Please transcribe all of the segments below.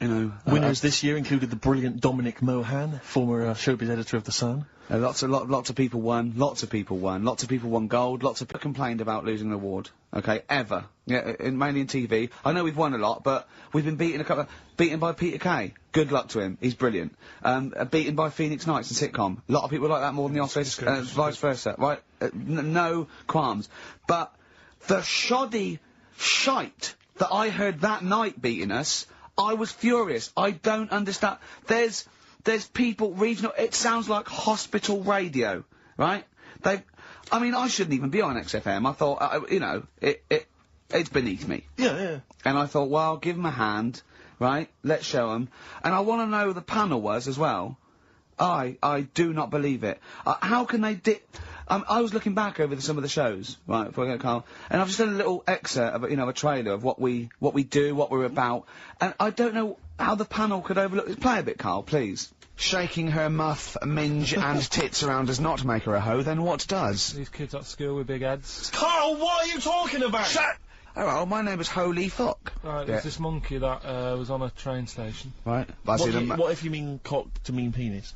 you know. Winners this year included the brilliant Dominic Mohan, former showbiz editor of The Sun. Lots of people won. Lots of people won. Lots of people won gold. Lots of people complained about losing an award. Okay, ever. Yeah, mainly in TV. I know we've won a lot, but we've been beaten by Peter Kay. Good luck to him. He's brilliant. Beaten by Phoenix Nights and sitcom. A lot of people like that more than the Office. Vice versa. Right? No qualms. But the shoddy shite that I heard that night beating us, I was furious. I don't understand. There's people, regional, it sounds like hospital radio, right? I mean, I shouldn't even be on XFM. I thought, you know, it's beneath me. Yeah. And I thought, well, give them a hand, right? Let's show them. And I want to know who the panel was as well. I do not believe it. How can they I was looking back over some of the shows, right, before I go to Karl, and I've just done a little excerpt of, you know, a trailer of what we do, what we're about, and I don't know how the panel could overlook. Play a bit, Karl, please. Shaking her muff, minge and tits around does not make her a hoe, then what does? These kids at school with big heads. Karl, what are you talking about? Shut! Oh, well, my name is Holy Fuck. Right, there's this monkey that was on a train station. Right. What if you mean cock to mean penis?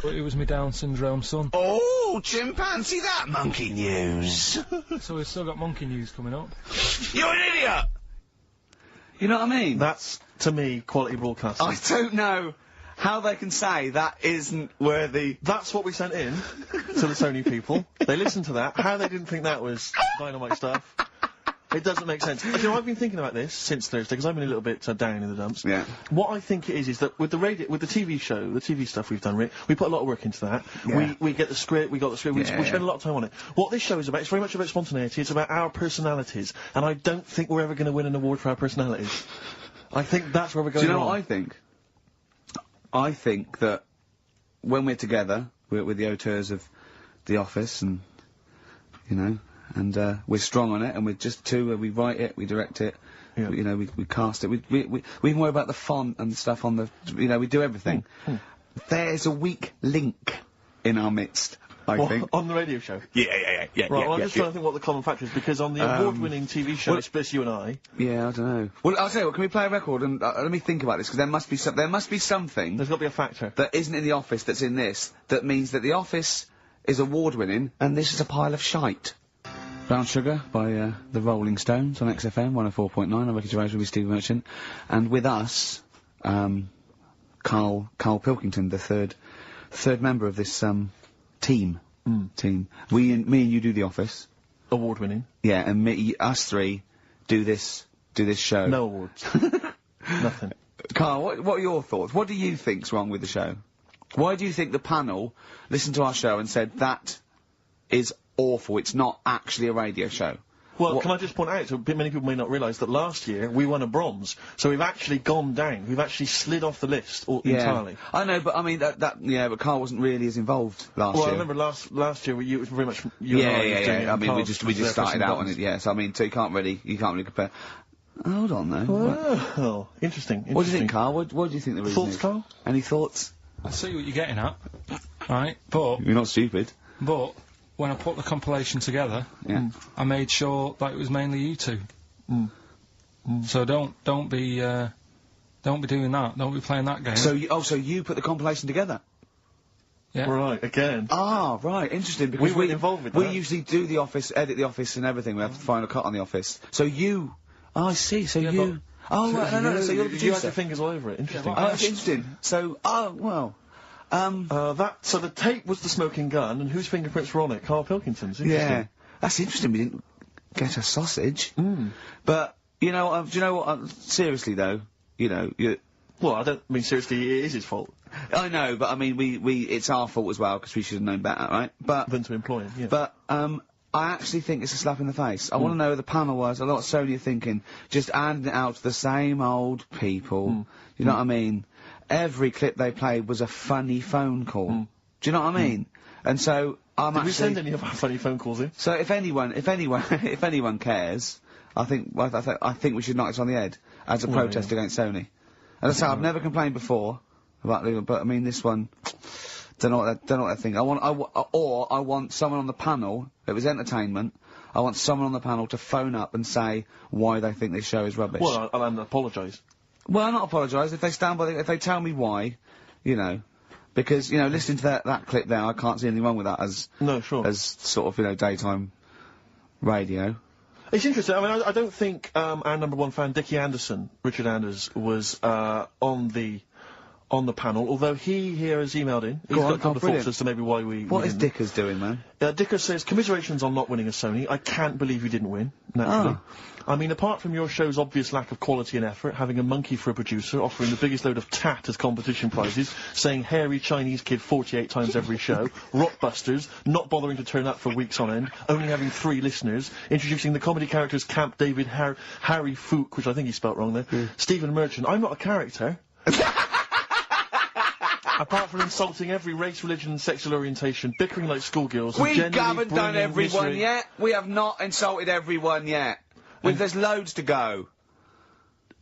But it was my Down syndrome son. Oh, chimpanzee, that monkey news. So we've still got monkey news coming up. You're an idiot! You know what I mean? That's, to me, quality broadcasting. I don't know how they can say that isn't worthy. That's what we sent in to the Sony people. They listened to that. How they didn't think that was dynamite stuff. It doesn't make sense. You know, I've been thinking about this since Thursday, because I've been a little bit down in the dumps. Yeah. What I think it is that with the TV show, the TV stuff we've done, Rick, we put a lot of work into that. Yeah. We get the script, we got the script, we spend a lot of time on it. What this show is about, it's very much about spontaneity, it's about our personalities, and I don't think we're ever going to win an award for our personalities. I think that's where we're going. Do you know wrong. what I think? I think that when we're together, we're the auteurs of The Office, and, you know, and we're strong on it, and we're just two. We write it, we direct it, you know, we cast it. We even worry about the font and stuff on the. You know, we do everything. There's a weak link in our midst. I think on the radio show. Yeah. Right. Well, I'm just trying to think what the common factor is, because on the award-winning TV show, it's just you and I. Yeah, I don't know. Well, I'll tell you what. Can we play a record and let me think about this, because there must be something. There's got to be a factor that isn't in The Office that's in this. That means that The Office is award-winning, and this is a pile of shite. Brown Sugar by the Rolling Stones on XFM 104.9. I'm Ricky Gervais with Steve Merchant, and with us, Karl Pilkington, the third member of this team. Me and you do The Office. Award-winning. Yeah, and us three do this show. No awards. Nothing. Karl, what are your thoughts? What do you think's wrong with the show? Why do you think the panel listened to our show and said that is awful, it's not actually a radio show? Well, can I just point out, so many people may not realise that last year we won a bronze, so we've actually gone down, we've actually slid off the list entirely. I know, but I mean, but Karl wasn't really as involved last year. Well, I remember last year, it was very much you and I. Yeah. I mean, we just started out on it, yeah, so I mean, so you can't really compare. Hold on, though. Well, interesting. What do you think, Karl? What do you think the reason is? Thoughts, Karl? Any thoughts? I see what you're getting at, right, but... You're not stupid. But, when I put the compilation together, I made sure that it was mainly you two. So don't be doing that. Don't be playing that game. So you put the compilation together? Yeah. Right, again. Ah, right, interesting, because we weren't involved with that. We usually do The Office, edit The Office and everything, we have the final cut on The Office. So you... Oh, I see, so you... Oh, right, no, so you're the producer. You had your fingers all over it, interesting. Oh, that's interesting. So, well... so the tape was the smoking gun, and whose fingerprints were on it? Karl Pilkington's. Interesting. Yeah. That's interesting, we didn't get a sausage. But, you know, do you know what, seriously though, you know, Well, I don't mean seriously, it is his fault. I know, but I mean, it's our fault as well, because we should have known better, right? But... Than to employ him, yeah. But, I actually think it's a slap in the face. I want to know who the panel was. A lot of Sony are thinking, just handing it out to the same old people. You know what I mean? Every clip they played was a funny phone call. Do you know what I mean? And so, Did we send any of our funny phone calls in? So if anyone cares, I think we should knock it on the head as a protest against Sony. As I say, I've never complained before about Legal, but I mean this one, don't know what they think. I want someone on the panel, if it was entertainment, I want someone on the panel to phone up and say why they think this show is rubbish. Well, I'll apologise. Well, not apologise. If they stand by if they tell me why, you know. Because, you know, listening to that clip there, I can't see anything wrong with that as... No, sure. As sort of, you know, daytime radio. It's interesting. I mean, I don't think our #1 fan, Dickie Anderson, Richard Anders, was on the panel. Although he here has emailed in. He's got a couple of thoughts as to maybe why we. What is Dickers doing, man? Dickers says commiserations on not winning a Sony. I can't believe you didn't win. Naturally. I mean, apart from your show's obvious lack of quality and effort, having a monkey for a producer, offering the biggest load of tat as competition prizes, saying hairy Chinese kid 48 times every show, Rockbusters, not bothering to turn up for weeks on end, only having 3 listeners, introducing the comedy characters Camp David, Harry Fook, which I think he spelt wrong there, Stephen Merchant. I'm not a character. Apart from insulting every race, religion and sexual orientation, bickering like schoolgirls, We haven't done everyone yet. We have not insulted everyone yet. There's loads to go.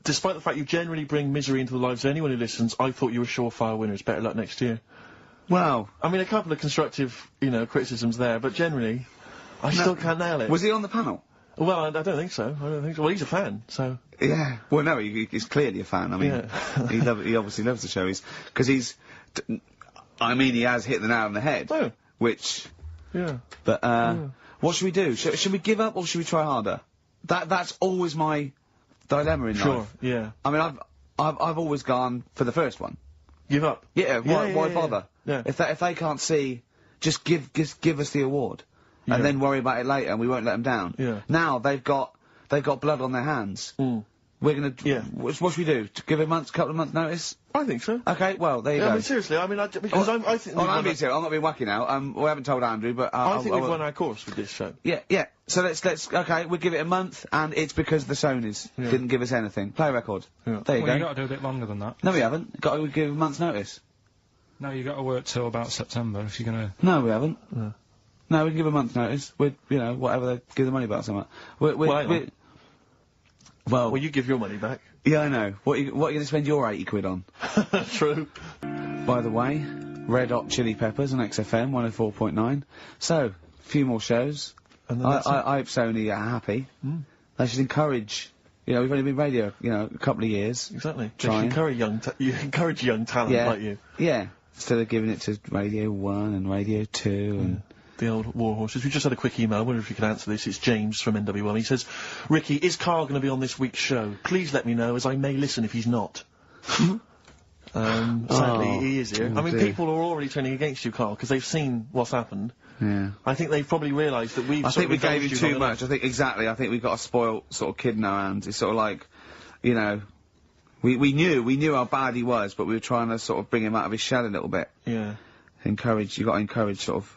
Despite the fact you generally bring misery into the lives of anyone who listens, I thought you were surefire winners. Better luck next year. Well, I mean, a couple of constructive, you know, criticisms there, but generally, I still can't nail it. Was he on the panel? Well, I don't think so. Well, he's a fan, so... Yeah. Well, no, he's clearly a fan. I mean, he obviously loves the show. Because he's... I mean, he has hit the nail on the head. Oh. Which... Yeah. But, what should we do? Should we give up or should we try harder? That's always my dilemma in life. Sure, yeah. I mean, I've always gone for the first one. Give up? Yeah, why bother? Yeah. If they can't see, just give us the award. Yeah. And then worry about it later and we won't let them down. Yeah. Now they've got blood on their hands. We're gonna... Yeah. What should we do? Give a couple of months notice? I think so. Okay, well, there you go. I mean, seriously, I mean, I think... I'm being serious, I'm not being wacky now. We haven't told Andrew, but... I think we've won our course with this show. Yeah. So let's... Okay, we'll give it a month, and it's because the Sonys didn't give us anything. Play a record. Yeah. There you go. You got to do a bit longer than that. No, we haven't. Got to give a month's notice. No, you got to work till about September if you're gonna... No, we haven't. No, we can give a month's notice. We'd, you know, whatever they give the money back or something. Well, you give your money back. Yeah, I know. What are you going to spend your 80 quid on? True. By the way, Red Hot Chili Peppers on XFM 104.9. So, a few more shows. And then I hope Sony are happy. They should encourage... You know, we've only been radio, you know, a couple of years. Exactly. Trying. You encourage young talent like you. Yeah. Instead of giving it to Radio 1 and Radio 2 and... The old war horses. We just had a quick email. I wonder if you could answer this. It's James from NW1. He says, Ricky, is Karl going to be on this week's show? Please let me know, as I may listen if he's not. Sadly, he is here. I mean, people are already turning against you, Karl, because they've seen what's happened. Yeah. I think they've probably realised that we've... I think we gave him too much. I think we've got a spoiled sort of kid in our hands. It's sort of like, you know, we knew how bad he was, but we were trying to sort of bring him out of his shell a little bit. Yeah. You got to encourage sort of,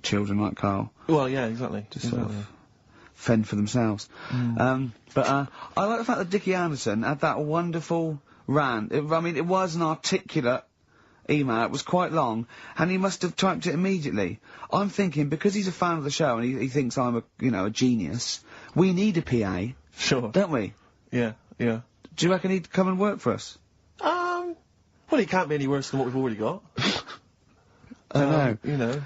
children like Karl. Well, yeah, exactly. Sort of fend for themselves. I like the fact that Dickie Anderson had that wonderful rant. I mean, it was an articulate email. It was quite long, and he must have typed it immediately. I'm thinking, because he's a fan of the show and he thinks I'm a genius, we need a PA. Sure. Don't we? Yeah. Do you reckon he'd come and work for us? Well, he can't be any worse than what we've already got. I know. You know.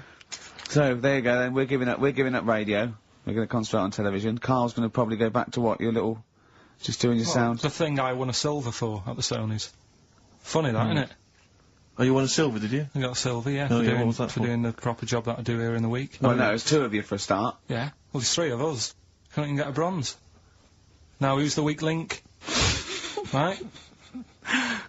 So, there you go then, we're giving up radio. We're going to concentrate on television. Karl's going to probably go back to what, your little... just doing your sound? The thing I won a silver for at the Sonys. Funny that, isn't it? Oh, you won a silver, did you? I got a silver, yeah, Oh, for, what was that for doing the proper job that I do here in the week. Well, no, it's 2 of you for a start. Yeah, well, there's 3 of us. Couldn't even get a bronze. Now, who's the weak link? Right?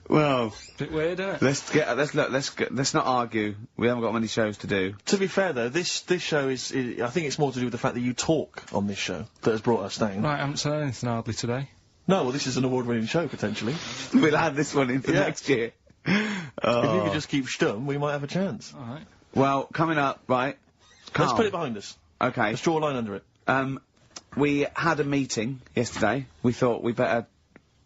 Well... Bit weird, isn't Let's it? not argue. We haven't got many shows to do. To be fair, though, this show is... I think it's more to do with the fact that you talk on this show that has brought us down. Right, I haven't said anything hardly today. No, well, this is an award-winning show, potentially. We'll add this one into next year. If you could just keep stum, we might have a chance. Alright. Well, coming up, right? Let's put it behind us. Okay. Let's draw a line under it. We had a meeting yesterday. We thought we better,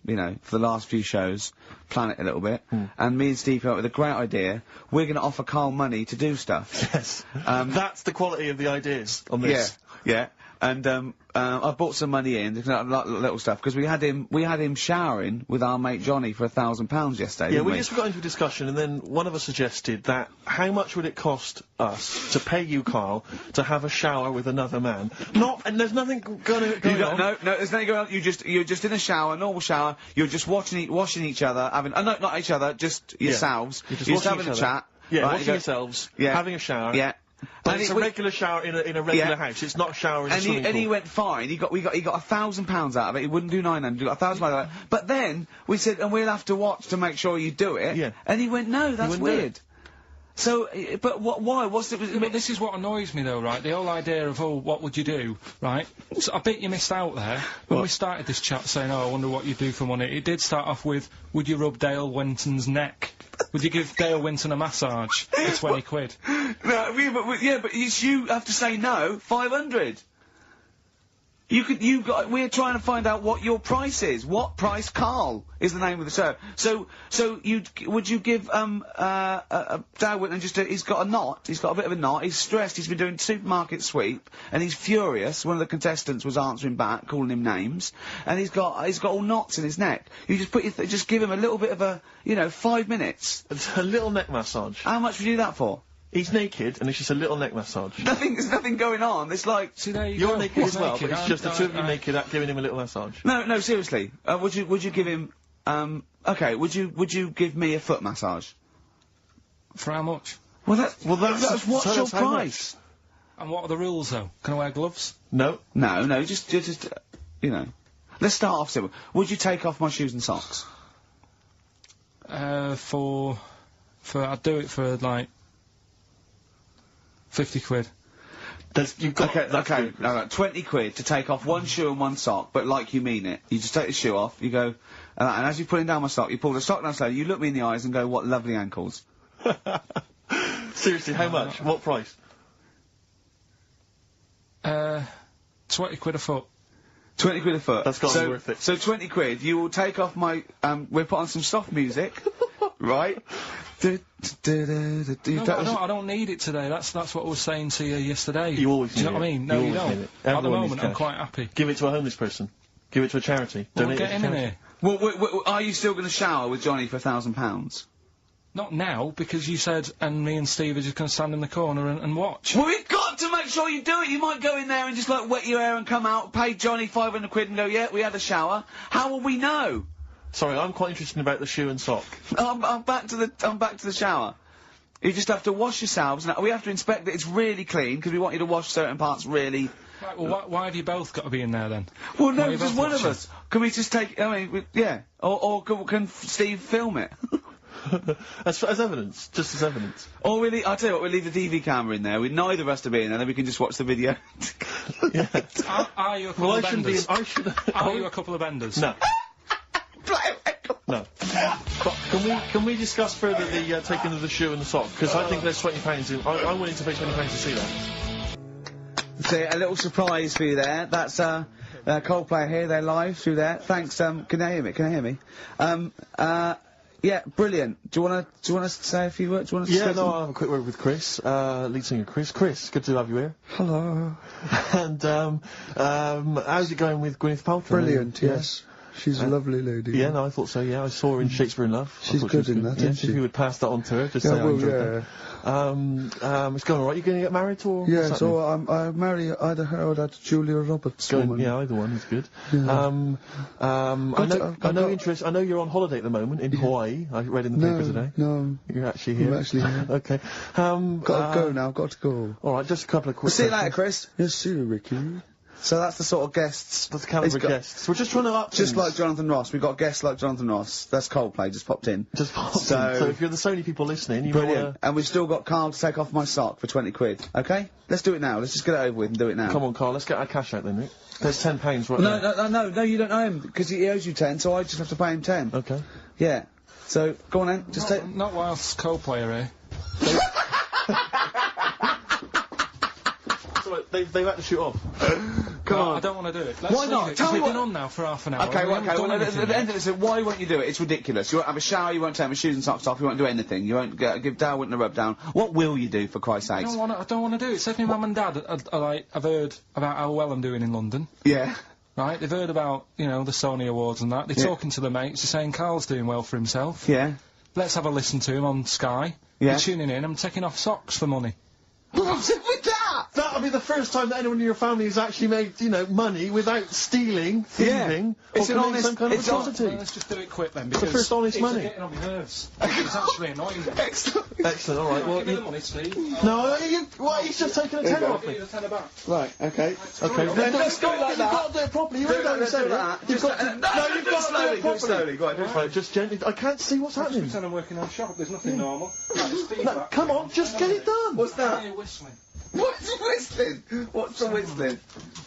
you know, for the last few shows, plan it a little bit. And me and Steve came up with a great idea. We're going to offer Karl money to do stuff. Yes. That's the quality of the ideas on this. Yeah. and I bought some money in, little stuff, because we had him showering with our mate Johnny for £1,000 yesterday. Yeah, we just got into a discussion, and then one of us suggested that how much would it cost us to pay you, Karl, to have a shower with another man? And there's nothing going on. No, there's nothing going on. You're just in a shower, normal shower. You're just washing each other, having no, not each other, just yourselves. You're just You're washing having each a other. chat. Yeah, right, washing yourselves, having a shower. Yeah. But it's a regular shower in a regular house. It's not a shower in a swimming pool. And he went fine. He got £1,000 out of it. He wouldn't do 900. He got £1,000 out of it. But then we said, and we'll have to watch to make sure you do it. Yeah. And he went, no, that's weird. So, but why? This is what annoys me though, right? The whole idea of, oh, what would you do, right? So I bet you missed out there. When we started this chat saying, oh, I wonder what you'd do for money, it did start off with, would you rub Dale Winton's neck? Would you give Dale Winton a massage for 20 quid? No, but you have to say no, 500. We're trying to find out what your price is. What price, Karl, is the name of the show. So would you give, Dale Winton he's got a knot, he's got a bit of a knot, he's stressed, he's been doing supermarket sweep, and he's furious. One of the contestants was answering back, calling him names, and he's got all knots in his neck. You just give him a little bit of a, 5 minutes. A little neck massage. How much would you do that for? He's naked, and it's just a little neck massage. There's nothing going on. It's like... See, there You're naked as well, but it's just the two of you naked giving him a little massage. No, seriously. Would you give him... okay, would you give me a foot massage? For how much? Well, that's what's your price? And what are the rules, though? Can I wear gloves? No. No, just, Let's start off simple. Would you take off my shoes and socks? I'd do it for, like... 50 quid. Okay, no, 20 quid to take off one shoe and one sock, but like you mean it. You just take the shoe off, you go, and as you're putting down my sock, you pull the sock down slowly, you look me in the eyes and go, what lovely ankles. Seriously, how much? What price? 20 quid a foot. 20 quid a foot. That's got to be worth it. So 20 quid, you will take off my, we'll put on some soft music, right? No, I don't need it today. That's what I was saying to you yesterday. You always do you know what I mean? No, you don't. At the moment, I'm quite happy. Give it to a homeless person. Give it to a charity. Well, get him in here. Well, are you still going to shower with Johnny for £1,000? Not now, because you said, and me and Steve are just going to stand in the corner and watch. Well, we've got to make sure you do it. You might go in there and just, wet your hair and come out, pay Johnny 500 quid and go, yeah, we had a shower. How will we know? Sorry, I'm quite interested about the shoe and sock. I'm back to the shower. You just have to wash yourselves. Now, we have to inspect that it's really clean, because we want you to wash certain parts really... Right, well, why have you both got to be in there, then? Well, no, because one of us. Can we just take... yeah. Or can Steve film it? as evidence. Just as evidence. Or I'll tell you what, we'll leave the TV camera in there. With neither of us to be in there, then we can just watch the video. Yeah. Are you a couple of benders? Are you a couple of benders? No. No. But can we discuss further the taking of the shoe and the sock? Because I think there's £20 in. I'm willing to pay £20 to see that. So a little surprise for you there. That's Coldplay here. They're live through there. Thanks. Can you hear me? Yeah, brilliant. Do you wanna say a few words? I'll have a quick word with Chris, lead singer Chris. Chris, good to have you here. Hello. And how's it going with Gwyneth Paltrow? Brilliant. Yes. She's a lovely lady. Yeah, no, I thought so, yeah. I saw her in Shakespeare in Love. She's good in that, isn't she? If you would pass that on to her, just say I enjoyed that. It's going alright. You going to get married or? Yeah, so I marry either her or that Julia Roberts woman. Yeah, either one is good. Yeah. I know you're on holiday at the moment in Hawaii. I read in the paper today. No. You're actually here. I'm actually here. Okay. Got to go now, got to go. Alright, just a couple of quick See you later, Chris. Yes, see you, Ricky. So that's the sort of guests. That's the calibre of guests. We're just trying to up just like Jonathan Ross. We've got guests like Jonathan Ross. That's Coldplay, just popped in. So if you're the Sony people listening, you brilliant. And we've still got Karl to take off my sock for 20 quid. Okay? Let's do it now. Let's just get it over with and do it now. Come on, Karl, let's get our cash out then, Rick. There's £10 right there. No, you don't owe him, because he owes you 10, so I just have to pay him 10. Okay. Yeah. So, go on then, just take... Not whilst Coldplay are here. They've had to shoot off. Come on. I don't want to do it. Let's Why leave not? it, Tell 'cause me we've what- been on now for half an hour. Okay, we well, haven't okay, done well, at anything the yet. end of this, why won't you do it? It's ridiculous. You won't have a shower, you won't take my shoes and socks off, you won't do anything. You won't give Darwin a rub down. What will you do, for Christ's I sakes? don't want to do it. Said my mum and dad are like, I've heard about how well I'm doing in London. Yeah. Right? They've heard about, you know, the Sony Awards and that. They're Yeah. talking to the mates. They're saying Karl's doing well for himself. Yeah. Let's have a listen to him on Sky. Yeah. They're tuning in. I'm taking off socks for money. What's it with that? That'll be the first time that anyone in your family has actually made, you know, money without stealing, thieving, It's or an committing honest- some kind of it's on- atrocity. Well, let's just do it quick then, the because first honest it's money. getting on my nerves. It's actually annoying. Excellent. Excellent, alright, well, Give me the you... money, Steve. No, what, he's just taking a tenner go. off Give me. you the tenner back. Right, okay. Okay, Then let's go like You've that. got to do it properly, you Do really it, don't let's say do it. that. You've got to... No, you've do it got to do slowly, it do it properly. slowly. Go on, do it Right, just gently... I can't see what's happening. Pretend I'm working on shop. There's nothing normal. Right, just feed No, back. come on, just get it done. What's I that? hear whistling. What's whistling? What's the whistling?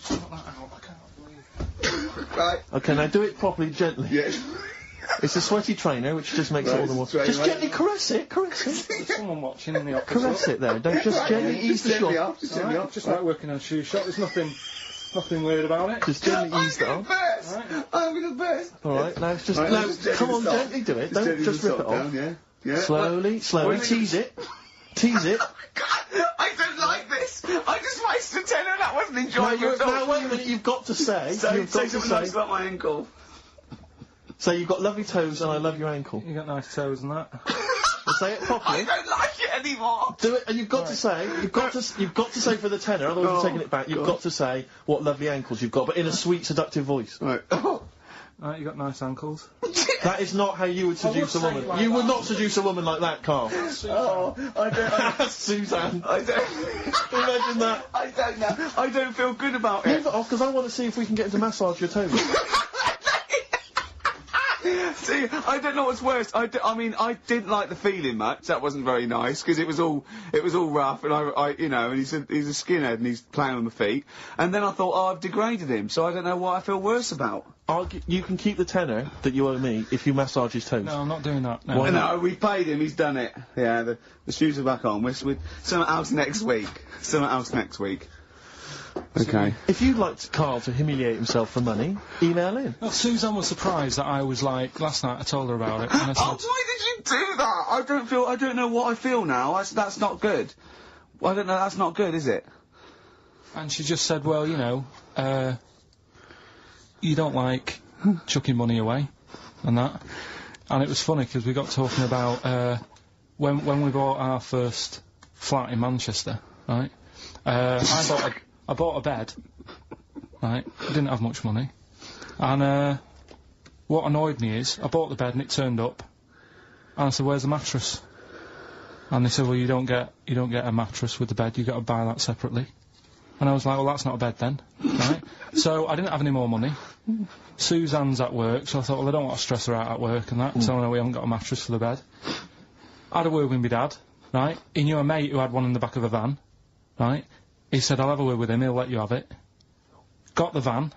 Sort that out. I can't believe. Right. Okay, now do it properly, gently. Yeah. It's a sweaty trainer, which just makes it all the more... Straight Just away. gently caress it. There's someone watching in the office. Caress it there. Don't just gently ease the Gently shot. up, just gently up. Just like working on shoe shop. There's nothing weird about it. Just gently ease that I'm off. the best! I'm the best! Alright, now it's just... Right, now, let's just come on, stop. gently do it. Don't gently just rip it stop off. down, yeah? Yeah. Slowly, slowly. What- Tease it. Tease it. God, I don't like this! I just wasted a tenner and that wasn't Now, enjoyable at all. now, wait a minute, you've got to say... Say you've got to something nice say... about my ankle. Say you've got lovely toes and I love your ankle. You got nice toes and that. Well, say it I properly. don't like it anymore! Do it, and you've got to say, you've got to say for the tenor, otherwise you're taking it back, you've got to say what lovely ankles you've got, but in a sweet, seductive voice. Right. Right, you got nice ankles. That is not how you would seduce a say woman. it like You would that. not seduce a woman like that, Karl. Oh, I don't... Suzanne. I don't... Imagine that. I don't know. I don't feel good about it. Leave it off, because I want to see if we can get him to massage your toes. See, I don't know what's worse. I mean, I didn't like the feeling much. That wasn't very nice because it was all rough, and I you know, and he's a skinhead and he's playing on the feet. And then I thought, oh, I've degraded him, so I don't know what I feel worse about. You can keep the tenner that you owe me if you massage his toes. No, I'm not doing that. No. Why No, we paid him. He's done it. Yeah, the shoes are back on. We're something else next week. Something else next week. Okay. If you'd like Karl to humiliate himself for money, email in. Well, Suzanne was surprised that I was like, last night I told her about it, and I said, Oh, why did you do that? I don't know what I feel now. That's not good. I don't know. That's not good, is it? and she just said, well, you know, you don't like chucking money away, and that. And it was funny because we got talking about, when we bought our first flat in Manchester, right? I bought a bed, right? I didn't have much money. And, what annoyed me is, I bought the bed and it turned up. And I said, where's the mattress? And they said, well, you don't get a mattress with the bed, you've got to buy that separately. And I was like, well, that's not a bed then, right? So I didn't have any more money. Suzanne's at work, so I thought, well, I don't want to stress her out at work and that, so I know we haven't got a mattress for the bed. I had a word with my dad, right? He knew a mate who had one in the back of a van, right? He said, I'll have a word with him, he'll let you have it. Got the van,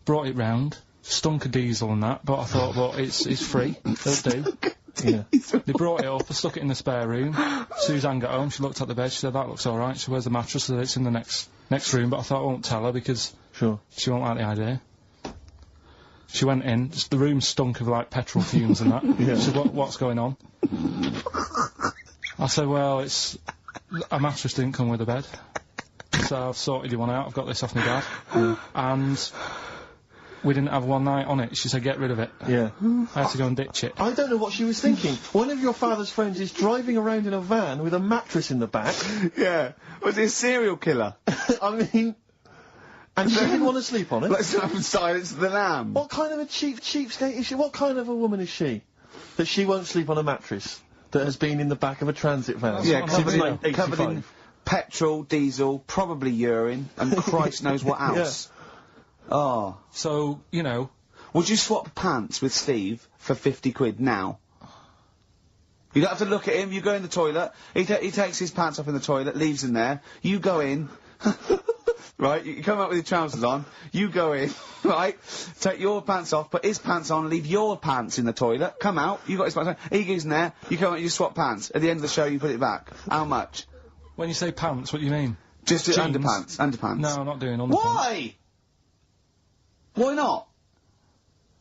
brought it round, stunk of diesel and that, but I thought, well, it's free, it'll do. Yeah. They brought it up, I stuck it in the spare room. Suzanne got home, she looked at the bed, she said, that looks alright. She said, where's the mattress? I said, it's in the next room, but I thought I won't tell her because she won't like the idea. She went in, the room stunk of like petrol fumes and that. Yeah. She said, what's going on? I said, well, a mattress didn't come with a bed. So I've sorted you one out, I've got this off my dad. And we didn't have one night on it. She said, get rid of it. Yeah. I had to go and ditch it. I don't know what she was thinking. One of your father's friends is driving around in a van with a mattress in the back. Yeah. Was he a serial killer? I mean... And she didn't want to sleep on it. Let's have Silence of the Lamb. What kind of a cheapskate is she? What kind of a woman is she? That she won't sleep on a mattress that has been in the back of a transit van. Yeah, That's what covered I'm in, covered in petrol, diesel, probably urine, and Christ knows what else. Oh. So, you know, Would you swap pants with Steve for 50 quid now? You don't have to look at him, you go in the toilet, he takes his pants off in the toilet, leaves them there, you go in, right, you come out with your trousers on, you go in, right, take your pants off, put his pants on, leave your pants in the toilet, come out, you got his pants on, he goes in there, you come out, you swap pants, at the end of the show you put it back. How much? when you say pants, what do you mean? Just Jeans? underpants, underpants. No, I'm not doing underpants. Why? Why not?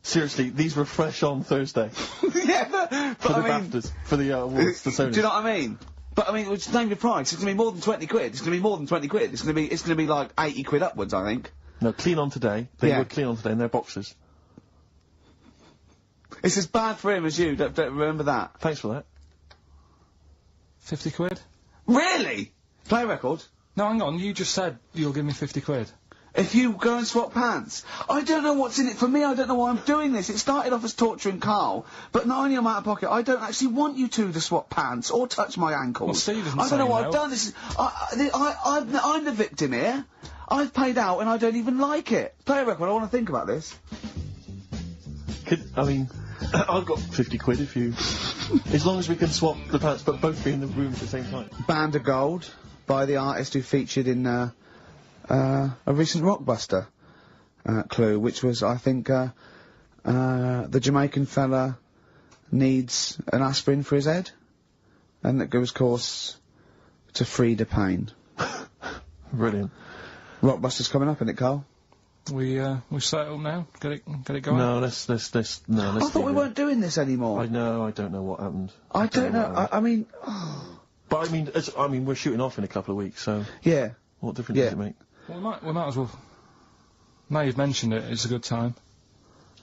Seriously, these were fresh on Thursday. Yeah, but For the I mean... BAFTAs. For the awards, the Sony. Do you know what I mean? But I mean, just name your price. It's gonna be more than 20 quid. It's gonna be more than 20 quid. It's gonna be like 80 quid upwards, I think. No, clean on today. They were clean on today in their boxes. It's as bad for him as you, don't remember that. Thanks for that. 50 quid? Really? Play record? No, hang on, you just said you'll give me 50 quid. If you go and swap pants. I don't know what's in it for me, I don't know why I'm doing this. It started off as torturing Karl, but not only am I out of pocket, I don't actually want you two to swap pants or touch my ankles. Well, Steve isn't I don't know saying what no. I've done, this is... I'm the victim here. I've paid out and I don't even like it. Play a record, I want to think about this. I mean, I've got 50 quid if you... as long as we can swap the pants, but both be in the room at the same time. Band of Gold, by the artist who featured in, a recent Rockbuster, clue, which was, I think, the Jamaican fella needs an aspirin for his head, and that goes course to free the pain. Brilliant. Rockbuster's coming up, isn't it, Karl? We settled now? Get it going? No, let's I thought we weren't doing this anymore. I know, I don't know what happened. I don't know, what happened. I mean... But I mean, we're shooting off in a couple of weeks, so... Yeah. What difference does it make? Well, we might as well... Now you've mentioned it, it's a good time.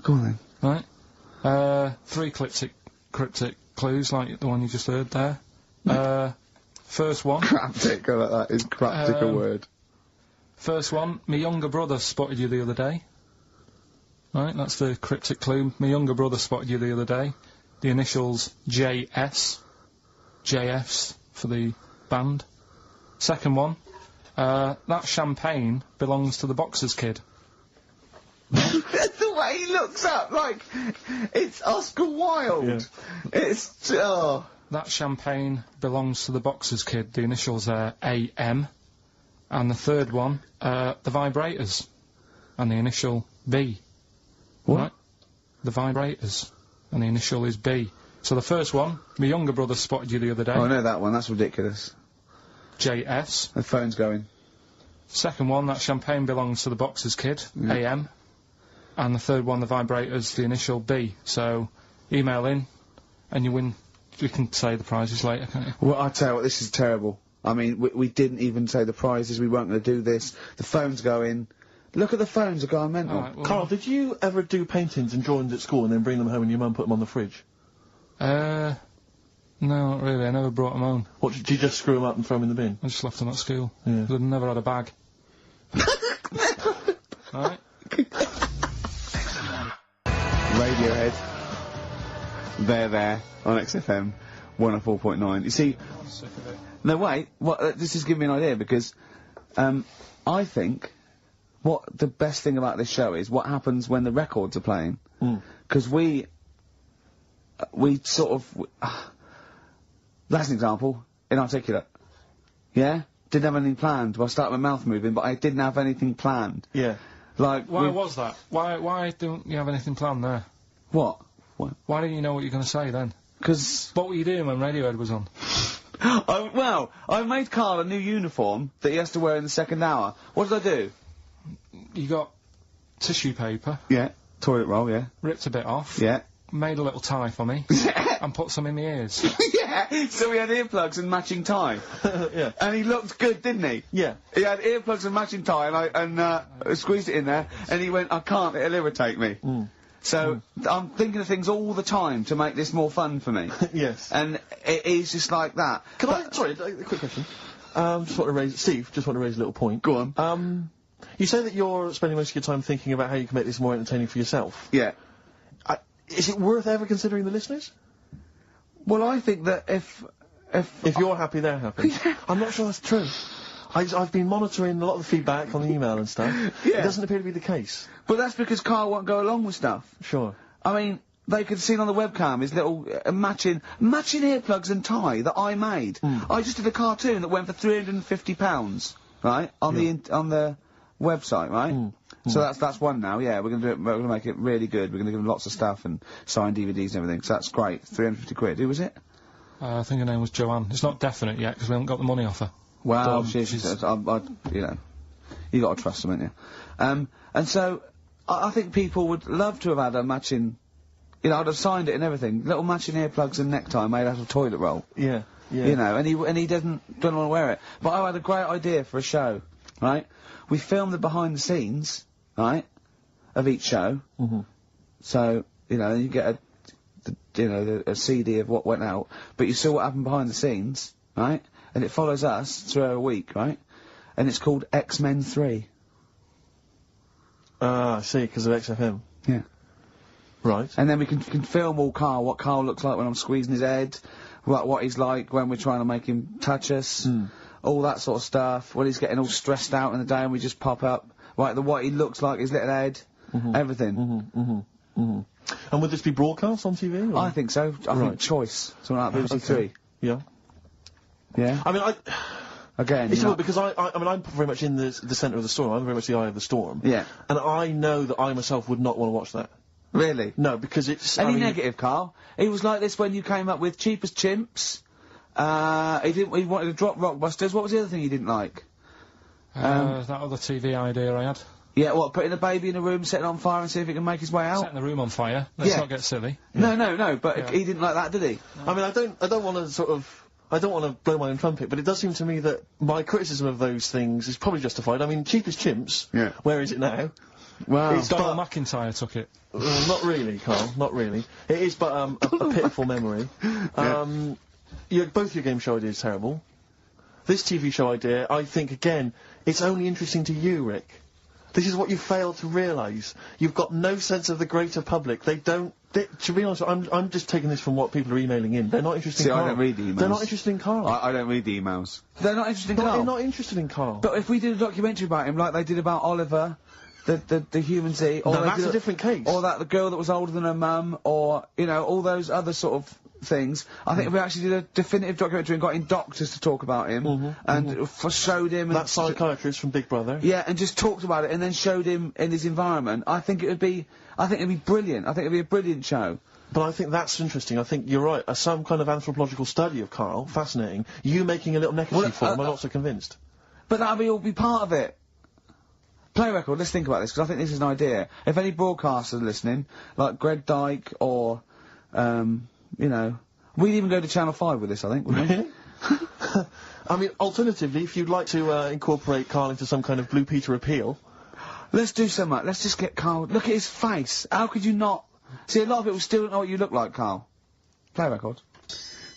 Go on then. Right? 3 cryptic clues, like the one you just heard there. First one... Cryptic, I like that. Is cryptic a word? First one, my younger brother spotted you the other day. Right, that's the cryptic clue. My younger brother spotted you the other day. The initials JS. JFs for the band. Second one, that champagne belongs to the Boxers kid. The way he looks up, like, it's Oscar Wilde. Yeah. It's, oh. That champagne belongs to the Boxers kid. The initials are AM. And the third one, the vibrators. And the initial B. What? Right? The vibrators. And the initial is B. So the first one, my younger brother spotted you the other day. Oh, I know that one, that's ridiculous. JS. The phone's going. Second one, that champagne belongs to the Boxers kid. AM. And the third one, the vibrators, the initial B. So, email in, and you win. We can say the prizes later, can't you? Well, I tell you what, this is terrible. I mean, we didn't even say the prizes, we weren't going to do this. The phone's going. Look at the phones, are going mental. Alright, well, Karl, did you ever do paintings and drawings at school and then bring them home and your mum put them on the fridge? no, not really. I never brought them home. What, did you just screw them up and throw them in the bin? I just left them at school. Yeah. 'Cause I'd never had a bag. Alright? Radiohead. There, on XFM 104.9. You see, I'm sick of it. no, wait, this is giving me an idea, because, I think what the best thing about this show is what happens when the records are playing. Because we sort of, that's an example, inarticulate. Yeah? Didn't have anything planned. Well, I started my mouth moving, but I didn't have anything planned. Yeah. Like, Why was that? Why don't you have anything planned there? What? Why didn't you know what you're going to say then? Because... What were you doing when Radiohead was on? well, I made Karl a new uniform that he has to wear in the second hour. What did I do? You got tissue paper, Yeah. Toilet roll, yeah. ripped a bit off, Yeah. made a little tie for me, Yeah. and put some in my ears. Yeah. So we had earplugs and matching tie. Yeah. And he looked good, didn't he? Yeah. He had earplugs and matching tie, and I squeezed it in there, and he went, I can't, it'll irritate me. So, I'm thinking of things all the time to make this more fun for me. Yes. And it is just like that. Can I, sorry, a quick question. Steve, just want to raise a little point. Go on. You say that you're spending most of your time thinking about how you can make this more entertaining for yourself. Yeah. Is it worth ever considering the listeners? Well, I think that if you're happy, they're happy. I'm not sure that's true. I've been monitoring a lot of the feedback on the email and stuff. Yeah. It doesn't appear to be the case. But that's because Karl won't go along with stuff. Sure. I mean, they could see on the webcam his little matching earplugs and tie that I made. I just did a cartoon that went for £350, right, on the website, right? So that's one now. Yeah, we're gonna do it. We're gonna make it really good. We're gonna give them lots of stuff and sign DVDs and everything. So that's great. 350 quid. Who was it? I think her name was Joanne. It's not definite yet because we haven't got the money off her. Wow, she's you know, you got to trust them, haven't you? And so I think people would love to have had a matching, you know, I'd have signed it and everything. Little matching earplugs and necktie made out of toilet roll. Yeah, yeah. You know, and he doesn't want to wear it. But I had a great idea for a show, right? We filmed the behind the scenes, right, of each show. Mm-hmm. So, you know, you get a CD of what went out, but you saw what happened behind the scenes, right? And it follows us through a week, right? And it's called X-Men 3. Ah, I see, because of XFM. Yeah. Right. And then we can film all Karl, what Karl looks like when I'm squeezing his head, what he's like when we're trying to make him touch us, all that sort of stuff, when he's getting all stressed out in the day and we just pop up, right, what he looks like, his little head, everything. And would this be broadcast on TV? Or? I think so. I think Choice, something like BBC Three. Yeah. Yeah. I mean, Again, it's because I mean, I'm very much in the centre of the storm. I'm very much the eye of the storm. Yeah. And I know that I myself would not want to watch that. Really? No, because it's... Any negative, Karl? He was like this when you came up with Cheap as Chimps. He wanted to drop Rockbusters. What was the other thing he didn't like? That other TV idea I had. Yeah, what, putting a baby in a room, setting it on fire and see if it can make his way out? Setting the room on fire. Let's not get silly. No, but he didn't like that, did he? I mean, I don't want to sort of... I don't want to blow my own trumpet, but it does seem to me that my criticism of those things is probably justified. I mean, Cheap as Chimps, where is it now? Wow. Donald McIntyre took it. Not really, Karl, not really. It is but a pitiful memory. Both your game show ideas are terrible. This TV show idea, I think, again, it's only interesting to you, Rick. This is what you fail to realise. You've got no sense of the greater public. To be honest, I'm just taking this from what people are emailing in. They're not interested in Karl. I don't read the emails. They're not interested in Karl. I don't read the emails. They're not interested in Karl? They're not interested in Karl. But if we did a documentary about him, like they did about Oliver, the human Z, or that's a different case. Or the girl that was older than her mum, or, you know, all those other sort of things. I think if we actually did a definitive documentary and got in doctors to talk about him, and showed him... That psychiatrist from Big Brother. Yeah, and just talked about it, and then showed him in his environment, I think it'd be brilliant. I think it'd be a brilliant show. But I think that's interesting. I think you're right. Some kind of anthropological study of Karl, fascinating. You making a little necklace for him, I'm not so convinced. But that'll all be part of it. Play record, let's think about this, because I think this is an idea. If any broadcasters are listening, like Greg Dyke, or, you know, we'd even go to Channel 5 with this, I think, wouldn't we? I mean, alternatively, if you'd like to incorporate Karl into some kind of Blue Peter appeal... Let's do so much. Let's just get Karl... Look at his face. How could you not... See, a lot of people still don't know what you look like, Karl. Play record.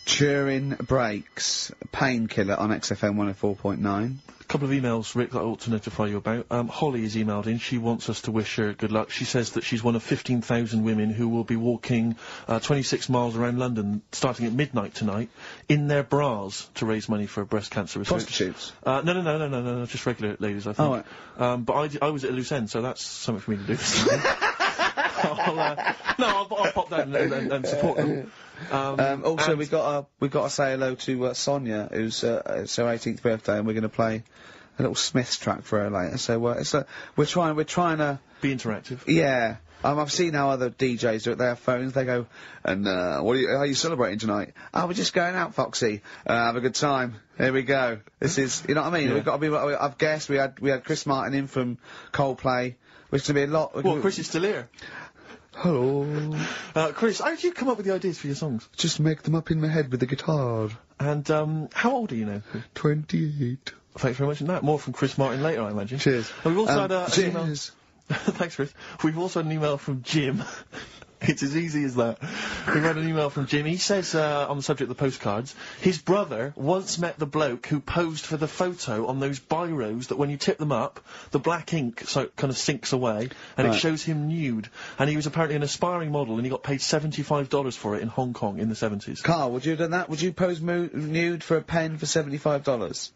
Turin Breaks. Painkiller on XFM 104.9. A couple of emails, Rick, that I ought to notify you about. Holly has emailed in. She wants us to wish her good luck. She says that she's one of 15,000 women who will be walking 26 miles around London starting at midnight tonight in their bras to raise money for breast cancer research. Prostitutes? No, just regular ladies, I think. Oh, right. But I was at a loose end, so that's something for me to do this time. I'll pop down and support them. Also, we got to say hello to Sonia, who's it's her 18th birthday, and we're going to play a little Smiths track for her later. So we're trying to be interactive. Yeah. I've seen how other DJs do it. They have phones. They go, and how are you celebrating tonight? Oh, we're just going out, Foxy. Have a good time. Here we go. This is, you know what I mean? Yeah. We've got to be. I've guessed we had Chris Martin in from Coldplay, which is going to be a lot. Well, Chris is still here. Hello. Chris, how did you come up with the ideas for your songs? Just make them up in my head with the guitar. And, how old are you now? 28. Thanks very much for that. More from Chris Martin later, I imagine. Cheers. And we've also had an email... Cheers. Thanks, Chris. We've also had an email from Jim. It's as easy as that. We've had an email from Jim. He says, on the subject of the postcards, his brother once met the bloke who posed for the photo on those biros that when you tip them up, the black ink kind of sinks away, and it shows him nude. And he was apparently an aspiring model, and he got paid $75 for it in Hong Kong in the 70s. Karl, would you have done that? Would you pose nude for a pen for $75?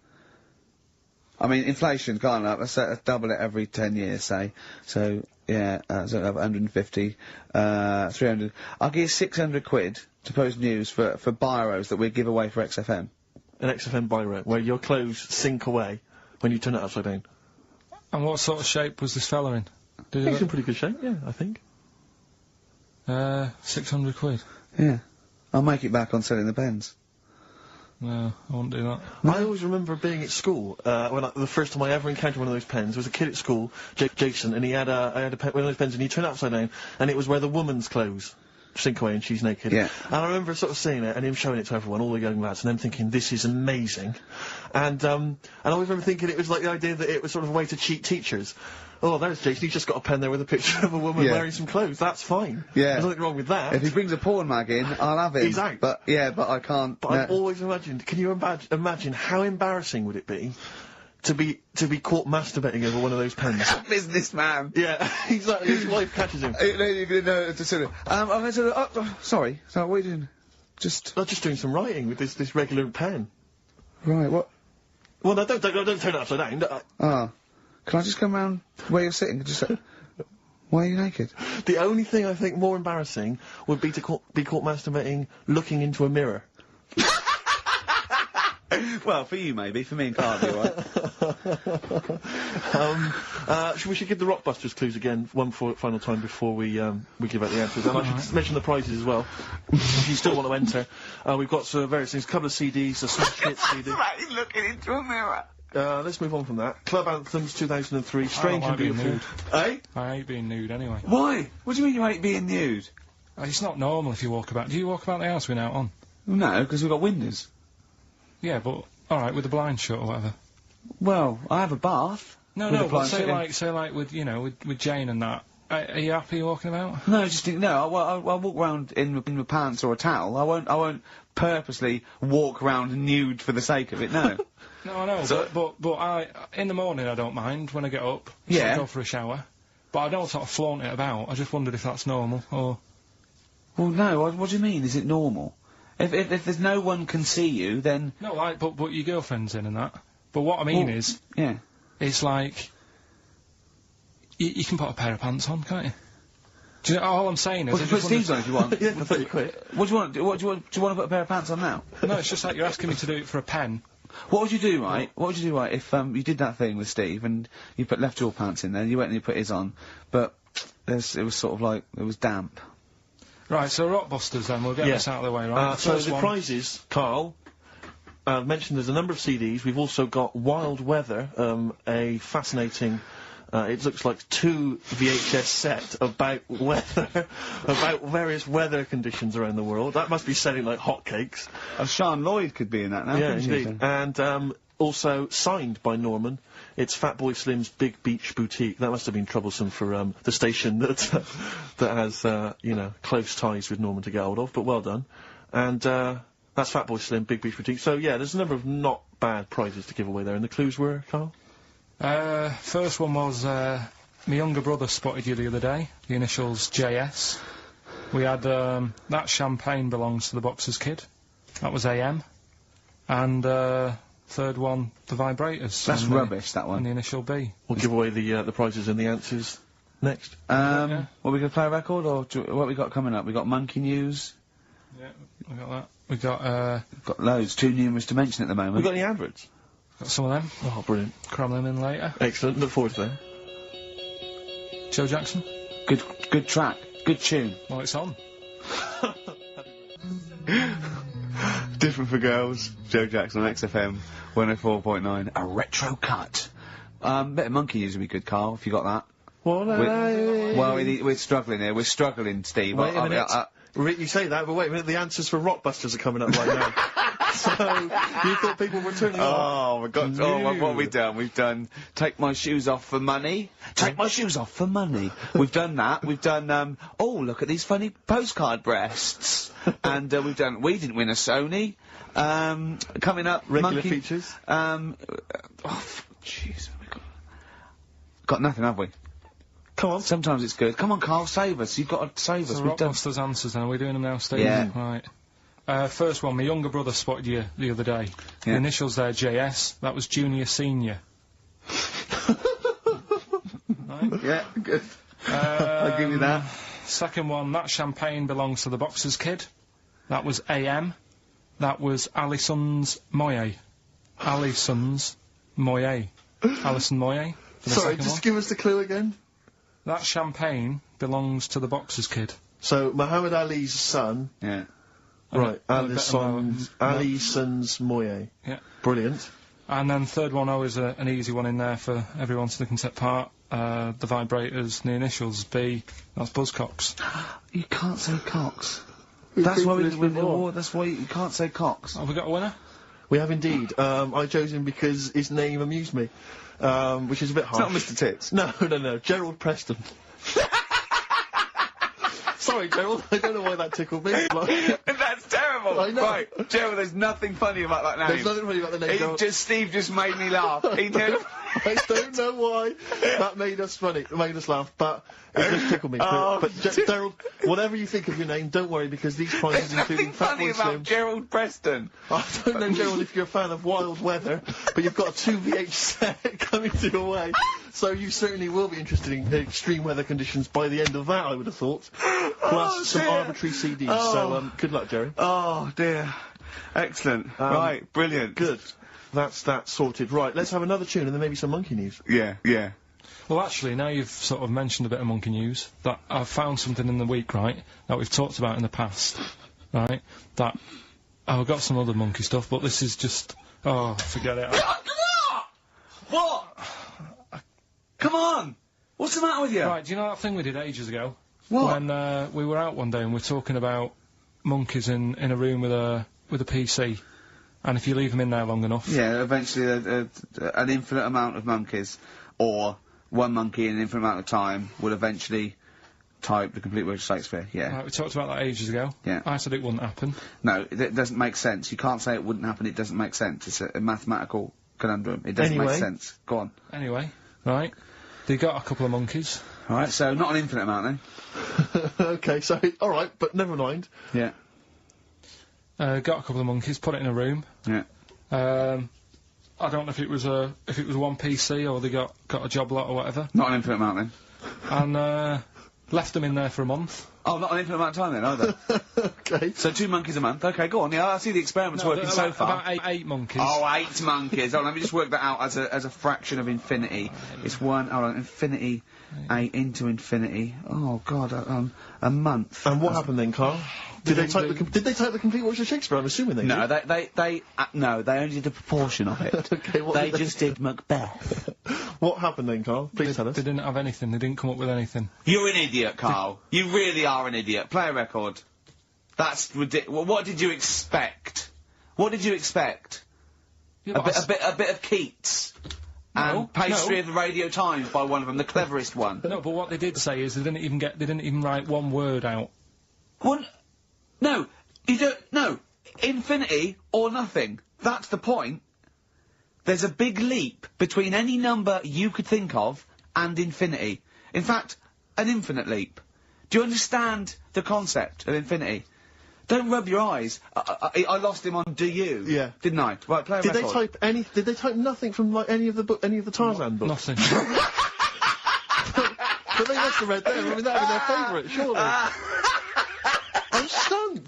I mean, inflation, can't it? Let's double it every 10 years, say. So, yeah, so 150, 300. I'll give you 600 quid to post news for biros that we give away for XFM. An XFM biro, where your clothes sink away when you turn it upside down. And what sort of shape was this fella in? He's in pretty good shape, yeah, I think. 600 quid. Yeah. I'll make it back on selling the pens. No, I won't do that. I always remember being at school, the first time I ever encountered one of those pens. There was a kid at school, Jason, and he had a pen, one of those pens, and he turned it upside down, and it was where the woman's clothes sink away and she's naked. Yeah. And I remember sort of seeing it, and him showing it to everyone, all the young lads, and them thinking, this is amazing. And I always remember thinking it was like the idea that it was sort of a way to cheat teachers. Oh, there's Jason, he's just got a pen there with a picture of a woman wearing some clothes. That's fine. Yeah. There's nothing wrong with that. If he brings a porn mag in, I'll have him. He's out. But I can't. But I've always imagined, can you imagine how embarrassing would it be to be caught masturbating over one of those pens? Businessman. Yeah, exactly. His wife catches him. I'm going to sorry. So what are you doing? I'm just doing some writing with this regular pen. Right, what? Well, no, don't turn it upside down. Can I just come round where you're sitting and just say, why are you naked? The only thing I think more embarrassing would be to be caught masturbating looking into a mirror. Well, for you maybe, for me and Karl, right? We should give the Rockbusters clues again one final time before we give out the answers. And I should mention the prizes as well, if you still want to enter. We've got various things, a couple of CDs, a Smash Hits CD. Right, looking into a mirror. Let's move on from that. Club Anthems 2003, Strange and Beautiful. Nude. Eh? I hate being nude anyway. Why? What do you mean you hate being nude? It's not normal if you walk about. Do you walk about the house without on? No, because we've got windows. Yeah, but alright, with the blind shut or whatever. Well, I have a bath. No, with no, the but blinds say like with, with Jane and that. Are you happy walking about? No, I'll walk around in my pants or a towel. I won't purposely walk around nude for the sake of it, no. No, I know, but in the morning I don't mind when I get up. So I go for a shower. But I don't sort of flaunt it about. I just wondered if that's normal, or... Well, no, what do you mean, is it normal? If there's no one can see you, then... No, but your girlfriend's in and that. But what I mean is... Yeah. It's like... You can put a pair of pants on, can't you? Do you know, all I'm saying is... Well, put Steve's on if you want. Yeah, I thought you quit. What do you want? Do you want to put a pair of pants on now? No, it's just like you're asking me to do it for a pen. What would you do, right? What would you do, right, if you did that thing with Steve and you left your pants in there, and you went and you put his on, but it was sort of like it was damp. Right, so Rockbusters then. We'll get this out of the way, right? So the prizes, Karl. Mentioned there's a number of CDs. We've also got Wild Weather, a fascinating. It looks like 2 VHS set about weather, about various weather conditions around the world. That must be selling like hotcakes. Sean Lloyd could be in that now. Yeah, couldn't she? indeed. And also signed by Norman. It's Fatboy Slim's Big Beach Boutique. That must have been troublesome for the station that has close ties with Norman to get hold of. But well done. And that's Fatboy Slim, Big Beach Boutique. So yeah, there's a number of not bad prizes to give away there. And the clues were, Karl? First one was, my younger brother spotted you the other day, the initials JS. We had, that champagne belongs to the Boxer's Kid. That was AM. And, third one, the vibrators. That's rubbish, that one. And the initial B. We'll give away the prizes and the answers next. Well, we gonna play a record, or what we got coming up? We got Monkey News. Yeah, we got that. We got, got loads, too numerous to mention at the moment. We got any adverts? got some of them. Oh, brilliant. Cram them in later. Excellent. Look forward to them. Joe Jackson. Good track. Good tune. Well, it's on. Different for girls. Joe Jackson on XFM 104.9. A retro cut. Bit of Monkey News would be good, Karl, if you got that. We're struggling here. We're struggling, Steve. Wait a minute. You say that, but wait a minute, the answers for Rockbusters are coming up right now. So, you thought people were turning off? Oh, my God. Oh, what have we done? We've done Take My Shoes Off for Money. Take My Shoes Off for Money. We've done that. We've done, oh, look at these funny postcard breasts. And, we've done We Didn't Win a Sony. Coming up, regular features. Jeez. Got nothing, have we? Come on. Sometimes it's good. Come on, Karl, save us. You've got to save us. So We've done... Rockbusters answers then. Are we doing them now, Steve? Yeah. Right. First one, my younger brother spotted you the other day. The initials there, JS. That was Junior Senior. Right? Yeah, good. I'll give you that. Second one, that champagne belongs to the Boxer's Kid. That was AM. That was Alison's Moye. Alison's Moye. Alison Moye. Sorry, just give us the clue again. That champagne belongs to the Boxer's Kid. So, Muhammad Ali's son... Yeah. Right, Alison's Moye. Yeah. Brilliant. And then third one, always an easy one in there for everyone so they can take part. The vibrators, the initials B, that's Buzzcocks. You can't say cocks. That's why we win the award. That's why you can't say cocks. Have we got a winner? We have indeed. I chose him because his name amused me, which is a bit harsh. It's not Mr. Tits. No. Gerald Preston. Sorry, Gerald. I don't know why that tickled me. That's terrible. I know. Right, Gerald, there's nothing funny about that name. There's nothing funny about the name, Gerald. Steve just made me laugh. He did. I don't know why that made us funny. It made us laugh, but it just tickled me. But Gerald, whatever you think of your name, don't worry, because these prizes There's including nothing funny Fatboy Slim. about Gerald Preston. I don't know, Gerald, if you're a fan of wild weather, but you've got a 2VH set coming to your way, so you certainly will be interested in extreme weather conditions by the end of that, I would have thought. Plus some arbitrary CDs. So good luck, Jerry. Oh dear. Excellent. Right, brilliant. Good. That's that sorted. Right, let's have another tune and then maybe some monkey news. Yeah. Well, actually, now you've sort of mentioned a bit of monkey news, that I've found something in the week, right, that we've talked about in the past, right, that I've got some other monkey stuff, but this is just, forget it. What? Come on! What's the matter with you? Right, do you know that thing we did ages ago? What? When we were out one day and we were talking about monkeys in a room with a PC, and if you leave them in there long enough... Yeah, eventually an infinite amount of monkeys, or one monkey in an infinite amount of time, will eventually type the complete words of Shakespeare, yeah. Right, we talked about that ages ago. Yeah. I said it wouldn't happen. No, it doesn't make sense. You can't say it wouldn't happen, it doesn't make sense. It's a mathematical conundrum. It doesn't make sense. Go on. Anyway, right, they got a couple of monkeys. Alright, so not an infinite amount then. Okay, so, alright, but never mind. Yeah. Got a couple of monkeys, put it in a room. Yeah. I don't know if it was one PC or they got a job lot or whatever. Not an infinite amount then. And left them in there for a month. Oh, not an infinite amount of time then, either. Okay. So 2 monkeys a month. Okay, go on. Yeah, I see the experiment's working so far. About eight monkeys. Oh, 8 monkeys. Oh, let me just work that out as a fraction of infinity. It's infinity, 8 into infinity. Oh God, a month. And what happened then, Karl? Did they type the complete works of Shakespeare? I'm assuming they did. No, they only did a proportion of it. Okay, they just did Macbeth. What happened then, Karl? Please tell us. They didn't have anything. They didn't come up with anything. You're an idiot, Karl. You really are an idiot. Play a record. That's ridiculous. What did you expect? What did you expect? Yeah, a bit of Keats. And Pastry of the Radio Times by one of them, the cleverest one. No, but what they did say is they didn't even write one word out. One. No, you don't. No, infinity or nothing. That's the point. There's a big leap between any number you could think of and infinity. In fact, an infinite leap. Do you understand the concept of infinity? Don't rub your eyes. I lost him on Do You? Yeah. Didn't I? Right, play a record. Did they type nothing from like any of the Tarzan books? Nothing. But they must have read them. I mean, that would be their favourite, surely. I'm stunned.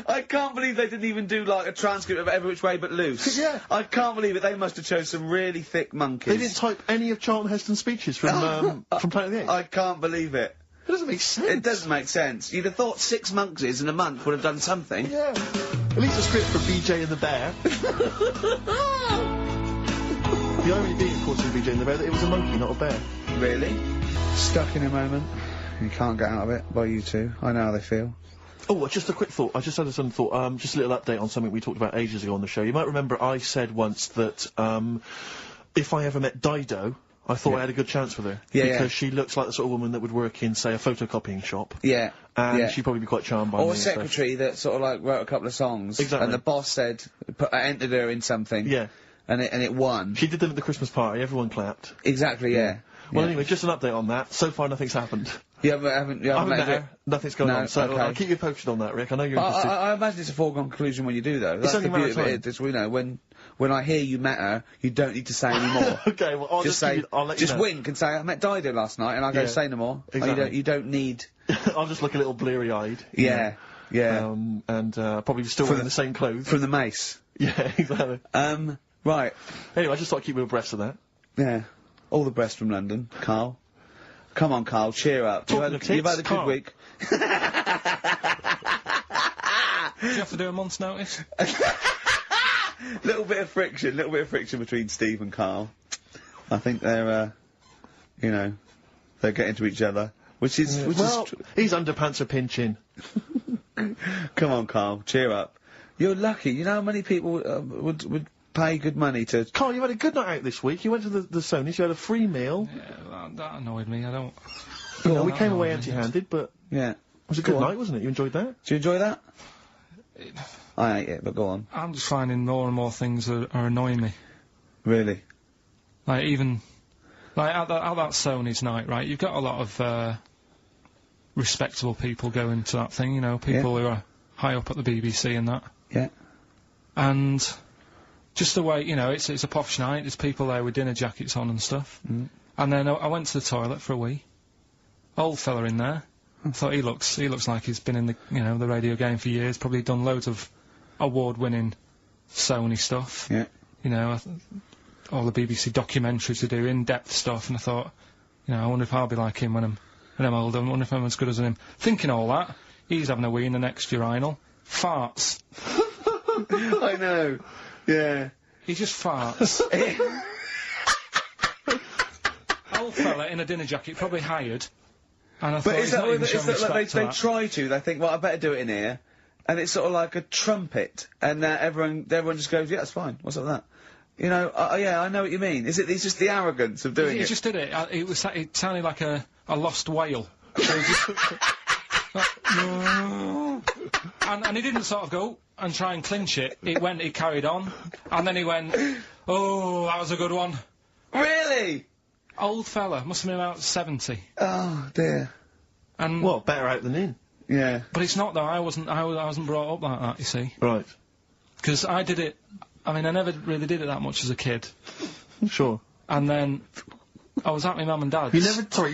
I can't believe they didn't even do like a transcript of Every Which Way But Loose. Yeah. I can't believe it. They must have chose some really thick monkeys. They didn't type any of Charlton Heston's speeches from Planet of the Apes. I can't believe it. It doesn't make sense. It doesn't make sense. You'd have thought 6 monkeys in a month would have done something. Yeah. At least a script for BJ and the Bear. The irony being, of course, with BJ and the Bear, that it was a monkey, not a bear. Really? Stuck in a moment. You can't get out of it by you two. I know how they feel. Oh, just a quick thought. I just had a sudden thought. Just a little update on something we talked about ages ago on the show. You might remember I said once that if I ever met Dido, I thought I had a good chance with her. Yeah, because she looks like the sort of woman that would work in, say, a photocopying shop. Yeah. And she'd probably be quite charmed by me. Or a secretary that sort of like wrote a couple of songs. Exactly. And the boss said, entered her in something. Yeah. And it won. She did them at the Christmas party. Everyone clapped. Exactly, yeah. Well, anyway, just an update on that. So far, nothing's happened. You haven't I haven't met met her. Nothing's going on. So okay. I'll keep you posted on that, Rick. I know you're interested. I imagine it's a foregone conclusion when you do, though. That's only the beauty of matter of it. It's, you know, when I hear you met her, you don't need to say any more. Okay, well, I'll just say, I'll let you just know. wink and say, I met Dido last night, and I'll go, say no more. Exactly. You don't need... I'll just look a little bleary-eyed. Yeah, yeah. And probably still wearing the same clothes. From the mace. Yeah, exactly. Right. Anyway, I just thought I'd keep you abreast of that. Yeah. All the best from London, Karl. Come on, Karl, cheer up. You've had a good week. Do you have to do a month's notice? little bit of friction between Steve and Karl. I think they're, you know, they're getting to each other, which is his underpants are pinching. Come on, Karl, cheer up. You're lucky. You know how many people would pay good money to... Karl, you had a good night out this week. You went to the Sonys, you had a free meal. Yeah, that annoyed me. I don't... You know, we came away empty-handed, but... Yeah. It was a good night, wasn't it? You enjoyed that? Did you enjoy that? I ate it, but go on. I'm just finding more and more things are annoying me. Really? Like, even... Like, at that Sony's night, right, you've got a lot of, respectable people going to that thing, you know, people who are high up at the BBC and that. Yeah. And... Just the way, you know, it's a posh night, there's people there with dinner jackets on and stuff. Mm. And then I went to the toilet for a wee. Old fella in there. I thought he looks like he's been in the, you know, the radio game for years, probably done loads of award-winning Sony stuff. Yeah. You know, all the BBC documentaries to do, in-depth stuff, and I thought, you know, I wonder if I'll be like him when I'm older, I wonder if I'm as good as him. Thinking all that, he's having a wee in the next urinal. Farts. I know. Yeah. He just farts. Old fella in a dinner jacket, probably hired. And I thought, But he's not even showing respect like to they that. try to, they think, well, I better do it in here. And it's sort of like a trumpet. And everyone just goes, yeah, that's fine. What's up with that? You know, yeah, I know what you mean. It's just the arrogance of doing He it. just did it. It sounded like a lost whale. And he didn't sort of go and try and clinch it. He carried on. And then he went, oh, that was a good one. Really? Old fella, must have been about 70. Oh, dear. And Well, better out than in. Yeah. But it's not though, I wasn't brought up like that, you see. Right. Because I did it, I mean, I never really did it that much as a kid. Sure. And then, I was at my mum and dad's. You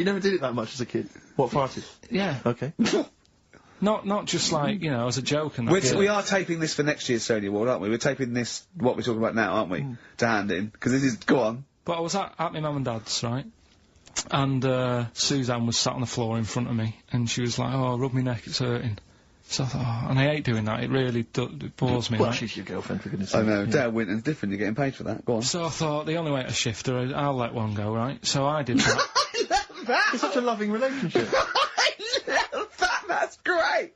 never did it that much as a kid? What, farted? Yeah. Okay. Not just like, you know, as a joke and that. We are taping this for next year's Sony Award, aren't we? We're taping this, what we're talking about now, aren't we? To hand in. Because this is, go on. But I was at my mum and dad's, right? And, Suzanne was sat on the floor in front of me, and she was like, oh, rub me neck, it's hurting. So I thought, oh, and I hate doing that, it really it bores me, Well, right? she's your girlfriend, for goodness I sake. know, Yeah. Dale Winton's different, you're getting paid for that. Go on. So I thought, the only way to shift her, I'll let one go, right? So I did that. I love that! It's such a loving relationship. I love that! That's great!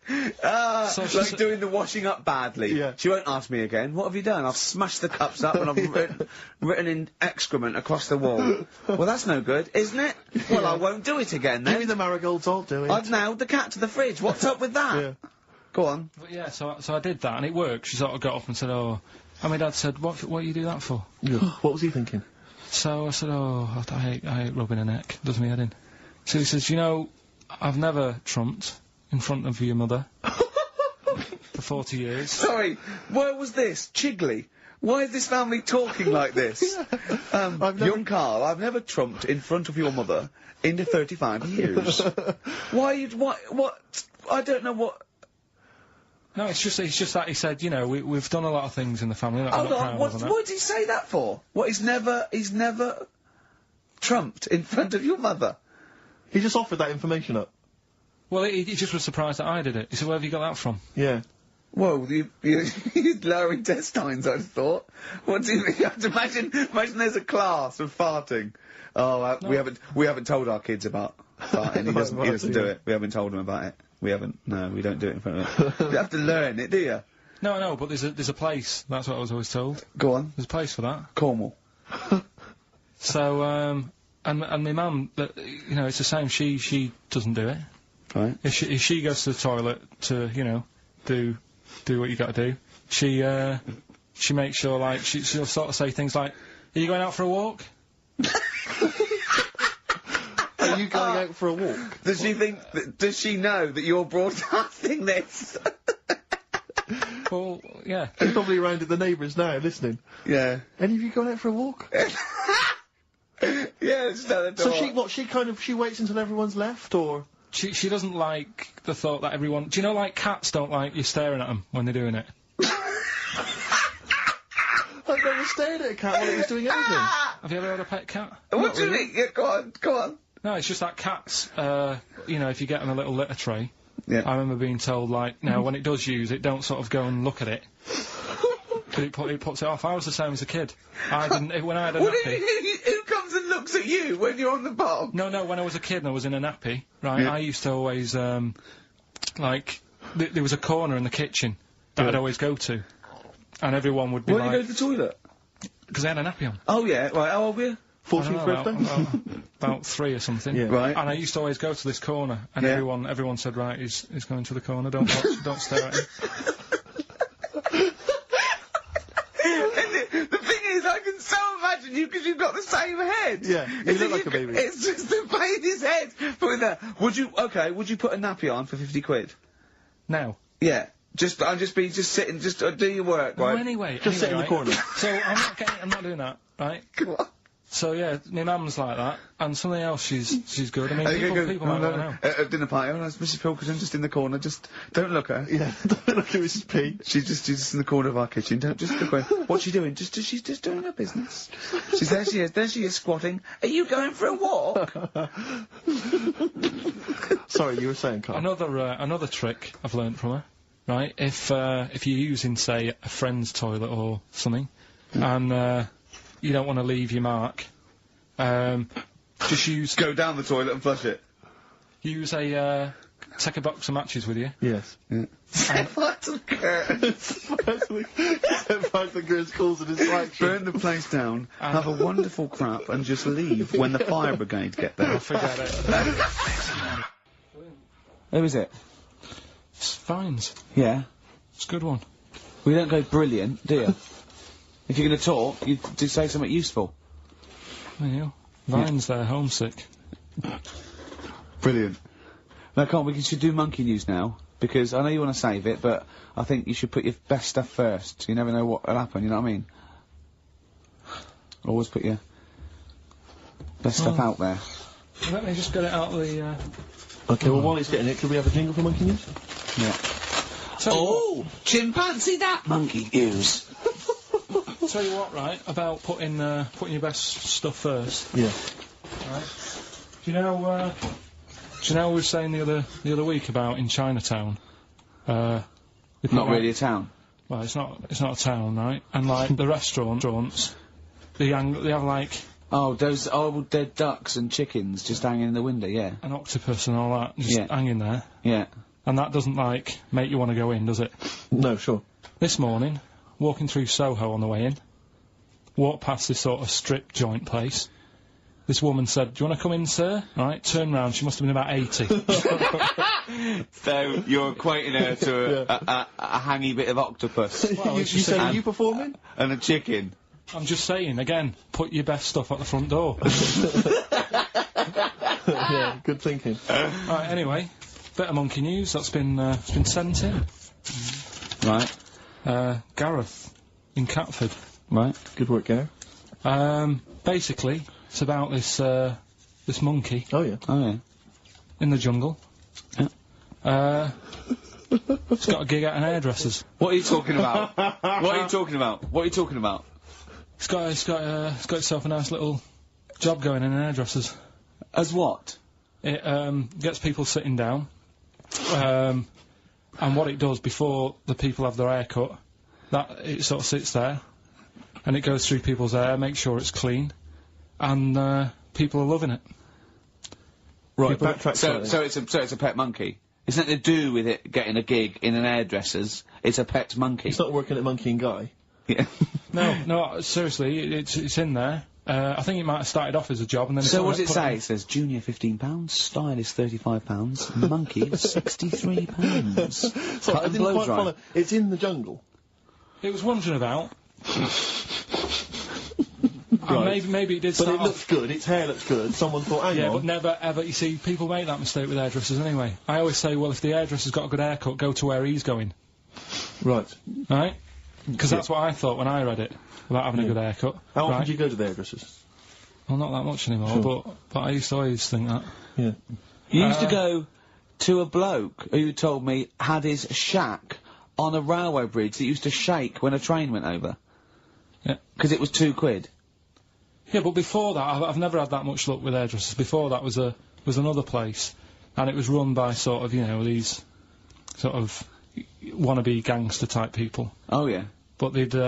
So like she's- doing the washing up badly. Yeah. She won't ask me again. What have you done? I've smashed the cups up and I've written in excrement across the wall. Well, that's no good, isn't it? Well, I won't do it again Give me then. the marigolds, I'll do it. I've nailed the cat to the fridge. What's up with that? Yeah. Go on. But yeah, so I did that, and it worked. She sort of got up and said, oh... And my dad said, what you do that for? Yeah. What was he thinking? So I said, oh, I hate rubbing a neck. Does me head in. So he says, you know, I've never trumped in front of your mother for 40 years. Sorry, where was this? Chigley? Why is this family talking like this? Young Karl, I've never trumped in front of your mother in the 35 years. What? I don't know what... No, it's just that he said, you know, we've done a lot of things in the family that I'm Hold not on, proud what of. And did he say that for? What, he's never trumped in front of your mother? He just offered that information up. Well, he just was surprised that I did it. He said, where have you got that from? Yeah. Whoa, you're lower intestines, I'd thought. What do you mean? You have to imagine there's a class of farting. Oh, we haven't told our kids about farting. He doesn't do it. We haven't told him about it. We don't do it in front of him. You have to learn it, do you? No, but there's a place. That's what I was always told. Go on. There's a place for that. Cornwall. So, and my mum, you know, it's the same. She doesn't do it. Right. If she goes to the toilet to, you know, do what you got to do, she makes sure, like, she'll sort of say things like, "Are you going out for a walk?" Are you going out for a walk? Does she think? Does she know that you're broadcasting this? Well, yeah. He's probably around at the neighbours now, listening. Yeah. Any of you going out for a walk? Yeah, just at the door. So she waits until everyone's left, or? She doesn't like the thought that everyone... Do you know, like, cats don't like you staring at them when they're doing it? I've never stared at a cat while it was doing anything. Have you ever had a pet cat? What do you mean? Yeah, go on. No, it's just that cats, you know, if you get them a little litter tray, Yeah. I remember being told, like, now when it does use it, don't sort of go and look at it. But it puts it off. I was the same as a kid. I didn't, when I had a What nappy... do you mean? Who comes and looks at you when you're on the bottom? No, when I was a kid and I was in a nappy, right, Yeah. I used to always, like, there was a corner in the kitchen that I'd always go to. And everyone would be Why do you go like... to the toilet? Because I had a nappy on. Oh, yeah, right, how old were you? 14th birthday? About 3 or something. Yeah. Right. And I used to always go to this corner, and Yeah. everyone said, right, he's going to the corner, don't watch, don't stare at him. The thing is, I can so imagine you because you've got the same head. Yeah, you look like a baby. It's just the baby's head. Putting that. Would you put a nappy on for 50 quid? Now. Yeah. Just sitting, just do your work, Well, right? anyway. Just sit in the right, corner. So I'm not doing that, right? What? So yeah, my mum's like that, and something else she's good. I mean, Okay, people might want to know. At a dinner party, oh, that's Mrs. Pilkington just in the corner, just don't look at her. Yeah, don't look at Mrs. P. She's just in the corner of our kitchen, don't just look at her. What's she doing? She's just doing her business. There she is squatting. Are you going for a walk? Sorry, you were saying, Karl. Another trick I've learnt from her, right? If you're using, say, a friend's toilet or something, and you don't want to leave your mark, just Go down the toilet and flush it. take a box of matches with you. Yes. Set fire to the curtains. Set fire to the girls' calls and distraction. Burn the place down, have a wonderful crap, and just leave when the fire brigade get there. Forget it. Who is it? It's Vines. Yeah. It's a good one. We don't go brilliant, do you? If you're going to talk, you do say something useful. Yeah. Vines there, homesick. Brilliant. No, come on, we should do monkey news now, because I know you want to save it, but I think you should put your best stuff first. You never know what will happen, you know what I mean? Always put your best stuff out there. Let me just get it out of the... Okay, well, while he's getting it, could we have a jingle for Monkey News? Yeah. Oh, chimpanzee that monkey news. Tell you what, right, about putting your best stuff first, Yeah. right? Do you know what we were saying the other week about in Chinatown? Not really a town. Well, it's not a town, right? And like the restaurants, they have like Oh, those old dead ducks and chickens just hanging in the window, yeah. an octopus and all that just Yeah. hanging there, Yeah. and that doesn't like make you want to go in, does it? No, sure. This morning, walking through Soho on the way in, walked past this sort of strip joint place. This woman said, "Do you want to come in, sir?" Right, turned round, she must have been about 80. So, you're equating her to a hangy bit of octopus. Well, you it's just say, a- are you performing? And a chicken. I'm just saying, again, put your best stuff at the front door. Yeah, good thinking. Right, anyway, bit of monkey news that's been sent in. Right. Gareth, in Catford. Right. Good work, Gary. Basically, it's about this monkey Oh, yeah. Oh, yeah. in the jungle. It's got a gig at an hairdresser's. What are you talking about? What are you talking about? What are you talking about? It's got itself a nice little job going in an hairdresser's. As what? It gets people sitting down, and what it does before the people have their hair cut, that it sort of sits there, and it goes through people's hair, makes sure it's clean, and people are loving it. Right, People- backtrack So slightly. it's a pet monkey. It's nothing to do with it getting a gig in an hairdresser's. It's a pet monkey. It's not working at Monkey and Guy. Yeah. No, seriously, it's in there. I think it might have started off as a job, and then So what does it put say? in- It says junior £15, stylist £35, monkey £63. So I Cut and didn't blow quite dry. follow. It's in the jungle. It was wandering about. And maybe it did But start it looks off. good, its hair looks good. Someone thought, hang Yeah, on. but never ever. You see, people make that mistake with hairdressers anyway. I always say, well, if the hairdresser's got a good haircut, go to where he's going, Right. right? Because that's what I thought when I read it about having a good haircut. How often right? do you go to the hairdressers? Well, not that much anymore, Sure. but I used to always think that. Yeah. You used to go to a bloke who told me had his shack on a railway bridge that used to shake when a train went over. Yeah. Because it was £2. Yeah, but before that, I've never had that much luck with hairdressers. Before that was another place, and it was run by sort of, you know, these sort of wannabe gangster type people. Oh yeah. But they'd, you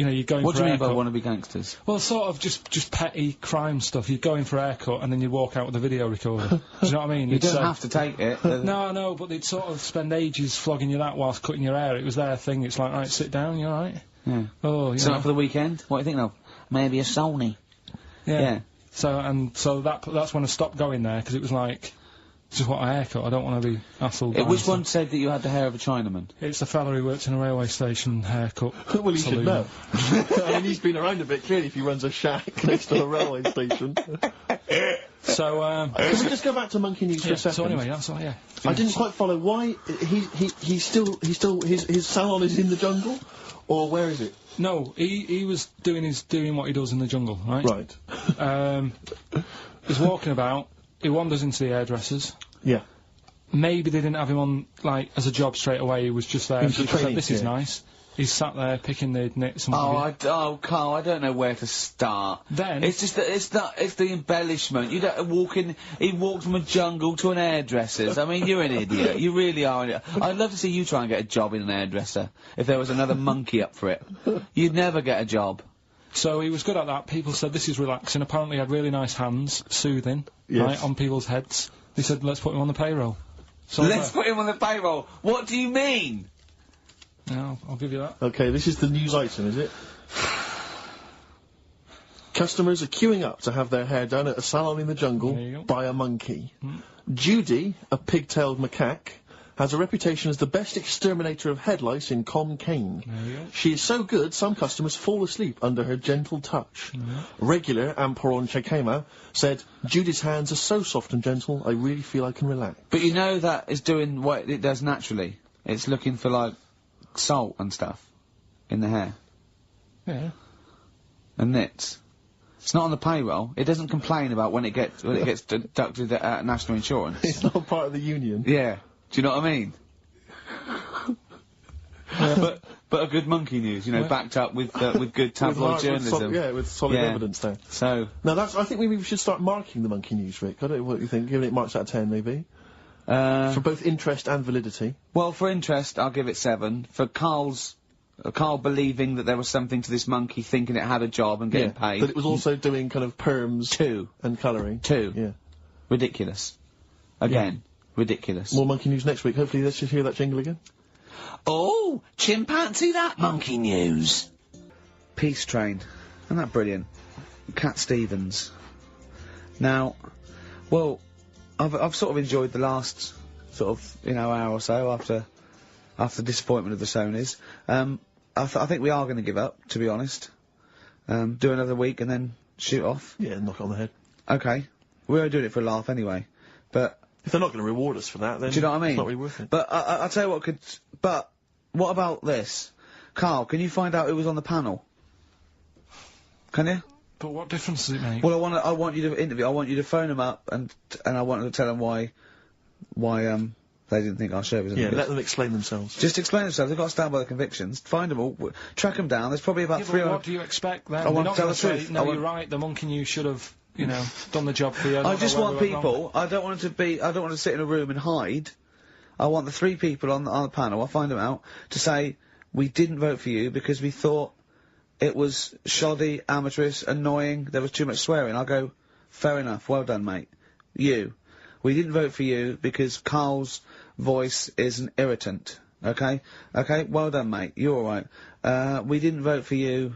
know, you'd go in What for do you a mean by haircut. wannabe gangsters? Well, sort of just petty crime stuff. You'd go in for a haircut and then you'd walk out with a video recorder. Do you know what I mean? You You'd don't say- have to take it. No, but they'd sort of spend ages flogging you that whilst cutting your hair. It was their thing. It's like, right, sit down, you alright? Yeah. Oh, you So know. for the weekend, what are you thinking of? Maybe a Sony. Yeah. Yeah. So that's when I stopped going there, because it was like, just want a haircut, I don't want to be hassled. down, Which so- one said that you had the hair of a Chinaman? It's the fella who works in a railway station haircut. Well, he saloon. should know. I mean, he's been around a bit, clearly, if he runs a shack next to a railway station. So, Can we just go back to Monkey News for a second? so anyway, that's all, yeah. I didn't quite follow why he's still his salon is in the jungle, or where is it? No, he was doing what he does in the jungle, right? Right. He's walking about, he wanders into the hairdressers. Yeah. Maybe they didn't have him on, like, as a job straight away, he was just there. He was and a people said, trainee, this is yeah. nice. He's sat there picking the knits and Carl, I don't know where to start. Then- it's just that it's the embellishment. You don't he walked from a jungle to an hairdresser's. I mean, you're an idiot. You really are an idiot. I'd love to see you try and get a job in an hairdresser if there was another monkey up for it. You'd never get a job. So he was good at that. People said this is relaxing. Apparently he had really nice hands, soothing, Yes. right, on people's heads. They said, let's put him on the payroll. So Let's put him on the payroll. What do you mean? Yeah, I'll give you that. Okay, this is the news item, is it? Customers are queuing up to have their hair done at a salon in the There you jungle go. by a monkey. Judy, a pig-tailed macaque, has a reputation as the best exterminator of head lice in Comcane. There you go. She is so good, some customers fall asleep under her gentle touch. Regular Amporon Chekema said, Judy's hands are so soft and gentle, I really feel I can relax. But you know that is doing what it does naturally. It's looking for, like, salt and stuff in the hair. Yeah. And nits. It's not on the payroll. It doesn't complain about when it gets deducted at national insurance. It's not part of the union. Yeah. Do you know what I mean? But a good monkey news, you know, backed up with good tabloid journalism. With solid Yeah. evidence there. So, Now I think maybe we should start marking the monkey news, Rick. I don't know what you think, giving it marks out of 10 maybe. For both interest and validity. well, for interest, I'll give it 7. For Karl believing that there was something to this monkey, thinking it had a job and getting paid. That it was also doing kind of perms 2. and colouring. 2. Yeah. Ridiculous. Again, ridiculous. More monkey news next week. Hopefully let's just hear that jingle again. Oh, chimpanzee that monkey news. Peace Train. Isn't that brilliant? Cat Stevens. Now, well, I've sort of enjoyed the last sort of, hour or so after the disappointment of the Sonys. I think we are going to give up, to be honest. Do another week and then shoot off. Yeah, knock it on the head. Okay. We were doing it for a laugh anyway. But, If they're not going to reward us for that, then do you know what I mean? it's not really worth it. But I'll tell you what could... But, what about this? Carl, can you find out who was on the panel? Can you? But what difference does it make? Well, I want you to interview. I want you to phone them up and I want to tell them why they didn't think our show was any Yeah, good. let them explain themselves. Just explain themselves. They've got to stand by their convictions. Find them all. Track them down. There's probably about Yeah, but 300. what do you expect then? I want They're to tell not the gonna truth. say, no, I want- you're right, the monkey news should have, done the job for you. I don't just know where want we went wrong. people. I don't want to sit in a room and hide. I want the 3 people on the panel. I'll find them out to say we didn't vote for you because we thought it was shoddy, amateurish, annoying. There was too much swearing. I'll go, fair enough. Well done, mate. We didn't vote for you because Karl's voice is an irritant. Okay? Okay? Well done, mate. You're alright. We didn't vote for you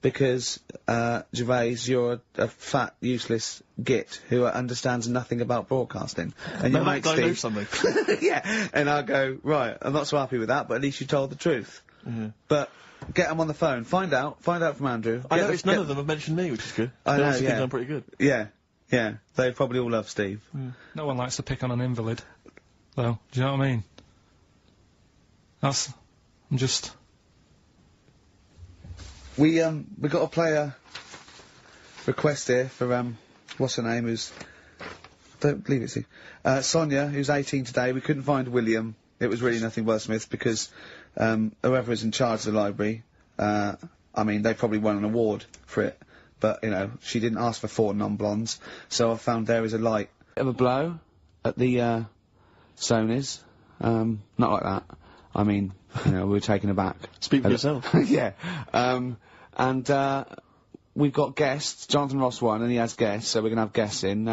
because, Gervais, you're a fat, useless git who understands nothing about broadcasting. And your Now mate that guy Steve... knows something. yeah. And I'll go, right, I'm not so happy with that, but at least you told the truth. Yeah. But get them on the phone. Find out from Andrew. I Get noticed none of them have mentioned me, which is good. I They know, obviously think yeah. I'm pretty good. Yeah. They probably all love Steve. No one likes to pick on an invalid, though. Do you know what I mean? I'm just... We got a player request here for, what's her name, who's... I don't believe it's Steve. Sonia, who's 18 today. We couldn't find William. It was really nothing wordsmith because, whoever is in charge of the library, I mean, they probably won an award for it. But, she didn't ask for 4 non-blondes, so I found There Is a Light. Bit of a blow at the, Sonys. Not like that. I mean, you know, we were taken aback. Speak for yourself. Yeah. We've got guests. Jonathan Ross won, and he has guests, so we're going to have guests in.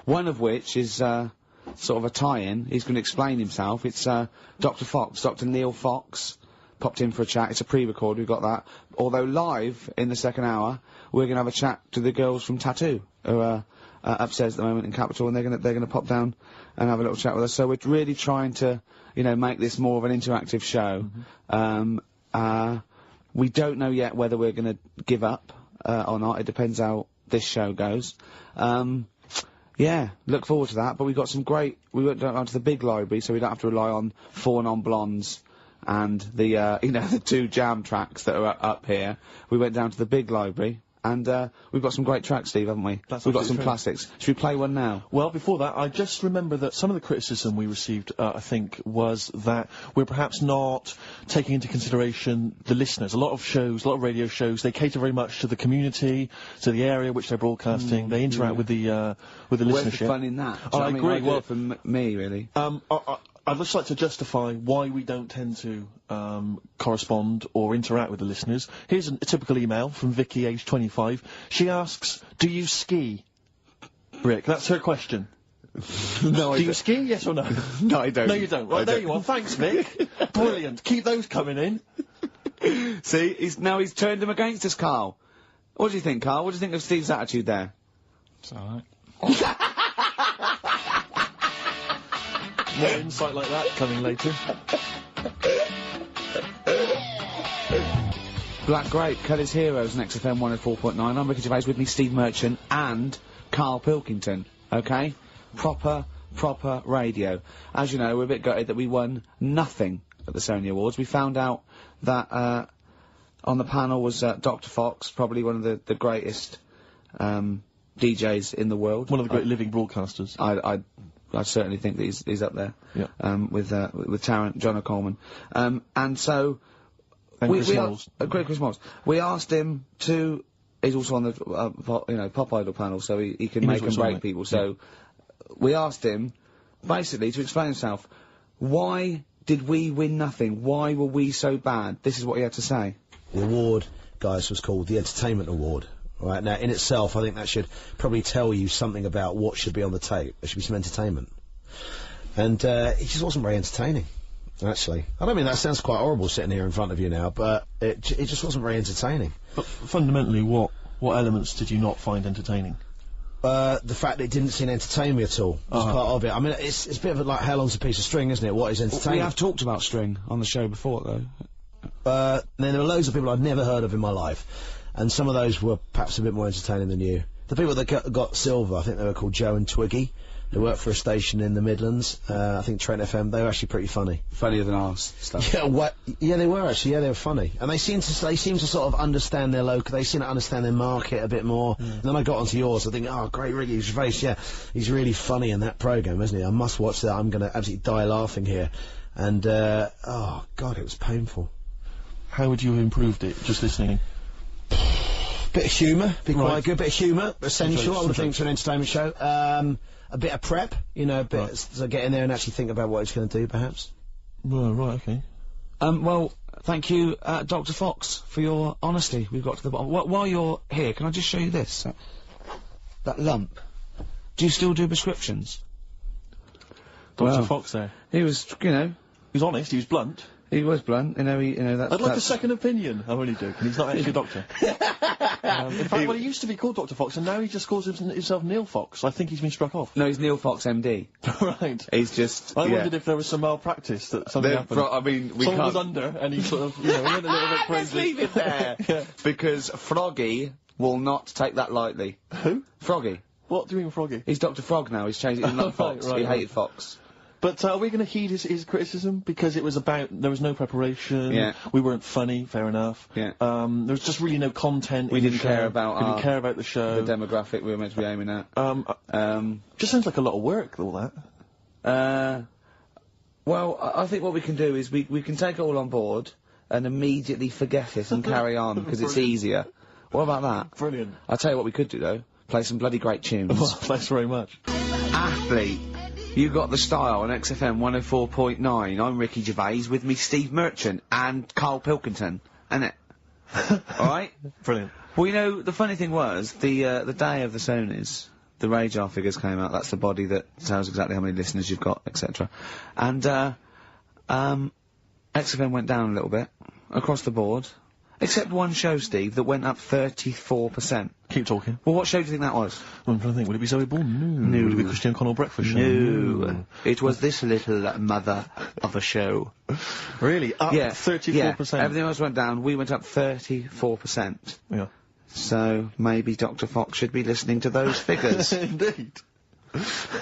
One of which is sort of a tie-in. He's going to explain himself. It's Dr. Fox, Dr. Neil Fox, popped in for a chat. It's a pre-record. We've got that. Although live in the second hour, we're going to have a chat to the girls from Tattoo, who are upstairs at the moment in Capital, and they're going to pop down and have a little chat with us. So we're really trying to, you know, make this more of an interactive show. We don't know yet whether we're going to give up or not. It depends how this show goes. Yeah, look forward to that. But we've got some great. We went down to the big library, so we don't have to rely on 4 non-blondes and the you know, the 2 jam tracks that are up here. We went down to the big library. And, we've got some great tracks, Steve, haven't we? We've got some classics. Should we play one now? Well, before that, I just remember that some of the criticism we received, I think, was that we're perhaps not taking into consideration the listeners. A lot of shows, a lot of radio shows, they cater very much to the community, to the area which they're broadcasting. They interact with the listenership. Where's the fun in that? I agree. Well, for me, really. I'd just like to justify why we don't tend to correspond or interact with the listeners. Here's a typical email from Vicky, age 25. She asks, do you ski? Rick, that's her question. No, do you ski, yes or no? No, I don't. No, you don't. Right, there you are. Thanks, Vic. Brilliant. Keep those coming in. See, he's turned him against us, Karl. What do you think, Karl? What do you think of Steve's attitude there? It's alright. More insight like that coming later. Black Grape, Kelly's Heroes, next FM 104.9. I'm Ricky Gervais, with me Steve Merchant and Karl Pilkington, okay? Proper radio. As you know, we're a bit gutted that we won nothing at the Sony Awards. We found out that, on the panel was, Dr. Fox, probably one of the greatest, DJs in the world. One of the great living broadcasters. I certainly think that he's up there. Yeah. With Tarrant, John O'Coleman. And so... Chris Moles. Great Chris Moles. We asked him to... He's also on the, you know, Pop Idol panel, so he can make and break people. So, we asked him, basically, to explain himself, why did we win nothing? Why were we so bad? This is what he had to say. The award, guys, was called the Entertainment Award. Right, now, in itself, I think that should probably tell you something about what should be on the tape. There should be some entertainment. And, it just wasn't very entertaining, actually. I don't mean that sounds quite horrible sitting here in front of you now, but it just wasn't very entertaining. But fundamentally, what elements did you not find entertaining? The fact that it didn't seem to entertain me at all was part of it. I mean, it's a bit of like, how long's a piece of string, isn't it? What is entertaining? We have talked about string on the show before, though. Then there were loads of people I'd never heard of in my life. And some of those were perhaps a bit more entertaining than you. The people that got silver, I think they were called Joe and Twiggy. They worked for a station in the Midlands, I think Trent FM. They were actually pretty funny. Funnier than ours stuff. Yeah, yeah, they were actually. Yeah, they were funny, and they seem to sort of understand their local. They seem to understand their market a bit more. And then I got onto yours. I think, oh, great, Ricky Gervais. Yeah, he's really funny in that program, isn't he? I must watch that. I'm going to absolutely die laughing here. And oh God, it was painful. How would you have improved it? Just listening. Bit of humour, be quite good. Bit of humour, essential, I would think, to an entertainment show. A bit of prep, you know, a bit so get in there and actually think about what he's going to do, perhaps. Well, right, okay. Well, thank you, Dr. Fox, for your honesty. We've got to the bottom. While you're here, can I just show you this? That lump. Do you still do prescriptions? Dr. Fox there. He was, you know... He was honest, he was blunt. He was blunt, you know, that's... I'd like a second opinion. I'm only joking, he's not actually a doctor. In fact, well, he used to be called Dr. Fox, and now he just calls himself Neil Fox. I think he's been struck off. No, he's Neil Fox, MD. Right. He's just... I wondered if there was some malpractice, that something happened. I mean, we Someone can't... was under, and he sort of, you know, he went a little bit crazy. Let's leave it there! Yeah. Because Froggy will not take that lightly. Who? Froggy. What do you mean Froggy? He's Dr. Frog now, he's changed it to not Fox. Right, he hated Fox. But are we going to heed his criticism? Because it was about, there was no preparation, we weren't funny, fair enough. Yeah. There was just really no content We in didn't the show. care about We didn't care about the show. the demographic we were meant to be aiming at. Just sounds like a lot of work, all that. Well, I think what we can do is we can take it all on board and immediately forget it and carry on, because it's easier. What about that? Brilliant. I'll tell you what we could do, though. Play some bloody great tunes. Well, thanks very much. Athlete. You got the style on XFM 104.9. I'm Ricky Gervais, with me Steve Merchant and Karl Pilkington, innit? Alright? Brilliant. Well, you know, the funny thing was, the day of the Sonys, the radar figures came out. That's the body that tells exactly how many listeners you've got, etc. And, XFM went down a little bit, across the board. Except one show, Steve, that went up 34%. Keep talking. Well, what show do you think that was? I'm trying to think. Would it be Zoe Bourne? No. Would it be Christian Connell Breakfast Show? No. It was this little mother of a show. Really? Up Yeah. 34%? Yeah. Everything else went down. We went up 34%. Yeah. So, maybe Dr. Fox should be listening to those figures. Indeed.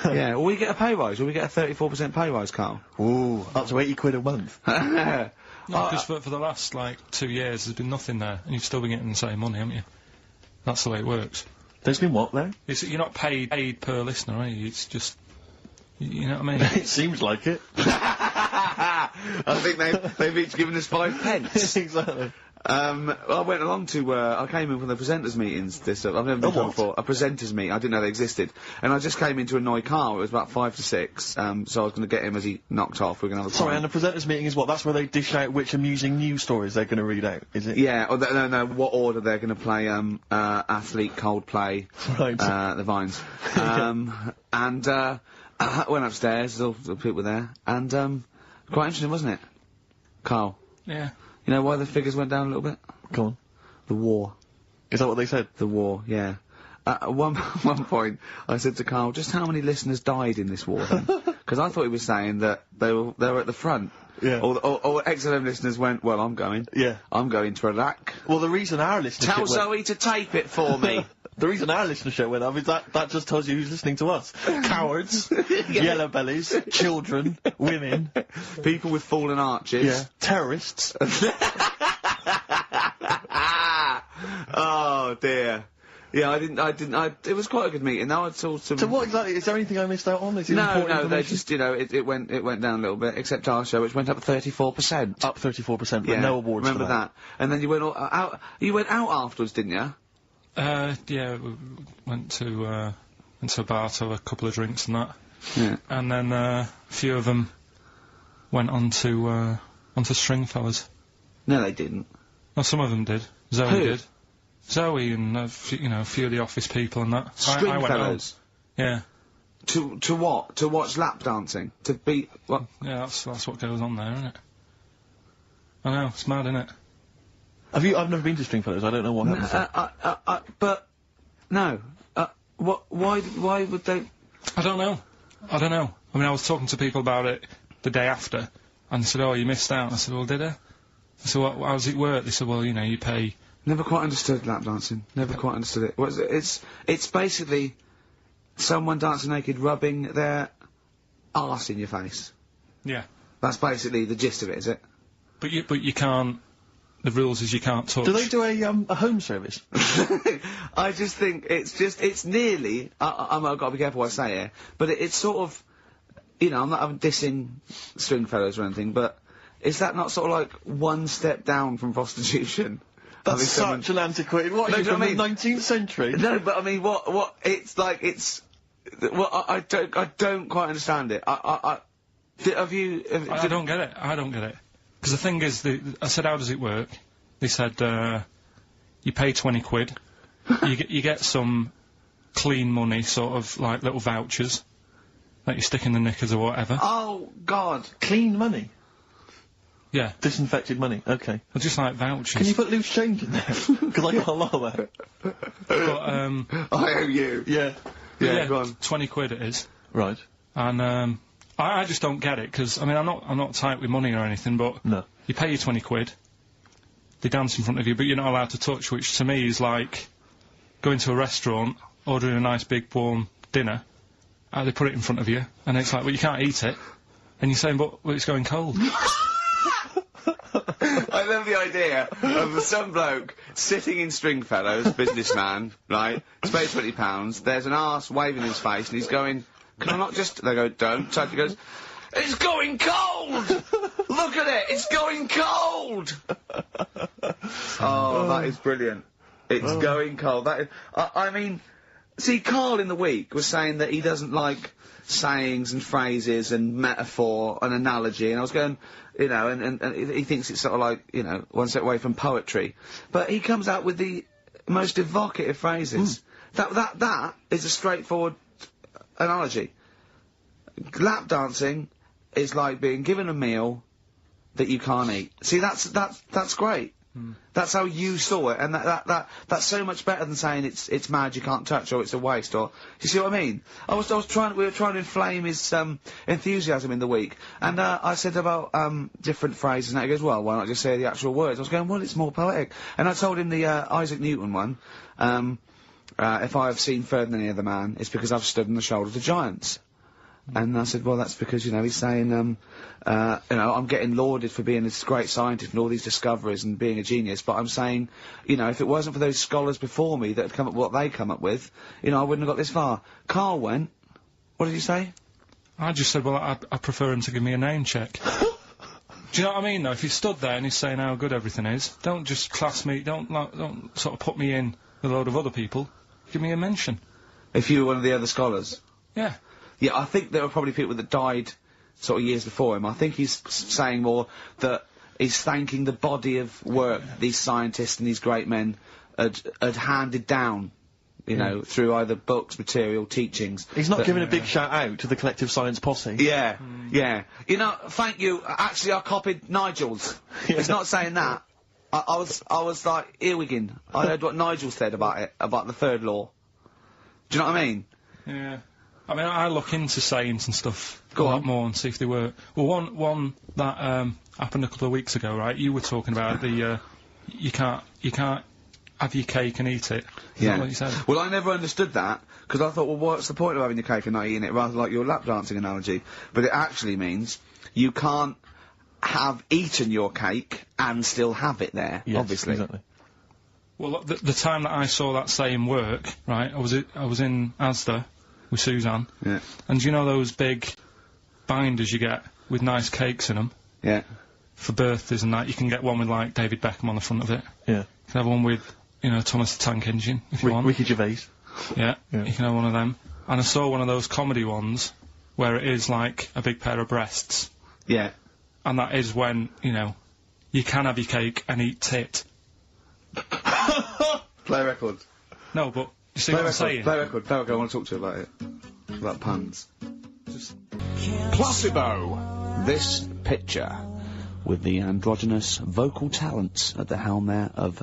Yeah. Will we get a pay rise? Will we get a 34% pay rise, Karl? Ooh, up to 80 quid a month. No, because for the last, like, 2 years, there's been nothing there, and you've still been getting the same money, haven't you? That's the way it works. There's been what, there? You're not paid per listener, are you? It's just... You know what I mean? It seems like it. I think they've each given us 5 pence. Exactly. Well, I went along to, I came in from the presenters meetings this, I've never been to one before, a presenters meeting, I didn't know they existed, and I just came in to annoy Karl. It was about 5 to 6, so I was going to get him as he knocked off. We're going to have a Sorry, and the presenters meeting is what? That's where they dish out which amusing news stories they're going to read out, is it? Yeah, or no, what order they're going to play, Athlete, Coldplay, Right. the Vines. And, I went upstairs, all the people were there, and, quite interesting, wasn't it? Karl? Yeah. You know why the figures went down a little bit? Go on. The war. Is that what they said? The war, yeah. At one point, I said to Karl, just how many listeners died in this war then? Because I thought he was saying that they were at the front. Yeah. Or XLM listeners went, well, I'm going. Yeah. I'm going to Iraq. Well, the reason our listenership Tell went... Zoe to tape it for me. The reason our listenership went up is that just tells you who's listening to us. Cowards, yellow bellies, children, women. People with fallen arches. Yeah. Terrorists. Oh, dear. Yeah, it was quite a good meeting. Now I saw some... So what exactly, is there anything I missed out on? Is it important No, they information? just, you know, it went down a little bit, except our show, which went up 34%. Up 34%, but Yeah, no awards remember for that. And then you went out afterwards, didn't you? Yeah, we went to a bar to have a couple of drinks and that. Yeah. And then, a few of them went onto Stringfellas. No, they didn't. Well, some of them did. Zoe Who? did. Zoe and, a few of the office people and that. I went home. Stringfellas? Yeah. To what? To watch lap dancing? To beat... What? Yeah, that's what goes on there, isn't it? I know, it's mad, isn't it? I've never been to Stringfellows, I don't know what happens there. But... No. Why would they... I don't know. I mean, I was talking to people about it the day after, and they said, oh, you missed out. I said, well, did I? I said, well, how does it work? They said, well, you pay... Never quite understood lap dancing. Never quite understood it. What is it? It's basically someone dancing naked rubbing their arse in your face. Yeah. That's basically the gist of it, is it? But you can't... The rules is you can't touch. Do they do a home service? I just think it's nearly, I've got to be careful what I say here, but it's sort of, I'm dissing Stringfellows or anything, but is that not sort of like one step down from prostitution? That's such an antiquated... What, are you from the 19th century? No, but I mean, what, it's like, it's, well, I don't quite understand it. I don't get it. I don't get it. Because the thing is, I said, how does it work? They said, you pay 20 quid, you get some clean money, sort of like little vouchers, that you stick in the knickers or whatever. Oh, God. Clean money? Yeah. Disinfected money, okay. Well, just like vouchers. Can you put loose change in there? Because I got a lot of that. But, I owe you. Yeah. Yeah, go on. 20 quid it is. Right. And, I just don't get it, because, I mean, I'm not tight with money or anything, but... No. You pay your 20 quid, they dance in front of you, but you're not allowed to touch, which to me is like going to a restaurant, ordering a nice big warm dinner, they put it in front of you, and it's like, well, you can't eat it, and you're saying, but it's going cold. I love the idea of some bloke sitting in Stringfellows, businessman, right, pays £20, there's an arse waving in his face, and he's going, can I not just... They go, don't touch. He goes, it's going cold! Look at it, it's going cold! Oh, that is brilliant. It's going cold. That is... I mean... See, Karl in the week was saying that he doesn't like sayings and phrases and metaphor and analogy, and I was going, you know, and he thinks it's sort of like, you know, one step away from poetry. But he comes out with the most evocative phrases. That is a straightforward analogy. Lap dancing is like being given a meal that you can't eat. See, that's great. That's how you saw it, and that's so much better than saying it's mad, you can't touch, or it's a waste, or you see what I mean? We were trying to inflame his enthusiasm in the week, and I said about different phrases, and he goes, well, why not just say the actual words? I was going, well, it's more poetic, and I told him the Isaac Newton one. If I have seen further than any other man, it's because I've stood on the shoulders of giants. And I said, well, that's because, you know, he's saying, you know, I'm getting lauded for being this great scientist and all these discoveries and being a genius, but I'm saying, you know, if it wasn't for those scholars before me that had come up with what they come up with, you know, I wouldn't have got this far. Karl went, what did you say? I just said, well, I prefer him to give me a name check. Do you know what I mean, though? If he stood there and he's saying how good everything is, don't just class me, don't sort of put me in with a load of other people. Give me a mention. If you were one of the other scholars? Yeah. Yeah, I think there were probably people that died sort of years before him. I think he's saying more that he's thanking the body of work these scientists and these great men had handed down, you know, through either books, material, teachings. He's not giving a big shout out to the collective science posse. Yeah, yeah. You know, thank you. Actually, I copied Nigel's. He's not saying that. I was like earwigging. I heard what Nigel said about it, about the third law. Do you know what I mean? Yeah. I mean, I look into sayings and stuff a lot more and see if they work. Well, one that happened a couple of weeks ago, right? You were talking about the you can't have your cake and eat it. Is that what you said? Well, I never understood that because I thought, well, what's the point of having your cake and not eating it? Rather like your lap dancing analogy, but it actually means you can't have eaten your cake and still have it there. Yes, obviously. Exactly. Well, the time that I saw that saying work, right? I was in Asda with Suzanne. Yeah. And do you know those big binders you get with nice cakes in them? Yeah. For birthdays and that, you can get one with, like, David Beckham on the front of it. Yeah. You can have one with, you know, Thomas the Tank Engine, if you want. Ricky Gervais. Yeah, you can have one of them. And I saw one of those comedy ones where it is, like, a big pair of breasts. Yeah. And that is when, you know, you can have your cake and eat tit. Play record. No, but you see what I'm saying? Play record. I want to talk to you about it. About puns. Placebo. This picture with the androgynous vocal talents at the helm there of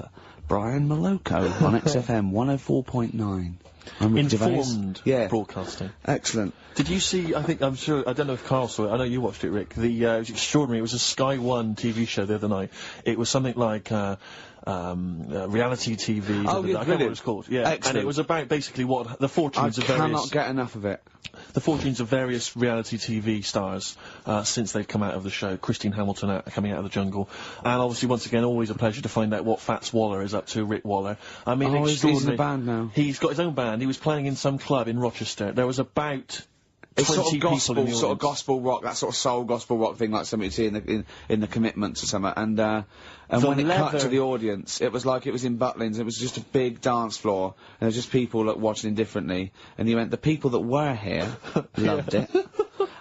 Brian Moloko on XFM 104.9. I'm Ricky Gervais. Informed broadcasting. Excellent. Did you see, I'm sure, I don't know if Karl saw it, I know you watched it, Rick, it was extraordinary, it was a Sky One TV show the other night. It was something like, reality TV. Oh, I can't remember what it was called. Yeah. Excellent. And it was about basically what the fortunes of I various... cannot get enough of it. The fortunes of various reality TV stars, since they've come out of the show. Christine Hamilton coming out of the jungle. And obviously, once again, always a pleasure to find out what Fats Waller is up to, Rick Waller. I mean, he's in a band now. He's got his own band. He was playing in some club in Rochester. There was about... It's sort of gospel, people in the sort of audience. gospel rock, that sort of soul gospel rock thing, like something you see in the Commitments or something. And when it cut to the audience, it was like it was in Butlins. It was just a big dance floor, and there was just people watching indifferently. And you went, the people that were here loved it.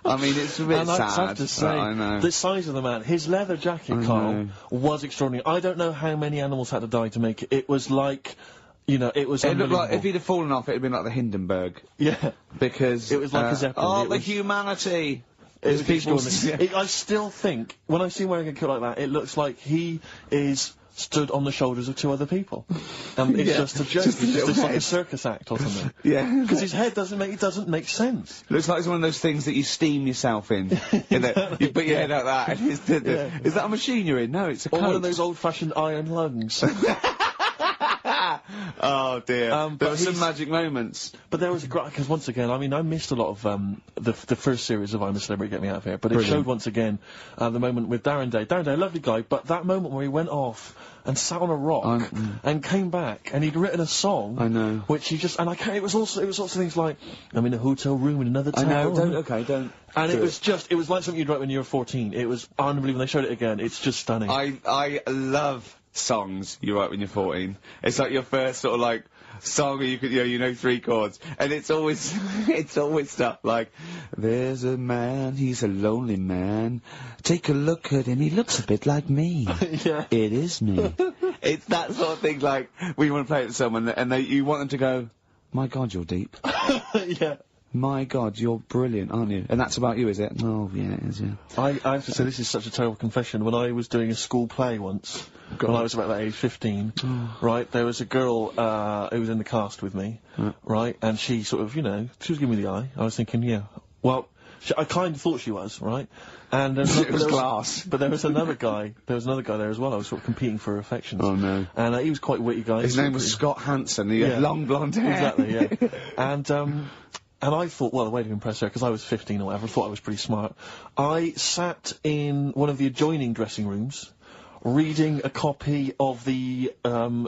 I mean, it's a bit and sad. I have to say, I know. the size of the man, his leather jacket, Karl, was extraordinary. I don't know how many animals had to die to make it. It was like... You know, it was It looked unbelievable. like, if he'd have fallen off, it'd been like the Hindenburg. Yeah. Because... It was like a Zeppelin. Oh, It the was- humanity! It was people... extraordinary. I still think, when I see him wearing a coat like that, it looks like he is stood on the shoulders of two other people. It's just a joke. It's like a circus act or something. Yeah. Because his head doesn't make sense. Looks like it's one of those things that you steam yourself in. You know, you put your head like that. And is that a machine you're in? No, it's a Or coat. one of those old-fashioned iron lungs. Oh dear. But But some he's- magic moments. But there was a great, because once again, I mean, I missed a lot of the first series of I'm a Celebrity, Get Me Out of Here, but it showed once again the moment with Darren Day. Darren Day, a lovely guy, but that moment where he went off and sat on a rock and came back and he'd written a song. I know. Which he just, and I can't, it was also things like, I'm in a hotel room in another town. I know. Don't. And do it was just, it was like something you'd write when you were 14. It was unbelievable. They showed it again. It's just stunning. I love songs you write when you're 14. It's like your first sort of like song where you know 3 chords, and it's always it's always stuff like, "There's a man, he's a lonely man. Take a look at him, he looks a bit like me. Yeah. It is me." It's that sort of thing. Like when you want to play it to someone, and you want them to go, "My God, you're deep. Yeah. My God, you're brilliant, aren't you?" And that's about you, is it? Oh, yeah, it is, yeah. I have to say, this is such a terrible confession. When I was doing a school play once, when I was about that age, 15, right, there was a girl who was in the cast with me, right, and she sort of, you know, she was giving me the eye. I was thinking, yeah, well, I kind of thought she was, right? And It was class. But there was another guy there as well. I was sort of competing for her affections. Oh, no. And he was quite a witty guy. His name was Scott Hansen. He had long blonde hair. Exactly, yeah. And I thought, well, the way to impress her, because I was 15 or whatever, I thought I was pretty smart. I sat in one of the adjoining dressing rooms, reading a copy of the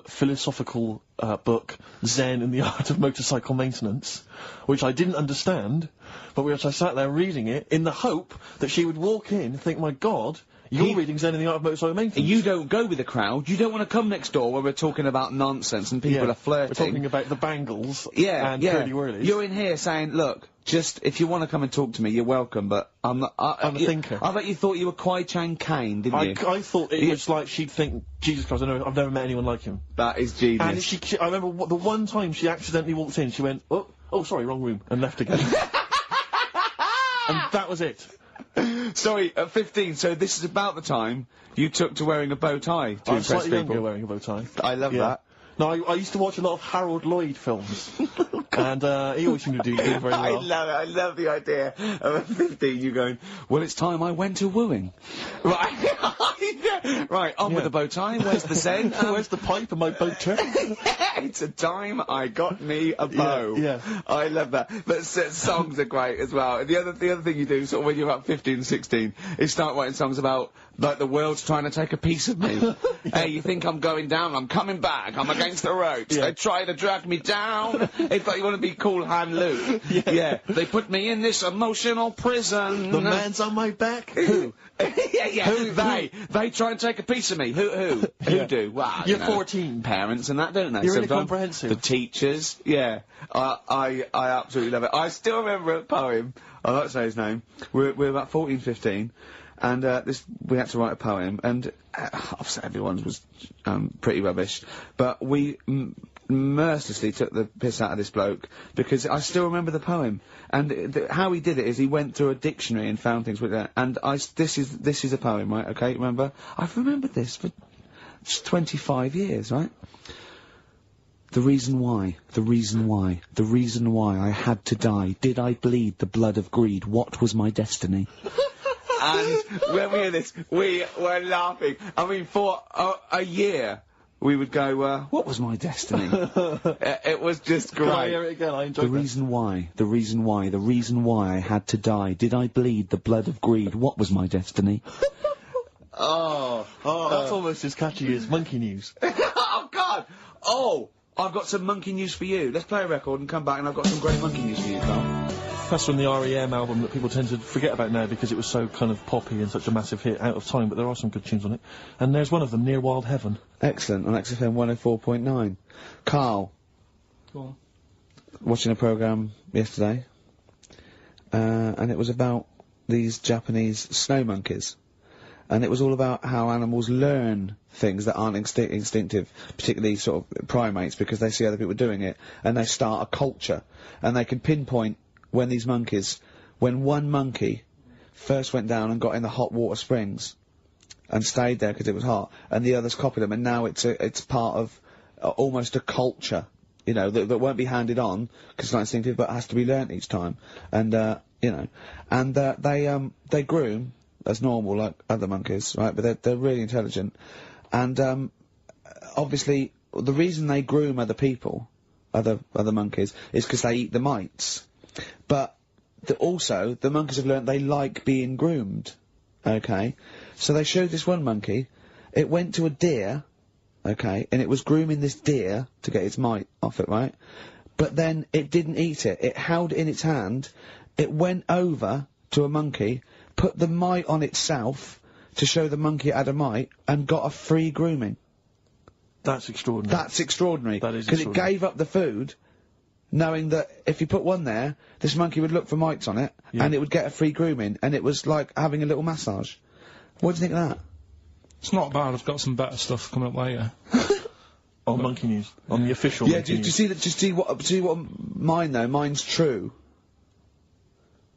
philosophical book Zen and the Art of Motorcycle Maintenance, which I didn't understand, but which I sat there reading it in the hope that she would walk in and think, my God, you're reading Zen and the Art of Motorcycle Maintenance. You don't go with the crowd. You don't want to come next door where we're talking about nonsense and people are flirting. We're talking about the bangles and curly whirlies. You're in here saying, look, just, if you want to come and talk to me, you're welcome, but I'm not... I'm a thinker. I bet you thought you were Kwai Chang Kane, didn't you? I thought it was like she'd think, Jesus Christ, I've never met anyone like him. That is genius. And I remember the one time she accidentally walked in, she went, oh, sorry, wrong room, and left again. And that was it. Sorry, at 15, so this is about the time you took to wearing a bow tie to I impress was slightly people. younger wearing a bow tie. I love that. No, I used to watch a lot of Harold Lloyd films, and he always seemed to do very well. I love it. I love the idea of at 15 you going, well, it's time I went to wooing. Right, right, on with the bow tie. Where's the Zen? Where's the pipe and my boat trip? It's a time I got me a bow. Yeah. I love that. But songs are great as well. The other thing you do, sort of when you're about 15, 16, is start writing songs about, like, the world's trying to take a piece of me. Hey, you think I'm going down? I'm coming back. I'm against the ropes. They try to drag me down. It's like you want to be Cool Hand Luke. Yeah. They put me in this emotional prison. The man's on my back. Who? They try and take a piece of me. Who do? Well, You're you know, 14. Parents and that, don't they? You're Sometimes. incomprehensive. The teachers. Yeah. I absolutely love it. I still remember a poem. I won't say his name. We're about 14, 15. And we had to write a poem, and obviously everyone's was pretty rubbish, but we mercilessly took the piss out of this bloke, because I still remember the poem, and how he did it is he went through a dictionary and found things with that, and this is a poem, right, okay, remember? I've remembered this for 25 years, right? The reason why I had to die, did I bleed the blood of greed, what was my destiny? And when we hear this, we were laughing. I mean, for a year, we would go, what was my destiny? It was just great. Can I hear it again? I enjoyed the reason why I had to die. Did I bleed the blood of greed? What was my destiny? That's almost as catchy as Monkey News. Oh, God! Oh! I've got some monkey news for you. Let's play a record and come back, and I've got some great monkey news for you, Karl. That's from the R.E.M. album that people tend to forget about now because it was so kind of poppy and such a massive hit out of time, but there are some good tunes on it. And there's one of them, Near Wild Heaven. Excellent, on XFM 104.9. Karl. Go on. Watching a programme yesterday, and it was about these Japanese snow monkeys. And it was all about how animals learn things that aren't instinctive, particularly sort of primates, because they see other people doing it, and they start a culture. And they can pinpoint when one monkey first went down and got in the hot water springs and stayed there because it was hot, and the others copied them, and now it's part of almost a culture, you know, that won't be handed on because it's not instinctive, but has to be learnt each time. And you know, and they groom as normal like other monkeys, right? But they're really intelligent, and obviously the reason they groom other people, other monkeys, is because they eat the mites. But also the monkeys have learnt they like being groomed. Okay, so they showed this one monkey. It went to a deer, okay, and it was grooming this deer to get its mite off it, right? But then it didn't eat it. It held it in its hand. It went over to a monkey, put the mite on itself to show the monkey it had a mite, and got a free grooming. That's extraordinary. That's extraordinary. That is Because it extraordinary. gave up the food, knowing that if you put one there, this monkey would look for mites on it, Yeah. and it would get a free grooming, and it was like having a little massage. What do you think of that? It's not bad. I've got some better stuff coming up later. On Monkey News. On the official Yeah, Monkey do you News. see that? Just see what mine though. Mine's true.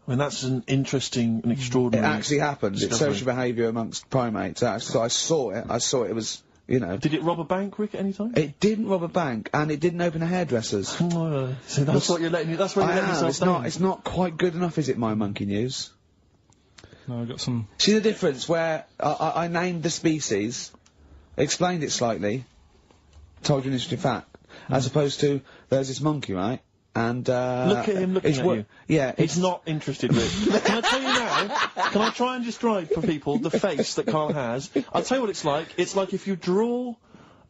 I mean, that's an interesting and It extraordinary... actually happened. It's discovery. social behaviour amongst primates. So I saw it. I saw it. It was, you know. Did it rob a bank, Rick, at any time? It didn't rob a bank, and it didn't open a hairdresser's. So that's what you're letting... That's where you're letting yourself down. It's not quite good enough, is it, my Monkey News? No, I've got some... See the difference where I named the species, explained it slightly, told you an interesting fact, as opposed to, there's this monkey, right? And, Look at him looking it's at wo- you. Yeah, He's not interested, Rick. Can I tell you now? Can I try and describe for people the face that Karl has? I'll tell you what it's like. It's like if you draw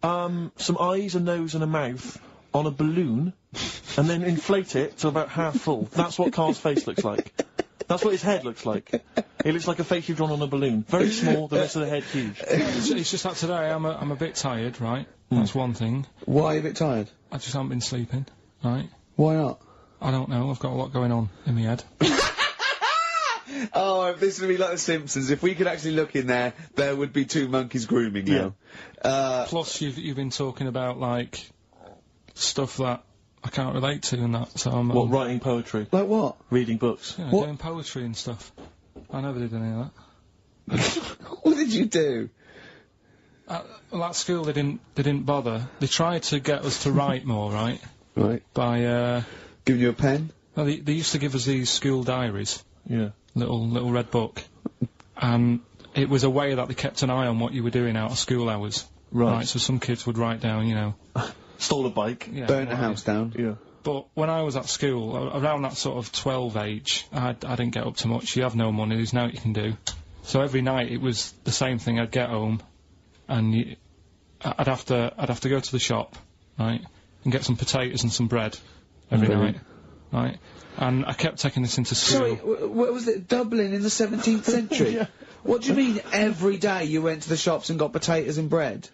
some eyes, a nose and a mouth on a balloon and then inflate it to about half full. That's what Karl's face looks like. That's what his head looks like. It looks like a face you've drawn on a balloon. Very small, the rest of the head huge. It's just that today I'm a bit tired, right? That's one thing. Why are you a bit tired? I just haven't been sleeping, right? Why not? I don't know. I've got a lot going on in my head. Oh, this would be like The Simpsons. If we could actually look in there, there would be two monkeys grooming now. Plus, you've been talking about like stuff that I can't relate to and that. So I'm What, writing poetry? Like what? Reading books? you know, what? doing poetry and stuff. I never did any of that. What did you do? Well, at school they didn't bother. They tried to get us to write more, right? Right. By Giving you a pen? well, they used to give us these school diaries, Yeah. little red book, and it was a way that they kept an eye on what you were doing out of school hours. Right. So some kids would write down, you know. Stole a bike. Yeah, Burn a what house down? Yeah. But when I was at school, around that sort of 12 age, I didn't get up to much. You have no money, there's nothing you can do. So every night it was the same thing. I'd get home, and I'd have to go to the shop, right, and get some potatoes and some bread every Brilliant. night, right. And I kept taking this into school. Sorry, what was it? Dublin in the 17th century? Yeah. What do you mean every day you went to the shops and got potatoes and bread?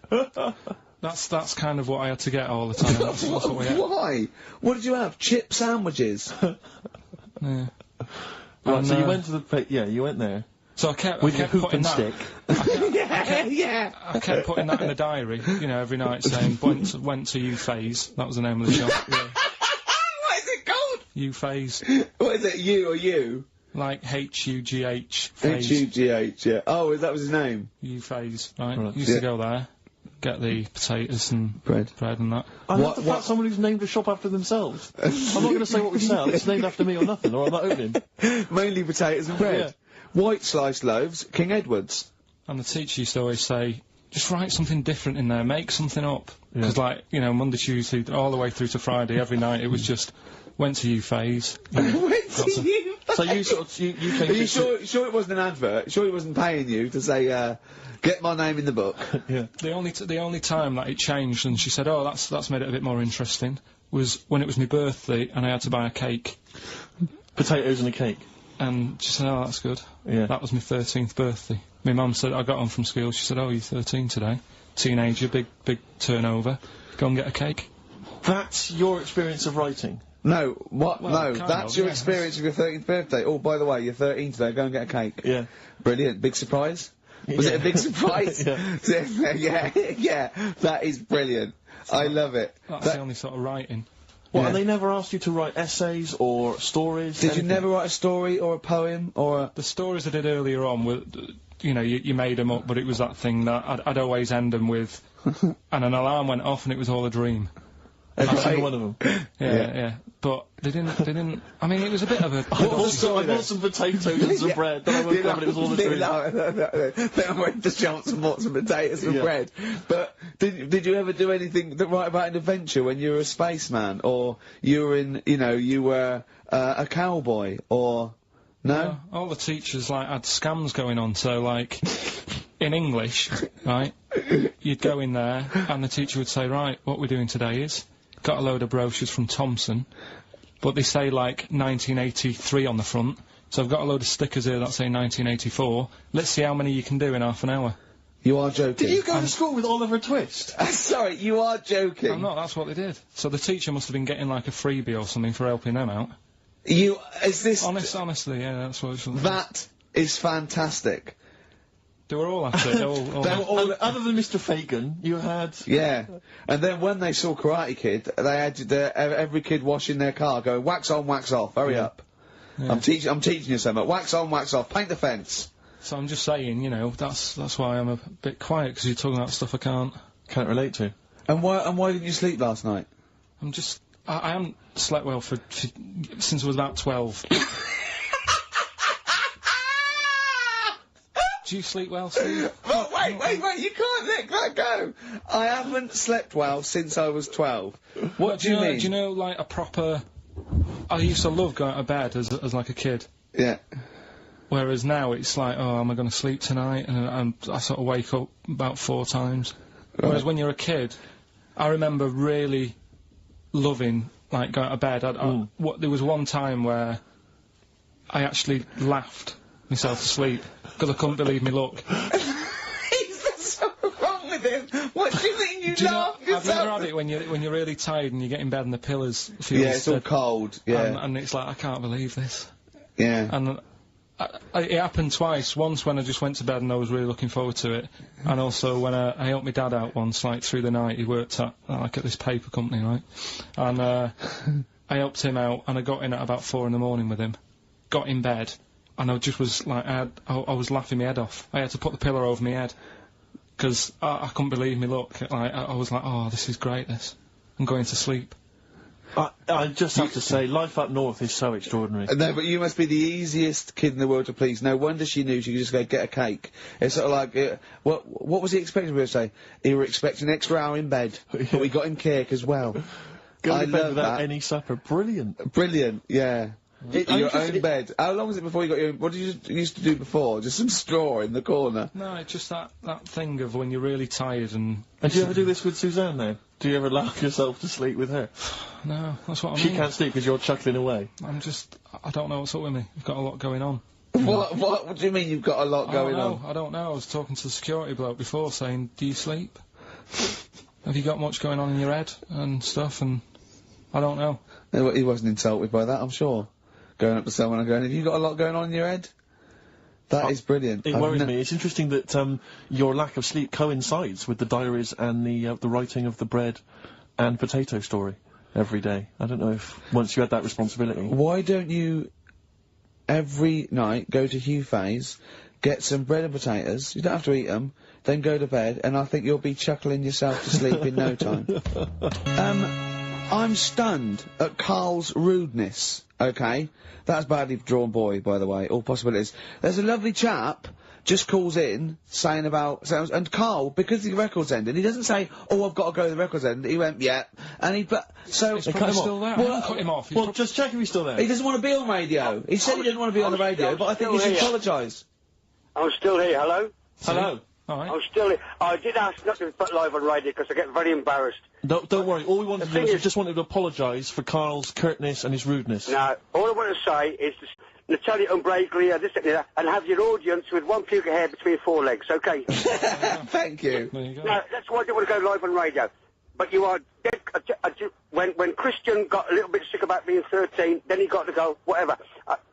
That's kind of what I had to get all the time. That's what we had. Why? What did you have? Chip sandwiches? Yeah. Right, And, so you went to the... Yeah, you went there. So I kept With your hoop putting and that. stick. yeah. I kept putting that in the diary, you know, every night saying went to U-Phase. That was the name of the shop. Yeah. What is it called? U-Phase. What is it, you or you? Like H-U-G-H. Phase. H-U-G-H, yeah. Oh, that was his name? U-Phase, right? Right. Used Yeah. to go there, get the potatoes and Bread. and that. I love the fact someone who's named a shop after themselves. I'm not going to say what we sell. It's named after me or nothing, or I'm not opening. Mainly potatoes and bread. White sliced loaves, King Edward's. And the teacher used to always say, just write something different in there, make something up. Because, like, you know, Monday, Tuesday, all the way through to Friday, every night, it was just, went to U-Phase. Went to you. So you sort of... You Are you sure it wasn't an advert? Sure he wasn't paying you to say, get my name in the book? Yeah. The only time that it changed, and she said, oh, that's made it a bit more interesting, was when it was my birthday, and I had to buy a cake. Potatoes and a cake. And she said, oh, that's good. Yeah. That was my 13th birthday. My mum said, I got home from school, she said, oh, you're 13 today. Teenager, big turnover. Go and get a cake. That's your experience of writing. No, what? Well, no, kind that's of, your yeah. experience of your 13th birthday. Oh, by the way, you're 13 today, go and get a cake. Yeah. Brilliant, big surprise? Was it a big surprise? Yeah. yeah, that is brilliant. I love it. That's That- the only sort of writing. What, Yeah. and they never asked you to write essays or stories? Did you anything? never write a story or a poem or a... The stories I did earlier on were, you know, you made them up, but it was that thing that I'd always end them with, and an alarm went off and it was all a dream. Every single one of them. Yeah. But they didn't, I mean, it was a bit of a... I bought some potatoes and some bread, then I woke up and it was all a dream. Then I went to shops and bought some potatoes and Yeah. bread. But did you ever do anything that write about an adventure when you were a spaceman, or you were in, you know, you were a cowboy, or no? All the teachers, like, had scams going on, so, like, in English, right, you'd go in there, and the teacher would say, right, what we're doing today is, got a load of brochures from Thomson, but they say, like, 1983 on the front, so I've got a load of stickers here that say 1984, let's see how many you can do in half an hour. You are joking. Did you go to school with Oliver Twist? Sorry, you are joking. I'm not, that's what they did. So the teacher must have been getting like a freebie or something for helping them out. Is this... Honestly, yeah, that's what it's... That is fantastic. They were all at it. Other than Mr. Fagan, you had... Yeah. And then when they saw Karate Kid, they had every kid washing their car going, wax on, wax off, hurry up. Yeah. I'm teaching you something. Wax on, wax off, paint the fence. So I'm just saying, you know, that's why I'm a bit quiet, because you're talking about stuff I can't relate to. And why didn't you sleep last night? I haven't slept well since I was about 12. Do you sleep well, Steve? Oh, wait, you can't let that go! I haven't slept well since I was 12. What do you mean? Do you know, like, a proper... I used to love going to bed as like a kid. Yeah. Whereas now it's like, oh, am I going to sleep tonight? And I sort of wake up about 4 times. Right. Whereas when you're a kid, I remember really loving, like, going to bed. There was one time where I actually laughed myself to sleep because I couldn't believe me luck. Is something wrong with him? What do you mean you laugh yourself? Have you ever had it when you're really tired and you get in bed and the pillows feel it's all cold, yeah. And it's like, I can't believe this. Yeah. And it happened twice. Once when I just went to bed and I was really looking forward to it, and also when I helped my dad out once, like, through the night. He worked at this paper company, right? And I helped him out, and I got in at about 4 in the morning with him. Got in bed, and I just was like, I was laughing my head off. I had to put the pillow over my head because I couldn't believe me luck. Like, I was like, oh, this is great. This. I'm going to sleep. I just have to say, life up north is so extraordinary. No, but you must be the easiest kid in the world to please. No wonder she knew she could just go get a cake. It's sort of like, what was he expecting me to say? He were expecting an extra hour in bed, but we got him cake as well. Go to bed without any supper. Brilliant. Brilliant, yeah. Your own bed. How long was it before you got your own... What did you used to do before? Just some straw in the corner? No, it's just that thing of when you're really tired and... And do you ever do this with Suzanne now? Do you ever laugh yourself to sleep with her? No, that's what I mean. She can't sleep because you're chuckling away. I don't know what's up with me. I've got a lot going on. What do you mean you've got a lot going on? I don't know. I was talking to the security bloke before saying, do you sleep? Have you got much going on in your head and stuff? And I don't know. He wasn't insulted by that, I'm sure. Going up to someone and going, have you got a lot going on in your head? That is brilliant. It worries me. It's interesting that your lack of sleep coincides with the diaries and the writing of the bread and potato story every day. I don't know if once you had that responsibility. Why don't you every night go to Hugh Fay's, get some bread and potatoes, you don't have to eat them, then go to bed, and I think you'll be chuckling yourself to sleep in no time. I'm stunned at Karl's rudeness, okay? That's badly drawn boy, by the way, all possibilities. There's a lovely chap just calls in, saying about... And Karl, because the record's ending, he doesn't say, oh, I've got to go to the record's end. He went, yeah. And he... So... He's probably still there. Well, cut him off. Well, just check if he's still there. He doesn't want to be on radio. He said he didn't want to be on the radio, but I think he should apologise. I'm still here, hello? Hello. All right. I'm still here. I did ask not to be put live on radio because I get very embarrassed. Don't worry. All we wanted to do is we just wanted to apologise for Karl's curtness and his rudeness. Now, all I want to say is to tell you unbreakably, this and have your audience with one puke of hair between 4 legs, okay? Thank you. There you go. Now, that's why I didn't want to go live on radio. But you are dead... when Christian got a little bit sick about being 13, then he got to go, whatever.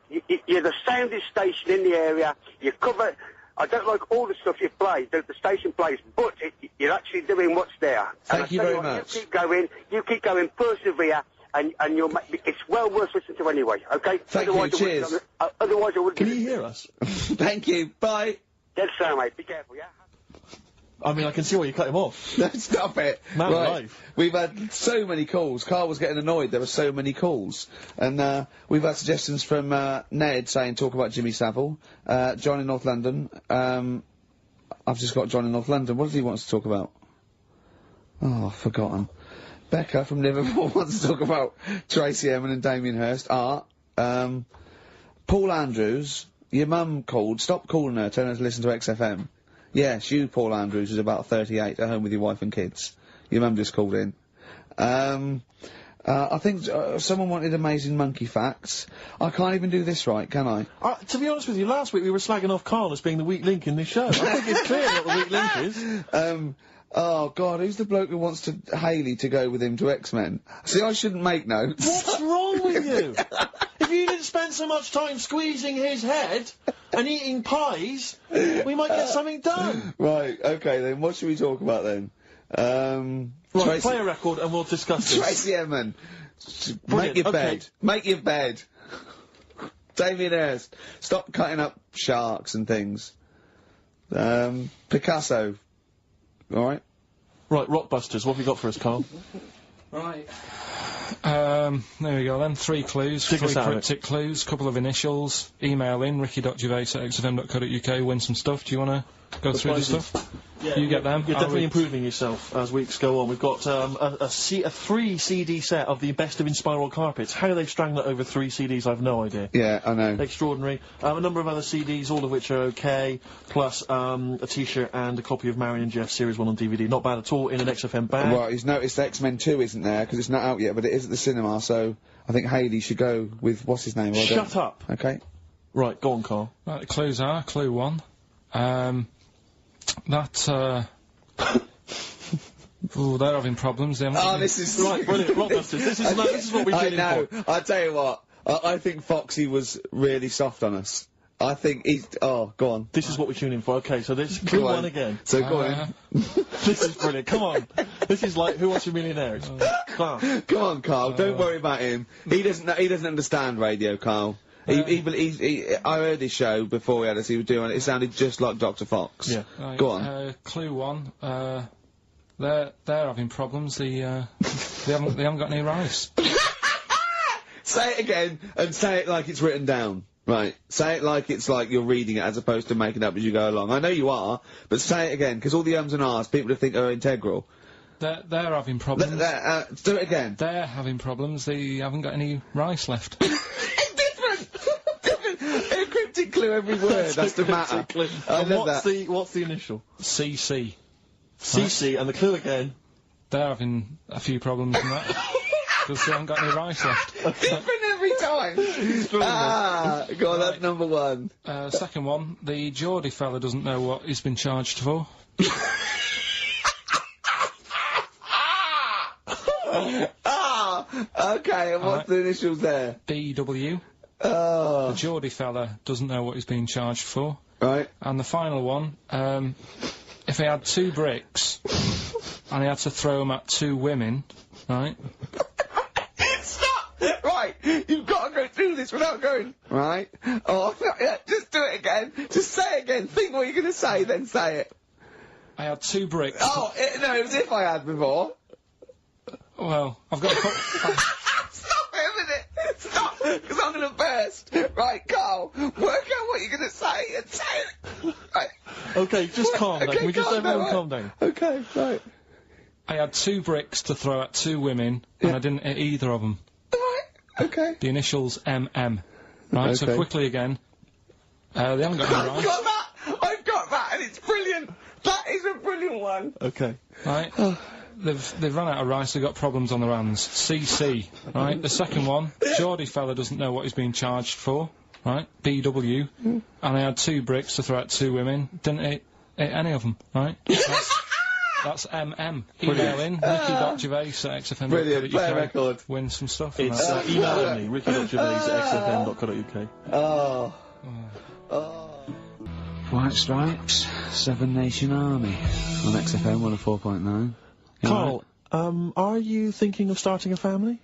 You're the soundest station in the area. You cover... I don't like all the stuff you play, the station plays, but you're actually doing what's there. Thank you very much. You keep going, persevere, and you'll it's well worth listening to anyway, okay? Thank you, cheers. Otherwise I wouldn't... Can you hear us? Thank you, bye. Dead sound, mate, be careful, yeah? I mean, I can see why you cut him off. No, stop it. Man alive. We've had so many calls. Karl was getting annoyed. There were so many calls. And, we've had suggestions from, Ned saying talk about Jimmy Savile. John in North London. I've just got John in North London. What does he want to talk about? Oh, I've forgotten. Becca from Liverpool wants to talk about Tracy Emin and Damien Hirst. Art. Paul Andrews. Your mum called. Stop calling her. Tell her to listen to XFM. Yes, you, Paul Andrews, is about 38, at home with your wife and kids. Your mum just called in. I think someone wanted amazing monkey facts. I can't even do this right, can I? To be honest with you, last week we were slagging off Karl as being the weak link in this show. I think it's clear what the weak link is. Oh God, who's the bloke who wants Hayley to go with him to X-Men? See, I shouldn't make notes. What's wrong with you? If you didn't spend so much time squeezing his head and eating pies, we might get something done. Right, okay then, what should we talk about then? Right, play a record and we'll discuss this. Tracy Emin. Make Brilliant, your okay. bed. Make your bed. David Hurst. Stop cutting up sharks and things. Picasso. Alright? Right, Rockbusters, what have you got for us, Karl? Right. There we go then. 3 clues, Dig 3 us out of cryptic clues, couple of initials. Email in, ricky.gervais@xfm.co.uk, win some stuff. Do you want to go through the stuff? Yeah, You get them. You're I'll definitely read- improving yourself as weeks go on. We've got a 3 CD set of the best of Inspiral Carpets. How they've strung that over 3 CDs, I've no idea. Yeah, I know. Extraordinary. A number of other CDs, all of which are okay, plus a T-shirt and a copy of Marion and Jeff Series 1 on DVD. Not bad at all, in an XFM bag. Well, he's noticed X-Men 2 isn't there, because it's not out yet, but it is at the cinema, so I think Hayley should go with, what's his name? Shut up. Okay. Right, go on, Karl. Right, the clues are, clue 1. Oh, they're having problems. They haven't got any- This is... Right, brilliant. Rockbusters, this is what we I did in know. for. I tell you what, I think Foxy was really soft on us. I think he's... Oh, go on. This is what we tune in for. Okay, so this clue Go 1 on. again. So go on. This is brilliant. Come on. This is like Who Wants to Be a Millionaire? It's class. Come on, Karl. Don't worry about him. He doesn't understand radio, Karl. I heard his show before we had us. He was doing it. It sounded just like Dr. Fox. Yeah. Right, Go on. Clue 1. They're having problems. They haven't got any rice. Say it again and say it like it's written down. Right. Say it like it's like you're reading it as opposed to making it up as you go along. I know you are, but say it again, because all the ums and ahs people would think are integral. They're having problems. Do it again. They're having problems. They haven't got any rice left. Different! A cryptic clue every word, that's the matter. I And love that. what's the initial? CC. CC, and the clue again. They're having a few problems in that. Because they haven't got any rice left. Different every time. Go on, that's number 1. Second one, the Geordie fella doesn't know what he's been charged for. Okay, and what's the initials there? BW. Oh. The Geordie fella doesn't know what he's being charged for. Right. And the final one, if he had 2 bricks and he had to throw them at 2 women, right? Stop! Right, you've got to go through this without going. Right? Oh, yeah, just do it again. Just say it again. Think what you're going to say, then say it. I had 2 bricks. Oh, no, it was if I had before. Well, I've got a Stop it a minute! Stop! Because I'm going to burst. Right, Karl, work out what you're going to say and say it. Right. Okay, just calm down. Okay, Can we just calm down, everyone right. calm down? Okay, right. I had 2 bricks to throw at 2 women, and I didn't hit either of them. Right, okay. The initials MM. Right, so Okay. quickly again. They haven't got any I've rice. got that! I've got that, and it's brilliant! That is a brilliant one! Okay. Right? They've run out of rice, they've got problems on their hands. CC, right? The second one, Geordie fella doesn't know what he's being charged for, right? BW, and I had 2 bricks to throw at 2 women, didn't hit any of them, right? That's MM. Email in, ricky.gervais@xfm.co.uk. Brilliant, play a record. Win some stuff. from It's that. email only, ricky.gervais@xfm.co.uk. Oh. White Stripes, 7 Nation Army on XFM 104.9. Karl, are you thinking of starting a family?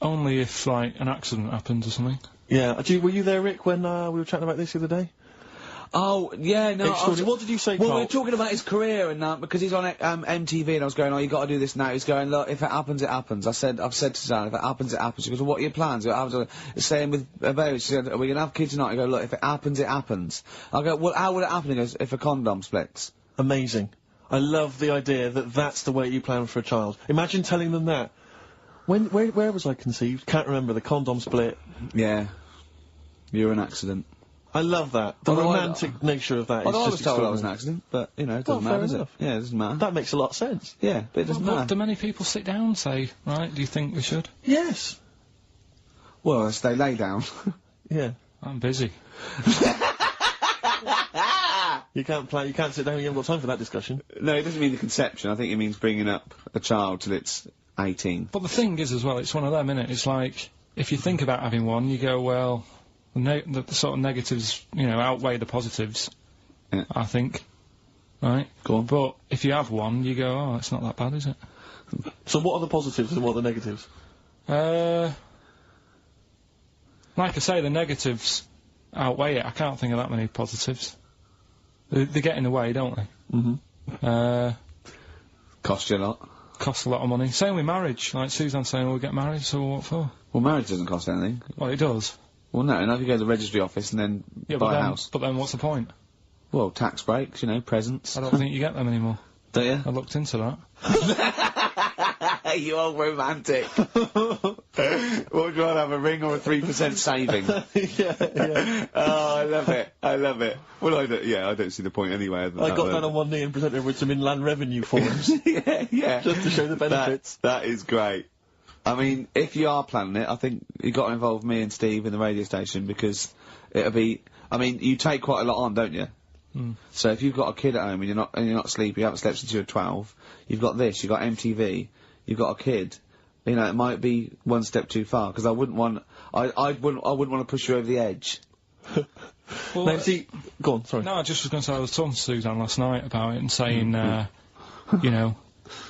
Only if, like, an accident happens or something. Yeah. Were you there, Rick, when we were chatting about this the other day? Oh, yeah, no. Extraordinary. What did you say, Well, Karl? we were talking about his career and because he's on MTV and I was going, oh, you got to do this now. He's going, look, if it happens, it happens. I've said to Suzanne, if it happens, it happens. She goes, well, what are your plans? I was saying with baby, she said, are we going to have kids or not? I go, look, if it happens, it happens. I go, well, how would it happen? He goes, if a condom splits. Amazing. I love the idea that that's the way you plan for a child. Imagine telling them that. Where was I conceived? Can't remember. The condom split. Yeah. You're an accident. I love that. The Although romantic nature of that is Although I just was told I was an extraordinary. accident, but, you know, it doesn't Well, matter, fair does it? enough. Yeah, it doesn't matter. That makes a lot of sense. Yeah, but it doesn't But matter. do many people sit down and say, right, do you think we should? Yes. Well, as they lay down. Yeah. I'm busy. You can't sit down, you haven't got time for that discussion. No, it doesn't mean the conception. I think it means bringing up a child till it's 18. But the thing is, as well, it's one of them, innit? It's like, if you think about having one, you go, well, the sort of negatives, you know, outweigh the positives, Yeah. I think. Right? Go on. But if you have one, you go, oh, it's not that bad, is it? So what are the positives and what are the negatives? Like I say, the negatives outweigh it. I can't think of that many positives. They get in the way, don't they? Mm-hmm. Cost you a lot. Costs a lot of money. Same with marriage. Like Suzanne saying, we'll get married, so what for? Well, marriage doesn't cost anything. Well, it does. Well, no, if you go to the registry office and then Yeah, buy but a then, house. but then what's the point? Well, tax breaks, you know, presents. I don't think you get them anymore. Don't you? I looked into that. You old romantic. What would you rather have, a ring or a 3% saving? yeah. Oh, I love it. I love it. Well, I don't see the point anyway. I got down on one knee and presented her with some inland revenue forms. yeah. Just to show the benefits. That is great. I mean, if you are planning it, I think you got to involve me and Steve in the radio station because it'll be. I mean, you take quite a lot on, don't you? Mm. So if you've got a kid at home and you're not sleepy, you haven't slept since you were 12, you've got this, you've got MTV, you've got a kid. You know, it might be one step too far because I wouldn't want to push you over the edge. Well, Now, see, go on, sorry. No, I just was going to say I was talking to Suzanne last night about it and saying, you know,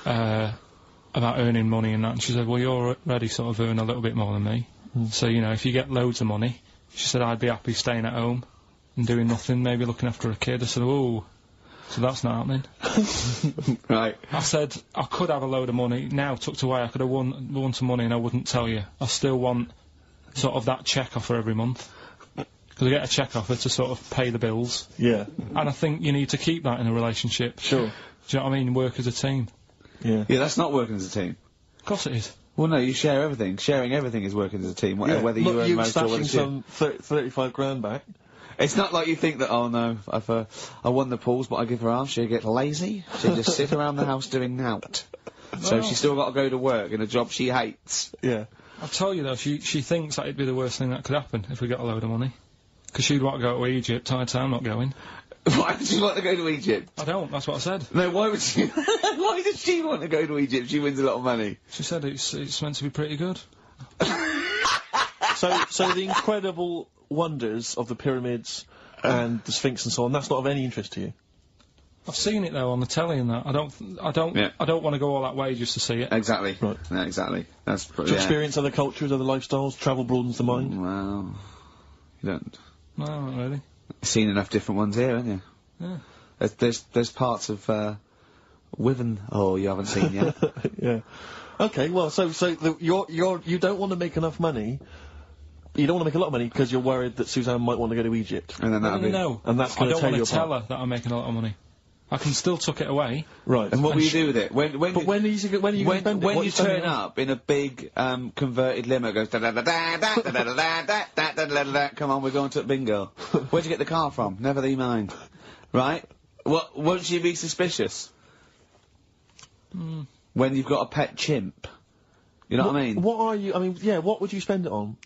about earning money and that. And she said, well, you're already sort of earn a little bit more than me. So, you know, if you get loads of money, she said, I'd be happy staying at home and doing nothing, maybe looking after a kid. I said, oh, so that's not happening. Right. I said, I could have a load of money now tucked away. I could have won some money and I wouldn't tell you. I still want sort of that cheque offer every month. Because I get a cheque offer to sort of pay the bills. Yeah. And I think you need to keep that in a relationship. Sure. Do you know what I mean? Work as a team. Yeah. Yeah, that's not working as a team. Of course it is. Well, no, you share everything. Sharing everything is working as a team, Yeah. whether Not you earn you most or whether stashing it's you. some 35 grand back. It's not like you think that, oh no, I won the pools, but I give her half, she'll get lazy, she'll just sit around the house doing nout. So Well- she's still got to go to work in a job she hates. Yeah. I'll tell you though, she thinks that it'd be the worst thing that could happen if we got a load of money. Because she'd want to go to Egypt, I'd say I'm not going. Why does she want to go to Egypt? I don't, that's what I said. No, why would she? Why does she want to go to Egypt? She wins a lot of money. She said it's meant to be pretty good. So the incredible wonders of the pyramids and the Sphinx and so on, that's not of any interest to you? I've seen it though on the telly and that. I don't want to go all that way just to see it. Exactly. Right. Yeah, exactly. That's To experience other cultures, other lifestyles, travel broadens the mind. Well, you don't. No, not really. You've seen enough different ones here, haven't you? Yeah. There's parts of Wiven. Oh, you haven't seen yet. Yeah. Okay, well, you don't want to make enough money. You don't want to make a lot of money because you're worried that Suzanne might want to go to Egypt. And then that'll be. No. And that's I going to don't tear you want to tell apart. her that I'm making a lot of money. I can still tuck it away. Right. And what will you do with it? When But when are you going to spend it? when What are you spending turn it on? up in a big converted limo, it goes da da da da da da da da da da da da da da. Come on, we're going to bingo. Where'd you get the car from? Never thee mind. Right? What? Won't you be suspicious? When you've got a pet chimp. You know what I mean? What are you? I mean, yeah. What would you spend it on?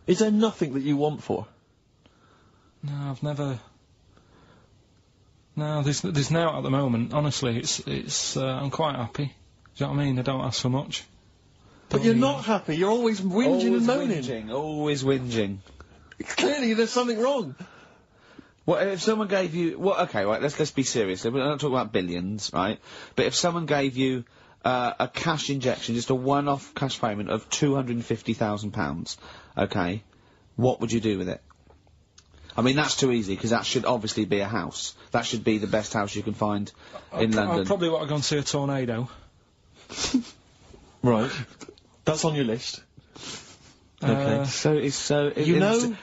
Is there nothing that you want for? No, I've never. No, there's now at the moment. Honestly, it's I'm quite happy. Do you know what I mean? I don't ask for much. But you're not happy. You're always whinging and moaning. Always whinging. Clearly, there's something wrong. What if someone gave you? Well, okay, right. Let's be serious. We're not talking about billions, right? But if someone gave you a cash injection, just a one-off cash payment of £250,000, okay, what would you do with it? I mean, that's too easy because that should obviously be a house. That should be the best house you can find in London. I'd probably want to go and see a tornado. Right. That's on your list. Okay.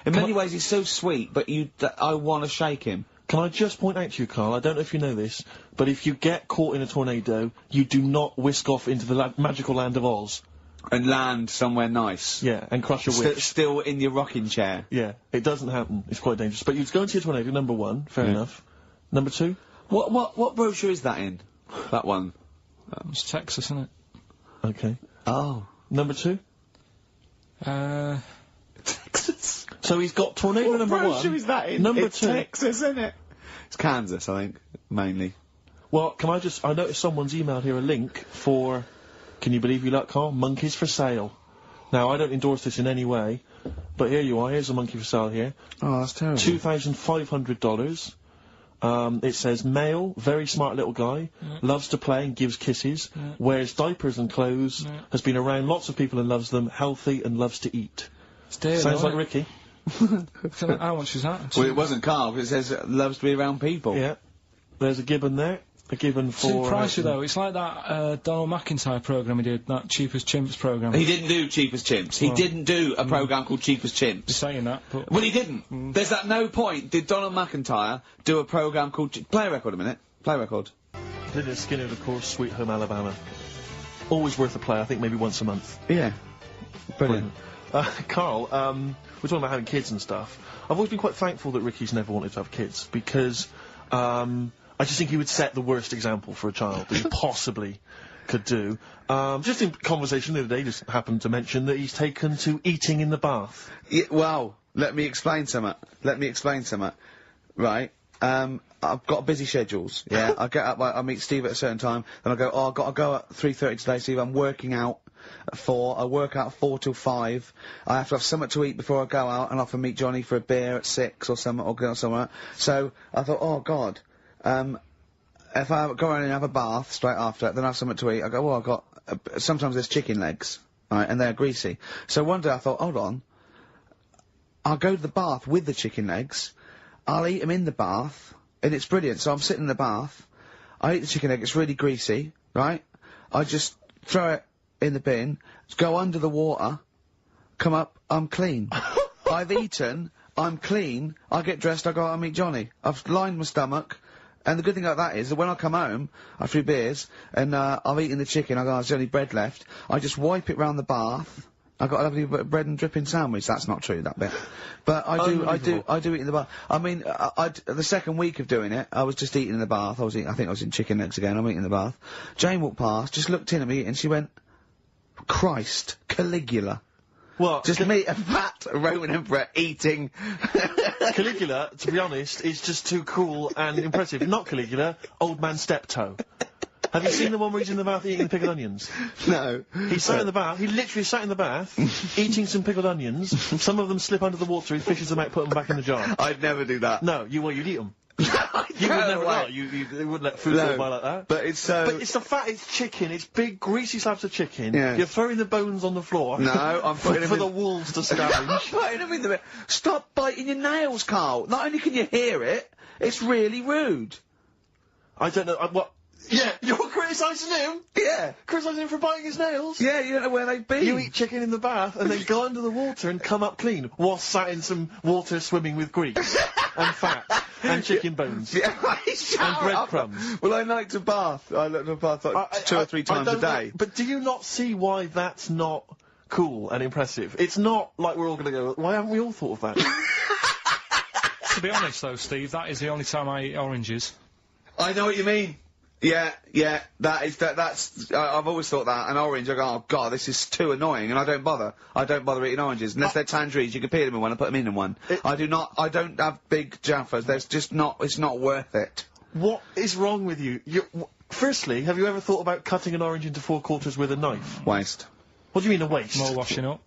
In many ways, he's so sweet, but I want to shake him. Can I just point out to you, Karl, I don't know if you know this, but if you get caught in a tornado, you do not whisk off into the magical land of Oz. And land somewhere nice. Yeah, and crush a witch. Still in your rocking chair. Yeah, it doesn't happen. It's quite dangerous. But you'd go into your tornado, number 1, fair enough. Number 2? What brochure is that in? That one. It's Texas, isn't it? Okay. Oh. Number 2? Texas. So he's got tornado number 1. What brochure is that in? Number it's 2. Texas, isn't it? It's Kansas, I think, mainly. Well, can I noticed someone's emailed here a link for, can you believe you luck, Karl? Monkeys for sale. Now, I don't endorse this in any way, but here you are, here's a monkey for sale here. Oh, that's terrible. $2,500. It says, male, very smart little guy, loves to play and gives kisses, wears diapers and clothes, has been around lots of people and loves them, healthy and loves to eat. Sounds like Ricky. How much is that? Well, it wasn't Karl, but it says loves to be around people. Yeah. There's a gibbon there. A gibbon for... Too pricey, though. It's like that Donald McIntyre programme he did, that Cheap as Chimps programme. He didn't do Cheap as Chimps. He didn't do a programme called Cheap as Chimps. You're saying that, but... Well, he didn't. There's at no point did Donald McIntyre do a programme called... Play a record a minute. Play a record. Lynyrd Skynyrd, of course, Sweet Home Alabama. Always worth a play, I think maybe once a month. Yeah. Brilliant. Karl, we're talking about having kids and stuff. I've always been quite thankful that Ricky's never wanted to have kids, because, I just think he would set the worst example for a child that he possibly could do. Just in conversation the other day, just happened to mention that he's taken to eating in the bath. Yeah, well, let me explain something. Right. I've got busy schedules, yeah. I get up, I meet Steve at a certain time, then I go, oh, I've got to go at 3:30 today, Steve, I'm working out at 4, I work out 4 till 5, I have to have something to eat before I go out, and I often meet Johnny for a beer at 6 or something, or go somewhere. So, I thought, oh god, if I go around and have a bath straight after, then I have something to eat, I go, well, I've got, sometimes there's chicken legs, right, and they're greasy. So one day I thought, hold on, I'll go to the bath with the chicken legs, I'll eat them in the bath, and it's brilliant. So I'm sitting in the bath, I eat the chicken egg, it's really greasy, right? I just throw it in the bin, go under the water, come up, I'm clean. I've eaten, I'm clean, I get dressed, I go out and meet Johnny. I've lined my stomach, and the good thing about that is that when I come home, after 3 beers, and I've eaten the chicken, I go, there's only bread left, I just wipe it round the bath, I got a lovely bread and dripping sandwich. That's not true, that bit. But I do eat in the bath. I mean, the second week of doing it, I was just eating in the bath. I think I was in chicken legs again. I'm eating in the bath. Jane walked past, just looked in at me, and she went, Christ, Caligula. Well, just me, a fat Roman emperor, eating. Caligula, to be honest, is just too cool and impressive. Not Caligula, Old Man Steptoe. Have you seen the one where he's in the bath eating the pickled onions? No. He sat in the bath, he literally sat in the bath, eating some pickled onions. Some of them slip under the water, he fishes them out, put them back in the jar. I'd never do that. No, you'd eat them. You would never, no, you wouldn't let food go by like that. But it's so... But it's the fat, it's chicken, it's big, greasy slabs of chicken. Yeah. You're throwing the bones on the floor. No, I'm putting them for the wolves to scavenge. I'm putting them in the... Stop biting your nails, Karl. Not only can you hear it, it's really rude. I don't know, what... Yeah, you're criticising him? Yeah. Criticising him for biting his nails? Yeah, you don't know where they've been. You eat chicken in the bath and then go under the water and come up clean, whilst sat in some water swimming with grease and fat and chicken bones and breadcrumbs. Well, I like to bath. I like to bath like 2 or 3 times a day. But do you not see why that's not cool and impressive? It's not like we're all going to go, why haven't we all thought of that? To be honest, though, Steve, that is the only time I eat oranges. I know what you mean. Yeah, that's, I've always thought that, an orange, I go, oh god, this is too annoying, and I don't bother eating oranges, unless they're tangerines, you can peel them in one and put them in one. I don't have big jaffas, there's just not, it's not worth it. What is wrong with you? Firstly, have you ever thought about cutting an orange into 4 quarters with a knife? Waste. What do you mean a waste? More washing up.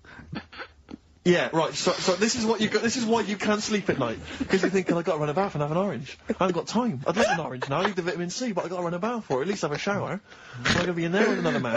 Yeah, right, so this is what you got, this is why you can't sleep at night. Because you're thinking, I've got to run a bath and have an orange. I haven't got time. I'd love an orange now, I need the vitamin C, but I've got to run a bath for it, at least have a shower. I'm going to be in there with another man.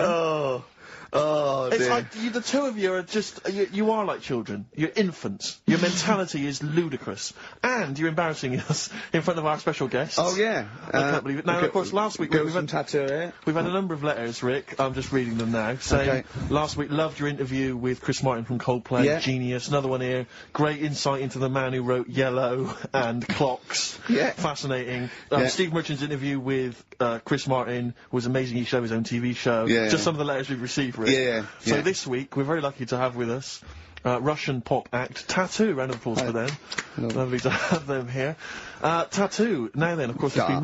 Oh, it's dear. like, the two of you are just, you are like children. You're infants. Your mentality is ludicrous. And you're embarrassing us in front of our special guests. Oh, yeah. I can't believe it. Now, of course, last week we've had a number of letters, Rick. I'm just reading them now. Saying, last week, loved your interview with Chris Martin from Coldplay. Yeah. Genius. Another one here. Great insight into the man who wrote Yellow and Clocks. Yeah. Fascinating. Steve Merchant's interview with Chris Martin was amazing. He showed his own TV show. Yeah. Just some of the letters we've received. BBC for it. Yeah, So yeah. this week, we're very lucky to have with us Russian pop act Tattoo. Round of applause for them. Lovely to have them here. Tattoo. Now then, of course, there's been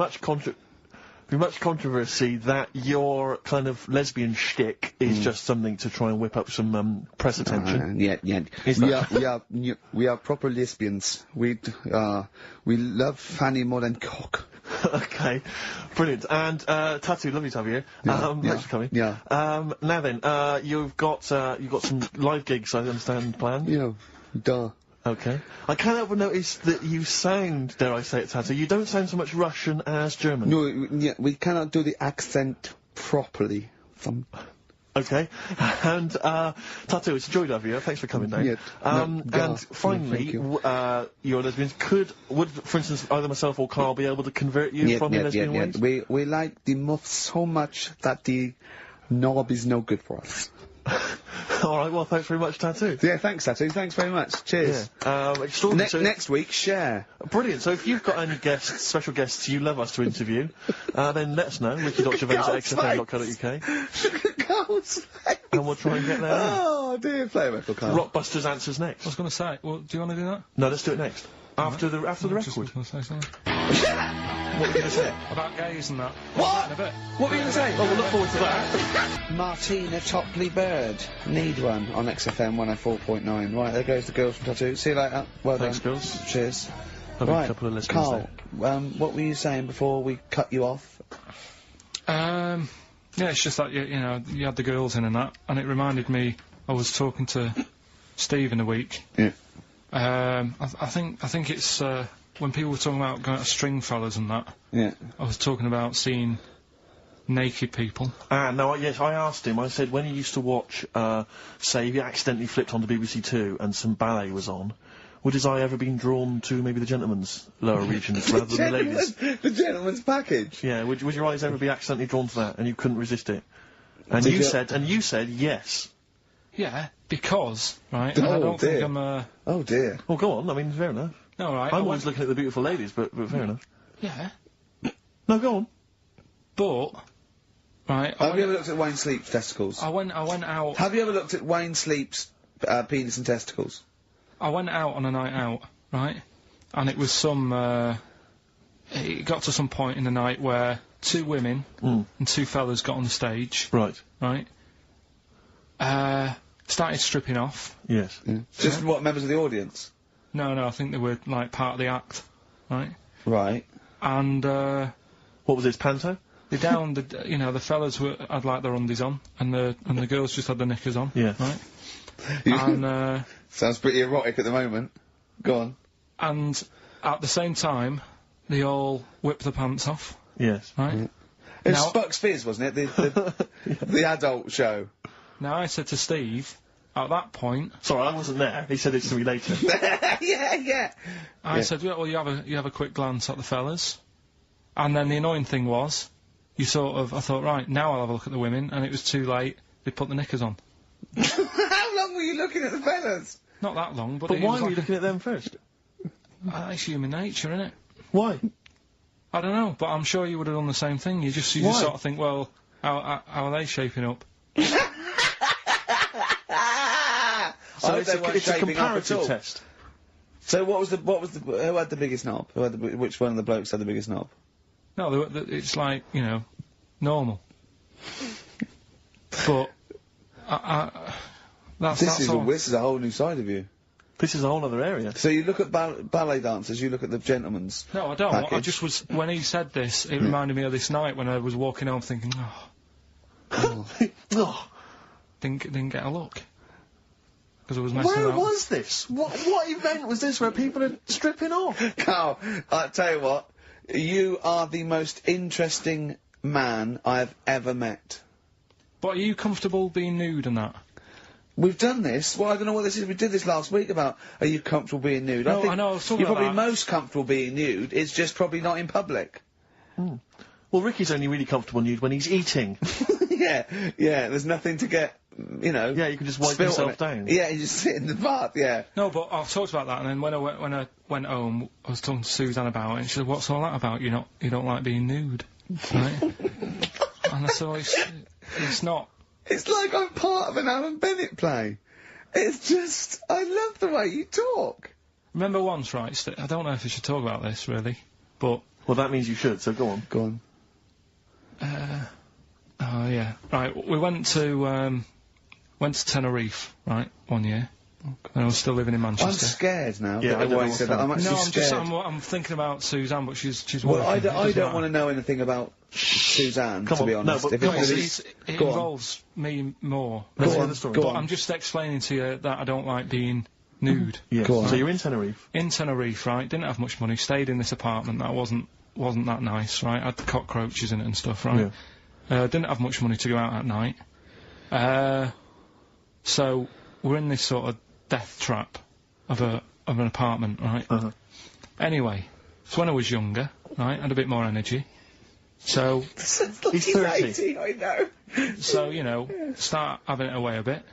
much controversy that your kind of lesbian shtick is just something to try and whip up some press attention. Yeah. Is that- We are proper lesbians. We love fanny more than cock. Okay, brilliant. And Tattoo, lovely to have you here. Thanks for coming. Yeah. Now then, you've got some live gigs, I understand, planned. You know, duh. Okay. I can't help but notice that you sound, dare I say it, Tattoo, you don't sound so much Russian as German. No, we cannot do the accent properly. Okay. And, Tattoo, it's a joy to have you. Thanks for coming down. Yeah. And finally, you're lesbians. Would, for instance, either myself or Karl be able to convert you from your lesbian ways? We like the muff so much that the knob is no good for us. Alright, well, thanks very much, Tattoo. Yeah, thanks, Tattoo. Thanks very much. Cheers. Extraordinary. So- Next week, share. Brilliant. So if you've got any guests, special guests you love us to interview, then let us know. Ricky.Gervais@xfm.co.uk. Carl's face. And we'll try and get there. Oh, dear. Play a record, Carl. Rockbusters answers next. I was going to say, well, do you want to do that? No, let's do it next. After the Just record. was gonna say something. What were you going to say? About gays and that. What? In a bit. What were you going to say? Oh, we'll look forward to that. Martina Topley Bird. Need one on XFM 104.9. Right, there goes the girls from Tattoo. See you later. Well Thanks, done. girls. Cheers. Lovely Right, couple of listeners Carl, what were you saying before we cut you off? Yeah, it's just that, you know, you had the girls in and that, and it reminded me, I was talking to Steve in a week. Yeah. I think it's, when people were talking about going to Stringfellas and that, Yeah. I was talking about seeing naked people. No, yes, I asked him, I said, when he used to watch, say, if he accidentally flipped onto BBC Two and some ballet was on, would his eye ever been drawn to maybe the gentleman's lower regions rather than the ladies'? The gentleman's package. Yeah, would your eyes ever be accidentally drawn to that and you couldn't resist it? And Did you you- said yes. Yeah, because, right, Oh, and I don't think dear. I'm, Oh, dear. Well, go on, I mean, fair enough. no, right, I'm always looking at the beautiful ladies, but fair enough. yeah, No, go on. but, right, Have you ever looked at Wayne Sleep's testicles? I went out, Have you ever looked at Wayne Sleep's penis and testicles? I went out on a night out, right, and it was it got to some point in the night where two women and two fellas got on the stage, Right. right, started stripping off. Yes. Just what, members of the audience? No, I think they were, like, part of the act, right, Right. and, What was this, panto? they down, the fellas had, like, their undies on, and the girls just had their knickers on, Yeah. right, and, Sounds pretty erotic at the moment. Go on. and at the same time, they all whipped the pants off, Yes. right? It was Now- Bucks Fizz, wasn't it? The adult show. Now, I said to Steve, at that point, Sorry, I wasn't there. He said it to me later. yeah. I said, well, you have a quick glance at the fellas. And then the annoying thing was, I thought, right, now I'll have a look at the women, and it was too late, they put the knickers on. How long were you looking at the fellas? Not that long, but But it why was were you like looking at them first? it's human nature, innit? Why? I don't know, but I'm sure you would have done the same thing. You just Why? sort of think, well, how are they shaping up? So I it's they weren't it's a shaping up at comparative all. test. So who had the biggest knob? Which one of the blokes had the biggest knob? No, it's like, normal. But, that's all. This is a whole new side of you. This is a whole other area. So you look at ballet dancers, you look at the gentlemen's. No, I don't. I package. just was, when he said this, it reminded me of this night when I was walking home thinking, Oh, didn't get a look. Because I was messing where around. was this? What event was this where people are stripping off? Carl, I tell you what, you are the most interesting man I've ever met. But are you comfortable being nude and that? We've done this. Well, I don't know what this is. We did this last week about, are you comfortable being nude? No, think I know, I was talking you're about probably that. most comfortable being nude. It's just probably not in public. Well, Ricky's only really comfortable nude when he's eating. yeah. There's nothing to get, Yeah, you can just wipe spilt on yourself it. down. Yeah, you just sit in the bath. Yeah. No, but I talked about that, and then when I went home, I was talking to Suzanne about it, and she said, "What's all that about? You don't like being nude, right?" And I said, well, "It's not It's like I'm part of an Alan Bennett play. It's just, I love the way you talk. Remember once, right, I don't know if I should talk about this, really, but... Well, that means you should, so go on. Go on. Oh, yeah. Right, we went to Tenerife, right, 1 year. And I was still living in Manchester. I'm scared now. Yeah, that I don't know Wayne what's said that. I'm actually No, scared. I'm thinking about Suzanne, but she's Well, working. I don't want to know anything about Suzanne, Come to be on, no, honest. but If go it on. was- It Go on. involves me more. Let's Go hear on, the story. go But on. I'm just explaining to you that I don't like being nude. Yeah. Go on. So you're in Tenerife. In Tenerife, right, didn't have much money, stayed in this apartment that wasn't that nice, right, had cockroaches in it and stuff, right. Didn't have much money to go out at night. So we're in this sort of death trap of an apartment, right. Anyway, so when I was younger, right, had a bit more energy. So, He's 30. 80, I know. so, you know, start having it away a bit.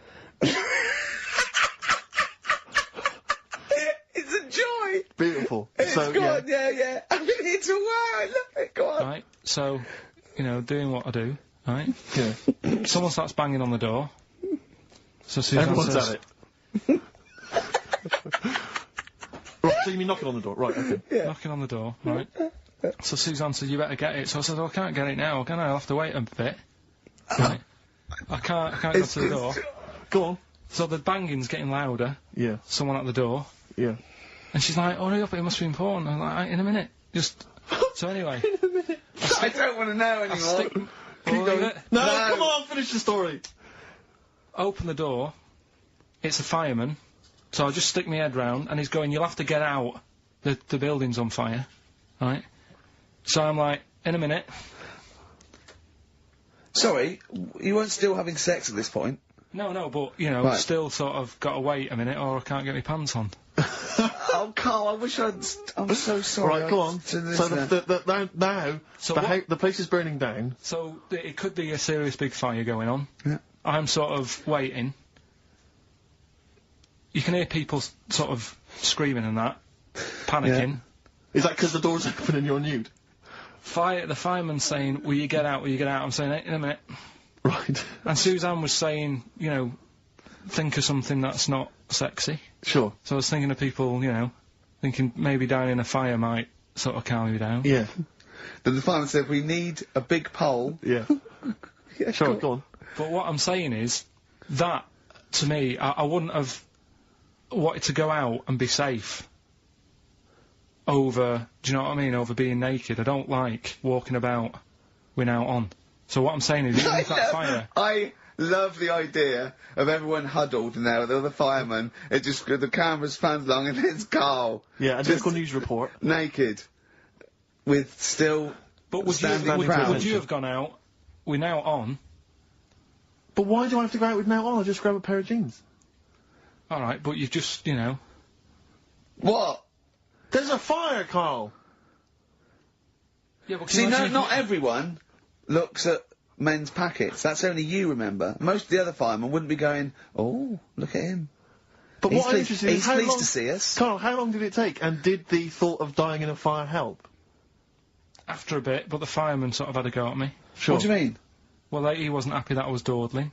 It's a joy. Beautiful. It's So, good, yeah. I'm in here to wow, I love it, go on. Right, so, you know, doing what I do, right? Yeah. Someone starts banging on the door. So Suzanne Everyone's says, at it. Right, so you mean knocking on the door? Right, okay. knocking on the door, right? So Suzanne said, you better get it. So I said, oh, I can't get it now, can I? I'll have to wait a bit. Right. I can't go to the door. Go on. So the banging's getting louder. Yeah, Someone at the door. yeah. And she's like, hurry up, it must be important. I'm like, in a minute. Just... So anyway, I don't want to know anymore. stick... Keep Well, going. leave it. No, No. come on, finish the story. Open the door. It's a fireman. So I just stick my head round, and he's going, you'll have to get out. The building's on fire. Right? So I'm like, in a minute. Sorry, you weren't still having sex at this point? No, but, you know, Right. still sort of got to wait a minute, or I can't get my pants on. Oh, Carl, I wish I'm so sorry. Right, go on. To the So listener. now, So the, what- the place is burning down. So it could be a serious big fire going on. Yeah. I'm sort of waiting. You can hear people sort of screaming and that, panicking. Is that because the door's open and you're nude? The fireman's saying, will you get out, will you get out? I'm saying, in a minute. Right. And Suzanne was saying, you know, think of something that's not sexy. Sure. So I was thinking of people, you know, thinking maybe down in a fire might sort of calm you down. Yeah. Then the fireman said, we need a big pole. Yeah. Yeah, Sure, go on. But what I'm saying is, that, to me, I wouldn't have wanted to go out and be safe over, do you know what I mean, over being naked. I don't like walking about without on. So what I'm saying is, even if that fire... I love the idea of everyone huddled in there with all the firemen. It just, the camera's panned along and it's Carl. Yeah, a Just typical news report. naked. With still But would standing you proud. have gone out, we're now on, But why do I have to go out with now on? I'll just grab a pair of jeans. alright, but you've just, you know... What? There's a fire, Karl! Yeah, but can See, you no, imagine if not you- everyone looks at men's packets. That's only you, remember. Most of the other firemen wouldn't be going, oh, look at him. But He's what I'm pleased- interested in is he's how pleased long... to see us. Karl, how long did it take? And did the thought of dying in a fire help? After a bit, but the fireman sort of had a go at me. Sure. What do you mean? Well, he wasn't happy that I was dawdling.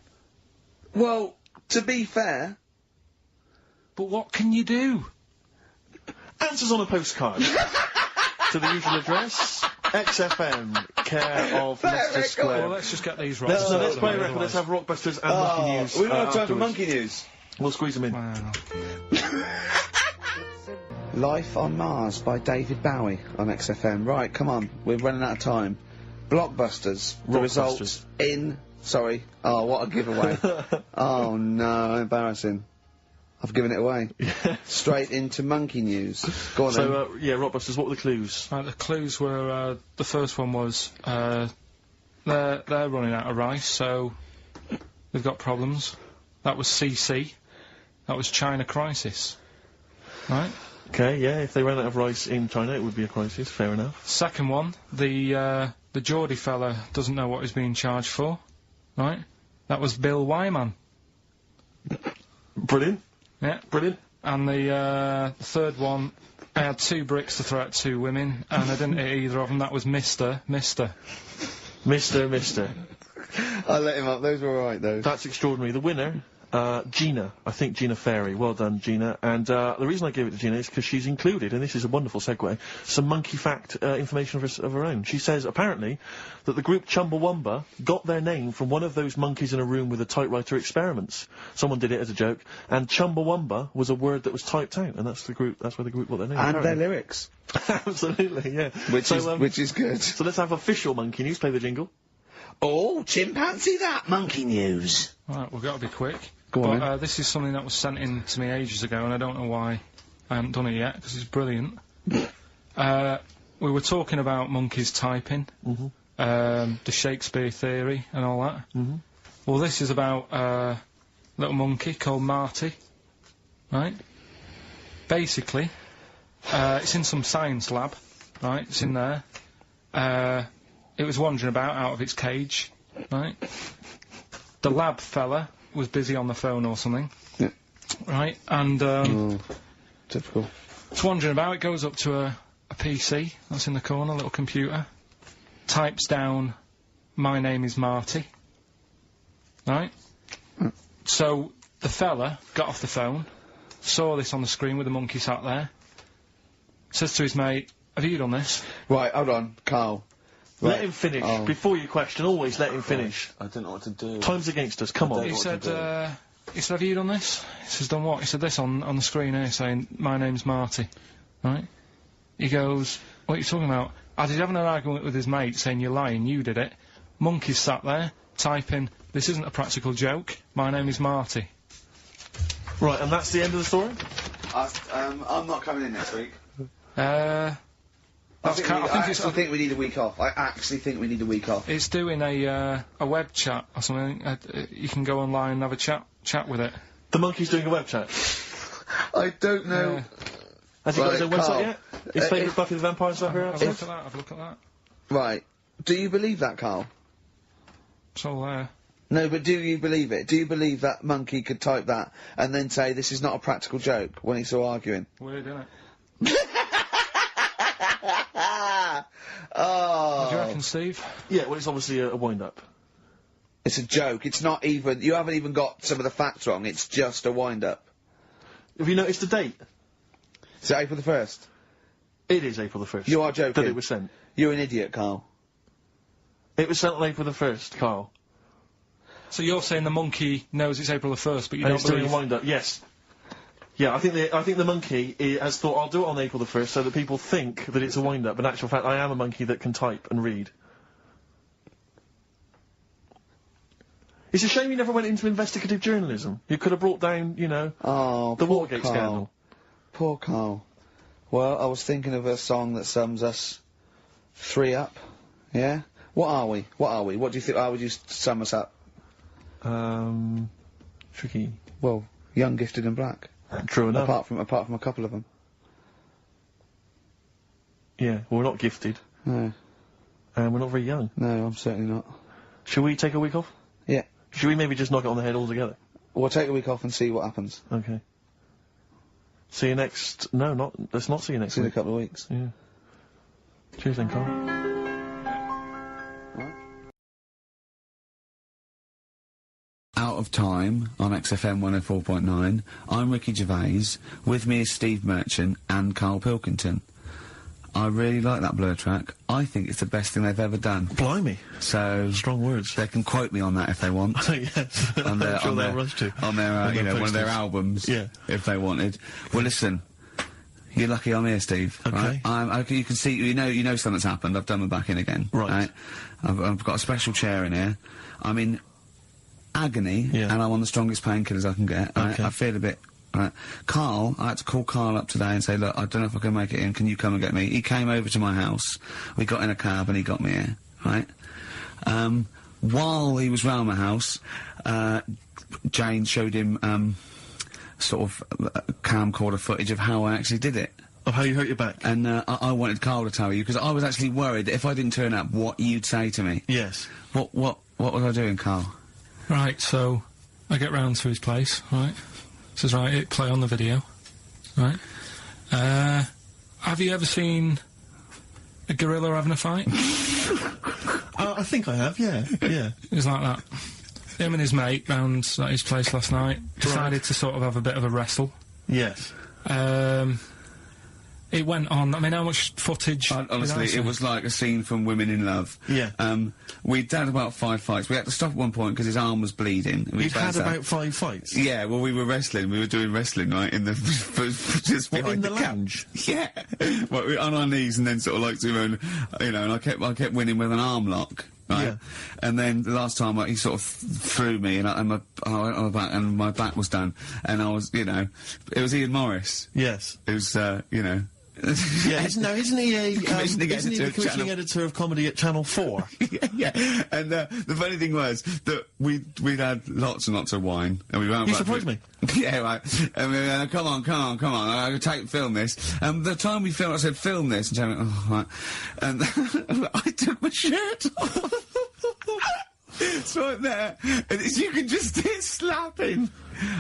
Well, to be fair, But what can you do? Answers on a postcard. To the usual address, XFM, care of Leicester Well, Square. let's just get these right. Let's play a record, let's have Rockbusters and Monkey News. we don't have time for afterwards. monkey news. We'll squeeze them in. Wow. Life on Mars by David Bowie on XFM. Right, come on, we're running out of time. Blockbusters. The Rockbusters. results in... Sorry. Oh, what a giveaway. Oh, no, embarrassing. I've given it away. Straight into monkey news. Go on then. So, yeah, Rockbusters, what were the clues? Right, the clues were, the first one was, they're running out of rice, so they've got problems. That was CC. That was China crisis. Right? Okay, yeah, if they ran out of rice in China, it would be a crisis, fair enough. Second one, the Geordie fella doesn't know what he's being charged for. Right? That was Bill Wyman. Brilliant, Yeah. brilliant. And the third one, I had 2 bricks to throw at 2 women, and I didn't hit either of them. That was Mister. Mister. I let him up. Those were alright, those. That's extraordinary. The winner, Gina. I think Gina Ferry. Well done, Gina. And the reason I gave it to Gina is because she's included, and this is a wonderful segue, some monkey fact information of her own. She says, apparently, that the group Chumbawamba got their name from one of those monkeys in a room with a typewriter experiments. Someone did it as a joke, and Chumbawamba was a word that was typed out, and that's where the group got their name. And apparently. their lyrics. Absolutely, yeah. Which is good. So let's have official monkey news. Play the jingle. Oh, chimpanzee that monkey news. Right, we've got to be quick. Go on, But this is something that was sent in to me ages ago, and I don't know why I haven't done it yet, because it's brilliant. We were talking about monkeys typing, the Shakespeare theory and all that. Well, this is about a little monkey called Marty, right? Basically, it's in some science lab, right? It's in there. It was wandering about out of its cage, right? The lab fella was busy on the phone or something, right? And Typical. it's wandering about. It goes up to a PC that's in the corner, a little computer, types down, "My name is Marty," right? So the fella got off the phone, saw this on the screen with the monkey sat there, says to his mate, "Have you done this?" Right, hold on, Carl. Let him finish. Before you question, always let him finish. I don't know what to do. Time's against us. Come on. He said, "Have you done this?" He says, "Done what?" He said, "This on the screen here saying, 'My name's Marty.'" Right? He goes, "What are you talking about?" As he's having an argument with his mate saying, "You're lying, you did it." Monkey's sat there, typing, "This isn't a practical joke. My name is Marty." Right, and that's the end of the story? I'm not coming in next week. I think we need a week off. I actually think we need a week off. It's doing a web chat or something. You can go online and have a chat with it. The monkey's doing a web chat? I don't know. Has he got his own website Carl, yet? His favourite Buffy the Vampire Slayer Have a look at that. Have a look at that. Right. Do you believe that, Carl? It's all there. No, but do you believe it? Do you believe that monkey could type that and then say this is not a practical joke when he's still arguing? Weird, isn't it? Oh. What do you reckon, Steve? Yeah, well, it's obviously a wind-up. It's a joke. It's not even... You haven't even got some of the facts wrong. It's just a wind-up. Have you noticed the date? Is it April the 1st? It is April the 1st. You are joking. That it was sent. You're an idiot, Carl. It was sent on April the 1st, Carl. So you're saying the monkey knows it's April the 1st, but you And don't it's doing believe... a wind-up, yes. Yeah, I think the monkey has thought, I'll do it on April the 1st so that people think that it's a wind-up, but in actual fact I am a monkey that can type and read. It's a shame you never went into investigative journalism. You could have brought down, you know, the Watergate scandal. Poor Karl. Well, I was thinking of a song that sums us three up. Yeah? What are we? What do you think? How would you sum us up? Tricky. Well, young, gifted and black. True enough. Apart from a couple of them. Yeah, well, we're not gifted. No. And we're not very young. No, I'm certainly not. Should we take a week off? Yeah. Should we maybe just knock it on the head altogether? We'll take a week off and see what happens. Okay. See you next... No, let's not see you next See you in week. a couple of weeks. Yeah. Cheers then, Karl. Out of Time on XFM 104.9. I'm Ricky Gervais. With me is Steve Merchant and Karl Pilkington. I really like that Blur track. I think it's the best thing they've ever done. Blimey. So... Strong words. They can quote me on that if they want. Yes. On their, I'm sure on they'll their, rush to. on their, On you their know, one of their posters. albums. Yeah. If they wanted. Well, listen. You're lucky I'm here, Steve. Okay. Right? You can see, you know something's happened. I've done my back in again. Right. I've got a special chair in here. I'm in agony, Yeah. and I'm on the strongest painkillers I can get. Right? Okay. I feel a bit... Right. Karl, I had to call Karl up today and say, look, I don't know if I can make it in, can you come and get me? He came over to my house, we got in a cab and he got me here, right? While he was round my house, Jane showed him, sort of, camcorder footage of how I actually did it. Of how you hurt your back? And, I wanted Karl to tell you, because I was actually worried that if I didn't turn up, what you'd say to me. Yes. What was I doing, Karl? Right, so I get round to his place, right? Says, right, hit play on the video, right? Have you ever seen a gorilla having a fight? I think I have, yeah. Yeah. It's like that. him and his mate round at his place last night. Decided to sort of have a bit of a wrestle. Yes. It went on. I mean, how much footage? Honestly, it was like a scene from Women in Love. Yeah. We'd had about 5 fights. We had to stop at one point because his arm was bleeding. You'd had about 5 fights? Yeah, well, we were wrestling. We were doing wrestling, right, in the... just behind in the couch. lounge? Yeah. Well, we were on our knees and then sort of like doing, you know, and I kept winning with an arm lock. Right? Yeah. And then the last time he sort of threw me and I went on my back and my back was done. And I was, you know, it was Ian Morris. Yes. It was, you know... Yeah, isn't he the commissioning editor of comedy at Channel 4? Yeah. And the funny thing was that we'd had lots and lots of wine, and we went. You surprised me. Yeah, right. And we went, come on. I'm going to film this. And the time we filmed, I said, film this, and Jeremy went, oh, right. And I took my shirt off. It's right there, and you can just hear slapping.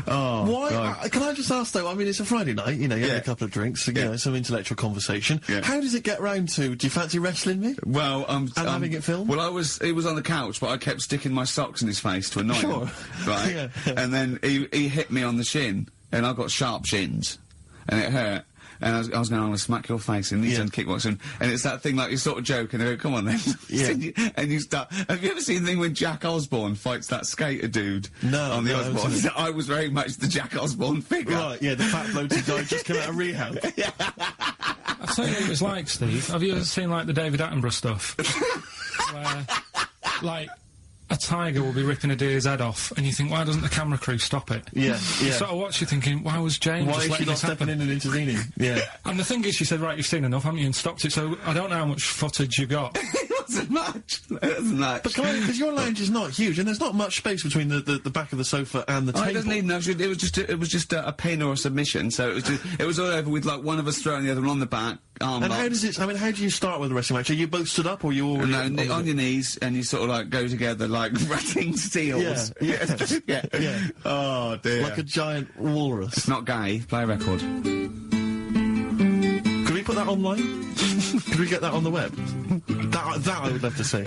Oh, why? Can I just ask though? I mean, it's a Friday night. You know, you have a couple of drinks, you know, some intellectual conversation. Yeah. How does it get round to? Do you fancy wrestling me? Well, and having it filmed. Well, he was on the couch, but I kept sticking my socks in his face to annoy him. Right. Yeah. And then he hit me on the shin, and I got sharp shins, and it hurt. And I was going, I'm going to smack your face, and he's done kickboxing. And it's that thing like you sort of joke, and they go, come on then. Yeah. and you start. Have you ever seen the thing when Jack Osborne fights that skater dude? No. On the Osborne. I was very much the Jack Osborne figure. Right, yeah, the fat bloated guy just came out of rehab. I'll tell you what it was like, Steve. Have you ever seen, like, the David Attenborough stuff? Where, like, a tiger will be ripping a deer's head off, and you think, why doesn't the camera crew stop it? Yeah, You sort of watch, you're thinking, why was Jane Why just is she letting not this happen? stepping in and intervening? Yeah. And the thing is, she said, right, you've seen enough, haven't you, and stopped it, so I don't know how much footage you got. It wasn't much. It wasn't much. But because your lounge is not huge, and there's not much space between the back of the sofa and the table. It doesn't need enough. It was just a pin or a submission. So it was all over with like one of us throwing the other one on the back. And how does it? I mean, how do you start with a wrestling match? Are you both stood up, or you all on your knees, and you sort of like go together like ratting seals? Yeah. Oh dear. Like a giant walrus. It's not gay. Play a record. Could we put that online? Could we get that on the web? That I would love to see.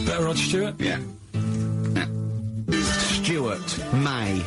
Better Rod Stewart? Yeah. Stewart May.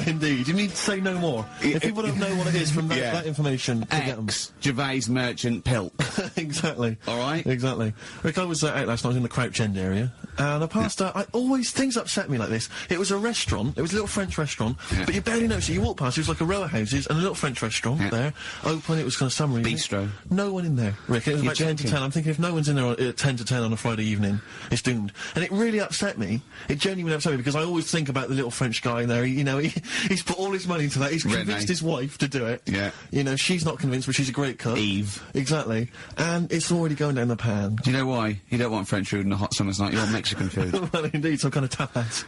Indeed. You need to say no more. If people don't know what it is from that information, forget them. Gervais Merchant Pilk. Exactly. All right. Exactly. Rick, I was out last night in the Crouch End area, and I passed things upset me like this. It was a restaurant, it was a little French restaurant, but you barely noticed it. You walk past, it was like a row of houses and a little French restaurant there, open, it was kind of summery. Bistro. No one in there, Rick. It was about 10 to 10. I'm thinking if no one's in there at 10 to 10 on a Friday evening, it's doomed. And it really upset me. It genuinely upset me because I always think about the little French guy in there. He's put all his money into that. He's convinced his wife to do it. Yeah. You know, she's not convinced, but she's a great cook. Eve. Exactly. And it's already going down the pan. Do you know why? You don't want French food on a hot summer's night. You want Mexican food. Well, indeed, some kind of tapas.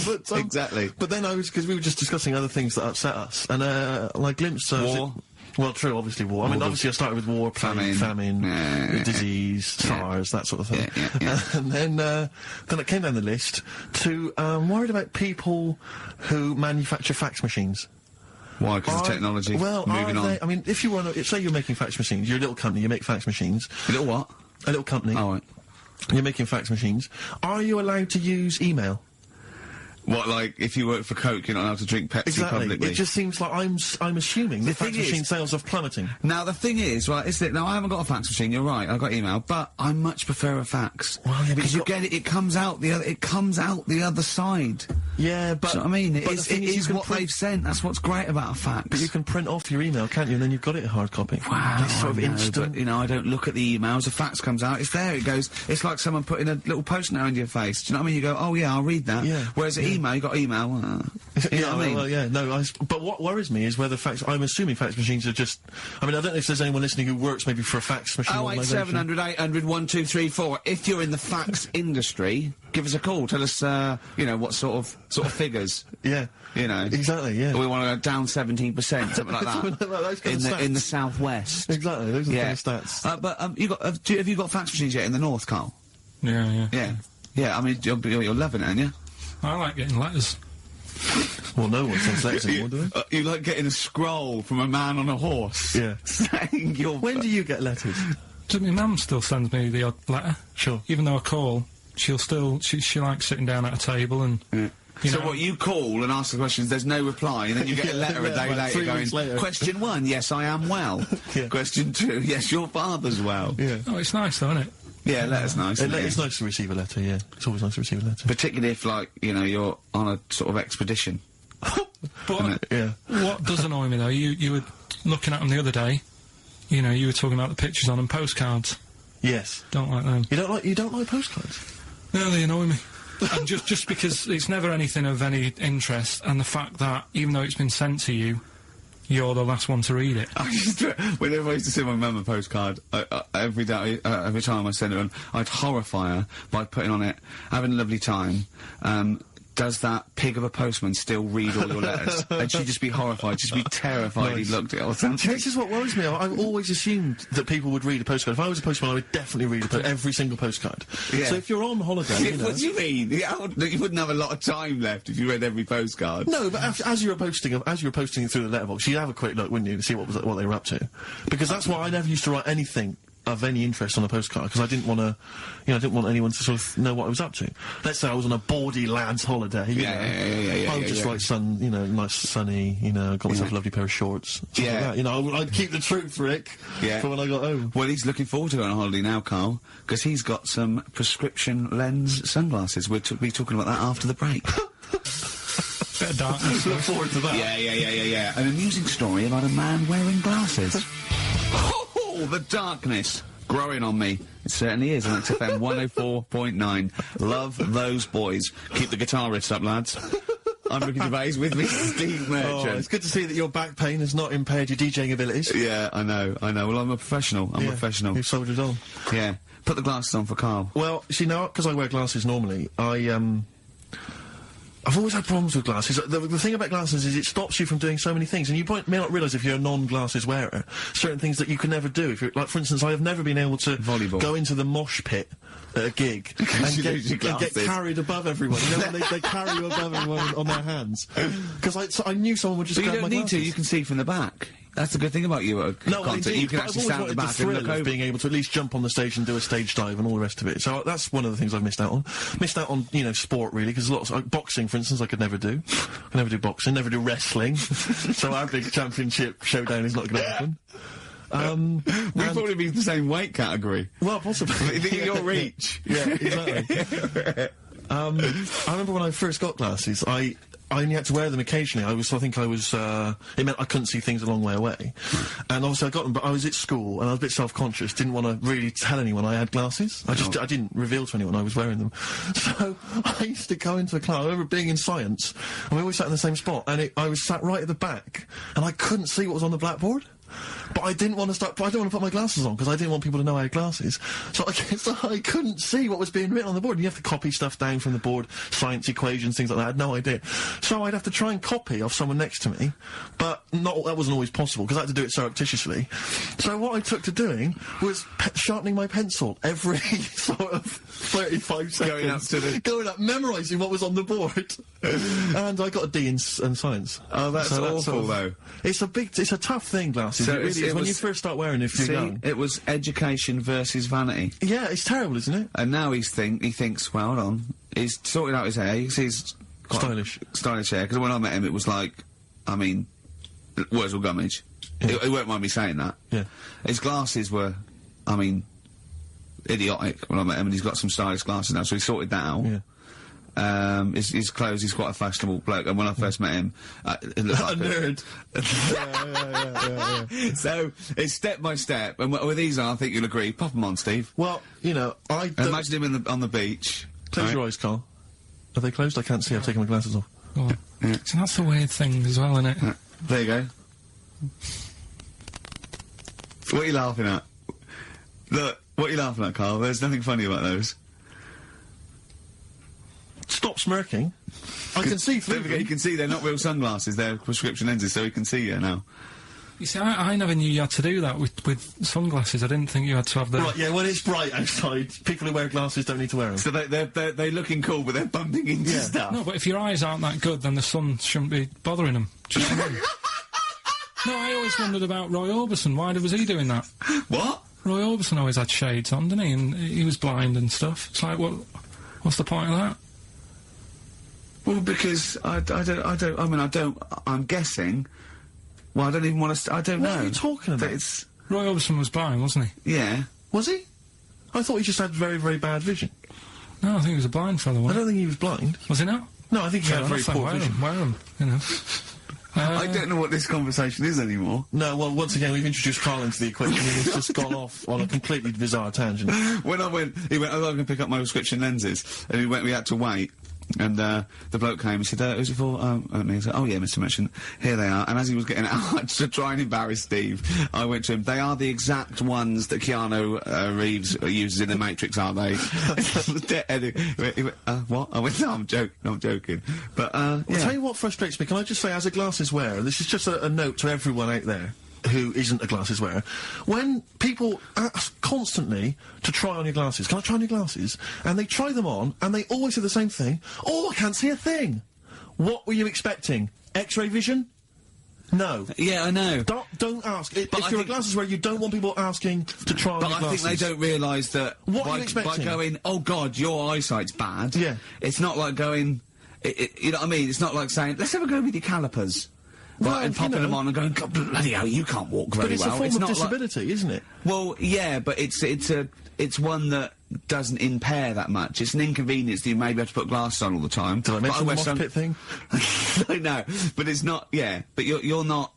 But, exactly. But then because we were just discussing other things that upset us, and like glimpse war. Well, true, obviously war. I mean, obviously I started with war, famine, disease, SARS, that sort of thing. Yeah. And then it came down the list to worried about people who manufacture fax machines. Why? Because of technology. Well, moving on. I mean, if you want to, say you're making fax machines, you're a little company, you make fax machines. A little what? A little company. Oh, right. You're making fax machines. Are you allowed to use email? What, like, if you work for Coke, you're not allowed to drink Pepsi publicly? It just seems like I'm assuming the fax machine sales are plummeting. Now, the thing is, right, now I haven't got a fax machine, you're right, I've got email, but I much prefer a fax. Well, yeah, because you get it, it comes out the other side. Yeah, but... Do you know what I mean? It is what they've sent, that's what's great about a fax. But you can print off your email, can't you, and then you've got it in hard copy. Wow, it's sort of instant. But, you know, I don't look at the emails, a fax comes out, it's there, it goes, it's like someone putting a little post-it note in your face, do you know what I mean? You go, oh yeah, I'll read that. Yeah. Whereas email, you got email, you know what I mean? Well, yeah, no, but what worries me is whether I'm assuming fax machines are just, I mean, I don't know if there's anyone listening who works maybe for a fax machine organisation. 08700 800 1234. If you're in the fax industry, give us a call, tell us, you know, what sort of figures. Yeah. You know. Exactly, yeah. We want to go down 17%, something like that. Something like those kind of stats. In the southwest. Exactly, those are the kind of stats. But, have you got fax machines yet in the north, Karl? Yeah. Yeah, I mean, you're loving it, aren't you? I like getting letters. Well, no one sends letters anymore, do they? You like getting a scroll from a man on a horse. Yeah. Saying you're... When do you get letters? My mum still sends me the odd letter. Sure. Even though I call, she'll still... She likes sitting down at a table and... You So know, what, you call and ask the questions, there's no reply, and then you get a letter a day about later 3 going, weeks later. question 1, yes, I am well. Yeah. Question 2, yes, your father's well. Yeah. Oh, it's nice though, isn't it? Yeah, letter's nice. isn't it? It's nice to receive a letter, yeah. It's always nice to receive a letter. Particularly if, like, you know, you're on a sort of expedition. But Yeah. what does annoy me though, you were looking at them the other day, you know, you were talking about the pictures on them, postcards. Yes. Don't like them. You don't like postcards? No, they annoy me. And just because it's never anything of any interest, and the fact that, even though it's been sent to you, you're the last one to read it. Whenever I used to send my mum a postcard, every day, every time I send it on, I'd horrify her by putting on it, having a lovely time, does that pig of a postman still read all your letters? And she'd just be horrified, just be terrified he looked at it all the time. This is what worries me. I've always assumed that people would read a postcard. If I was a postman, I would definitely read every single postcard. Yeah. So if you're on holiday, you know... What do you mean? You wouldn't have a lot of time left if you read every postcard. No, but as you were posting it through the letterbox, you'd have a quick look, wouldn't you, to see what they were up to? Because that's why I never used to write anything of any interest on a postcard, because I didn't want to, I didn't want anyone to sort of know what I was up to. Let's say I was on a bawdy lad's holiday, you know. I would just write nice sunny, got myself a lovely pair of shorts. Stuff like that. I'd keep the truth, Rick, for when I got home. Well, he's looking forward to going on holiday now, Karl, because he's got some prescription lens sunglasses. We'll be talking about that after the break. Bit of darkness. Look forward to that. Yeah. An amusing story about a man wearing glasses. Oh, the darkness growing on me. It certainly is on XFM 104.9. Love those boys. Keep the guitar riffs up, lads. I'm Ricky Gervais, with me Steve Merchant. Oh, it's good to see that your back pain has not impaired your DJing abilities. Yeah, I know. Well, I'm a professional. I'm a professional. You've soldiered on. Yeah. Put the glasses on for Karl. Well, see, now, because I wear glasses normally, I've always had problems with glasses. The thing about glasses is it stops you from doing so many things, and you may not realise if you're a non-glasses wearer, certain things that you can never do. If you're, like, for instance, I have never been able to go into the mosh pit at a gig and get carried above everyone. You know, when they carry you above everyone on their hands. Because I knew someone would just grab my glasses. You don't need to, you can see from the back. That's the good thing about you at a concert. You can actually stand at the back and look over. Being able to at least jump on the stage and do a stage dive and all the rest of it. So that's one of the things I've missed out on. Missed out on, sport really, because lots of boxing, for instance, I could never do. I could never do boxing, never do wrestling. So our big championship showdown is not going to happen. We'd probably be the same weight category. Well, possibly. In your reach. Yeah, exactly. I remember when I first got glasses, I only had to wear them occasionally. It meant I couldn't see things a long way away. And obviously I got them, but I was at school and I was a bit self-conscious, didn't want to really tell anyone I had glasses. I didn't reveal to anyone I was wearing them. So I used to go into a class. I remember being in science, and we always sat in the same spot, and I was sat right at the back, and I couldn't see what was on the blackboard. But I didn't want to put my glasses on, because I didn't want people to know I had glasses. So I couldn't see what was being written on the board. And you have to copy stuff down from the board, science equations, things like that. I had no idea. So I'd have to try and copy off someone next to me, but that wasn't always possible, because I had to do it surreptitiously. So what I took to doing was sharpening my pencil every sort of 35 seconds. Going up, memorising what was on the board. And I got a D in science. Oh, that's awful, though. It's a tough thing, glasses. So it really is. When you first start wearing it, if you're young. It was education versus vanity. Yeah, it's terrible, isn't it? And now he thinks, well, hold on. He's sorted out his hair. He's quite stylish hair. Because when I met him, it was like, Wurzel Gummidge. Yeah. He won't mind me saying that. Yeah. His glasses were, idiotic when I met him, and he's got some stylish glasses now, so he sorted that out. Yeah. His clothes, he's quite a fashionable bloke, and when I first met him, it looked like a nerd. Yeah. So, it's step by step, and with these on, I think you'll agree. Pop them on, Steve. Well, I don't... Imagine him on the beach. Close your eyes, Karl. Are they closed? I can't see, I've taken my glasses off. Oh. Yeah. So that's the weird thing as well, isn't it? Yeah. There you go. What are you laughing at? Look, what are you laughing at, Karl? There's nothing funny about those. Stop smirking. I can see through them. You can see they're not real sunglasses, they're prescription lenses, so he can see you now. You see, I never knew you had to do that with sunglasses. I didn't think you had to have the... Right, yeah, when it's bright outside, people who wear glasses don't need to wear them. So they're looking cool, but they're bumping into stuff. No, but if your eyes aren't that good, then the sun shouldn't be bothering them. Do you know what I mean? No, I always wondered about Roy Orbison. Why was he doing that? What? Roy Orbison always had shades on, didn't he? And he was blind and stuff. It's like, what's the point of that? Well, because I'm guessing. Well, I don't even want to. I don't know. What are you talking about? It's Roy Orbison was blind, wasn't he? yeah. Was he? I thought he just had very, very bad vision. No, I think he was a blind fella. I Wasn't don't think he was blind. he? Was he not? No, I think he had very poor vision. Wear him, you know. I don't know what this conversation is anymore. No, well, once again, we've introduced Karl into the equation and he's just gone off on a completely bizarre tangent. When he went, oh, I'm going to pick up my prescription lenses. And we had to wait. And, the bloke came and said, who's it for? And he said, oh yeah, Mr. Merchant, here they are. And as he was getting out, to try and embarrass Steve, I went to him, they are the exact ones that Keanu, Reeves uses in The Matrix, are they? He went, what? I went, no, I'm joking. But, I'll yeah. tell you what frustrates me. Can I just say, as a glasses wearer, this is just a note to everyone out there who isn't a glasses wearer, when people ask constantly to try on your glasses, can I try on your glasses? And they try them on, and they always say the same thing, oh, I can't see a thing. What were you expecting? X-ray vision? No. Yeah, I know. Don't ask. If you're a glasses wearer, you don't want people asking to try on your glasses. But I think they don't realise that What are you by expecting? going, oh God, your eyesight's bad. Yeah. It's not like going, you know what I mean? It's not like saying, let's have a go with your calipers. Well, Right, and popping them on and going, God, bloody hell, you can't walk very But it's well. a form of not disability, isn't it? well, yeah, but it's one that doesn't impair that much. It's an inconvenience that you maybe have to put glasses on all the time. Did I mention the mosh pit thing? I know, but it's not. Yeah, but you're not.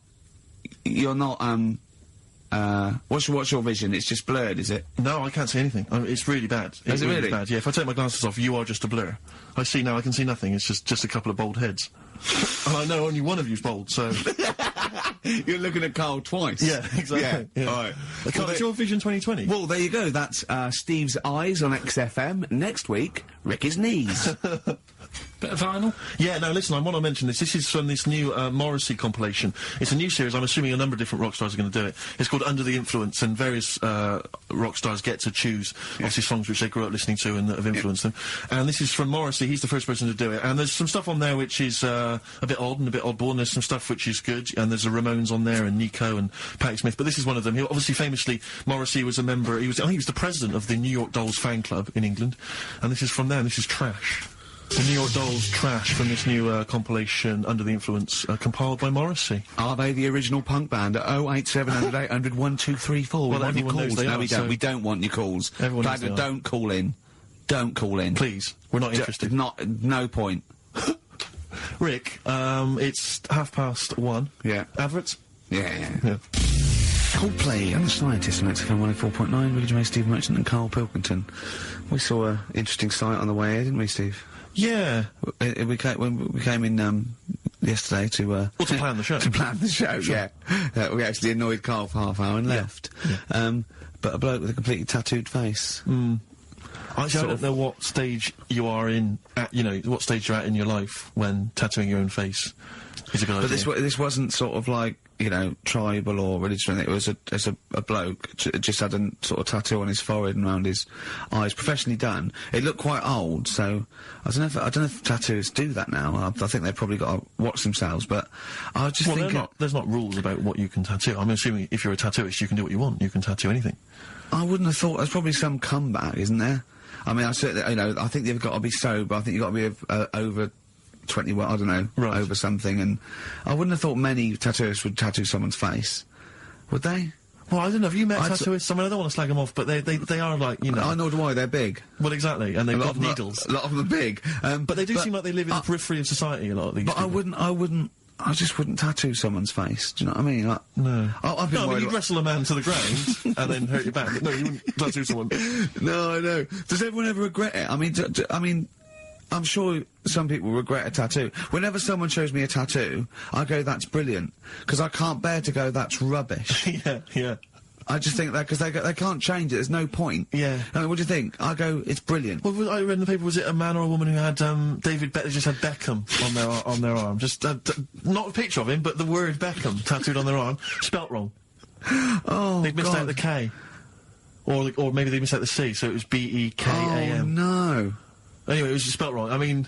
What's your vision? It's just blurred, is it? No, I can't see anything. It's really bad. Is it really? Bad. Yeah, if I take my glasses off, you are just a blur. I see now, I can see nothing. It's just a couple of bald heads. And I know only one of you's bald, so... You're looking at Karl twice. Yeah, exactly. Yeah. Yeah. All right. Karl, it's your Vision 2020. Well, there you go. That's Steve's eyes on XFM. Next week, Ricky's knees. Bit of vinyl. Yeah, no, listen, I want to mention this. This is from this new Morrissey compilation. It's a new series. I'm assuming a number of different rock stars are going to do it. It's called Under the Influence, and various rock stars get to choose, obviously, songs which they grew up listening to and that have influenced them. And this is from Morrissey. He's the first person to do it. And there's some stuff on there which is a bit odd and a bit oddball, and there's some stuff which is good. And there's a Ramones on there, and Nico and Patti Smith. But this is one of them. He obviously, famously, Morrissey was a member. I think he was the president of the New York Dolls fan club in England. And this is from there. And this is Trash. The New York Dolls Trash from this new compilation, Under the Influence, compiled by Morrissey. Are they the original punk band at 08700 800 1234? Well, We want your everyone knows calls. they No, are, we don't. so- We don't want your calls. Everyone knows they are. Don't call in. Don't call in. Please, we're not interested. No point. Rick, it's 1:30. Yeah. Adverts? Yeah. Yeah. Coldplay and the Scientists on XFM 104.9, Ricky Gervais, Steve Merchant and Karl Pilkington. We saw an interesting sight on the way here, didn't we, Steve? Yeah. When we came in yesterday to Well, to plan the show. to plan the show, yeah. We actually annoyed Karl for half hour and left. But a bloke with a completely tattooed face. Actually, I don't know what stage you are in, what stage you're at in your life when tattooing your own face is a good idea. But this wasn't sort of like, tribal or religious or anything. It was a bloke just had a sort of tattoo on his forehead and around his eyes, professionally done. It looked quite old, so I don't know if tattooists do that now. I think they've probably got to watch themselves, but I was just thinking... there's not rules about what you can tattoo. I'm assuming if you're a tattooist, you can do what you want. You can tattoo anything. I wouldn't have thought... There's probably some comeback, isn't there? I mean, I certainly, I think they've got to be sober. I think you've got to be over 21, I don't know, Right. over something, and I wouldn't have thought many tattooists would tattoo someone's face. Would they? Well, I don't know. Have you met tattooists? I mean, I don't want to slag them off, but they are like, I know why, they're big. Well, exactly, and they've got needles. A lot of them are big. But they do seem like they live in the periphery of society, a lot of these But people. I just wouldn't tattoo someone's face. Do you know what I mean? Like, No. I've been worried you'd wrestle a man to the ground and then hurt your back. But no, you wouldn't tattoo someone. No, I know. Does everyone ever regret it? I mean, I'm sure some people regret a tattoo. Whenever someone shows me a tattoo, I go, that's brilliant. Because I can't bear to go, that's rubbish. Yeah. I just think that, because they can't change it, there's no point. Yeah. I mean, what do you think? I go, it's brilliant. Well, I read in the paper, was it a man or a woman who had, just had Beckham on their arm? Just, not a picture of him, but the word Beckham tattooed on their arm, spelt wrong. Oh, They'd missed God. out the K. Or maybe they missed out the C, so it was B-E-K-A-M. Oh, no. Anyway, it was spelt wrong. I mean,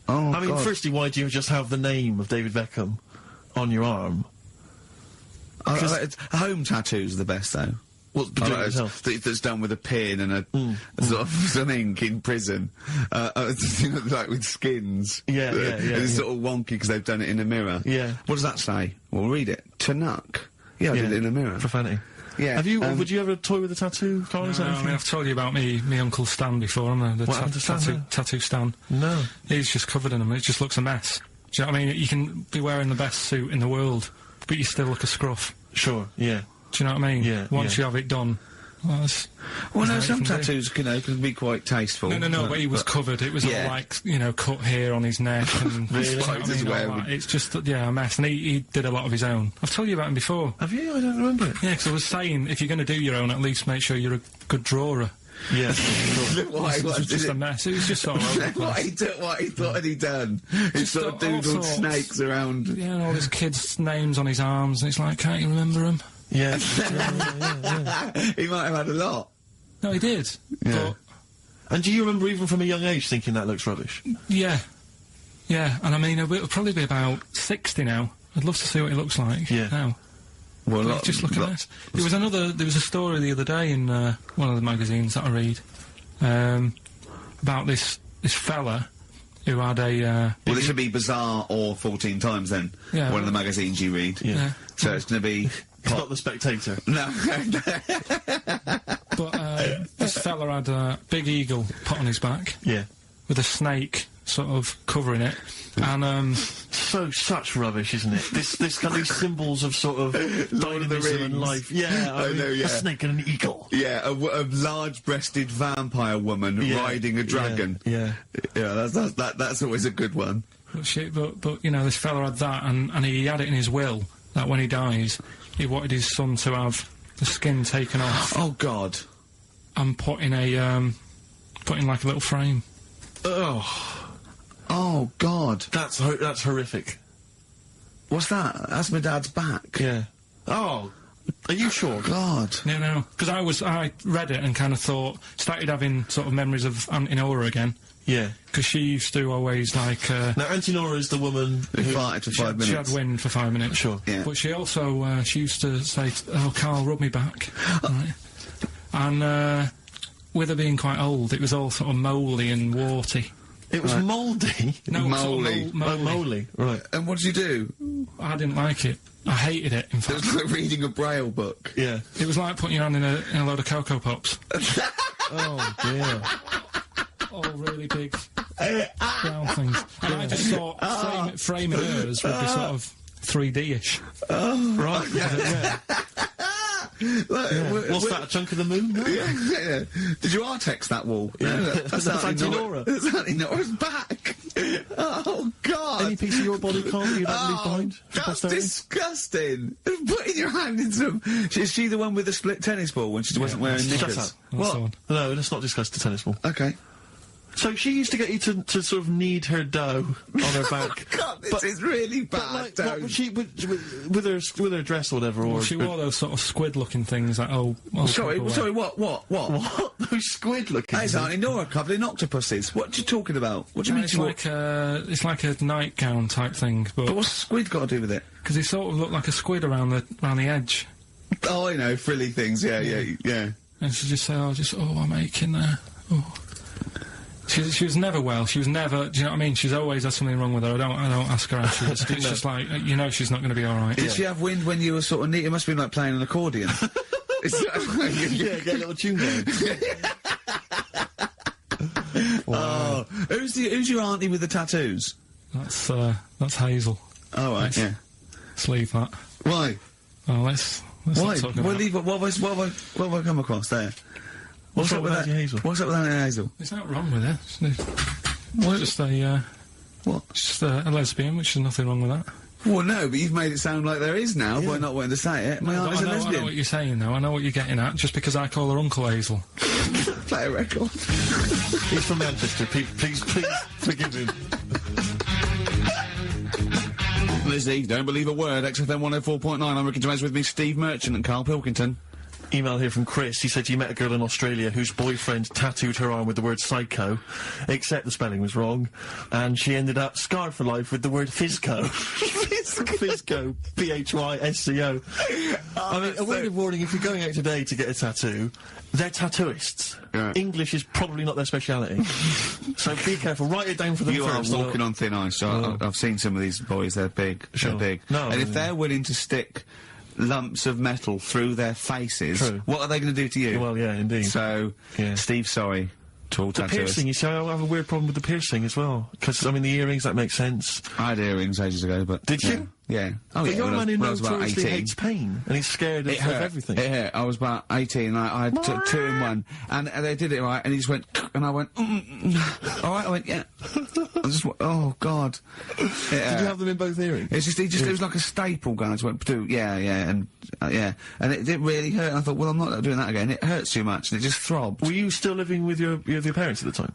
God. firstly, why do you just have the name of David Beckham on your arm? Home tattoos are the best, though. What's doing it himself? That's done with a pin and a sort of some ink in prison, you know, like with skins. Yeah. It's sort of wonky because they've done it in a mirror. Yeah. What does that say? Well, read it. Tanuck. Yeah, I did it in a mirror. Profanity. Yeah. Have you? Would you ever toy with a tattoo, Karl? No, I mean, I've told you about me Uncle Stan before, haven't I? The tattoo Stan. No. He's just covered in them. It just looks a mess. Do you know what I mean? You can be wearing the best suit in the world, but you still look a scruff. Sure. Yeah. Do you know what I mean? Yeah. Once you have it done. Well, no, some tattoos, you know, can be quite tasteful. No, but he was covered. It was all like, you know, cut hair on his neck and Really? you know what I mean, all that. It's just, a mess. And he did a lot of his own. I've told you about him before. Have you? I don't remember it. Yeah, because I was saying, if you're going to do your own, at least make sure you're a good drawer. Yeah. It was just a mess. It was just sort of what he thought had he done? He sort of doodled snakes around. Yeah, and all his kids' names on his arms, and it's like, can't you remember them? Yeah. He might have had a lot. No, he did. Yeah. And do you remember even from a young age thinking that looks rubbish? Yeah. Yeah, and I mean, it'll probably be about 60 now. I'd love to see what it looks like now. Well, just look at that. There was a story the other day in one of the magazines that I read about this fella who had a. Well, this would be Bizarre or 14 Times then. Yeah. One of the magazines you read. Yeah. So it's going to be. It's not The Spectator. No. But this fella had a big eagle put on his back. Yeah. With a snake sort of covering it, and such rubbish, isn't it? This kind of symbols of sort of dynamism and life. Yeah, I know. Yeah, a snake and an eagle. Yeah, a large-breasted vampire woman riding a dragon. Yeah. That's always a good one. But you know, this fella had that, and he had it in his will that when he dies, he wanted his son to have the skin taken off. Oh God! And put in like a little frame. Oh God! That's horrific. What's that? That's my dad's back. Yeah. Oh, are you sure? God. No. Because I read it and kind of started having sort of memories of Auntie Nora again. Yeah. Because she used to always like. Now Auntie Nora is the woman who farted for 5 minutes. She had wind for 5 minutes. Sure. Yeah. But she also she used to say, "Oh, Karl, rub me back." Right. And with her being quite old, it was all sort of mouldy and warty. It was mouldy? No, mouldy. Mouldy. Right. And what did you do? I didn't like it. I hated it, in fact. It was like reading a Braille book. Yeah. It was like putting your hand in a load of Cocoa Pops. Oh, dear. All really big brown things. And I just thought framing hers would be sort of 3D-ish. Oh. Right. Yeah. What's that, a chunk of the moon? No? Yeah. Did you R-text that wall? Yeah. No, that's Auntie Nora. That's Auntie Nora's back. Oh, God. Any piece of your body can't you'd have to leave behind? That's disgusting. Putting your hand in some... Is she the one with the split tennis ball when she wasn't wearing knickers? Shut up. What? No, let's not discuss the tennis ball. Okay. So she used to get you to sort of knead her dough on her back. Oh, God, this is really bad. But like, what would she with her dress or whatever? Or she wore those sort of squid-looking things that Sorry, what? What? Those squid-looking? That's Auntie Nora covered octopuses. What are you talking about? What do you mean? It's like a nightgown type thing. But what's squid got to do with it? Because it sort of looked like a squid around the edge. Oh, I know, frilly things. Yeah. And she just said, I'm aching there. Oh. She was never well. She was never. Do you know what I mean? She's always had something wrong with her. I don't ask her how she is. It's just like she's not going to be all right. Did she have wind when you were sort of neat? It must have been like playing an accordion. Yeah, get a little tune going. Wow. Oh, who's your auntie with the tattoos? That's Hazel. Oh right, yeah. Let's leave that. Why? Oh, let's why? Not talk about Well, leave it. What have I come across there? What's up with Auntie Hazel? What's up with Auntie Hazel? There's nothing wrong with it. It's just a what? It's just a lesbian, which is nothing wrong with that. Well, no, but you've made it sound like there is now by not wanting to say it. My auntie's a lesbian. I know what you're saying, though. I know what you're getting at. Just because I call her Uncle Hazel. Play a record. He's from Manchester. Please forgive him. Lizzie, don't believe a word. XFM 104.9. I'm Ricky Gervais with me, Steve Merchant and Karl Pilkington. email here from Chris. He said he met a girl in Australia whose boyfriend tattooed her arm with the word psycho, except the spelling was wrong, and she ended up scarred for life with the word physco. Physco. Physco. I mean, a word of warning, if you're going out today to get a tattoo, they're tattooists. Yeah. English is probably not their speciality. So be careful. Write it down for them You first. are walking on thin ice. I've seen some of these boys. They're big. Sure. They're big. No, and if they're willing to stick lumps of metal through their faces, True. what are they going to do to you? Well, yeah, indeed. So, Yeah. Steve, sorry to all The tattooers. piercing, you see, I have a weird problem with the piercing as well. Because, I mean, the earrings, that makes sense. I had earrings ages ago, but... Did yeah. you? Yeah. Oh, But yeah, you're a when I- man who when I was about notoriously 18. hates pain, and he's scared of, It hurt. everything. It hurt. I was about 18, and I had two in one, and they did it right, and he just went, and I went, all right, I went, yeah. I just went, oh, God. Did you have them in both earrings? It's just, it was like a staple gun. I just went, yeah, and it didn't really hurt. And I thought, well, I'm not doing that again. It hurts too much, and it just throbbed. Were you still living with your parents at the time?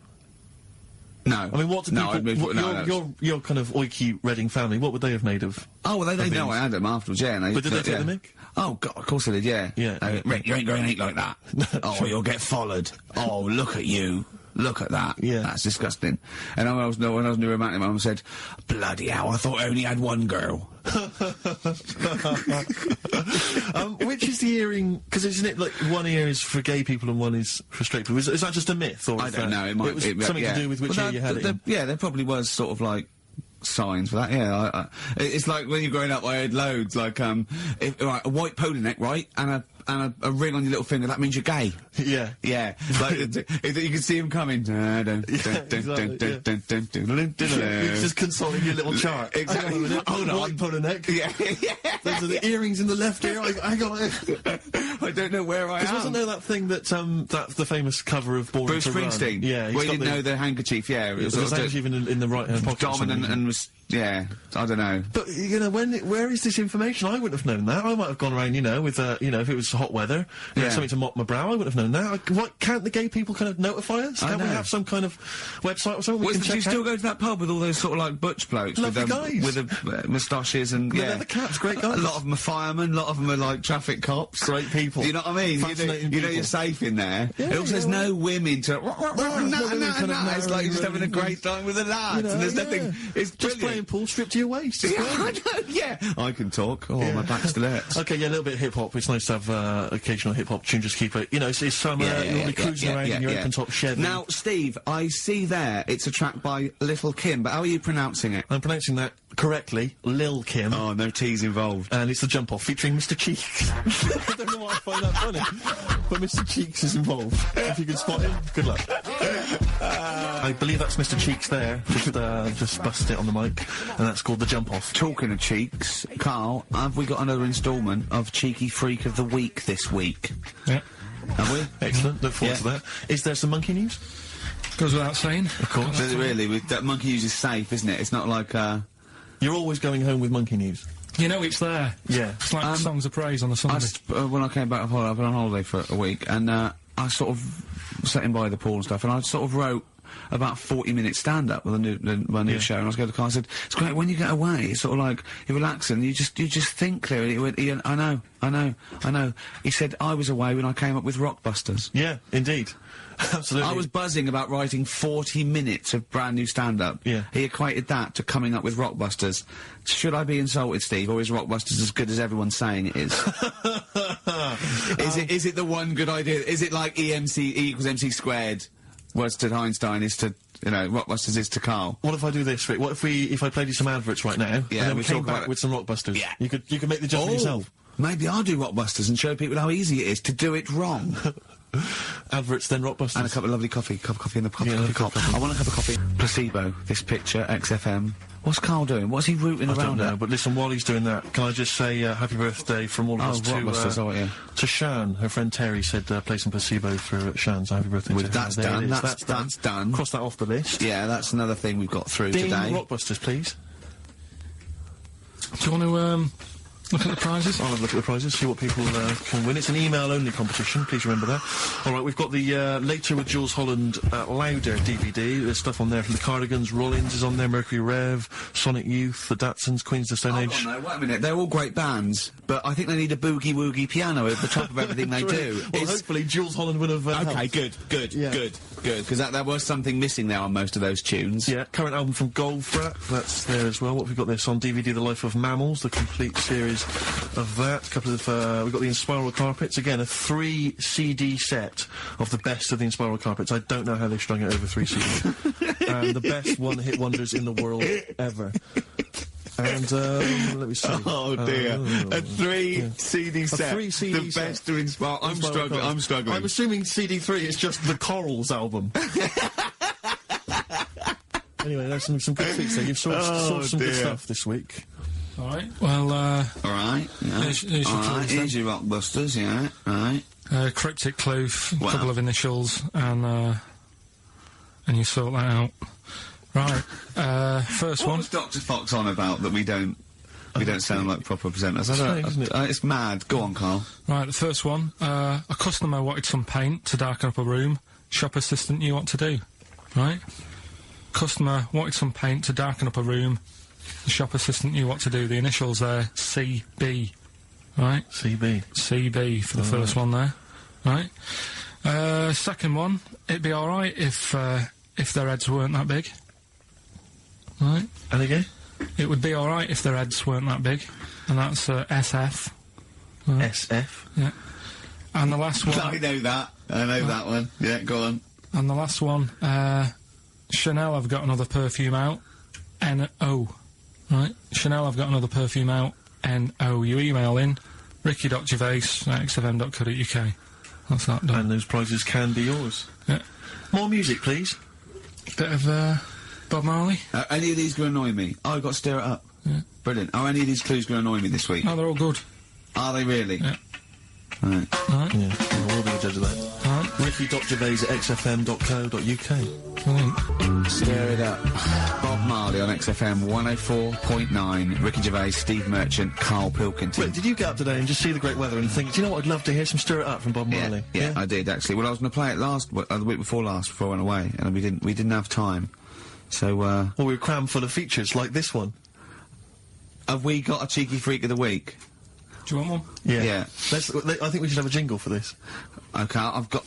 No. I mean, what do No, people... I'd moved- no. your kind of oiky Reading family, what would they have made of... Oh, well, they know I had them afterwards, yeah. And But did they take the mick? Oh, God, of course they did, yeah. Yeah. Rick, you ain't going to eat like that. Oh, you'll get followed. Oh, look at you. Look at that. Yeah. That's disgusting. And when I was new romantic, my mum said, bloody hell, I thought I only had one girl. Which is the earring... Because isn't it like one ear is for gay people and one is for straight people? Is that just a myth? Or I don't know, it might was be, something yeah. to do with which Well, ear you had it in. Yeah, there probably was sort of like signs for that, yeah. It's like when you're growing up, I had loads, like, right, a white polo neck, right, and a ring on your little finger, that means you're gay. Yeah. Yeah, like, you can see him coming. It's just consoling your little chart. Exactly. Hang on a minute. Hold on. White polo neck. Yeah. Those are the earrings in the left ear. I got it. I don't know where I am. Wasn't there that thing that, the famous cover of Born Bruce to Run? Springsteen? Yeah. Well, you didn't know the handkerchief, yeah. It was The sort of handkerchief in the right hand pocket. or dominant something. and was, yeah, I don't know. But, you know, where is this information? I wouldn't have known that. I might have gone around, you know, with, if it was hot weather, you know, Yeah. something to mop my brow, I wouldn't have known that. What, can't the gay people kind of notify us? I Can't we know. have some kind of website or something we can Do you check still out? go to that pub with all those sort of like butch blokes Lovely with guys. with the moustaches and The yeah, leather caps, great guys. A lot of them are firemen, a lot of them are like traffic cops. Great people. You know what I mean? Fascinating You know people. you're safe in there. Yeah, it also yeah, says well- no women to. no women kind of It's like you're just having a great time with the lads, You know, and there's yeah. nothing. It's Just brilliant. playing pool stripped to your waist. It's Yeah, great. I know, yeah. I can talk. Oh, my back still hurts. Okay, yeah, a little bit of hip-hop. It's nice to have occasional hip-hop tune, just keep it, you know, it's summer, you'll be cruising around in your open-top Chevy. Now, Steve, I see there it's a track by Little Kim, but how are you pronouncing it? I'm pronouncing that correctly, Lil Kim. Oh, no T's involved. And it's the jump off featuring Mr. Cheeks. I don't know why I find that funny, but Mr. Cheeks is involved. If you can spot him, good luck. I believe that's Mr. Cheeks there. Just bust it on the mic, and that's called the jump off. Talking of cheeks, Karl, have we got another instalment of Cheeky Freak of the Week this week? Yeah. Have we? Excellent. Look forward to that. Is there some monkey news? Goes without saying. Of course. Does it really? That monkey news is safe, isn't it? It's not like, You're always going home with monkey news. You know it's there. Yeah. It's like songs of praise on a Sunday. when I came back from holiday, I've been on holiday for a week, and I sort of sat in by the pool and stuff, and I sort of wrote about 40-minute stand-up with my new show, and I was going to Karl, I said, it's great, when you get away, it's sort of like, you're relaxing, you just think clearly. He went, Ian, I know. He said, I was away when I came up with Rockbusters. Yeah, indeed. Absolutely. I was buzzing about writing 40 minutes of brand new stand-up. Yeah. He equated that to coming up with Rockbusters. Should I be insulted, Steve, or is Rockbusters as good as everyone's saying it is? Is it the one good idea? Is it like E equals MC squared? Words to Einstein is to, you know, Rockbusters is to Karl. What if I do this, Rick? What if I played you some adverts right now, Yeah, and then we we came talk back about it. with some Rockbusters? Yeah. You could make the judgment yourself. Maybe I'll do Rockbusters and show people how easy it is to do it wrong. Adverts, then Rockbusters. And a cup of lovely coffee. Cup of coffee in the coffee Yeah, cup. I want a cup of coffee. Placebo, this picture, XFM. What's Karl doing? What's he rooting I around don't know, at? but listen, while he's doing that, can I just say happy birthday from all of us Rockbusters, to Shan. Her friend Terry said play some placebo for Shan, so happy birthday to her. That's There it done, is. that's done. Cross that off the list. Yeah, that's another thing we've got through Ding today. Rockbusters, please. Do you want to look at the prizes? I'll have a look at the prizes, see what people can win. It's an email-only competition, please remember that. All right, we've got the Later with Jules Holland Louder DVD. There's stuff on there from the Cardigans, Rollins is on there, Mercury Rev, Sonic Youth, the Datsuns, Queens of the Stone Age. Oh, no, wait a minute. They're all great bands, but I think they need a boogie-woogie piano at the top of everything they do. Well, hopefully Jules Holland would have Okay, helped. good, Yeah. good, because there was something missing there on most of those tunes. Yeah, current album from Goldfrapp, that's there as well. What have we got this on DVD? The Life of Mammals, the complete series of that. A couple of, we've got the Inspiral Carpets, again, a 3 CD set of the best of the Inspiral Carpets. I don't know how they strung it over 3 CDs. And the best one-hit wonders in the world ever. And, let me see. Oh dear. A 3 CD set. A 3 CD the set. best to inspire. I'm struggling. I'm assuming CD3 is just the Corals album. Anyway, there's some good feats there. You've sourced some good stuff this week. Alright, well, Alright, yeah. Here's your clues then. Here's your Rockbusters, yeah, right. cryptic clue, a Wow. couple of initials, and you sort that out. Right, first What one. was Dr. Fox on about that we don't sound like proper presenters? I Strange, isn't it? It's mad. Go on, Karl. Right, the first one. A customer wanted some paint to darken up a room. Shop assistant knew what to do. Right? Customer wanted some paint to darken up a room. The shop assistant knew what to do. The initials there, CB. Right? CB for the first one there. Right? Second one, it'd be alright if their heads weren't that big. Right? And again? It would be alright if their heads weren't that big. And that's SF. Right. SF? Yeah. And the last one... I know that. I know that one. Yeah, go on. And the last one, Chanel have got another perfume out. N-O. Right? Chanel have got another perfume out. N-O. You email in ricky.gervais@xfm.co.uk. That's that done. And those prizes can be yours. Yeah. More music, please. Bit of, Bob Marley. Any of these going to annoy me? Oh, I've got to stir it up. Yeah. Brilliant. Are any of these clues going to annoy me this week? No, they're all good. Are they really? Yeah. Right. Alright. Yeah, we'll be the judge of that. Alright. Ricky.gervais@xfm.co.uk. Brilliant. Stir it up. Bob Marley on XFM 104.9. Ricky Gervais, Steve Merchant, Karl Pilkington. Wait, did you get up today and just see the great weather and think, do you know what, I'd love to hear some Stir It Up from Bob Marley? Yeah, I did actually. Well, I was going to play it the week before last, before I went away, and we didn't have time. So, Well, we were crammed full of features, like this one. have we got a cheeky freak of the week? Do you want one? Yeah. I think we should have a jingle for this. Okay, I've got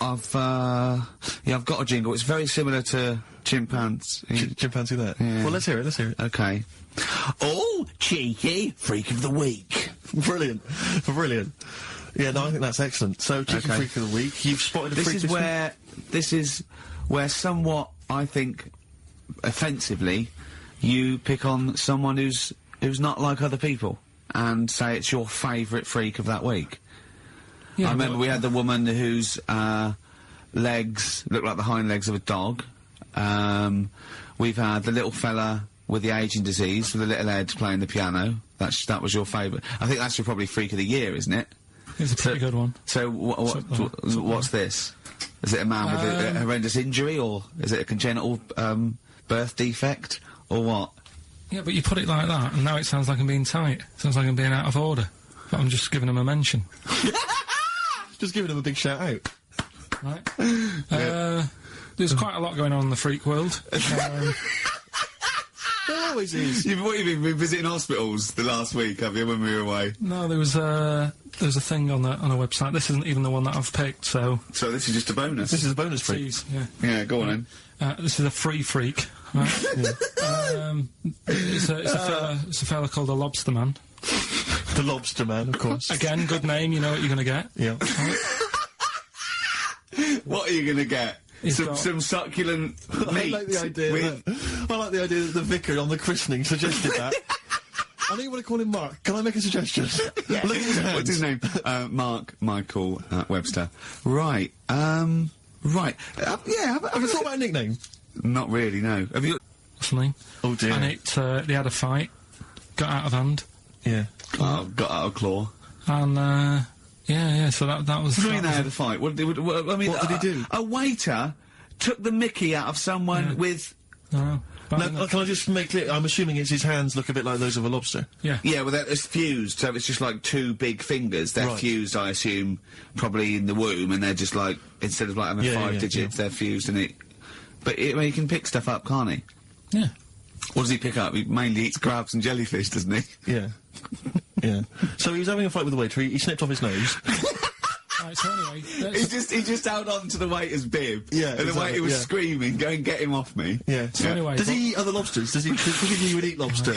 a jingle. It's very similar to Chimpanzee. Chimpanzee that? Yeah. Well, let's hear it. Okay. Oh, cheeky freak of the week. Brilliant. Yeah, no, I think that's excellent. So, Cheeky Okay. Freak of the Week, you've spotted a freak this week? This is where somewhat, I think, offensively, you pick on someone who's not like other people and say it's your favourite freak of that week. Yeah, I remember we had the woman whose legs look like the hind legs of a dog. We've had the little fella with the ageing disease with the little head playing the piano. That was your favourite. I think that's your probably freak of the year, isn't it? It's a pretty good one. So what's this? Is it a man with a horrendous injury, or is it a congenital birth defect, or what? Yeah, but you put it like that, and now it sounds like I'm being tight. Sounds like I'm being out of order. But I'm just giving him a mention. Just giving him a big shout out. Right. There's quite a lot going on in the freak world. There always is. You've been visiting hospitals the last week, have you, when we were away? No, there was a thing on a website. This isn't even the one that I've picked, so... So this is just a bonus? This is a bonus freak. Please, yeah. Yeah, go on then. This is a free freak, right? It's a fella called the Lobster Man. The Lobster Man, of course. Again, good name, you know what you're going to get. Yeah. What are you going to get? He's got- Some succulent meat. I like the idea that the vicar on the christening suggested that. I know you want to call him Mark. Can I make a suggestion? Yeah. Look at his hands. What's his name? Mark Michael Webster. Right. Right. Have you thought about a nickname? Not really, no. Have you... What's the name? Oh dear. And they had a fight, got out of hand, Yeah. Oh, got out of claw. and, yeah, so that was... What do you mean that they had was a fight? What did he do? What did he do? A waiter took the mickey out of someone with... No. Now, can I just make clear, I'm assuming it's his hands look a bit like those of a lobster. Yeah. Yeah, well, it's fused, so it's just like two big fingers. They're Right. fused, I assume, probably in the womb, and they're just like, instead of like having Yeah, 5 yeah, digits, they're fused, and it... But he can pick stuff up, can't he? Yeah. What does he pick up? He mainly eats crabs and jellyfish, doesn't he? Yeah. Yeah. So he was having a fight with the waiter, he snipped off his nose. Right, so anyway, He just held on to the waiter's bib. Yeah, And the exactly, waiter was yeah. screaming, go and get him off me. Yeah. So anyway, Does he eat other lobsters? Does he typically would eat lobster?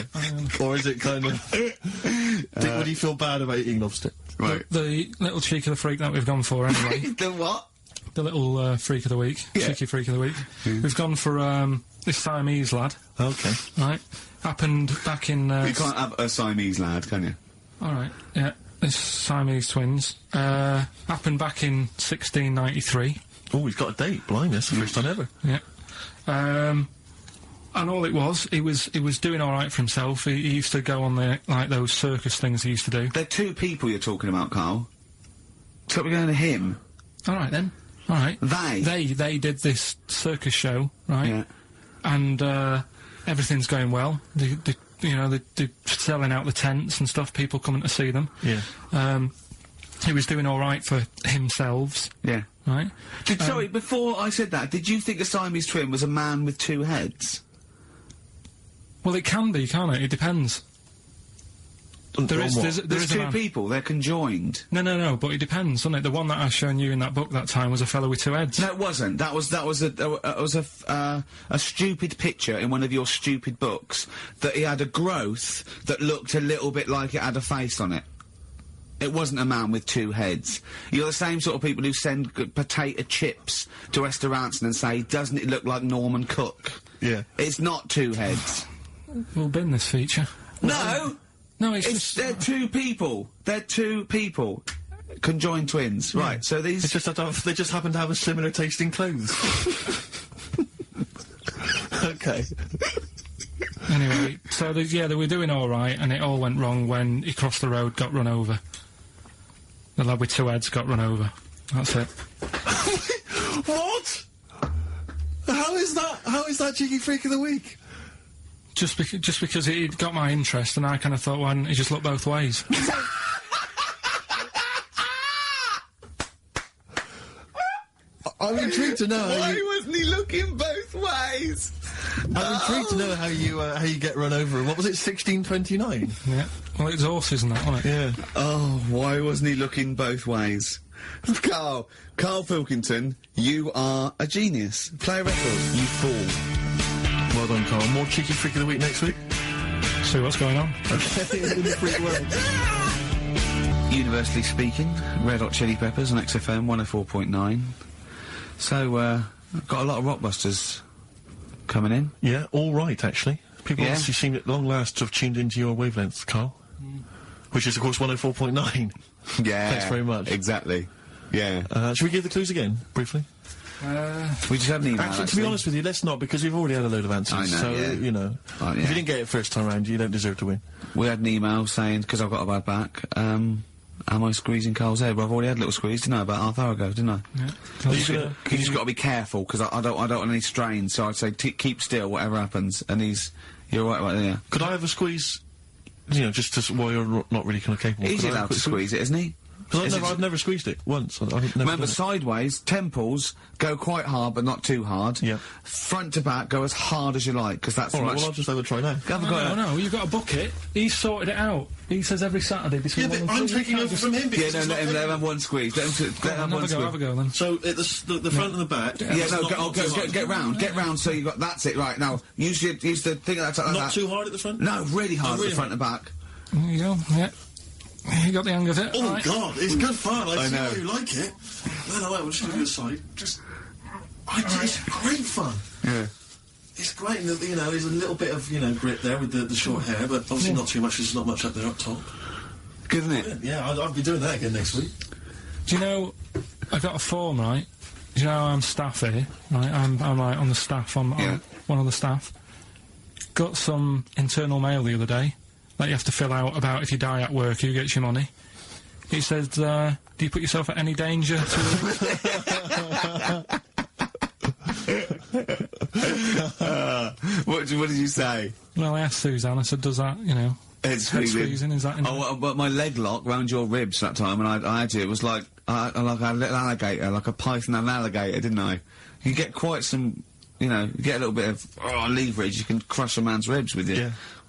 Or is it kind of... would he feel bad about eating lobster? Right. the little cheek of the freak that we've gone for anyway. The what? The little freak of the week. Yeah. Cheeky freak of the week. We've gone for this Siamese lad. Okay. Right. Happened back in... You can't have a Siamese lad, can you? Alright, yeah. This Siamese twins. Happened back in 1693. Oh, he's got a date. Blimey, that's the first time ever. Yeah. And all it was, he was doing all right for himself. He used to go on like those circus things he used to do. They're 2 people you're talking about, Karl. So we're going to him. All right then. All right. They did this circus show, right? Yeah. And everything's going well. They're selling out the tents and stuff. People coming to see them. Yeah. He was doing all right for himself, Yeah. right? Sorry, before I said that, did you think a Siamese twin was a man with 2 heads? Well, it can be, can't it? It depends. There's 2 a people, they're conjoined. No, but it depends, doesn't it? The one that I shown you in that book that time was a fellow with 2 heads. No, it wasn't. That was a stupid picture in one of your stupid books that he had a growth that looked a little bit like it had a face on it. It wasn't a man with 2 heads. You're the same sort of people who send potato chips to restaurants and say, doesn't it look like Norman Cook? Yeah. It's not 2 heads. We'll bin this feature. No! No, it's They're 2 people. They're 2 people. Conjoined twins. Right, so these... They just happen to have a similar taste in clothes. Okay. Anyway, so they were doing all right, and it all went wrong when he crossed the road, got run over. The lad with 2 heads got run over. That's it. What? How is that cheeky freak of the week? Just because it got my interest, and I kind of thought, why didn't he just look both ways? I'm intrigued to know how you... wasn't he looking both ways? I'm intrigued to know how you get run over. What was it, 1629? Yeah. Well, it's horses and that, wasn't it? Yeah. Oh, why wasn't he looking both ways? Karl Pilkington, you are a genius. Play a record, you fool. Well done, Karl. More cheeky freak of the week next week. See what's going on. In the freak world. Universally speaking, Red Hot Chili Peppers on XFM 104.9. So, got a lot of rockbusters coming in. Yeah, all right, actually. People Yeah. obviously seem at long last to have tuned into your wavelength, Karl. Which is, of course, 104.9. Yeah. Thanks very much. Exactly. Yeah. Should we give the clues again, briefly? We just had an email, Actually, to be honest with you, let's not, because we've already had a load of answers. I know, so, yeah. you know, Oh, yeah. if you didn't get it first time round, you don't deserve to win. We had an email saying, because I've got a bad back, am I squeezing Karl's head? Well, I've already had a little squeeze, didn't I, about half hour ago, didn't I? Yeah. You just got to be careful, because I don't want any strain, so I'd say keep still, whatever happens, and you're right there. Could I have a squeeze, you know, just to, while you're not really kind of capable? He's Could I have a allowed to quick squeeze it, isn't he? Because I've never squeezed it once. I've never Remember, done it. sideways, temples, go quite hard, but not too hard. Yeah. Front to back, go as hard as you like, because that's All right, much... well, I'll just have a try now. No, you've got a bucket. He's sorted it out. He says every Saturday between Yeah, one but and I'm two. You taking can't over just- from him Yeah, because no, it's let not him fair. have one squeeze. Let him have Have one a go, squeeze. have a go then. So, the front and the back. Yeah, it's no, not too hard. get round, so you got, that's it, right, now, use the thing like that. Not too hard at the front? No, really hard really at the front and back. There you go, yeah. You got the hang of it. Oh, right. God, it's good fun. I see know. why you like it. No, we'll just give you a side. It's great fun. Yeah. It's great, and, you know, there's a little bit of, you know, grit there with the short hair, but obviously not too much, there's not much up there up top. Good, isn't it? Yeah, I'll be doing that again next week. Do you know, I got a form, right? Do you know I'm staff here, right? I'm like on the staff, I'm one of the staff. Got some internal mail the other day that you have to fill out about if you die at work, who gets your money. It says, do you put yourself at any danger to... What did you say? Well, I asked Suzanne, I said, does that, you know, It's head squeezing, is that in but my leg lock round your ribs that time, and I had you, it was like a little alligator, like a python and an alligator, didn't I? You get quite some, you know, you get a little bit of leverage, you can crush a man's ribs with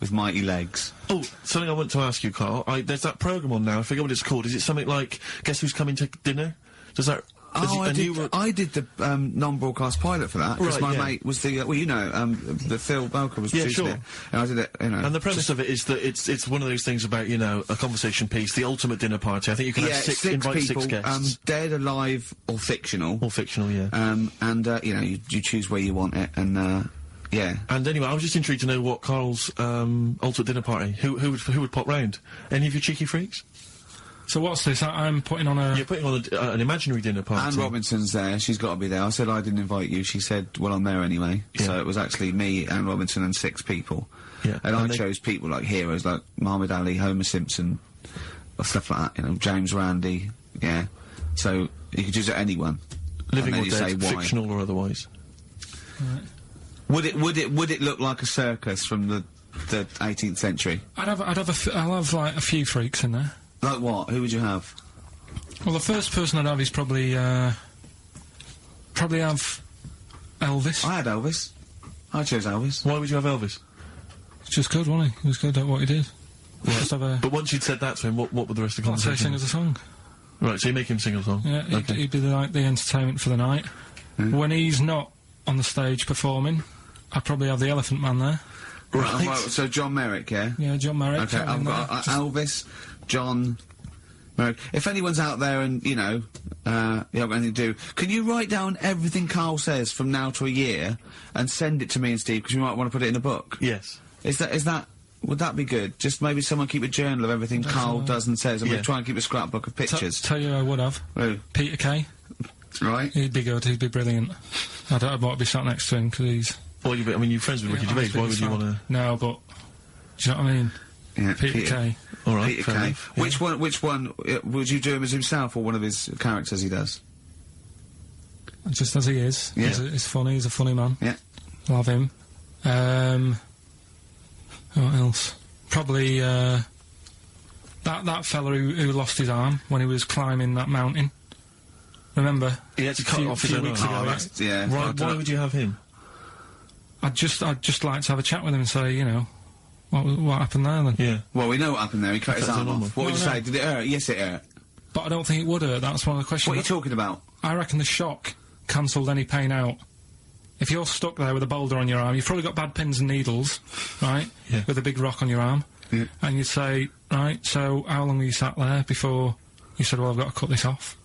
with mighty legs. Oh, something I want to ask you, Carl. There's that programme on now, I forget what it's called. Is it something like Guess Who's Coming to Dinner? Does that... I did the non-broadcast pilot for that, because my mate was the, well, you know, the Phil Belker was producing it, and I did it, you know. And the premise of it is that it's one of those things about, you know, a conversation piece, the ultimate dinner party. I think you can have invite people, 6 guests. Dead, alive, or fictional. Or fictional, yeah. And, you know, you choose where you want it, and, yeah. And anyway, I was just intrigued to know what Carl's, ultimate dinner party, who would pop round? Any of you cheeky freaks? So what's this? I'm putting on a... You're putting on an imaginary dinner party. Anne Robinson's there. She's got to be there. I said I didn't invite you. She said, well, I'm there anyway. Yeah. So it was actually me, Anne Robinson, and 6 people. Yeah. And I chose people like heroes, like Muhammad Ali, Homer Simpson, or stuff like that, you know, James Randi, yeah. So you could choose anyone. Living and or then you dead, say why. fictional or otherwise. Right. Would it look like a circus from the 18th century? I'll have like a few freaks in there. Like what? Who would you have? Well, the first person I'd have is probably have Elvis. I had Elvis. I chose Elvis. Why would you have Elvis? It's just good, wasn't he? He was good at what he did. Just have a... But once you'd said that to him, what would the rest of the I'd say conversation sing us a song. Right, so you make him sing a song? Yeah, okay. he'd be like the entertainment for the night. When he's not on the stage performing, I'd probably have the Elephant Man there. Right. Well, so John Merrick, yeah? Yeah, John Merrick. Okay, I've got Elvis, John Merrick. If anyone's out there and, you know, you haven't got anything to do, can you write down everything Karl says from now to a year and send it to me and Steve, because we might want to put it in a book? Yes. Would that be good? Just maybe someone keep a journal of everything Karl does and says, and we try and keep a scrapbook of pictures. Tell you who I would have. Who? Peter Kay. Right. He'd be good, he'd be brilliant. I'd want to be sat next to him, because he's... Well, I mean, you're friends with Ricky Gervais, why would you want to... No, but... Do you know what I mean? Yeah, Peter Kay. All right, Peter Kay. Which one, would you do him as himself or one of his characters he does? Just as he is. Yeah. He's funny, he's a funny man. Yeah. Love him. What else? Probably, that fella who lost his arm when he was climbing that mountain. Remember? He had to cut off his own weeks arm. ago. Yeah. Why would you have him? I'd just like to have a chat with him and say, you know, what happened there then? Yeah. Well, we know what happened there. He cut his arm arm off. off. What would you No, say? Did it hurt? Yes, it hurt. But I don't think it would hurt. That's one of the questions. What are you talking about? I reckon the shock cancelled any pain out. If you're stuck there with a boulder on your arm, you've probably got bad pins and needles, right? Yeah. With a big rock on your arm. Yeah. And you'd say, right, so how long were you sat there before you said, well, I've got to cut this off?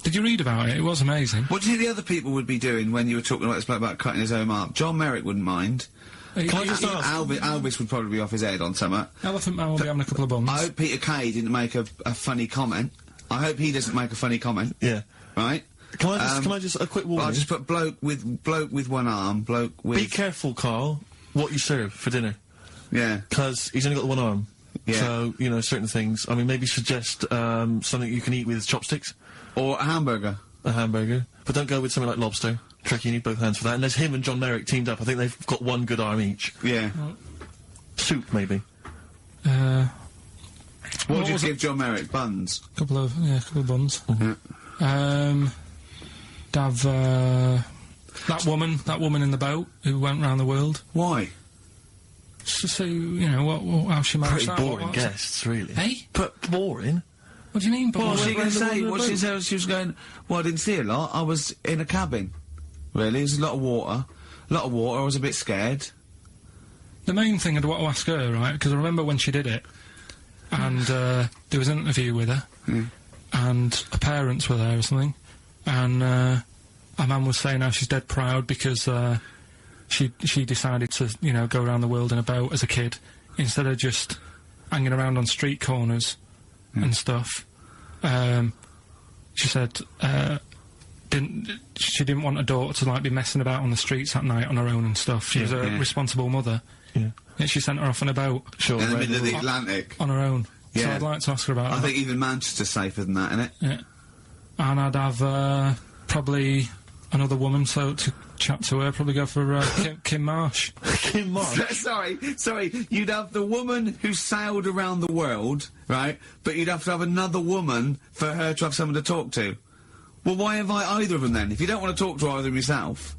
Did you read about it? It was amazing. What do you think the other people would be doing when you were talking about this bloke about cutting his own arm? John Merrick wouldn't mind. Can I just ask? Elvis would probably be off his head on something. Elephant Man will be having a couple of buns. I hope Peter Kay didn't make a funny comment. I hope he doesn't make a funny comment. Yeah. Right? Can I just a quick warning? I'll just put bloke with one arm, bloke with... Be careful, Carl, what you serve for dinner. Yeah. Because he's only got the one arm. Yeah. So, you know, certain things. I mean, maybe suggest something you can eat with chopsticks. Or a hamburger. A hamburger. But don't go with something like lobster. Tricky, you need both hands for that. And there's him and John Merrick teamed up. I think they've got one good arm each. Yeah. Soup, maybe. What would you give John Merrick? Buns? Couple of buns. Yeah. Have that woman in the boat who went round the world. Why? Just to see, you know, how she managed Pretty that. boring guests, really. Hey? But boring? What do you mean? What was she going to say? around the What she said? She was going, well, I didn't see a lot. I was in a cabin. Really? There's a lot of water. I was a bit scared. The main thing I'd want to ask her, right, because I remember when she did it, and there was an interview with her, and her parents were there or something, and her mum was saying how she's dead proud because she decided to, you know, go around the world in a boat as a kid, instead of just hanging around on street corners and stuff. She said she didn't want her daughter to, like, be messing about on the streets at night on her own and stuff. She was a responsible mother. Yeah. And she sent her off on a boat. In the middle of the Atlantic. On her own. So Yeah. I'd like to ask her about I that. think even Manchester's safer than that, innit? Yeah. And I'd have, probably another woman, so to chat to her, probably go for Kim Marsh. Kim Marsh? Sorry, you'd have the woman who sailed around the world, right, but you'd have to have another woman for her to have someone to talk to. Well, why invite either of them then, if you don't want to talk to either of them yourself?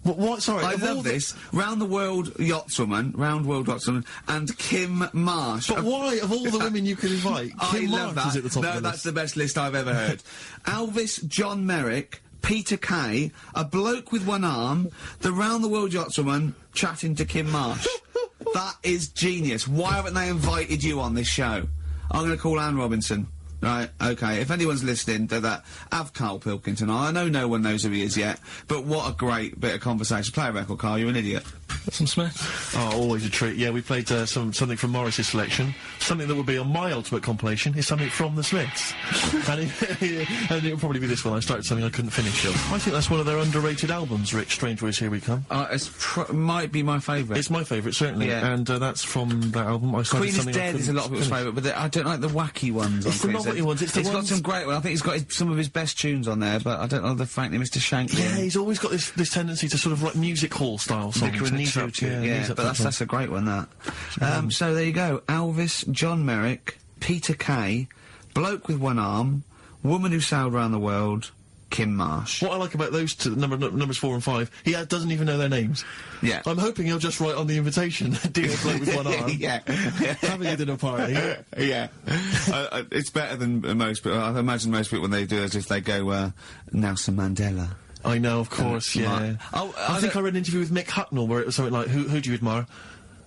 What? Sorry, I love this. Round World Yachtswoman, and Kim Marsh. But why, of all the women you could invite, Kim love Marsh that. is at the top of the that's list. the best list I've ever heard. Elvis John Merrick, Peter Kay, a bloke with one arm, the Round the World Yachtswoman chatting to Kim Marsh. That is genius. Why haven't they invited you on this show? I'm going to call Anne Robinson. Right, okay, if anyone's listening to that, have Karl Pilkington on. I know no one knows who he is yet, but what a great bit of conversation. Play a record, Karl, you're an idiot. Some Smiths? Oh, always a treat. Yeah, we played something from Morris's selection. Something that would be on my ultimate compilation is something from the Smiths. and it'll probably be this one. I started something I couldn't finish. I think that's one of their underrated albums, Rick. Strange Ways, Here We Come. Might be my favourite. It's my favourite, certainly. Yeah. And that's from that album. I started Queen is something Dead is a lot of people's favourite, but I don't like the wacky ones on It's the Queen is novelty Dead. ones. It's the got ones... some great ones. I think he's got some of his best tunes on there, but I don't know the frankly Mr. Shankly. Yeah, he's always got this tendency to sort of like music hall style songs. Vicar and the Knees Up, Tutu, Knees yeah, Up but that's a great one, that. So there you go. Elvis, John Merrick, Peter Kay, bloke with one arm, woman who sailed around the world, Kim Marsh. What I like about those two, numbers 4 and 5, he doesn't even know their names. Yeah. I'm hoping he'll just write on the invitation, dear bloke with one arm. Yeah. Having a dinner party. Yeah. It's better than most, but I imagine most people when they do it, if they go, Nelson Mandela. I know, of course, yeah. I think I read an interview with Mick Hucknall where it was something like, who do you admire?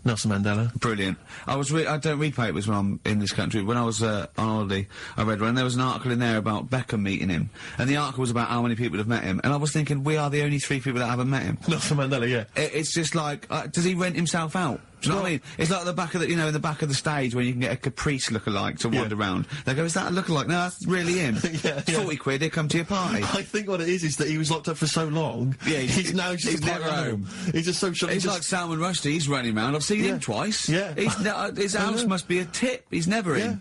Nelson Mandela. Brilliant. I don't read papers when I'm in this country. When I was on holiday, I read one, and there was an article in there about Beckham meeting him. And the article was about how many people have met him. And I was thinking, we are the only 3 people that haven't met him. Nelson Mandela, yeah. It's just like, does he rent himself out? Do you know what I mean? It's like the back of the, in the back of the stage where you can get a Caprice lookalike to wander around. They go, is that a lookalike? No, that's really him. It's 40 quid, he'll come to your party. I think what it is that he was locked up for so long. Yeah, he's now just never home. He's just so sure. He's like Salman Rushdie, he's running around. I've seen him twice. Yeah. His house must be a tip. He's never in.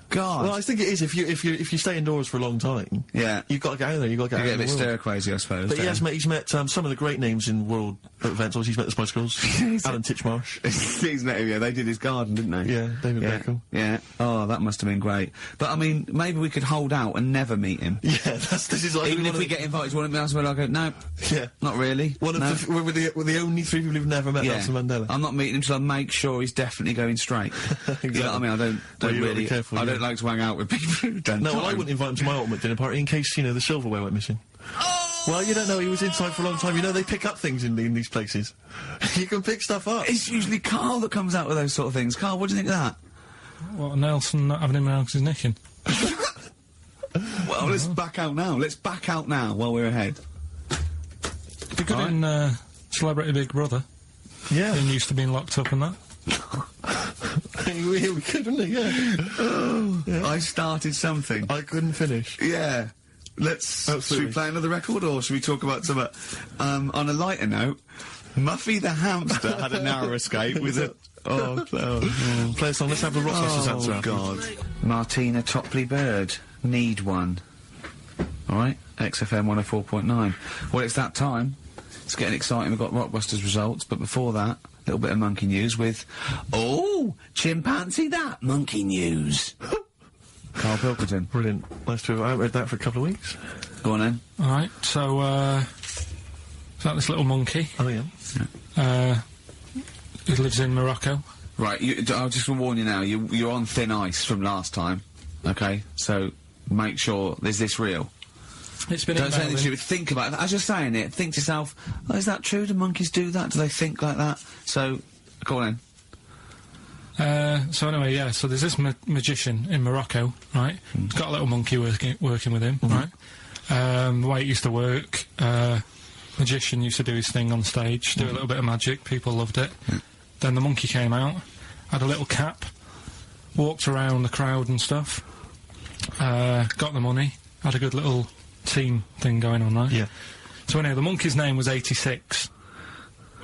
God. Well, I think it is if you stay indoors for a long time. Yeah. You've got to get out there. You've got to get out You there. get a bit stir crazy, I suppose. But he's met some of the great names in world events. Obviously, he's met the Spice Girls. Alan Titchmarsh. He's met him, yeah. They did his garden, didn't they? Yeah, David Beckham. Yeah. Oh, that must have been great. But I mean, maybe we could hold out and never meet him. Yeah, this is like even if we get invited to one of the else, we'll go, no. Yeah. Not really. We're the only 3 people who've never met Nelson Mandela. I'm not meeting him till I make sure he's definitely going straight. Exactly. You know what I mean? I don't really. Careful, I don't like to hang out with people who don't. No, well, I wouldn't invite him to my ultimate dinner party in case, the silverware went missing. Oh! Well, you don't know, he was inside for a long time. They pick up things in these places. You can pick stuff up. It's usually Karl that comes out with those sort of things. Karl, what do you think of that? What, Nelson not having him out because he's nicking? Well, let's back out now. Let's back out now while we're ahead. Be good in Celebrity Big Brother. Yeah. Being used to being locked up and that. we could, wouldn't we? Yeah. I started something. I couldn't finish. Yeah. Should we play another record, or should we talk about some, on a lighter note, Muffy the hamster had a narrow escape with a... Play a song, let's have the Rockbusters answer. Oh, God. Martina Topley Bird, Need One. Alright, XFM 104.9. Well, it's that time. It's getting exciting, we've got Rockbusters results, but before that, a little bit of monkey news with... Oh, chimpanzee that, monkey news. Karl Pilkington. Brilliant. Nice to have. I haven't read that for a couple of weeks. Go on then. Alright, so, is that this little monkey? Oh, yeah. He lives in Morocco. Right, I'll just warn you now, you're on thin ice from last time, okay? So, make sure, is this real? It's been Don't say anything stupid, think about it. As you're saying it, think to yourself, oh, is that true? Do monkeys do that? Do they think like that? So, go on then. So anyway, yeah, so there's this magician in Morocco, right? He's got a little monkey working with him, right? The way it used to work, magician used to do his thing on stage, do a little bit of magic, people loved it. Then the monkey came out, had a little cap, walked around the crowd and stuff, got the money, had a good little team thing going on, right? Yeah. So anyway, the monkey's name was 86.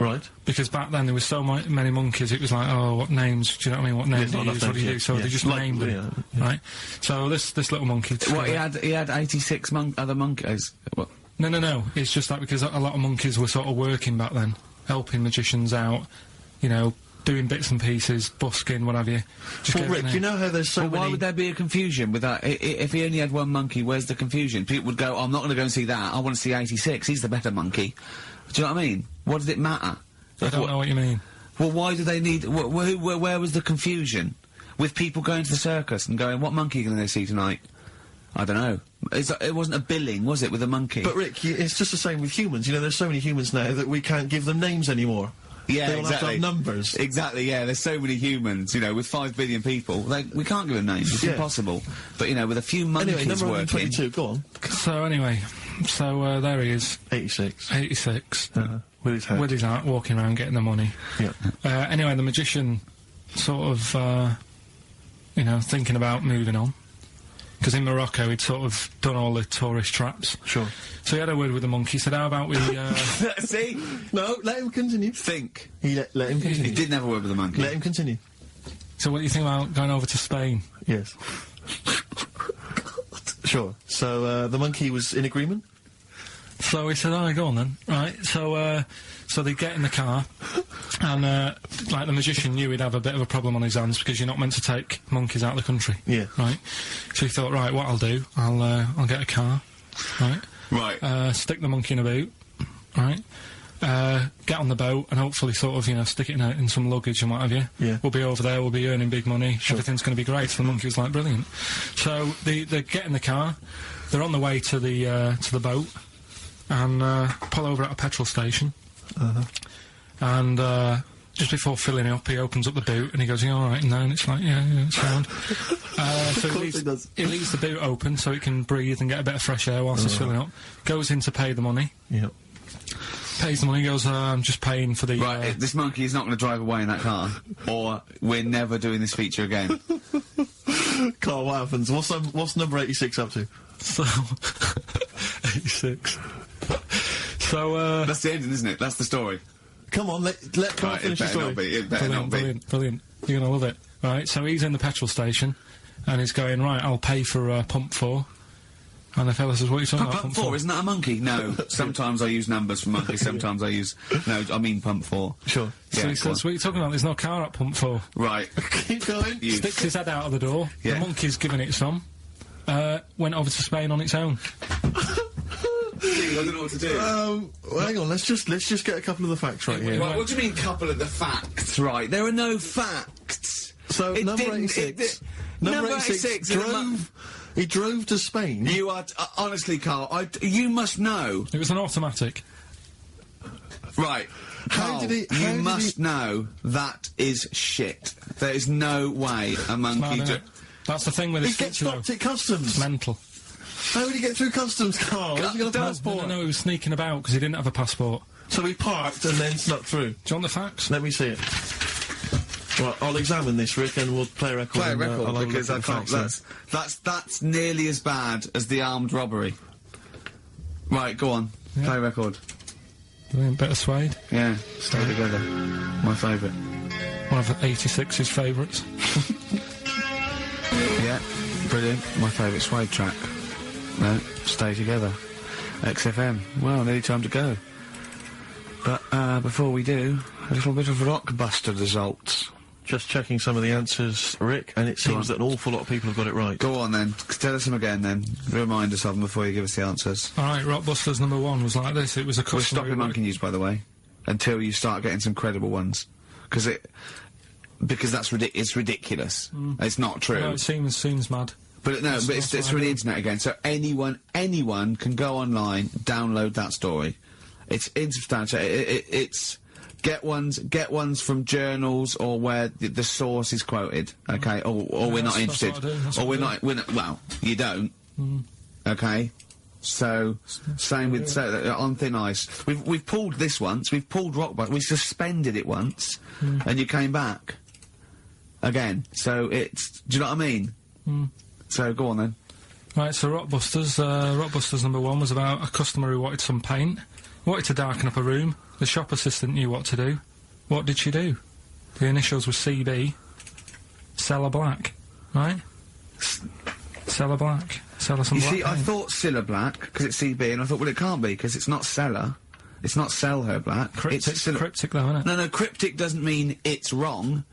Right. Because back then there was so many monkeys, it was like, oh, what names, do you know what I mean? What names do you use, what do you do? So they just named them, right? So this little monkey... What, he had 86 other monkeys? What? No. It's just that because a lot of monkeys were sort of working back then, helping magicians out, you know, doing bits and pieces, busking, what have you. Just Well, gave it Rick, a you name. know how there's so Well, why many... would there be a confusion with that? If he only had one monkey, where's the confusion? People would go, I'm not going to go and see that. I want to see 86. He's the better monkey. Do you know what I mean? What does it matter? I don't know what you mean. Well, why do they need... where was the confusion? With people going to the circus and going, what monkey are you going to go see tonight? I don't know. It wasn't a billing, was it, with a monkey? But Rick, it's just the same with humans. You know, there's so many humans now that we can't give them names anymore. Yeah, they all exactly. have to have numbers. Exactly, yeah. There's so many humans, you know, with 5 billion people. We can't give them names. It's Yeah. impossible. But, you know, with a few monkeys Anyway, number working... 122, go on. So anyway, there he is, 86. 86, With his hat. with his hat, walking around getting the money. Yeah. Anyway, the magician sort of, you know, thinking about moving on. Because in Morocco, he'd sort of done all the tourist traps. Sure. So he had a word with the monkey, said, how about we, See? No, let him continue. Think. Let him He continue. didn't have a word with the monkey. Let him continue. so what do you think about going over to Spain? Yes. Sure. So, the monkey was in agreement? So he said, go on then. Right, so they get in the car, and, like, the magician knew he'd have a bit of a problem on his hands, because you're not meant to take monkeys out of the country. Yeah. Right? So he thought, right, what I'll do, I'll get a car, right? Right. Stick the monkey in a boot, right? Get on the boat, and hopefully sort of, you know, stick it in some luggage and what have you. Yeah. We'll be over there, we'll be earning big money, everything's going to be great. So the monkey was like, brilliant. So they get in the car, they're on the way to the boat, and pull over at a petrol station. And just before filling it up, he opens up the boot and he goes, "You all right?" And then it's like, yeah, it's sound. So he leaves the boot open so it can breathe and get a bit of fresh air whilst it's filling up. Goes in to pay the money. Yeah. Pays the money. Goes, "I'm just paying for the." Right, this monkey is not going to drive away in that car, or we're never doing this feature again. Karl, what happens? What's number 86 up to? So 86. So That's the ending, isn't it? That's the story. Come on, let Karl Right, finish the story. It better not be. Brilliant. You're gonna love it. Right, so he's in the petrol station, and he's going, right, I'll pay for pump 4. And the fella says, what are you talking about, Pump 4, isn't that a monkey? No. Sometimes I use numbers for monkeys, sometimes I use... No, I mean pump 4. Sure. So Yeah, he says, what are you talking about? There's no car at pump 4. Right. Keep going. You- Sticks his head out of the door. Yeah. The monkey's giving it some. Went over to Spain on its own. I don't know what to do. Well, hang on, let's just get a couple of the facts right here. Right, what do you mean, couple of the facts? Right, there are no facts. So, It number didn't- 86. it- Number number 86 86 in a month. He drove to Spain. You are... honestly, Karl, you must know. It was an automatic. Right. How Karl, did he- how you did must he- know that is shit. There is no way a monkey... Mad, innit? That's the thing with He this gets feature, though. stopped at customs. Mental. How would he get through customs, Karl? Has he got a passport? No, he was sneaking about because he didn't have a passport. So he parked and then snuck through. Do you want the facts? Let me see it. Right, I'll examine this, Rick, and we'll play a record. Play a and, I'll record, have a look because at I the can't... facts then. That's nearly as bad as the armed robbery. Right, go on. Yeah. Play a record. Brilliant. Bit of suede. Yeah, stay together. My favourite. One of 86's favourites. Yeah, brilliant. My favourite suede track. No, stay together. XFM. Well, nearly time to go. But before we do, a little bit of Rockbuster results. Just checking some of the answers, Rick, and it seems that an awful lot of people have got it right. Go on then. Tell us them again then. Remind us of them before you give us the answers. Alright, Rockbusters number 1 was like this. It was a We're customer... stopping monkey news, by the way, until you start getting some credible ones. Because that's it's ridiculous. It's not true. No, it seems mad. But no, but it's what I through the do. internet again. So anyone can go online, download that story. It's insubstantial. It's get ones from journals or where the source is quoted. Okay, or we're not that's interested. what I do, that's Or what we're I not. We're not. Well, you don't. Okay. So same with on thin ice. We've pulled this once. We've pulled Rockbuster. We suspended it once, and you came back again. So it's. Do you know what I mean? So go on then. Right, so Rockbusters number 1 was about a customer who wanted some paint. Wanted to darken up a room. The shop assistant knew what to do. What did she do? The initials were CB. Cellar black. Right? Cellar black. Sell her some You black see, I paint. thought Cilla Black, because it's CB, and I thought, well, it can't be, because it's not Cella. It's not Sell Her Black. Cryptic, It's Cilla... cryptic though, isn't it? No, cryptic doesn't mean it's wrong.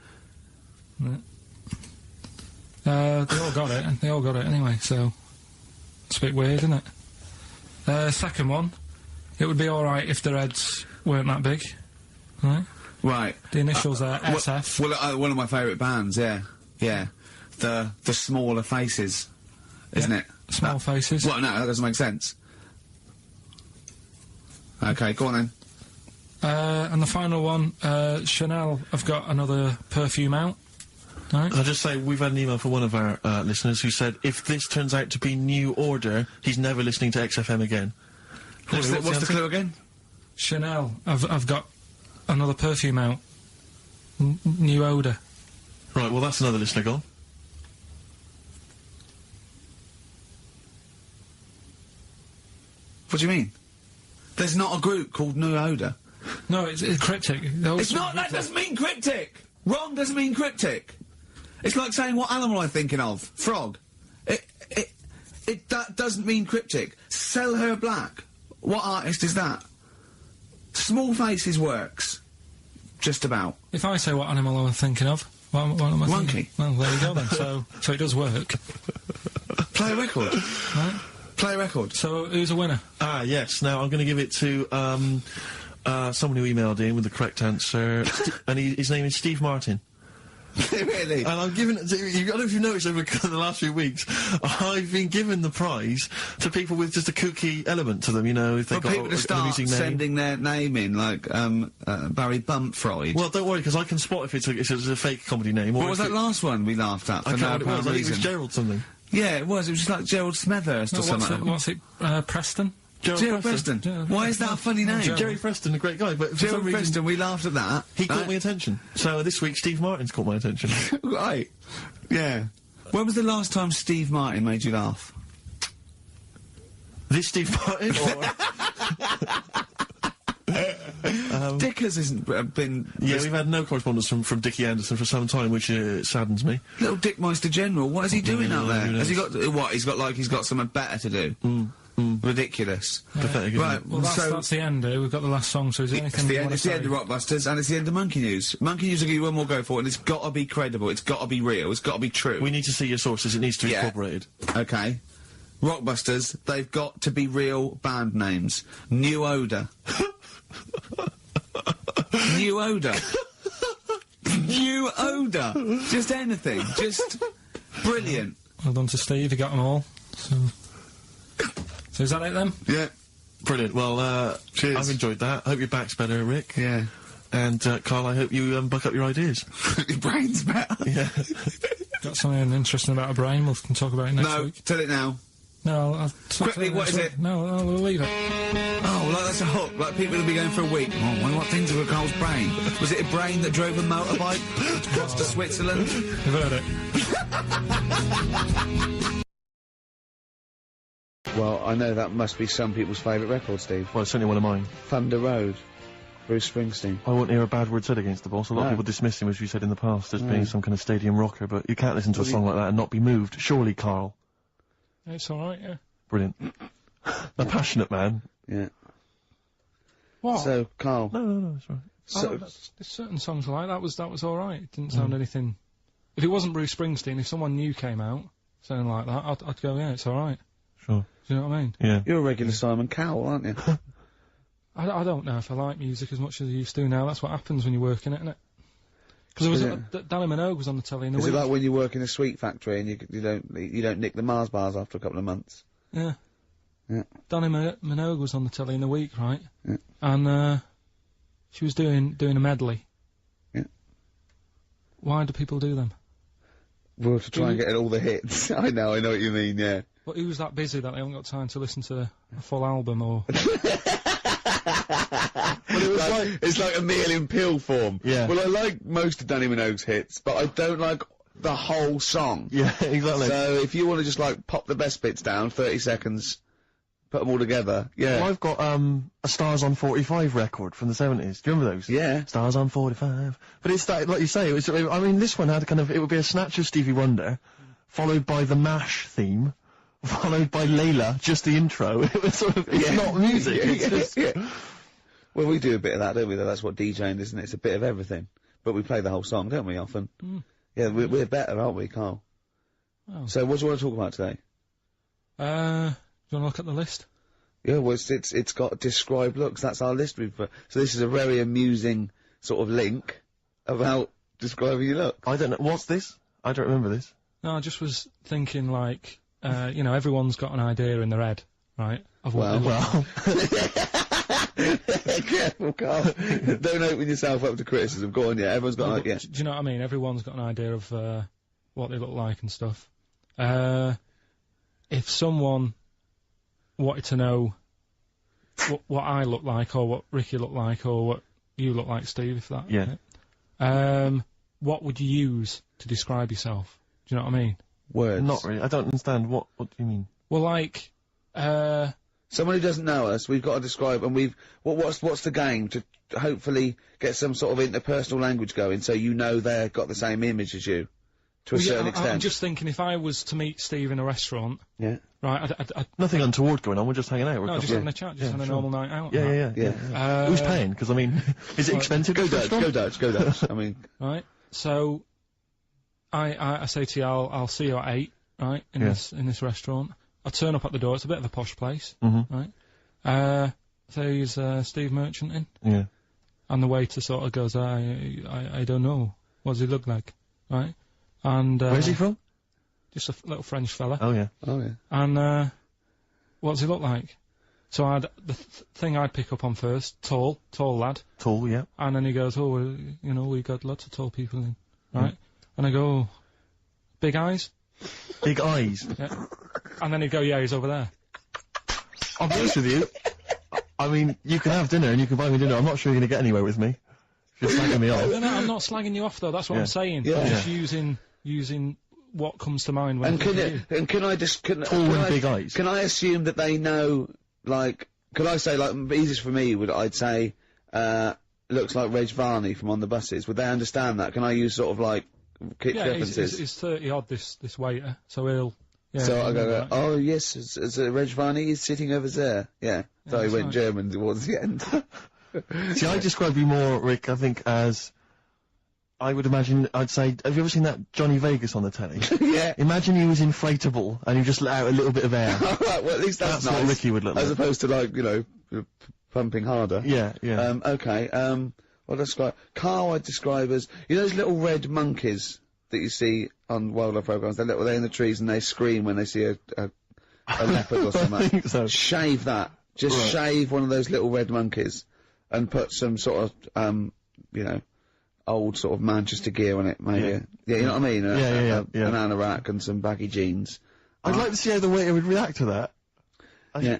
They all got it. They all got it anyway, so it's a bit weird, isn't it? Second one, it would be alright if their heads weren't that big, right? Right. The initials are SF. Well, one of my favourite bands, yeah. Yeah. The smaller faces, isn't it? Small faces. Well, no, that doesn't make sense. Okay, go on then. And the final one, Chanel have got another perfume out. Right. I'll just say, we've had an email from one of our listeners who said, if this turns out to be New Order, he's never listening to XFM again. What's the clue again? Chanel have got another perfume out. New odour. Right, well, that's another listener gone. What do you mean? There's not a group called New Odour. No, it's cryptic. It's not. That doesn't mean cryptic. Wrong doesn't mean cryptic. It's like saying, what animal I'm thinking of? Frog. That doesn't mean cryptic. Sell Her Black. What artist is that? Small Faces works. Just about. If I say what animal I'm thinking of, what am I thinking? Monkey. Well, there you go then. So it does work. Play a record. Right? Play a record. So who's a winner? Ah, yes. Now, I'm going to give it to someone who emailed in with the correct answer, and his name is Steve Martin. Really? And I'm giving it to, I don't know if you've noticed over the last few weeks, I've been giving the prize to people with just a kooky element to them, you know, if they've got people to an start amusing name. sending their name in, like, Barry Bumpfreud. Well, don't worry, because I can spot if it's a fake comedy name. Or What was if that last one we laughed at for I can't no remember what it was. apparent I think it reason? was Gerald something. Yeah, it was. It was just like Gerald Smethurst or something. What's it? Preston? Gerald Preston. Gerald Why is that a funny name? Gerald. Jerry Preston, a great guy, but for some Gerald reason Preston, we laughed at that. he caught my attention. So this week, Steve Martin's caught my attention. Right. Yeah. When was the last time Steve Martin made you laugh? This Steve Martin? Dickers hasn't been... Yeah, we've had no correspondence from Dickie Anderson for some time, which saddens me. Little Dickmeister General, what is he doing out there? who Has he got... What, he's got something better to do? Ridiculous. Pathetic, isn't Right, it? Well, that's the end. We've got the last song. So is there anything you want to It's the say? end of Rockbusters, and it's the end of Monkey News. Monkey News will give you one more go for it, and it's got to be credible, it's got to be real, it's got to be true. We need to see your sources. It needs to be Yeah. corroborated. Okay. Rockbusters, they've got to be real band names. New Odour. New Odour. New Odour. Just anything. Just brilliant. Well done to Steve. He got them all. So is that it then? Yeah. Brilliant. Well, Cheers. I've enjoyed that. I hope your back's better, Rick. Yeah. And, Carl, I hope you buck up your ideas. Your brain's better. Yeah. Got something interesting about a brain. We can talk about it next No, week. tell it now. No, I'll talk Quickly, about it what next is week. it? No, we'll leave it. Oh, like that's a hook. Like people will be going for a week. Oh, I wonder what things were Carl's brain. Was it a brain that drove a motorbike across to Switzerland? You've heard it. Well, I know that must be some people's favourite record, Steve. Well, it's certainly one of mine. Thunder Road, Bruce Springsteen. I won't hear a bad word said against the boss. A lot of No. people dismiss him, as you said in the past, as being some kind of stadium rocker, but you can't listen to a song like that and not be moved. Surely, Carl. It's all right. Yeah. Brilliant. A passionate man. Yeah. What? So, Carl. No, it's right. So, there's certain songs like that was all right. It didn't sound anything. If it wasn't Bruce Springsteen, if someone new came out sounding like that, I'd go, yeah, it's all right. Sure. Do you know what I mean? Yeah. you're a regular Simon Cowell, aren't you? I don't know if I like music as much as I used to now. That's what happens when you work in it, isn't it? Because Is Danny Minogue was on the telly in the Is week. it like when you work in a sweet factory and you don't nick the Mars bars after a couple of months? Yeah. Yeah. Danny Minogue was on the telly in the week, right? Yeah. And she was doing a medley. Yeah. Why do people do them? Well, to try and get all the hits. I know what you mean, yeah. But who's that busy that they haven't got time to listen to a full album or... Well, it was it's like a meal in pill form. Yeah. Well, I like most of Danny Minogue's hits, but I don't like the whole song. Yeah, exactly. So if you want to just like pop the best bits down, 30 seconds, put them all together, yeah. Well, I've got a Stars on 45 record from the 70s. Do you remember those? Yeah. Stars on 45. But it's that, like you say, I mean, this one had it would be a snatch of Stevie Wonder, followed by the MASH theme, followed by Layla, just the intro. It was sort of, it's not music. It's just... Well, we do a bit of that, don't we? That's what DJing is, isn't it? It's a bit of everything. But we play the whole song, don't we, often? Yeah, we're better, aren't we, Carl? Oh. So what do you want to talk about today? Do you want to look at the list? Yeah, well, it's got describe looks. That's our list. So this is a very amusing sort of link about describing your look. I don't know. What's this? I don't remember this. No, I just was thinking, like, you know, everyone's got an idea in their head, right? Of what they look like. Careful, Carl. Don't open yourself up to criticism. Go on, yeah. Everyone's got Do you know what I mean? Everyone's got an idea of what they look like and stuff. If someone wanted to know what I look like, or what Ricky looked like, or what you look like, Steve, if that... Yeah. What would you use to describe yourself? Do you know what I mean? Words. Not really. I don't understand. What do you mean? Well, like, someone who doesn't know us, we've got to describe, and what's the game to hopefully get some sort of interpersonal language going, so you know they've got the same image as you, to a certain extent. I'm just thinking, if I was to meet Steve in a restaurant, yeah, right, nothing untoward going on. We're just hanging out. No, just having a chat, just having a normal night out. Yeah. Who's paying? Because I mean, is it expensive? Go Dutch. I mean, right. So, I say to you, I'll see you at 8, right, in this restaurant. I turn up at the door. It's a bit of a posh place, right? There's Steve Merchant in. Yeah. And the waiter sort of goes, I don't know. What does he look like? Right? And, where's he from? Just a little French fella. Oh, yeah. And, what does he look like? So the thing I'd pick up on first, tall lad. Tall, yeah. And then he goes, oh, well, you know, we got lots of tall people in, right? And I go, big eyes? Big eyes? Yeah. And then he'd go, yeah, he's over there. I'll be honest with you. I mean, you can have dinner and you can buy me dinner. I'm not sure you're going to get anywhere with me. You're slagging me off. No, I'm not slagging you off, though. That's what I'm saying. Yeah. I'm just using what comes to mind when can I just... Tall and big eyes. Can I assume that they know, like... Could I say, like, easiest for me I'd say, looks like Reg Varney from On the Buses. Would they understand that? Can I use sort of, like, kick references? He's 30-odd, this waiter, so he'll... Yeah, so I go, oh yes, it's Reg Varney is sitting over there. Yeah. So he went German towards the end. See, I describe you more, Rick, I think, as... I would imagine, I'd say, have you ever seen that Johnny Vegas on the telly? Yeah. Imagine he was inflatable and he just let out a little bit of air. Right, well at least that's nice. What Ricky would look like. As opposed to, like, you know, pumping harder. Yeah. Okay, what describe... Karl I'd describe as... You know those little red monkeys that you see on wildlife programmes? They're in the trees and they scream when they see a leopard or something. I think so. Shave that. Just shave one of those little red monkeys and put some sort of, you know, old sort of Manchester gear on it, maybe. Yeah, you know what I mean? Yeah. An anorak and some baggy jeans. I'd like to see how the waiter would react to that.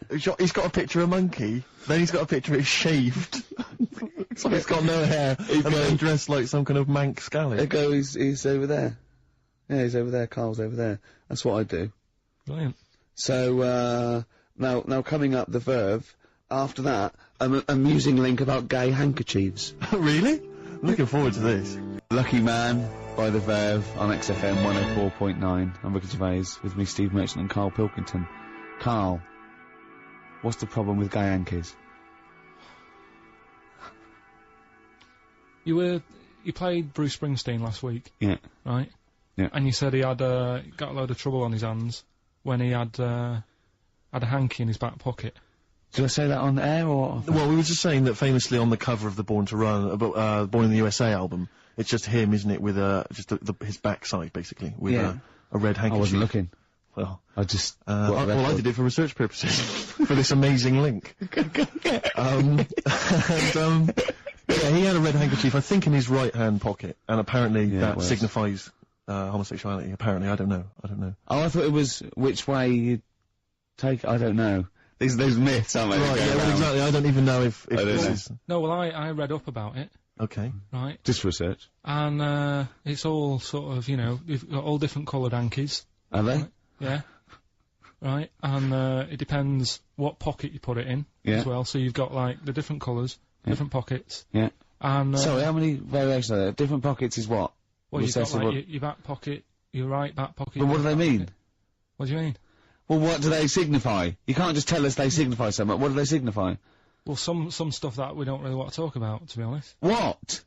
He's got a picture of a monkey, then he's got a picture of it shaved. So he's got no hair, and then dressed like some kind of Manx scally. There go, he's over there. Yeah, he's over there, Carl's over there. That's what I do. Brilliant. So, now coming up the Verve, after that, an amusing link about gay handkerchiefs. Really? Looking forward to this. Lucky Man by The Verve on XFM 104.9. I'm Ricky Gervais, with me Steve Merchant and Karl Pilkington. Karl, what's the problem with gay hankies? You played Bruce Springsteen last week. Yeah. Right? Yeah. And you said he had, got a load of trouble on his hands when he had a hanky in his back pocket. Did I say that on air, or...? Well, we were just saying that famously on the cover of the Born to Run, Born in the USA album, it's just him, isn't it, with just his backside, basically, with a red handkerchief. I wasn't looking. Well, I just... I did it for research purposes, for this amazing link. Yeah, he had a red handkerchief, I think, in his right-hand pocket, and apparently that signifies homosexuality. Apparently, I don't know. Oh, I thought it was which way you take... I don't know. Those myths, aren't they? Right, yeah, well, exactly. I don't even know if this is... No, well, I read up about it. Okay. Right. Just research. And, it's all sort of, you know, you've got all different coloured hankies. Are they? Right? Yeah. Right. And, it depends what pocket you put it in as well. So you've got, like, the different colours, different pockets. Yeah. And, sorry, how many variations are there? Different pockets is what? Well, you've got, like, your back pocket, your right back pocket. But what do they mean? What do you mean? Well, what do they signify? You can't just tell us they signify so much. What do they signify? Well, some stuff that we don't really want to talk about, to be honest. What?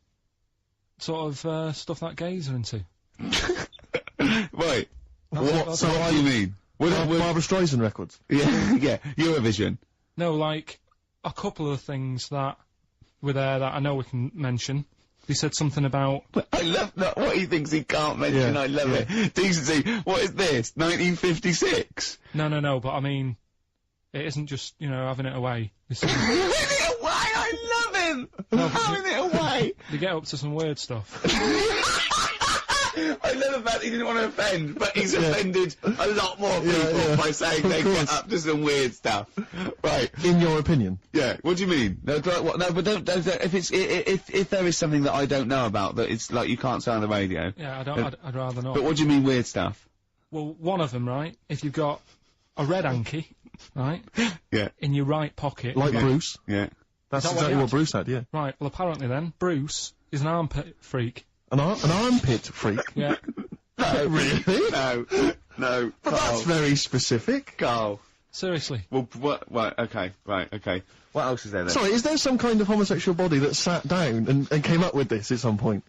Sort of, stuff that gays are into. Wait. That's What do you mean? Barbara Streisand records. Yeah, yeah, Eurovision. No, like, a couple of things that were there that I know we can mention. He said something about... I love what he thinks he can't mention, I love it. Decency, what is this, 1956? No, but I mean, it isn't just, you know, having it away. This is... Having it away, I love him! No, having it away! They get up to some weird stuff. I love the fact he didn't want to offend, but he's offended a lot more people by saying they get up to some weird stuff. Right. In your opinion? Yeah. What do you mean? No, but don't if there is something that I don't know about that it's like you can't say on the radio. Yeah, I'd rather not. But what do you mean weird stuff? Well, one of them, right? If you've got a red hanky, right? Yeah. In your right pocket. Like Bruce? Yeah. That's that exactly what Bruce had, yeah. Right, well apparently then, Bruce is an armpit freak. An armpit freak? Yeah. No, really? No. But that's very specific. Carl. Seriously. Well, what? Right. Okay. What else is there then? Sorry, is there some kind of homosexual body that sat down and came up with this at some point?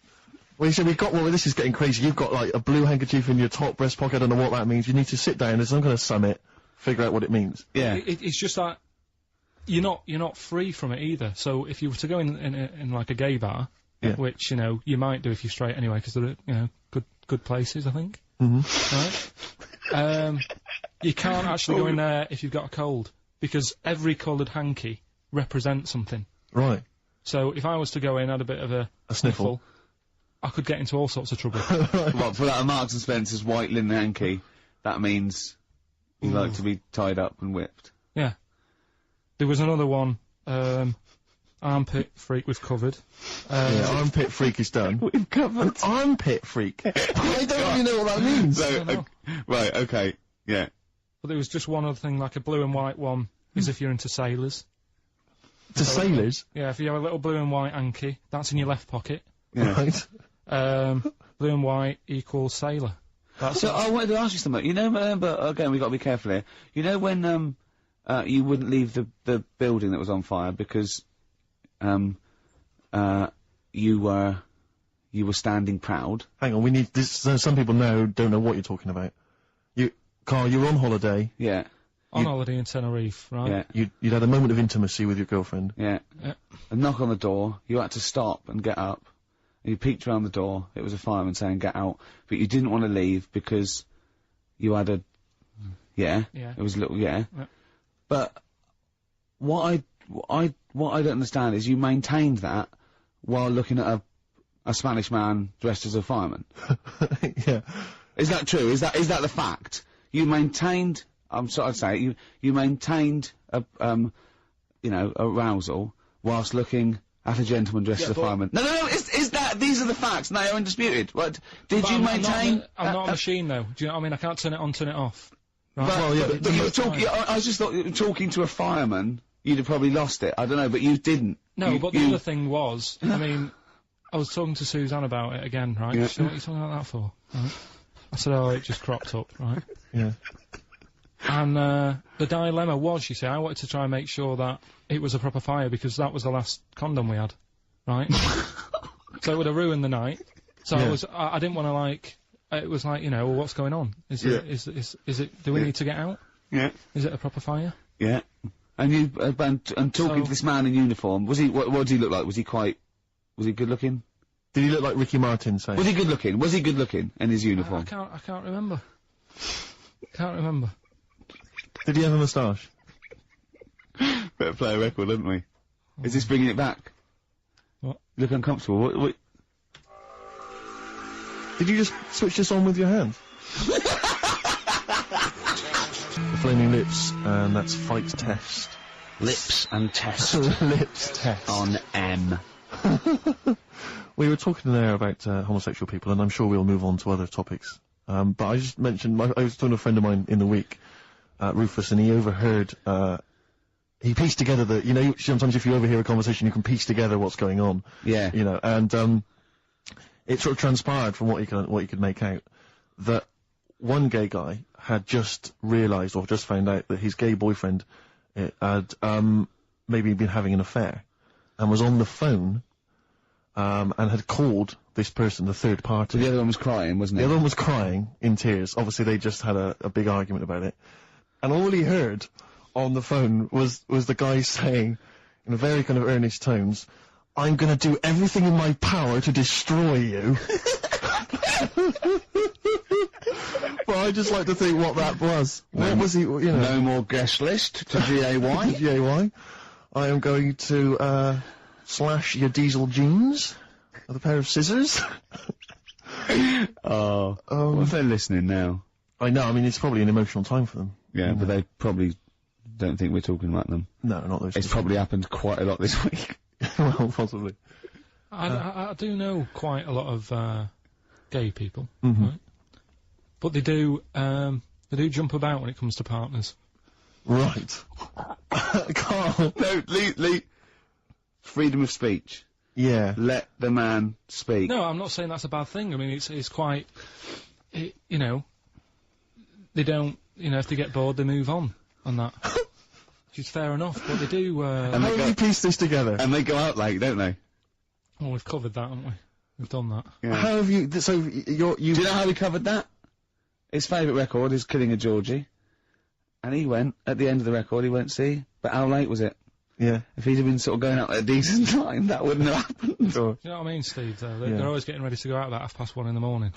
Well, you said we've got, well, this is getting crazy. You've got, like, a blue handkerchief in your top breast pocket. I don't know what that means. You need to sit down. There's some kind of summit. Figure out what it means. Yeah. It's just that you're not free from it either. So if you were to go in like a gay bar, which, you know, you might do if you're straight anyway, because they're, you know, good places, I think. Mm-hmm. Right? You can't actually go in there if you've got a cold, because every coloured hanky represents something. Right. So if I was to go in, had a bit of a sniffle, I could get into all sorts of trouble. Well, for that Marks and Spencer's white linen hanky, that means you like to be tied up and whipped. Yeah. There was another one, armpit freak we've covered. Yeah, armpit freak is done. We've covered. An armpit freak? I don't really know what that means. So, right, okay, yeah. But there was just one other thing, like a blue and white one, is if you're into sailors. To sailors? Yeah, if you have a little blue and white hanky, that's in your left pocket. Yeah. Right. Blue and white equals sailor. That's So I wanted to ask you something. You know, but again, we've got to be careful here. You know when you wouldn't leave the building that was on fire because you were standing proud. Hang on, we need this. Some people now don't know what you're talking about. Carl, you're on holiday. Yeah. on holiday in Tenerife, right? Yeah. You'd had a moment of intimacy with your girlfriend. Yeah. A knock on the door. You had to stop and get up. And you peeked around the door. It was a fireman saying, "Get out." But you didn't want to leave because you had a... Yeah. Yeah. It was a little... Yeah. Yeah. But what I don't understand is you maintained that while looking at a Spanish man dressed as a fireman. Yeah. Is that true? Is that the fact? You maintained... I'm sorry to say, you maintained arousal whilst looking at a gentleman dressed as a fireman. No, these are the facts, and they are undisputed. What, did you maintain... I'm not a machine, though. Do you know what I mean? I can't turn it on, turn it off. Right? But you were talking... I just thought, talking to a fireman, you'd have probably lost it. I don't know, but you didn't. No, but the other thing was, I mean, I was talking to Suzanne about it again, right? Yeah. She said, what are you talking about that for? Right? I said, oh, it just cropped up, right? Yeah. And the dilemma was, you see, I wanted to try and make sure that it was a proper fire because that was the last condom we had, right? So it would have ruined the night. So Yeah. I didn't want to, like, it was like, well, what's going on? Is it, do we need to get out? Yeah. Is it a proper fire? Yeah. And you, and talking to this man in uniform, was he, what did he look like? Was he good looking? Did he look like Ricky Martin, say? Was he good looking? Was he good looking in his uniform? I can't remember. Can't remember. Did he have a moustache? Better play a record, haven't we? Is this bringing it back? What? You look uncomfortable. What? Did you just switch this on with your hands? The Flaming Lips, and that's Fight Test. Lips and test. Lips Test. On M. We were talking there about homosexual people, and I'm sure we'll move on to other topics. But I just mentioned, I was talking to a friend of mine in the week, Rufus, and he overheard, he pieced together sometimes if you overhear a conversation, you can piece together what's going on. Yeah. And it sort of transpired from what you could make out that one gay guy had just realised or just found out that his gay boyfriend had maybe been having an affair, and was on the phone and had called this person, the third party. The other one was crying, wasn't it? The other one was crying in tears. Obviously, they just had a big argument about it, and all he heard on the phone was the guy saying, in a very kind of earnest tones, "I'm going to do everything in my power to destroy you." Well, I just like to think what that was. What was he, you know? No more guest list to GAY. GAY. I am going to, slash your diesel jeans with a pair of scissors. Oh. What if they're listening now? I know, I mean, it's probably an emotional time for them. Yeah, but they probably don't think we're talking about them. No, not those. It's probably happened quite a lot this week. Well, possibly. I do know quite a lot of, gay people, Mm-hmm. right? But they do jump about when it comes to partners. Right. Karl. No, Lee. Freedom of speech. Yeah. Let the man speak. No, I'm not saying that's a bad thing. I mean, it's quite, you know, they don't, you know, if they get bored, they move on that. Which is fair enough, but they do, How do you piece this together? And they go out late, don't they? well, we've covered that, haven't we? We've done that. Yeah. How have you, so you Do you know how we covered that? His favourite record is Killing a Georgie. And he went, at the end of the record, he went, see, but how late was it? yeah. If he'd have been sort of going out at a decent time, that wouldn't have happened. Or, Do you know what I mean, Steve, though? They're always getting ready to go out about 1:30 in the morning.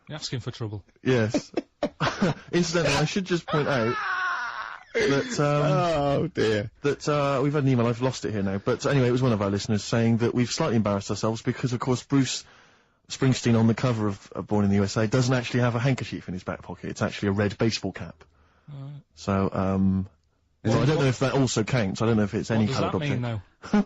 You're asking for trouble. yes. Incidentally, I should just point out that, Oh, dear. that, we've had an email, I've lost it here now, but anyway, it was one of our listeners saying that we've slightly embarrassed ourselves because, of course, Bruce Springsteen on the cover of Born in the USA doesn't actually have a handkerchief in his back pocket, it's actually a red baseball cap. So, well, I don't know if that also counts, I don't know if it's any What does coloured that object. mean,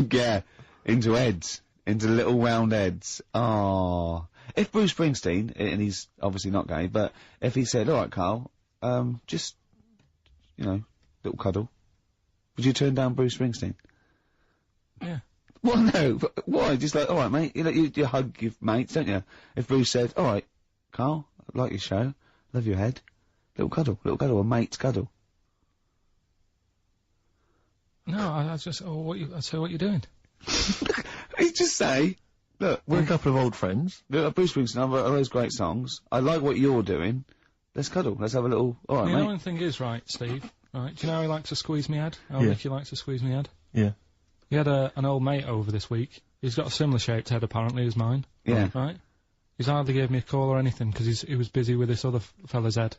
though? Yeah, into heads. Into little round heads. Ah. If Bruce Springsteen, and he's obviously not gay, but if he said, alright, Karl, just, you know, little cuddle, would you turn down Bruce Springsteen? Yeah. Well, no, but why? Just like, alright, mate, you hug your mates, don't you? If Bruce said, alright, Karl, I like your show, love your head, little cuddle, a mate's cuddle. No, I'd say, what you're doing. He'd just say, look, We're a couple of old friends. look, Bruce Springsteen, I've got those great songs, I like what you're doing, let's cuddle, let's have a little, alright, The mate. annoying thing is, right, Steve, right, do you know how he likes to squeeze me head? How Yeah. Ricky likes to squeeze me head? Yeah. He had an old mate over this week. He's got a similar shaped head, apparently, as mine. Yeah. Right? He's hardly gave me a call or anything, because he was busy with this other fella's head.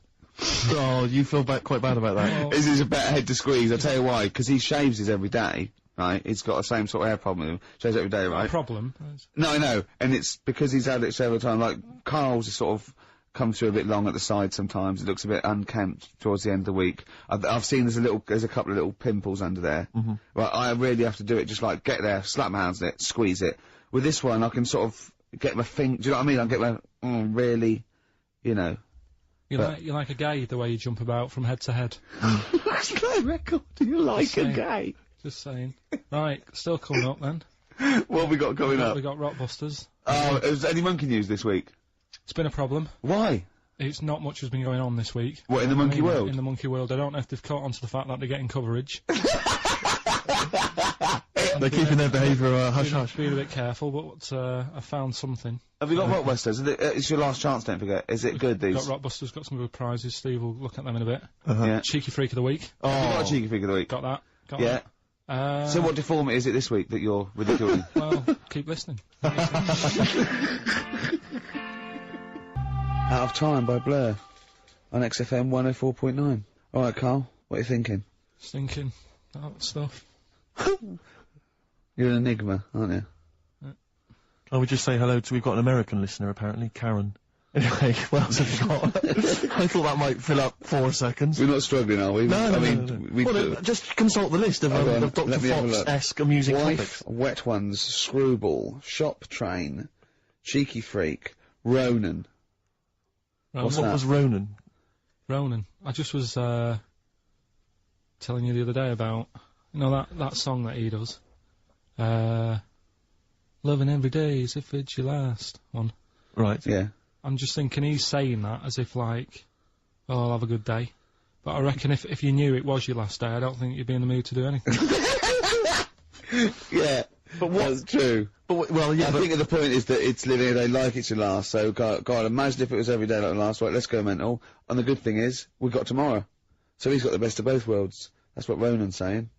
Oh, you feel quite bad about that. Well, This is a better head to squeeze, I'll tell you why, because he shaves his every day, right? He's got the same sort of hair problem with him, shaves every day, a right? problem. No, I know, and it's because he's had it several times, like, Karl's is sort of come through a bit long at the side sometimes, it looks a bit unkempt towards the end of the week. I've seen there's a couple of little pimples under there. Mm-hmm. Right, I really have to do it, just like, get there, slap my hands on it, squeeze it. With this one, I can sort of get my do you know what I mean? I get my, really, you know. You're like a gay, the way you jump about from head to head. That's my record, do you like a saying. gay? Just saying. Right, still coming up then. What have we got coming up? We got Rockbusters. Oh, is there any monkey news this week? It's been a problem. Why? It's not much has been going on this week. What, in the monkey world? In the monkey world. I don't know if they've caught on to the fact that they're getting coverage. They're keeping their behaviour hush-hush. Be a bit careful, but I found something. Have you got Rockbusters? It's your last chance, don't forget. Is it good, these? Got Rockbusters, got some good prizes. Steve will look at them in a bit. Yeah. Cheeky Freak of the Week. Have you got a cheeky freak of the week? Got that. Got Yeah. that. So what deformity is it this week that you're ridiculing? Well, keep listening. Out of Time by Blur on XFM 104.9. Alright, Karl, what are you thinking? Stinking. That stuff. You're an enigma, aren't you? I would just say hello to, we've got an American listener apparently, Karen. Anyway, what else have you got? I thought that might fill up 4 seconds. We're not struggling, are we? No. Well, just consult the list of Dr. let me have a look. Fox-esque amusing Wife, topics. Wet Ones, Screwball, Shop Train, Cheeky Freak, Ronan. What's What that? was Ronan? Ronan. I just was telling you the other day about, you know, that song that he does. Loving every day as if it's your last one. Right. Yeah. I'm just thinking he's saying that as if like, oh, I'll have a good day. But I reckon if you knew it was your last day, I don't think you'd be in the mood to do anything. Yeah. But that's true. But well, yeah. I think the point is that it's living a day like it's your last. So, God, imagine if it was every day like the last. Right, let's go mental. And the good thing is, we've got tomorrow. So he's got the best of both worlds. That's what Ronan's saying.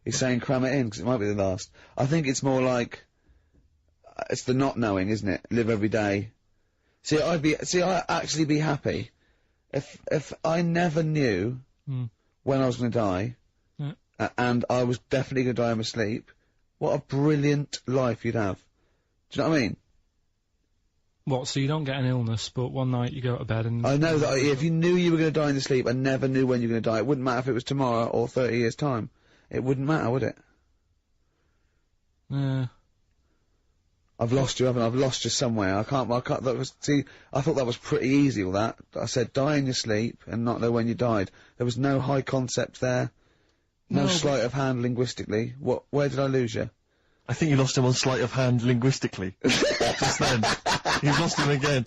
He's saying cram it in, because it might be the last. I think it's more like, it's the not knowing, isn't it? Live every day. See, I'd actually be happy if I never knew when I was going to die, and I was definitely going to die in my sleep. What a brilliant life you'd have. Do you know what I mean? What, so you don't get an illness, but one night you go to bed and... I know that if you knew you were going to die in your sleep and never knew when you were going to die, it wouldn't matter if it was tomorrow or 30 years' time. It wouldn't matter, would it? Yeah. I've lost you, haven't I? I've lost you somewhere. I thought that was pretty easy, all that. I said die in your sleep and not know when you died. There was no high concept there. No sleight of hand linguistically. Where did I lose you? I think you lost him on sleight of hand linguistically. Just then. You've lost him again.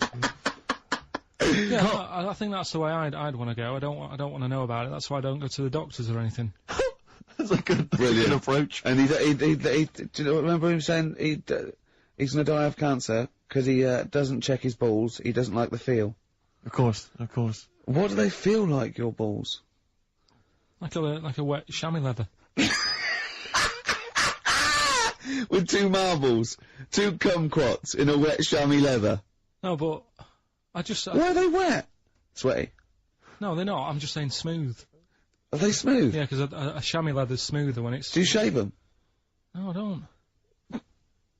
Yeah, I think that's the way I'd want to go. I don't want to know about it. That's why I don't go to the doctors or anything. That's a good, brilliant approach. And do you know, remember him saying he's going to die of cancer because he doesn't check his balls. He doesn't like the feel. Of course, of course. What do they feel like, your balls? Like a wet chamois leather. With 2 marbles, 2 kumquats in a wet chamois leather. No, but I just... Why are they wet? Sweaty. No, they're not. I'm just saying smooth. Are they smooth? Yeah, because a chamois leather's smoother when it's... Do you shave them? No, I don't.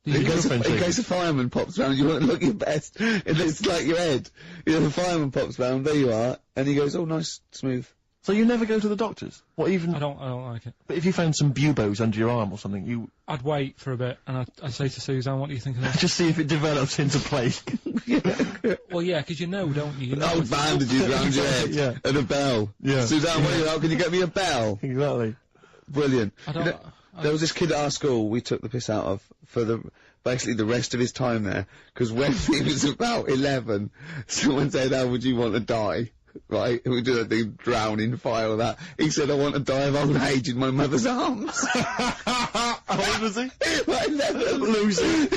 In case a fireman pops round, you want to look your best. It looks like your head. You know, the fireman pops round, there you are, and he goes, oh, nice, smooth. So you never go to the doctors? What even? I don't like it. But if you found some buboes under your arm or something, you... I'd wait for a bit, and I'd say to Suzanne, what do you think of that? Just see if it develops into plague. Well, yeah, because you know, don't you? Old bandages round your head. Yeah. And a bell. Yeah. Suzanne, what are you, can you get me a bell? Exactly. Brilliant. I there was this kid at our school we took the piss out of for basically the rest of his time there, because when he was about 11, someone said, how would you want to die? Right, we do that thing, drown in fire or that. He said, I want to die of old age in my mother's arms. How old was he? Like 11. Loser.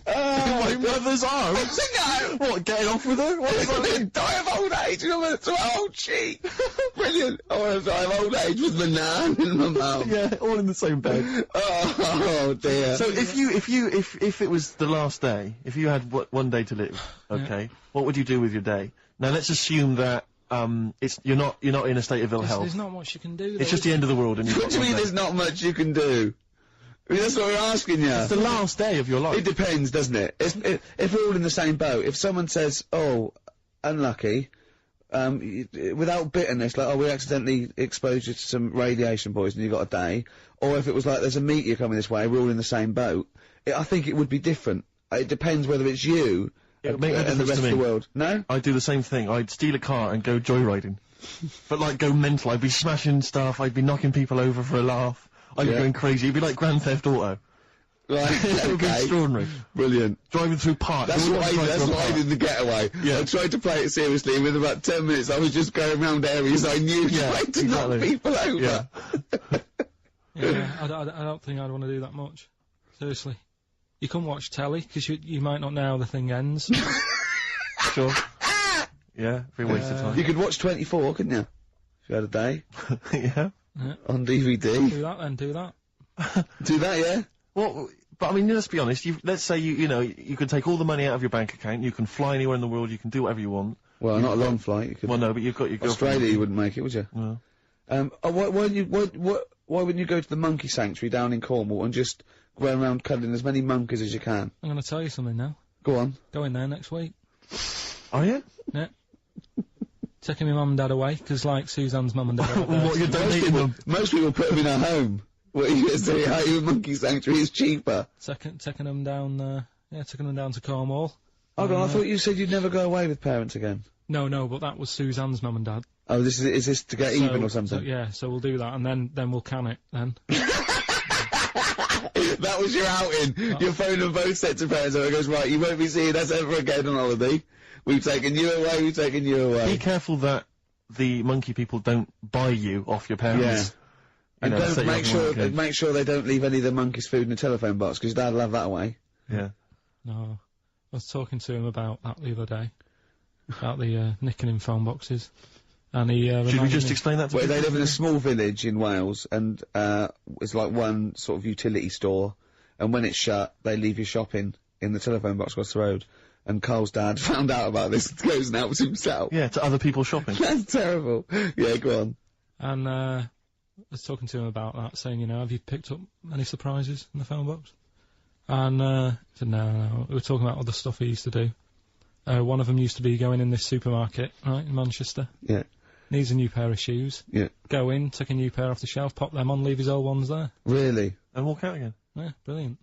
My mother's arms? No! What, getting off with her? What is that? Die of old age in my mother's old cheek. Brilliant. I want to die of old age with my nan and my mum. Yeah, all in the same bed. Oh dear. So if it was the last day, if you had one day to live, okay, what would you do with your day? Now let's assume that you're not in a state of ill health. There's not much you can do. It's just the end of the world, and What do you mean there's not much you can do? I mean, that's what we're asking you. It's the last day of your life. It depends, doesn't it? If we're all in the same boat, if someone says, oh, unlucky, without bitterness, like, oh, we accidentally exposed you to some radiation poison, you got a day, or if it was like, there's a meteor coming this way, we're all in the same boat, I think it would be different. It depends whether it's you and the rest of the world. No? I'd do the same thing. I'd steal a car and go joyriding. But, like, go mental. I'd be smashing stuff, I'd be knocking people over for a laugh. I'd be going crazy. It'd be like Grand Theft Auto. Right, It would be extraordinary. Brilliant. Driving through parks. That's what I did in the getaway. Yeah. I tried to play it seriously, and within about 10 minutes I was just going around areas I knew trying to knock people over. Yeah, I don't think I'd want to do that much. Seriously. You can watch telly, because you might not know how the thing ends. Sure. Yeah, be a waste of time. You could watch 24, couldn't you? If you had a day. Yeah. On DVD. Do that then, do that. Do that, yeah? Well, but I mean, let's be honest. Let's say you can take all the money out of your bank account. You can fly anywhere in the world. You can do whatever you want. Well, not a long flight. You could. Well, no, but you've got your Australia, you wouldn't make it, would you? No. Why wouldn't you go to the monkey sanctuary down in Cornwall and just go around cuddling as many monkeys as you can? I'm going to tell you something now. Go on. Go in there next week. Are you? Yeah. Taking my mum and dad away, because like Suzanne's mum and dad are What, you're donating them? Most people put them in a home. What are you going to say? How you a monkey sanctuary is cheaper? Taking them down, taking them down to Cornwall. Hold on, I thought you said you'd never go away with parents again. No, but that was Suzanne's mum and dad. Oh, is this to get even or something? So we'll do that, and then we'll can it, then. That was your outing. You're phoning both sets of parents, and it goes, right, you won't be seeing us ever again on holiday. We've taken you away, we've taken you away. Be careful that the monkey people don't buy you off your parents. Yeah. You And know, don't set you make up on sure, one make sure they don't leave any of the monkeys' food in the telephone box, because Dad'll have that away. Yeah. No. I was talking to him about that the other day. About the, nicking in phone boxes. And he, Should we just explain that to Well, people? they live in a small village in Wales, and, it's like one sort of utility store, and when it's shut, they leave your shopping in the telephone box across the road. And Karl's dad found out about this and goes and helps himself. Yeah, to other people shopping. That's terrible. Yeah, go on. And, I was talking to him about that, saying, you know, have you picked up any surprises in the phone box? And, he said, no. We were talking about other stuff he used to do. One of them used to be going in this supermarket, right, in Manchester. Yeah. Needs a new pair of shoes. Yeah. Go in, take a new pair off the shelf, pop them on, leave his old ones there. Really? And walk out again. Yeah, brilliant.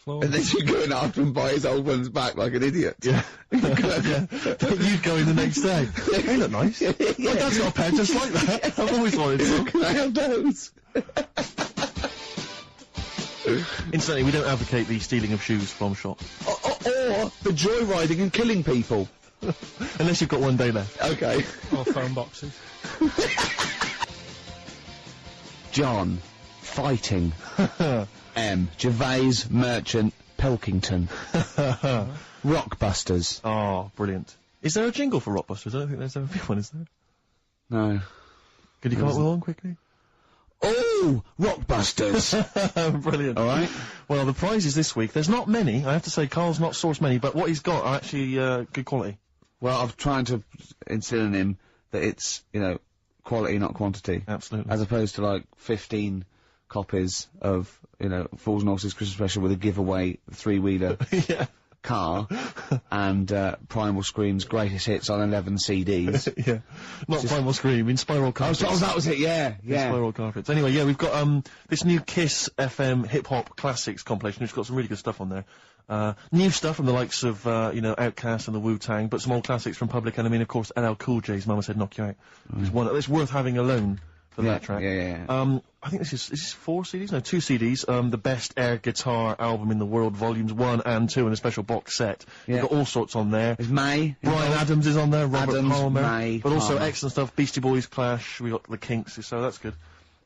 And then you go in after and buy his old ones back like an idiot. Yeah. You'd go in the next day. They look nice. Yeah. My dad's got a pair just like that. I've always wanted some. Can I have those? Incidentally, we don't advocate the stealing of shoes from shop. Or the joyriding and killing people. Unless you've got one day left. Okay. Or phone boxes. John. Fighting. M. Gervais, Merchant, Pilkington. Rockbusters. Oh, brilliant. Is there a jingle for Rockbusters? I don't think there's ever been one, is there? No. Could you come up with one quickly? Oh! Rockbusters! Brilliant. Alright. Well, the prizes this week, there's not many. I have to say, Karl's not sourced many, but what he's got are actually good quality. Well, I'm trying to instill in him that it's, you know, quality, not quantity. Absolutely. As opposed to, like, 15 copies of, you know, Fools and Horses Christmas Special with a giveaway three-wheeler Yeah. car and Primal Scream's greatest hits on 11 CDs. Yeah. Not Primal Scream, in Spiral Carpets. Oh, that was it, yeah, In yeah. Spiral Carpets. Anyway, yeah, we've got this new Kiss FM hip-hop classics compilation, which has got some really good stuff on there. New stuff from the likes of, you know, Outkast and the Wu-Tang, but some old classics from Public Enemy, and of course LL Cool J's Mama Said Knock You Out. It's one that's worth having alone for that track. Yeah. I think this is 4 CDs? No, 2 CDs. The Best Air Guitar Album in the World, Volumes 1 and 2, and a special box set. Yeah. You've got all sorts on there. There's May. Brian Adams is on there, Robert Adams, Palmer. May, but also Palmer. excellent stuff. Beastie Boys, Clash, we got the Kinks, so that's good.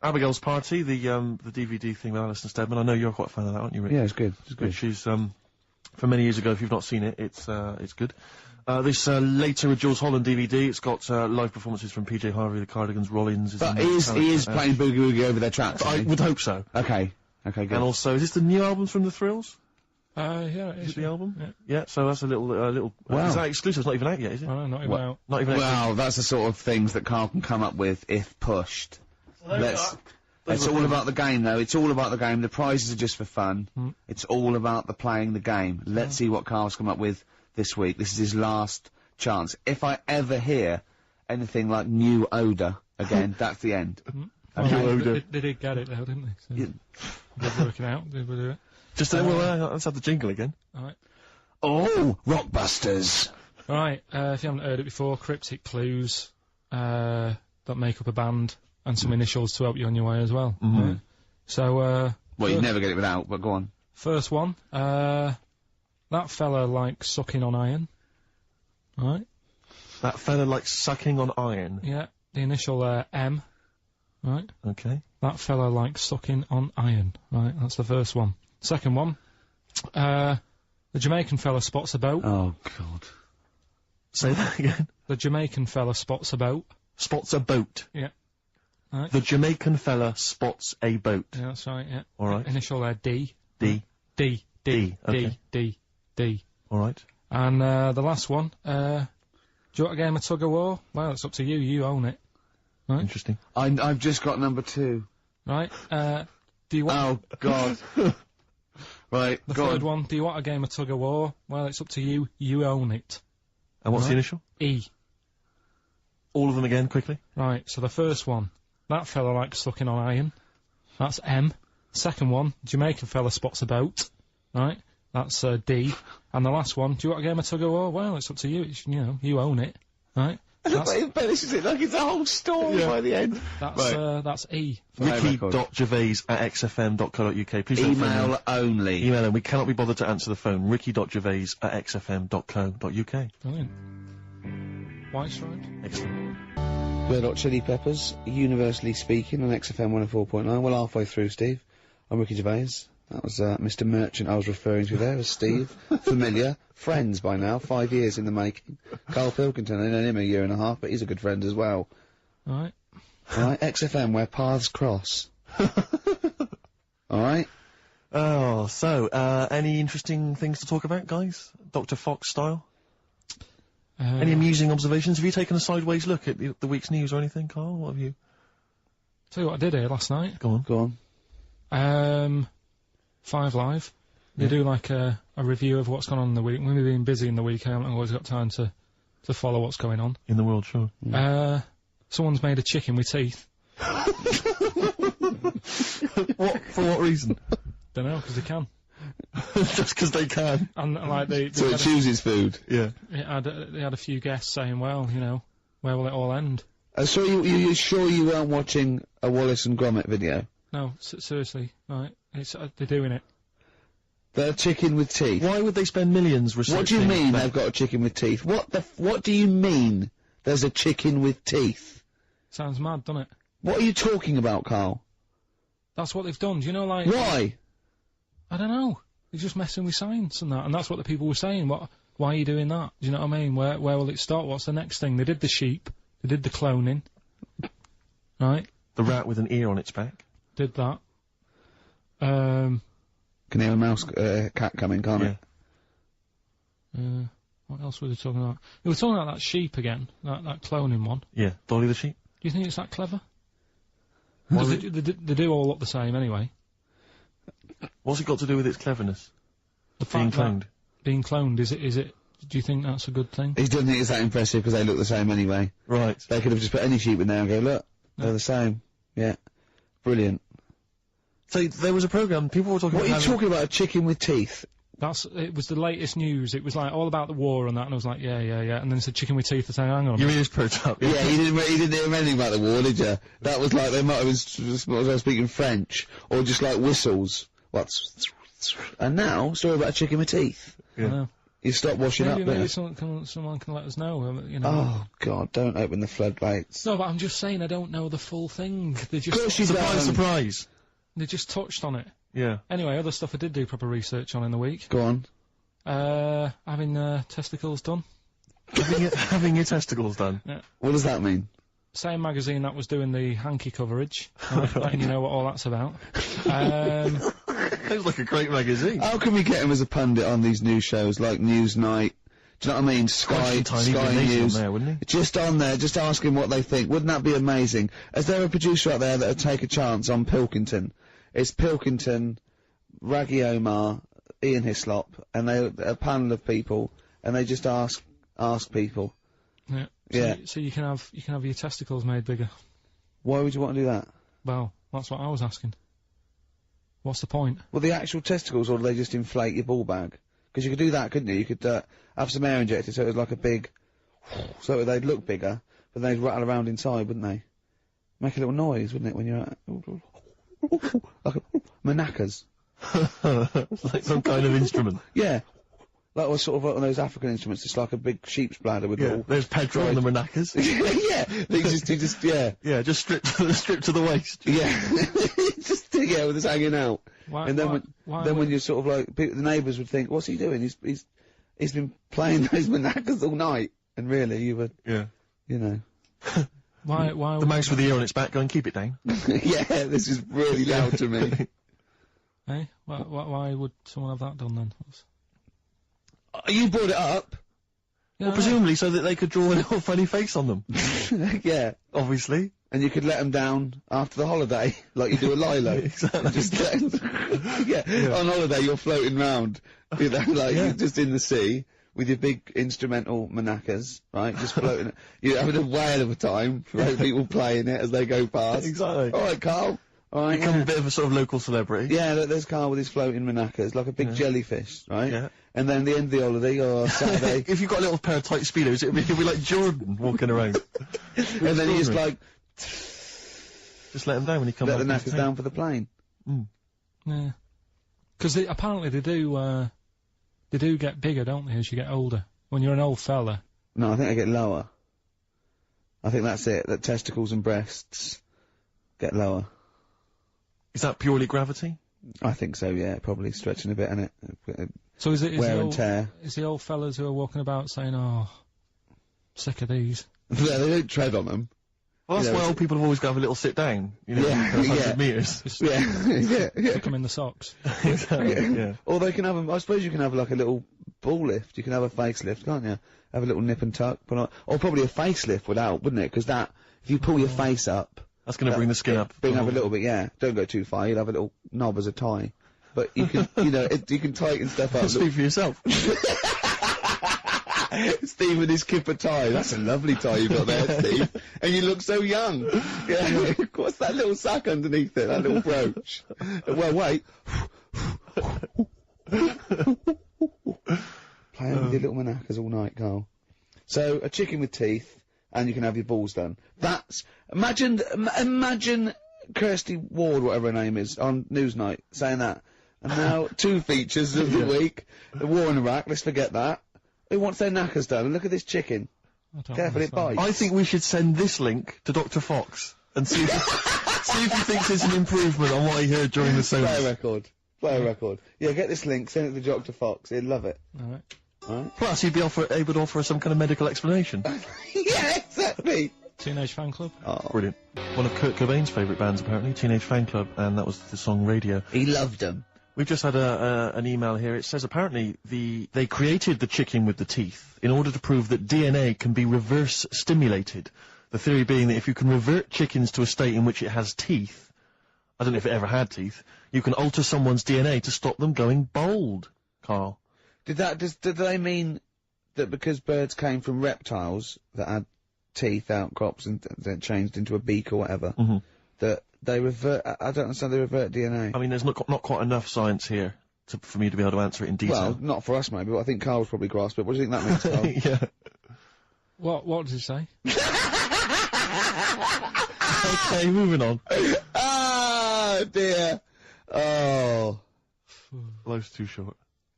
Abigail's Party, the DVD thing with Alison Steadman. I know you're quite a fan of that, aren't you, Rick? Yeah, it's good. It's good. Which is, from many years ago, if you've not seen it, it's good. This later with Jules Holland DVD, it's got live performances from PJ Harvey, the Cardigans, Rollins. But he is playing Boogie Woogie over their tracks. I would hope so. Okay. Okay, good. And also, is this the new album from The Thrills? Yeah, it Is is. it the album? Yeah. Yeah, so that's a little, Wow. is that exclusive? It's not even out yet, is it? Oh, not even out. Not even out. Well, that's the sort of things that Karl can come up with if pushed. It's all about the game, though. It's all about the game. The prizes are just for fun. It's all about the playing the game. Let's see what Karl's come up with this week. This is his last chance. If I ever hear anything like new odour again, that's the end. They did get it though, didn't they? So they're working out. They will do it. Just, let's have the jingle again. Alright. Oh, Rockbusters. Right, if you haven't heard it before, cryptic clues that make up a band and some initials to help you on your way as well. Right? So, Well, you never get it without, but go on. first one, that fella likes sucking on iron. Right? That fella likes sucking on iron. Yeah, the initial M. Right? Okay. That fella likes sucking on iron. Right, that's the first one. Second one, the Jamaican fella spots a boat. Oh, God. Say that again. The Jamaican fella spots a boat. Spots a boat. Yeah. Right. The Jamaican fella spots a boat. Yeah, that's right, yeah. All right. Initial D. D. D. D, okay. D. All right. And, the last one, do you want a game of tug of war? Well, it's up to you. You own it. Right? Interesting. I've just got number 2. Right? Do you want... Oh, God. Right, The go third on. one, do you want a game of tug of war? Well, it's up to you. You own it. And what's the Right. initial? E. All of them again, quickly. Right, so the first one, that fella likes sucking on iron. That's M. Second one, Jamaican fella spots a boat. Right? That's D. And the last one, do you want a game of tug of war? Well, it's up to you. It's, you know, you own it. Right? But he embellishes it like it's a whole story by the end. That's E. Ricky.gervais@xfm.co.uk. Please don't phone Email only. Email him. We cannot be bothered to answer the phone. Ricky.gervais@xfm.co.uk. Brilliant. White Stripes. Excellent. Red Hot Chili Peppers, universally speaking, on XFM 104.9. Well, halfway through, Steve. I'm Ricky Gervais. That was Mr. Merchant I was referring to there as Steve. Familiar. Friends by now. 5 years in the making. Karl Pilkington, I've known him a year and a half, but he's a good friend as well. Alright. Alright, XFM, where paths cross. Alright? Oh, so, any interesting things to talk about, guys? Dr. Fox style? Any amusing observations? Have you taken a sideways look at the week's news or anything, Karl? What have you... Tell you what I did here last night. Go on. Go on. 5 Live. They do like a review of what's gone on in the week. When we've been busy in the week, I haven't always got time to follow what's going on. In the world, sure. Someone's made a chicken with teeth. For what reason? Don't know, because they can. Just because they can. And like they So it chooses food. Yeah. they had a few guests saying, well, you know, where will it all end? So you sure you weren't watching a Wallace and Gromit video? No, seriously, right? It's they're doing it. They're chicken with teeth. Why would they spend millions researching? What do you mean they've got a chicken with teeth? What do you mean there's a chicken with teeth? Sounds mad, doesn't it? What are you talking about, Karl? That's what they've done. Do you know, like... Why? I don't know. They're just messing with science and that, and that's what the people were saying. Why are you doing that? Do you know what I mean? Where will it start? What's the next thing? They did the sheep. They did the cloning. Right? The rat with an ear on its back. Did that. Can hear a mouse, cat coming, can't it? What else were they talking about? They were talking about that sheep again, that cloning one. Yeah, Dolly the sheep. Do you think it's that clever? They do all look the same anyway. What's it got to do with its cleverness? The Being fact that cloned. Being cloned, is it, do you think that's a good thing? He doesn't think it's that impressive because they look the same anyway. Right. They could have just put any sheep in there and go, look, they're the same. Yeah. Brilliant. So there was a programme, people were talking about... What are you talking about, a chicken with teeth? It was the latest news. It was like all about the war and that, and I was like, yeah. And then it said chicken with teeth. I said, hang on a minute. Your ears perked up. Yeah, you didn't hear anything about the war, did you? That was like, they might have been speaking French, or just like whistles. And now, story about a chicken with teeth. Yeah. I know. You stop washing up, maybe someone can let us know, you know. Oh, God, don't open the floodgates. No, but I'm just saying I don't know the full thing. They just... Of course you don't. Surprise. They just touched on it. Yeah. Anyway, other stuff I did do proper research on in the week. Go on. Having testicles done. Having your testicles done? Yeah. What does that mean? Same magazine that was doing the hanky coverage. Letting you know what all that's about. Sounds like a great magazine. How can we get him as a pundit on these news shows like Newsnight? Do you know what I mean? Sky News. On there, wouldn't he? Just on there, just ask him what they think. Wouldn't that be amazing? Is there a producer out there that would take a chance on Pilkington? It's Pilkington, Raggy Omar, Ian Hislop, and a panel of people, and they just ask people. Yeah. Yeah. So you can have your testicles made bigger. Why would you want to do that? Well, that's what I was asking. What's the point? Well, the actual testicles, or do they just inflate your ball bag? Because you could do that, couldn't you? You could have some air injected so it was like a big... so they'd look bigger, but they'd rattle around inside, wouldn't they? Make a little noise, wouldn't it, when you're... like manacas. Like some kind of instrument. Yeah. Like was sort of one of those African instruments, it's like a big sheep's bladder with little... There's Pedro on the maracas. Yeah, they just, yeah. Yeah, just stripped to the waist. Yeah. Just, yeah, with us hanging out. Why, and then when you're sort of like, the neighbours would think, what's he doing? He's been playing those maracas all night. And really, you would, you know. Why the mouse with the ear on its back going, keep it down. Yeah, this is really loud to me. Hey, why would someone have that done then? You brought it up. Yeah, well, presumably so that they could draw a little funny face on them. Yeah. Obviously. And you could let them down after the holiday, like you do a Lilo. Exactly. Just yeah. On holiday you're floating round, you know, like you're just in the sea with your big instrumental manacas, right? Just floating. You're having a whale of a time, right? People playing it as they go past. Exactly. All right, Karl. All right. Become a bit of a sort of local celebrity. Yeah, there's Karl with his floating manacas, like a big jellyfish, right? Yeah. and then the end of the holiday or Saturday. If you've got a little pair of tight speedos, it'll be like Jordan walking around. And then you just like just let them down when you come back. let the knackers down for the plane. Yeah. Because apparently they do get bigger, don't they, as you get older? When you're an old fella. No, I think they get lower. I think that's it. That testicles and breasts get lower. Is that purely gravity? I think so. Yeah, probably stretching a bit, innit? So is wear and tear. Is the old fellas who are walking about saying, "Oh, sick of these"? Yeah, they don't tread on them. Well, that's why old people have always got to have a little sit down. You know, 100 metres. Yeah. Stick them in the socks. Exactly, yeah. Or they can have I suppose you can have like a little ball lift. You can have a facelift, can't you? Have a little nip and tuck. Or probably a facelift would help, wouldn't it? Because if you pull your face up, that's going to bring the skin up. Bring up a little bit, yeah. Don't go too far. You'll have a little knob as a tie. But you can, you can tighten stuff up. Speak for yourself. Steve with his kipper tie. That's a lovely tie you've got there, Steve. And you look so young. Yeah. What's that little sack underneath it? That little brooch. Well, wait. Playing with your little manakas all night, Carl. So, a chicken with teeth, and you can have your balls done. Imagine Kirsty Ward, whatever her name is, on Newsnight, saying that. And now, 2 features of the week. The war in Iraq, let's forget that. Who wants their knackers done? And look at this chicken. Careful, it bites. I think we should send this link to Dr. Fox and see if, see if he thinks it's an improvement on what he heard during the session. Play a record. Yeah, get this link, send it to Dr. Fox. He'd love it. Alright. Plus, he'd be able to offer us some kind of medical explanation. Yeah, exactly. Teenage Fan Club. Oh, brilliant. One of Kurt Cobain's favourite bands, apparently, Teenage Fan Club, and that was the song Radio. He loved them. We've just had an email here. It says apparently they created the chicken with the teeth in order to prove that DNA can be reverse stimulated. The theory being that if you can revert chickens to a state in which it has teeth, I don't know if it ever had teeth, you can alter someone's DNA to stop them going bald. Karl. Did they mean that because birds came from reptiles that had teeth, outcrops, and then changed into a beak or whatever, that they revert? I don't understand. They revert DNA. I mean, there's not quite enough science here for me to be able to answer it in detail. Well, not for us maybe, but I think Carl's probably grasped it. What do you think that means, Carl? Yeah. What did he say? Okay, moving on. Oh dear. Oh. Life's too short.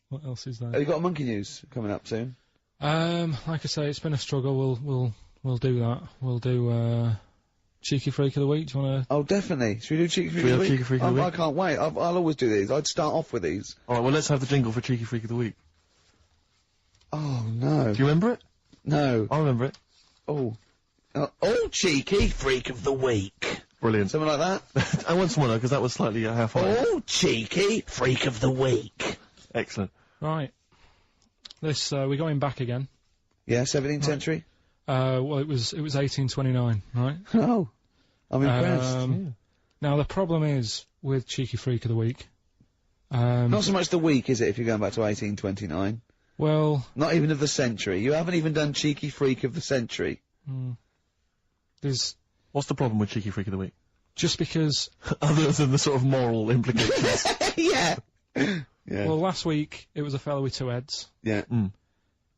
What else is there? Have you got a monkey news coming up soon? Like I say, it's been a struggle. We'll do that. We'll do Cheeky Freak of the Week. Do you want to? Oh, definitely. Should we do Cheeky Freak of the Week? Cheeky Freak of the Week? I can't wait. I'll always do these. I'd start off with these. All right. Well, let's have the jingle for Cheeky Freak of the Week. Oh no. Do you remember it? No. I remember it. Oh. Oh, Cheeky Freak of the Week. Brilliant. Something like that? I want someone because that was slightly half-high. Oh, Cheeky Freak of the Week. Excellent. Right. This we're going back again. Yeah, 17th century? Well, it was 1829, right? Oh. I'm impressed. Now, the problem is with Cheeky Freak of the Week. Not so much the week, is it, if you're going back to 1829? Well... Not even of the century. You haven't even done Cheeky Freak of the century. There's... What's the problem with Cheeky Freak of the Week? Just because... Other than the sort of moral implications. Yeah. Well, last week, it was a fellow with 2 heads. Yeah.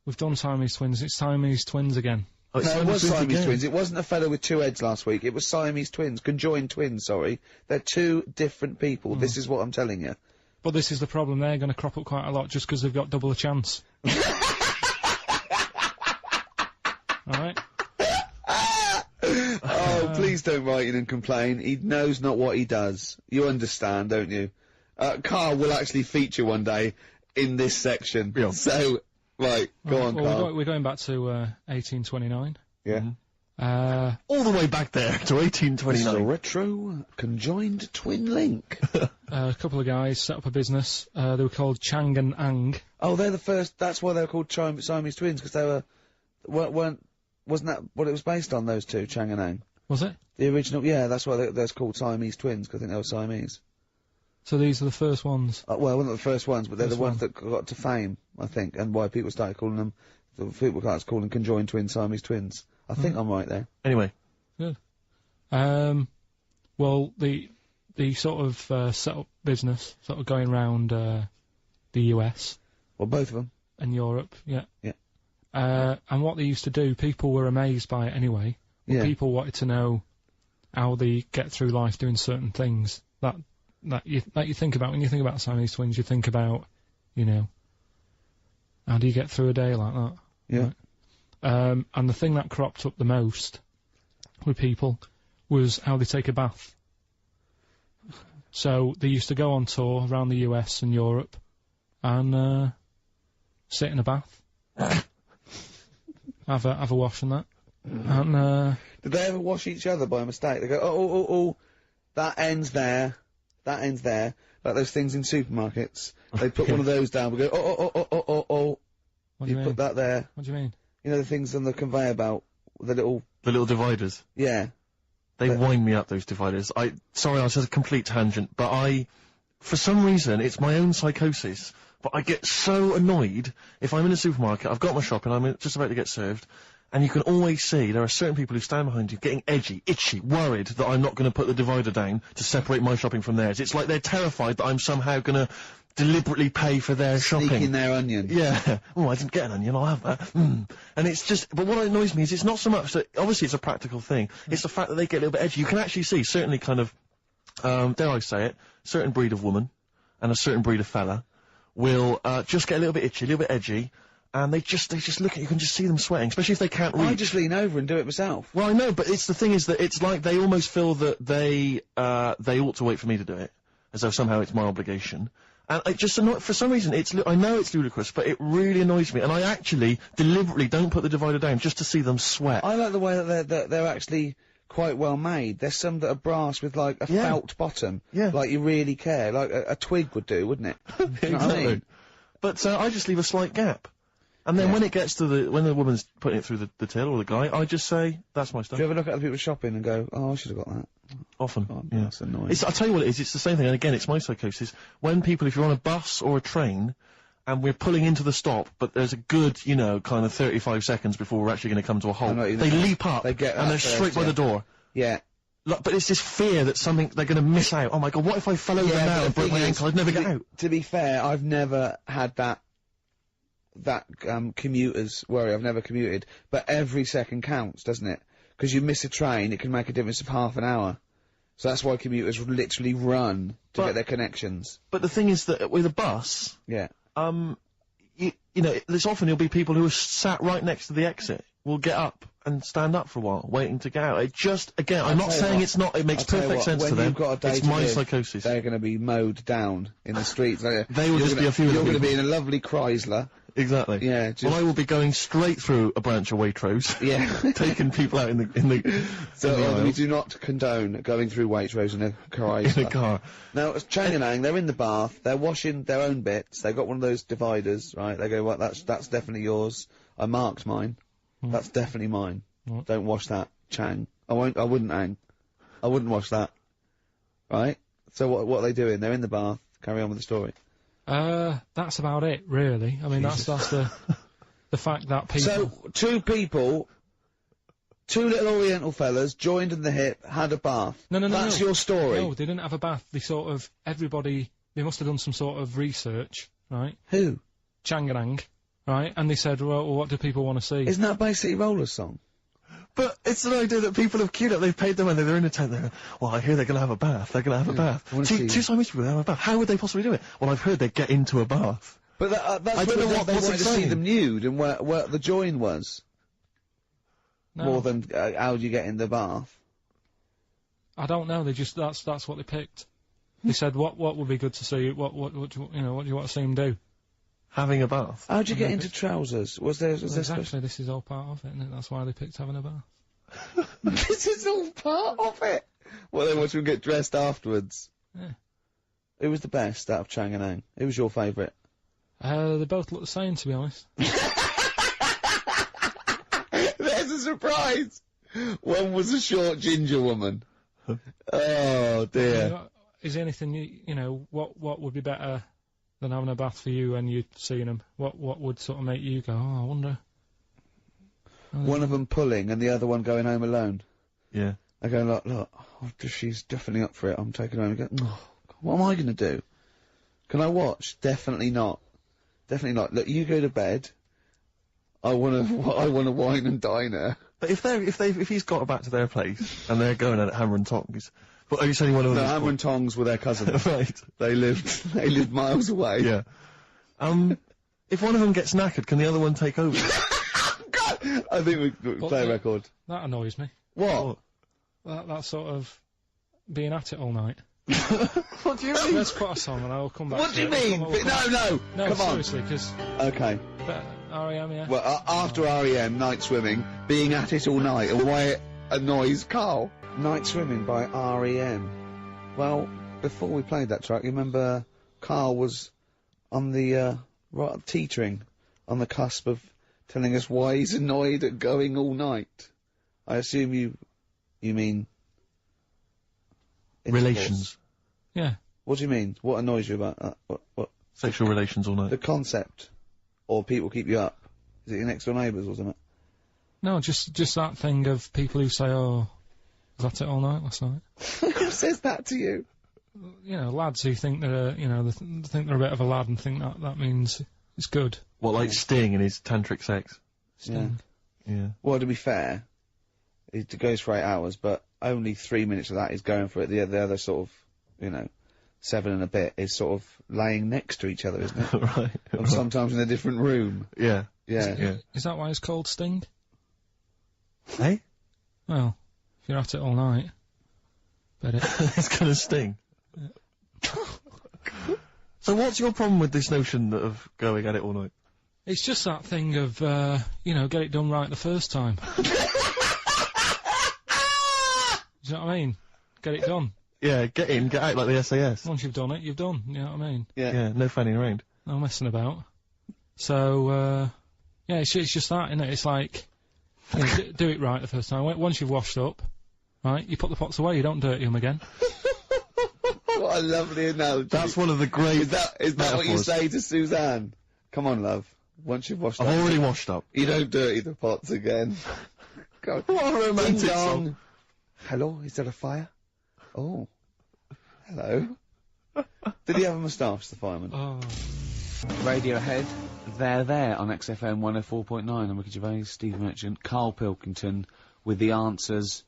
We've done Siamese twins. It's Siamese twins again. Oh, no, it was Siamese twins. It wasn't a fellow with 2 heads last week. It was Siamese twins. Conjoined twins, sorry. They're 2 different people. This is what I'm telling you. But this is the problem. They're going to crop up quite a lot just because they've got double a chance. Alright? Oh, please don't write in and complain. He knows not what he does. You understand, don't you? Karl will actually feature one day in this section. Yeah. So, right, go on, Karl. We're going back to 1829. Yeah. All the way back there to 1829. This is a retro conjoined twin link. A couple of guys set up a business. They were called Chang and Ang. Oh, they're the first. That's why they were called Siamese twins, because they wasn't that what it was based on? Those 2, Chang and Ang. Was it? The original. Yeah, that's why they're called Siamese twins, because I think they were Siamese. So these are the first ones. Well, they weren't the first ones, but they're the ones that got to fame, I think, and why people started calling them. People started calling conjoined twins Siamese twins. I think I'm right there. Anyway. Good. Well, the sort of set up business, sort of going round the US, Well, both of them. And Europe, yeah. Yeah. And what they used to do, people were amazed by it anyway. Yeah. People wanted to know how they get through life doing certain things that you think about when you think about Siamese twins. You think about, you know, how do you get through a day like that? Yeah. Right? And the thing that cropped up the most with people was how they take a bath. So they used to go on tour around the US and Europe and sit in a bath, have a wash and that. And did they ever wash each other by mistake? They go, oh, that ends there, like those things in supermarkets. They put one of those down. We go, oh. What do you mean? Put that there. What do you mean? You know the things on the conveyor belt, the little dividers. Yeah. They wind me up, those dividers. Sorry, I was at a complete tangent, but for some reason, it's my own psychosis, but I get so annoyed if I'm in a supermarket, I've got my shopping, I'm just about to get served, and you can always see there are certain people who stand behind you getting edgy, itchy, worried that I'm not going to put the divider down to separate my shopping from theirs. It's like they're terrified that I'm somehow going to deliberately pay for their shopping. Sneaking their onion. Yeah. Oh, I didn't get an onion, I'll have that. And it's just, but what annoys me is it's not so much that, obviously it's a practical thing, it's the fact that they get a little bit edgy. You can actually see, certainly kind of, dare I say it, certain breed of woman and a certain breed of fella will, just get a little bit itchy, a little bit edgy, and they just look at you can just see them sweating, especially if they can't reach. I just lean over and do it myself. Well, I know, but the thing is that it's like they almost feel that they ought to wait for me to do it, as though somehow it's my obligation. And it just for some reason, I know it's ludicrous, but it really annoys me, and I actually deliberately don't put the divider down just to see them sweat. I like the way that they're actually quite well made. There's some that are brass with like a felt bottom. Yeah. Like you really care. Like a twig would do, wouldn't it? Exactly. You know what I mean? But I just leave a slight gap. And then when it gets to when the woman's putting it through the till or the guy, I just say, that's my stuff. Do you ever look at other people shopping and go, oh, I should have got that? Often. Oh, yeah. That's annoying. I'll tell you what it is, it's the same thing, and again, it's my psychosis. When people, if you're on a bus or a train, and we're pulling into the stop, but there's a good, you know, kind of 35 seconds before we're actually going to come to a halt, they leap up, and they're straight by the door. Yeah. But it's this fear that they're going to miss out. Oh my god, what if I fell over now and broke my ankle? I'd never get out. To be fair, I've never had that commuter's worry. I've never commuted, but every second counts, doesn't it? Because you miss a train, it can make a difference of half an hour. So that's why commuters literally run to get their connections. But the thing is that with a bus, yeah, you know, there's often there'll be people who are sat right next to the exit. Will get up and stand up for a while, waiting to get out. It just, again, I'm not saying it's not. It makes perfect sense to them. It's my psychosis. They're going to be mowed down in the streets. They will just be a few. You're going to be in a lovely Chrysler. Exactly. Yeah. Well, I will be going straight through a branch of Waitrose. Yeah. Taking people out in the. So we do not condone going through Waitrose in a Chrysler. In a car. Now, Changanang, they're in the bath. They're washing their own bits. They've got one of those dividers, right? They go, well, that's definitely yours. I marked mine. That's definitely mine. Don't wash that, Chang. I wouldn't, Ang. I wouldn't wash that. Right? So what are they doing? They're in the bath. Carry on with the story. That's about it, really. I mean, that's the fact that people... So, two little Oriental fellas, joined in the hip, had a bath. No. That's your story? No, they didn't have a bath. They must have done some sort of research, right? Who? Changanang. Right, and they said, well, what do people want to see? Isn't that Bay City Rollers song? But it's an idea that people have queued up, they've paid their money, they're in a tent, well, I hear they're going to have a bath, two Siamese people, they have a bath. How would they possibly do it? Well, I've heard they get into a bath. But that's I don't know what they wanted to see them nude and where the join was. No. More than, how do you get in the bath? I don't know, that's what they picked. They said, what would be good to see, what do you want to see them do? Having a bath. How'd you get into trousers? Was there exactly, this is all part of it, isn't it? That's why they picked having a bath. This is all part of it. Well, then, once we get dressed afterwards. Yeah. Who was the best out of Changanang? Who was your favourite? They both look the same, to be honest. There's a surprise. One was a short ginger woman. Oh dear. Is there anything you know? What would be better than having a bath for you and you seeing them? What would sort of make you go, oh, I wonder? One of them pulling and the other one going home alone. Yeah. I go, look, she's definitely up for it. I'm taking her home and go, oh, what am I going to do? Can I watch? Definitely not. Definitely not. Look, you go to bed. I wanna wine and dine her. But if he's got back to their place and they're going at hammer and tongs, what are you saying? One of them? No, hammer and tongs were their cousins. Right. They lived miles away. Yeah. If one of them gets knackered, can the other one take over? God! I think we play a record. That annoys me. What? That sort of being at it all night. What do you mean? Let's put a song and I'll come back. What do you mean? No, No, come on. seriously, because Okay. R.E.M. yeah. Well, after R.E.M., Night Swimming, being at it all night, and why it annoys Karl. Night Swimming by R.E.M. Well, before we played that track, you remember Karl was on the, right, teetering, on the cusp of telling us why he's annoyed at going all night. I assume you mean... Relations. Yeah. What do you mean? What annoys you about that? What? Sexual relations all night. The concept? Or people keep you up? Is it your next door neighbours or something? No, just that thing of people who say, oh, was that it all night last night? Who says that to you? You know, lads who think they're, think they're a bit of a lad and think that means it's good. What, like Sting in his tantric sex? Sting. Yeah. Well, to be fair, it goes for 8 hours, but only 3 minutes of that is going for it. The other sort of, 7 and a bit is sort of laying next to each other, isn't it? Right. And sometimes in a different room. Yeah. Yeah. Is that why it's called Sting? Hey? Well, if you're at it all night, bet it. It's gonna sting. Yeah. So what's your problem with this notion of going at it all night? It's just that thing of, get it done right the first time. Do you know what I mean? Get it done. Yeah, get in, get out like the SAS. Once you've done it, you've done. You know what I mean? Yeah, no fanning around. No messing about. So, it's just that, isn't it? It's like, do it right the first time. Once you've washed up, right, you put the pots away, you don't dirty them again. What a lovely analogy. That's one of the great Is that what you metaphors. say to Suzanne? Come on, love. Once you've washed up. I've already washed up. You don't dirty the pots again. God. What a romantic Ding dong. song. Hello, is there a fire? Oh. Hello. Did he have a moustache, the fireman? Oh. Radiohead, they're there on XFM 104.9. I'm Ricky Gervais, Steve Merchant, Karl Pilkington, with the answers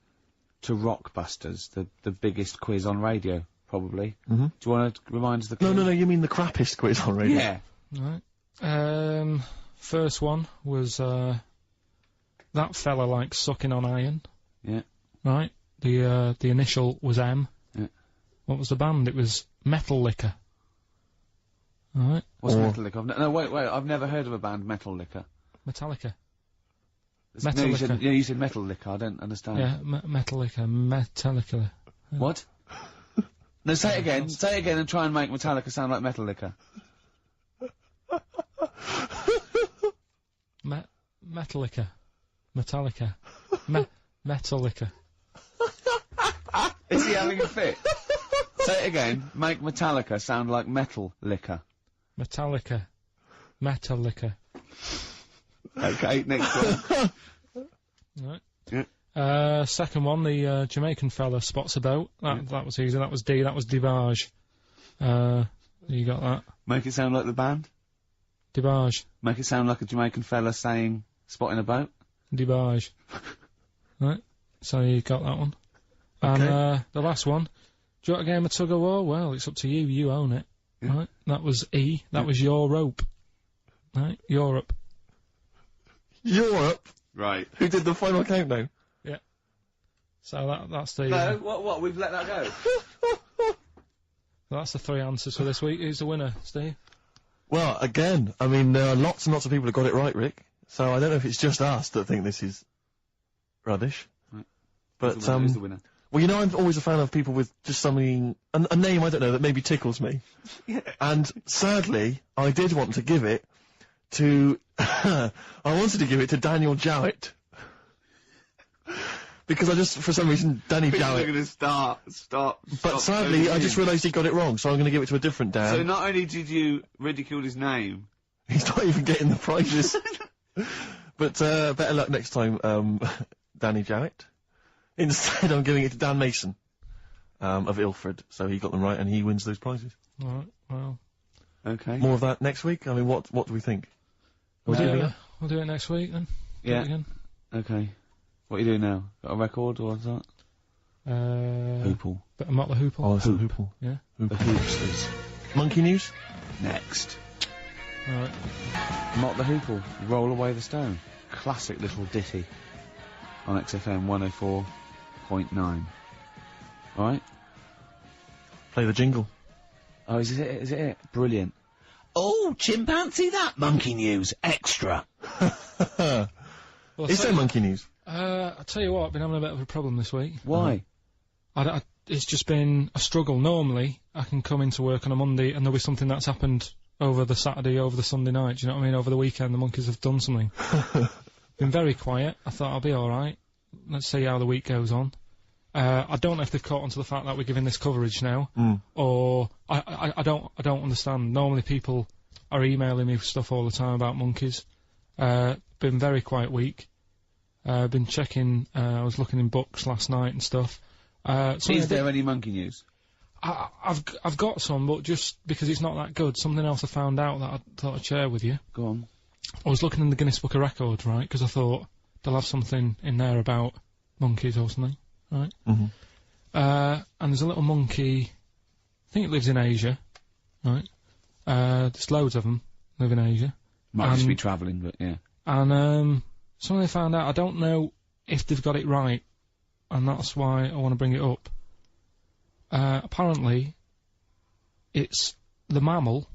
to Rockbusters, the biggest quiz on radio, probably. Mm-hmm. Do you want to remind us the quiz? No, you mean the crappiest quiz on radio? Yeah. Right. First one was, that fella likes sucking on iron. Yeah. Right. The initial was M. Yeah. What was the band? It was Metal Liquor. Alright. What's Metal Liquor? No, wait, I've never heard of a band, Metal Liquor. Metallica. No, you said Metal Liquor, I don't understand. Yeah, Metal Liquor. Metallica. What? No, say it again and try and make Metallica sound like Metal Liquor. Metallica. Metallica. Metal Liquor. Is he having a fit? Say it again. Make Metallica sound like Metal Liquor. Metallica. Metal Liquor. Okay, next one. Right. Yeah. Second one, the Jamaican fella spots a boat. That was easy. That was D. That was Debage. You got that? Make it sound like the band. Debage. Make it sound like a Jamaican fella saying spotting a boat. Debage. Right. So you got that one. Okay. And the last one. Do you want a game of tug of war? Well, it's up to you. You own it. Yeah. Right. That was E. That was your rope. Right. Europe. Europe? Right. Who did the final countdown? Yeah. So that's the. No, what? We've let that go. That's the 3 answers for this week. Who's the winner, Steve? Well, again, I mean, there are lots and lots of people who got it right, Rick. So I don't know if it's just us that think this is rubbish. Right. But, Who's the winner? well, you know, I'm always a fan of people with just something, a name, I don't know, that maybe tickles me. Yeah. And sadly, I did want to give it to, I wanted to give it to Daniel Jowett. Because I just, for some reason, Danny People are Jowett. going to stop. But sadly, I just realised he got it wrong, so I'm going to give it to a different Dan. So not only did you ridicule his name, He's not even getting the prizes. But, better luck next time, Danny Jowett. Instead, I'm giving it to Dan Mason, of Ilford. So he got them right, and he wins those prizes. Alright, well. Okay. More of that next week? I mean, what do we think? We'll do it next week then. Do it again. Okay. What are you doing now? Got a record or what's that? Hoople. But I'm not the Hoople. Oh, it's a Hoople. Yeah. The Hoopsters. Monkey news? Next. Alright. Not the Hoople. Roll Away the Stone. Classic little ditty. On XFM 104.9. Alright? Play the jingle. Oh, is it? Is it? Brilliant. Oh, chimpanzee that monkey news extra. Well, Is there monkey news? I'll tell you what, I've been having a bit of a problem this week. Why? It's just been a struggle. Normally, I can come into work on a Monday and there'll be something that's happened over the Saturday, over the Sunday night. Do you know what I mean? Over the weekend, the monkeys have done something. Been very quiet. I thought I'll be alright. Let's see how the week goes on. I don't know if they've caught on to the fact that we're giving this coverage now, or I don't understand. Normally people are emailing me stuff all the time about monkeys. Been very quiet week. Been checking. I was looking in books last night and stuff. Is there any monkey news? I've got some, but just because it's not that good. Something else I found out that I thought I'd share with you. Go on. I was looking in the Guinness Book of Records, right? Because I thought they'll have something in there about monkeys or something, right? Mm-hmm. And there's a little monkey. I think it lives in Asia, right? There's loads of them live in Asia. Might just be travelling, but yeah. And something I found out. I don't know if they've got it right, and that's why I want to bring it up. Apparently, it's the mammal,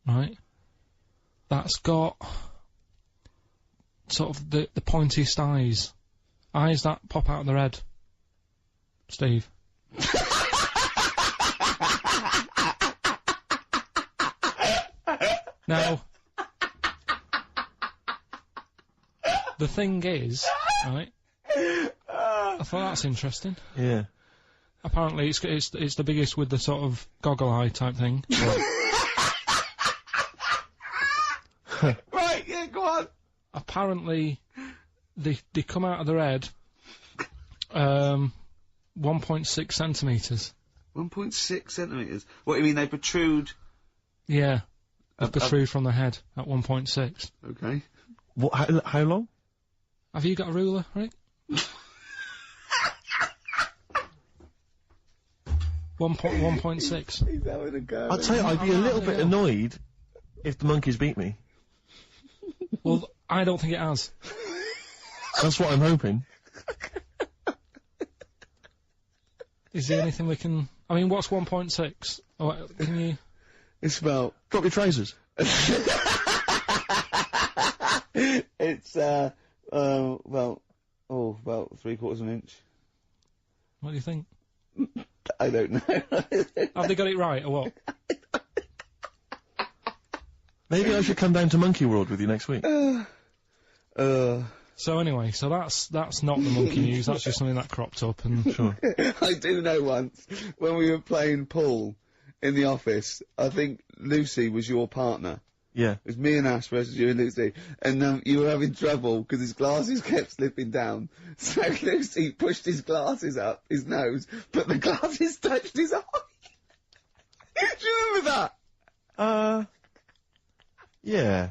right? That's got sort of the pointiest eyes that pop out of their head. Steve. Now, the thing is, right? I thought that's interesting. Yeah. Apparently, it's the biggest with the sort of goggle eye type thing. Right, yeah, go on. Apparently, they come out of their head 1.6 centimetres. 1.6 centimetres? What, you mean they protrude? Yeah. They protrude from the head at 1.6. Okay. What? How long? Have you got a ruler, Rick? 1.6. He's having a go. I'll tell you, I'd be a little bit annoyed if the monkeys beat me. Well, I don't think it has. That's what I'm hoping. Is there anything we can... I mean, what's 1.6? Oh, can you... It's about... Drop your trousers. It's, about 3/4 of an inch. What do you think? I don't know. Have they got it right, or what? Maybe I should come down to Monkey World with you next week. So anyway, so that's not the monkey news, that's just something that cropped up, and... Sure. I do know once, when we were playing pool in the office, I think Lucy was your partner. Yeah. It was me and Ash versus you and Lucy, and you were having trouble because his glasses kept slipping down. So Lucy pushed his glasses up his nose, but the glasses touched his eye. Do you remember that? Yeah.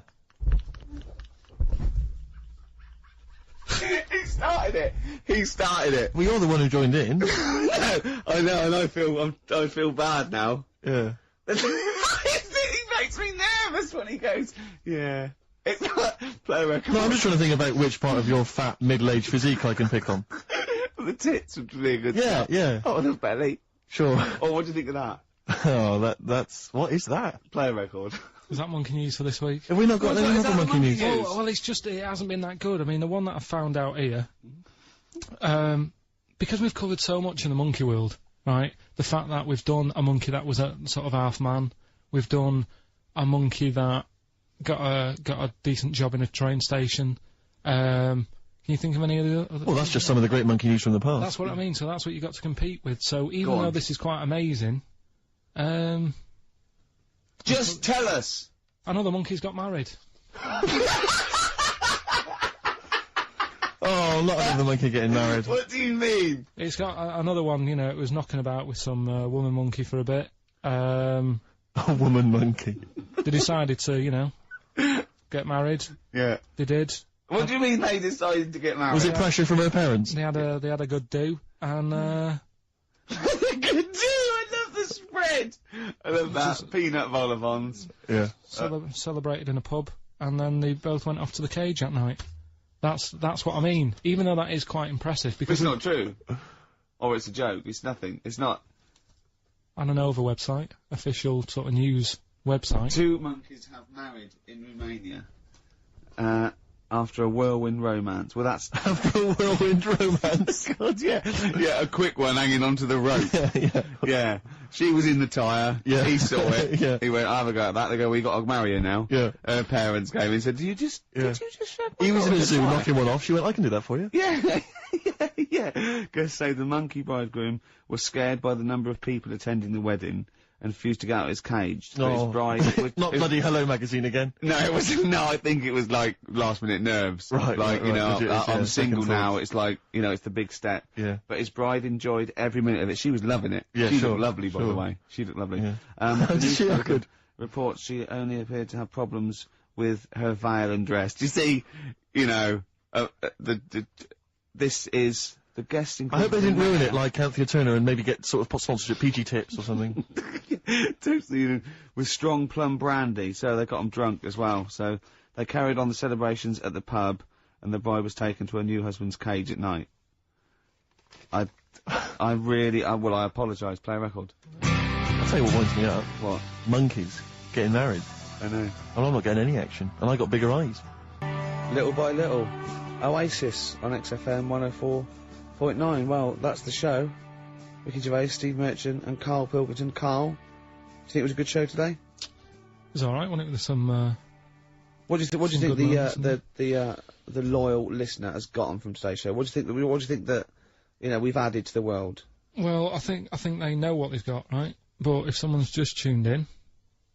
He started it. Well, you're the one who joined in. No, I know, and I feel bad now. Yeah. He makes me nervous when he goes, yeah. It's play a record. No, I'm just trying to think about which part of your fat, middle-aged physique I can pick on. The tits would be a good Yeah, start. yeah. Oh, the belly. Sure. Oh, what do you think of that? Oh, that's... What is that? Play a record. Is that monkey news for this week? Have we not got any other monkey news? Well, it's just, it hasn't been that good. I mean, the one that I found out here, because we've covered so much in the monkey world, right? The fact that we've done a monkey that was a sort of half man, we've done a monkey that got a decent job in a train station. Can you think of any of the other? Well, that's just some of the great monkey news from the past. That's what I mean. So that's what you got to compete with. So even though this is quite amazing, just tell us. Another monkey's got married. Oh, not another monkey getting married. What do you mean? It's got another one, you know, it was knocking about with some woman monkey for a bit. A woman monkey. They decided to, you know, get married. Yeah. They did. What do you mean they decided to get married? Was it pressure from her parents? They had a good do, and Good do! I love the spread! I love that. Peanut vol au Yeah. celebrated in a pub, and then they both went off to the cage that night. That's what I mean. Even though that is quite impressive, because It's not true. Or it's a joke. It's nothing. It's not. on an Over website, official sort of news website. 2 monkeys have married in Romania. After a whirlwind romance. Well, that's... After a whirlwind romance. God, yeah. Yeah, a quick one hanging onto the rope. Yeah. She was in the tyre. Yeah. He saw it. Yeah. He went, I'll have a go at that. They go, we got to marry her now. Yeah. Her parents came and said, did you just shove He was in a zoo tyre?" knocking one off. She went, I can do that for you. Yeah. Yeah. Guests say the monkey bridegroom was scared by the number of people attending the wedding and refused to get out of his cage. So his bride... Not bloody Hello Magazine again. No, it wasn't. No, I think it was like last minute nerves. Right, like right, you know, legit, yeah, I'm single second now. thoughts. It's like you know, it's the big step. Yeah. But his bride enjoyed every minute of it. She was loving it. Yeah, she sure, looked lovely, by the sure. way. She looked lovely. Yeah. The Did she look newspaper good? reports she only appeared to have problems with her veil and dress. Do you see? You know, this is. The guest I hope they didn't ruin it like Anthea Turner and maybe get sort of sponsorship PG tips or something. Totally, with strong plum brandy, so they got them drunk as well. So they carried on the celebrations at the pub, and the bride was taken to her new husband's cage at night. I apologise. Play a record. I'll tell you what winds me up. What? Monkeys getting married. I know. And I'm not getting any action. And I got bigger eyes. Little by little, Oasis on XFM 104.9. Well, that's the show. Ricky Gervais, Steve Merchant, and Karl Pilkington. Karl, do you think it was a good show today? It was alright, wasn't it? With some, What do you think some good moments, the loyal listener has gotten from today's show? What do you think that you know we've added to the world? well, I think they know what they've got, right? But if someone's just tuned in,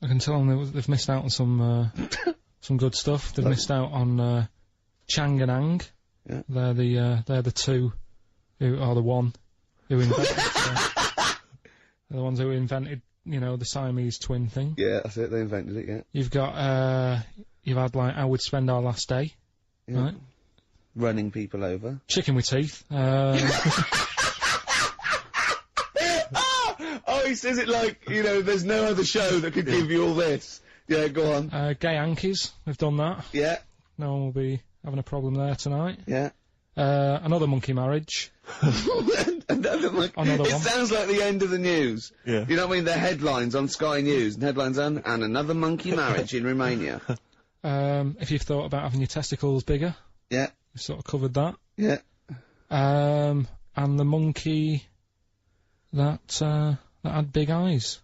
I can tell them they've missed out on some good stuff. They've missed out on Chang and Ang. Yeah. They're the two who are the one who invented. They're the ones who invented, you know, the Siamese twin thing. Yeah, that's it. They invented it. Yeah. You've got you've had like How We'd Spend Our Last Day, Yeah. right? Running people over. Chicken with teeth. Oh, he says it like, you know, there's no other show that could give you all this. Yeah, go on. Gay Yankees. We've done that. Yeah, No one will be having a problem there tonight. yeah. Another monkey marriage. Another monkey. Another It one. sounds like the end of the news. Yeah. You know what I mean? The headlines on Sky News, and headlines on, and another monkey marriage in Romania. If you've thought about having your testicles bigger, Yeah, we've sort of covered that. yeah. And the monkey that had big eyes.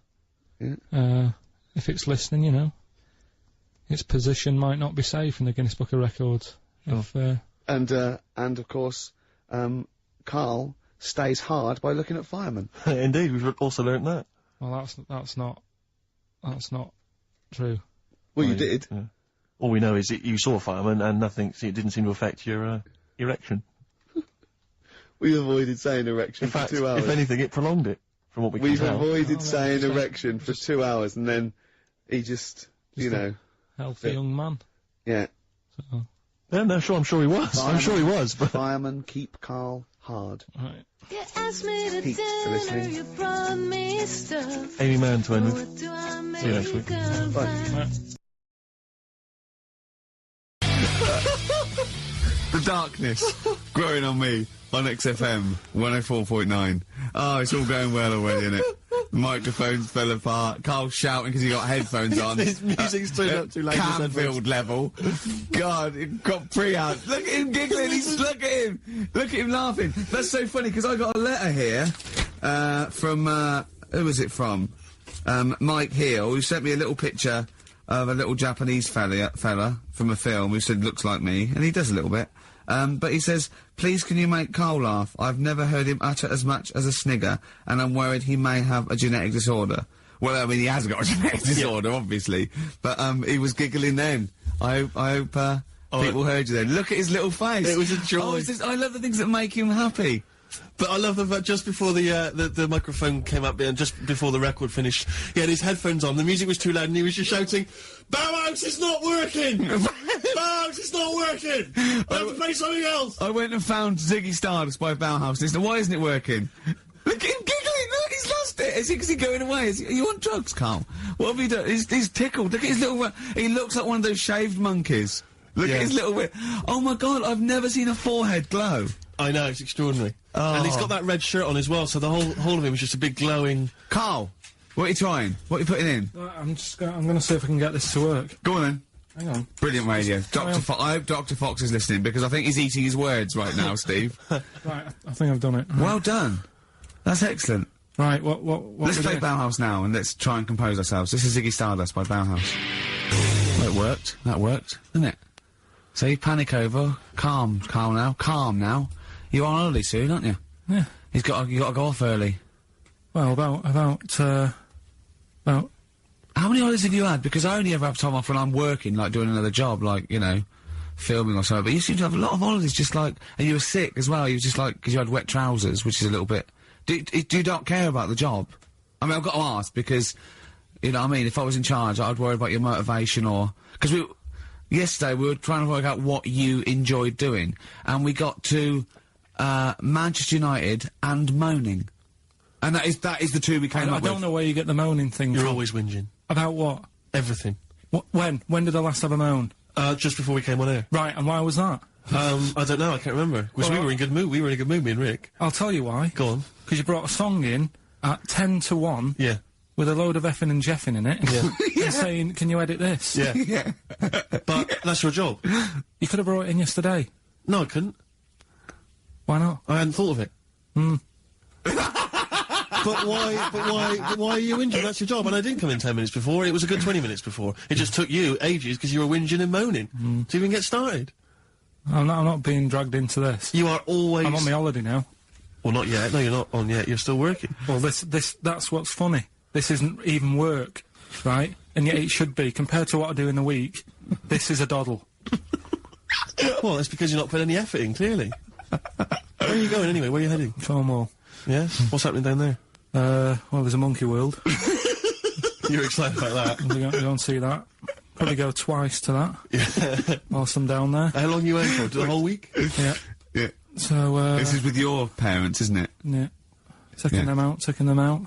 Yeah. If it's listening, you know, its position might not be safe in the Guinness Book of Records. If, And of course, Karl stays hard by looking at firemen. Indeed, we've also learnt that. well, that's not true. Well, you Right, did. yeah. All we know is that you saw a fireman and it didn't seem to affect your erection. We avoided saying erection In fact, for 2 hours. if anything, it prolonged it, from what we can We've tell. avoided Oh, saying just- erection for 2 hours, and then he just you know, Healthy young man. yeah. So, Yeah, no, sure, I'm sure he was. I'm sure he was, but... Firemen keep Karl hard. right. You asked me to Pete's dinner, listening. you brought me stuff. Amy Mann to end with. What do I make See you next week. of Bye. that? The darkness growing on me on XFM 104.9. Oh, it's all going well already, isn't it? The microphones fell apart. Karl's shouting because he got headphones on. His music's turned up too late. Canfield level. God, it got pre-out. Look at him giggling. Look at him. Look at him laughing. That's so funny because I got a letter here from who was it from? Mike Heel, who sent me a little picture of a little Japanese fella from a film who said looks like me, and he does a little bit. But he says, please can you make Karl laugh? I've never heard him utter as much as a snigger, and I'm worried he may have a genetic disorder. Well, I mean, he has got a genetic disorder, obviously, but he was giggling then. I hope people heard you then. Look at his little face. It was a joy. Oh, I love the things that make him happy. But I love the fact just before the microphone came up and just before the record finished, he had his headphones on, the music was too loud and he was just shouting, Bauhaus is not working! Bauhaus is not working! I have to play something else! I went and found Ziggy Stardust by Bauhaus. Listen, why isn't it working? Look at him giggling! Look, he's lost it! Is he going away? Are you on drugs, Karl? What have you done? He's tickled. Look at his little... he looks like one of those shaved monkeys. Look at his little... oh my god, I've never seen a forehead glow. I know, it's extraordinary. Oh. And he's got that red shirt on as well, so the whole of him is just a big glowing... Karl, what are you trying? What are you putting in? I'm gonna see if I can get this to work. Go on then. Hang on. Brilliant radio. I hope Dr. Fox is listening, because I think he's eating his words right now, Steve. Right, I think I've done it. Well done. That's excellent. Right, what Let's play Bauhaus now, and let's try and compose ourselves. This is Ziggy Stardust by Bauhaus. Well, it worked. That worked, didn't it? So you panic over. Calm now. You're on holiday soon, aren't you? Yeah. You got to go off early. Well, about How many holidays have you had? Because I only ever have time off when I'm working, like doing another job, like, you know, filming or something. But you seem to have a lot of holidays, just like, and you were sick as well. You were just like, because you had wet trousers, which is a little bit. Do you not care about the job? I mean, I've got to ask because, you know what I mean, if I was in charge, I'd worry about your motivation or... Because yesterday we were trying to work out what you enjoyed doing, and we got to, Manchester United and moaning. And that is the two we came up with. I don't know where you get the moaning thing You're from. always whinging. About what? Everything. When? When did I last have a moan? Just before we came on air. Right, and why was that? I don't know, I can't remember. Because we were in good mood. We were in a good mood, me and Rick. I'll tell you why. Go on. Because you brought a song in at 10 to 1. Yeah. With a load of effing and jeffing in it. Yeah. And saying, can you edit this? Yeah. Yeah. But that's your job. You could have brought it in yesterday. No, I couldn't. Why not? I hadn't thought of it. But why are you whinging? That's your job. And I didn't come in 10 minutes before. It was a good 20 minutes before. It just took you ages because you were whinging and moaning to even get started. I'm not being dragged into this. You are always... I'm on my holiday now. Well, not yet. No, you're not on yet. You're still working. Well, that's what's funny. This isn't even work, right? And yet it should be. Compared to what I do in the week, this is a doddle. Well, that's because you're not putting any effort in, clearly. Where are you going anyway? Where are you heading? Cornwall. Yeah? What's happening down there? Well, there's a monkey world. You're excited about that? We're going to see that. Probably go twice to that. Yeah. Whilst I'm down there. How long are you in for? The whole week? Yeah. Yeah. So, this is with your parents, isn't it? Yeah. Taking them out.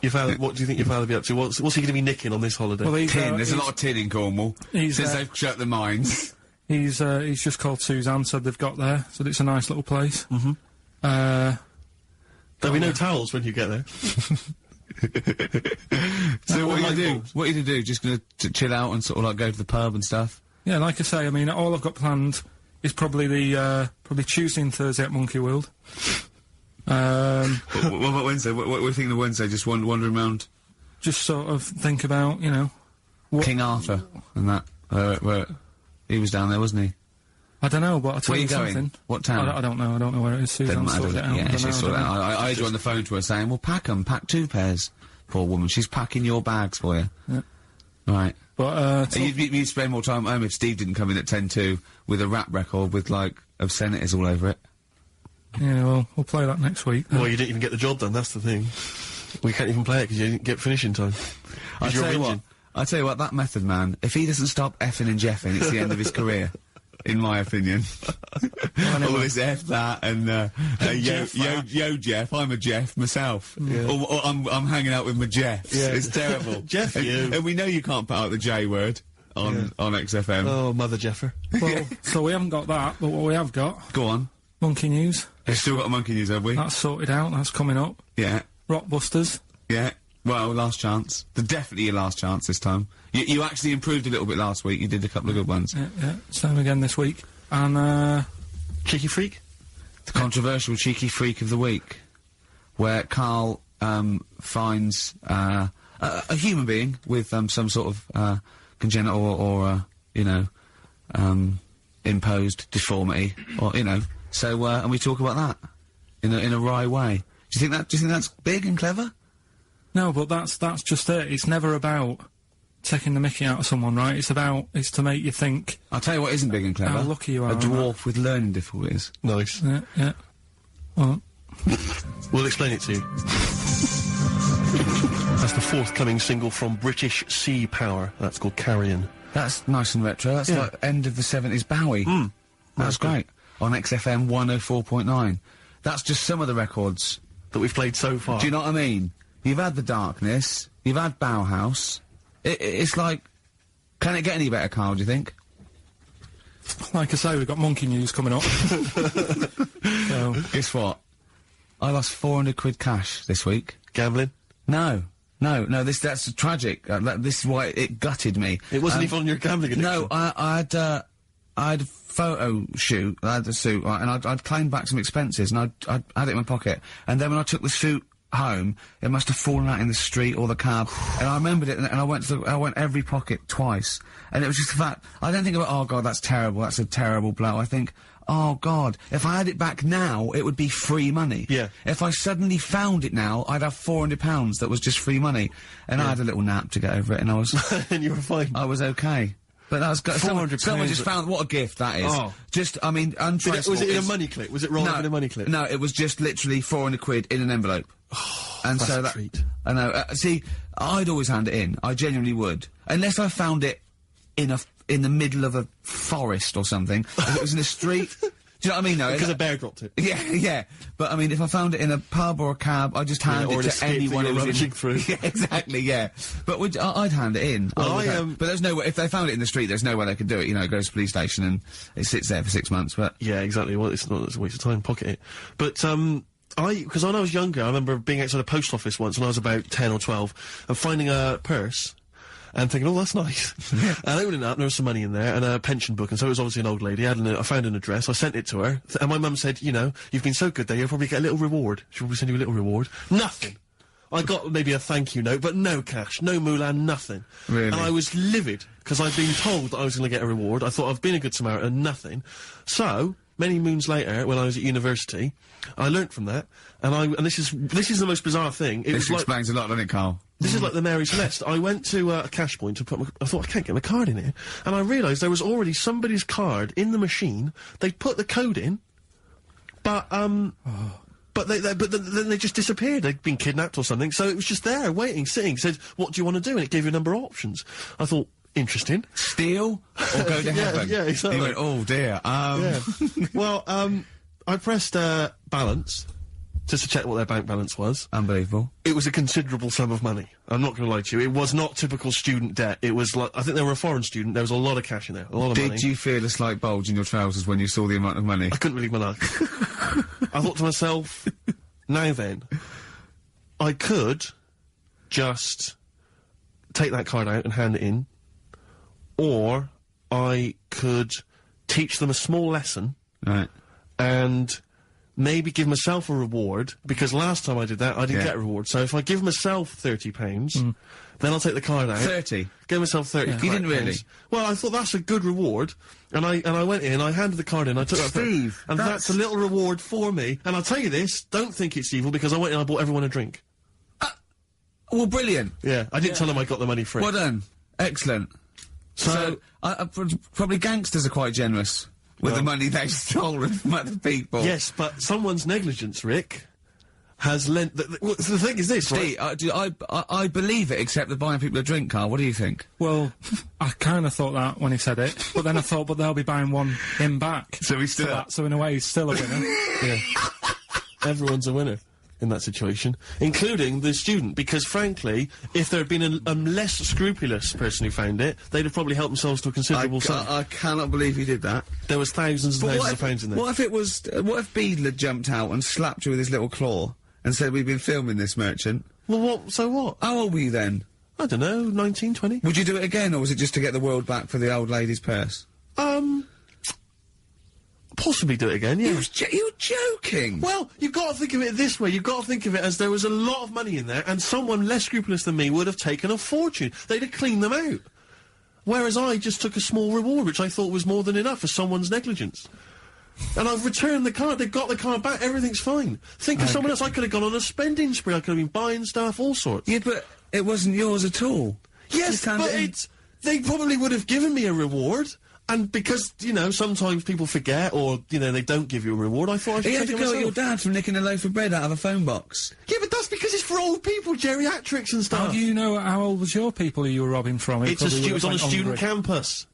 Your father, what do you think your father will be up to? What's he going to be nicking on this holiday? Well, There's a lot of tin in Cornwall. Since they've shut the mines. He's just called Suzanne, said they've got there, said it's a nice little place. Mm-hmm. There'll be no towels when you get there. So what are you do? What are you going to do? Just going to chill out and sort of like go to the pub and stuff? Yeah, like I say, I mean, all I've got planned is probably Tuesday and Thursday at Monkey World. What about Wednesday? What are you thinking of Wednesday? Just wandering around? Just sort of think about, you know... King Arthur and that. Where he was down there, wasn't he? I don't know, but I'll tell Where you you going? something. What town? I don't know. I don't know where it is. Suzanne sorted it out. Yeah, she sorted it out. I heard you on the phone to her saying, well, pack 'em. Pack 2 pairs. Poor woman. She's packing your bags for you. Yeah. Right. But, you'd spend more time at home if Steve didn't come in at 10-2 with a rap record with, like, obscenities all over it. Yeah, well, we'll play that next week. Well, you didn't even get the job done, that's the thing. We can't even play it because you didn't get finishing time. I tell you what, that Method Man, if he doesn't stop effing and jeffing, it's the end of his career. In my opinion. All this F that and, yo Jeff, I'm a Jeff myself. Yeah. Or I'm hanging out with my Jeffs. Yeah. It's terrible. Jeff, and we know you can't put out the J word on XFM. Oh, Mother Jeffer. Well, so we haven't got that, but what we have got... Go on. Monkey News. We've still got a Monkey News, have we? That's sorted out, that's coming up. Yeah. Rockbusters. Yeah. Well, last chance. Definitely your last chance this time. You actually improved a little bit last week. You did a couple of good ones. Yeah. Same again this week. And, Cheeky Freak? The controversial Cheeky Freak of the week. Where Karl, finds, a human being with, some sort of, congenital or you know, imposed deformity. Or, you know. So, and we talk about that. In a wry way. Do you think that's big and clever? No, but that's just it. It's never about taking the mickey out of someone, right? It's to make you think. I'll tell you what isn't big and clever. How lucky you are. A dwarf with learning difficulties. Nice. Yeah. Well, We'll explain it to you. That's the forthcoming single from British Sea Power. That's called Carrion. That's nice and retro. That's like end of the 70s Bowie. That's great. On XFM 104.9. That's just some of the records that we've played so far. Do you know what I mean? You've had The Darkness, you've had Bauhaus. It's like, can it get any better, Karl, do you think? Like I say, we've got Monkey News coming up. So, guess what? I lost 400 quid cash this week. Gambling? No, that's tragic. This is why it gutted me. It wasn't even on your gambling addiction? No, I had a photo shoot, I had a suit, right, and I'd claimed back some expenses, and I'd had it in my pocket, and then when I took the suit home, it must have fallen out in the street or the cab, and I remembered it, and I went every pocket twice, and it was just the fact, I don't think about, oh god, that's terrible, that's a terrible blow, I think, oh god, if I had it back now, it would be free money. Yeah. If I suddenly found it now, I'd have £400 that was just free money, and I had a little nap to get over it, and I was... and you were fine. I was okay. But that was someone just found what a gift that is. Oh. Just, I mean, untraceable. Was it in a money clip? Was it rolled up in a money clip? No, it was just literally 400 quid in an envelope. Oh, and that's so a that, treat. I know. See, I'd always hand it in. I genuinely would, unless I found it in the middle of a forest or something. If it was in a street. Do you know what I mean? No, because a bear dropped it. Yeah. But I mean, if I found it in a pub or a cab, I'd just hand it to anyone who was rummaging through. Yeah, exactly. Yeah. But I'd hand it in. Well, but there's no way. If they found it in the street, there's no way they could do it. You know, it goes to the police station and it sits there for 6 months. But yeah, exactly. Well, it's not. It's a waste of time. Pocket it. But because when I was younger, I remember being outside a post office once when I was about 10 or 12 and finding a purse. And thinking, oh, that's nice. And opening it up, there was some money in there, and a pension book, and so it was obviously an old lady. I found an address, I sent it to her, and my mum said, you know, you've been so good there, you'll probably get a little reward. She'll probably send you a little reward. Nothing. I got maybe a thank you note, but no cash, no moolah, nothing. Really? And I was livid, because I'd been told that I was going to get a reward. I thought I've been a good Samaritan, nothing. So, many moons later, when I was at university, I learnt from that, and this is the most bizarre thing. This explains a lot, doesn't it, Karl? This is like the Mary Celeste. I went to a cash point to I thought, I can't get my card in here. And I realised there was already somebody's card in the machine. They'd put the code in, but then they just disappeared. They'd been kidnapped or something. So it was just there, waiting, sitting. It said, what do you want to do? And it gave you a number of options. I thought, interesting. Steal or go to heaven? Yeah, exactly. You went, oh dear. Yeah. Well, I pressed balance. Just to check what their bank balance was. Unbelievable. It was a considerable sum of money. I'm not going to lie to you. It was not typical student debt. It was like, I think they were a foreign student. There was a lot of cash in there. A lot of money. Did you feel a slight bulge in your trousers when you saw the amount of money? I couldn't believe my luck. I thought to myself, now then, I could just take that card out and hand it in, or I could teach them a small lesson. Right. And maybe give myself a reward, because last time I did that, I didn't get a reward. So if I give myself £30, then I'll take the card out. 30? Give myself 30. You didn't really? Well, I thought that's a good reward, and I went in, I handed the card in, I took that. Steve, and that's a little reward for me. And I'll tell you this, don't think it's evil, because I went in and I bought everyone a drink. Well, brilliant. Yeah, I didn't tell them I got the money free. Well done. Excellent. So probably gangsters are quite generous. With the money they've stolen from other people. Yes, but someone's negligence, Rick, has lent... The thing is this, Steve, right? I believe it, except that buying people a drink, Karl. What do you think? Well, I kind of thought that when he said it, but then I thought, but they'll be buying him back. So he's still... So in a way, he's still a winner. Yeah. Everyone's a winner in that situation, including the student, because frankly, if there had been a less scrupulous person who found it, they'd have probably helped themselves to a considerable sum. I cannot believe he did that. There was thousands and thousands of pounds in there. What if it was... what if Beadle had jumped out and slapped you with his little claw and said, we've been filming this merchant? Well, so what? How old were you then? I don't know, 19, 20. Would you do it again, or was it just to get the world back for the old lady's purse? Possibly do it again, yeah. You're joking! Well, you've got to think of it this way. You've got to think of it as there was a lot of money in there, and someone less scrupulous than me would have taken a fortune. They'd have cleaned them out. Whereas I just took a small reward, which I thought was more than enough for someone's negligence. And I've returned the card. They've got the card back. Everything's fine. Think of someone else. I could have gone on a spending spree. I could have been buying stuff, all sorts. Yeah, but it wasn't yours at all. Yes, but they probably would have given me a reward. And because, you know, sometimes people forget or, you know, they don't give you a reward, I thought I should He had take to it go at myself. your dad from nicking a loaf of bread out of a phone box. Yeah, but that's because it's for old people, geriatrics and stuff. How do you know how old was your people who you were robbing from? It It's a probably it was on a would've went student hungry. campus.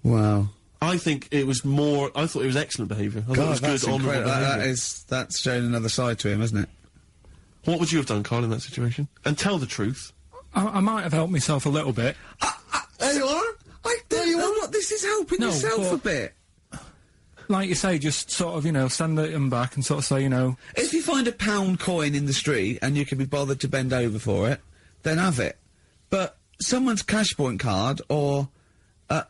Wow. I think it was more... I thought it was excellent behaviour. I thought it was that's good, honourable incredible. behaviour. That's showing another side to him, isn't it? What would you have done, Karl, in that situation? And tell the truth. I might have helped myself a little bit. There you are! There you are. What, this is helping No, yourself but- a bit. Like you say, just sort of, you know, stand at him back and sort of say, you know... If you find a £1 coin in the street and you can be bothered to bend over for it, then have it. But someone's cash point card or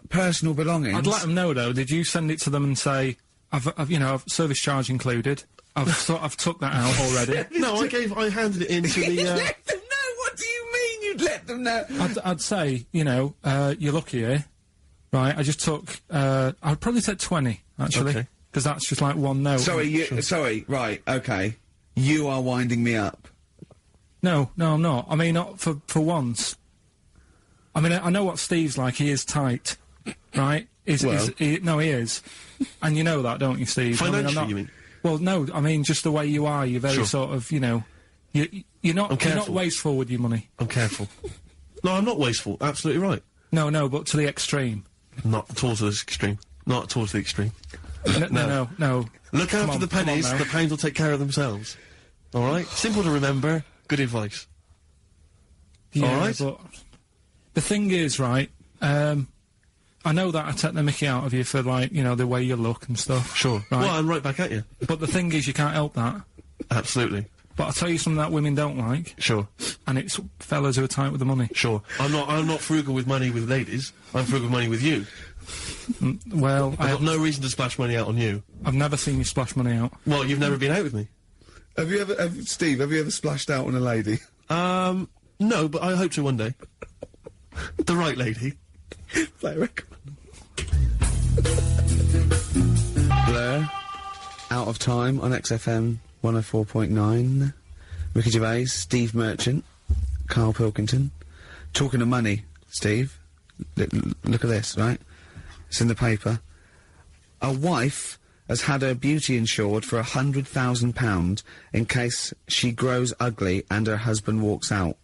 personal belongings... I'd let them know, though. Did you send it to them and say, you know, I've service charge included. I've took that out already. No, I handed it in to You'd the, let them know? What do you mean you'd let them know? I'd say, you know, you're lucky here. Right, I just took, I'd probably take 20, actually. Okay. Because that's just like one note. Sorry, right, okay. You are winding me up. No, I'm not. I mean, not for once. I mean, I know what Steve's like. He is tight, right? He is. And you know that, don't you, Steve? Financially, I mean, I'm not, you mean? Well, no, I mean, just the way you are. You're very Sure. sort of, you know, you're not wasteful with your money. I'm careful. No, I'm not wasteful. Absolutely right. No, but to the extreme. Not towards the extreme. Not towards the extreme. No. Look Come after on, the come on pennies, now. the pounds will take care of themselves. Alright? Simple to remember, good advice. Yeah, All right. but the thing is, right, I know that I take the mickey out of you for, like, you know, the way you look and stuff. Sure. Right. Well, I'm right back at you. But the thing is, you can't help that. Absolutely. But I'll tell you something that women don't like, Sure. and it's fellas who are tight with the money. Sure. I'm not frugal with money with ladies. I'm frugal with money with you. Well, I've got no reason to splash money out on you. I've never seen you splash money out. Well, you've never been out with me. Steve, have you ever splashed out on a lady? No, but I hope to one day. The right lady. Play a record. Blur, Out of Time on XFM 104.9. Ricky Gervais, Steve Merchant, Karl Pilkington. Talking of money, Steve, look at this, right? It's in the paper. A wife has had her beauty insured for £100,000 in case she grows ugly and her husband walks out.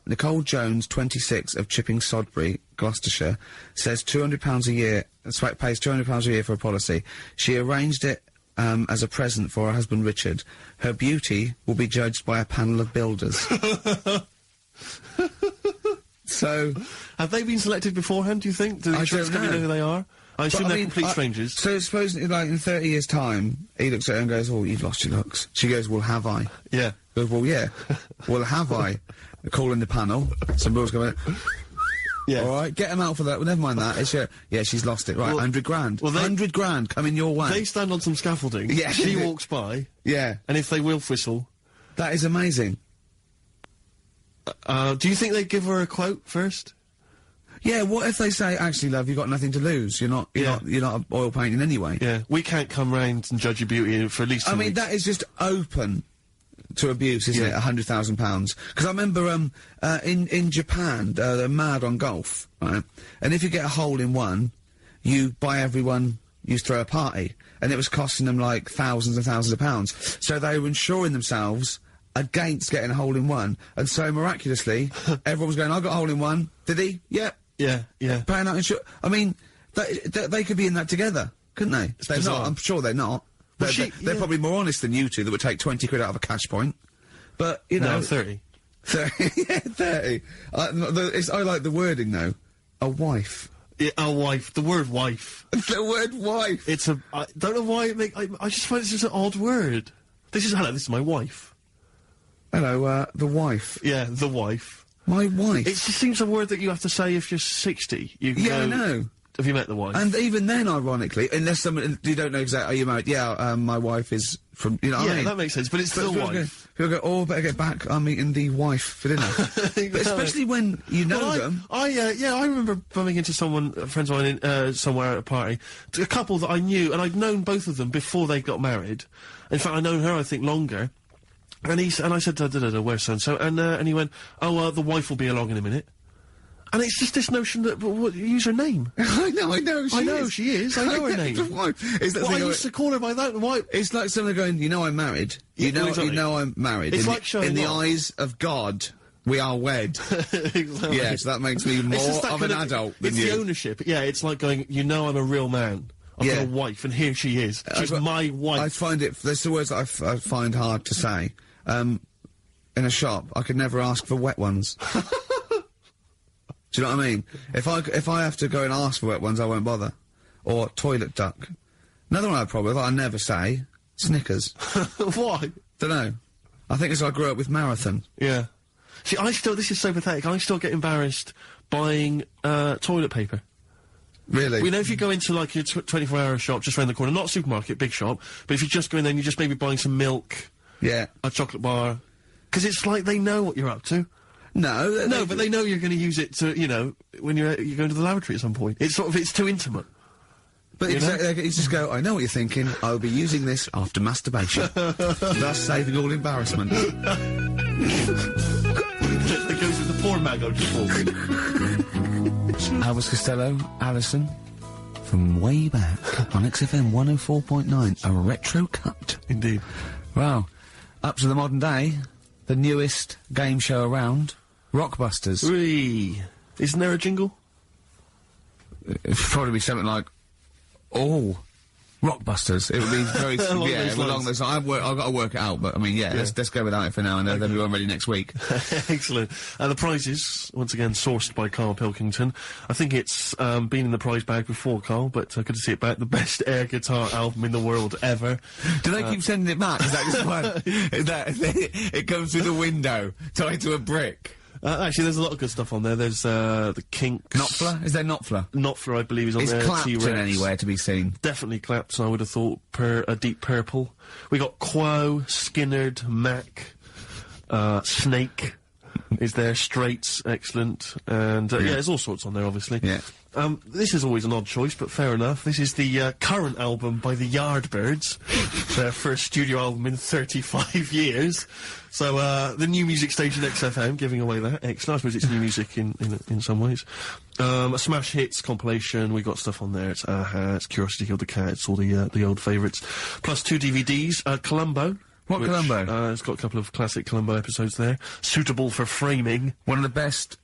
Nicole Jones, 26, of Chipping Sodbury, Gloucestershire, says £200 a year, pays £200 a year for a policy. She arranged it as a present for her husband Richard. Her beauty will be judged by a panel of builders. So... Have they been selected beforehand, do you think? Do the insurance company know who they are? I assume they're complete strangers. So suppose, like, in 30 years' time, he looks at her and goes, "Oh, you've lost your looks." She goes, "Well, have I?" Yeah. He goes, "Well, yeah." "Well, have I?" Calling the panel. Some rules going, Yeah. "All right, get him out for that." Well, never mind that. It's yeah, she's lost it. Right, Well- 100 grand. well, they- 100 grand coming your way. They stand on some scaffolding. Yeah. She walks by, Yeah, and if they wolf whistle, that is amazing. do you think they'd give her a quote first? Yeah, what if they say, "Actually, love, you've got nothing to lose. You're not oil painting anyway." Yeah. We can't come round and judge your beauty for at least 2 I mean, weeks. that is just open to abuse, isn't it? £100,000. Because I remember in Japan, they're mad on golf, right? And if you get a hole in one, you buy everyone, you throw a party, and it was costing them like thousands and thousands of pounds. So they were insuring themselves against getting a hole in one, and so miraculously, everyone was going, "I got a hole in one." Did he? Yep. Yeah. Paying out insurance. I mean, they could be in that together, couldn't they? They're bizarre. not. I'm sure they're not. Well, They're probably more honest than you two that would take 20 quid out of a cash point. But, you know... No, 30. 30. Yeah, 30. I like the wording, though. A wife. Yeah, a wife. The word wife. The word wife. It's a... I don't know why it make... I just find it's just an odd word. Hello, this is my wife. Hello, the wife. Yeah, the wife. My wife. It just seems a word that you have to say if you're 60. You Yeah, go, I know. Have you met the wife? And even then, ironically, unless someone... You don't know exactly... Are you married? Yeah, my wife is from... You know what I Yeah, mean? that makes sense, but it's the wife. People go, "Oh, better get back. I'm meeting the wife for dinner." But especially when you know them. I remember bumping into friends of mine, somewhere at a party, a couple that I knew, and I'd known both of them before they got married. In fact, I'd known her, I think, longer. And I said, where's so-and-so? And he went, "Oh, the wife will be along in a minute." And it's just this notion that, use her name. I know, she is. I know her name. It's I used to call her by that. Why? It's like someone going, you know I'm married. Yeah, You know, exactly. you know I'm married. It's in like showing in the off. eyes of God, we are wed. Exactly. Yes, that makes me It's more just that of an kind adult than it's you. the ownership. Yeah, it's like going, you know I'm a real man. I've got a wife, and here she is. She's my wife. I find it, there's the words that I find hard to say. In a shop, I could never ask for wet ones. Do you know what I mean? If I have to go and ask for wet ones, I won't bother. Or toilet duck. Another one I have a problem with, I never say, Snickers. Why? Dunno. I think it's I grew up with Marathon. Yeah. See, this is so pathetic, I still get embarrassed buying, toilet paper. Really? You know, if you go into, like, your 24-hour shop just round the corner, not a supermarket, big shop, but if you just go in there and you're just maybe buying some milk, Yeah. a chocolate bar, because it's like they know what you're up to. No, No, but they know you're going to use it to, you know, when you're going to the lavatory at some point. It's sort of, it's too intimate. But You know? you just go, I know what you're thinking, I'll be using this after masturbation. Thus saving all embarrassment. It goes with the porn mag I just walked. Elvis Costello, Alison, from way back on XFM 104.9, a retro cut. Indeed. Wow. Up to the modern day, the newest game show around, Rockbusters. Whee! Isn't there a jingle? It'd probably be something like, oh, Rockbusters. It would be very, Along yeah, those along lines. those lines. I've got to work it out, but I mean, yeah, let's go without it for now, and then we'll be ready next week. Excellent. The prizes, once again, sourced by Karl Pilkington. I think it's been in the prize bag before, Karl, but good to see it back. The best air guitar album in the world ever. Do they keep sending it back? Is that just one? It comes through the window, tied to a brick. Actually, there's a lot of good stuff on there. There's the Kinks. Knopfler? Is there Knopfler? Knopfler, I believe, is on Is there. Clapton T-Rex. anywhere to be seen? Definitely Clapton, I would have thought. A Deep Purple. We got Quo, Skinnerd, Mac, Snake is there, Straits, excellent, and yeah, there's all sorts on there, obviously. Yeah. This is always an odd choice, but fair enough. This is the current album by the Yardbirds, their first studio album in 35 years. So the new music station XFM giving away that. Excellent. I suppose it's new music in some ways. A Smash Hits compilation. We got stuff on there. It's Aha, it's Curiosity Killed the Cat. It's all the old favourites. Plus 2 DVDs. Columbo. What Columbo? It's got a couple of classic Columbo episodes there. Suitable for framing. One of the best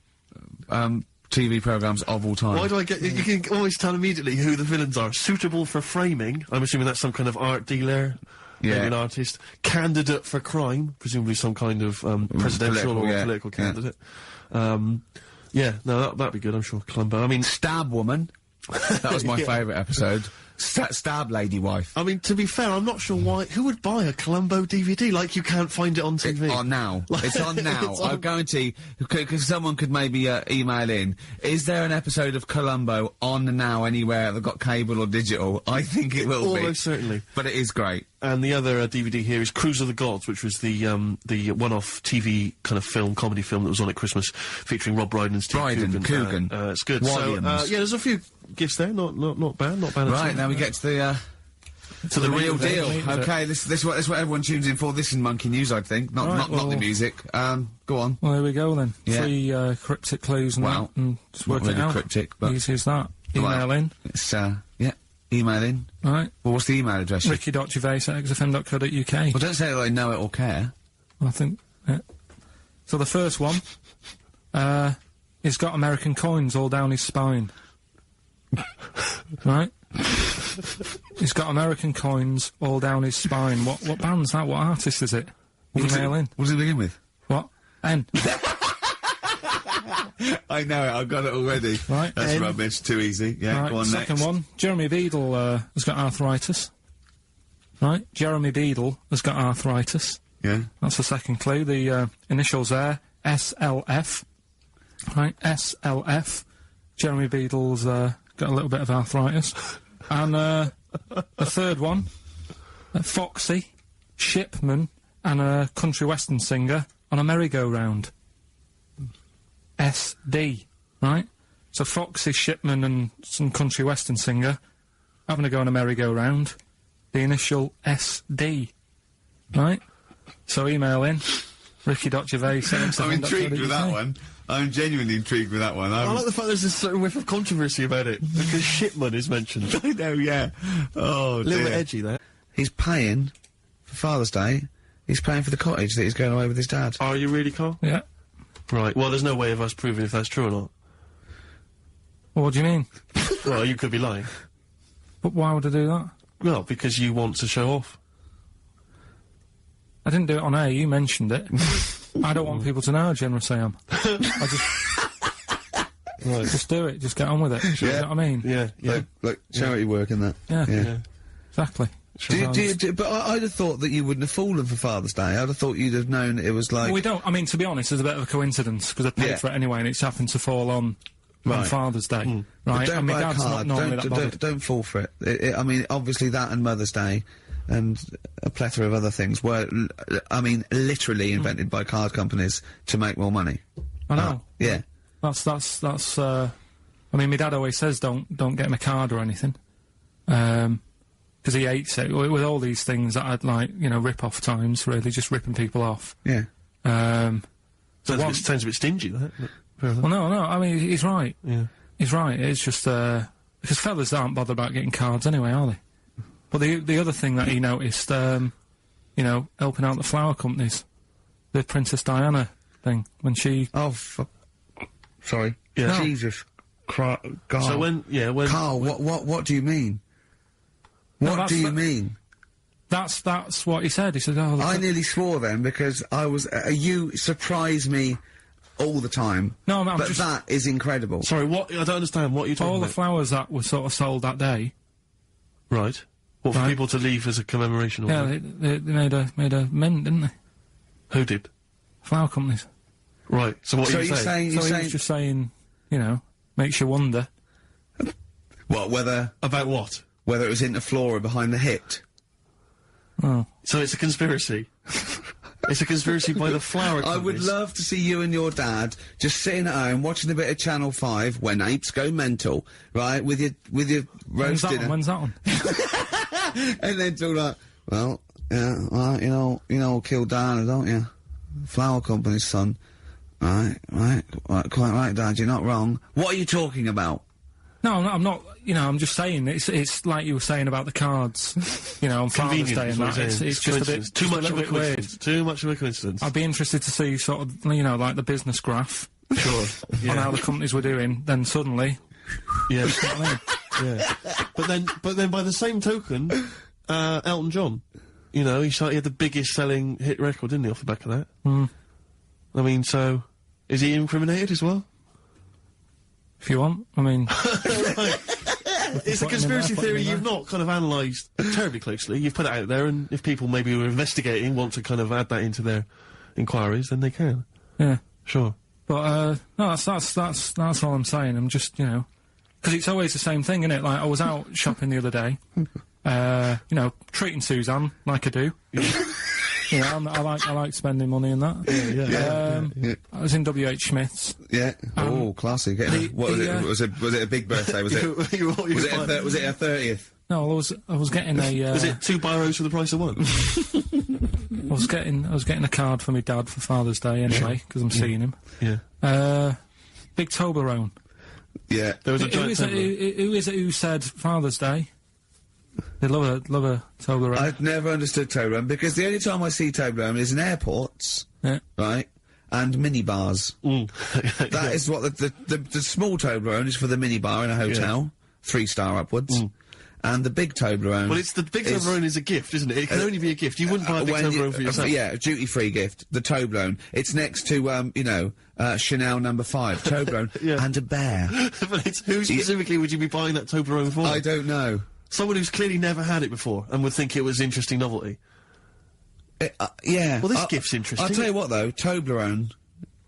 TV programmes of all time. Why do I get... You can always tell immediately who the villains are. Suitable for framing. I'm assuming that's some kind of art dealer. Yeah. Maybe an artist. Candidate for crime. Presumably some kind of presidential or political candidate. Yeah, no, that'd be good, I'm sure. Columbo. I mean... Stab Woman. That was my favourite episode. Stab Lady Wife. I mean, to be fair, I'm not sure why... Who would buy a Columbo DVD? Like, you can't find it on TV. It's on now. It's on now. I guarantee, because someone could maybe email in, is there an episode of Columbo on now anywhere that got cable or digital? I think it will be. Almost certainly. But it is great. And the other DVD here is Cruise of the Gods, which was the one-off TV kind of film, comedy film that was on at Christmas, featuring Rob Brydon and Steve Coogan. It's good. Williams. So, yeah, there's a few gifts there. Not bad at all. Right, now we get to the real deal. Okay, this is what everyone tunes in for. This is Monkey News, I think. Not the music. Go on. Well, here we go then. Yeah. 3 cryptic clues and that, and just work not it really out. cryptic, but Easy as that. Email in. It's yeah. Email in. Right. Well, what's the email address? Ricky.Gervais@xfm.co.uk. Well, don't say that I know it or care. I think. Yeah. So the first one, he's got American coins all down his spine. Right? He's got American coins all down his spine. What band's that? What artist is it? Email in. What does it begin with? What? N. I know it, I've got it already. Right. That's rubbish, too easy. Yeah, Right, go on second next. one. Jeremy Beadle has got arthritis. Right? Jeremy Beadle has got arthritis. Yeah. That's the second clue. The initials there, SLF. Right? SLF. Jeremy Beadle's got a little bit of arthritis. And the third one, Foxy, Shipman, and a country western singer on a merry-go-round. SD, right? So Foxy, Shipman, and some country western singer having a go on a merry-go-round. The initial SD, right? So email in Ricky.Gervais. I'm intrigued with that one. I'm genuinely intrigued with that one. I like the fact there's a certain whiff of controversy about it, because Shipman is mentioned. I know, yeah. Oh, A little bit edgy, there. He's paying for Father's Day. He's paying for the cottage that he's going away with his dad. Are you really, Karl? Yeah. Right, well, there's no way of us proving if that's true or not. Well, what do you mean? Well, you could be lying. But why would I do that? Well, because you want to show off. I didn't do it on air, you mentioned it. I don't want people to know how generous I am. I just do it, just get on with it. You know what I mean? Yeah, yeah. Like charity work and that. Yeah. Exactly. But I'd have thought that you wouldn't have fallen for Father's Day. I'd have thought you'd have known it was like... Well, we don't. I mean, to be honest, there's a bit of a coincidence, because I paid for it anyway, and it's happened to fall on Father's Day. Right? But don't and my buy a dad's card. not normally that bothered. Don't fall for it. I mean, obviously that and Mother's Day and a plethora of other things were, I mean, literally invented by card companies to make more money. I know. Yeah. That's, I mean, my dad always says don't get him a card or anything. Because he hates it. With all these things that I'd like, you know, rip-off times, really, just ripping people off. Yeah. Sounds a bit stingy, that. Well, no, I mean, he's right. Yeah. He's right. It's just, because fellas aren't bothered about getting cards anyway, are they? But the other thing that he noticed, you know, helping out the flower companies, the Princess Diana thing, when she... Oh, sorry. Yeah. No. Jesus. God. So when... Karl, what do you mean? What do you mean? That's what he said. He said, oh... I nearly swore then, because I was... you surprise me all the time. No, I'm but just... that is incredible. Sorry, what... I don't understand. What you're talking about? All the flowers that were sort of sold that day... Right. What, for people to leave as a commemoration? Or yeah, they made a mint, didn't they? Who did? Flower companies. Right. So what are you saying? He was just saying, you know, makes you wonder. What, whether... About what? Whether it was Interflora behind the hit. Oh. So it's a conspiracy. It's a conspiracy by the flower companies. I would love to see you and your dad just sitting at home watching a bit of Channel 5 when apes go mental, right? With your roast dinner. When's that on? And then talk like, well, yeah, well, you know, kill Diana, don't you? Flower company's son. Right, quite right, Dad, you're not wrong. What are you talking about? No, I'm not, you know, I'm just saying, it's like you were saying about the cards, you know, on Father's Day and that. It's just a bit... Too much of a coincidence. weird. Too much of a coincidence. I'd be interested to see sort of, you know, like the business graph. Sure. On how the companies were doing, then suddenly... Yeah. You know what I mean? Yeah. But then by the same token, Elton John, you know, he had the biggest selling hit record, didn't he, off the back of that? Mm. I mean, so, is he incriminated as well? If you want, I mean... Right. It's a conspiracy theory you've not kind of analysed terribly closely. You've put it out there, and if people maybe who are investigating want to kind of add that into their inquiries, then they can. Yeah. Sure. But, no, that's all I'm saying. I'm just, you know... Because it's always the same thing, isn't it? Like, I was out shopping the other day, you know, treating Suzanne like I do. You know, I like spending money and that. Yeah. I was in W.H. Smith's. Yeah. Oh, classy. What was it? Was it a big birthday? Was it? was it a 30th? No, I was getting a. Was it 2 biros for the price of 1? I was getting a card for my dad for Father's Day anyway, because I'm seeing him. Yeah. Big Toblerone. Yeah. There was a Who is it who said Father's Day? They love a Toblerone. I've never understood Toblerone, because the only time I see Toblerone is in airports, right, and minibars. That is what the small Toblerone is for the minibar in a hotel, 3-star upwards. And the big Toblerone... Well, the big Toblerone is a gift, isn't it? It can only be a gift. You wouldn't buy a big Toblerone for yourself. Yeah, a duty-free gift. The Toblerone. It's next to, you know, Chanel No. 5. Toblerone. And a bear. But who specifically would you be buying that Toblerone for? I don't know. Someone who's clearly never had it before and would think it was interesting novelty. Yeah. Well, this gift's interesting. I'll tell you what, though. Toblerone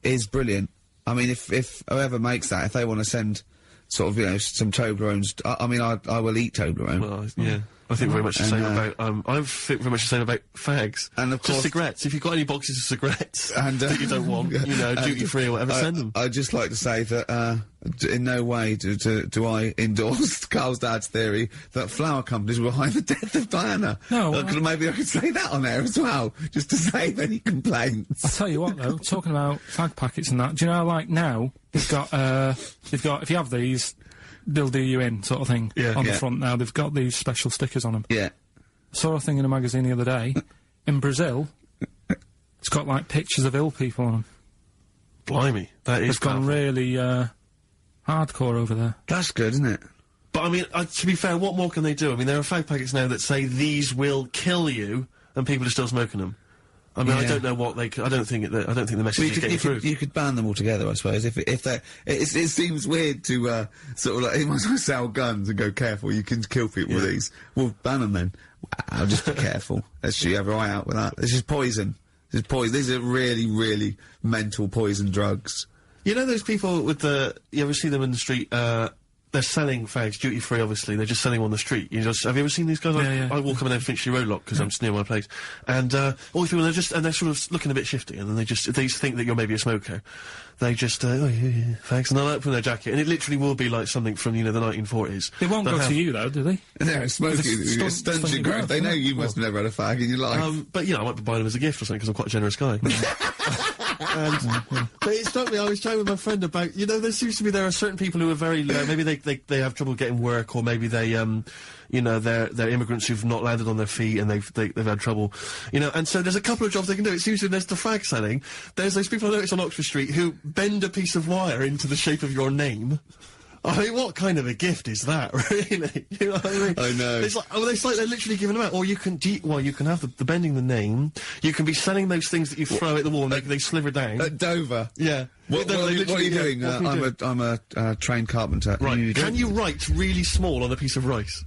is brilliant. I mean, if whoever makes that, if they want to send... sort of, you know, some Toblerones. I mean, I will eat Toblerone. Well, yeah. I think very much the same about, I think very much the same about fags. And of Just course- cigarettes. If you've got any boxes of cigarettes And, that you don't want, you know, duty-free or whatever, send them. I'd just like to say that, in no way do I endorse Carl's dad's theory that flower companies were behind the death of Diana. No, maybe I could say that on air as well, just to save any complaints. I'll tell you what though, talking about fag packets and that, do you know, like now, they've got, if you have these, they'll do you in, sort of thing, on the front now. They've got these special stickers on them. Yeah. Saw a thing in a magazine the other day, in Brazil, it's got, like, pictures of ill people on them. Blimey, that is It's gone powerful. really, hardcore over there. That's good, isn't it? But I mean, to be fair, what more can they do? I mean, there are fag packets now that say these will kill you, and people are still smoking them. I mean, I don't know what they. I don't think the message is getting through. You could ban them altogether, I suppose. If they, it seems weird to sort of like, you might as well sell guns and go, careful, you can kill people with these. Well, ban them then. Wow, just be careful. Let's shoot have your eye out with that. This is poison. This is poison. These are really, really mental poison drugs. You know those people with the. You ever see them in the street? They're selling fags duty free. Obviously, they're just selling them on the street. Have you ever seen these guys? I walk up and down Finchley Road lot because I'm just near my place, and all these people they're sort of looking a bit shifty, and then they think that you're maybe a smoker. They just fags, and they'll open their jacket, and it literally will be like something from the 1940s. They won't go to you though, do they? No, smoking stunts your growth. They know you must have never had a fag in your life. But I might be buying them as a gift or something because I'm quite a generous guy. But it struck me, I was chatting with my friend about, there seems to be, there are certain people who are very, maybe they have trouble getting work, or maybe they, they're immigrants who've not landed on their feet and they've had trouble, and so there's a couple of jobs they can do. It seems to there's the fag selling, there's those people I noticed on Oxford Street who bend a piece of wire into the shape of your name. I mean, what kind of a gift is that, really? You know what I mean? I know. It's like they're literally giving them out. Or you can you can have the bending the name. You can be selling those things that you throw at the wall and they sliver down. At Dover? Yeah. What are you doing? I'm a trained carpenter. Right. Can you write really small on a piece of rice?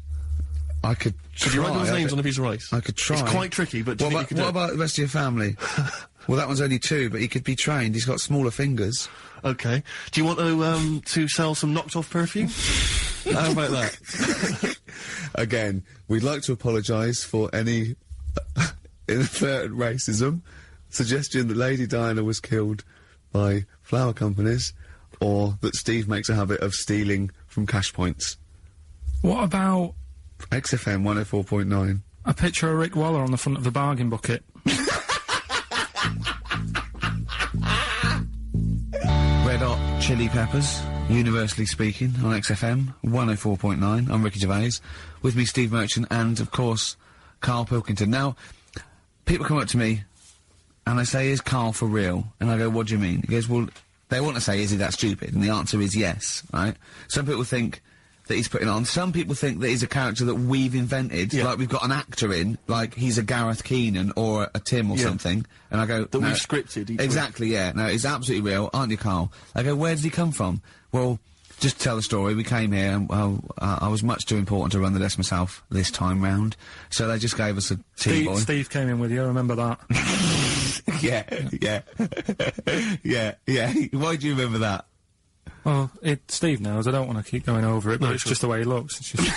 I could try. Could you write those names on a piece of rice? I could try. It's quite tricky, but do you think you could do it? What about the rest of your family? Well, that one's only 2, but he could be trained. He's got smaller fingers. Okay. Do you want to sell some knocked-off perfume? How about that? Again, we'd like to apologise for any inadvertent racism, suggestion that Lady Diana was killed by flower companies, or that Steve makes a habit of stealing from cash points. What about XFM 104.9. a picture of Rick Waller on the front of the bargain bucket? Red Hot Chili Peppers, universally speaking, on XFM 104.9. I'm Ricky Gervais. With me, Steve Merchant, and, of course, Karl Pilkington. Now, people come up to me, and they say, is Karl for real? And I go, what do you mean? He goes, well, they want to say, is he that stupid? And the answer is yes, right? Some people think that he's putting on. Some people think that he's a character that we've invented, like we've got an actor in, like he's a Gareth Keenan or a Tim or something, and I go, that no, we've scripted. Exactly, yeah. No, he's absolutely real, aren't you, Karl? I go, where did he come from? Well, just to tell the story, we came here, and I was much too important to run the desk myself this time round, so they just gave us a tea boy. Steve came in with you, I remember that. yeah. Why do you remember that? Well, Steve knows, I don't want to keep going over it, but it's just the way he looks. It's just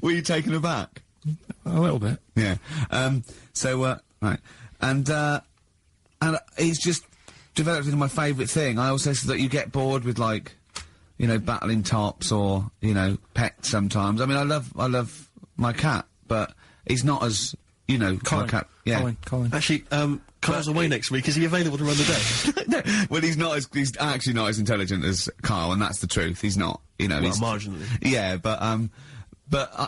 Were you taken aback? A little bit. Yeah. Right. And he's just developed into my favourite thing. I also said that you get bored with, like, battling tops or, pets sometimes. I mean, I love my cat, but he's not as, Colin. my cat. Yeah. Colin. Actually, Carl's away next week. Is he available to run the desk? No, well, he's actually not as intelligent as Karl, and that's the truth. He's not, he's marginally. Yeah, but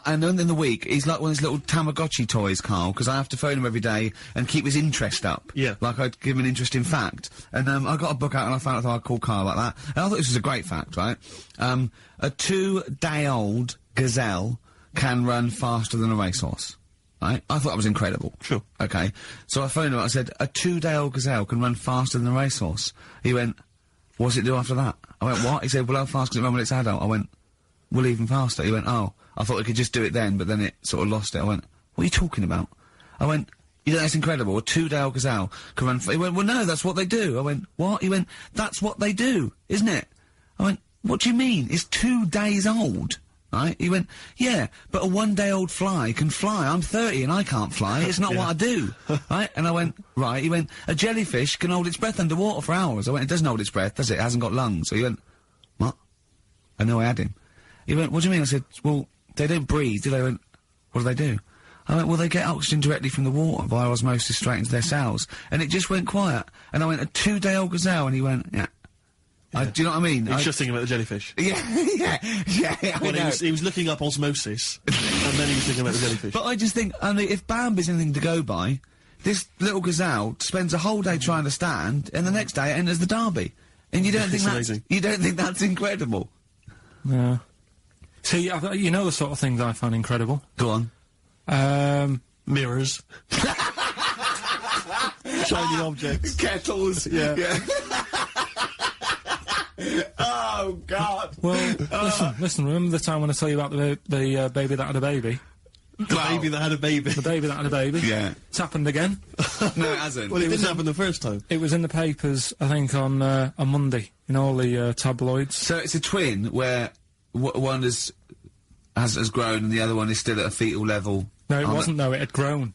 and in the week, he's like one of those little Tamagotchi toys, Karl, because I have to phone him every day and keep his interest up. Yeah. Like I'd give him an interesting fact. And, I got a book out and I found out that I'd call Karl like that. And I thought this was a great fact, right? A 2-day-old gazelle can run faster than a racehorse. Right? I thought that was incredible. Sure. Okay. So I phoned him up, I said, a 2-day-old gazelle can run faster than a racehorse. He went, what's it do after that? I went, what? He said, well, how fast can it run when it's adult? I went, well, even faster. He went, oh, I thought it could just do it then, but then it sort of lost it. I went, what are you talking about? I went, you know, that's incredible. A 2-day-old gazelle can run. He went, well, no, that's what they do. I went, what? He went, that's what they do, isn't it? I went, what do you mean? It's 2 days old, Right? He went, yeah, but a one-day-old fly can fly. I'm 30 and I can't fly. It's not what I do. Right? And I went, right. He went, a jellyfish can hold its breath underwater for hours. I went, it doesn't hold its breath, does it? It hasn't got lungs. So he went, what? I know I had him. He went, what do you mean? I said, well, they don't breathe, do they? He went, what do they do? I went, well, they get oxygen directly from the water via osmosis straight into their cells. And it just went quiet. And I went, a 2-day-old gazelle? And he went, yeah. Do you know what I mean? He was just thinking about the jellyfish. Yeah, I Well, know. he was looking up osmosis, and then he was thinking about the jellyfish. But I just think, I mean, if Bambi's anything to go by, this little gazelle spends a whole day trying to stand, and the next day it enters the derby. And you don't think It's that's... amazing. You don't think that's incredible? Yeah. See, you know the sort of things I find incredible? Go on. Mirrors. Shiny objects. Kettles. Yeah. Oh, God. Well, listen, remember the time when I tell you about the baby that had a baby? The baby that had a baby. The baby that had a baby? Yeah. It's happened again. No, it hasn't. Well, it didn't happen the first time. It was in the papers, I think, on Monday, in all the tabloids. So it's a twin where one has grown and the other one is still at a fetal level. No, it wasn't, though. It had grown.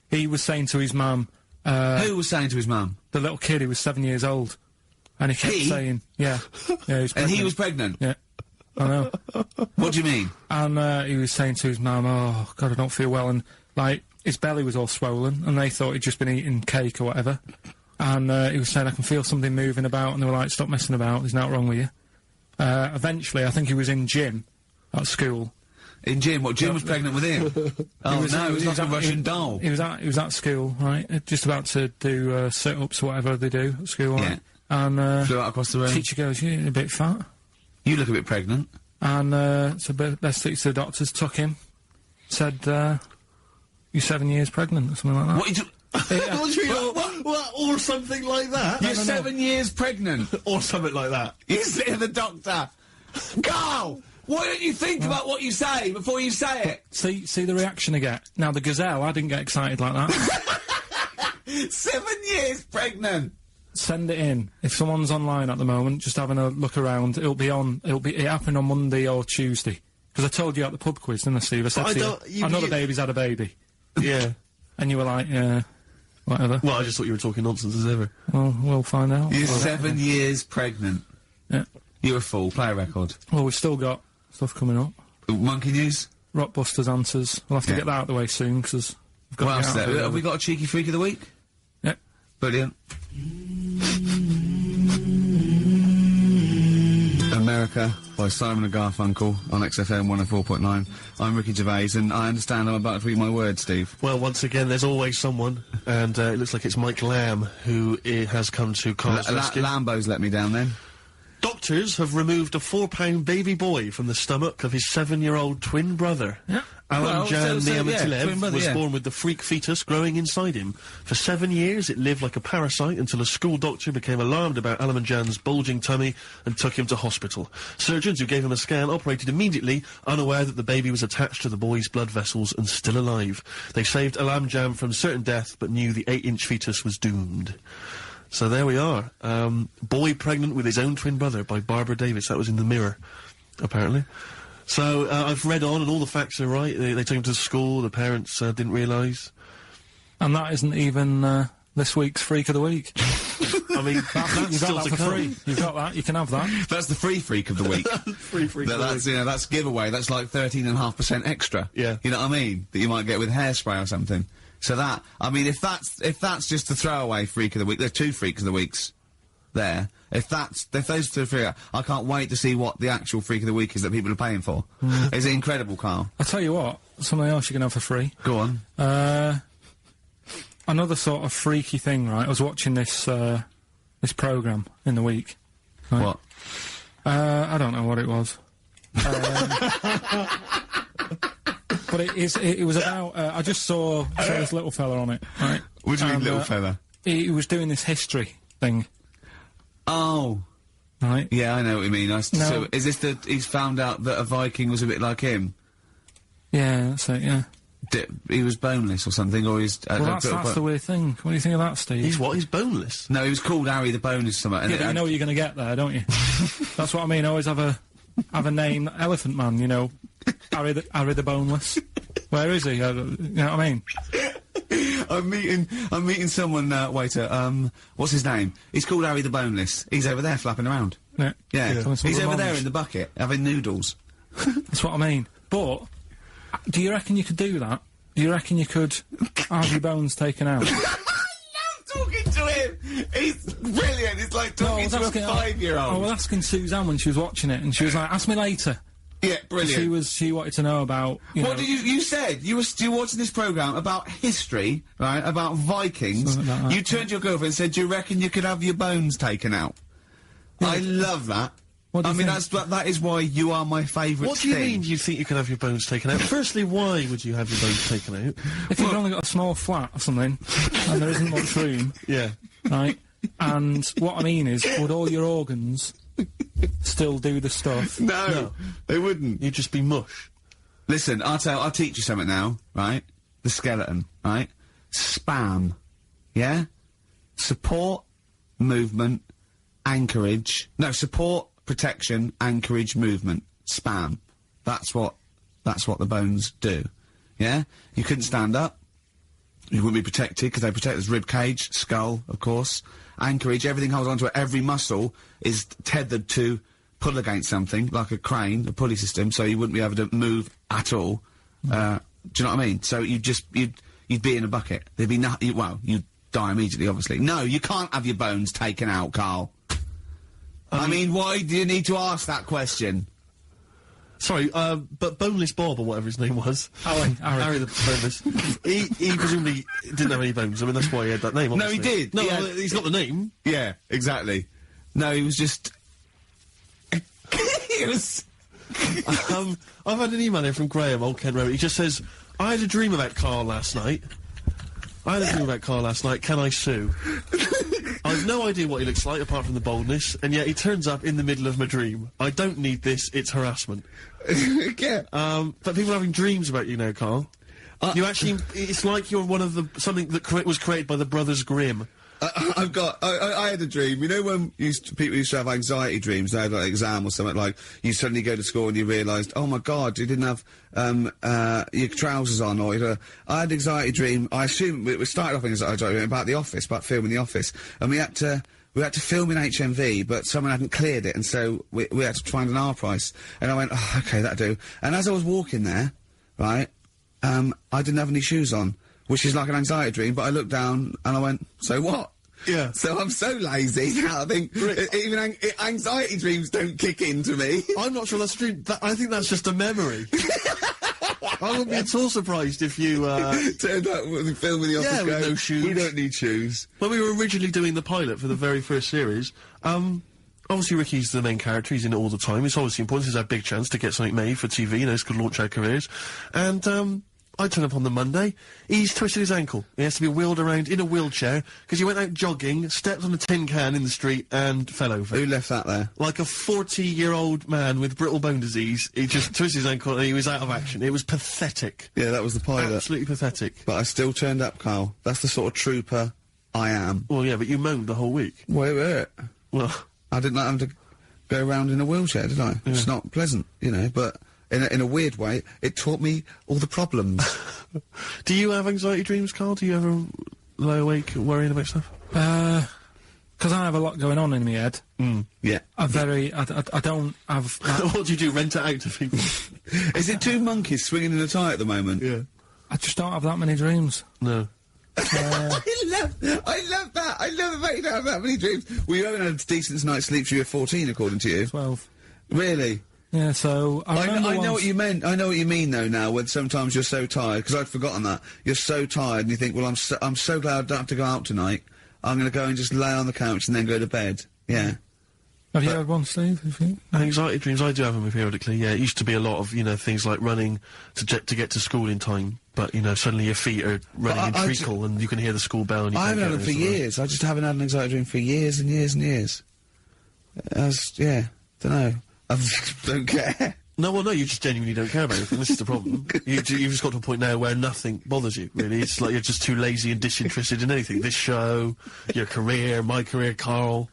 He was saying to his mum... Who was saying to his mum? The little kid who was 7 years old. And he kept saying... Yeah. Yeah, he was And pregnant. he was pregnant? Yeah. I know. What do you mean? And he was saying to his mum, oh, God, I don't feel well. And, like, his belly was all swollen, and they thought he'd just been eating cake or whatever. And he was saying, I can feel something moving about, and they were like, stop messing about, there's nothing wrong with you. Eventually, I think he was in gym at school. In Jim? What, Jim was pregnant with him? Oh, no, it was like a Russian doll. He was at school, right, just about to do sit-ups or whatever they do at school, right? And flew out across the room. Teacher goes, you're a bit fat. You look a bit pregnant. And so best took to the doctors, took him, said, you're 7 years pregnant, or something like that. What you What do you mean? What? Or something like that? You're 7 years pregnant. Or something like that. You say to the doctor, Karl, why don't you think about what you say before you say it? See the reaction I get. Now, the gazelle, I didn't get excited like that. 7 years pregnant. Send it in. If someone's online at the moment, just having a look around, it happened on Monday or Tuesday. Because I told you at the pub quiz, didn't I, Steve? I said to you, I know the baby's had a baby. Yeah. And you were like, yeah, whatever. Well, I just thought you were talking nonsense as ever. Well, we'll find out. You're 7 years pregnant. Yeah. You're a fool. Play a record. Well, we've still got stuff coming up. Monkey news? Rockbusters answers. We'll have to get that out of the way soon, because we've got What else to get out there? of Have we got a cheeky freak of the week? Yeah. Brilliant. America by Simon and Garfunkel on XFM 104.9. I'm Ricky Gervais, and I understand I'm about to read my words, Steve. Well, once again, there's always someone, and it looks like it's Mike Lamb who has come to Karl's rescue. Lambo's let me down then. Doctors have removed a 4-pound baby boy from the stomach of his 7-year-old twin brother. Yeah. Alan Jan twin Niamatilev brother, was born with the freak fetus growing inside him. For 7 years, it lived like a parasite until a school doctor became alarmed about Alan Jan's bulging tummy and took him to hospital. Surgeons who gave him a scan operated immediately, unaware that the baby was attached to the boy's blood vessels and still alive. They saved Alan Jan from certain death, but knew the 8-inch fetus was doomed. So there we are. Boy pregnant with his own twin brother by Barbara Davis. That was in the Mirror, apparently. So I've read on, and all the facts are right. They took him to school. The parents didn't realise. And that isn't even this week's Freak of the Week. I mean, that's You've still got to that for come. free. You've got that. You can have that. That's the free freak of the week. Free freak of the That's, week. you know, that's giveaway. That's like 13.5% extra. Yeah. You know what I mean? That you might get with hairspray or something. So that, I mean, if that's just the throwaway freak of the week, there are 2 freaks of the weeks there. If those 2 freak, I can't wait to see what the actual freak of the week is that people are paying for. Is it incredible, Karl? I'll tell you what, something else you can have for free. Go on. Another sort of freaky thing, right? I was watching this programme in the week. Right? What? I don't know what it was. But it was about, I just saw this little fella on it, right? What do you mean, little fella? He was doing this history thing. Oh. Right? Yeah, I know what you mean. So, is this he's found out that a Viking was a bit like him? Yeah, that's it, yeah. He was boneless or something, or he's... Well, that's the weird thing. What do you think of that, Steve? He's what? He's boneless? No, he was called Harry the Boneless something. Yeah, but you know what you're going to get there, don't you? That's what I mean. I always have a have a name, Elephant Man, you know, Harry the Boneless. Where is he? You know what I mean? I'm meeting someone, waiter, what's his name? He's called Harry the Boneless. He's over there flapping around. Yeah. Yeah. Coming to He's over Ramones. there in the bucket, having noodles. That's what I mean. But, do you reckon you could do that? Do you reckon you could have your bones taken out? I love talking to him! He's brilliant! It's like talking to a 5-year-old. I was asking Suzanne when she was watching it, and she was like, ask me later. Yeah, brilliant. She wanted to know about, What did you said? You were watching this programme about history, right? About Vikings. Something like that, You turned to your girlfriend and said, do you reckon you could have your bones taken out? Yeah. I love that. What do you think? That is why you are my favourite What do you mean you think you can have your bones taken out? Firstly, why would you have your bones taken out? If you've only got a small flat or something, and there isn't much room, Yeah. right? And what I mean is, would all your organs still do the stuff? No, they wouldn't. You'd just be mush. Listen, I'll teach you something now, right? The skeleton, right? Spam, yeah? Support, movement, anchorage. No, support, protection, anchorage, movement. Spam. That's what the bones do. Yeah? You couldn't stand up. You wouldn't be protected because they protect this rib cage, skull, of course. Anchorage, everything holds onto it. Every muscle is tethered to pull against something, like a crane, a pulley system, so you wouldn't be able to move at all. Do you know what I mean? So you'd be in a bucket. There'd be nothing. Well, you'd die immediately, obviously. No, you can't have your bones taken out, Karl. I mean, why do you need to ask that question? Sorry, but Boneless Bob, or whatever his name was. Harry the Boneless. he presumably didn't have any bones. I mean, that's why he had that name, obviously. No, he did. No, He he's got the name. Yeah, exactly. No, he was just... he was... I've had an email here from Graham, Old Kent Road. He just says, I had a dream about Karl last night. Can I sue? I've no idea what he looks like, apart from the boldness, and yet he turns up in the middle of my dream. I don't need this, it's harassment. Yeah. But people are having dreams about you now, Karl. You actually, it's like you're one of the, something that was created by the Brothers Grimm. I had a dream. You know when people used to have anxiety dreams, they had like an exam or something, like you suddenly go to school and you realised, oh my god, you didn't have your trousers on, or I had an anxiety dream. I assume it started off in anxiety dream about the office, about filming The Office, and we had to film in HMV, but someone hadn't cleared it, and so we had to find an R price. And I went, oh, okay, that'll do. And as I was walking there, right, I didn't have any shoes on, which is like an anxiety dream, but I looked down and I went, so what? Yeah. So I'm so lazy now, I think even anxiety dreams don't kick into me. I'm not sure that's a dream. I think that's just a memory. I wouldn't be at all surprised if you, turned out with the film in The Office. Yeah, with no shoes. We don't need shoes. When we were originally doing the pilot for the very first series, obviously Ricky's the main character, he's in it all the time. It's obviously important, it's our big chance to get something made for TV, you know, this could launch our careers. And, I turn up on the Monday, he's twisted his ankle. He has to be wheeled around in a wheelchair, because he went out jogging, stepped on a tin can in the street, and fell over. Who left that there? Like a 40-year-old man with brittle bone disease, he just twisted his ankle and he was out of action. It was pathetic. Yeah, that was the pilot. Absolutely pathetic. But I still turned up, Karl. That's the sort of trooper I am. Well, yeah, but you moaned the whole week. Wait. Well, I didn't like having to go around in a wheelchair, did I? Yeah. It's not pleasant, you know, but... In a weird way, it taught me all the problems. Do you have anxiety dreams, Karl? Do you ever lie awake worrying about stuff? Because I have a lot going on in my head. Yeah. I don't have... What do you do, rent it out to people? Is it two monkeys swinging in a tie at the moment? Yeah. I just don't have that many dreams. No. I love that! I love the fact you don't have that many dreams. Well, you haven't had a decent night's sleep till you're 14, according to you. 12. Really? Yeah, so I know what you meant. I know what you mean, though. Now, when sometimes you're so tired, because I'd forgotten that you're so tired, and you think, well, I'm so glad I don't have to go out tonight. I'm going to go and just lay on the couch and then go to bed. Yeah. Have you had one, Steve? Anxiety dreams, I do have them periodically. Yeah, it used to be a lot of things like running to get to school in time. But suddenly your feet are running in treacle, and you can hear the school bell. And I haven't had them for years. I just haven't had an anxiety dream for years and years and years. Don't know. I don't care. No, you just genuinely don't care about anything. This is the problem. You've just got to a point now where nothing bothers you, really. It's like you're just too lazy and disinterested in anything. This show, your career, my career, Karl.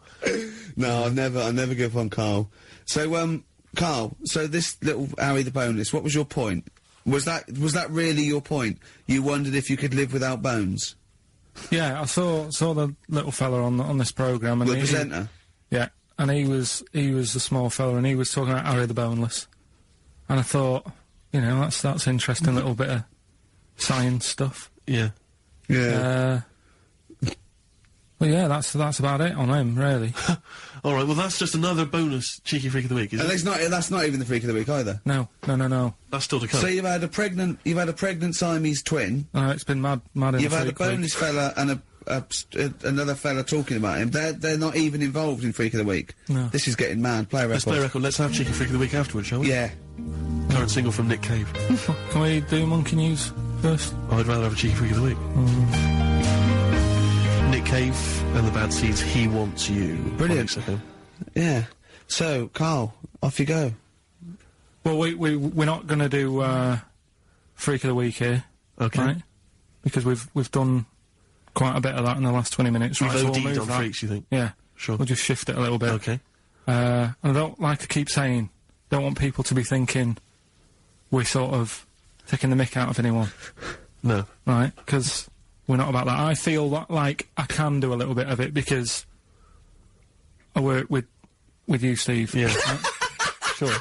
No, I never give up on Karl. So, Carl, so this little Harry the Boneless, what was your point? Was that really your point? You wondered if you could live without bones? Yeah, I saw the little fella on this programme, and The presenter? Yeah, and he was the small fella, and he was talking about Harry the Boneless, and I thought, you know, that's interesting little bit of science stuff. Yeah. Yeah. Well, yeah, that's about it on him, really. All right, well, that's just another bonus cheeky freak of the week, is And it? that's not even the freak of the week either. No. That's still to come. So you've had a pregnant Siamese twin. It's been mad in You've the had a freak week. boneless fella and another fella talking about him. They're not even involved in freak of the week. No. This is getting mad. Play a record. Let's play a record. Let's have cheeky freak of the week afterwards, shall we? Yeah. Current single from Nick Cave. Can we do monkey news first? I'd rather have a cheeky freak of the week. Nick Cave and the Bad Seeds, He Wants You. Brilliant. Okay. Yeah. So, Carl, off you go. Well, we're not going to do freak of the week here, Okay. right? Because we've done quite a bit of that in the last 20 minutes. We've right, so we'll OD'd move on that. freaks, you think? Yeah. Sure. We'll just shift it a little bit. Okay. And I don't like to keep saying, don't want people to be thinking we're sort of taking the mick out of anyone, No. right? Because we're not about that. I feel like I can do a little bit of it because I work with you, Steve. Yeah. Right? Sure.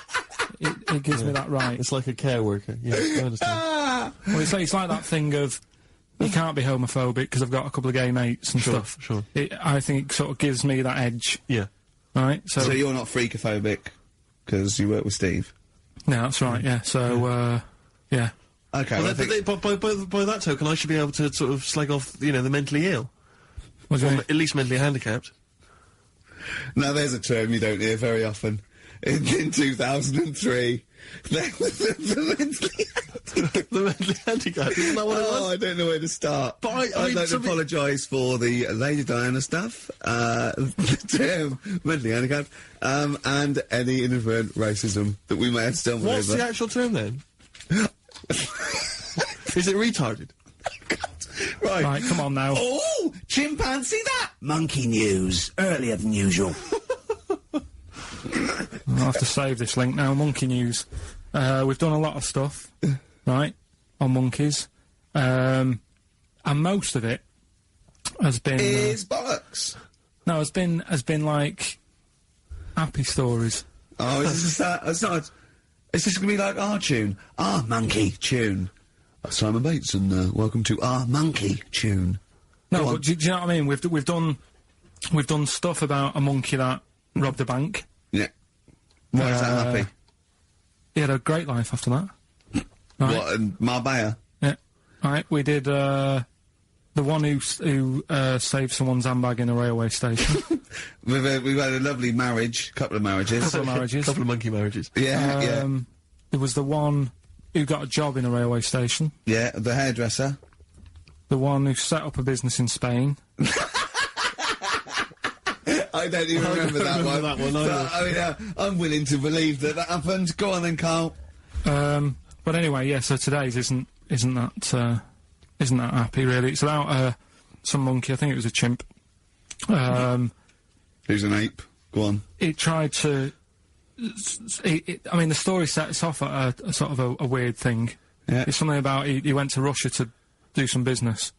It gives me that right. It's like a care worker. Yeah, I understand. Well, it's like that thing of you can't be homophobic because I've got a couple of gay mates and Sure, stuff. sure. I think it sort of gives me that edge, Yeah. right? So you're not freakophobic because you work with Steve. No, that's right. Yeah. So yeah. Okay. Well, well, I think by that token, I should be able to sort of slag off, you know, the mentally ill. What do you Or mean? at least mentally handicapped. now there's a term you don't hear very often. In 2003, there was the mentally The mentally handicapped, isn't that what it was? I don't know where to start. But I I'd mean, like to something- apologise for the Lady Diana stuff, the term mentally handicapped, and any inadvertent racism that we may have stumbled What's over. the actual term then? Is it retarded? Right, come on now. Oh, chimpanzee that! Monkey news, earlier than usual. I'll have to save this link now. Monkey news. We've done a lot of stuff, right, on monkeys, and most of it has been Is bollocks. no, has been like happy stories. Oh, is this it's not. Is this gonna be like our tune? Our monkey tune. Simon Bates, and welcome to our monkey tune. No, Go on. but do you know what I mean? We've done stuff about a monkey that robbed a bank. Yeah. Why is that happy? He had a great life after that. Right. What, and Marbella? Yeah. Right. We did the one who saved someone's handbag in a railway station. We've had a lovely marriage, couple of marriages. Couple of marriages. Couple of monkey marriages. Yeah, There was the one who got a job in a railway station. yeah. The hairdresser. The one who set up a business in Spain. I don't even remember that remember one. that one either. But, I mean, I'm willing to believe that happened. Go on then, Carl. But anyway, yeah. So today's isn't that happy really. It's about some monkey. I think it was a chimp. Who's an ape? Go on. It tried to. I mean, the story sets off at a sort of a weird thing. Yeah. It's something about he went to Russia to do some business.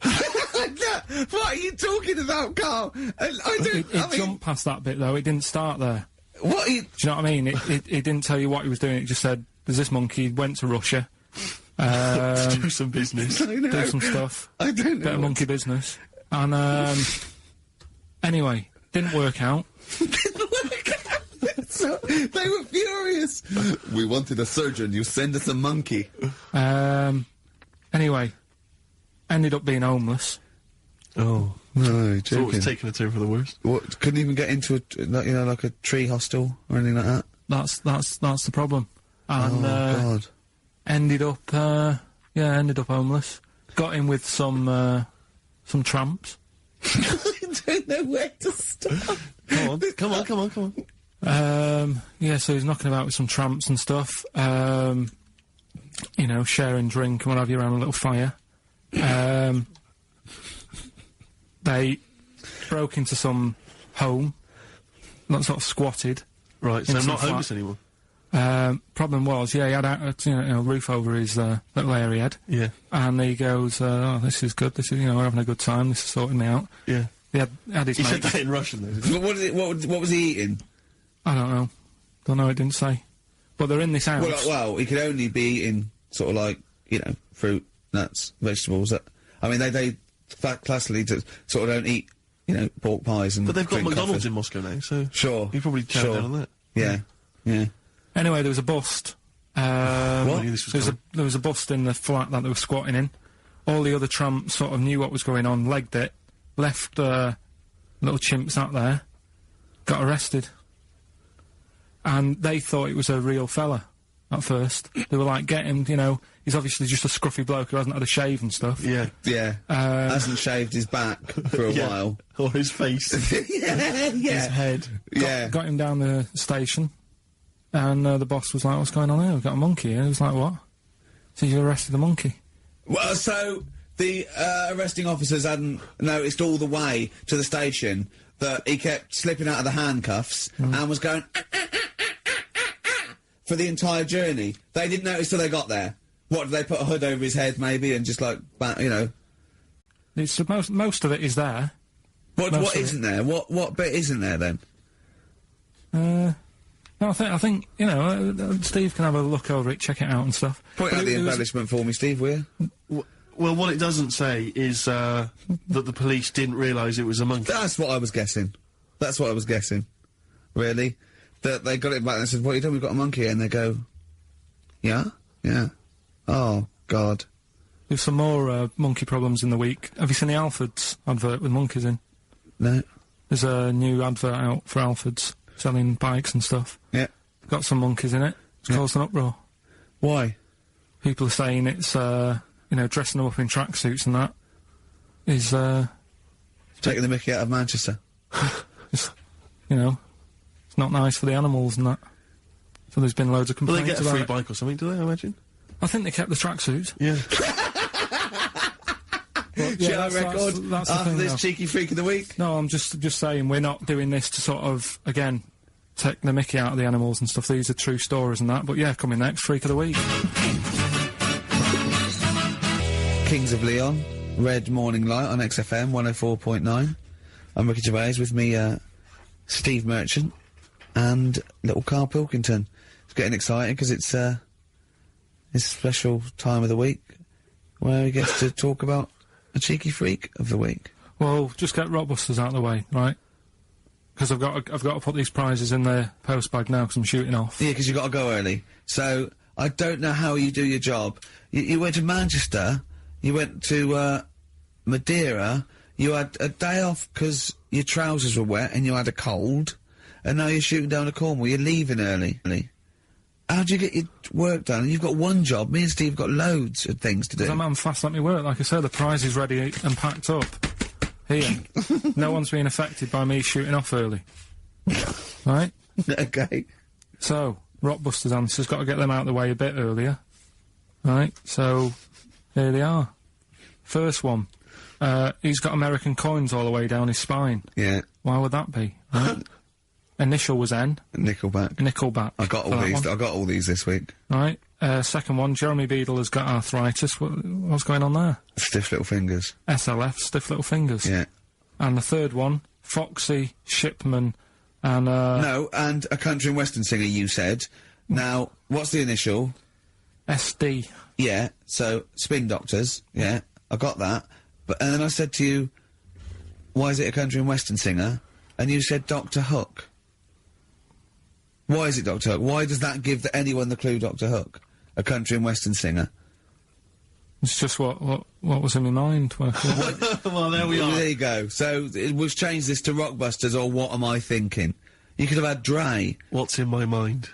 What are you talking about, Carl? I don't. It jumped past that bit though. It didn't start there. What? Are you, Do you know what I mean? It didn't tell you what he was doing. It just said, "There's this monkey went to Russia, To do some business. I know. do some stuff, I don't know. bit of monkey business." And anyway, didn't work out. So, they were furious. We wanted a surgeon. You send us a monkey. Anyway, ended up being homeless. Oh. No, So it was taking a turn for the worst. What? Couldn't even get into like a tree hostel or anything like that. That's the problem. And God. ended up homeless. Got in with some tramps. I don't know where to start. Come on. Yeah, so he's knocking about with some tramps and stuff. You know, sharing drink and what have you around a little fire. They broke into some home, not sort of squatted. Right, so In I'm some not homeless flat. anymore. Problem was, yeah, he had a roof over his little area head. Yeah. And he goes, oh, this is good. This is, we're having a good time. This is sorting me out. Yeah. He had his He mate. said that in Russian, though. What was he eating? I don't know. Don't know. It didn't say. But they're in this house. Well, he could only be eating sort of like, fruit, nuts, vegetables. I mean, they classically sort of don't eat, pork pies and. But they've got drink McDonald's coffee. in Moscow now, so. Sure. You probably turned down on that. Yeah. Yeah. Anyway, there was a bust. What? I knew this was There was a bust in the flat that they were squatting in. All the other tramps sort of knew what was going on, legged it, left little chimps out there, got arrested. And they thought it was a real fella at first. They were like, get him, he's obviously just a scruffy bloke who hasn't had a shave and stuff. Yeah. Yeah. Hasn't shaved his back for a while. Or his face. Yeah. His head. Got him down the station, and the boss was like, what's going on here? We've got a monkey here. He was like, what? So you arrested the monkey? Well, so the arresting officers hadn't noticed all the way to the station that he kept slipping out of the handcuffs and was going for the entire journey. They didn't notice till they got there. What, did they put a hood over his head maybe and just like, It's most of it is there. What isn't there? What bit isn't there then? No, I think Steve can have a look over it, check it out and stuff. Point out the embellishment for me, Steve, will you? Well, what it doesn't say is that the police didn't realise it was a monkey. That's what I was guessing. Really? That they got it back and said, what are you doing? We've got a monkey here. And they go, yeah? Yeah. Oh, God. There's some more monkey problems in the week. Have you seen the Alfords advert with monkeys in? No. There's a new advert out for Alfords, selling bikes and stuff. Yeah. Got some monkeys in it. It's caused an uproar. Why? People are saying it's, dressing them up in tracksuits and that is, taking the mickey out of Manchester. it's not nice for the animals and that. So there's been loads of Will complaints they get a free about it. bike or something, do they, I imagine? I think they kept the tracksuits. Yeah. Shall I record that's the after thing, this though. cheeky freak of the week? No, I'm just saying we're not doing this to sort of, again, take the mickey out of the animals and stuff. These are true stories and that. But yeah, coming next, Freak of the Week. Kings of Leon, Red Morning Light on XFM 104.9. I'm Ricky Gervais, with me, Steve Merchant and little Karl Pilkington. It's getting exciting because it's a special time of the week where he gets to talk about a cheeky freak of the week. Well, just get Rockbusters out of the way, right? Because I've got to put these prizes in the post bag now because I'm shooting off. Yeah, because you've got to go early. So, I don't know how you do your job. You went to Manchester, you went to, Madeira, you had a day off because your trousers were wet and you had a cold, and now you're shooting down to Cornwall, you're leaving early. How'd you get your work done? You've got one job, me and Steve have got loads of things to do. I'm having fast at me work, like I said, the prize is ready and packed up. Here. No one's being affected by me shooting off early. Right? Okay. So, Rockbusters answers, got to get them out of the way a bit earlier. Right? So, here they are. First one. He's got American coins all the way down his spine. Yeah. Why would that be? Right? Initial was N. Nickelback. I got all these. I got all these this week. Right. Second one, Jeremy Beadle has got arthritis. What's going on there? Stiff little fingers. SLF, stiff little fingers. Yeah. And the third one, Foxy, Shipman, and No, and a country and western singer, you said. Now, what's the initial? SD. Yeah, so, Spin Doctors, yeah, I got that. And then I said to you, why is it a country and western singer? And you said Dr. Hook. Why is it Dr. Hook? Why does that give anyone the clue Dr. Hook? A country and western singer? It's just what was in my mind. Well, there we are. There you go. So, we've changed this to Rockbusters, or What Am I Thinking? You could have had Dre. What's in my mind?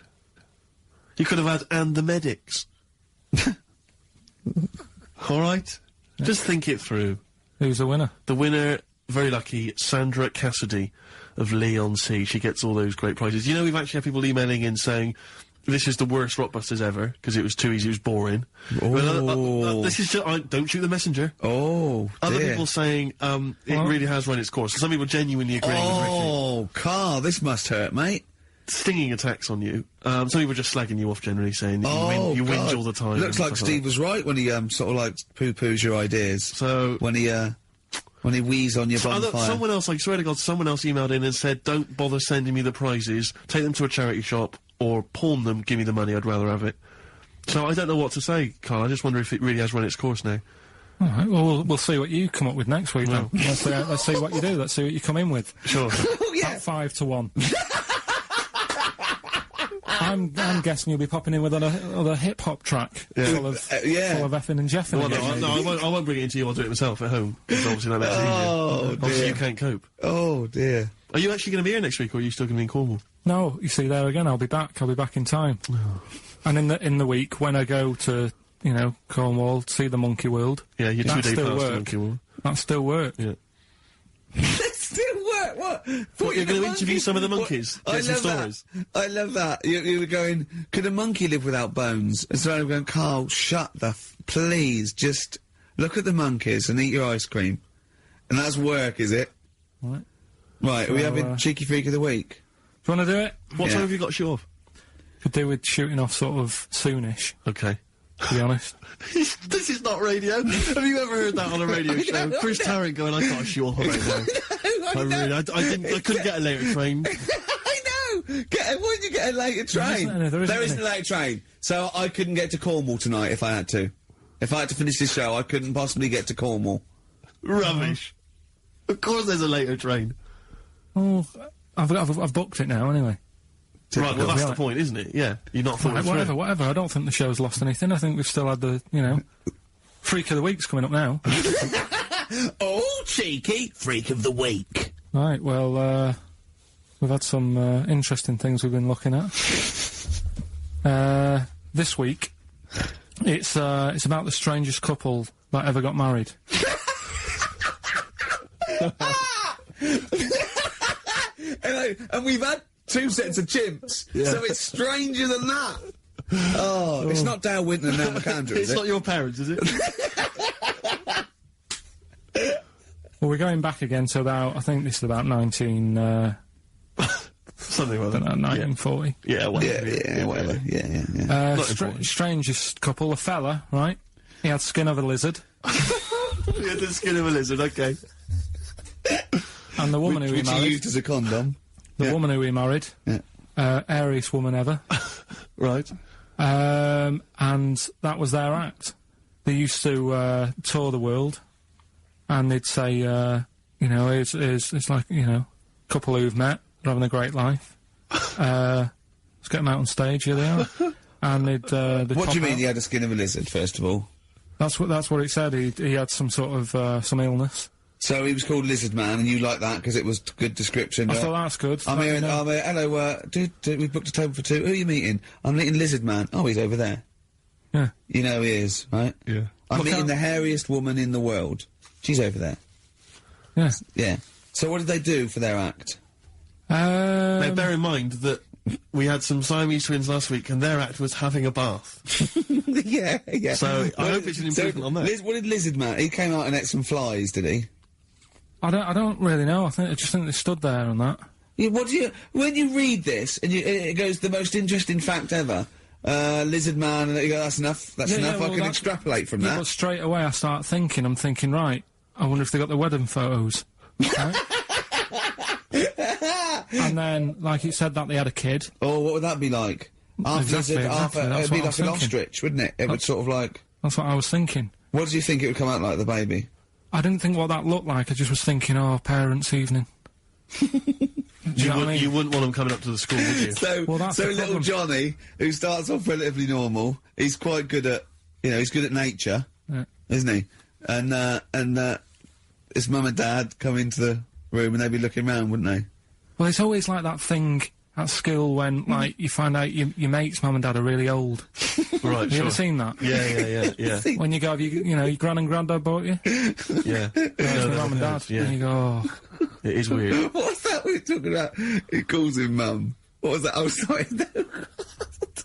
You could have had And the Medics. All right? Yeah. Just think it through. Who's the winner? The winner, very lucky, Sandra Cassidy of Leon C. She gets all those great prizes. You know, we've actually had people emailing in saying, this is the worst Rockbusters ever, because it was too easy, it was boring. Oh. This is just, don't shoot the messenger. Oh, Other dear. people saying, it really has run its course. Some people genuinely agreeing with Ricky. Oh, Karl, this must hurt, mate. stinging attacks on you. Some people just slagging you off generally, saying that you whinge all the time. Looks like Steve was right when he sort of like poo-poos your ideas. So when he wheezed on your bonfire. Someone else, I swear to God, someone else emailed in and said, "Don't bother sending me the prizes. Take them to a charity shop or pawn them. Give me the money. I'd rather have it." So I don't know what to say, Carl. I just wonder if it really has run its course now. All right, well, we'll see what you come up with next week, then. Let's see what you do. Let's see what you come in with. Sure. Oh, yeah. About 5 to 1. I'm guessing you'll be popping in with another hip-hop track full of effing and jeffing. Well, I won't bring it into you. I'll do it myself at home. Because obviously that makes it easier. Obviously you can't cope. Oh, dear. Are you actually going to be here next week, or are you still going to be in Cornwall? No, you see, there again, I'll be back. I'll be back in time. And in the week, when I go to, Cornwall, see the Monkey World. Yeah, you're 2 days past the Monkey World. That still work. Yeah. That still work? What? What, you're going to interview some of the monkeys? Get some stories? I love that. You were going, could a monkey live without bones? And so I'm going, Carl, shut the please, just look at the monkeys and eat your ice cream. And that's work, is it? Right. Right, are we having Cheeky Freak of the Week? Do you want to do it? What time have you got to show off? Could do with shooting off sort of soonish. Okay. To be honest. This is not radio. Have you ever heard that on a radio show? Chris Tarrant going, I can't shoot off right now. I couldn't get a later train. I know! Why didn't you get a later train? There isn't a later train. So I couldn't get to Cornwall tonight if I had to. If I had to finish this show, I couldn't possibly get to Cornwall. Rubbish. Of course there's a later train. Oh, I've booked it now anyway. Right, well that's the point, isn't it? Yeah, you're not right, whatever. I don't think the show's lost anything. I think we've still had the, Freak of the Week's coming up now. Oh, cheeky Freak of the Week. Right, well, we've had some interesting things we've been looking at. This week, it's about the strangest couple that ever got married. And we've had 2 sets of chimps, so it's stranger than that. Oh, it's not Dale Winton and Nell McAndrew, is it? It's not your parents, is it? Well, we're going back again to about, I think this is about something like that. 1940. Yeah, whatever. Yeah. Strangest couple, a fella, right? He had skin of a lizard. He had the skin of a lizard, okay. And the woman who he married. He used as a condom. The woman who he married. Yeah. Airiest woman ever. Right. And that was their act. They used to tour the world, and they'd say, it's like, couple who've met, they're having a great life. Let's get them out on stage, here they are. And they'd what do you mean he had a skin of a lizard, first of all? That's what it said. He had some sort of, some illness. So he was called Lizard Man, and you like that because it was good description. I thought that's good. I'm here, hello, we've booked a table for 2. Who are you meeting? I'm meeting Lizard Man. Oh, he's over there. Yeah. You know he is, right? Yeah. I'm meeting the hairiest woman in the world. She's over there. Yeah. Yeah. So what did they do for their act? Now, bear in mind that we had some Siamese twins last week, and their act was having a bath. Yeah. So I hope it's an improvement on that. What did Lizard Man? He came out and ate some flies, did he? I don't really know. I just think they stood there on that. Yeah, when you read this and it goes the most interesting fact ever, Lizard Man, and you go, that's enough. That's enough. I can extrapolate from that. But straight away I start thinking. I'm thinking, right. I wonder if they got the wedding photos. Right? And then, like it said, that they had a kid. Oh, what would that be like? Exactly. It'd be like an ostrich, wouldn't it? It would sort of like. That's what I was thinking. What did you think it would come out like, the baby? I didn't think what that looked like. I just was thinking, oh, parents' evening. You wouldn't want them coming up to the school, would you? So little Johnny, who starts off relatively normal, he's quite good at, he's good at nature, isn't he? And his mum and dad come into the room and they'd be looking round, wouldn't they? Well, it's always like that thing at school when, like, you find out your mate's mum and dad are really old. Right, Have you ever seen that? Yeah. When you go, your gran and granddad bought you? Yeah. Your mum and dad. Yeah. And you go, oh. It is weird. What's that we're talking about? He calls him mum. What was that? Oh, sorry. Do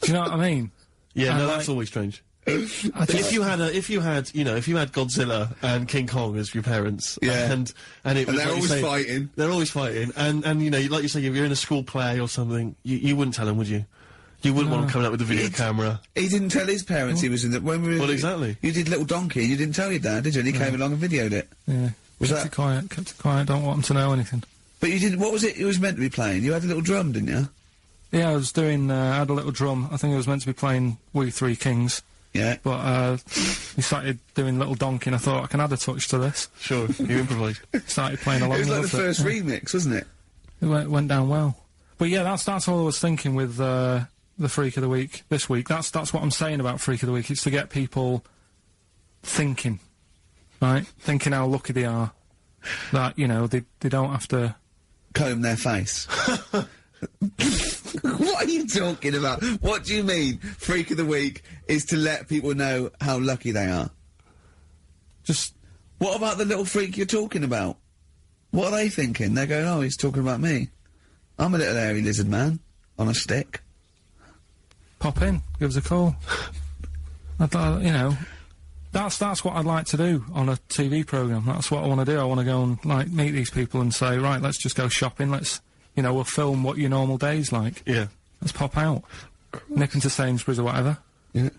you know what I mean? Yeah, and no, that's always strange. If you had, you know, if you had Godzilla and King Kong as your parents, Yeah. and it was they're like you always say- fighting. They're always fighting, and you know, like you say, if you're in a school play or something, you wouldn't tell them, would you? You wouldn't want them coming up with a video camera. He didn't tell his parents he was in the... When we were, Well, exactly. You did Little Donkey, you didn't tell your dad, did you? And he came along and videoed it. Yeah. Was kept that... it quiet, don't want them to know anything. But you didn't... What was it you was meant to be playing? You had a little drum, didn't you? Yeah, I was doing, I had a little drum. I think I was meant to be playing We Three Kings. Yeah. But, he started doing Little Donkey and I thought, I can add a touch to this. Sure, you improvise. Started playing along. It was like with the first remix, wasn't it? It went down well. But yeah, that's all I was thinking with, the Freak of the Week this week. That's what I'm saying about Freak of the Week. It's to get people thinking, right? Thinking how lucky they are. That, you know, they don't have to... Comb their face. What are you talking about? What do you mean, Freak of the Week is to let people know how lucky they are? Just... What about the little freak you're talking about? What are they thinking? They're going, oh, he's talking about me. I'm a little hairy lizard man on a stick. Pop in, give us a call. You know, that's what I'd like to do on a TV programme. That's what I want to do. I want to go and, like, meet these people and say, right, let's just go shopping, you know, we'll film what your normal day's like. Yeah. Let's pop out. Nip into Sainsbury's or whatever. Yeah.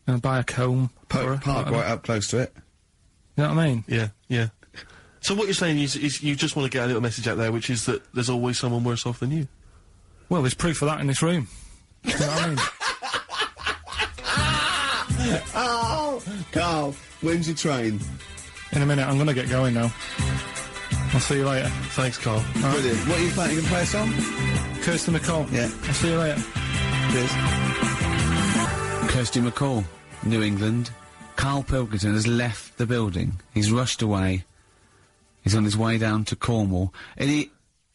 And buy a comb. Park right up close to it. You know what I mean? Yeah, yeah. So what you're saying is you just want to get a little message out there, which is that there's always someone worse off than you. Well, there's proof of that in this room. You know what I mean? Oh, Karl, when's your train? In a minute, I'm going to get going now. I'll see you later. Thanks, Karl. Brilliant. What are you playing? You can play a song? Kirsty McCall. Yeah. I'll see you later. Cheers. Kirsty McCall, New England. Karl Pilkington has left the building. He's rushed away. He's on his way down to Cornwall. And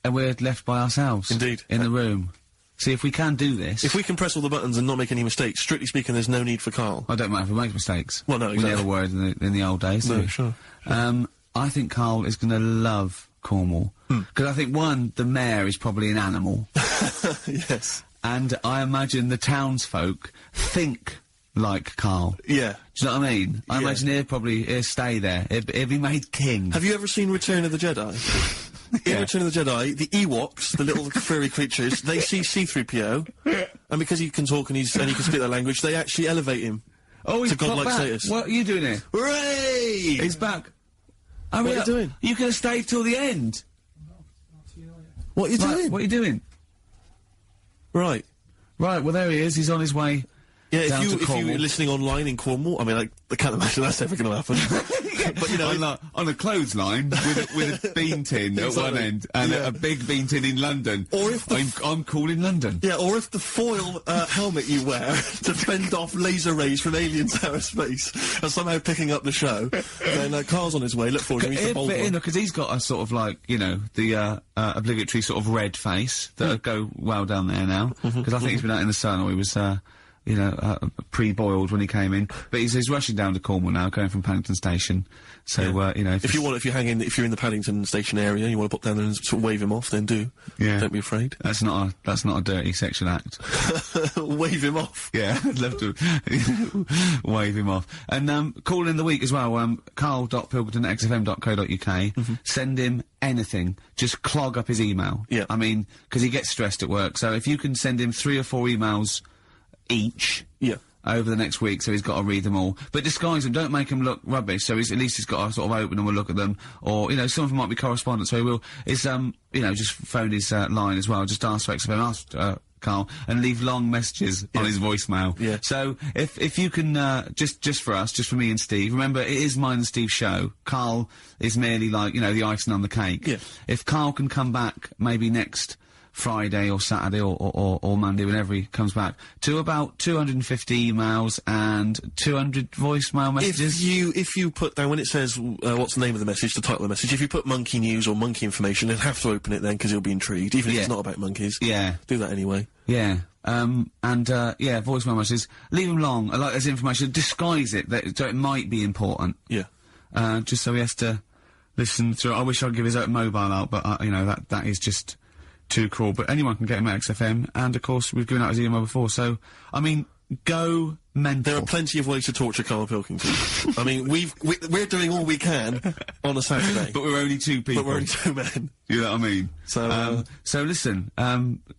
we're left by ourselves. Indeed. In the room. See, if we can do this... If we can press all the buttons and not make any mistakes, strictly speaking, there's no need for Karl. I don't mind if we make mistakes. Well, no, exactly. We never were in the old days, No, did we? sure. I think Karl is going to love Cornwall. Because I think, one, the mayor is probably an animal. Yes. And I imagine the townsfolk think like Karl. Yeah. Do you know what I mean? I imagine he'll stay there. He'll be made king. Have you ever seen Return of the Jedi? In Return of the Jedi, the Ewoks, the little furry creatures, they see C-3PO, and because he can talk and he can speak their language, they actually elevate him he's to godlike back. status. What are you doing here? Hooray! He's back. What are you doing? You could have stayed till the end. What are you Right, doing? what are you doing? Right. Right, well, there he is. He's on his way. Yeah, down to if Cornwall. you're listening online in Cornwall, I mean, I can't imagine that's ever going to happen. But, you know, on a clothesline with a bean tin at one Exactly. end and Yeah. a big bean tin in London. Or if I'm cool in London. yeah, or if the foil helmet you wear to fend off laser rays from aliens out of space are somehow picking up the show, then Karl's on his way. Look forward to him. He's the He'd bold fit in one. because he's got a sort of like, you know, the obligatory sort of red face that would go well down there now. Because I think he's been out in the sun, or he was, you know, pre-boiled when he came in. But he's rushing down to Cornwall now, going from Paddington Station. So, you know, If you're in the Paddington Station area, you want to pop down there and sort of wave him off, then do. Yeah. Don't be afraid. that's not a dirty sexual act. Wave him off. Yeah, I'd love to wave him off. And call in the week as well, karl.pilkington@xfm.co.uk. Send him anything. Just clog up his email. Yeah. I mean, because he gets stressed at work. So if you can send him 3 or 4 emails each Yeah. over the next week, so he's got to read them all. But disguise them, don't make them look rubbish, so at least he's got to sort of open them and look at them. Or, you know, some of them might be correspondence, so he will, you know, just phone his line as well, just ask for XFM, ask Karl, and leave long messages on his voicemail. Yeah. So, if you can, just for us, just for me and Steve, remember, it is mine and Steve's show. Karl is merely like, you know, the icing on the cake. Yeah. If Karl can come back, maybe next Friday or Saturday or Monday, whenever he comes back, to about 250 emails and 200 voicemail messages. If you put down, when it says, what's the name of the message, the title of the message, if you put monkey news or monkey information, he'll have to open it then, because he'll be intrigued, even if Yeah. it's not about monkeys. Yeah. Do that anyway. Yeah. Voicemail messages. Leave them long, like as information. Disguise it, so it might be important. Yeah. Just so he has to listen through. I wish I'd give his own mobile out, but, you know, that is just too cruel. But anyone can get him at XFM, and of course, we've given out his email before, so, I mean, go mental. There are plenty of ways to torture Karl Pilkington. I mean, we're doing all we can on a Saturday. But we're only two people. But we're only two men. You know what I mean? So, so listen,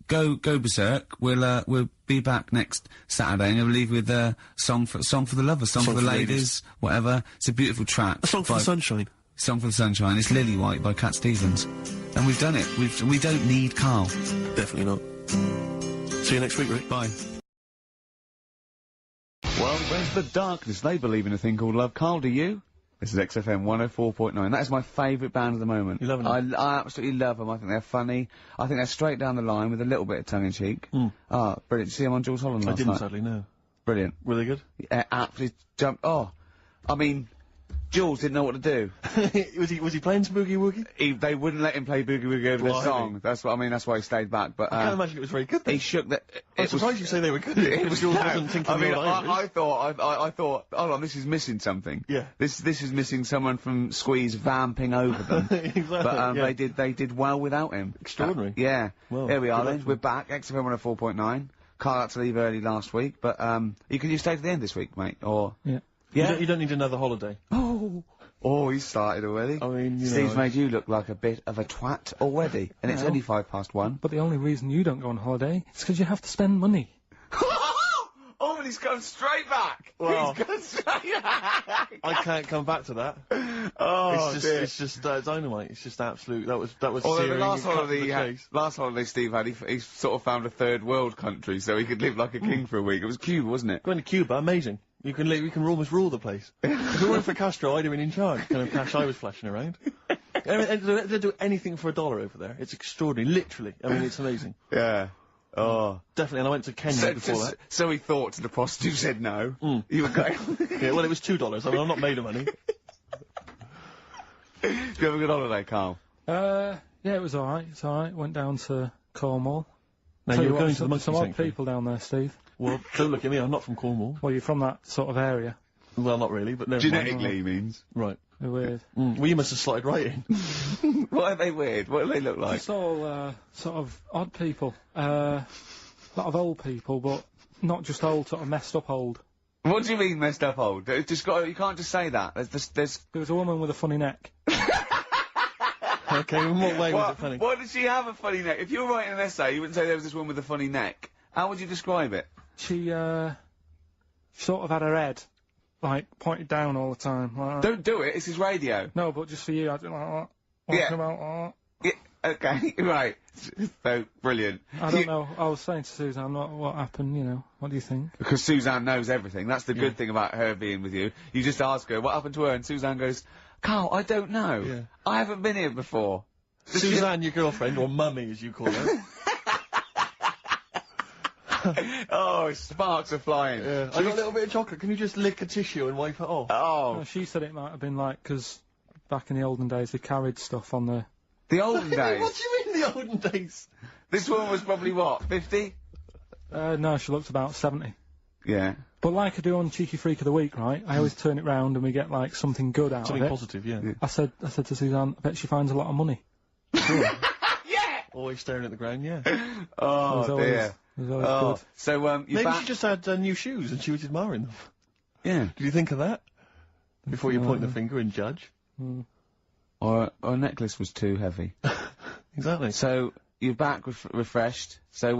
go berserk. We'll be back next Saturday, and we'll leave with song for the lovers, song for the ladies, whatever. It's a beautiful track. A song for the sunshine. Song for the sunshine. It's Lily White by Cat Stevens, and we've done it. We don't need Karl. Definitely not. See you next week, Rick. Bye. Well, where's the darkness? They believe in a thing called love. Karl, do you? This is XFM 104.9. That is my favourite band at the moment. You love them? I absolutely love them. I think they're funny. I think they're straight down the line with a little bit of tongue-in-cheek. Ah, brilliant. Did you see them on Jules Holland last night? I didn't, sadly, no. Brilliant. Were they good? Yeah, absolutely jumped. Oh, I mean, Jules didn't know what to do. was he playing some Boogie Woogie? They wouldn't let him play Boogie Woogie over the song. That's what I mean. That's why he stayed back. But I can't imagine it was very good. Then. He shook the. I'm surprised you say they were good. It was Jules wasn't thinking. I mean, I thought, hold on, this is missing something. Yeah. This is missing someone from Squeeze vamping over them. Exactly. But yeah. they did well without him. Extraordinary. Yeah. Well, here we are then. We're back. XFM 104.9. Karl had to leave early last week, but you stay to the end this week, mate. Or yeah. You don't need another holiday. Oh, he started already. I mean, Steve's made you look like a bit of a twat already, and it's only 1:05. But the only reason you don't go on holiday is because you have to spend money. Oh, and he's gone straight back. Well, He's gone straight back. I can't come back to that. Oh, it's just dynamite. It's just absolute. That was. Although the searing last cut to holiday, the chase. last holiday Steve had, he sort of found a third world country so he could live like a king for a week. It was Cuba, wasn't it? Going to Cuba, amazing. You can almost rule the place. If it weren't for Castro, I'd have been in charge. Kind of cash I was flashing around. They do anything for $1 over there. It's extraordinary, literally. I mean, it's amazing. Yeah. Oh. Definitely, and I went to Kenya before that. So he thought to the prostitute said no. You were going. Yeah, well, it was $2. I mean, I'm not made of money. Did you have a good holiday, Karl? Yeah, it was alright. It's alright. Went down to Cornwall. Now, you were going to the monkey some odd sanctuary. people down there, Steve. Well, don't look at me, I'm not from Cornwall. Well, you're from that sort of area. Well, not really, but never Genetically, mind. he means. Right. They're weird. Well, you must have slotted right in. Why are they weird? What do they look like? It's all, sort of odd people. A lot of old people, but not just old, sort of messed up old. What do you mean messed up old? You can't just say that. There's... There was a woman with a funny neck. Okay, in what way was it funny? Why did she have a funny neck? If you were writing an essay, you wouldn't say there was this woman with a funny neck. How would you describe it? She sort of had her head, like, pointed down all the time. Like Don't do it, it's his radio. No, but just for you, I didn't like that. Yeah. About Yeah, okay, right. So, brilliant. I don't know. I was saying to Suzanne, what happened, you know. What do you think? Because Suzanne knows everything. That's the good thing about her being with you. You just ask her, what happened to her? And Suzanne goes, Karl, I don't know. Yeah. I haven't been here before. Suzanne, your girlfriend, or mummy as you call her. Oh, sparks are flying. Yeah. I got a little bit of chocolate. Can you just lick a tissue and wipe it off? Oh. No, she said it might have been like, because back in the olden days they carried stuff on the... The olden days? What do you mean the olden days? This woman was probably what, 50? No, she looked about 70. Yeah. But like I do on Cheeky Freak of the Week, right, I always turn it round and we get, like, something good out Something of it. positive, yeah. I said to Suzanne, I bet she finds a lot of money. Yeah! Always staring at the ground, yeah. Oh, dear. It was always good. So, you Maybe she just had new shoes and she was admiring them. Yeah. Did you think of that? Before you point the finger and judge? Or a necklace was too heavy. Exactly. So, you're back refreshed. So,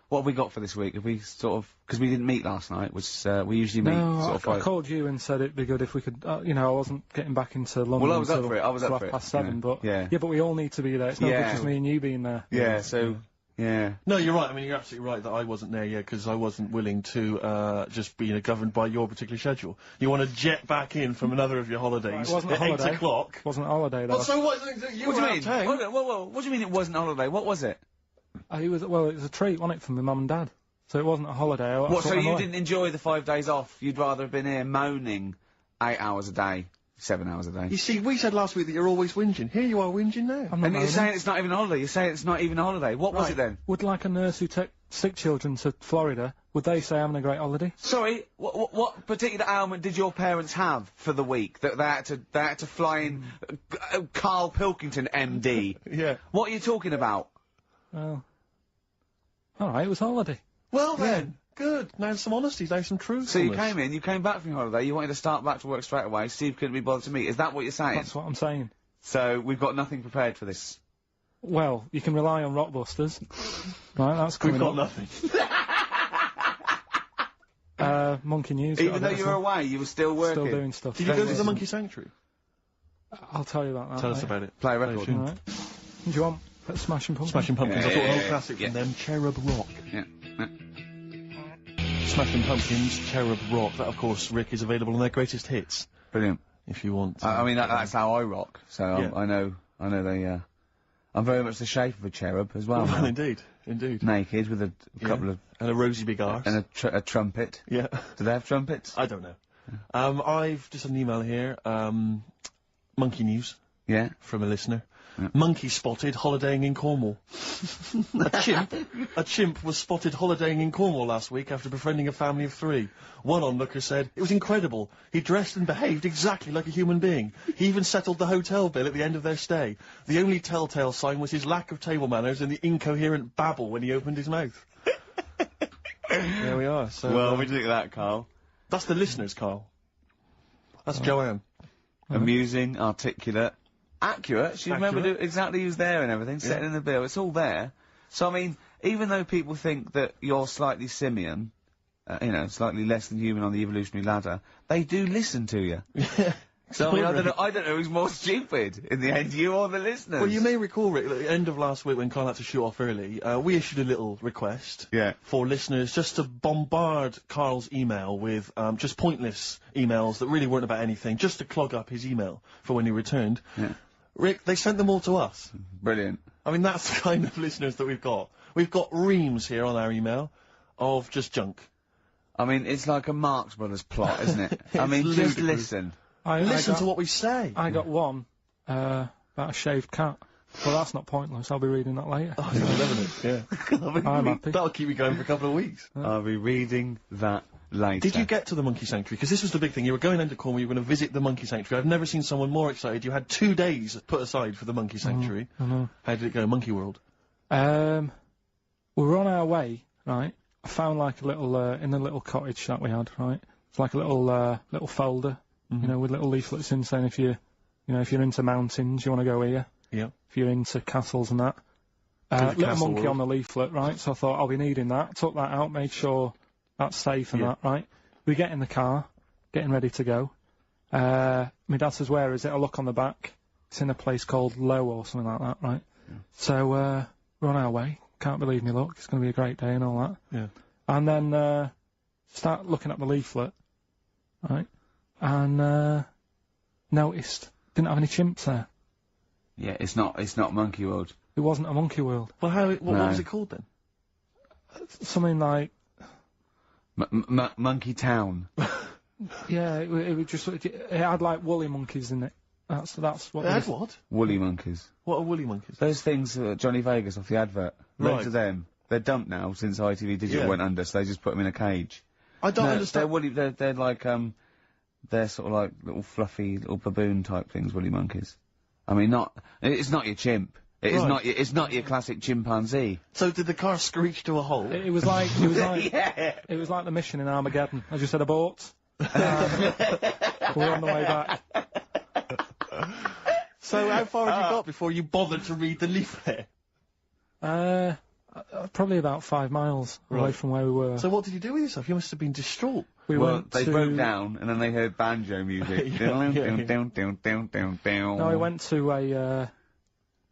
what have we got for this week? Have we sort of... Because we didn't meet last night, which, we usually meet sort of... I called you and said it'd be good if we could... you know, I wasn't getting back into London Well, I was up until for it. I was up for it. 7:30, but... Yeah. Yeah, but we all need to be there. It's not Yeah. just me and you being there. Yeah, so... Yeah. No, you're right. I mean, you're absolutely right that I wasn't there yet because I wasn't willing to just be governed by your particular schedule. You want to jet back in from another of your holidays Right, it wasn't at a holiday. 8 o'clock. It wasn't a holiday, though. Well, so what? You What do were you out mean? of town. What do you mean it wasn't a holiday? What was it? It was a treat, wasn't it, for my mum and dad? So it wasn't a holiday. What, so you didn't enjoy the 5 days off? You'd rather have been here moaning 8 hours a day, 7 hours a day? You see, we said last week that you're always whinging. Here you are whinging now. I'm not And you're moaning. saying it's not even a holiday. You're saying it's not even a holiday. What was it then? Would like a nurse who took sick children to Florida, would they say having a great holiday? Sorry, what particular ailment did your parents have for the week that they had to fly in Karl Pilkington, MD? Yeah. What are you talking about? Well, alright, it was a holiday. Well then, Good. Now some honesty, now some truth. So you came back from your holiday, you wanted to start back to work straight away, Steve couldn't be bothered to meet. Is that what you're saying? That's what I'm saying. So we've got nothing prepared for this. Well, you can rely on Rockbusters. Right, that's coming We've got up. nothing. Monkey News. Even though you were away, you were still working. Still doing stuff. Did you go to the Monkey Sanctuary? I'll tell you about that. Tell us later. about it. Play a record. Sure. Right. Do you want Smashing Pumpkins? Smashing Pumpkins. Yeah, I thought yeah, an old yeah, classic yeah. from them, Cherub Rock. Yeah. Smashing Pumpkins, Cherub Rock. That, of course, Rick, is available on their greatest hits. Brilliant. If you want. I mean, that's how I rock. So Yeah. I know they. I'm very much the shape of a cherub as well. Well, now. indeed. Indeed. Naked with a couple of And a rosy big arse. and a trumpet. Yeah. Do they have trumpets? I don't know. I've just had an email here. Monkey News Yeah. from a listener. Monkey spotted holidaying in Cornwall. A chimp was spotted holidaying in Cornwall last week after befriending a family of 3. One onlooker said, "It was incredible. He dressed and behaved exactly like a human being. He even settled the hotel bill at the end of their stay. The only telltale sign was his lack of table manners and the incoherent babble when he opened his mouth." There we are. So, Well, what do you think of that, Karl? that's the listeners, Karl. That's Joanne. Amusing, articulate, accurate. She remembered Accurate. exactly who's there and everything, setting in the bill. It's all there. So I mean, even though people think that you're slightly simian, slightly less than human on the evolutionary ladder, they do listen to you. So I mean, I don't know who's more stupid in the end, you or the listeners. Well, you may recall, Rick, at the end of last week when Karl had to shoot off early, we issued a little request for listeners just to bombard Karl's email with just pointless emails that really weren't about anything, just to clog up his email for when he returned. Yeah. Rick, they sent them all to us. Brilliant. I mean, that's the kind of listeners that we've got. We've got reams here on our email of just junk. I mean, it's like a Marx Brothers plot, isn't it? I mean, just ludicrous. listen. Listen to what we say. I got one about a shaved cat. Well, that's not pointless. I'll be reading that later. Oh, yeah. I'm happy. That'll keep me going for a couple of weeks. I'll be reading that later. Did you get to the Monkey Sanctuary? Because this was the big thing. You were going into Cornwall, you were going to visit the Monkey Sanctuary. I've never seen someone more excited. You had 2 days put aside for the Monkey Sanctuary. I know. How did it go, Monkey World? We were on our way, right? I found like a little, in the little cottage that we had, right? It's like a little folder, with little leaflets in saying if you're into mountains, you want to go here. Yeah. If you're into castles and that. Little monkey on the leaflet, right? So I thought I'll be needing that. Took that out, made sure that's safe and that, right? We get in the car, getting ready to go. My dad says, "Where is it?" I look on the back. It's in a place called Low or something like that, right? Yeah. So, we're on our way. Can't believe me luck. It's going to be a great day and all that. Yeah. And then, start looking at the leaflet, right? And, noticed didn't have any chimps there. Yeah, it's not Monkey World. It wasn't a monkey world. Well, what was it called then? Something like... Monkey Town. Yeah, it was just... It had, like, woolly monkeys in it. That's what... It had what? Woolly monkeys. What are woolly monkeys? Those things, Johnny Vegas off the advert. Right. Loads of them. They're dumped now since ITV Digital went under, so they just put them in a cage. I don't They're understand. woolly, they're like, they're sort of like little fluffy, little baboon type things, woolly monkeys. I mean, it's not your chimp. It's not your classic chimpanzee. So did the car screech to a halt? It was like... Yeah. It was like the mission in Armageddon. I just had a boat. We're on the way back. So how far had you got before you bothered to read the leaflet? Probably about 5 miles away from where we were. So what did you do with yourself? You must have been distraught. They broke down, and then they heard banjo music. No, we went to a,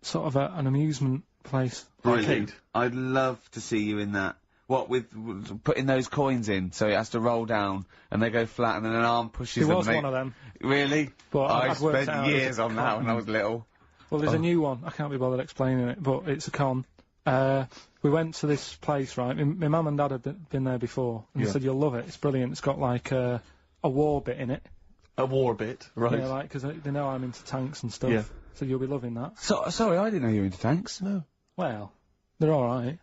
sort of an amusement place. Brilliant. I'd love to see you in that. What, with putting those coins in, so it has to roll down, and they go flat, and then an arm pushes them. There was one of them. Really? But I I'd worked spent out years on that when I was little. Well, there's a new one. I can't be bothered explaining it, but it's a con. We went to this place, right? My mum and dad had been there before, and they said, "You'll love it. It's brilliant. It's got like a war bit in it." A war bit, right? Yeah, like, because they know I'm into tanks and stuff. Yeah. So you'll be loving that. So, sorry, I didn't know you were into tanks. No. Well, they're alright.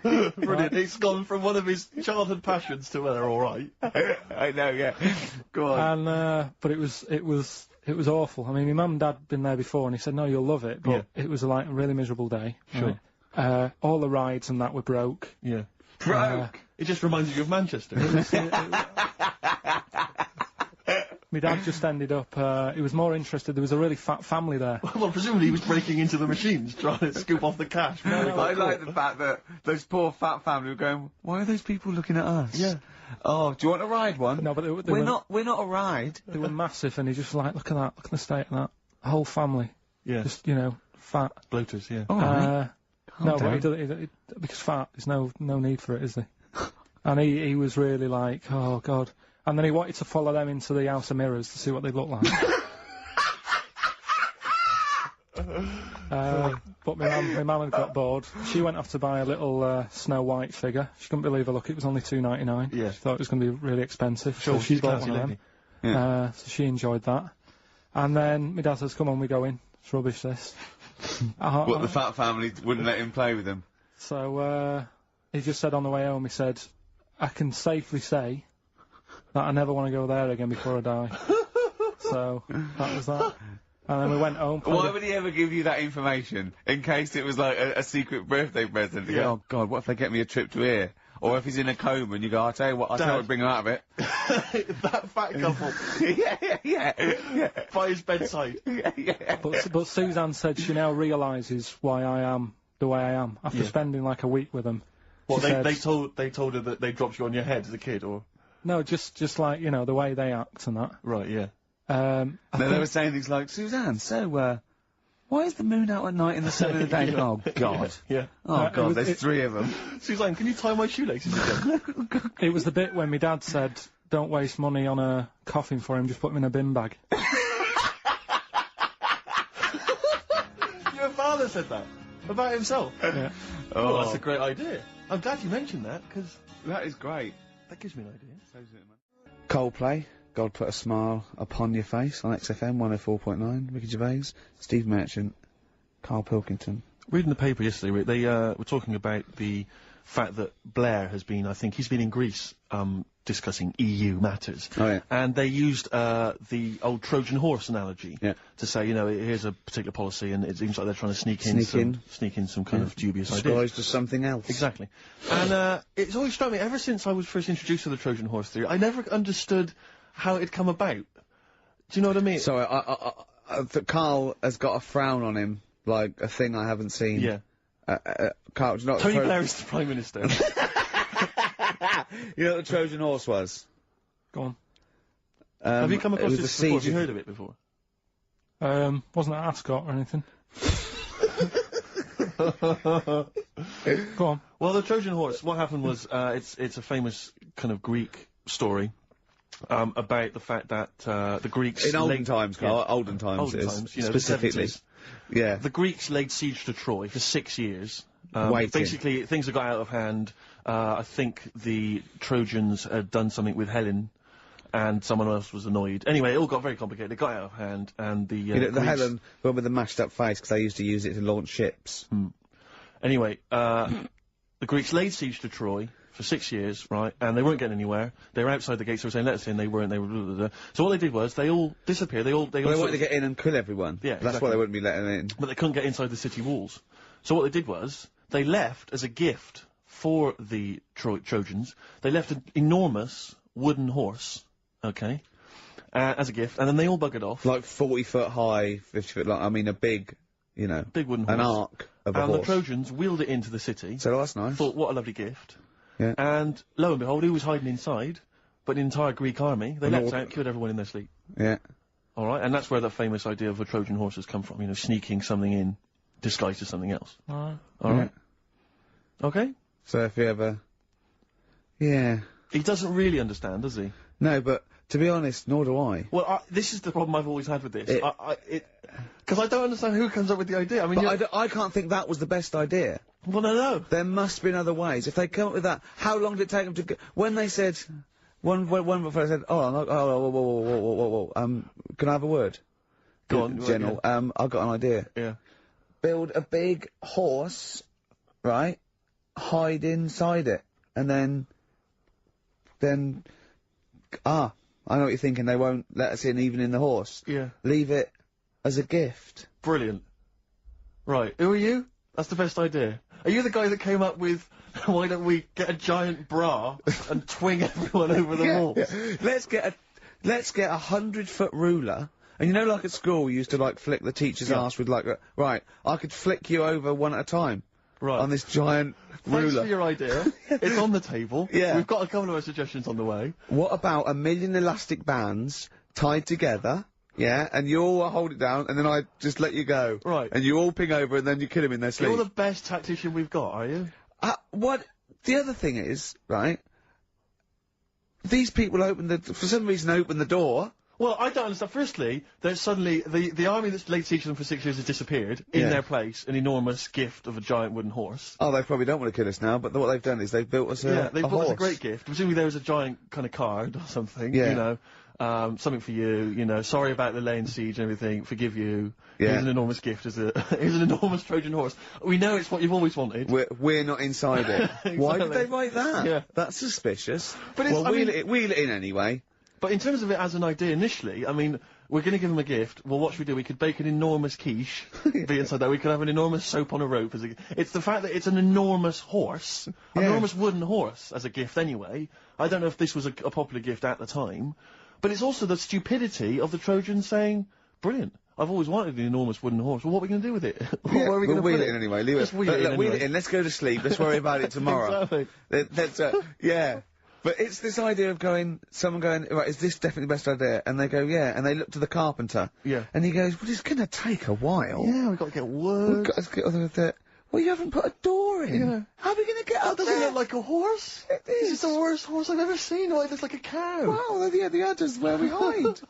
Brilliant. It's gone from one of his childhood passions to, well, they're alright. I know, yeah. Go on. And, but it was awful. I mean, my mum and dad had been there before, and he said, "No, you'll love it," but it was like a really miserable day. Sure. Right? All the rides and that were broke. Yeah. Broke. It just reminds you of Manchester. My dad just ended up, he was more interested, there was a really fat family there. Well, presumably he was breaking into the machines, trying to scoop off the cash. I like the fact that those poor fat family were going, why are those people looking at us? Yeah. Oh, do you want to ride one? No, but We're not a ride. They were massive, and he just like, look at that, look at the state of that. Whole family. Yeah. Just, you know, fat. Bloaters, yeah. No, but because fat, there's no need for it, is there? And he was really like, oh god. And then he wanted to follow them into the House of Mirrors to see what they look like. But my mum had got bored. She went off to buy a little Snow White figure. She couldn't believe her luck. It was only $2.99. Yeah. She thought it was going to be really expensive. Sure, so she she's a bought classy one of them. lady. Yeah. So she enjoyed that. And then my dad says, come on, we go in. It's rubbish, this. What, the fat family wouldn't let him play with them? So, he just said on the way home, he said, I can safely say that I never want to go there again before I die. So, that was that. And then we went home. Why would he ever give you that information? In case it was like a secret birthday present? You go, oh god, what if they get me a trip to here? Or if he's in a coma and you go, I'll tell you what, bring him out of it. That fat couple. yeah. By his bedside. Yeah. But Suzanne said she now realises why I am the way I am after spending like a week with them. Well, She said- they told her that they dropped you on your head as a kid, or? No, just like, you know, the way they act and that. Right, yeah. They were saying things like, Suzanne, so, why is the moon out at night and the sun in the day? Oh, God. Yeah. Oh, God, there's three of them. Suzanne, can you tie my shoelaces again? It was the bit when my dad said, don't waste money on a coffin for him, just put him in a bin bag. Your father said that? About himself? Yeah. Oh, that's a great idea. I'm glad you mentioned that, because That is great. that gives me an idea. Coldplay, God Put a Smile Upon Your Face on XFM 104.9. Ricky Gervais, Steve Merchant, Karl Pilkington. Reading the paper yesterday, they were talking about the fact that Blair has been, I think, he's been in Greece, discussing EU matters. Oh, yeah. And they used the old Trojan horse analogy Yeah. to say, you know, here's a particular policy, and it seems like they're trying to sneak in some kind of dubious ideas. Disguised as something else. Exactly. And it's always struck me, ever since I was first introduced to the Trojan horse theory, I never understood how it had come about. Do you know what I mean? So, Karl has got a frown on him, like a thing I haven't seen. Yeah. Karl, do you know what Tony the Blair is the Prime Minister. you know what the Trojan horse was? Go on. Have you come it across was this the before? Have siege you of- heard of it before? Wasn't an ascot or anything. Go on. Well, the Trojan horse, what happened was, it's a famous kind of Greek story, about the fact that, the Greeks... In olden times, Karl. Olden times, Olden it is. times, you know, the Specifically. 70s. Yeah. The Greeks laid siege to Troy for 6 years. Waiting. Basically, things had got out of hand. I think the Trojans had done something with Helen, and someone else was annoyed. Anyway, it all got very complicated. It got out of hand, and the You know, the Greeks- Helen, the one with the mashed up face, because they used to use it to launch ships. Anyway, the Greeks laid siege to Troy for 6 years, right? And they weren't getting anywhere. They were outside the gates. They were saying, "Let us in." They weren't. They were. Blah, blah, blah. So what they did was they all disappeared. They all. Well, they sort wanted to of- get in and kill everyone. Yeah, That's why exactly. they wouldn't be letting in. but they couldn't get inside the city walls. So what they did was they left as a gift for the Trojans. They left an enormous wooden horse, okay, as a gift, and then they all buggered off. Like 40 foot high, 50 foot long, I mean a big, you know, Big wooden an horse. arc of a And the horse. Trojans wheeled it into the city. So that's nice. Thought, what a lovely gift. Yeah. And lo and behold, who was hiding inside? But the entire Greek army. They An leapt orc. out, killed everyone in their sleep. Yeah. All right, and that's where the famous idea of a Trojan horse has come from. You know, sneaking something in, disguised as something else. All right. Okay. So if you ever... Yeah. He doesn't really understand, does he? No, but to be honest, nor do I. Well, this is the problem I've always had with this. Because I don't understand who comes up with the idea. I mean, But I can't think that was the best idea. well, no. There must be other ways. If they come up with that, how long did it take them to... When they said... One fellow said, whoa, can I have a word? Go on, General. I've got an idea. Yeah. Build a big horse, right? Hide inside it. And then... I know what you're thinking. They won't let us in even in the horse. Yeah. Leave it as a gift. Brilliant. Right, who are you? That's the best idea. Are you the guy that came up with, why don't we get a giant bra and twing everyone over the wall? Yeah. Let's get a 100-foot ruler. And you know, like at school, we used to like flick the teacher's ass with like right, I could flick you over one at a time. Right. On this giant ruler. Thanks for your idea. It's on the table. Yeah. We've got a couple of other suggestions on the way. What about 1 million elastic bands tied together? Yeah, and you all hold it down, and then I just let you go. Right. And you all ping over, and then you kill him in their sleep. You're the best tactician we've got, are you? What? The other thing is, right? These people for some reason open the door. Well, I don't understand. Firstly, there's suddenly, the army that's laid siege to them for 6 years has disappeared. In their place, an enormous gift of a giant wooden horse. Oh, they probably don't want to kill us now, but what they've done is they've built us they've a built horse. us a great gift. Presumably there was a giant kind of card or something, Yeah. you know. Something for you, sorry about the laying siege and everything, forgive you. Yeah. Here's an enormous gift, here's an enormous Trojan horse. We know it's what you've always wanted. We're not inside it. Exactly. Why did they write that? Yeah. That's suspicious. But it's, well, wheel it in anyway. But in terms of it as an idea initially, I mean, we're going to give them a gift. Well, what should we do? We could bake an enormous quiche, be inside that. We could have an enormous soap on a rope as a It's the fact that it's an enormous horse, an enormous wooden horse as a gift anyway. I don't know if this was a popular gift at the time, but it's also the stupidity of the Trojans saying, brilliant. I've always wanted an enormous wooden horse. Well, what are we going to do with it? Where are we going to wheel put it in anyway. Leave Just it. wheel it in Wheel anyway. it in. Let's go to sleep. Let's worry about it tomorrow. Exactly. Yeah. But it's this idea of someone going, right, is this definitely the best idea? And they go, yeah, and they look to the carpenter. Yeah. And he goes, well, it's gonna take a while. Yeah, we've got to get wood. We've got to get on with it. Well, you haven't put a door in. Yeah. How are we gonna get up Doesn't there? it look like a horse? It is. This is the worst horse I've ever seen. Like, it's like a cow. Wow, yeah, the udder's where we hide.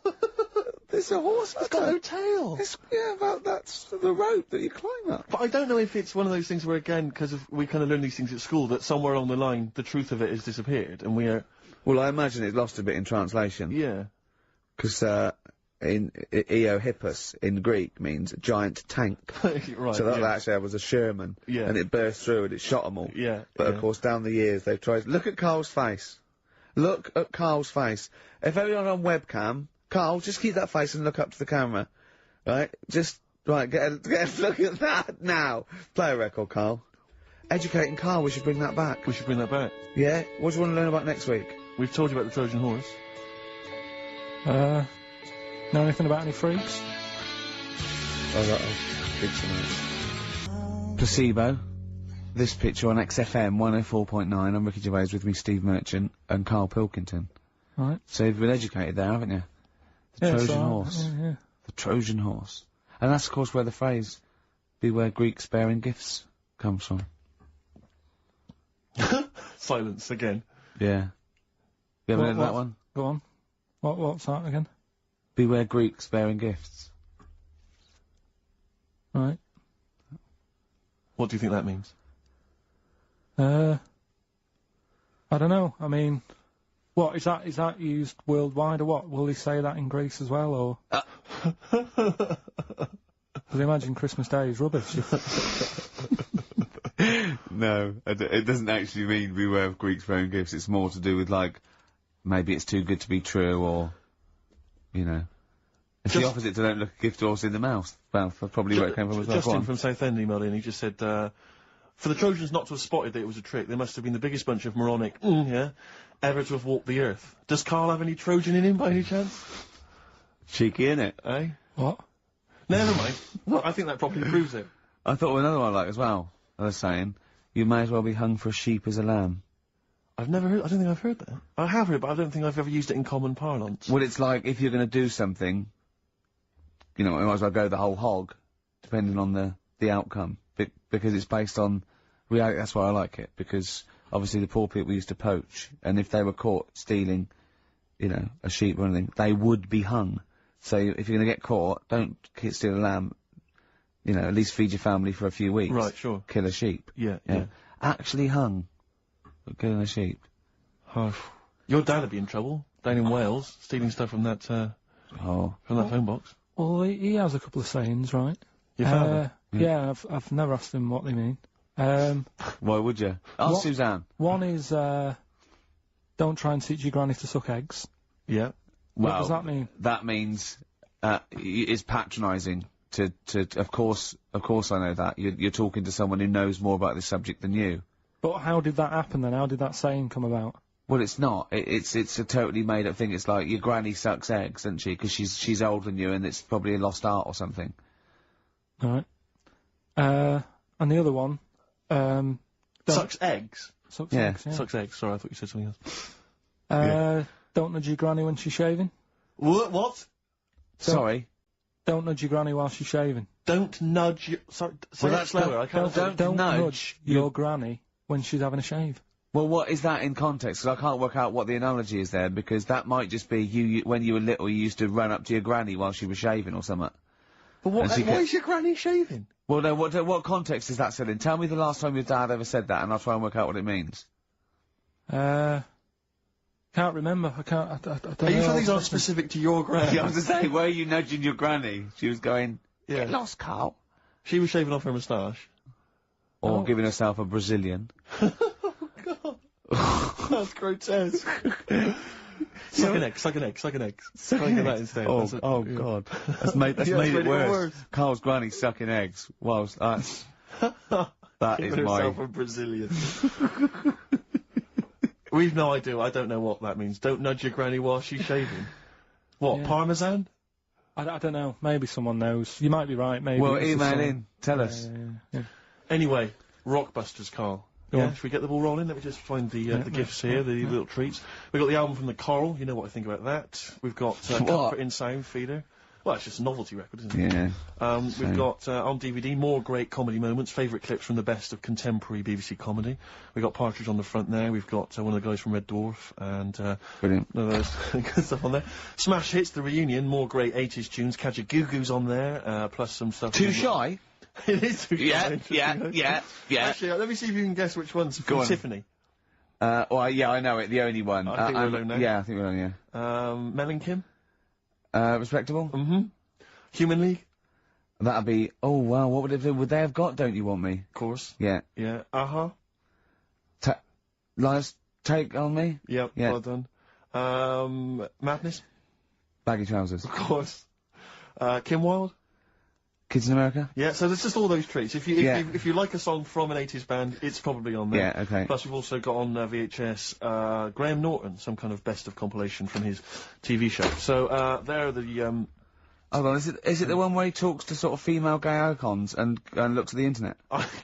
There's a horse. It's got no tail. Well, that's the rope that you climb up. But I don't know if it's one of those things where, again, because we kind of learn these things at school, that somewhere along the line, the truth of it has disappeared, and we are... Well, I imagine it lost a bit in translation. Yeah. Because, in Eohippus, in Greek, means giant tank. Right, So that actually was a Sherman. Yeah. And it burst through and it shot them all. Yeah. But of course, down the years, they've tried... Look at Karl's face. Look at Karl's face. If everyone on webcam... Karl, just keep that face and look up to the camera. Right? Just... Right, get a look at that now. Play a record, Karl. Educating Karl, we should bring that back. We should bring that back. Yeah? What do you want to learn about next week? We've told you about the Trojan horse. Know anything about any freaks? Placebo. This picture on XFM 104.9. I'm Ricky Gervais, with me Steve Merchant and Karl Pilkington. Right. So you've been educated there, haven't you? The Trojan horse. Yeah. The Trojan horse. And that's of course where the phrase, beware Greeks bearing gifts, comes from. Silence again. Yeah. You ever heard of that one? Go on. What's that again? Beware Greeks bearing gifts. Right. What do you think that means? I don't know. I mean, what is that used worldwide or what? Will they say that in Greece as well, or? Because imagine Christmas Day is rubbish. No, it doesn't actually mean beware of Greeks bearing gifts. It's more to do with, like, maybe it's too good to be true, or, you know. It's the opposite to don't look a gift horse in the mouth. Well, that's probably where it came from as well. Justin from Southend emailed in, he just said, for the Trojans not to have spotted that it was a trick, they must have been the biggest bunch of moronic, ever to have walked the earth. Does Karl have any Trojan in him by any chance? Cheeky, innit? Eh? What? Never mind. I think that probably proves it. I thought of another one I like as well. I was saying, you may as well be hung for a sheep as a lamb. I've never heard, I don't think I've heard that. I have heard, but I don't think I've ever used it in common parlance. Well, it's like, if you're gonna do something, you know, you might as well go the whole hog, depending on the outcome. Because it's based on reality. That's why I like it, because obviously the poor people used to poach, and if they were caught stealing, you know, a sheep or anything, they would be hung. So if you're gonna get caught, don't steal a lamb, you know, at least feed your family for a few weeks. Right, sure. Kill a sheep. Yeah. Actually hung, but killing a sheep. Oh, your dad would be in trouble, down in Wales, stealing stuff from that, from that phone box. Well, he has a couple of sayings, right? Your father? Yeah, I've never asked him what they mean. Why would you? Ask Suzanne. One is, don't try and teach your granny to suck eggs. Yeah. What does that mean? That means, it's patronising of course I know that. You're talking to someone who knows more about this subject than you. But how did that happen then? How did that saying come about? Well, it's not. It's a totally made up thing. It's like your granny sucks eggs, doesn't she? Because she's older than you, and it's probably a lost art or something. Alright. And the other one, Sucks eggs? Sucks eggs, yeah. Sucks eggs. Sorry, I thought you said something else. Don't nudge your granny when she's shaving. What? Sorry? Don't nudge your granny while she's shaving. Don't nudge your... Sorry, say that slower. I can't... Don't nudge your granny when she's having a shave. Well, what is that in context? Because I can't work out what the analogy is there, because that might just be you when you were little, you used to run up to your granny while she was shaving or something. But why is your granny shaving? Well, no, what context is that said in? Tell me the last time your dad ever said that, and I'll try and work out what it means. Can't remember. I don't know. Are you sure these aren't specific to your granny? Yeah, I was to say, were you nudging your granny? She was going, Yeah. get lost, Karl. She was shaving off her moustache. Or giving herself a Brazilian. That's grotesque. Suck an egg. Suck an egg. That instead. God. That's made it worse. Karl's granny sucking eggs. Whilst that's... that is herself a Brazilian. We've no idea. I don't know what that means. Don't nudge your granny while she's shaving. What, Yeah. parmesan? I don't know. Maybe someone knows. You might be right. Maybe. Well, it's a email song. in. Tell us. Yeah. Anyway, Rockbusters, Karl. Go on. Should we get the ball rolling? Let me just find the gifts here, the little treats. We've got the album from the Karl. You know what I think about that. We've got Comfort in Sound Feeder. Well, it's just a novelty record, isn't it? Yeah. We've got, on DVD, more great comedy moments, favourite clips from the best of contemporary BBC comedy. We've got Partridge on the front there, we've got one of the guys from Red Dwarf, and, Brilliant. there's good stuff on there. Smash Hits, the reunion, more great 80s tunes, Kajagoogoo's on there, plus some stuff... Too shy? It is too shy. Yeah. Actually, let me see if you can guess which one's from Tiffany. Well, yeah, I know it, the only one. I think we're alone now. Yeah, I think we're alone, yeah. Mel and Kim? Respectable? Mm-hmm. Human League? That'd be, oh wow, what would it do? Would they have got Don't You Want Me? Of course. Yeah. Yeah. Lies, Take On Me? Yep, Yeah. well done. Madness? Baggy Trousers. Of course. Kim Wilde? Kids in America? Yeah, so there's just all those treats. If you like a song from an 80s band, it's probably on there. Yeah, okay. Plus we've also got on VHS, Graham Norton, some kind of best of compilation from his TV show. So, there are the, Hold on, is it the one where he talks to sort of female gay icons and looks at the internet?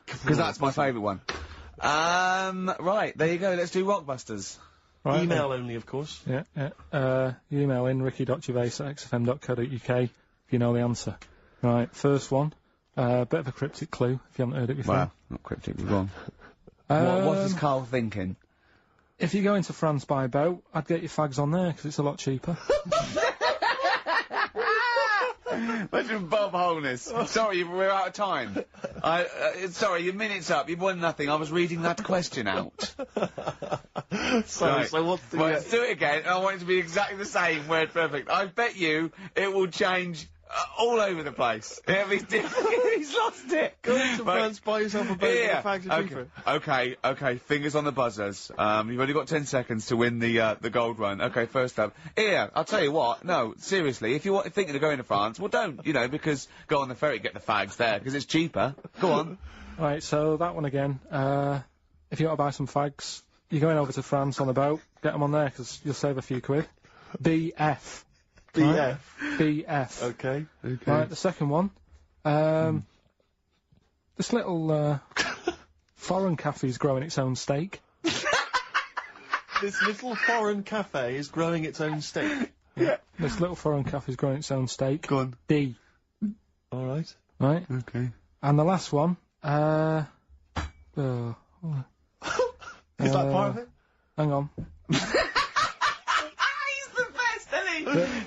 Because that's my favourite one. Right, there you go, let's do Rockbusters. Right, email only, of course. Yeah. You email in ricky.gervais@xfm.co.uk if you know the answer. Right, first one. Bit of a cryptic clue, if you haven't heard it before. Wow, not cryptic, go on. What is Karl thinking? If you go into France by boat, I'd get your fags on there, because it's a lot cheaper. Imagine Bob Holness. Sorry, we're out of time. Sorry, your minute's up. You've won nothing. I was reading that question out. So what's the... Well, let's do it again, and I want it to be exactly the same, word perfect. I bet you it will change all over the place. It'll be different. He's lost it. Go into France, buy yourself a boat with the fags are cheaper. Okay, fingers on the buzzers. You've only got 10 seconds to win the gold run. Okay, first up. Here, I'll tell you what, no, seriously, if you're thinking of going to France, well don't, because go on the ferry, get the fags there, because it's cheaper. Go on. Right, so that one again. If you want to buy some fags, you're going over to France on the boat, get them on there, because you'll save a few quid. BF. BF. Right? BF. Okay. Right, the second one. This little, foreign cafe's growing its own steak. This little foreign cafe is growing its own steak. Yeah. This little foreign cafe's growing its own steak. Go on. D. Alright. Right? Okay. And the last one, Is that part of it? hang on.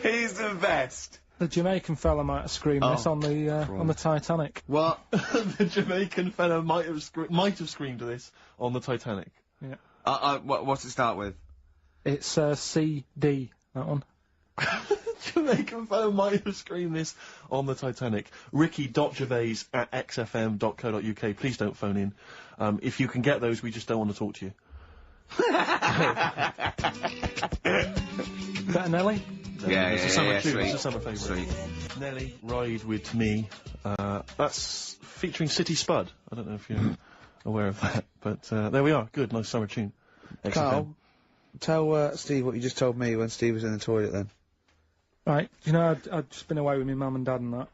He's the best. The Jamaican fella might have screamed this on the Titanic. What? The Jamaican fella might have screamed this on the Titanic. Yeah. What's it start with? It's CD, that one. Jamaican fellow might have screamed this on the Titanic. Ricky.gervais@xfm.co.uk. Please don't phone in. If you can get those, we just don't want to talk to you. Is that Nelly? It's a summer tune. sweet. It's a summer favourite. Sweet. Nelly, Ride With Me. That's featuring City Spud. I don't know if you're aware of that, but there we are. Good, nice summer tune. Carl, tell Steve what you just told me when Steve was in the toilet then. Right, you know, I'd just been away with my mum and dad and that.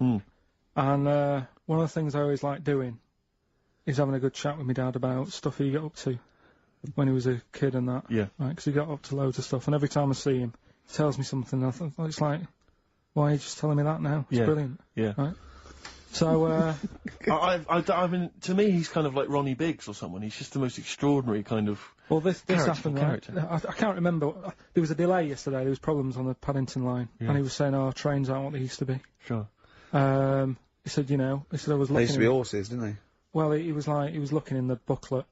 And one of the things I always like doing is having a good chat with my dad about stuff he got up to when he was a kid and that. Yeah. Right, because he got up to loads of stuff, and every time I see him, he tells me something, and I think, it's like, why are you just telling me that now? It's brilliant. Yeah. Right? So, I mean, to me, he's kind of like Ronnie Biggs or someone. He's just the most extraordinary kind of. Well, this happened, right? character. I can't remember. There was a delay yesterday. There was problems on the Paddington line, and he was saying, "Oh, trains aren't what they used to be." Sure. He said, I was looking. They used to be horses, didn't they? Well, he was looking in the booklet,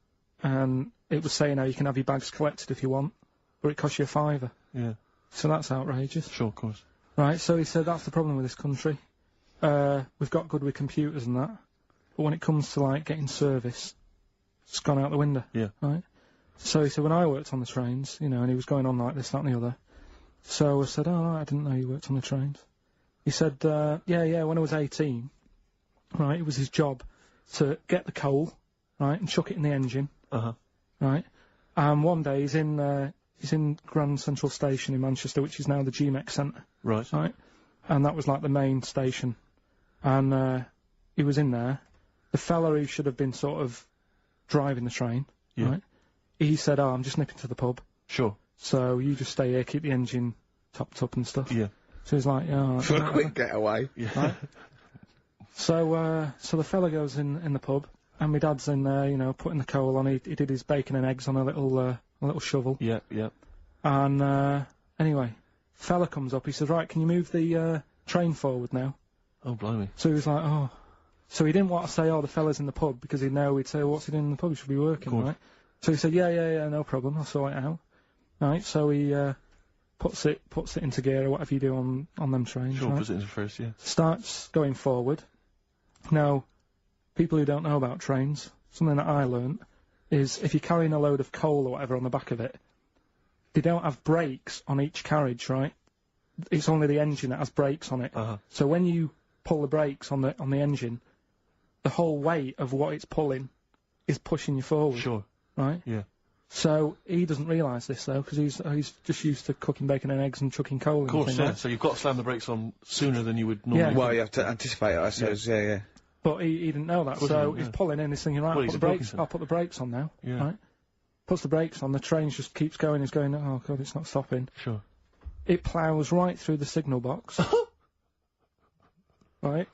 and it was saying how you can have your bags collected if you want, but it costs you £5. Yeah. So that's outrageous. Sure, of course. Right. So he said that's the problem with this country. We've got good with computers and that, but when it comes to like getting service, it's gone out the window. Yeah. Right. So he said, when I worked on the trains, and he was going on like this, that and the other. So I said, I didn't know you worked on the trains. He said, yeah, when I was 18, right, it was his job to get the coal, right, and chuck it in the engine. Right. And one day he's in Grand Central Station in Manchester, which is now the GMEX Centre. Right. Right. And that was like the main station. And he was in there. The fella who should have been sort of driving the train, right, he said, I'm just nipping to the pub. Sure. So you just stay here, keep the engine topped up and stuff. Yeah. So he's like, For a quick getaway. Yeah. Right? So the fella goes in the pub, and my dad's in there, putting the coal on. He did his bacon and eggs on a little shovel. Yeah, yeah. And anyway, fella comes up. He says, right, can you move the train forward now? Oh, blimey. So he was like, oh. So he didn't want to say, the fella's in the pub, because he'd know we'd say, what's he doing in the pub? He should be working, right? So he said, yeah, no problem. I'll sort it out. Right, so he puts it into gear or whatever you do on them trains. Sure, right? puts it into first, yeah. Starts going forward. Now, people who don't know about trains, something that I learnt is if you're carrying a load of coal or whatever on the back of it, they don't have brakes on each carriage, right? It's only the engine that has brakes on it. So when you pull the brakes on the engine, the whole weight of what it's pulling is pushing you forward. Sure. Right? Yeah. So he doesn't realise this though, because he's just used to cooking bacon and eggs and chucking coal in. Of course, right? So you've got to slam the brakes on sooner than you would normally. Well, you have to anticipate it, I suppose. Yeah. But he didn't know that, so he's pulling in, he's thinking, right, Well, I'll put the brakes on now. Yeah. Right? Puts the brakes on, the train just keeps going, he's going, oh god, it's not stopping. Sure. It ploughs right through the signal box. Right?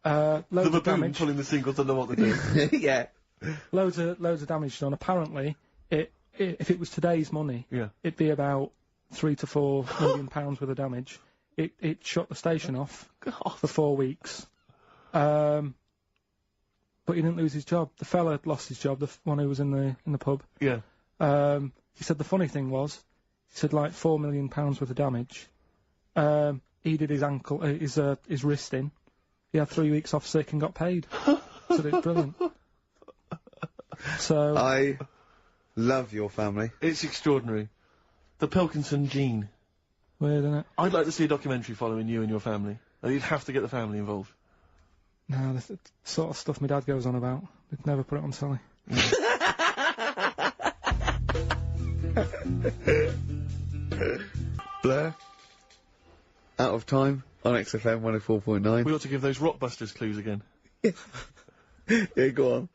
Loads of damage. Pulling the signal, don't know what they're doing. Yeah. Loads of damage done. Apparently, if it was today's money, it'd be about £3 to £4 million worth of damage. It shut the station off for 4 weeks. But he didn't lose his job. The fella lost his job, the one who was in the pub. Yeah. He said the funny thing was, he said like £4 million worth of damage. He did his ankle, his wrist in. He had 3 weeks off sick and got paid. So it's brilliant. So I love your family. It's extraordinary. The Pilkington gene. Weird, isn't it? I'd like to see a documentary following you and your family. You'd have to get the family involved. No, the sort of stuff my dad goes on about. They'd never put it on telly. Blair. Out of time on XFM 104.9. We ought to give those Rockbusters clues again. Yeah, go on.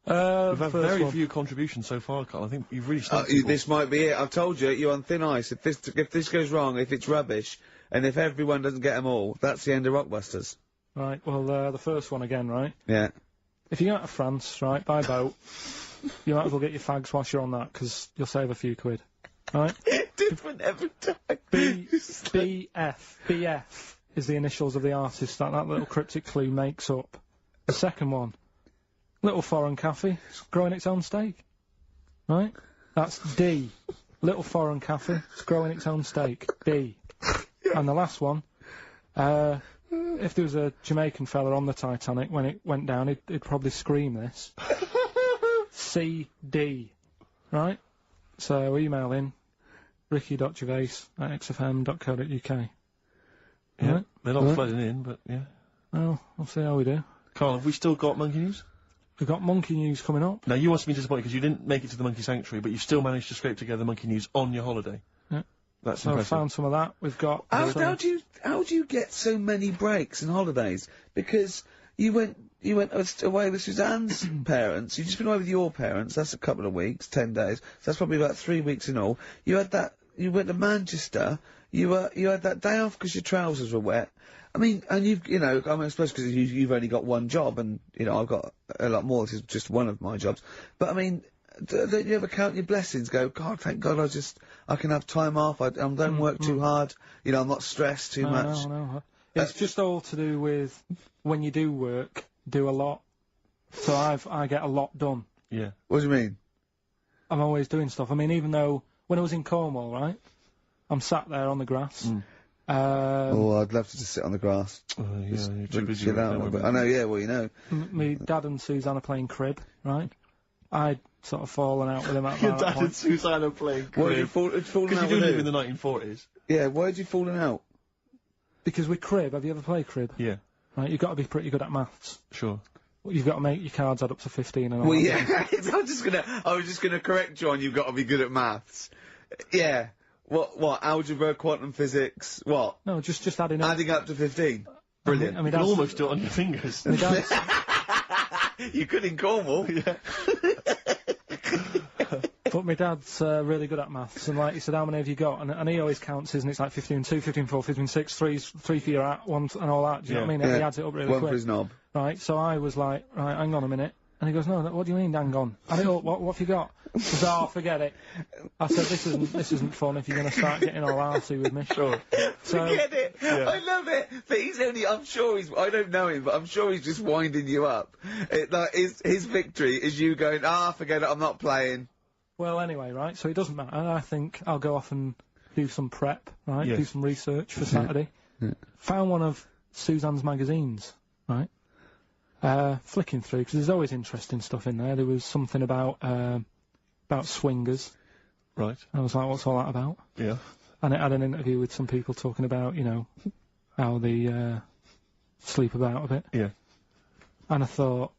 We've had very few contributions so far, Carl. I think you've really stumped people. This might be it. I've told you, you're on thin ice. If this goes wrong, if it's rubbish, and if everyone doesn't get them all, that's the end of Rockbusters. Right, well, the first one again, right? Yeah. If you go out to France, right, by boat, you might as well get your fags whilst you're on that, because you'll save a few quid. Right? Different every time. BF is the initials of the artist that little cryptic clue makes up. The second one, little foreign cafe, it's growing its own steak. Right? That's D. Little foreign cafe, it's growing its own steak. D. And the last one, if there was a Jamaican fella on the Titanic when it went down, he'd probably scream this. CD. Right? So email in, ricky.gervais@xfm.co.uk. Yeah, Right. they're not flooding in, but yeah. Well, we'll see how we do. Karl, have we still got monkey news? We've got monkey news coming up. Now, you must be disappointed because you didn't make it to the monkey sanctuary, but you still managed to scrape together monkey news on your holiday. Yeah. That's So I impressive. found some of that. We've got... How do you get so many breaks and holidays? Because you went away with Suzanne's parents. You've just been away with your parents. That's a couple of weeks, 10 days. So that's probably about 3 weeks in all. You had that. You went to Manchester. You had that day off because your trousers were wet. I mean, and I suppose because you've only got one job, and I've got a lot more. This is just one of my jobs. But I mean, don't you ever count your blessings? Go, God, thank God, I can have time off. I don't work too hard. I'm not stressed too much. No. It's just all to do with when you do work, do a lot. So I get a lot done. Yeah. What do you mean? I'm always doing stuff. I mean, even though when I was in Cornwall, right, I'm sat there on the grass. I'd love to just sit on the grass. Yeah, you're too busy. Chill out a little bit. I know, yeah, well, My dad and Suzanne are playing crib, right? I'd sort of fallen out with him at Your that dad point. and Suzanne are playing Why did you crib. fallen Because out you do with live who? in the 1940s. Yeah, why had you fallen out? Because with crib, have you ever played crib? Yeah, Right, you've got to be pretty good at maths. sure. You've got to make your cards add up to 15 and all Well, that. yeah, I was just gonna correct you on you've got to be good at maths. Yeah. What, algebra, quantum physics, what? No, just adding up. Adding up to 15. Brilliant. I mean, You can almost do it on your fingers. my dad's, You could in Cornwall. Yeah. but my dad's really good at maths, and like he said, how many have you got? And he always counts his, and it's like 15 2, 15 4, 15 6, 3 for your at, 1 and all that. Do you know what I mean? Yeah. He adds it up really One quick. for his knob. Right, so I was like, right, hang on a minute. And he goes, no, what do you mean, hang on? I don't know, what have you got? He says, oh, forget it. I said, this isn't fun if you're going to start getting all arsey with me. Sure. So, Forget it. Yeah. I love it. But I'm sure I don't know him, but I'm sure he's just winding you up. His victory is you going, forget it, I'm not playing. well, anyway, right, so it doesn't matter. I think I'll go off and do some prep, right, Yes. do some research for Saturday. Found one of Suzanne's magazines, right, flicking through, because there's always interesting stuff in there. There was something about swingers. Right. I was like, what's all that about? Yeah. And it had an interview with some people talking about, how they sleep about a bit. Yeah. And I thought,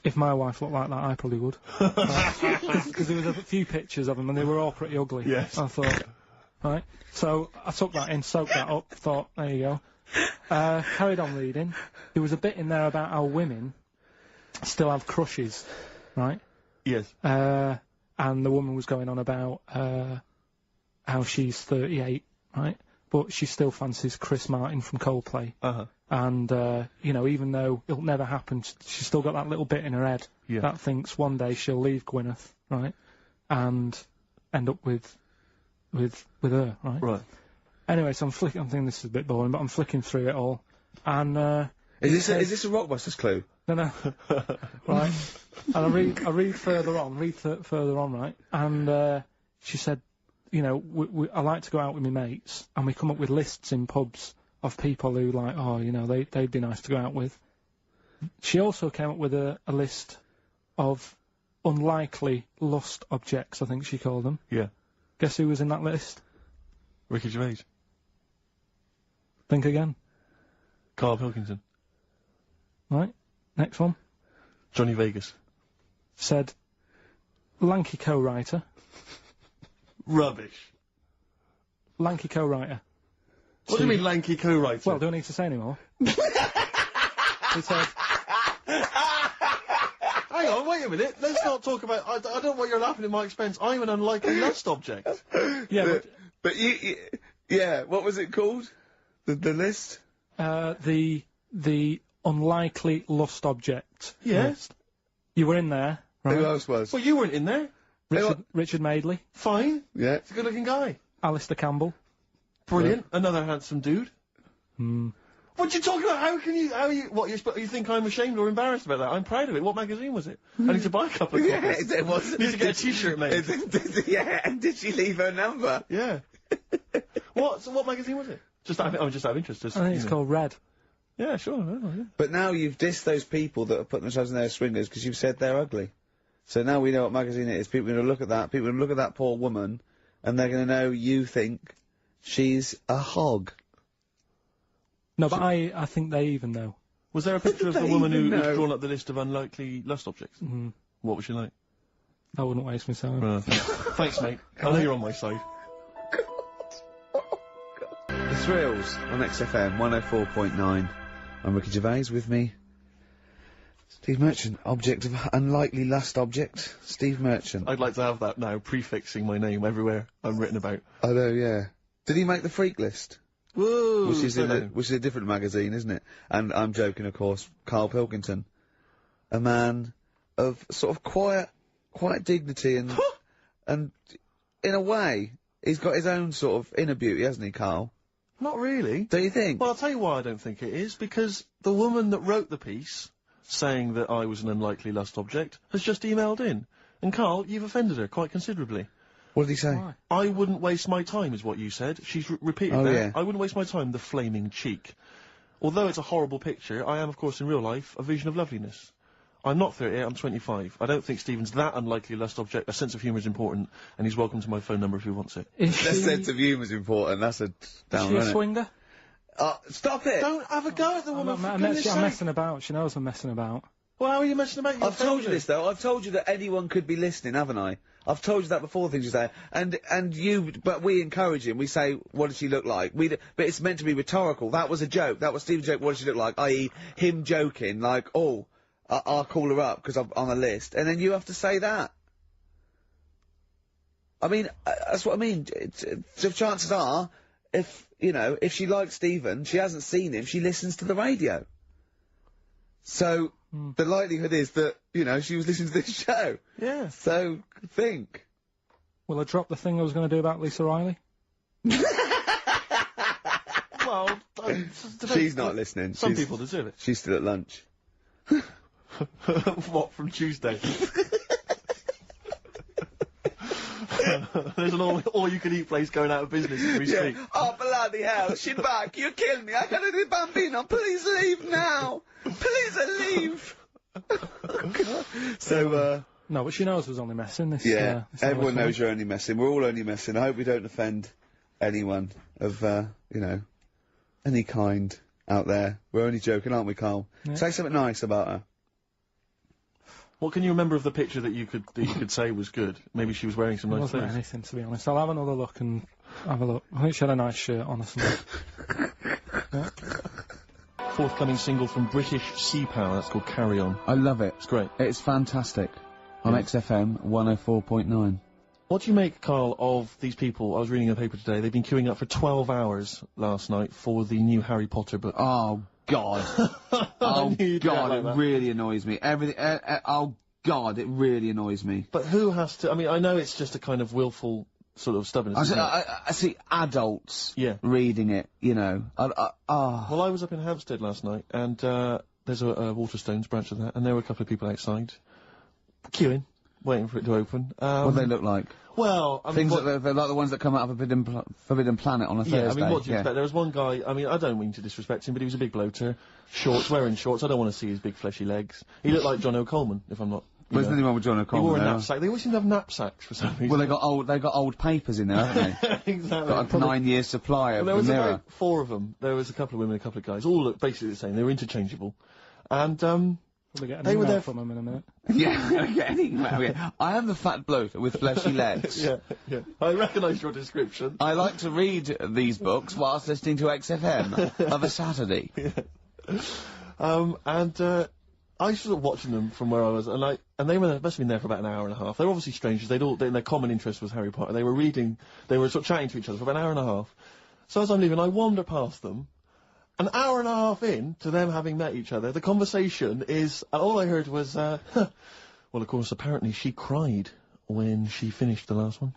if my wife looked like that, I probably would. Because there was a few pictures of them, and they were all pretty ugly. Yes. I thought, right. So I took that in, soaked that up, thought, there you go. Carried on reading. There was a bit in there about how women still have crushes, right? Yes. And the woman was going on about how she's 38, right? But she still fancies Chris Martin from Coldplay. Uh-huh. And, even though it'll never happen, she's still got that little bit in her head Yeah. that thinks one day she'll leave Gwyneth, right? And end up with her, right? Right. Anyway, so I'm thinking this is a bit boring, but I'm flicking through it all. And, Is this a Rockbusters clue? No. Right. And I read further on, right? And, she said, I like to go out with my mates, and we come up with lists in pubs of people who they'd be nice to go out with. She also came up with a list of unlikely lust objects, I think she called them. Yeah. Guess who was in that list? Ricky Gervais. Think again. Karl Pilkington. Right. Next one. Johnny Vegas. Said, lanky co-writer. Rubbish. Lanky co-writer. What do you mean lanky co-writer? Well, do I need to say any more? He said, hang on, wait a minute. Let's not talk about... I don't know why you're laughing at my expense. I'm an unlikely lust object. yeah, But yeah, what was it called? The list? the unlikely lust object. Yes. You were in there, right? Who else was? Well, you weren't in there. Richard Madeley, Fine. Yeah. He's a good-looking guy. Alistair Campbell. Brilliant. Another handsome dude. Hmm. What you talking about? You think I'm ashamed or embarrassed about that? I'm proud of it. What magazine was it? I need to buy a couple of copies. It was. Need to get a t-shirt made. Yeah, and did she leave her number? Yeah. What magazine was it? Just out of interest. I think it's called Red. Yeah, sure. Yeah. But now you've dissed those people that are putting themselves in their swingers because you've said they're ugly. So now we know what magazine it is. People are going to look at that. People are going to look at that poor woman and they're gonna know you think she's a hog. No, but I think they even know. Was there a picture of the They woman even who's know. drawn up the list of unlikely lust objects? Mm-hmm. What was she like? I wouldn't waste my time. Thanks, mate. I know you're on my side. The Thrills on XFM 104.9. I'm Ricky Gervais, with me Steve Merchant, object of unlikely lust object, Steve Merchant. I'd like to have that now, prefixing my name everywhere I'm written about. I know, yeah. Did he make the freak list? Whoa! Which is a different magazine, isn't it? And I'm joking, of course. Karl Pilkington, a man of sort of quiet dignity and and in a way, he's got his own sort of inner beauty, hasn't he, Karl? Not really. Don't you think? Well, I'll tell you why I don't think it is, because the woman that wrote the piece, saying that I was an unlikely lust object, has just emailed in. And Karl, you've offended her quite considerably. What did he say? Why? I wouldn't waste my time, is what you said. She's repeated Oh, that. yeah. I wouldn't waste my time, the flaming cheek. Although it's a horrible picture, I am, of course, in real life, a vision of loveliness. I'm not 38, I'm 25. I don't think Stephen's that unlikely lust object. A sense of humour is important, and he's welcome to my phone number if he wants it. That sense of humour's important, that's a Is down she a isn't it? swinger? Stop it! Don't have a go at the woman, for I'm goodness sake. messing about. She knows I'm messing about. Well, how are you messing about? You're I've told you offended. this though. I've told you that anyone could be listening, haven't I? I've told you that before. Things you say, but we encourage him. We say, "What does she look like?" But it's meant to be rhetorical. That was a joke. That was Stephen's joke. What does she look like? I.e., him joking, like, "Oh, I'll call her up because I'm on a list," and then you have to say that. I mean, that's what I mean. So chances are, if she likes Stephen, she hasn't seen him. She listens to the radio. So. The likelihood is that, she was listening to this show. Yeah. So, think. Will I drop the thing I was going to do about Lisa Riley? Well, She's not listening. Some people deserve it. She's still at lunch. What, from Tuesday? There's an all-you-can-eat place going out of business as we speak. Oh, bloody hell, she's back. You killed me. I gotta do Bambino. Please leave now. Please leave. So, No, but she knows I was only messing. This, yeah, this everyone other knows thing. you're only messing. We're all only messing. I hope we don't offend anyone of, any kind out there. We're only joking, aren't we, Karl? Yeah. Say something nice about her. What can you remember of the picture that you could say was good? Maybe she was wearing some It nice wasn't clothes. anything, to be honest. I'll have another look and have a look. I think she had a nice shirt on or something. Yeah. Forthcoming single from British Sea Power, that's called Carry On. I love it. It's great. It's fantastic. On XFM 104.9. What do you make, Karl, of these people? I was reading a paper today. They've been queuing up for 12 hours last night for the new Harry Potter book. Oh, God. Oh, God, it really annoys me. Everything, oh, God, it really annoys me. But who has to... I mean, I know it's just a kind of willful sort of stubbornness. I see adults Yeah. reading it, Well, I was up in Hampstead last night, and there's a Waterstones branch of that, and there were a couple of people outside, queuing, waiting for it to open. What do they look like? Well, I mean... Things that they're like the ones that come out of Forbidden Planet on a Thursday. Yeah, I mean, what do you expect? There was one guy, I mean, I don't mean to disrespect him, but he was a big bloater, wearing shorts, I don't want to see his big fleshy legs. He looked like John O'Coleman, if I'm not... There's nothing wrong with John He O'Connor. wore a knapsack. They always seem to have knapsacks for some reason. Well, they got old papers in there, haven't they? Exactly. Got a 9-year supply of There the was mirror. about 4 of them. There was a couple of women, a couple of guys, all looked basically the same. They were interchangeable. And, We'll get an They were email there from them in a minute. Yeah, I am the fat bloke with fleshy legs. yeah. I recognise your description. I like to read these books whilst listening to XFM of a Saturday. I was sort of watching them from where I was, and they must have been there for about an hour and a half. They were obviously strangers. Their common interest was Harry Potter. They were sort of chatting to each other for about an hour and a half. So as I'm leaving, I wander past them. An hour and a half in to them having met each other, the conversation is, and all I heard was, well, of course, apparently she cried when she finished the last one.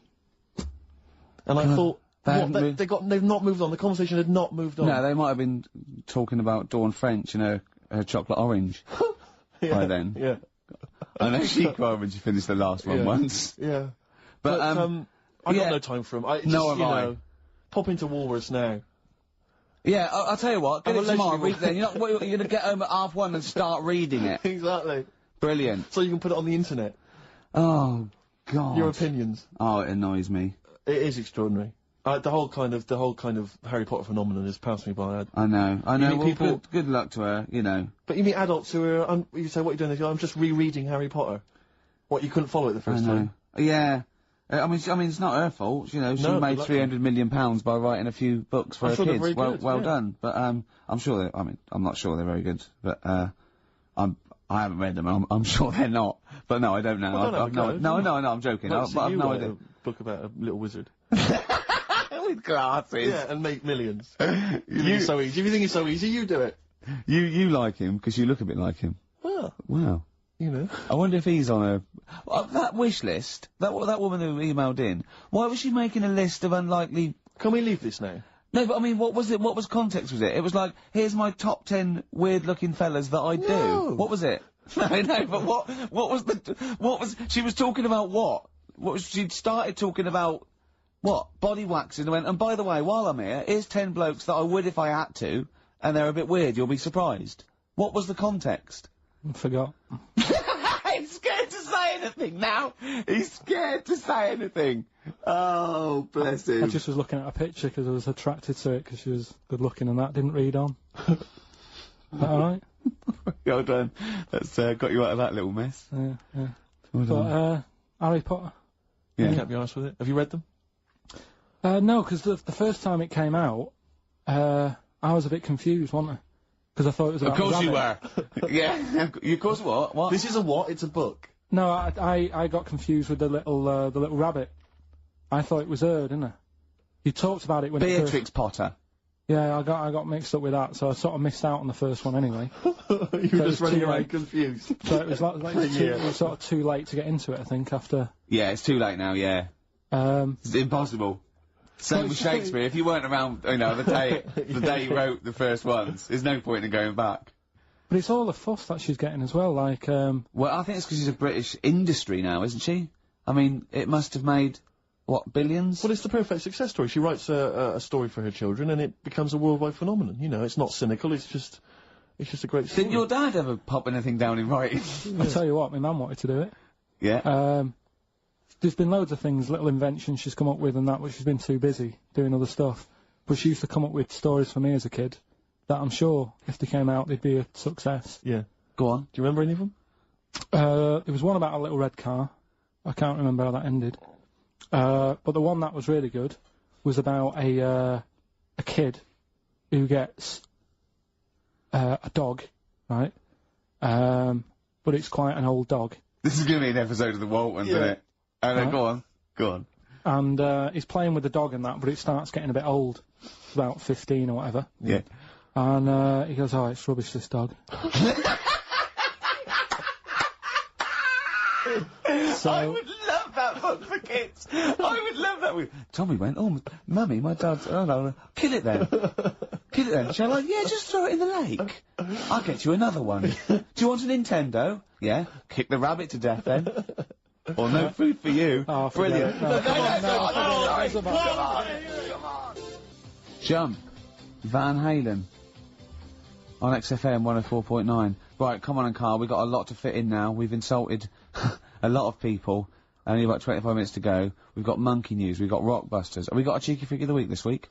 And I thought, they've not moved on. The conversation had not moved on. No, they might have been talking about Dawn French, her chocolate orange. By then. Yeah. I know she cried when she finished the last one once. Yeah. But I've got no time for them. Pop into Woolworths now. Yeah, I'll tell you what, get I'm it a tomorrow, leisurely read it then. You're going to get home at 1:30 and start reading it. Exactly. Brilliant. So you can put it on the internet. Oh, God. Your opinions. Oh, it annoys me. It is extraordinary. The whole kind of Harry Potter phenomenon has passed me by. I know. mean Well, people- good luck to her, you know. But you meet adults who are, you say, what are you doing? They go, I'm just rereading Harry Potter. What, you couldn't follow it the first time? Yeah. I mean, it's not her fault, you know, she No, made good luck £300 million by writing a few books for I'm her sure they're kids. very Well, good, well yeah. done. But, I'm sure I'm not sure they're very good, but, I haven't read them, and I'm sure they're not. But no, I don't know. Well, don't have a go, no, I'm joking. Like, But I've you no write idea. a book about a little wizard. With glasses. Yeah, and make millions. You think it's so easy. If you think it's so easy, you do it. You like him, because you look a bit like him. Well, Wow. you know. I wonder if he's on a... that wish list, that woman who emailed in, why was she making a list of unlikely... Can we leave this now? No, but I mean, what was it? What was context was it? It was like, here's my top 10 weird-looking fellas that I do. No. What was it? No, but what was... She was talking about what? She'd started talking about... What? Body waxing, and went, and by the way, while I'm here, here's 10 blokes that I would if I had to, and they're a bit weird, you'll be surprised. What was the context? I forgot. He's scared to say anything now! He's scared to say anything! Oh, bless him. I just was looking at a picture because I was attracted to it because she was good looking and that. Didn't read on. Is that alright? Well done. That's, got you out of that little mess. Yeah. Well done. But, Harry Potter. Yeah. Can't be honest with it. Have you read them? No, because the first time it came out, I was a bit confused, wasn't I? Because I thought it was about Of course a you rabbit. were. Yeah. Of course what? What? This is a what? It's a book. No, I got confused with the little rabbit. I thought it was her, didn't I? You talked about it when it Beatrix Potter. Yeah, I got mixed up with that, so I sort of missed out on the first one anyway. You were just running too around late. confused. So it was it was sort of too late to get into it, I think, after... Yeah, it's too late now, yeah. It's impossible. Same with Shakespeare, if you weren't around, you know, the day he wrote the first ones, there's no point in going back. But it's all the fuss that she's getting as well, like, Well, I think it's because she's a British industry now, isn't she? I mean, it must have made, what, billions? Well, it's the perfect success story. She writes a story for her children, and it becomes a worldwide phenomenon. You know, it's not cynical. It's just a great story. Didn't your dad ever pop anything down in writing? I'll tell you what, my mum wanted to do it. Yeah. There's been loads of things, little inventions she's come up with and that, but she's been too busy doing other stuff. But she used to come up with stories for me as a kid that I'm sure, if they came out, they'd be a success. Yeah. Go on. Do you remember any of them? There was one about a little red car. I can't remember how that ended. But the one that was really good was about a kid who gets a dog, right? But it's quite an old dog. This is going to be an episode of the Waltons, isn't it? Oh, no, go on. And he's playing with the dog and that, but it starts getting a bit old. It's about 15 or whatever. Yeah. And he goes, oh, it's rubbish, this dog. I would love that book for kids. I would love that. Tommy went, oh, Mummy, my dad's, oh no, kill it then. Kill it then. Shall I? Yeah, just throw it in the lake. I'll get you another one. Do you want a Nintendo? Yeah. Kick the rabbit to death then. Or no food for you. Oh, brilliant. Come on. Jump. Van Halen. On XFM 104.9. Right, come on, Karl, we've got a lot to fit in now. We've insulted a lot of people. Only about 25 minutes to go. We've got monkey news, we've got rockbusters. Have we got a cheeky freak of the week this week?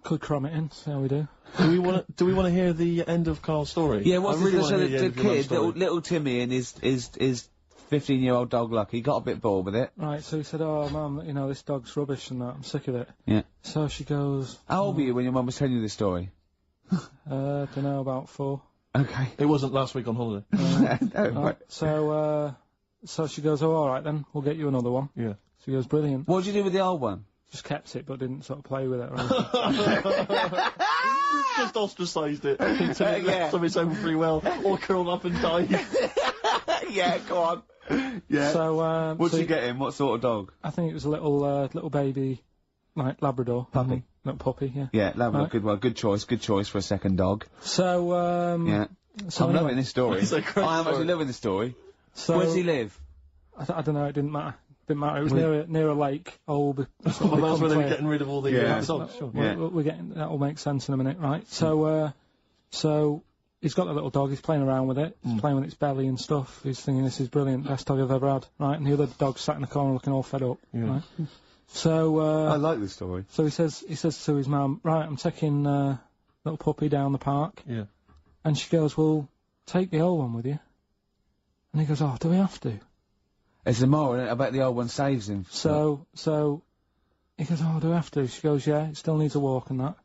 Could cram it in, see how we do. Do we want to hear the end of Karl's story? Yeah, what's I really wanna hear the end the of your mum's kid, story. little Timmy and his 15-year-old dog Lucky got a bit bored with it. Right, so he said, oh, Mum, you know, this dog's rubbish and that, I'm sick of it. Yeah. So she goes... How old were you when your mum was telling you this story? don't know, about 4. Okay. It wasn't last week on holiday. No, right. So she goes, oh, alright then, we'll get you another one. Yeah. She goes, brilliant. What did you do with the old one? Just kept it, but didn't sort of play with it or anything. Just ostracised it into the Yeah. rest of its own free will, all curled up and died. Yeah, go on. Yeah. So, What'd you get him? What sort of dog? I think it was a little baby, like, Labrador. Puppy. Little puppy, yeah. Yeah, Labrador, Right. good one. Good choice for a second dog. So, Yeah. so I'm anyway, loving this story. It's a great I am story. actually loving this story. So, Where does he live? I don't know, it didn't matter. Didn't matter, it was near a lake. Well, that's where they were getting rid of all the dogs. Sure. Yeah. We're getting, that'll make sense in a minute, right? So, so, he's got the little dog, he's playing around with it, he's playing with its belly and stuff, he's thinking this is brilliant, best dog I've ever had, right? And the other dog sat in the corner looking all fed up, right? So, I like this story. So he says to his mum, right, I'm taking, little puppy down the park. Yeah. And she goes, well, take the old one with you. And he goes, oh, do we have to? It's the moral, isn't it? I bet the old one saves him. So he goes, oh, do we have to? She goes, yeah, it still needs a walk and that.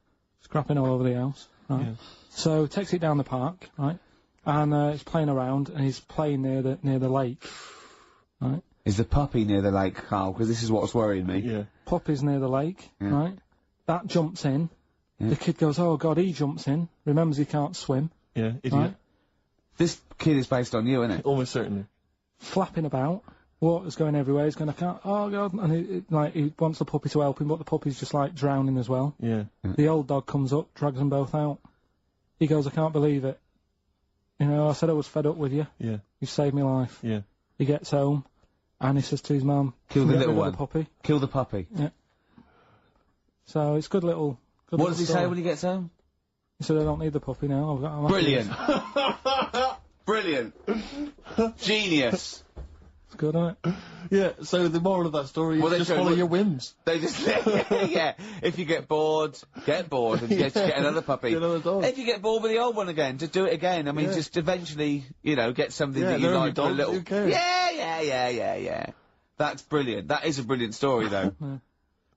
Scrapping all over the house, right? Yeah. So takes it down the park, right? And he's playing around, and he's playing near the lake, right? Is the puppy near the lake, Karl? Because this is what's worrying me. Yeah. Puppy's near the lake, right? That jumps in. Yeah. The kid goes, oh God, he jumps in. Remembers he can't swim. Yeah, idiot. Right? This kid is based on you, isn't it? Almost certainly. Flapping about. Water's going everywhere. He's going, I can't. Oh God! And he wants the puppy to help him, but the puppy's just like drowning as well. Yeah. The old dog comes up, drags them both out. He goes, I can't believe it. You know, I said I was fed up with you. Yeah. You saved my life. Yeah. He gets home, and he says to his mum, kill the little one. The puppy. Kill the puppy. Yeah. So it's good little. What does he say when he gets home? He said, I don't need the puppy now. I'm brilliant. Brilliant. Genius. It's good, isn't it? Yeah, so the moral of that story is just follow your whims. They just, yeah, if you get bored and just get another puppy. Get another dog. If you get bored with the old one again, just do it again. I mean, just eventually, you know, get something that you like for a little. Who cares? Yeah. That's brilliant. That is a brilliant story, though. Yeah.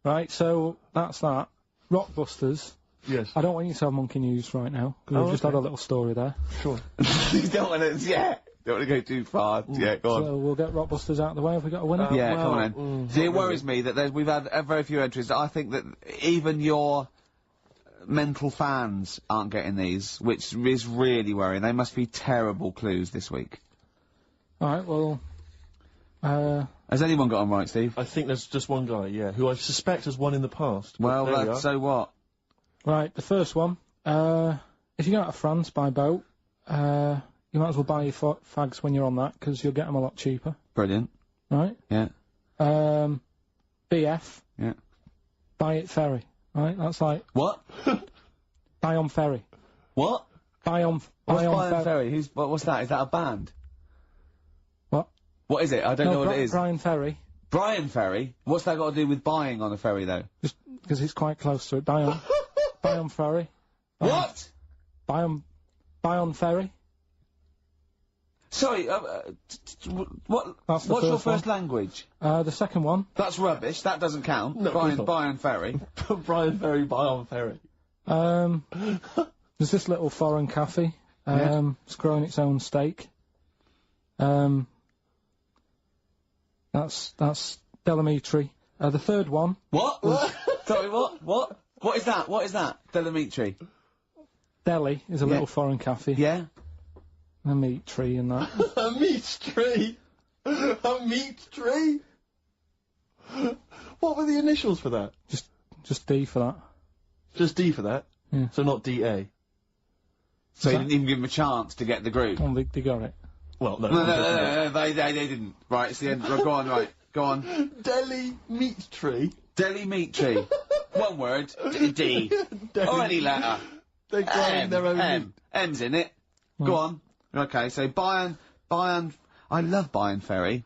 Right, so that's that. Rockbusters. Yes. I don't want you to have monkey news right now, because we've just had a little story there. Sure. You don't want to, don't want to go too far. Yeah, go on. So we'll get Rockbusters out of the way. Have we got a winner? Yeah, come on then. See, it worries me that we've had very few entries. I think that even your mental fans aren't getting these, which is really worrying. They must be terrible clues this week. Alright, well... Has anyone got them right, Steve? I think there's just one guy, yeah, who I suspect has won in the past. Well, so what? Right, the first one. If you go out of France by boat, you might as well buy your fags when you're on that, because you'll get them a lot cheaper. Brilliant. Right? Yeah. BF. Yeah. Buy it ferry. Right? That's like... What? Buy on ferry. What? Buy on ferry. What's that? Is that a band? What? What is it? I don't know what it is. Brian Ferry. Brian Ferry? What's that got to do with buying on a ferry, though? Just because it's quite close to it. Buy on ferry. What? Buy on ferry. Sorry, what's your first language? The second one. That's rubbish. That doesn't count. No, Brian Ferry. Brian Ferry, buy on ferry. There's this little foreign cafe. It's growing its own steak. That's Delamitri. The third one. What? Sorry, what? What is that? What is that? Delamitri. Deli is a little foreign cafe. Yeah. A meat tree and that. A meat tree? A meat tree? What were the initials for that? Just D for that. Just D for that? Yeah. So not DA? So you didn't even give them a chance to get the group? Well, they got it. Well, no. No, they didn't. Right, it's the end. Go on, right. Go on. Deli meat tree? Deli meat tree. One word. D. Or any letter. They're growing their own meat. M's in it. Go on. Okay, so Bayern, I love Bayern Ferry.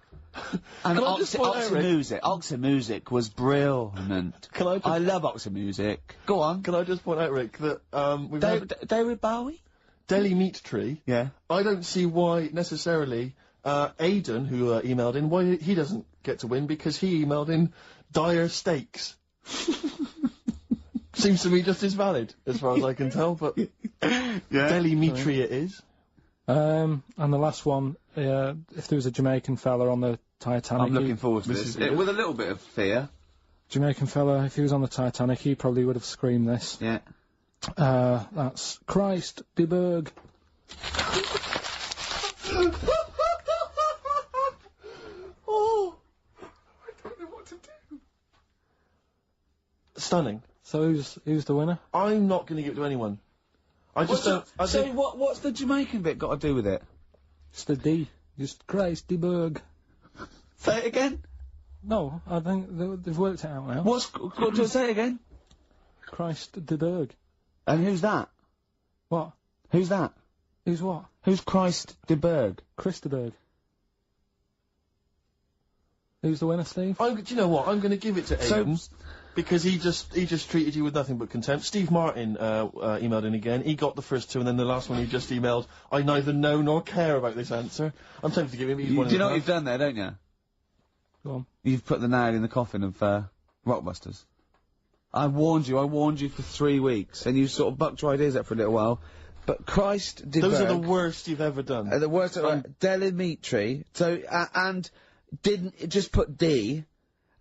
And Oxymusic was brilliant. I love Oxymusic. Go on. Can I just point out, Rick, that, we've David Bowie? Deli meat tree. Yeah. I don't see why, necessarily, Aidan, who, emailed in, why he doesn't get to win, because he emailed in dire steaks. Seems to me just as valid, as far as I can tell, but yeah. Deli meat tree it is. And the last one, if there was a Jamaican fella on the Titanic... I'm looking forward to this. With a little bit of fear. Jamaican fella, if he was on the Titanic, he probably would have screamed this. Yeah. That's Christ, de Berg. Oh! I don't know what to do. Stunning. So who's the winner? I'm not going to give it to anyone. I just don't... what's the Jamaican bit got to do with it? It's the D. Just Christ, de Berg. Say it again? No, I think they've worked it out now. Just say it again? Christ, de Berg. And who's that? What? Who's that? Who's what? Who's Christ de Berg? Chris de Berg. Who's the winner, Steve? Do you know what? I'm going to give it to So- Abrams. Because he just treated you with nothing but contempt. Steve Martin emailed in again. He got the first two, and then the last one he just emailed, I neither know nor care about this answer. I'm tempted to give him. He's one Do you know of what the you've done there, don't you? Go on. You've put the nail in the coffin of Rockbusters. I warned you for 3 weeks, and you sort of bucked your ideas up for a little while. But Christ did Those are the worst you've ever done. the worst. Delimitri. So and didn't just put D,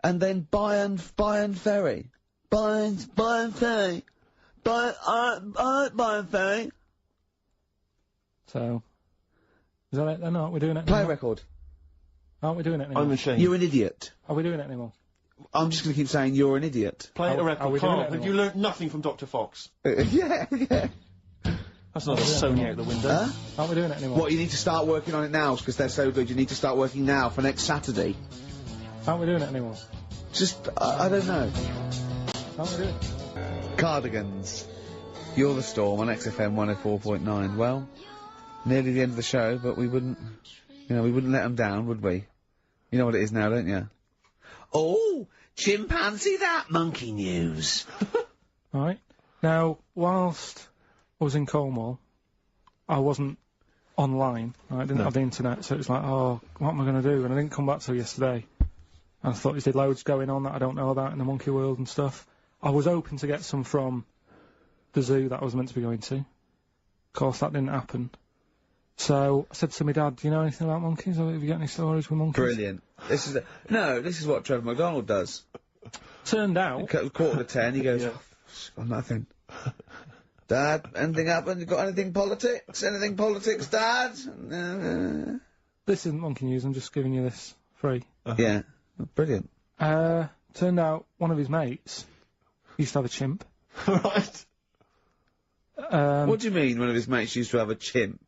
and then Bayern Ferry. Bayern Ferry. Bayern Ferry. So, is that it then? Aren't we doing it Play a anymore? record. Aren't we doing it anymore? I'm ashamed. You're an idiot. Are we doing it anymore? I'm just going to keep saying you're an idiot. Play a Are record. we doing Carl, it have anymore? you learnt nothing from Dr. Fox? Yeah. That's not a Sony out the window. Huh? Aren't we doing it anymore? What, you need to start working on it now, because they're so good. You need to start working now for next Saturday. Aren't we doing it anymore? Just, I don't know. Aren't we doing it? Cardigans. You're the Storm on XFM 104.9. Well, nearly the end of the show, but we wouldn't, we wouldn't let them down, would we? You know what it is now, don't you? Oh, chimpanzee that monkey news. Right. Now, whilst I was in Cornwall, I wasn't online. I didn't have the internet, so it was like, oh, what am I going to do? And I didn't come back till yesterday. And I thought there's loads going on that I don't know about in the monkey world and stuff. I was hoping to get some from the zoo that I was meant to be going to. Of course, that didn't happen. So I said to my dad, do you know anything about monkeys? Or have you got any stories with monkeys? Brilliant. This is what Trevor McDonald does. Turned out... Quarter to 10, he goes, got nothing. Dad, anything happened? You got anything politics? Anything politics, Dad? This isn't monkey news, I'm just giving you this free. Yeah. Brilliant. Turned out one of his mates used to have a chimp. Right. What do you mean one of his mates used to have a chimp?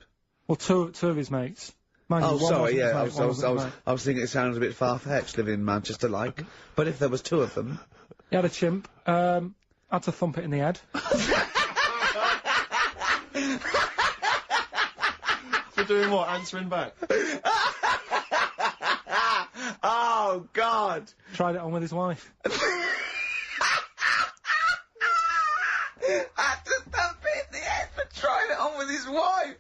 Well, two of his mates. Mind you, Oh, one sorry, wasn't yeah, his mate, one wasn't his mate. I was thinking it sounds a bit far-fetched living in Manchester, like. But if there was two of them... He had a chimp, had to thump it in the head. For doing what? Answering back? Oh, God! Tried it on with his wife. Had to thump it in the head for trying it on with his wife!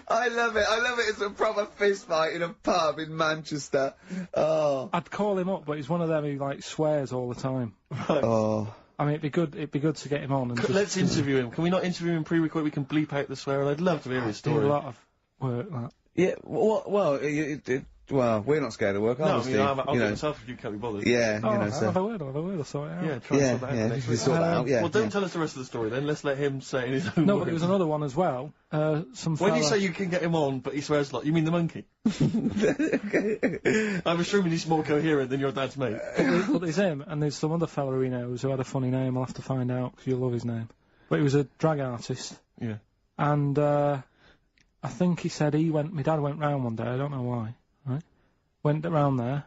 I love it. It's a proper fist fight in a pub in Manchester. Oh. I'd call him up, but he's one of them who, like, swears all the time. Right. Oh. I mean, it'd be good to get him on and just Let's interview him. Can we not interview him pre-record? We can bleep out the swear. I'd love to hear his do story. a lot of work, that. Yeah, well, we're not scared of work, No, I obviously. mean, I'll get myself if you can't be bothered. Yeah, Oh, you know, I'll so... have a word, I'll sort it out. Yeah, try and sort that out Yeah, next we week. sort that out, yeah. Well, don't yeah. tell us the rest of the story then. Let's let him say it in his own No, words. but there was another one as well. Some When you fella- say you can get him on, but he swears a lot, you mean the monkey? I'm assuming he's more coherent than your dad's mate. But there's him, and there's some other fella who he knows who had a funny name. I'll have to find out, because you'll love his name. But he was a drag artist. Yeah. And, I think he said my dad went round one day, I don't know why, right? Went round there,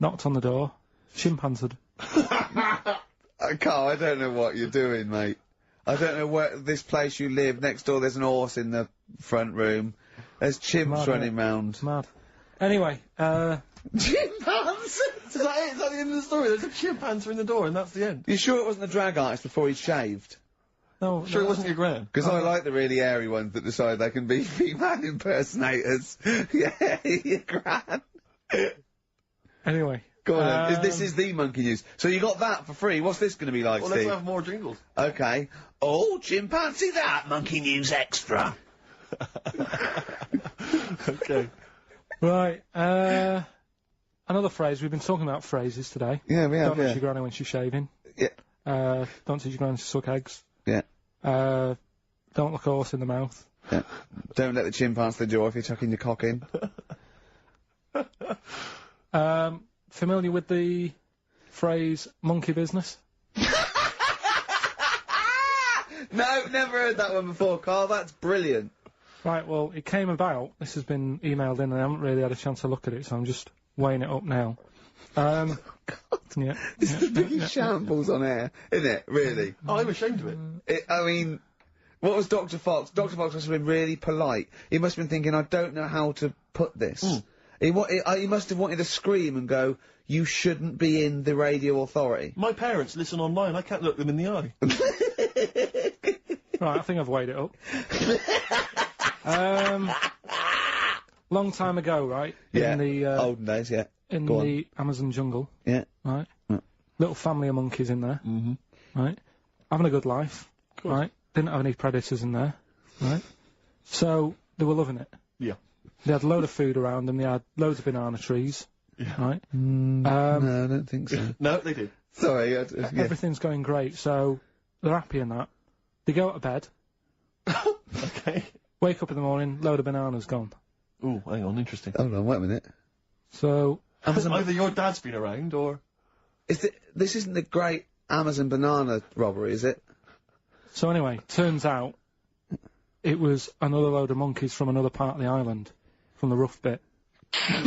knocked on the door, chimpanzeed. Carl, I don't know what you're doing, mate. I don't know where this place you live. Next door, there's an horse in the front room. There's chimps Mad, running innit? round. Mad. Anyway, Chimpanzee! Is that it? Is that the end of the story? There's a chimpanzee in the door, and that's the end. You sure it wasn't a drag artist before he shaved? no, Sure, it wasn't your gran. Because I like the really airy ones that decide they can be female impersonators. Yeah, your gran. Anyway. Go on then. This is the monkey news. So you got that for free. What's this going to be like, Well, let's Steve? have more jingles. Okay. Oh, chimpanzee that! Monkey news extra. Okay. Right, another phrase. We've been talking about phrases today. Yeah, we have, Don't touch yeah. your granny when she's shaving. Yeah. Don't touch your granny to suck eggs. Yeah. Don't look a horse in the mouth. Yeah. Don't let the chimpanzee the jaw if you're tucking your cock in. Familiar with the phrase monkey business? No, never heard that one before, Carl. That's brilliant. Right, well, it came about. This has been emailed in and I haven't really had a chance to look at it, so I'm just weighing it up now. Yeah. It's the biggest shambles on air, isn't it? Really? Oh, I'm ashamed of it. I mean, what was Dr. Fox? Dr. Fox must have been really polite. He must have been thinking, I don't know how to put this. He must have wanted to scream and go, you shouldn't be in the radio authority. My parents listen online, I can't look them in the eye. Right, I think I've weighed it up. Long time ago, right? Yeah. In the, olden days, yeah. in Go on. the Amazon jungle, Yeah. right? Yeah. Little family of monkeys in there, right? Having a good life, right? Didn't have any predators in there, right? So, they were loving it. Yeah. They had a load of food around them, they had loads of banana trees, right? No, I don't think so. No, they do. Sorry, yeah. Everything's going great, so they're happy in that. They go to bed, Okay. wake up in the morning, load of bananas gone. Ooh, hang on, interesting. Hold on, wait a minute. So, Either your dad's been around, or... This isn't the great Amazon banana robbery, is it? so anyway, turns out it was another load of monkeys from another part of the island, from the rough bit. From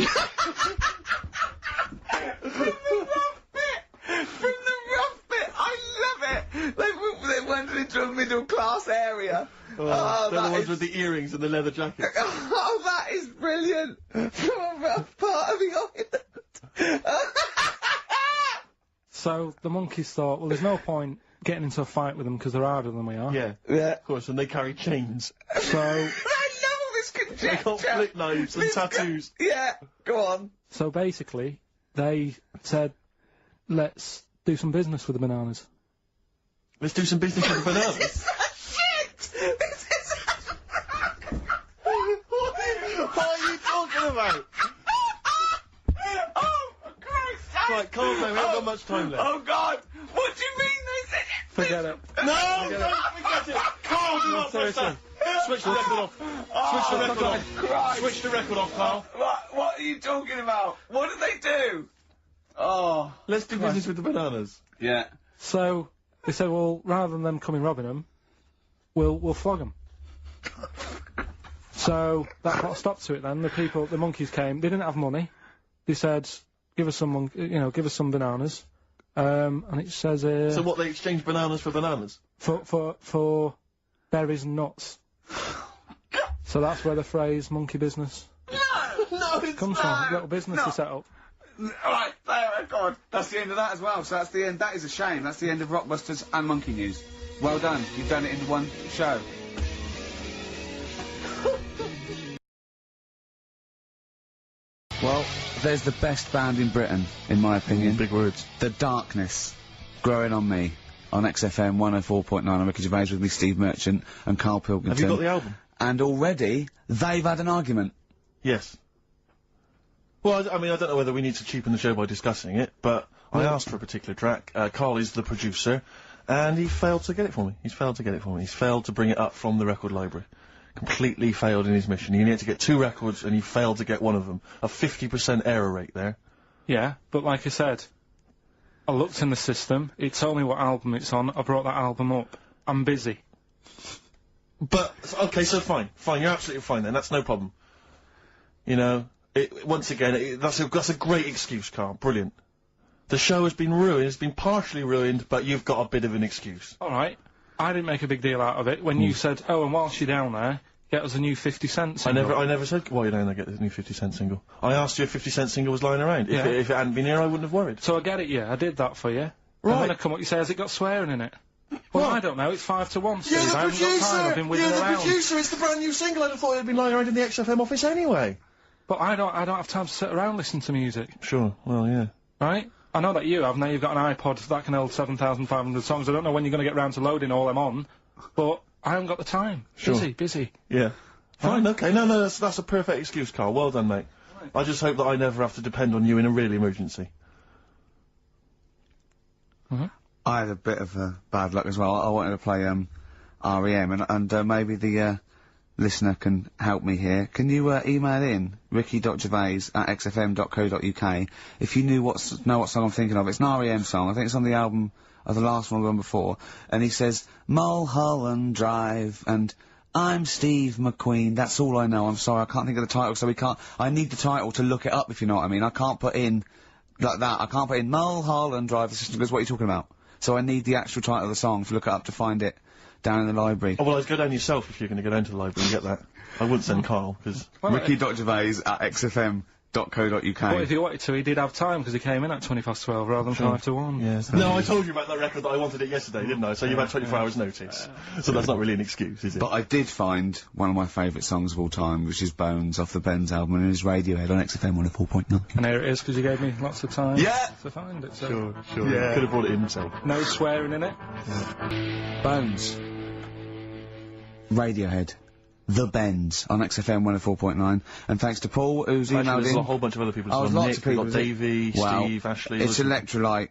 the rough bit, I love it! They went into a middle class area. Oh, they're the ones with the earrings and the leather jackets. Oh, that is brilliant! From a rough part of the island. So the monkeys thought, well, there's no point getting into a fight with them because they're harder than we are. Yeah, Yeah. of course, and they carry chains. So, I love all this conjecture. They got flip knives and tattoos. Yeah, go on. so basically, they said, let's do some business with the bananas. Let's do some business with the bananas. Shit! This is... What are you talking about? Oh, for Christ's sake! Right, calm down, we haven't got much time left. Oh, God! What do you mean they said it? Forget it. No, don't forget it! Carl, do not press that! Switch the record off. Switch the record off. Christ. Switch the record off, Carl. What are you talking about? What did they do? Oh. Let's do business with the bananas. Yeah. So they said, well, rather than them coming robbing them, we'll flog them. So that put a stop to it then. The monkeys came. They didn't have money. They said, give us some, give us some bananas. And it says So what, they exchange bananas for bananas? for berries and nuts. So that's where the phrase monkey business No, it's comes from. Little business they set up. Alright, there, God. That's the end of that as well. So that's the end. That is a shame. That's the end of Rockbusters and Monkey News. Well done. You've done it in one show. Well, there's the best band in Britain, in my opinion. Big words. The Darkness, Growing on Me, on XFM 104.9. I'm Ricky Gervais, with me Steve Merchant and Karl Pilkington. Have you got the album? And already, they've had an argument. Yes. Well, I mean, I don't know whether we need to cheapen the show by discussing it, but I asked for a particular track. Karl is the producer, and he failed to get it for me. He's failed to get it for me. He's failed to bring it up from the record library. Completely failed in his mission. He needed to get 2 records, and he failed to get one of them. A 50% error rate there. Yeah, but like I said, I looked in the system, it told me what album it's on, I brought that album up. I'm busy. But, okay, so fine. Fine, you're absolutely fine then, that's no problem. You know, once again, that's a great excuse, Karl. Brilliant. The show has been ruined, it's been partially ruined, but you've got a bit of an excuse. Alright, I didn't make a big deal out of it when you said, oh, and whilst you're down there, get us a new 50 cent single. I never said, while you're down there, get the new 50 cent single. I asked you if 50 cent single was lying around. Yeah. If it hadn't been here, I wouldn't have worried. So I get it, yeah, I did that for you. Right. And then I come up, you say, has it got swearing in it? Well, I don't know, it's 5 to 1, Steve. You're the I haven't got time, I've been whizzing You're the around. producer! It's the brand new single! I'd have thought it had been lying around in the XFM office anyway. But I don't have time to sit around listening to music. Sure, well, yeah. Right? I know that you have, now you've got an iPod that can hold 7,500 songs. I don't know when you're going to get round to loading all them on, but I haven't got the time. Sure. Busy. Yeah. Fine, okay. No, that's a perfect excuse, Karl. Well done, mate. Right. I just hope that I never have to depend on you in a real emergency. I had a bit of bad luck as well. I wanted to play REM, and maybe the listener can help me here. Can you email in ricky.gervais@xfm.co.uk if you know what song I'm thinking of? It's an REM song. I think it's on the album of the last one before. And he says Mulholland Drive and I'm Steve McQueen. That's all I know. I'm sorry, I can't think of the title, so I need the title to look it up, if you know what I mean. I can't put in like that. I can't put in Mulholland Drive. The system goes, what are you talking about? So I need the actual title of the song to look it up to find it down in the library. Oh, well, I'd go down yourself if you're going to go down to the library and get that. I wouldn't send Karl, because... Ricky.gervais@xfm.co.uk. .co.uk. But if he wanted to, he did have time because he came in at 12:20 rather than 5 to 1. Yes. No, I told you about that record that I wanted it yesterday, didn't I? So you've had 24 hours notice. So that's not really an excuse, is it? But I did find one of my favourite songs of all time, which is Bones off the Benz album, and it is Radiohead on XFM 104.9. And here it is because you gave me lots of time to find it. So. Sure. Yeah. Could have brought it in himself. No swearing in it. Bones. Radiohead. The Bends on XFM 104.9, and thanks to Paul who's emailed There's in. a whole bunch of other people. Oh, There's lots Nick, of people. we've got Davey, Wow. Steve, Ashley. It's Electrolyte.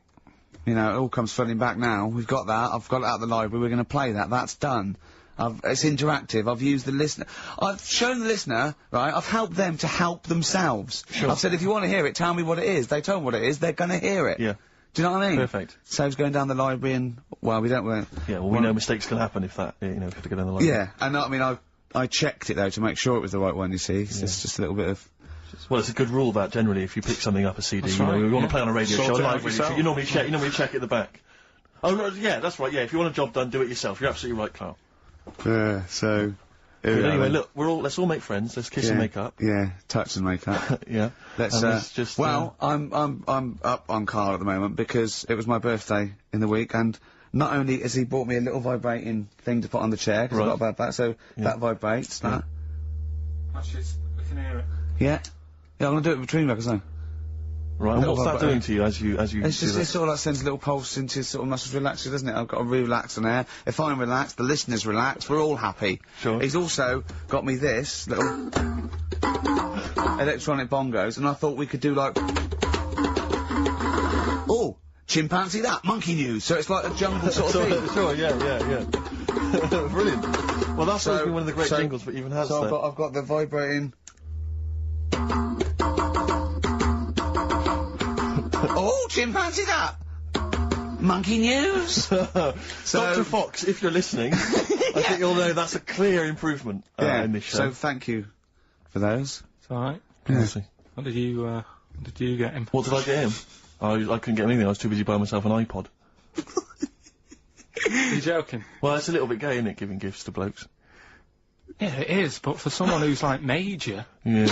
You know, it all comes flooding back now. We've got that. I've got it out of the library. We're going to play that. That's done. It's interactive. I've used the listener. I've shown the listener, right? I've helped them to help themselves. Sure. I've said, if you want to hear it, tell me what it is. They tell me what it is. They're going to hear it. Yeah. Do you know what I mean? Perfect. Saves going down the library and, well, we don't... Yeah, well, we know mistakes can happen if that, you know, if you have to go down the line. Yeah, and I mean, I checked it though to make sure it was the right one. You see, it's just a little bit of. Well, it's a good rule that generally, if you pick something up a CD, That's you know, right, you want yeah. to play on a radio Sort show, it a out live radio yourself. show, you normally check at the back. Oh no, yeah, that's right. Yeah, if you want a job done, do it yourself. You're absolutely right, Karl. Yeah. So. But anyway, look, let's all make friends. Let's kiss and make up. Yeah, touch and make up. Yeah. Let's just. Well, I'm up on Karl at the moment because it was my birthday in the week, and not only has he bought me a little vibrating thing to put on the chair because I've got a bad back, so that vibrates. That. Actually, we can hear it. Yeah. Yeah, I'm gonna do it between records now. Right. And what's that doing to you as you? It's just, it sort of like sends a little pulse into sort of muscles, relaxes, doesn't it? I've got to relax on there. If I'm relaxed, the listener's relaxed, we're all happy. Sure. He's also got me this little electronic bongos, and I thought we could do like... Oh! Chimpanzee that! Monkey news! So it's like a jungle sort of thing. Sure, yeah. Brilliant. Well, that's supposed to be one of the great jingles, but even has so that. I've got the vibrating... Oh, chimpanzee that! Monkey news! Dr. Fox, if you're listening, I think you'll know that's a clear improvement in this show. So thank you for those. It's alright. Yeah. What did you get him? What did I get him? I couldn't get him anything, I was too busy buying myself an iPod. Are you joking? Well, it's a little bit gay, isn't it, giving gifts to blokes? Yeah, it is, but for someone who's like major... Yeah.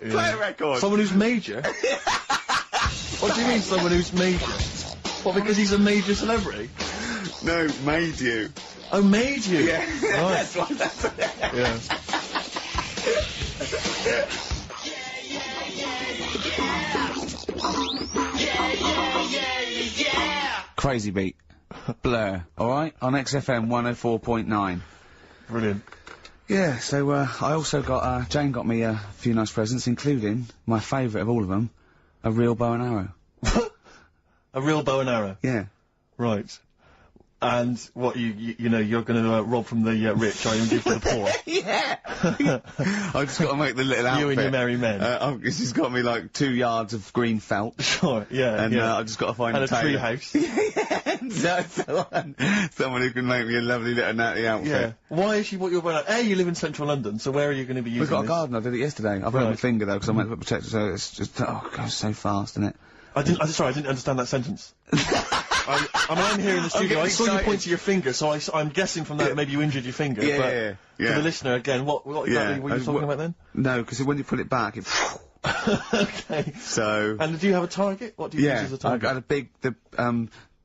Play a record! Someone who's major? What do you mean, someone who's major? What, because he's a major celebrity? No, made you. Oh, made you? Yeah. Right. That's Yeah. Crazy beat. Blur. Alright? On XFM 104.9. Brilliant. Yeah, so, I also got, Jane got me a few nice presents, including, my favourite of all of them, a real bow and arrow. A real bow and arrow? Yeah. Right. And what, you know, you're gonna rob from the rich, and give to the poor? Yeah! I've just got to make the little outfit. You and your merry men. She's got me like 2 yards of green felt. Sure, yeah, And, yeah. I've just got to find And a a tree tailor. house. Someone who can make me a lovely little natty outfit. Yeah. Why is she what you're wearing? You live in central London, so where are you going to be using We've got a this? garden, I did it yesterday. I've hurt my finger though, because I meant to put protector, so it's just, it goes so fast, isn't it? Sorry, I didn't understand that sentence. I'm here in the studio. I saw you point to your finger, so I'm guessing from that maybe you injured your finger. Yeah. For the listener, again, what exactly were you talking about then? No, because when you put it back, it... Okay. So... And do you have a target? What do you use as a I target? got a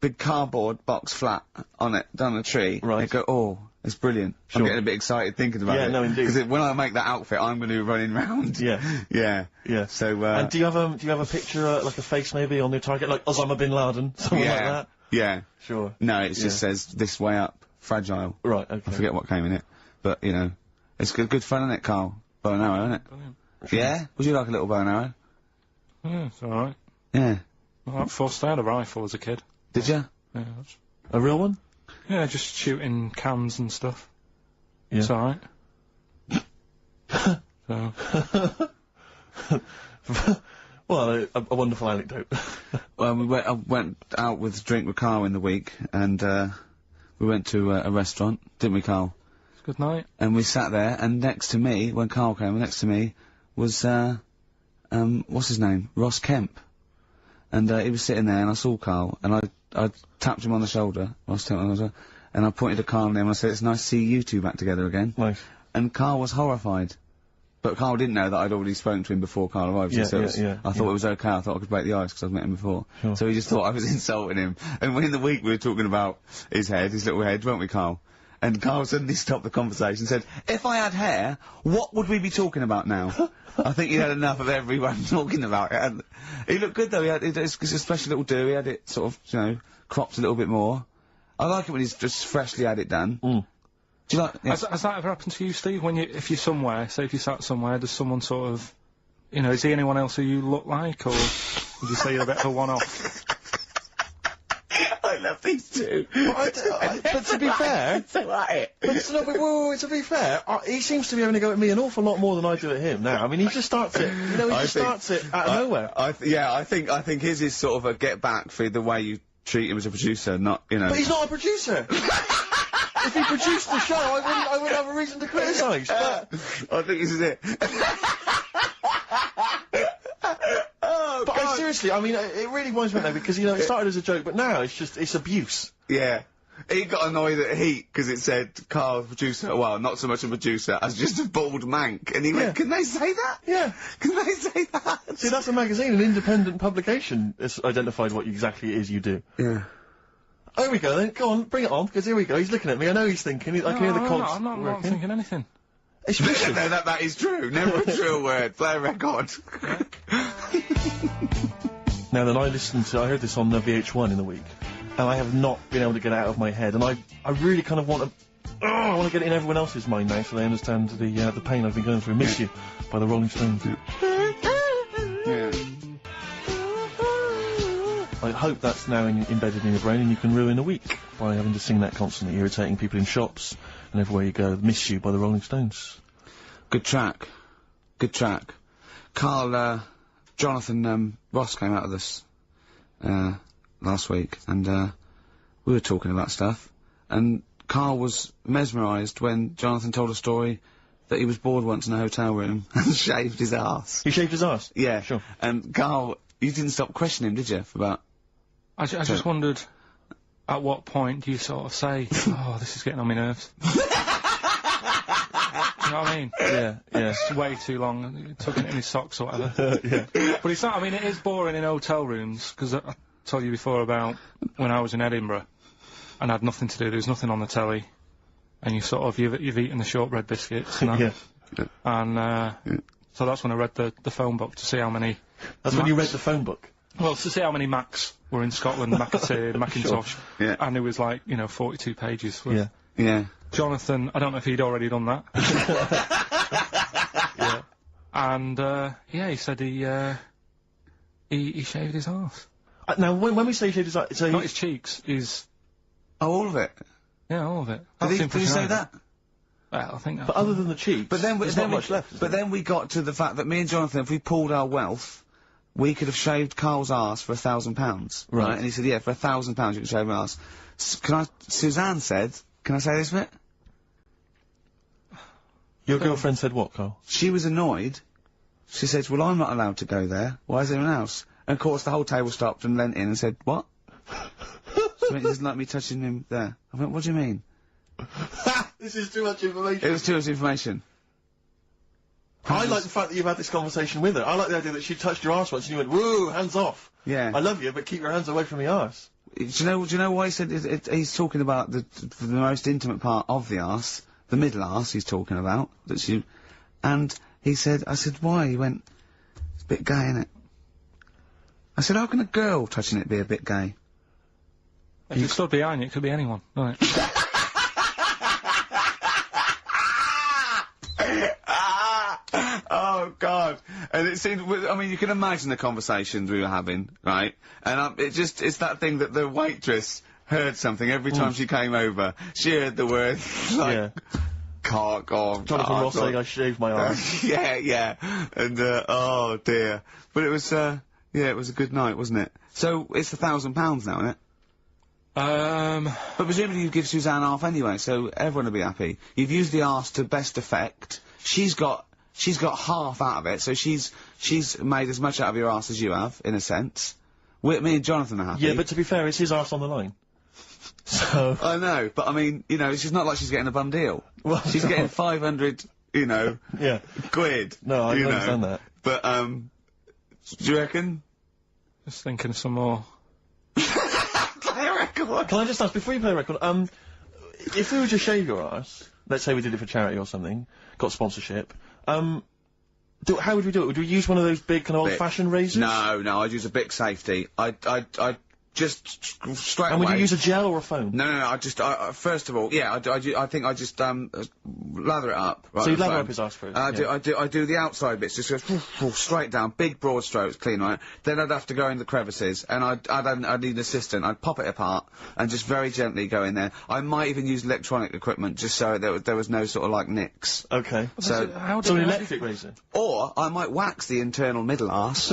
big cardboard box flat on it, down the tree. Right. I go, oh, it's brilliant. Sure. I'm getting a bit excited thinking about it. Yeah, no, indeed. Because when I make that outfit, I'm going to be running round. Yeah. Yeah. Yeah. So, and do you have a picture, like a face maybe, on your target? Like Osama bin Laden? Something like that? Yeah. Sure. No, it just says, this way up, fragile. Right, okay. I forget what came in it. But, you know, it's good fun, isn't it, Karl? Bow and arrow, isn't it? Brilliant. Yeah? Would you like a little bow and arrow? Yeah, it's alright. Yeah. I forced out a rifle as a kid. Did you? Yeah, A real one? yeah, just shooting cans and stuff. Yeah. It's alright. So, Well, a wonderful anecdote. Well, I went out with a drink with Karl in the week, and, we went to a restaurant, didn't we, Karl? it's a good night. And we sat there, and next to me, when Karl came, next to me was, what's his name? Ross Kemp. And, he was sitting there, and I saw Karl, and I tapped him on the shoulder, Ross Kemp on the shoulder, and I pointed to Karl and him, and I said, it's nice to see you two back together again. Nice. And Karl was horrified. But Karl didn't know that I'd already spoken to him before Karl arrived. Yeah, so it was, yeah, I thought it was okay. I thought I could break the ice because I'd met him before. Sure. So he just thought I was insulting him. And in the week we were talking about his little head, weren't we, Karl? And Karl suddenly stopped the conversation and said, "If I had hair, what would we be talking about now?" I think he had enough of everyone talking about it. And he looked good though. It's a special little do. He had it sort of, you know, cropped a little bit more. I like it when he's just freshly had it done. Mm. Do you like? Yeah. Has that ever happened to you, Steve? If you're somewhere, say if you sat somewhere, does someone sort of, you know, is he anyone else who you look like, or would you say you're a bit of a one-off? I love these two. But to be fair, to be fair, he seems to be having a go at me an awful lot more than I do at him now. I mean, he just starts it, you know, starts it out of nowhere. I think his is sort of a get back for the way you treat him as a producer, not, you know. But he's not a producer. If he produced the show, I wouldn't have a reason to criticise. But I think this is it. But seriously, I mean, it really winds me up though, because, you know, it started as a joke, but now it's abuse. Yeah. He got annoyed at Heat because it said Karl, producer, well, not so much a producer as just a bald mank. And he went, "Can they say that? Yeah. Can they say that?" See, that's a magazine, an independent publication has identified what exactly it is you do. Yeah. Oh, here we go then. Go on, bring it on, because here we go. He's looking at me. I know he's thinking. I can hear the cogs. I'm not thinking anything. It's vicious. No, that is true. Never a true word. Play a record. Now then, I heard this on VH1 in the week, and I have not been able to get it out of my head, and I really kind of want to, I want to get it in everyone else's mind now, so they understand the pain I've been going through. Miss You by the Rolling Stones. Yeah. I hope that's now embedded in your brain, and you can ruin a week by having to sing that constantly, irritating people in shops and everywhere you go. Miss You by the Rolling Stones. Good track. Good track. Karl, Jonathan, Ross came out of this, last week, and, we were talking about stuff, and Karl was mesmerised when Jonathan told a story that he was bored once in a hotel room and shaved his arse. He shaved his arse? Yeah. Sure. And Karl, you didn't stop questioning him, did you, about... I just wondered, at what point do you sort of say, "Oh, this is getting on my nerves"? You know what I mean? Yeah. It's way too long, tucking it in his socks or whatever. Yeah. But it's not, I mean, it is boring in hotel rooms, because I told you before about when I was in Edinburgh, and I had nothing to do, there was nothing on the telly, and you sort of, you've eaten the shortbread biscuits, and that. Yeah. And, so that's when I read the phone book to see how many... That's when you read the phone book? Well, to see how many Macs were in Scotland, McAtee, Macintosh, Yeah. and it was like, you know, 42 pages. Yeah. Yeah. Jonathan, I don't know if he'd already done that. Yeah. And, he said he shaved his arse. Now, when we say he shaved his arse, so Not his cheeks, his... Oh, all of it? Yeah, all of it. Did he say that? Well, I think that... But other than the cheeks, But then, there's not much left. But then we got to the fact that me and Jonathan, if we pulled our wealth, we could have shaved Karl's arse for £1,000. Right. And he said, yeah, for £1,000 you can shave my arse. Suzanne said, can I say this bit? Your girlfriend said what, Karl? She was annoyed. She said, well, I'm not allowed to go there. Why is anyone else? And of course the whole table stopped and leant in and said, what? So he doesn't like me touching him there. I went, what do you mean? This is too much information. It was too much information. I like the fact that you've had this conversation with her. I like the idea that she touched your arse once and you went, whoa, hands off. Yeah. I love you, but keep your hands away from the arse. Do you know why he said he's talking about the most intimate part of the arse, the middle arse he's talking about, and he said, I said, why? He went, it's a bit gay, innit? I said, how can a girl touching it be a bit gay? If you stood behind you, it could be anyone, right? Oh, God. And it seemed, I mean, you can imagine the conversations we were having, right? And it's that thing that the waitress heard something every time she came over. She heard the word, like, cock or... Jonathan Ross saying I shaved my arse. Yeah. And, oh, dear. But it was, it was a good night, wasn't it? So, it's £1,000 now, isn't it? But presumably you give Suzanne half anyway, so everyone will be happy. You've used the arse to best effect. She's got half out of it, so she's made as much out of your arse as you have, in a sense. Me and Jonathan are happy. Yeah, but to be fair, it's his arse on the line. So... I know, but I mean, you know, it's just not like she's getting a bum deal. Well, she's getting 500 you know, Yeah. quid. No, I you know. understand that. But, do you reckon? Just thinking of some more. Play a record. Can I just ask, before you play a record, if we were to shave your ass, let's say we did it for charity or something, got sponsorship, how would we do it? Would we use one of those big kind of old-fashioned razors? No, I'd use a Bic Safety. I'd just straight And away. would you use a gel or a foam? No, I just, first of all, yeah, I think I just, lather it up. Right, So you the lather foam. up his ass first? I do the outside bits, just goes straight down, big broad strokes, clean, right? Then I'd have to go in the crevices, and I'd need an assistant. I'd pop it apart, and just very gently go in there. I might even use electronic equipment, just so there was no sort of, like, nicks. Okay. So an electric razor? Or, I might wax the internal middle arse.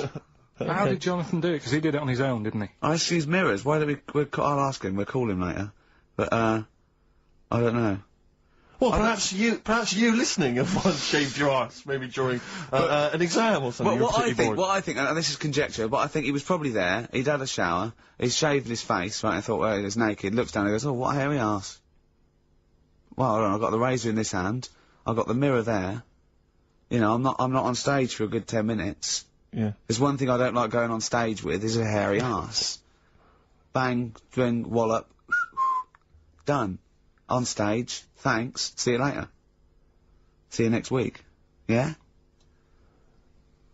How did Jonathan do it? Because he did it on his own, didn't he? I just use mirrors. Why don't I'll ask him, we'll call him later. But, I don't know. Well, perhaps you listening have once shaved your arse, maybe during an exam or something. Well, what I think, and this is conjecture, but I think he was probably there, he'd had a shower, he's shaved his face, right, I thought, well, he was naked, looks down and goes, oh, what a hairy arse. Well, hold on, I've got the razor in this hand, I've got the mirror there, you know, I'm not on stage for a good 10 minutes. Yeah. There's one thing I don't like going on stage with, is a hairy arse. Bang, swing, wallop, done. On stage, thanks, see you later. See you next week. Yeah?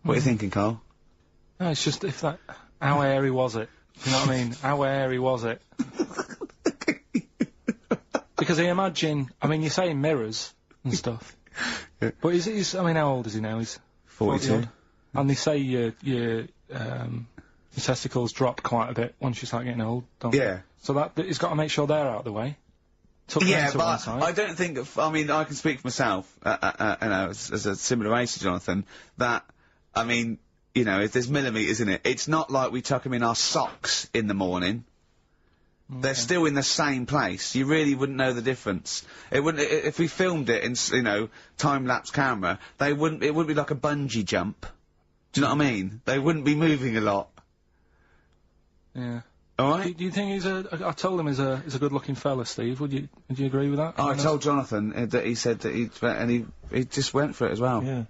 What are you thinking, Karl? No, it's just how hairy was it? You know what I mean? How hairy was it? Because I imagine, I mean, you're saying mirrors and stuff. But I mean, how old is he now? He's 42. And they say your testicles drop quite a bit once you start getting old, don't they? Yeah. So he's got to make sure they're out of the way. Yeah, but I don't think, I mean, I can speak for myself, you know, as a similar age to Jonathan, that, I mean, you know, if there's millimetres in it, it's not like we tuck them in our socks in the morning. Okay. They're still in the same place. You really wouldn't know the difference. It wouldn't, if we filmed it in, you know, time-lapse camera, it wouldn't be like a bungee jump. Do you know what I mean? They wouldn't be moving a lot. Yeah. Alright? Do you think I told him he's a good-looking fella, Steve. Would you agree with that? Oh, I told Jonathan that he said that he just went for it as well. Yeah.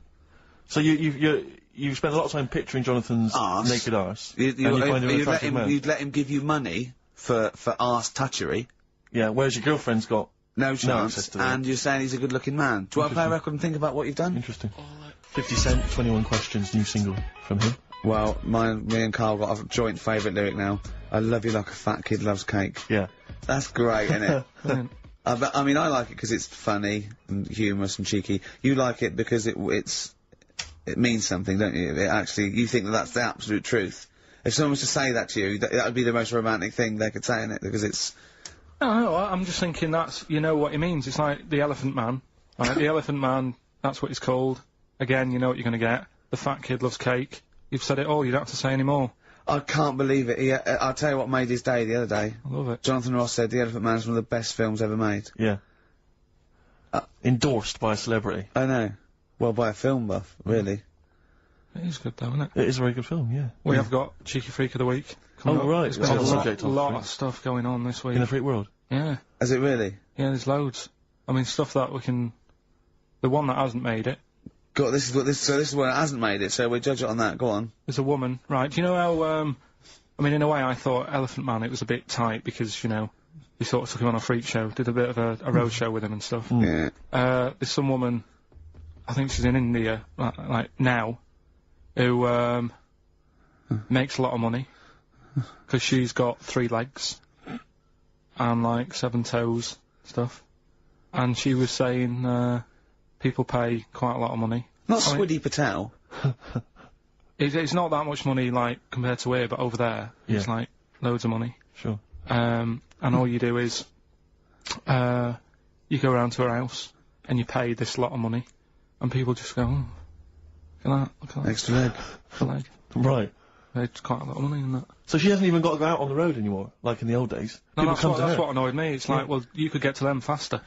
So you've spent a lot of time picturing Jonathan's naked arse. You'd let him give you money for arse touchery. Yeah, whereas your girlfriend's got no chance, and you're saying he's a good-looking man. Do you want to play a record and think about what you've done? Interesting. 50 Cent, 21 Questions, new single from him. Well, me and Karl got a joint favourite lyric now. I love you like a fat kid loves cake. Yeah. That's great, isn't it? I mean, I like it because it's funny and humorous and cheeky. You like it because it means something, don't you? You think that that's the absolute truth. If someone was to say that to you, that would be the most romantic thing they could say in it, because it's... No, I'm just thinking you know what he means. It's like the Elephant Man. Right? The Elephant Man, that's what he's called. Again, you know what you're going to get. The fat kid loves cake. You've said it all, you don't have to say any more. I can't believe it. I'll tell you what made his day the other day. I love it. Jonathan Ross said The Elephant Man is one of the best films ever made. Yeah. Endorsed by a celebrity. I know. Well, by a film buff, really. It is good though, isn't it? It is a very good film, yeah. We have got Cheeky Freak of the Week. Oh, right. There's been a lot of stuff going on this week. In the freak world? Yeah. Is it really? Yeah, there's loads. I mean, stuff that we can... The one that hasn't made it. God, this is one that hasn't made it, so we'll judge it on that. Go on. There's a woman, right? Do you know how, I mean, in a way, I thought Elephant Man, it was a bit tight because, you know, we sort of took him on a freak show, did a bit of a road show with him and stuff. Yeah. There's some woman, I think she's in India, like now, who, makes a lot of money because she's got 3 legs and, like, 7 toes, stuff. And she was saying, people pay quite a lot of money. Not Swiddy Patel. It's not that much money, like, compared to here, but over there, it's, like, loads of money. Sure. And all you do is, you go around to her house, and you pay this lot of money, and people just go, oh, look at that. Extra leg. Extra leg. Right. It's quite a lot of money in that. So she hasn't even got to go out on the road anymore, like in the old days? No, that's what annoyed me. It's like, well, you could get to them faster.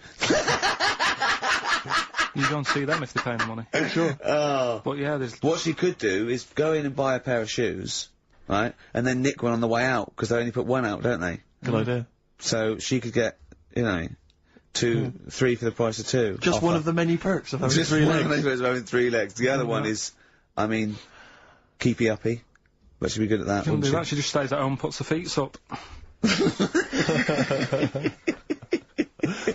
You go and see them if they're paying the money. Sure. Oh. But yeah, there's... What she could do is go in and buy a pair of shoes, right, and then nick one on the way out, because they only put one out, don't they? Good idea. So she could get, you know... 3 for the price of 2. Just offer. one of the many perks of having Just 3 one legs. of the many perks of having 3 legs. The other one is, I mean, keepy uppy. But she'd be good at that, Couldn't wouldn't do she? that. She just stays at home, and puts the feet up.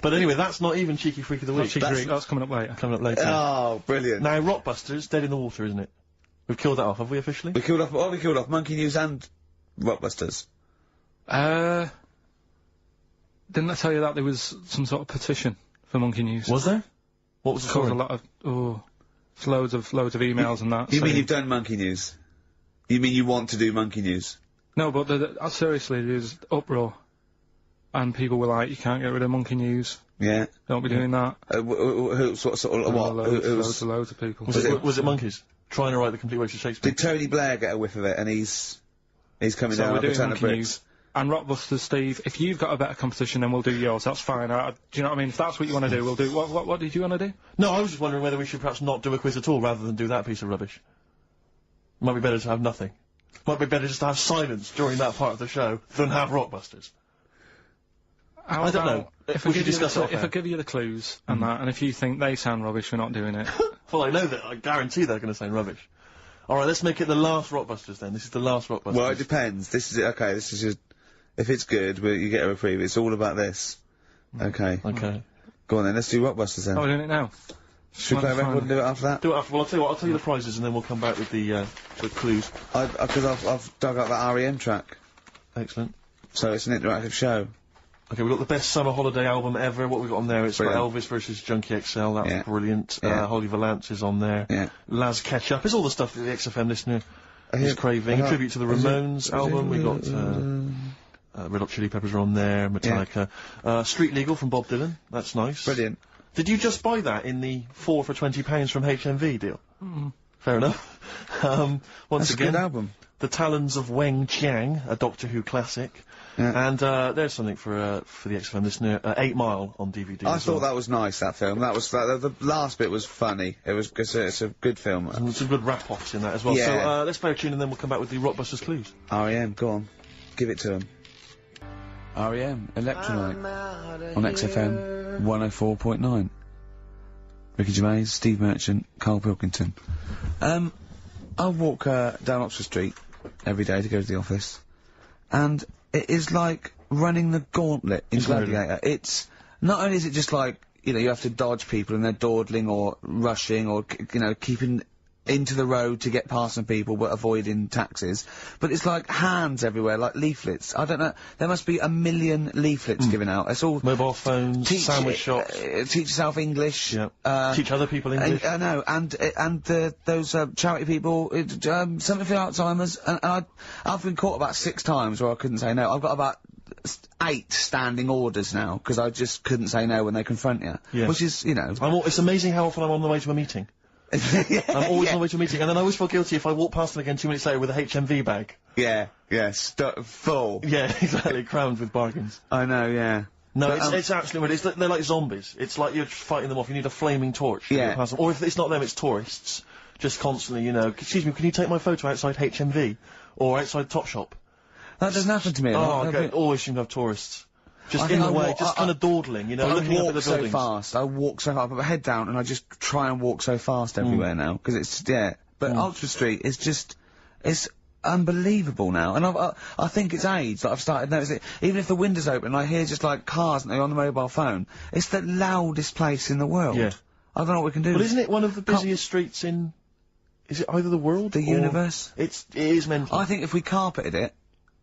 But anyway, that's not even Cheeky Freak of the Week. That's coming up later. Coming up later. Oh, brilliant. Now, Rockbusters, dead in the water, isn't it? We've killed that off, have we officially? We killed off Monkey News and Rockbusters. Didn't I tell you that there was some sort of petition for Monkey News? Was there? What was the Caused story? a lot of, it's loads of emails and that. You mean saying- you've done Monkey News? You mean you want to do Monkey News? No, but seriously, there's uproar. And people were like, you can't get rid of Monkey News. Yeah. Don't be doing that. Who sort of what? Loads of people. Was it monkeys? Trying to write the complete works of Shakespeare? Did Tony Blair get a whiff of it and he's coming So down we're like a doing ton of Monkey bricks? News. And Rockbusters, Steve, if you've got a better competition, then we'll do yours. That's fine. Do you know what I mean? If that's what you want to do, we'll do. What did you want to do? No, I was just wondering whether we should perhaps not do a quiz at all rather than do that piece of rubbish. Might be better to have nothing. Might be better just to have silence during that part of the show than have Rockbusters. How I don't about know. If We I should give you discuss it off if I air. give you the clues and that, and if you think they sound rubbish, we're not doing it. Well, I know that. I guarantee they're going to sound rubbish. Alright, let's make it the last Rockbusters then. This is the last Rockbusters. Well, it depends. This is it. Okay, this is just. If it's good, you get a reprieve. It's all about this. Okay. Okay. Go on then. Let's do Rockbusters then. Oh, we're doing it now. Should we play a record and do it after that? Do it after. Well, I'll tell you what. I'll tell you the prizes and then we'll come back with the clues. Because I've dug up that REM track, Excellent. so it's an interactive show. Okay, we've got the best summer holiday album ever. What we got on there? It's got Brilliant. Elvis versus Junkie XL. That's Yeah. brilliant. Yeah. Holy Valance is on there. Yeah. Laz Ketchup. It's all the stuff that the XFM listener is craving. A tribute to the is it- Ramones album. We got Red Hot Chili Peppers are on there. Metallica. Street Legal from Bob Dylan. That's nice. Brilliant. Did you just buy that in the 4 for £20 from HMV deal? Fair enough. Once That's a again, good album. The Talons of Weng Chiang, a Doctor Who classic. Yeah. And there's something for the XFM listener. 8 Mile on DVD. I as thought well. that was nice, that film. The last bit was funny. It was, cause it's a good film. And some good rap-offs in that as well. Yeah. So let's play a tune and then we'll come back with the Rockbusters clues. REM, go on. Give it to him. REM, Electrolyte. On XFM 104.9. Ricky Gervais, Steve Merchant, Karl Pilkington. I walk down Oxford Street every day to go to the office, and it is like running the gauntlet in Gladiator. It's not only is it just like, you know, you have to dodge people and they're dawdling or rushing or, you know, keeping into the road to get past some people but avoiding taxis, but it's like hands everywhere, like leaflets. I don't know, there must be 1 million leaflets given out. It's all Mobile phones, sandwich shops. teach yourself English. Yeah. Teach other people English. I know, and those charity people, something for Alzheimer's, and I've been caught about 6 times where I couldn't say no. I've got about 8 standing orders now because I just couldn't say no when they confront you. Yeah. Which is, you know, It's amazing how often I'm on the way to a meeting. I'm always on the way to a meeting, and then I always feel guilty if I walk past them again 2 minutes later with a HMV bag. yeah, full. Yeah, exactly, crammed with bargains. I know, yeah. No, But, it's absolutely weird. They're like zombies. It's like you're fighting them off. You need a flaming torch. to Yeah. get past them. Or if it's not them, it's tourists. Just constantly, you know, excuse me, can you take my photo outside HMV? Or outside Topshop? That doesn't happen to me a lot. Oh, okay. Always seem to have tourists. Just I in think the I way, walk- just kind of dawdling, you know, I looking up at walk the so buildings. fast. I walk so hard. I put my head down and I just try and walk so fast everywhere now because it's But Oxford Street is just it's unbelievable now, and I think it's age that I've started noticing. Even if the window's open, and I hear just like cars and they're on the mobile phone. It's the loudest place in the world. Yeah. I don't know what we can do. Well, isn't it one of the busiest streets in? Is it either the world? The or universe? It is mental. I think if we carpeted it.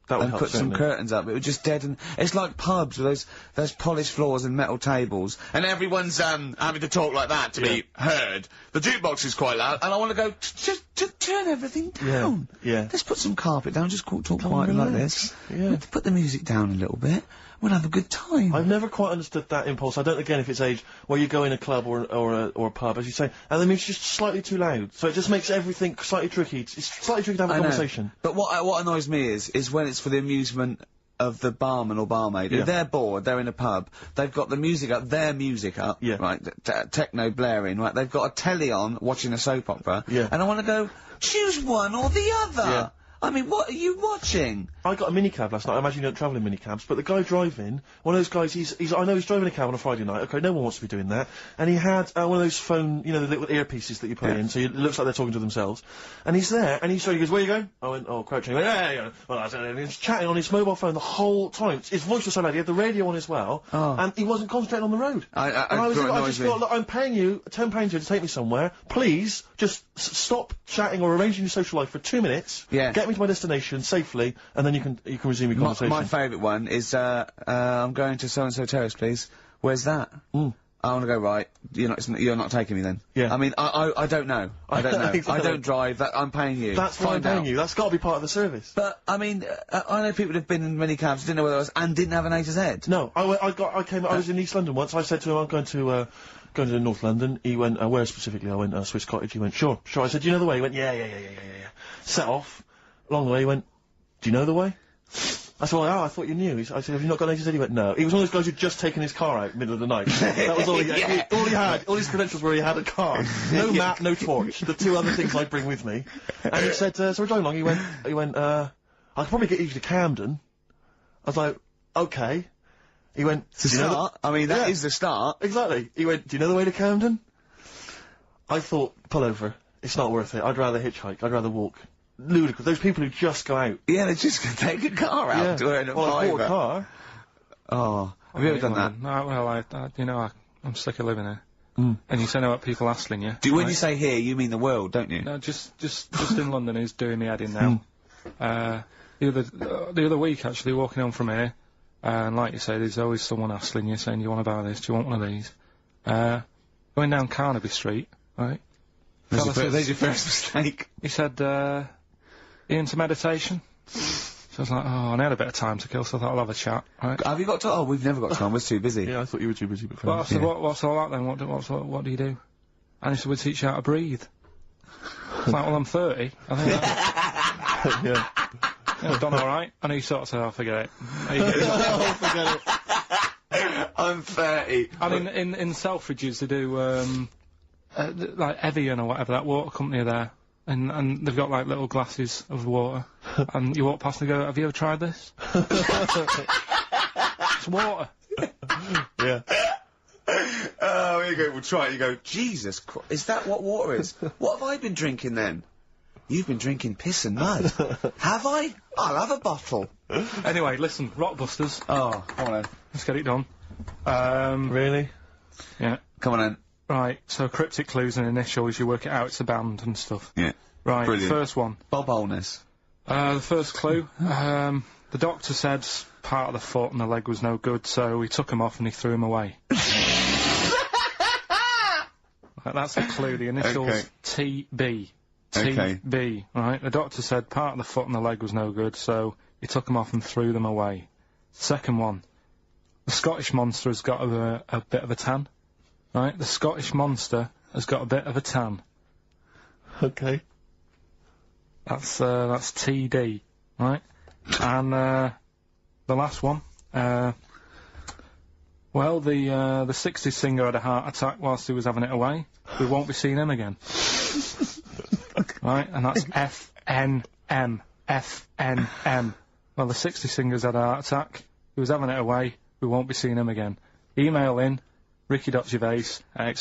That would And help, put some certainly. curtains up. It would just deaden. It's like pubs with those polished floors and metal tables, and everyone's having to talk like that to be heard. The jukebox is quite loud, and I want to go just turn everything down. Yeah. Let's put some carpet down. Just talk quietly like this. Yeah. Let's put the music down a little bit. We'll have a good time. I've never quite understood that impulse. I don't, again, if it's age where you go in a club or a pub, as you say, and the music's just slightly too loud. So it just makes everything slightly tricky. It's slightly tricky to have a I know. conversation. But what annoys me is when it's for the amusement of the barman or barmaid. Yeah. If they're bored, they're in a pub, they've got the music up, their music up, Yeah. right, techno blaring, right, they've got a telly on, watching a soap opera, Yeah. and I want to go, choose one or the other! Yeah. I mean, what are you watching? I got a minicab last night. I imagine you don't travel in minicabs, but the guy driving, one of those guys, I know he's driving a cab on a Friday night. Okay, no one wants to be doing that. And he had one of those phone, you know, the little earpieces that you put in, so it looks like they're talking to themselves. And he's there, and he goes, where are you going? I went, oh, Crouching. He went, yeah. Well, and he's chatting on his mobile phone the whole time. His voice was so loud. He had the radio on as well, and he wasn't concentrating on the road. I just thought, look, I'm paying you £10 here to take me somewhere. Please, just stop chatting or arranging your social life for 2 minutes. Yeah. Get me to my destination safely, and then you can resume your conversation. My favourite one is, I'm going to so-and-so terrace, please. Where's that? I want to go right. You're not taking me then. Yeah. I mean, I don't know. I don't know. Exactly. I don't drive. I'm paying you. That's why I'm paying you. That's got to be part of the service. But I mean, I know people who've been in many cabs, didn't know where I was, and didn't have an A to Z. No, I was in East London once. I said to him, I'm going to North London. He went, where specifically? I went, Swiss Cottage. He went, sure. I said, do you know the way? He went, yeah. Set off. Along the way, he went, do you know the way? I said, well, I thought you knew. I said, have you not got an A to Z? He went, no. He was one of those guys who'd just taken his car out middle of the night. That was all he had. All he had, all his credentials were he had a car. No map, no torch. The two other things I'd bring with me. And he said, so we're driving along. He went, I could probably get you to Camden. I was like, okay. He went, It's a start. I mean, that is the start. Exactly. He went, do you know the way to Camden? I thought, pull over. It's not worth it. I'd rather hitchhike. I'd rather walk. Ludicrous. Those people who just go out. Yeah, they're just gonna take a car out to earn a well, I bought a fiver. car. Oh, have you ever done that? No, well, I'm sick of living here. And you say no about people hassling you. When you say here, you mean the world, don't you? No, just in London who's doing me head in now. The other week, actually, walking home from here, and like you say, there's always someone hassling you, saying, do you want to buy this, do you want one of these? Going down Carnaby Street, right? There's your first mistake. He said, into meditation? So I was like, oh, and I had a bit of time to kill, so I thought I'll have a chat, right? Have you got to? Oh, we've never got time, we're too busy. Yeah, I thought you were too busy, but well, I said, what's all that then? What do you do? And he said, we teach you how to breathe. I was like, well, I'm 30. I think that... yeah. I've done alright. And he sort of said, oh, forget it. Forget it. I'm 30. I mean, in Selfridges, they do, like Evian or whatever, that water company there. And they've got, like, little glasses of water. And you walk past and go, have you ever tried this? It's water. Yeah. Oh, here you go, we'll try it. You go, Jesus Christ, is that what water is? What have I been drinking then? You've been drinking piss and mud. Have I? I'll have a bottle. Anyway, listen, Rockbusters. Oh, come on then. Let's get it done. Really? Yeah. Come on then. Right, so cryptic clues and initials, you work it out, it's a band and stuff. Yeah. Right, Brilliant. first one. Bob Holness. The first clue, the doctor said part of the foot and the leg was no good, so he took him off and he threw him away. Right, that's the clue, the initials TB. TB, right? The doctor said part of the foot and the leg was no good, so he took them off and threw them away. Second one, the Scottish monster has got a bit of a tan. Right, the Scottish monster has got a bit of a tan. Okay. That's TD, right? And, the last one, well, the 60s singer had a heart attack whilst he was having it away. We won't be seeing him again. Right, and that's FNM. FNM. Well, the 60s singer's had a heart attack. He was having it away. We won't be seeing him again. Email in. Ricky.Gervais.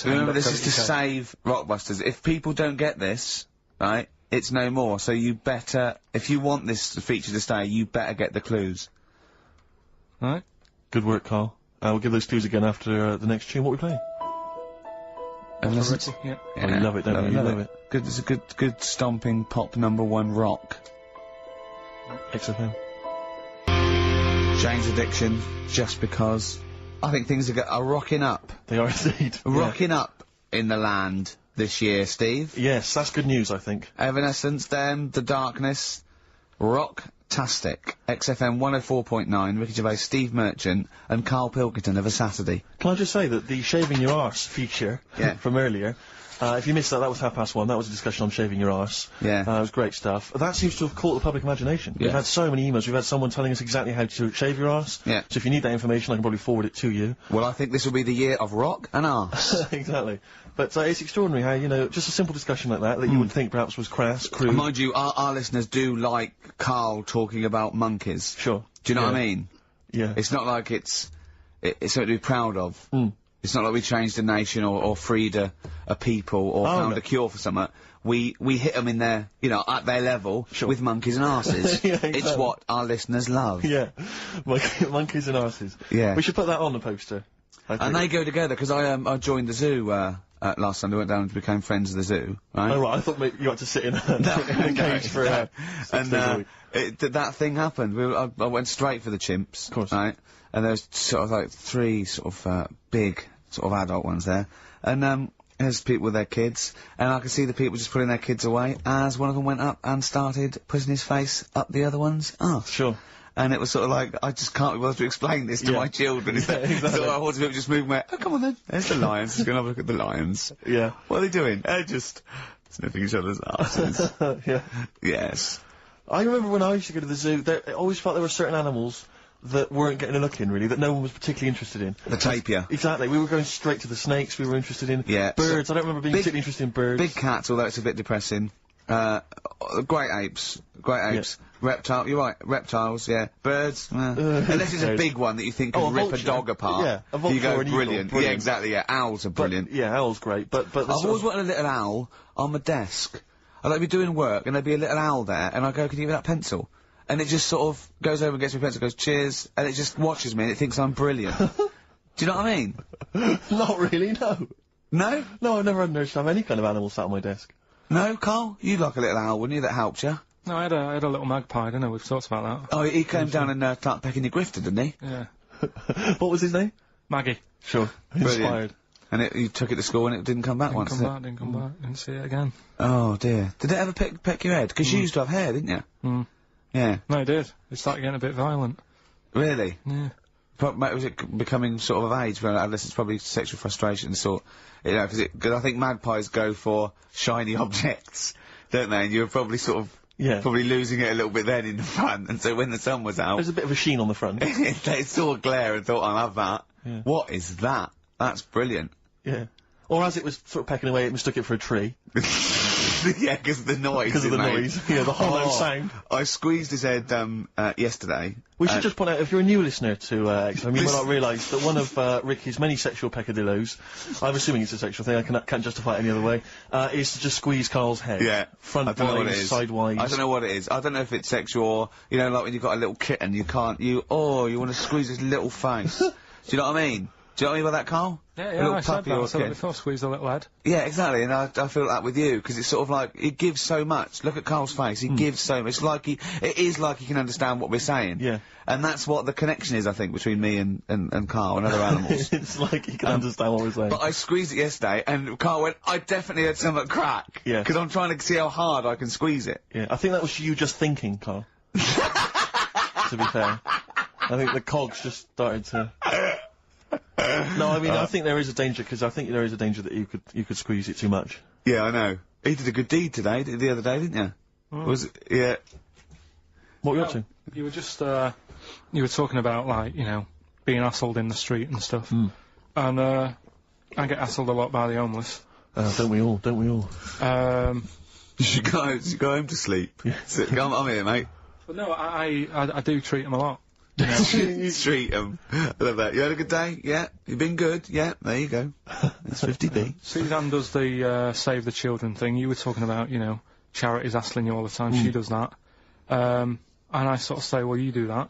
Remember, this is to save Rockbusters. If people don't get this, right, it's no more. So you better, if you want this feature to stay, you better get the clues. Right. Good work, Karl. We'll give those clues again after the next tune. What are we playing? Yeah. Oh, you love it, don't you? You love it. Good, it's a good stomping pop #1 rock. XFM. Jane's Addiction, Just Because. I think things are rocking up. They are indeed. Rocking up in the land this year, Steve. Yes, that's good news, I think. Evanescence, them, The Darkness, rock-tastic. XFM 104.9, Ricky Gervais, Steve Merchant, and Karl Pilkington of A Saturday. Can I just say that the shaving your arse feature from earlier, If you missed that, that was 1:30. That was a discussion on shaving your arse. Yeah. It was great stuff. That seems to have caught the public imagination. We've had so many emails. We've had someone telling us exactly how to shave your arse. Yeah. So if you need that information, I can probably forward it to you. Well, I think this will be the year of rock and arse. Exactly. But it's extraordinary how, you know, just a simple discussion like that you would think perhaps was crass, crude. Mind you, our listeners do like Karl talking about monkeys. Sure. Do you know what I mean? Yeah. It's not like it's something to be proud of. It's not like we changed a nation or freed a people or found a cure for something. We hit them in their, you know, at their level with monkeys and arses. Yeah, exactly. It's what our listeners love. Yeah. Monkeys and arses. Yeah. We should put that on the poster. And they go together, because I joined the zoo, last Sunday, went down and became friends of the zoo, right? Oh, right, I thought maybe you had to sit in a cage for a that thing happened. I went straight for the chimps, of course, right? And there's sort of like 3 sort of big sort of adult ones there, and there's people with their kids, and I could see the people just putting their kids away as one of them went up and started putting his face up the other one's arse. Sure. And it was sort of like, I just can't be bothered to explain this to my children. Exactly. So I watched people just moving away. Oh, come on then. There's the lions. Just gonna have a look at the lions. Yeah. What are they doing? They're just sniffing each other's asses. Yeah. Yes. I remember when I used to go to the zoo, I always felt there were certain animals that weren't getting a look in, really, that no one was particularly interested in. The tapir. Exactly. We were going straight to the snakes we were interested in. Yeah. Birds. I don't remember being particularly interested in birds. Big cats, although it's a bit depressing. Great apes. Reptile, you're right, reptiles, yeah. Birds, unless it's a big one that you think could rip a dog apart. Yeah, a vulture you go, or an eagle, brilliant. Yeah, exactly, yeah. Owls are brilliant. Yeah, owl's great, but I've always wanted a little owl on my desk. I'd like be doing work, and there'd be a little owl there, and I go, can you give me that pencil? And it just sort of goes over and gets me a pencil, goes, cheers, and it just watches me, and it thinks I'm brilliant. Do you know what I mean? Not really, no. No? No, I've never had an urge to have any kind of animal sat on my desk. No, Karl? You'd like a little owl, wouldn't you, that helped you? No, I had a little magpie, didn't I? We've talked about that. Oh, he came down and started pecking your grifter, didn't he? Yeah. What was his name? Maggie. Sure. Brilliant. Inspired. And you took it to school and it didn't come back once, did it? Didn't come back, didn't see it again. Oh, dear. Did it ever peck your head? Because you used to have hair, didn't you? Yeah. No, it did. It started getting a bit violent. Really? Yeah. Was it becoming sort of age for adolescents? Probably sexual frustration, sort. You know, because I think magpies go for shiny objects, don't they? And you were probably sort of probably losing it a little bit then in the front. And so when the sun was out, there's a bit of a sheen on the front. They saw a glare and thought, I'll have that. Yeah. What is that? That's brilliant. Yeah. Or as it was sort of pecking away, it mistook it for a tree. Yeah, because of the noise. Because of the noise. Yeah, the hollow sound. I squeezed his head yesterday. We should just point out, if you're a new listener to X-Men, you might not realise that one of Ricky's many sexual peccadillos, I'm assuming it's a sexual thing, I can't justify it any other way, is to just squeeze Karl's head. Yeah. Front-wise, sidewise. I don't know what it is. I don't know if it's sexual or, you know, like when you've got a little kitten, you want to squeeze his little face. Do you know what I mean? Do you know what I mean by that, Karl? Yeah, I said that. I said it before, squeeze a little head. Yeah, exactly, and I feel that with you, because it's sort of like, it gives so much. Look at Karl's face, he gives so much. It is like he can understand what we're saying. Yeah. And that's what the connection is, I think, between me and Karl and other animals. It's like he can understand what we're saying. But I squeezed it yesterday, and Karl went, I definitely had something crack. Yeah. Because I'm trying to see how hard I can squeeze it. Yeah, I think that was you just thinking, Karl. To be fair. I think the cogs just started to... No, I mean, I think there is a danger, because I think there is a danger that you could squeeze it too much. Yeah, I know. He did a good deed today, the other day, didn't you? Yeah. What were you up to? You were just, you were talking about, like, you know, being hassled in the street and stuff. And, I get hassled a lot by the homeless. Don't we all? You should go home to sleep. Yeah. I'm here, mate. But no, I do treat them a lot. You treat them. I love that. You had a good day? Yeah. You've been good? Yeah. There you go. That's 50p. Suzanne does the Save the Children thing. You were talking about, you know, charities hassling you all the time. She does that. And I sort of say, well, you do that.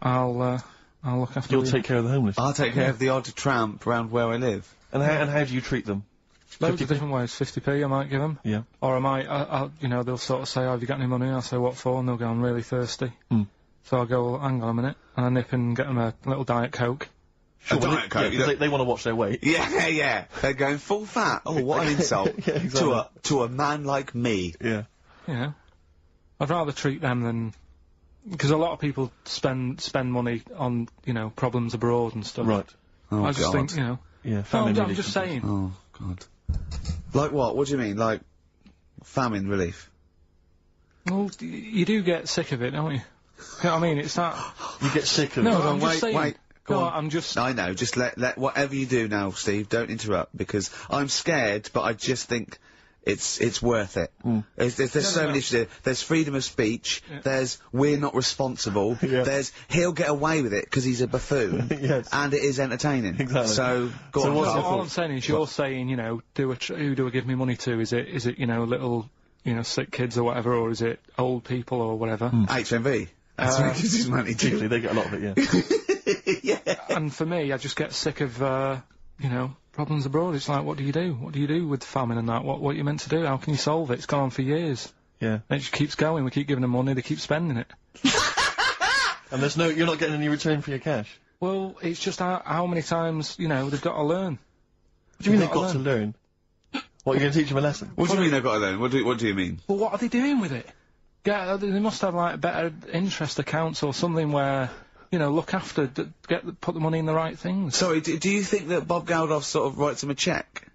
I'll look after You'll take care of the homeless. I'll take care of the odd tramp around where I live. And how do you treat them? Loads of different ways. 50p I might give them. Yeah. Or I might, you know, they'll sort of say, oh, have you got any money? I'll say, what for? And they'll go, I'm really thirsty. So I'll go, well, hang on a minute, and I nip and get them a little Diet Coke. Sure, Diet Coke? Yeah, they want to watch their weight. Yeah. They're going full fat. Oh, what an insult. Yeah, exactly. To a man like me. Yeah. Yeah. I'd rather treat them than... Because a lot of people spend money on, you know, problems abroad and stuff. Right. Oh, I just think, you know... Yeah, I'm just saying. Oh, God. Like what? What do you mean? Like famine relief? Well, you do get sick of it, don't you? You know what I mean? It's that... You get sick of No, it. I'm just saying... Wait, go No, on. I'm just... I know, just let whatever you do now, Steve, don't interrupt, because I'm scared, but I just think it's worth it. There's so many issues there. There's freedom of speech, there's we're not responsible, there's he'll get away with it because he's a buffoon, Yes. and it is entertaining. Exactly. So, go So on, what's Carl. All I'm saying is, you're saying, you know, who do I give me money to? Is it, you know, little, you know, sick kids or whatever, or is it old people or whatever? HMV. That's what he gives his money to. Usually they get a lot of it, yeah. And for me, I just get sick of, you know, problems abroad. It's like, what do you do? What do you do with famine and that? What are you meant to do? How can you solve it? It's gone on for years. Yeah. And it just keeps going. We keep giving them money, they keep spending it. And you're not getting any return for your cash. Well, it's just how many times, you know, they've got to learn. What do you mean they've got to learn? What, you're going to teach them a lesson? What do you mean they've got to learn? What do you mean? Well, what are they doing with it? They must have, like, better interest accounts or something where, you know, look after, put the money in the right things. Sorry, do you think that Bob Geldof sort of writes him a cheque?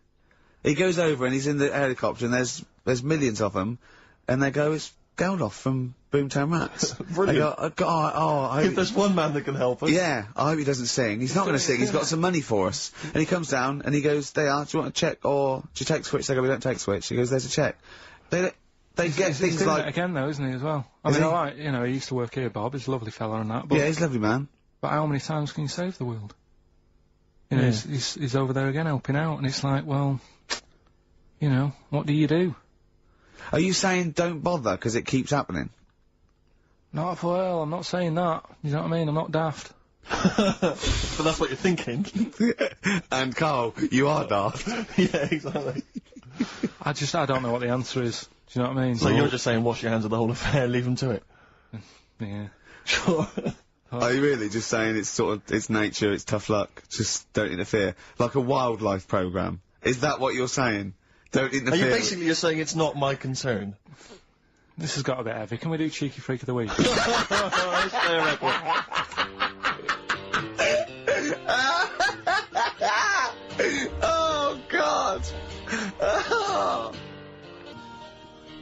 He goes over and he's in the helicopter and there's millions of them, and they go, it's Geldof from Boomtown Rats. Brilliant. If there's one man that can help us. Yeah, I hope he doesn't sing. He's not going to sing, he's got some money for us. And he comes down and he goes, do you want a cheque or do you take Switch? They go, we don't take Switch. He goes, there's a cheque. They get He's things doing like... it again though, isn't he, as well? I Is mean, he? alright, you know, he used to work here, Bob, he's a lovely fella and that, but... Yeah, he's a lovely man. But how many times can you save the world? You know, he's over there again helping out, and it's like, well, you know, what do you do? Are you saying don't bother because it keeps happening? Not for well, I'm not saying that. You know what I mean? I'm not daft. But that's what you're thinking. And Carl, you are daft. Yeah, exactly. I don't know what the answer is. Do you know what I mean? So you're just saying wash your hands of the whole affair, leave them to it? Yeah. Sure. Are you really just saying it's sort of, it's nature, it's tough luck, just don't interfere? Like a wildlife programme? Is that what you're saying? Don't interfere? You're saying it's not my concern? This has got a bit heavy. Can we do Cheeky Freak of the Week? Oh, God!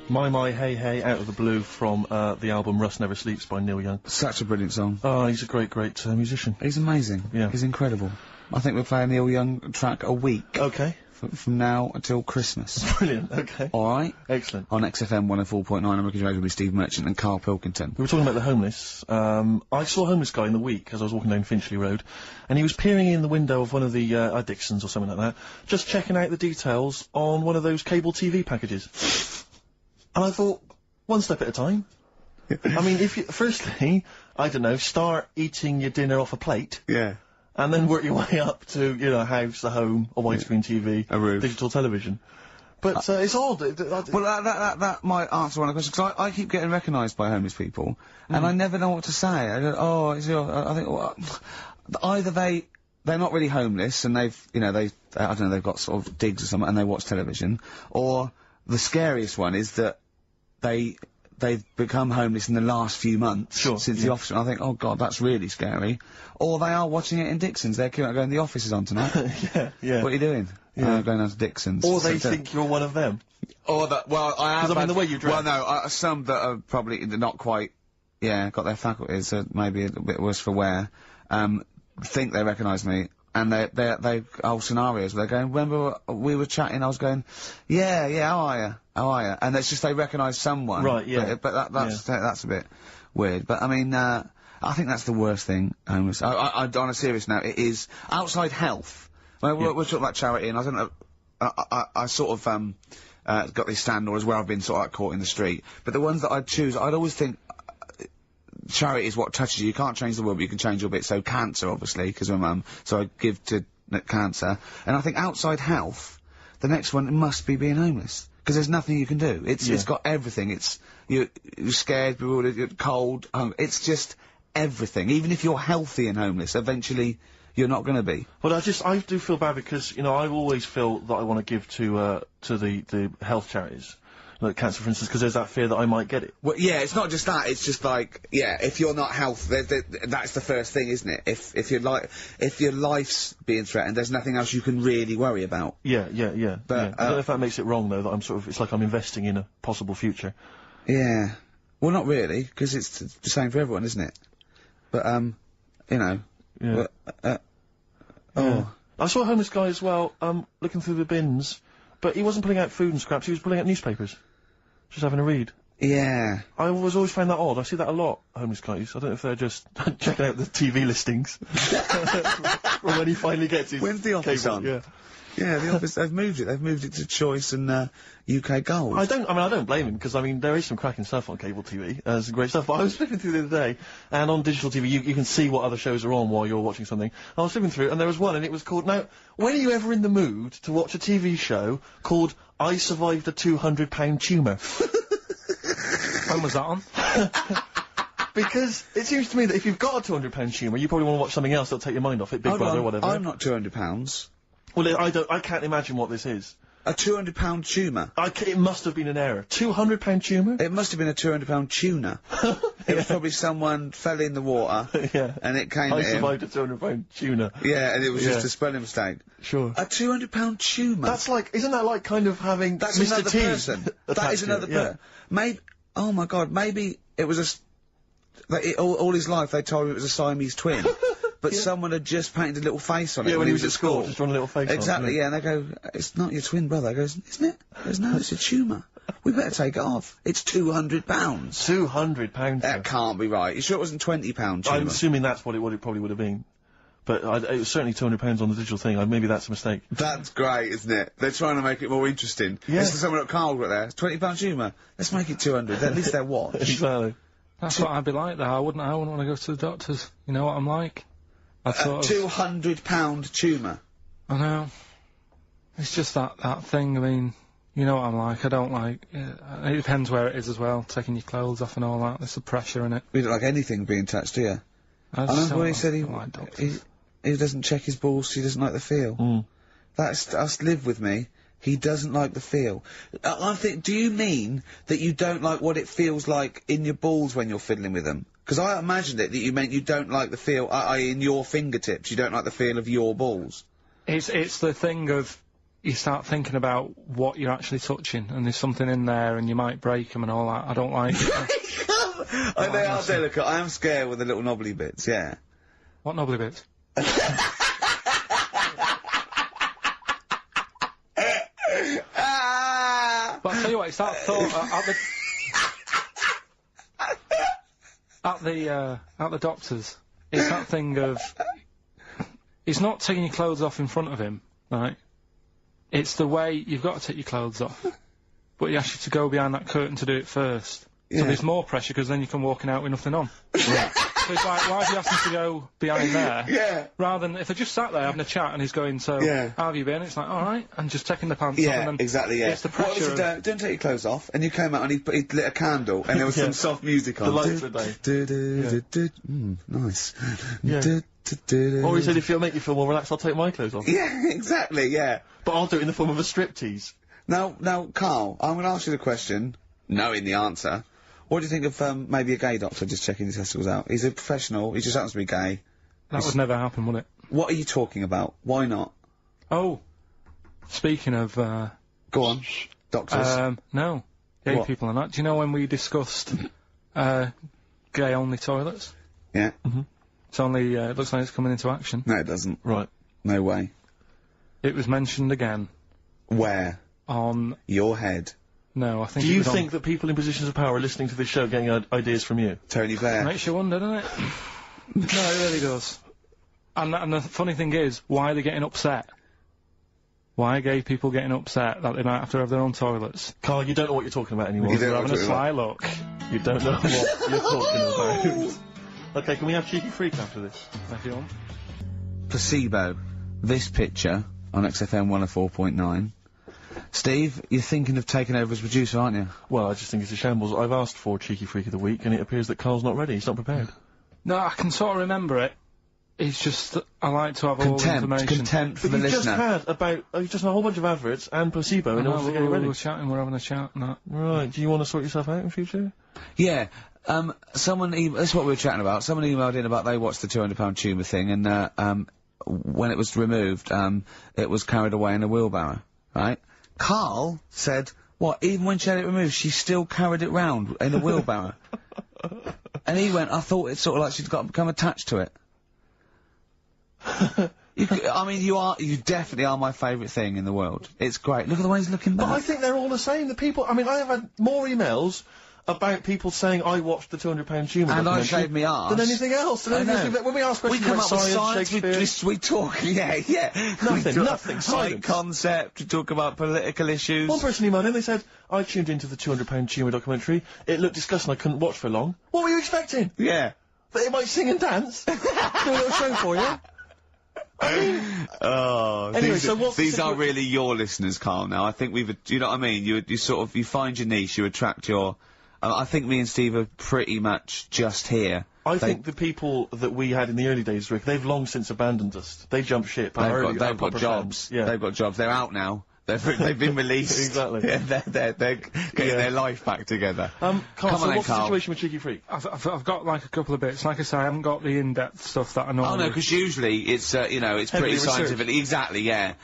My Hey Hey Out of the Blue from the album Rust Never Sleeps by Neil Young. Such a brilliant song. Oh, he's a great musician. He's amazing. Yeah. He's incredible. I think we're playing Neil Young track a week. Okay. From now until Christmas. Brilliant, okay. Alright? Excellent. On XFM 104.9, I'm Ricky Gervais with Steve Merchant and Karl Pilkington. We were talking about the homeless. I saw a homeless guy in the week as I was walking down Finchley Road, and he was peering in the window of one of the Dixons or something like that, just checking out the details on one of those cable TV packages. And I thought, one step at a time. I mean, firstly, I don't know, start eating your dinner off a plate. Yeah. And then work your way up to, you know, a house, a home, a widescreen TV, a roof, digital television. But it's odd. Well, that might answer one of the questions, because I keep getting recognised by homeless people, and I never know what to say. I go, oh, it's your... I think, well, either they're not really homeless, and they've, you know, I don't know, they've got sort of digs or something, and they watch television, or the scariest one is that they've become homeless in the last few months since the office. And I think, oh God, that's really scary. Or they are watching it in Dixon's. They're going, the office is on tonight. Yeah. What are you doing? Yeah. Going down to Dixon's. Or they think you're one of them. Or that, well, I have. Because I mean, the way you dress. Well, no, some that are probably not quite, got their faculties, so maybe a bit worse for wear, think they recognise me. And they old scenarios where they're going, remember we were chatting, I was going, yeah, how are you? And it's just they recognise someone. Right, yeah. But that's a bit weird. But I mean, I think that's the worst thing, homeless. On a serious note, it is outside health. We're talking about charity, and I don't know, I sort of, got these standards where I've been sort of like caught in the street. But the ones that I'd choose, I'd always think, charity is what touches you. You can't change the world, but you can change your bit. So cancer, obviously, because my mum, so I give to cancer. And I think outside health, the next one must be being homeless. Because there's nothing you can do. It's got everything. You're scared, bewildered, you're cold, it's just everything. Even if you're healthy and homeless, eventually you're not going to be. Well, I do feel bad because, you know, I always feel that I want to give to the health charities. like cancer, for instance, because there's that fear that I might get it. Well, yeah, it's not just that. It's just like, yeah, if you're not healthy, that's the first thing, isn't it? If your life's being threatened, there's nothing else you can really worry about. Yeah. But, I don't know if that makes it wrong though. That I'm sort of, it's like I'm investing in a possible future. Yeah. Well, not really, because it's the same for everyone, isn't it? But you know. Yeah. Oh. I saw a homeless guy as well, looking through the bins, but he wasn't pulling out food and scraps, he was pulling out newspapers. Just having a read. Yeah. I always found that odd. I see that a lot, homeless guys. I don't know if they're just checking out the TV listings. Or when he finally gets his When's The Office cable, on? Yeah. Yeah, The Office, they've moved it. They've moved it to Choice and UK Gold. I don't blame him, because, I mean, there is some cracking stuff on cable TV. There's some great stuff. But I was flipping through the other day, and on digital TV, you can see what other shows are on while you're watching something. I was flipping through, and there was one, and it was called, now, when are you ever in the mood to watch a TV show called I Survived a £200 tumour? When was that on? Because it seems to me that if you've got a £200 tumour, you probably want to watch something else that'll take your mind off it, Big Brother or whatever. I'm not £200. Well, I can't imagine what this is. A £200 tumour. It must have been an error. £200 tumour? It must have been a £200 tuna. It was probably someone fell in the water. Yeah. And it came I at him. survived a £200 tuna. Yeah, and it was just a spelling mistake. Sure. A £200 tumour. That's like, isn't that like kind of having That's Mr. another T person. That is another person. Maybe, oh my god, maybe it was all his life they told him it was a Siamese twin. But someone had just painted a little face on it when he was at school. Just drawn a little face on it. Exactly, yeah, and they go, it's not your twin brother. He goes, isn't it? He goes, no, it's a tumour. We better take it off. It's £200. £200. That can't be right. You sure it wasn't £20 tumour? I'm assuming that's what it probably would have been. But it was certainly £200 on the digital thing. Maybe that's a mistake. That's great, isn't it? They're trying to make it more interesting. Yeah. This is someone at Karl got there. It's £20 tumour. Let's make it 200. At least they're watch. Exactly. That's what I'd be like though. I wouldn't want to go to the doctors. You know what I'm like? I'd sort of... £200 tumour. I know. It's just that thing, I mean, you know what I'm like, I don't like... it depends where it is as well, taking your clothes off and all that, there's the pressure in it. We don't like anything being touched, do you? I remember when he said like he doesn't check his balls, he doesn't like the feel. That's live with me. He doesn't like the feel. I think, do you mean that you don't like what it feels like in your balls when you're fiddling with them? Because I imagined it that you meant you don't like the feel, in your fingertips, you don't like the feel of your balls. It's the thing of, you start thinking about what you're actually touching, and there's something in there, and you might break them and all that. I don't like it. They are delicate. I am scared with the little knobbly bits, yeah. What knobbly bits? But I'll tell you what, it's that thought at the doctor's. It's that thing of, he's not taking your clothes off in front of him, right? It's the way you've got to take your clothes off, but he asks you to go behind that curtain to do it first. So there's more pressure because then you come walking out with nothing on. Right. So it's like, why do you ask me to go behind there? Yeah. Rather than, if I just sat there having a chat and he's going, so, how have you been? It's like, alright, and just taking the pants off and then... exactly, yeah. It's the pressure What was don't take your clothes off, and you came out and he lit a candle, and there was some soft music on. The lights were down. Nice. Or he said, if it'll make you feel more relaxed, I'll take my clothes off. Yeah, exactly, yeah. But I'll do it in the form of a striptease. Now, Karl, I'm going to ask you the question, knowing the answer. What do you think of, maybe a gay doctor just checking his testicles out? He's a professional, he just happens to be gay. That would never happen, would it? What are you talking about? Why not? Oh, speaking of, Go on. Doctors. no. Gay people and that. Do you know when we discussed, gay-only toilets? Yeah. It's only, it looks like it's coming into action. No, it doesn't. Right. No way. It was mentioned again. Where? On... Your head. No, I think... Do you think that people in positions of power are listening to this show getting ideas from you? Tony Blair. Makes you wonder, doesn't it? No, it really does. And the funny thing is, why are they getting upset? Why are gay people getting upset that they might have to have their own toilets? Carl, you don't know what you're talking about anymore. You're having a sly look. You don't know what you're talking about. Okay, can we have Cheeky Freak after this? If you want. Placebo. This picture on XFM 104.9. Steve, you're thinking of taking over as producer, aren't you? Well, I just think it's a shambles. I've asked for Cheeky Freak of the Week, and it appears that Carl's not ready. He's not prepared. No, I can sort of remember it. It's just, I like to have all the information. Contempt for But the you've just listener. had about, you've just had a whole bunch of adverts and placebo in order to get it ready. We're chatting, we're having a chat and that. Right, do you want to sort yourself out in future? Yeah. Someone that's what we were chatting about. Someone emailed in about they watched the £200 tumour thing, and when it was removed, it was carried away in a wheelbarrow, right? Karl said, what, even when she had it removed, she still carried it round in a wheelbarrow. And he went, I thought it's sort of like she'd become attached to it. I mean, you definitely are my favourite thing in the world. It's great. Look at the way he's looking back. But I think they're all the same. The people, I mean, I have had more emails about people saying I watched the £200 tumour and I documentary shaved me arse. than anything else. Than anything when we ask questions we come about up with science, Shakespeare... we talk, yeah. Nothing, High silence. concept, we talk about political issues. One person emailed in, they said, I tuned into the £200 tumour documentary, it looked disgusting, I couldn't watch for long. What were you expecting? Yeah. That it might sing and dance? Do a little show for you? Oh, anyway, so what's these are really your listeners, Karl. Now, I think you know what I mean. You sort of find your niche, you attract your. I think me and Steve are pretty much just here. I think the people that we had in the early days, Rick, they've long since abandoned us. They jumped ship. They've got jobs. Yeah. They've got jobs. They're out now. They've been released. Exactly. Yeah, they're getting their life back together. Carl, so what's the Karl. situation with Cheeky Freak? I've got like a couple of bits. Like I say, I haven't got the in-depth stuff that I normally... Oh no, because usually it's it's Heavily pretty researched. scientific. Exactly. Yeah.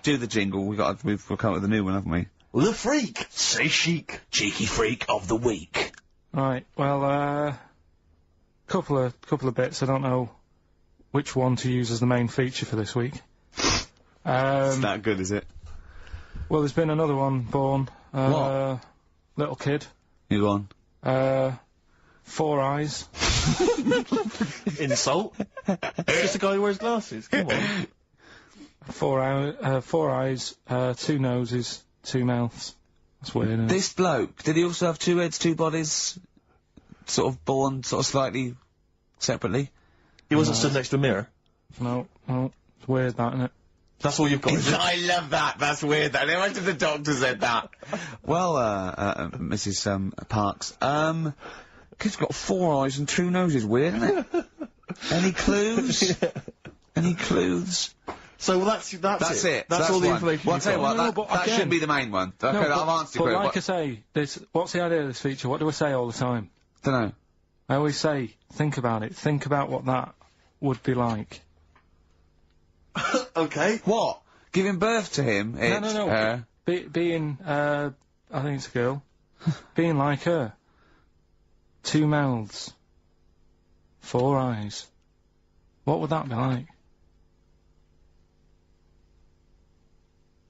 Do the jingle. We've come up with a new one, haven't we? The Freak! Say chic. Cheeky Freak of the Week. Right, well, couple of bits. I don't know which one to use as the main feature for this week. It's that good, is it? Well, there's been another one born. What? Little kid. You go on. 4 eyes. Insult? Just a guy who wears glasses, come on. 4 eyes, 2 noses, 2 mouths. That's weird, isn't it? This bloke, did he also have 2 heads, 2 bodies? Sort of born sort of slightly separately? He wasn't stood next to a mirror? No, it's weird that, isn't it? That's all you've got, is it? I love that. That's weird. That. Imagine the doctor said that. Well, Mrs. Parks, kid's got 4 eyes and 2 noses. Weird, isn't it? Any clues? Any clues? So that's it. That's all the information Well, I'll tell you what, No, that, but that again- should be the main one. Okay, No, I've answered but your like I say, what's the idea of this feature? What do I say all the time? Dunno. I always say, think about it. Think about what that would be like. Okay. What? Giving birth to him? No. Being, I think it's a girl. Being like her. 2 mouths. 4 eyes. What would that be like?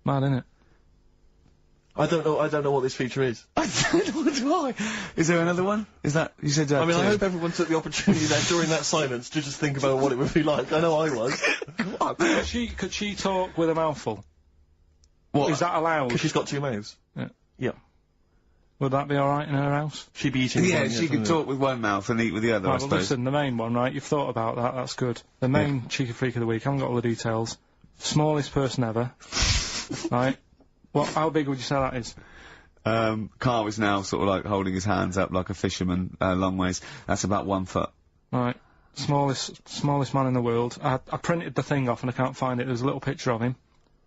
Mad, innit? I don't know what this feature is. I don't know why. Is there another one? Is that, you said I mean, 2. I hope everyone took the opportunity there during that silence to just think about what it would be like. I know I was. Could she talk with a mouthful? What? Is that allowed? Because she's got 2 mouths. Yeah. Yeah. Would that be alright in her house? She'd be eating Yeah, one, she could talk with one mouth and eat with the other, I Right, well suppose. listen, the main one, right, you've thought about that, that's good. The main Cheeky Freak of the Week, I haven't got all the details. Smallest person ever. Right? How big would you say that is? Karl is now sort of like holding his hands up like a fisherman, long ways. That's about 1 foot. Right. Smallest man in the world. I printed the thing off and I can't find it. There's a little picture of him.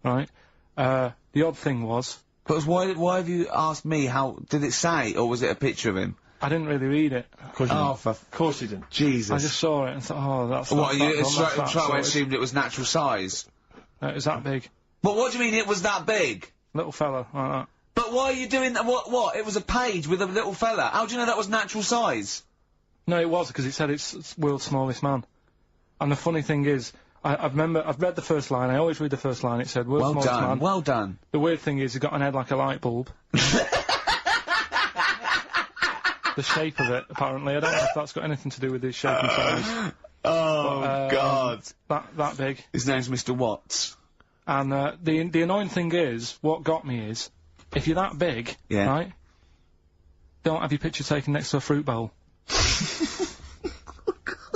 Right? The odd thing was... But why have you asked me how... Did it say, or was it a picture of him? I didn't really read it. Of course you didn't. Of course you didn't. Jesus. I just saw it and thought, oh, that's... What, you that's straight away sorted. assumed it was natural size? It was that big. But what do you mean it was that big? Little fella, like that. But why are you doing that? What? It was a page with a little fella. How do you know that was natural size? No, it was, because it said it's world's smallest man. And the funny thing is, I've read the first line, I always read the first line, it said, world's Well smallest done, man. well done. The weird thing is, he got an head like a light bulb. The shape of it, apparently. I don't know if that's got anything to do with his shape and size. Oh, But, God. That big. His name's Mr. Watts. And, the annoying thing is, what got me is, if you're that big, Yeah. right, don't have your picture taken next to a fruit bowl.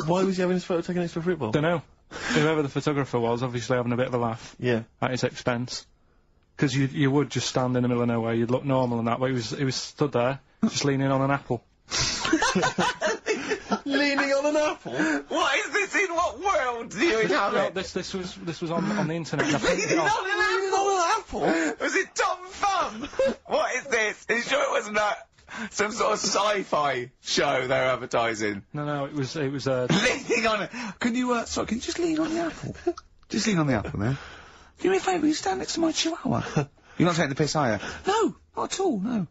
Why was he having his photo taken next to a fruit bowl? Dunno. Whoever the photographer was, obviously having a bit of a laugh. Yeah. At his expense. Because you would just stand in the middle of nowhere, you'd look normal and that, but he was stood there, just leaning on an apple. Leaning on an apple? What is this? In what world do you have No, it? this was on the internet. And I printed it off. Leaning on an apple? Was it Tom Thumb? What is this? Are you sure it wasn't some sort of sci-fi show they're advertising? No, it was Leaning on it. Can you just lean on the apple? Just lean on the apple, man. Do me a favour, you stand next to my chihuahua. You're not taking the piss, are you? No, not at all, no.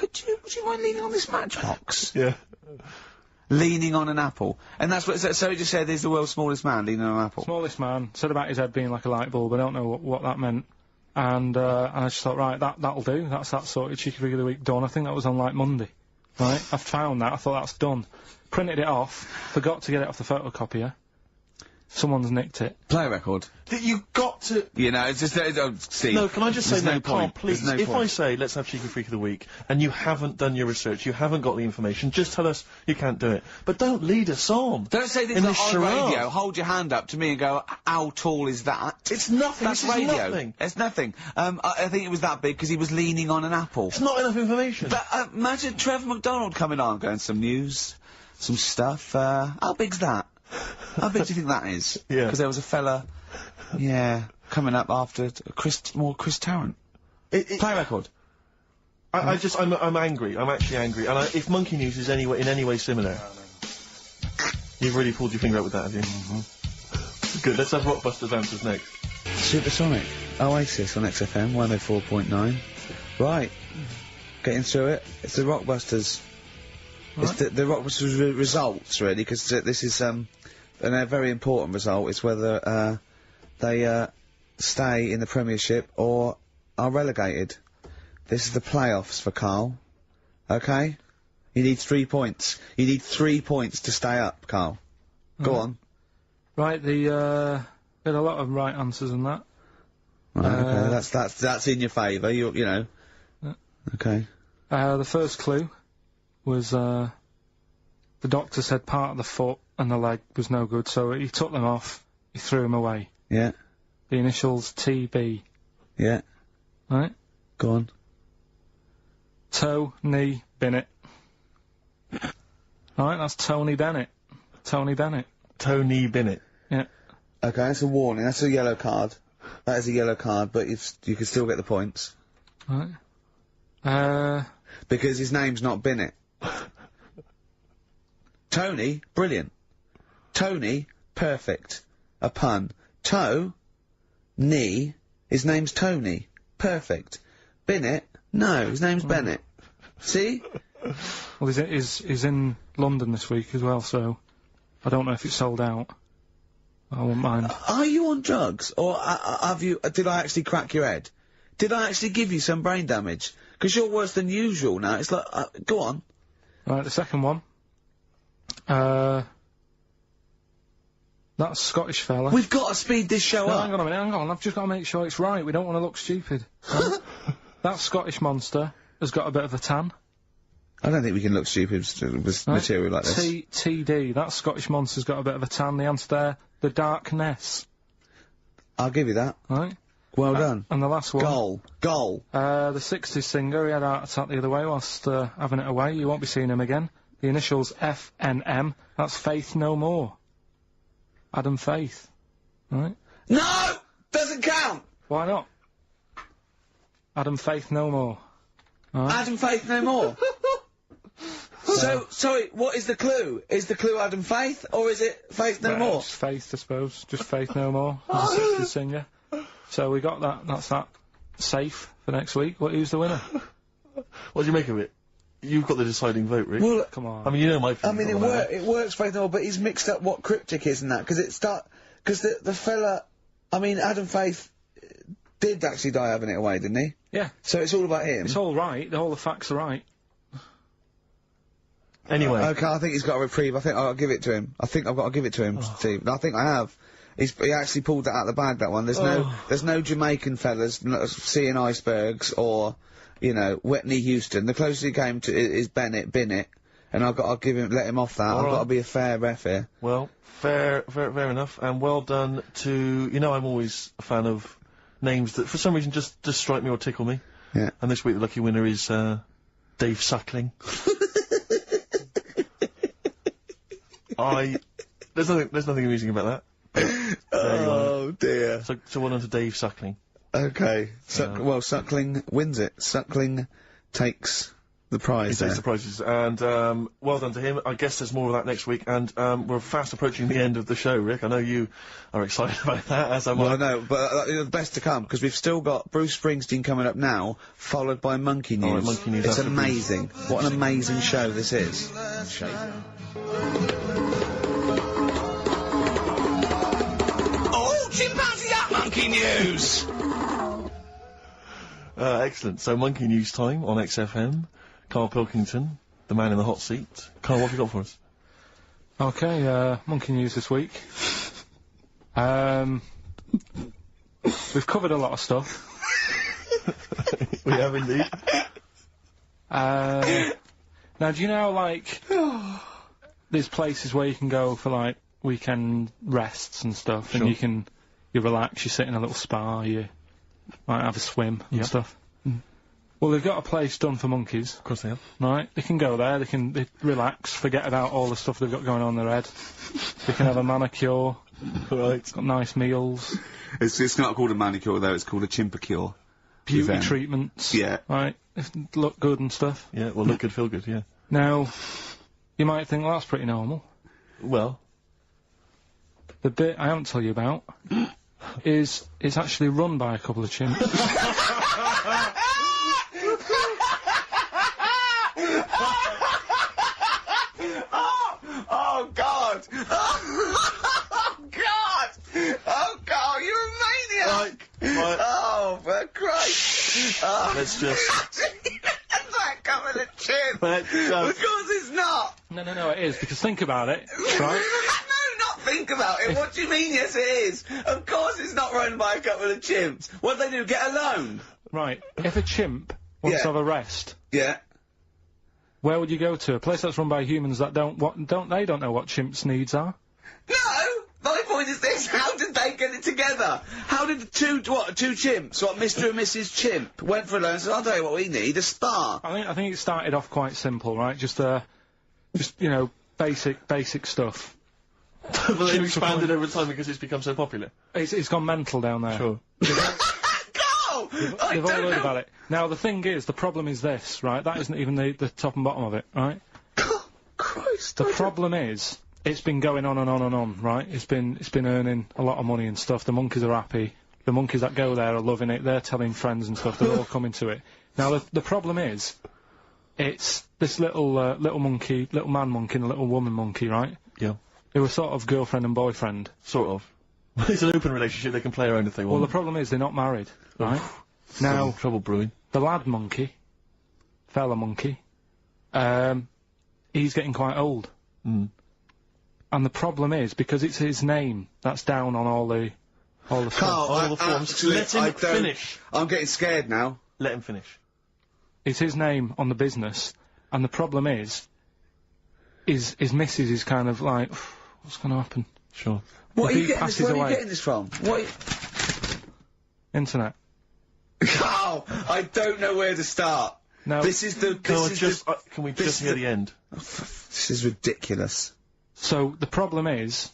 Would you mind leaning on this matchbox? Yeah. Leaning on an apple. And that's what, so he just said he's the world's smallest man leaning on an apple. smallest man. Said about his head being like a light bulb. I don't know what that meant. And I just thought, right, that'll do. That's that sorted. Cheeky Frig of the Week done. I think that was on like Monday. Right? I found that. I thought that's done. Printed it off. Forgot to get it off the photocopier. Someone's nicked it. Play a record. You got to... You know, it's just, Steve. No, can I just say, there's no Carl, point. please, There's no if point. I say, let's have Cheeky Freak of the Week, and you haven't done your research, you haven't got the information, just tell us you can't do it. But don't lead us on. Don't say this in on this charade. radio, hold your hand up to me and go, how tall is that? It's nothing, That's this is radio. nothing. It's nothing. I think it was that big because he was leaning on an apple. It's not enough information. But, imagine Trevor McDonald coming on, going, some news, some stuff, how big's that? How big do you think that is? Yeah. Because there was a fella, coming up after Chris Tarrant. Play a record. I'm angry. I'm actually angry. And if Monkey News is in any way similar, you've really pulled your finger out with that, have you? Mm-hmm. Good. Let's have Rockbusters answers next. Supersonic. Oasis on XFM 104.9. Right. Getting through it. It's the Rockbusters. It's the Rockbusters results, really, because this is, and a very important result is whether, they, stay in the Premiership or are relegated. This is the playoffs for Karl. Okay? You need 3 points. You need 3 points to stay up, Karl. Go on. Right, we had a lot of right answers in that. Right, okay, that's in your favour, you know. Okay. The first clue was, the doctor said part of the foot and the leg was no good, so he took them off, he threw them away. Yeah. The initials TB. Yeah. Right? Go on. Toe, knee, Bennett. Right, that's Tony Bennett. Tony Bennett. Tony Bennett. Yeah. Okay, that's a warning, that's a yellow card. That is a yellow card, but you can still get the points. Right. Because his name's not Bennett. Tony, brilliant. Tony, perfect. A pun. Toe, knee, his name's Tony. Perfect. Bennett, no, his name's Bennett. See? Well, he's in London this week as well, so I don't know if it's sold out. I won't mind. Are you on drugs, or did I actually crack your head? Did I actually give you some brain damage? Because you're worse than usual now. It's like, go on. Right, the second one. That Scottish fella. We've got to speed this show No, up. hang on a minute, hang on. I've just got to make sure it's right. We don't want to look stupid. Right? That Scottish monster has got a bit of a tan. I don't think we can look stupid with material like this. TD. That Scottish monster's got a bit of a tan. The answer there, the darkness. I'll give you that. Right? Well done. And the last one. Goal. The 60s singer, he had a heart attack the other way whilst having it away. You won't be seeing him again. The initials FNM. That's Faith No More. Adam Faith. Right? No! Doesn't count! Why not? Adam Faith No More. Right. Adam Faith no more. So, sorry, what is the clue? Is the clue Adam Faith, or is it Faith no more? Just Faith, I suppose. Just Faith No More. As a 60s singer. So we got that. That's that. Safe for next week. Who's the winner? What do you make of it? You've got the deciding vote, Rick. Well, Come on. I mean, you know my feelings. I mean, it works Faith no more, but he's mixed up what cryptic is and that, because the fella, I mean, Adam Faith did actually die having it away, didn't he? Yeah. So it's all about him. It's all right. All the facts are right. Anyway. Okay, I think he's got a reprieve. I think I'll give it to him. I think I've got to give it to him, Steve. I think I have. He actually pulled that out of the bag, that one. There's no Jamaican fellas seeing icebergs or, you know, Whitney Houston. The closest he came to is Bennett, and I'll let him off that. I've got to be a fair ref here. Well, fair enough, and well done to, you know, I'm always a fan of names that for some reason just strike me or tickle me. Yeah. And this week the lucky winner is, Dave Suckling. There's nothing amusing about that. Oh dear. So one on to Dave Suckling. Okay. Well, Suckling wins it. Suckling takes the prize. He takes the prizes, and well done to him. I guess there's more of that next week, and we're fast approaching the end of the show, Rick. I know you are excited about that, as am I. Well, I know, but the best to come, because we've still got Bruce Springsteen coming up now, followed by Monkey News. All right, Monkey News it's after amazing. What an amazing show this is. Oh, chimpanzee up, Monkey News! Excellent. So Monkey News time on XFM. Karl Pilkington, the man in the hot seat. Karl, what have you got for us? Okay, Monkey News this week. We've covered a lot of stuff. We have indeed. Now, do you know, like, there's places where you can go for, like, weekend rests and stuff, Sure. and you relax, you sit in a little spa, you might have a swim and stuff. Well, they've got a place done for monkeys. Of course they have. Right? They can go there, they relax, forget about all the stuff they've got going on in their head. They can have a manicure. Right. Got nice meals. It's not called a manicure, though, it's called a chimpacure. Beauty treatments. Yeah. Right? Look good and stuff. Yeah, well, look good, feel good, yeah. Now, you might think, well, that's pretty normal. Well. The bit I haven't told you about is it's actually run by a couple of chimps. Oh, God! Oh, God! Oh, God, you're a maniac! Right. Oh, for Christ! Oh. Let's just... That's like coming a chimp! Let's just... Of course it's not! No, it is, because think about it, right? No, not think about it. What do you mean, yes it is? Of course it's not run by a couple of chimps. What do they do, get a loan? Right, if a chimp wants Yeah. to have a rest, Yeah. where would you go to? A place that's run by humans that don't know what chimps' needs are? No! My point is this, how did they get it together? How did two chimps, Mr. and Mrs. Chimp, went for a loan and said, I'll tell you what we need, a spa. I think it started off quite simple, right? Just you know, basic stuff. But they've expanded over time because it's become so popular. It's gone mental down there. Sure. Go! I They've all don't heard know. about it. Now, the thing is, the problem is this, right? That isn't even the top and bottom of it, right? Christ, The problem is, it's been going on and on and on, right? It's been earning a lot of money and stuff. The monkeys are happy. The monkeys that go there are loving it. They're telling friends and stuff. They're all coming to it. Now, the problem is, it's this little monkey, little man monkey and a little woman monkey, right? Yeah. Who are sort of girlfriend and boyfriend. Sort of. It's an open relationship, they can play around if they Well, want. the problem is they're not married, right? Now, Trouble brewing. the lad monkey, fella monkey, he's getting quite old. Mm. And the problem is, because it's his name that's down on all the stuff. Carl, All the forms. actually, Let him I don't- finish. I'm getting scared now. Let him finish. It's his name on the business, and the problem is his missus is kind of like, what's going to happen? Sure. What If are he you getting this? passes Where are you away- getting this from? What? Internet. Carl, I don't know where to start. No. This is the. No, This is just, the. can we this just is hear the- the end? This is ridiculous. So the problem is,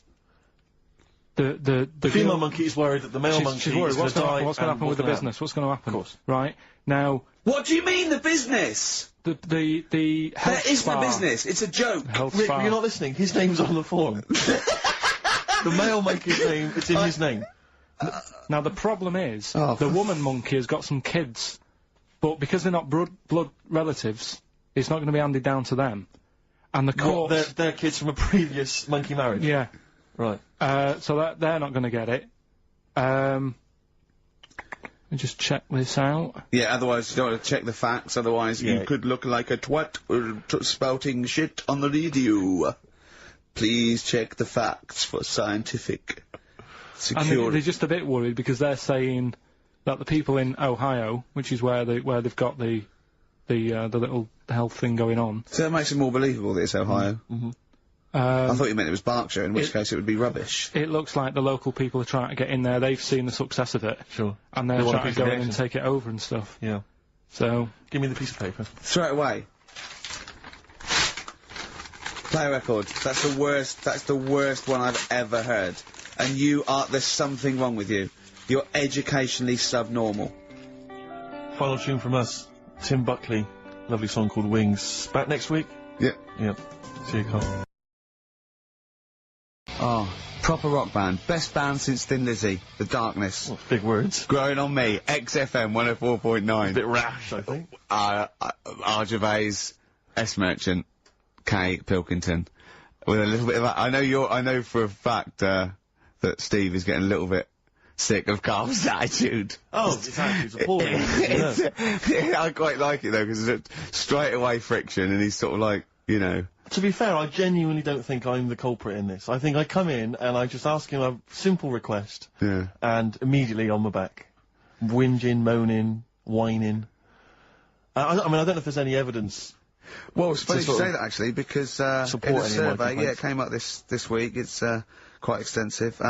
the Female girl- monkey is worried that the male monkey she's worried. is What's going to going to die. happen? What's going to and happen with the what's business? What's going to happen? Of course. Right now, What do you mean the business? the health There isn't spa, a business. It's a joke. health Rick, spa. you're not listening. His name's on the form. The male monkey's name, it's in his name. Now the problem is, Oh, the woman monkey has got some kids, but because they're not blood relatives, it's not going to be handed down to them. And the What, courts, they're kids from a previous monkey marriage? yeah, Right. so that they're not going to get it. Let me just check this out. Yeah, otherwise you don't want to check the facts, otherwise Yeah. you could look like a twat spouting shit on the radio. Please check the facts for scientific And security. they're just a bit worried because they're saying that the people in Ohio, which is where they've got the little health thing going on. So that makes it more believable that it's Ohio. I thought you meant it was Berkshire, in which case it would be rubbish. It looks like the local people are trying to get in there. They've seen the success of it, Sure. and they're They want a trying piece to of go the in and action. take it over and stuff. Yeah. So Give me the piece of paper. Throw it away. Play a record. That's the worst one I've ever heard. and there's something wrong with you. You're educationally subnormal. Final tune from us, Tim Buckley. Lovely song called Wings. Back next week? Yeah. Yep. See you, Karl. Oh, proper rock band. Best band since Thin Lizzy. The Darkness. Oh, big words. Growing on me. XFM 104.9. Bit rash, I think. R. Gervais, S. Merchant, K. Pilkington. With a little bit of that. I know for a fact, that Steve is getting a little bit sick of Karl's attitude. Oh, his attitude's appalling. I quite like it though, because it's straight away friction, and he's sort of like, you know. To be fair, I genuinely don't think I'm the culprit in this. I think I come in and I just ask him a simple request. Yeah. And immediately on my back. Whinging, moaning, whining. I mean, I don't know if there's any evidence. Well, it's funny you say that actually, because in the survey, complaints. it came up this week. It's quite extensive.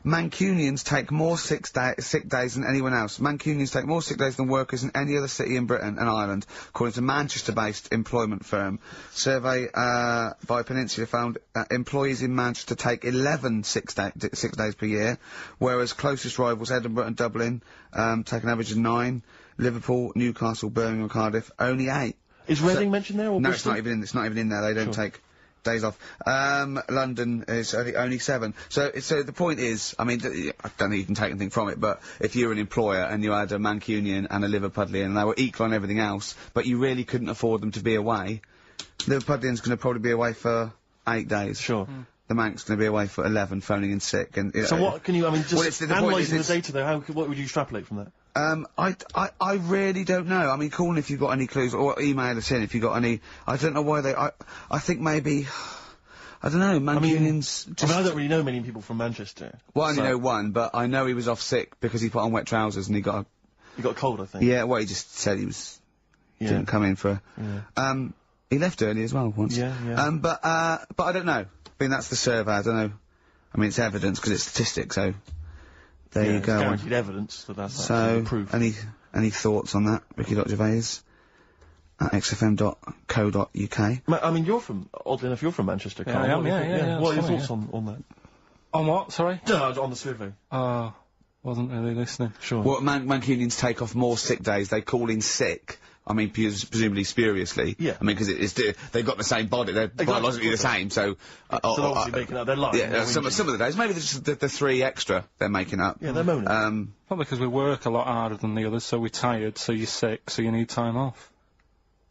Mancunians take more sick days than anyone else. Mancunians take more sick days than workers in any other city in Britain and Ireland, according to Manchester-based employment firm. Survey by Peninsula found employees in Manchester take 11 sick days per year, whereas closest rivals Edinburgh and Dublin take an average of 9. Liverpool, Newcastle, Birmingham, and Cardiff only 8. Is Reading mentioned there? Or no, Bristol? it's not even in there. They don't take days off. London is only 7. So the point is, I mean, I don't think you can take anything from it, but if you're an employer and you had a Mancunian and a Liverpudlian and they were equal on everything else, but you really couldn't afford them to be away, Liverpudlian's going to probably be away for 8 days. Sure. The Manc's going to be away for 11, phoning in sick. And so what can you? I mean, just analysing the data though. What would you extrapolate from that? I really don't know. I mean, call in if you've got any clues, or email us in if you've got any. I don't know why I think maybe. I don't know, Mancunians I don't really know many people from Manchester. Well, I only know one, but I know he was off sick because he put on wet trousers and he got a cold, I think. Yeah, well, he just said he was... didn't come in for... he left early as well once. But I don't know. I mean, that's the survey, I don't know. I mean, it's evidence because it's statistics, so... There you go. It's guaranteed evidence that that's so, proof. Any thoughts on that, Ricky.Gervais? At xfm.co.uk. I mean, oddly enough, you're from Manchester, Karl. I am, yeah. What are your thoughts on that? On what, sorry? On the survey. Wasn't really listening. Sure. Well, Mancunians take off more sick days, they call in sick. I mean, presumably spuriously. Yeah. I mean, because they've got the same body, they're biologically the same, so... so they're obviously making up their life. Yeah, some of the days. Maybe just the 3 extra they're making up. Yeah, they're moaning. Probably because we work a lot harder than the others, so we're tired, so you're sick, so you need time off.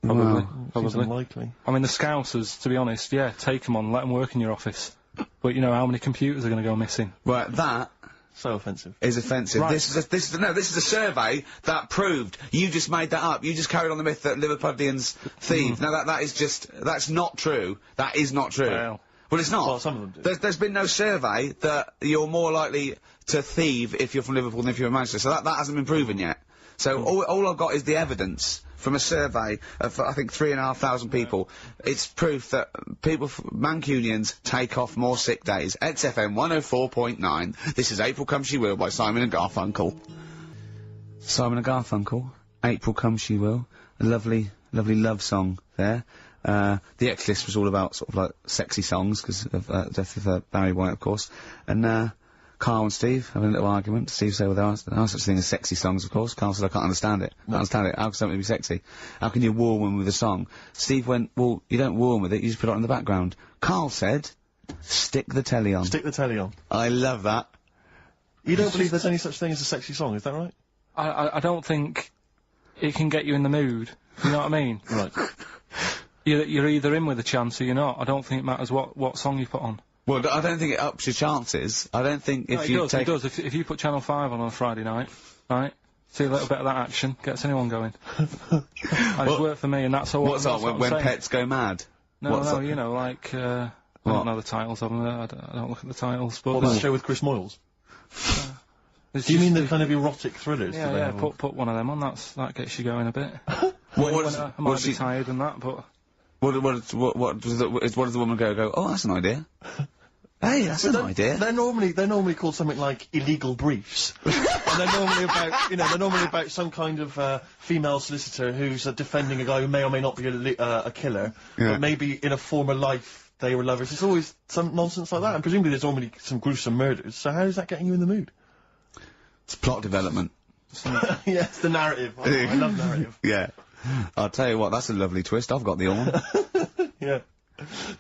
Probably. Seems unlikely. I mean, the Scousers, to be honest, yeah, take them on, let them work in your office. But you know how many computers are going to go missing? Right, that... So offensive. Is offensive. Right. This is a survey that proved. You just made that up. You just carried on the myth that Liverpudlians thieve. Now that's not true. That is not true. Well, it's not. Well, some of them do. There's been no survey that you're more likely to thieve if you're from Liverpool than if you're in Manchester. So that hasn't been proven yet. So all I've got is the evidence from a survey of, I think, 3,500 people. It's proof that Mancunians take off more sick days. XFM 104.9. This is April Come She Will by Simon and Garfunkel. Simon and Garfunkel, April Come She Will. A lovely love song there. The X-List was all about sort of like sexy songs, because of death of Barry White, of course. And Karl and Steve having a little argument. Steve said, well, there are such a thing as sexy songs, of course. Karl said, I can't understand it. How can something be sexy? How can you woo one with a song? Steve went, well, you don't woo one with it, you just put it on the background. Karl said, stick the telly on. Stick the telly on. I love that. You don't believe there's any such thing as a sexy song, is that right? I don't think it can get you in the mood. You know what I mean? Right. You're either in with a chance or you're not. I don't think it matters what song you put on. Well, I don't think it ups your chances. I don't think if you take... It does. If you put Channel 5 on a Friday night, right, see a little bit of that action, gets anyone going. And it's worked for me, and that's all. What's on when pets go mad? No, you know, like, I don't know the titles of them, I don't look at the titles, but... What, that show with Chris Moyles? Do you mean the kind of erotic thrillers? Yeah, put one of them on, that gets you going a bit. I might be tired and that, but... What does the woman go, oh, that's an idea? Hey, that's an idea. They're normally called something like illegal briefs. And they're normally about some kind of female solicitor who's defending a guy who may or may not be a killer, but maybe in a former life they were lovers. It's always some nonsense like that, and presumably there's normally some gruesome murders, so how is that getting you in the mood? It's plot development. Yeah, it's the narrative. Oh, I love narrative. Yeah. I'll tell you what, that's a lovely twist. I've got the horn. Yeah.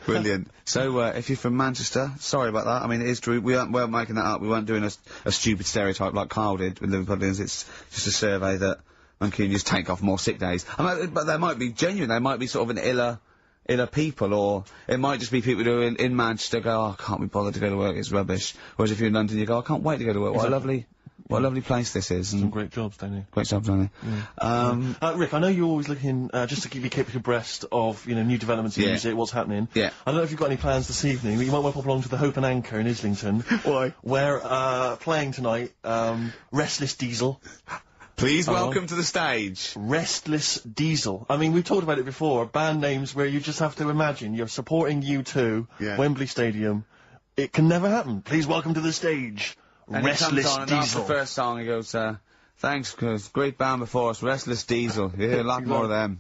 Brilliant. So, if you're from Manchester, sorry about that. I mean, it is true. We weren't making that up. We weren't doing a stupid stereotype like Karl did with Liverpudlians. It's just a survey that Mancunians take off more sick days. I mean, but they might be genuine. They might be sort of an iller people, or it might just be people who are in Manchester go, oh, I can't be bothered to go to work, it's rubbish. Whereas if you're in London, you go, I can't wait to go to work. What a lovely place this is. Some great jobs, don't you? Great jobs, don't they? Rick, I know you're always looking, just to keep you abreast of, new developments in music, what's happening. Yeah. I don't know if you've got any plans this evening, but you might want to pop along to the Hope and Anchor in Islington. Why? Where, playing tonight, Restless Diesel. Please welcome to the stage. Restless Diesel. I mean, we've talked about it before, band names where you just have to imagine you're supporting U2, Wembley Stadium. It can never happen. Please welcome to the stage. And Restless he comes on, and after Diesel. the first song he goes, thanks, cause great band before us, Restless Diesel. You hear a lot more of them.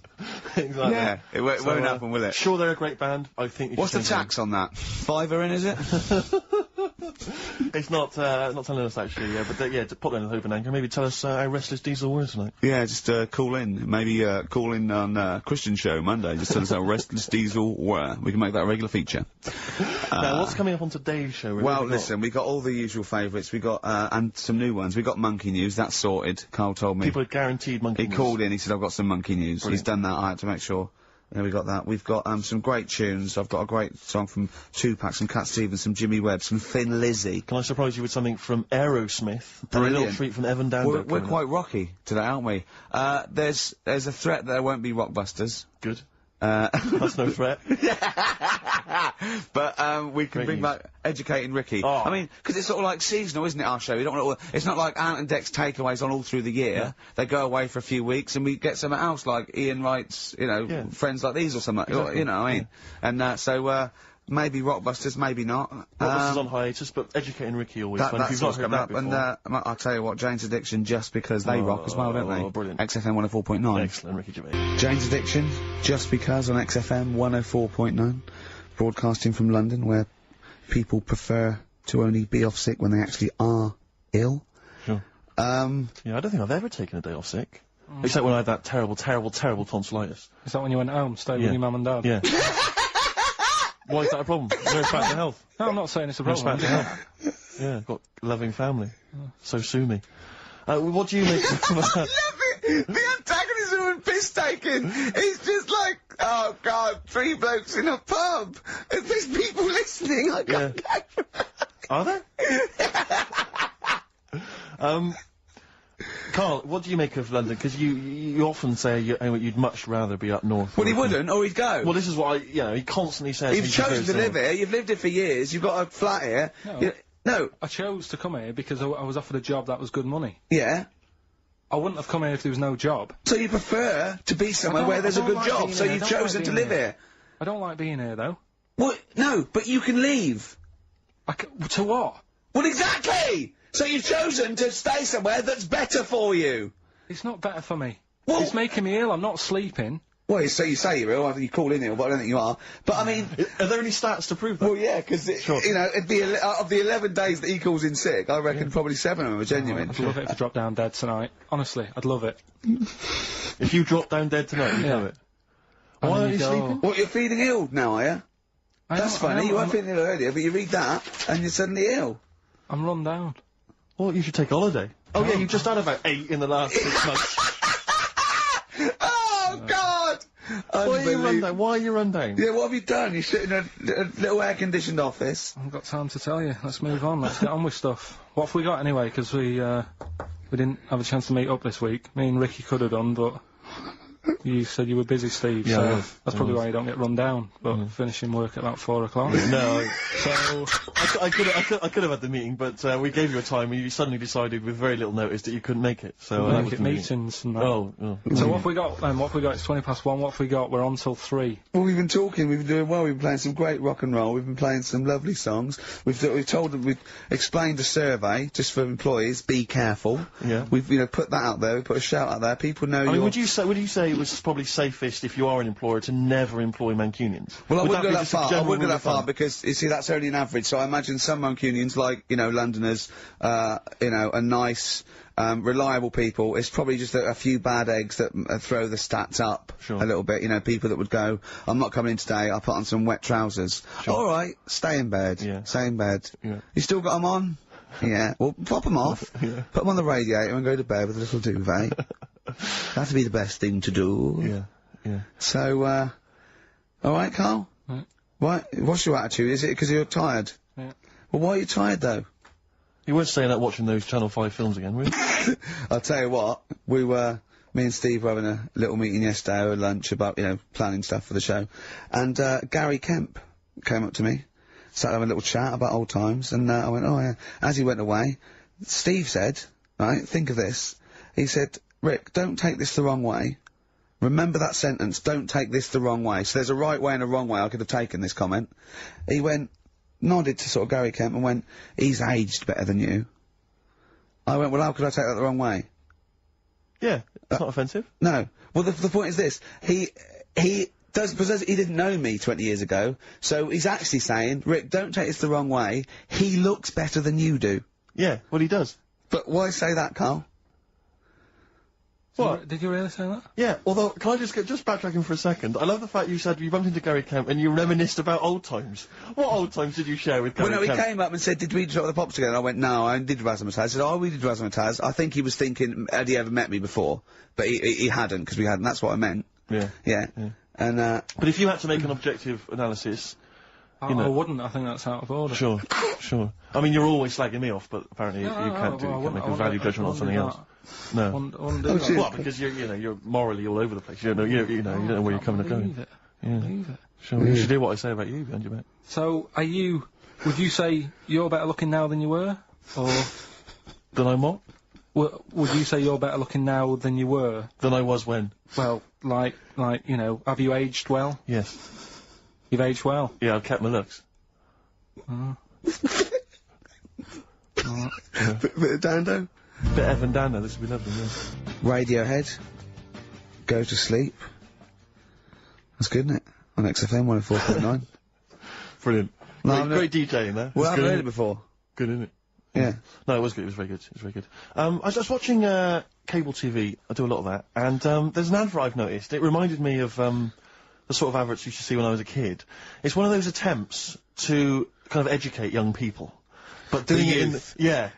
Exactly. Yeah, it won't happen, will it? Sure, they're a great band. I think. What's the tax on that? £5 in, is it? It's not telling us actually. Yeah, but to pop down to the Hope and Anchor, maybe tell us how Restless Diesel were tonight. Yeah, just call in. Maybe call in on Christian show Monday. Just tell us how Restless Diesel were. We can make that a regular feature. Now, what's coming up on today's show? Well, listen, we got all the usual favourites. We got and some new ones. We got Monkey News. That's sorted. Karl told me. People are guaranteed Monkey News. He called in. He said, "I've got some Monkey News." Brilliant. He's done that. I had to make sure. Yeah, we got that. We've got some great tunes. I've got a great song from Tupac, some Cat Stevens, some Jimmy Webb, some Thin Lizzy. Can I surprise you with something from Aerosmith? And a little treat from Evan Dando. We're quite rocky today, aren't we? There's a threat that there won't be Rockbusters. Good. That's no threat. But we can bring back Educating Ricky. Oh. I mean, because it's sort of like seasonal, isn't it, our show? You don't want it's not like Ant and Dec's takeaways on all through the year. Yeah. They go away for a few weeks and we get something else like Ian Wright's, Friends Like These or something. Exactly. You know what I mean? And so maybe Rockbusters, maybe not. Rockbusters on hiatus, but Educating Ricky always fun. If you've not heard that before. And I'll tell you what, Jane's Addiction, just because they rock as well, don't they? Oh, brilliant. XFM 104.9. Excellent, Ricky Gervais. Jane's Addiction, just because on XFM 104.9. Broadcasting from London, where people prefer to only be off sick when they actually are ill. Sure. Yeah, I don't think I've ever taken a day off sick. Except when I had that terrible tonsillitis. Is that when you went home, stayed with your mum and dad? Yeah. Why is that a problem? No, it's back to health. No, I'm not saying it's a problem. It's back to health. Yeah, I've got a loving family. So sue me. What do you make of that? The antagonism and piss taking is just like, oh God, 3 blokes in a pub. If there's people listening, I can't go. Are there? Karl, what do you make of London? Because you often say you'd much rather be up north. Well, he wouldn't, or he'd go. Well, this is what he constantly says. You've chosen to live here, you've lived here for years, you've got a flat here. No. I chose to come here because I was offered a job that was good money. Yeah. I wouldn't have come here if there was no job. So you prefer to be somewhere where there's a good job, so you've chosen to live here? I don't like being here, though. What? No, but you can leave. To what? Well, exactly! So you've chosen to stay somewhere that's better for you. It's not better for me. Well, it's making me ill, I'm not sleeping. Well, so you say you're ill, I think you call in ill, but I don't think you are. But I mean... Are there any stats to prove that? Well, yeah, because, sure. of the 11 days that he calls in sick, I reckon probably 7 of them are genuine. I'd love it if I dropped down dead tonight. Honestly, I'd love it. If you drop down dead tonight, you'd have it. Why aren't you sleeping? What, you're feeling ill now, are you? That's funny, you weren't feeling ill earlier, but you read that, and you're suddenly ill. I'm run down. Well, you should take a holiday. Oh, yeah, you've just had about 8 in the last 6 months. Oh, God! Why are you run down? Why are you run down? Yeah, what have you done? You sit in a little air-conditioned office. I haven't got time to tell you. Let's move on. Let's get on with stuff. What have we got anyway? Because we didn't have a chance to meet up this week. Me and Ricky could have done, but you said you were busy, Steve. Yeah, so that's probably why you don't get run down. But finishing work at about 4 o'clock. No. So I could have had the meeting, but we gave you a time and you suddenly decided with very little notice that you couldn't make it. So make it meetings and that. Oh. So what have we got? What have we got? It's 1:20. What have we got? We're on till 3. Well, we've been talking. We've been doing well. We've been playing some great rock and roll. We've been playing some lovely songs. We've told them. We've explained the survey just for employees. Be careful. Yeah. We've put that out there. We put a shout out there. People know. I mean, would you say it was it's probably safest if you are an employer to never employ Mancunians. Well, I Would wouldn't go be that just a far. I general wouldn't go rule that of thumb? far because, you see, that's only an average. So I imagine some Mancunians, like, you know, Londoners, you know, are nice, reliable people. It's probably just a few bad eggs that throw the stats up Sure. a little bit. You know, people that would go, I'm not coming in today, I'll put on some wet trousers. Sure. Alright, stay in bed. Yeah. Stay in bed. Yeah. You still got 'em on? Yeah. Well, pop 'em off. Yeah. Put 'em on the radiator and go to bed with a little duvet. That'd be the best thing to do. Yeah, yeah. So, alright, Karl? Right. What's your attitude? Is it because you're tired? Yeah. Well, why are you tired, though? You weren't staying out watching those Channel 5 films again, were you? I'll tell you what, me and Steve were having a little meeting yesterday over lunch about, you know, planning stuff for the show. And, Gary Kemp came up to me, started having a little chat about old times, and, I went, oh yeah. As he went away, Steve said, right, think of this, he said, Rick, don't take this the wrong way. Remember that sentence, don't take this the wrong way. So there's a right way and a wrong way I could have taken this comment. He went, nodded to sort of Gary Kemp and went, he's aged better than you. I went, well, how could I take that the wrong way? Yeah, it's not offensive. No. Well, the point is this. He because he didn't know me 20 years ago, so he's actually saying, Rick, don't take this the wrong way. He looks better than you do. Yeah, well, he does. But why say that, Karl? What? Did you really say that? Yeah, although, can I just backtracking for a second? I love the fact you said you bumped into Gary Kemp and you reminisced about old times. What old times did you share with Gary Well, no, Kemp? he came up and said, did we drop the pops together? And I went, no, I did Razzmatazz. I said, oh, we did Razzmatazz. I think he was thinking, had he ever met me before? But he hadn't, because we hadn't. That's what I meant. Yeah. Yeah. And, But if you had to make an objective analysis... I wouldn't. I think that's out of order. Sure, sure. I mean, you're always slagging me off, but apparently you can't make a value judgment on something else. No. I wouldn't do that. Well, because you're morally all over the place. You don't know where you're coming and going. Yeah. Believe it. Sure, you should hear what I say about you behind your back. So, would you say you're better looking now than you were? Or... Than I'm what? Would you say you're better looking now than you were? Than I was when? Well, like, you know, have you aged well? Yes. You've aged well? Yeah, I've kept my looks. Bit of Dando. Bit Evan Dando, this would be lovely, yeah. Radiohead. Go to sleep. That's good, isn't it? On XFM 104.9. Brilliant. No, Great DJing there. Well, I haven't good, heard it before. Good, isn't it? Yeah. No, it was good. It was very good. It was very good. I was just watching cable TV. I do a lot of that, and there's an advert I've noticed. It reminded me of the sort of adverts you used to see when I was a kid. It's one of those attempts to kind of educate young people, but doing it in Yeah.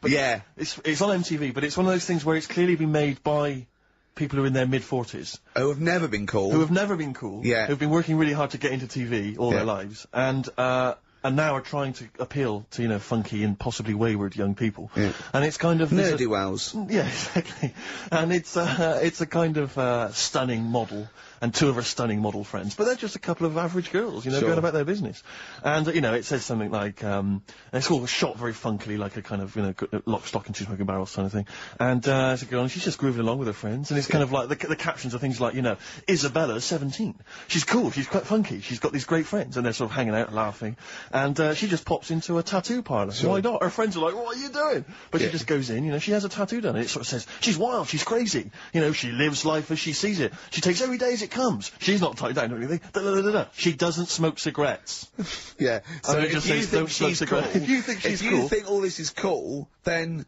It's on MTV, but it's one of those things where it's clearly been made by people who are in their mid-40s. Who have never been cool. Who have never been cool. Yeah. Who've been working really hard to get into TV all their lives, and now are trying to appeal to, you know, funky and possibly wayward young people. Yeah. And it's kind of... Nerdy wells. Yeah, exactly. And it's a kind of stunning model, and two of her stunning model friends, but they're just a couple of average girls, you know, going about their business. And, you know, it says something like, it's all shot very funkily, like a kind of, you know, lock, stock and two smoking barrels kind of thing. And, it's a girl, and she's just grooving along with her friends, and it's kind of like, the captions are things like, you know, Isabella's 17. She's cool, she's quite funky, she's got these great friends, and they're sort of hanging out and laughing. And, she just pops into a tattoo parlour. Why not? Her friends are like, what are you doing? But she just goes in, you know, she has a tattoo done, and it sort of says, she's wild, she's crazy. You know, she lives life as she sees it. She takes every day as it comes. She's not tied down to anything. She doesn't smoke cigarettes. Yeah. So it just says don't smoke cigarettes. If you think she's cool. If you think all this is cool, then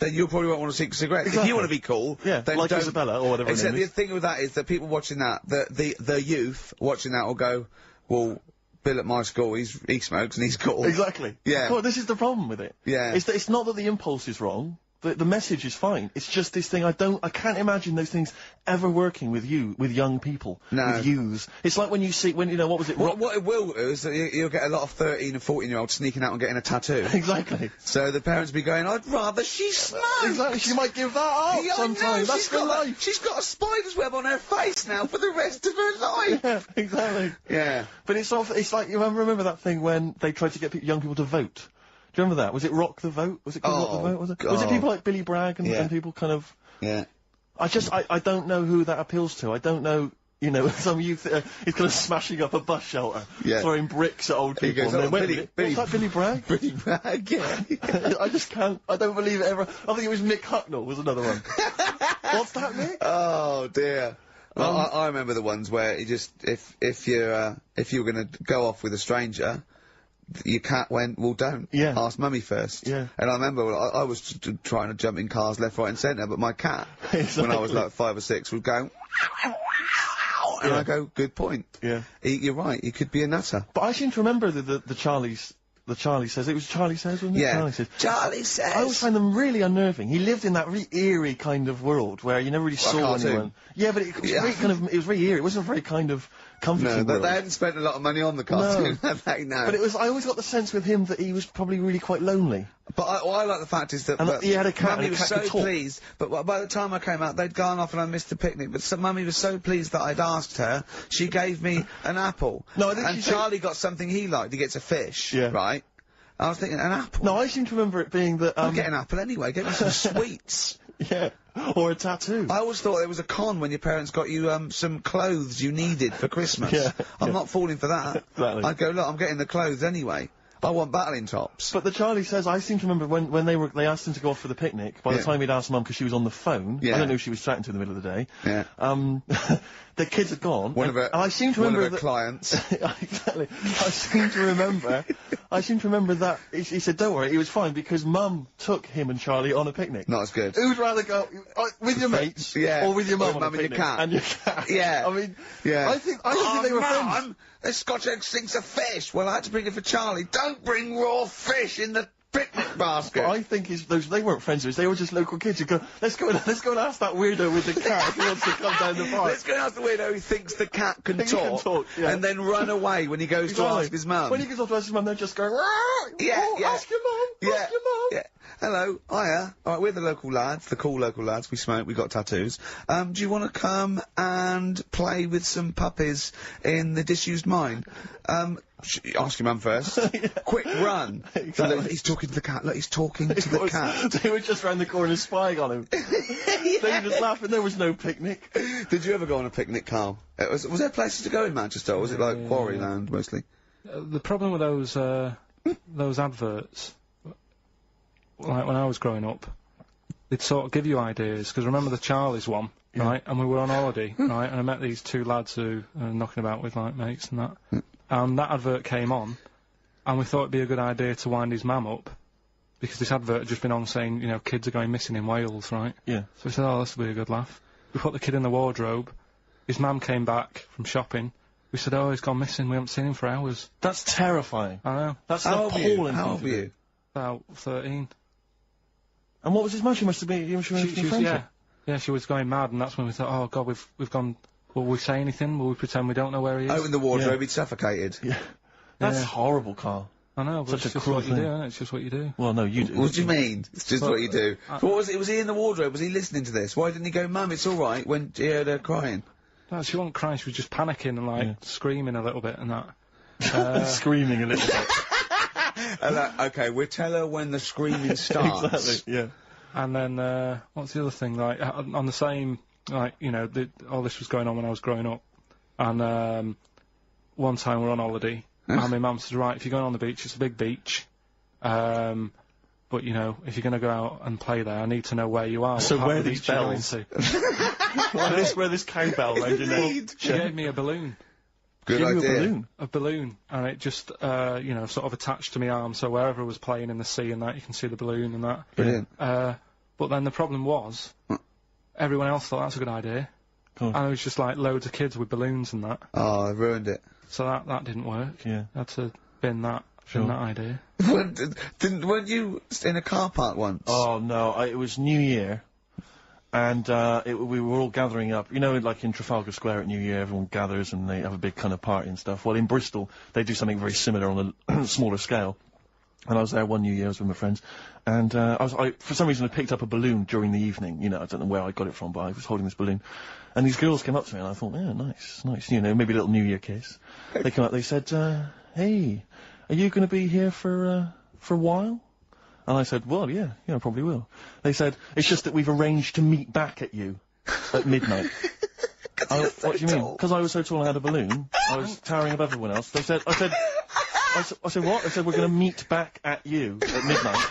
you probably won't want to smoke cigarettes. Exactly. If you want to be cool, yeah, then like don't. Isabella or whatever. Except the thing with that is that people watching that, the youth watching that will go, well, Bill at my school, he smokes and he's cool. Exactly. Yeah. Well, this is the problem with it. Yeah. It's not that the impulse is wrong. The message is fine. It's just this thing I can't imagine those things ever working with young people. No. With youths. It's like when you know, what was it? What it will do is that you'll get a lot of 13 and 14-year-olds sneaking out and getting a tattoo. Exactly. So the parents will be going, I'd rather she smoked. Exactly. She might give that up sometime. That's her life. She's got a spider's web on her face now for the rest of her life. Yeah, exactly. Yeah. But it's like, you remember that thing when they tried to get young people to vote? Do you remember that? Was it Rock the Vote? Was it called Rock the Vote? Was it? God. Was it people like Billy Bragg and people kind of... Yeah. I don't know who that appeals to. I don't know, you know, some youth is kind of smashing up a bus shelter, throwing bricks at old people. Goes, and then, what's that Billy Bragg? Billy Bragg, yeah. I just can't, I don't believe it ever. I think it was Mick Hucknall was another one. What's that, Mick? Oh, dear. Well, I remember the ones where you just, if you were gonna go off with a stranger, your cat went, well, don't. Yeah. Ask mummy first. Yeah. And I remember I was trying to jump in cars left, right and centre, but my cat, when I was like 5 or 6, would go, and I go, good point. Yeah. You're right, he could be a nutter. But I seem to remember the Charlies. The Charlie Says. It was Charlie Says, wasn't it? Yeah. Charlie Says. Charlie Says. I always find them really unnerving. He lived in that really eerie kind of world where you never really saw cartoon. anyone. Yeah, but it was very kind of, it was very eerie. It wasn't very kind of comforting. No, world. they hadn't spent a lot of money on the cartoon, had they? No. But it was, I always got the sense with him that he was probably really quite lonely. But what I like the fact is that, And he had a cat, Mummy and the was cat so could talk. pleased, but by the time I came out, they'd gone off and I missed the picnic, but Mummy was so pleased that I'd asked her, she gave me an apple. No, I think and she said- Charlie got something he liked, he gets a fish, Yeah. right? I was thinking, an apple? No, I seem to remember it being that, I'll get an apple anyway, get me some sweets. yeah, or a tattoo. I always thought there was a con when your parents got you, some clothes you needed for Christmas. Yeah, I'm yeah. not falling for that. Exactly. I'd go, look, I'm getting the clothes anyway. I want battling tops. But the Charlie Says, I seem to remember when they asked him to go off for the picnic, by the Yeah. time he'd asked Mum, because she was on the phone, Yeah. I don't know who she was chatting to in the middle of the day, Yeah. the kids had gone, One of her, and I seem to remember one of her that, clients. exactly, I seem to remember that, he said, don't worry, it was fine, because Mum took him and Charlie on a picnic. Not as good. Who'd rather go, with your mates, Yeah. or with your mum Or on a mum and your picnic? cat. And your cat. Yeah. I mean, Yeah. I don't think they were friends. Mum, the Scotch egg stinks of fish. Well, I had to bring it for Charlie. Don't bring raw fish in the picnic basket. But I think they weren't friends with us, they were just local kids who go, let's go and ask that weirdo with the cat if he wants to come down the park. Let's go and ask the weirdo who thinks the cat can He can talk, talk, yeah. and then run away when he goes to Exactly. ask his mum. When he goes off to ask his mum, they're just going, Yeah, oh, yeah. ask your mum, ask your mum. Yeah. Hello, hiya. Alright, we're the local lads, the cool local lads. We smoke, we got tattoos. Do you want to come and play with some puppies in the disused mine? Ask your mum first. Quick, run. Exactly. Look, he's talking to the cat. Look, he's talking to the cat. They were just round the corner spying on him. They were just laughing, there was no picnic. Did you ever go on a picnic, Karl? Was there places to go in Manchester, or was it like Quarryland, mostly? The problem with those adverts, like when I was growing up, they'd sort of give you ideas, because remember the Charlie's one, right? And we were on holiday, right? And I met these two lads who are knocking about with, like, mates and that. And that advert came on, and we thought it'd be a good idea to wind his mum up, because this advert had just been on saying, you know, kids are going missing in Wales, right? Yeah. So we said, oh, this will be a good laugh. We put the kid in the wardrobe. His mum came back from shopping. We said, oh, he's gone missing. We haven't seen him for hours. That's terrifying. I know. That's an How old were you? appalling How thing old to were do. you? About 13. And what was his mum? She must have been, Yeah, she was going mad, and that's when we thought, oh god, we've gone. Will we say anything? Will we pretend we don't know where he is? Open the wardrobe, he'd suffocated. Yeah. That's Yeah. horrible, Carl. I know, but Such a it's just cruel what you thing. do, isn't it? It's just what you do. Well, no, you do. What do you mean? It's just Well, what you do. But what was it? Was he in the wardrobe? Was he listening to this? Why didn't he go, Mum, it's alright, when he heard her crying? No, she wasn't crying, she was just panicking and, like, screaming a little bit and that. Screaming a little bit. Okay, we'll tell her when the screaming starts. Exactly, yeah. And then, what's the other thing? Like, on the same, like, you know, all this was going on when I was growing up. And, one time we're on holiday, and my mum said, right, if you're going on the beach, it's a big beach. But, you know, if you're going to go out and play there, I need to know where you are. So what part where of the these beach you're going bells? to. Where this cowbell round your neck. She gave me a balloon. Good Give you a idea. balloon. A balloon, and it just, you know, sort of attached to my arm, so wherever I was playing in the sea and that, you can see the balloon and that. Brilliant. But then the problem was, everyone else thought that's a good idea. Cool. And it was just like loads of kids with balloons and that. Oh, I ruined it. So that didn't work. Yeah. I had to bin that idea. Weren't you in a car park once? Oh, no, it was New Year. And we were all gathering up. You know, like in Trafalgar Square at New Year, everyone gathers and they have a big kind of party and stuff. Well, in Bristol, they do something very similar on a smaller scale. And I was there one New Year, I was with my friends. And for some reason, I picked up a balloon during the evening. You know, I don't know where I got it from, but I was holding this balloon. And these girls came up to me and I thought, yeah, nice. You know, maybe a little New Year kiss. They came up, they said, hey, are you going to be here for a while? And I said, well, yeah, I probably will. They said, it's just that we've arranged to meet back at you at midnight. What do you mean? Because I was so tall and had a balloon, I was towering above everyone else. I said, what? They said, we're going to meet back at you at midnight.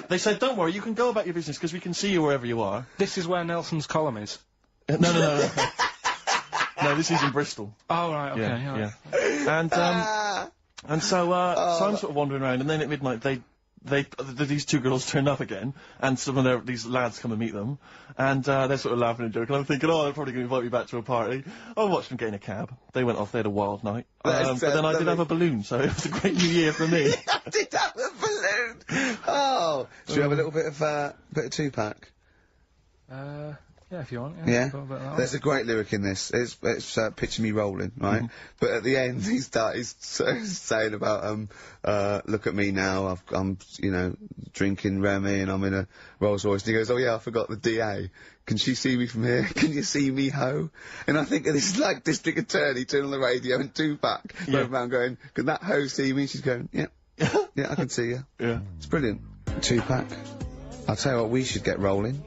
They said, don't worry, you can go about your business because we can see you wherever you are. This is where Nelson's column is. No. No, this is in Bristol. Oh, right, okay, Yeah, alright. yeah. And so I'm sort of wandering around, and then at midnight these two girls turn up again, and some of these lads come and meet them, and they're sort of laughing and joking. I'm thinking, oh, they're probably going to invite me back to a party. I watched them get in a cab. They went off. They had a wild night. But then I did have a balloon, so it was a great New Year for me. I did have a balloon. Oh, should we have a little bit of Tupac? Yeah, if you want. Yeah. Got a bit of that There's a great lyric in this. It's picture me rolling, right? But at the end, he's saying about look at me now. I'm you know drinking Remy and I'm in a Rolls Royce. And he goes, oh yeah, I forgot the DA. Can she see me from here? Can you see me, ho? And I think this is like District Attorney turning on the radio and Tupac going around going, can that ho see me? She's going, yeah, yeah, I can see you. Yeah. It's brilliant. Tupac. I'll tell you what, we should get rolling.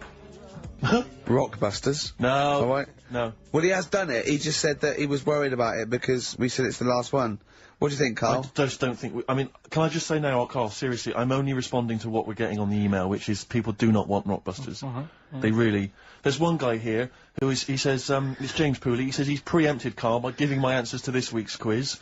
Rockbusters. No. Alright? No. Well, he has done it. He just said that he was worried about it because we said it's the last one. What do you think, Karl? I just don't think I mean, can I just say now, Karl, seriously, I'm only responding to what we're getting on the email, which is people do not want Rockbusters. They really... There's one guy here he says, it's James Pooley, he says he's preempted Karl by giving my answers to this week's quiz.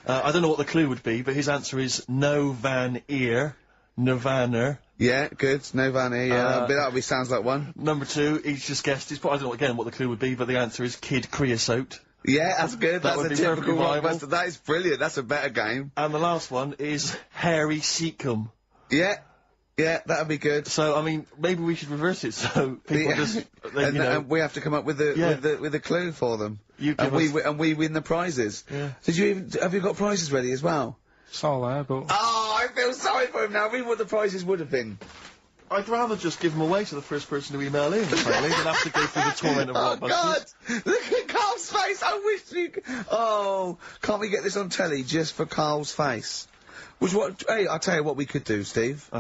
I don't know what the clue would be, but his answer is no Van Ear, Nirvana. Yeah, good. No Vanny, yeah. That sounds like one. Number 2, he's just guessed, I don't know again what the clue would be, but the answer is Kid Creosote. Yeah, that's good. That That's a typical Rockbuster. That is brilliant. That's a better game. And the last one is Harry Seacombe. Yeah. Yeah, that'd be good. So, I mean, maybe we should reverse it so people just... and we have to come up with the clue for them. And we win the prizes. Yeah. Have you got prizes ready as well? It's all there, but... Oh, I feel sorry for him now. Read what the prizes would have been. I'd rather just give them away to the first person to email in, frankly, than have to go through the torment of Rockbusters. Oh, God! Look at Karl's face! I wish you could... Oh, can't we get this on telly just for Karl's face? Hey, I'll tell you what we could do, Steve.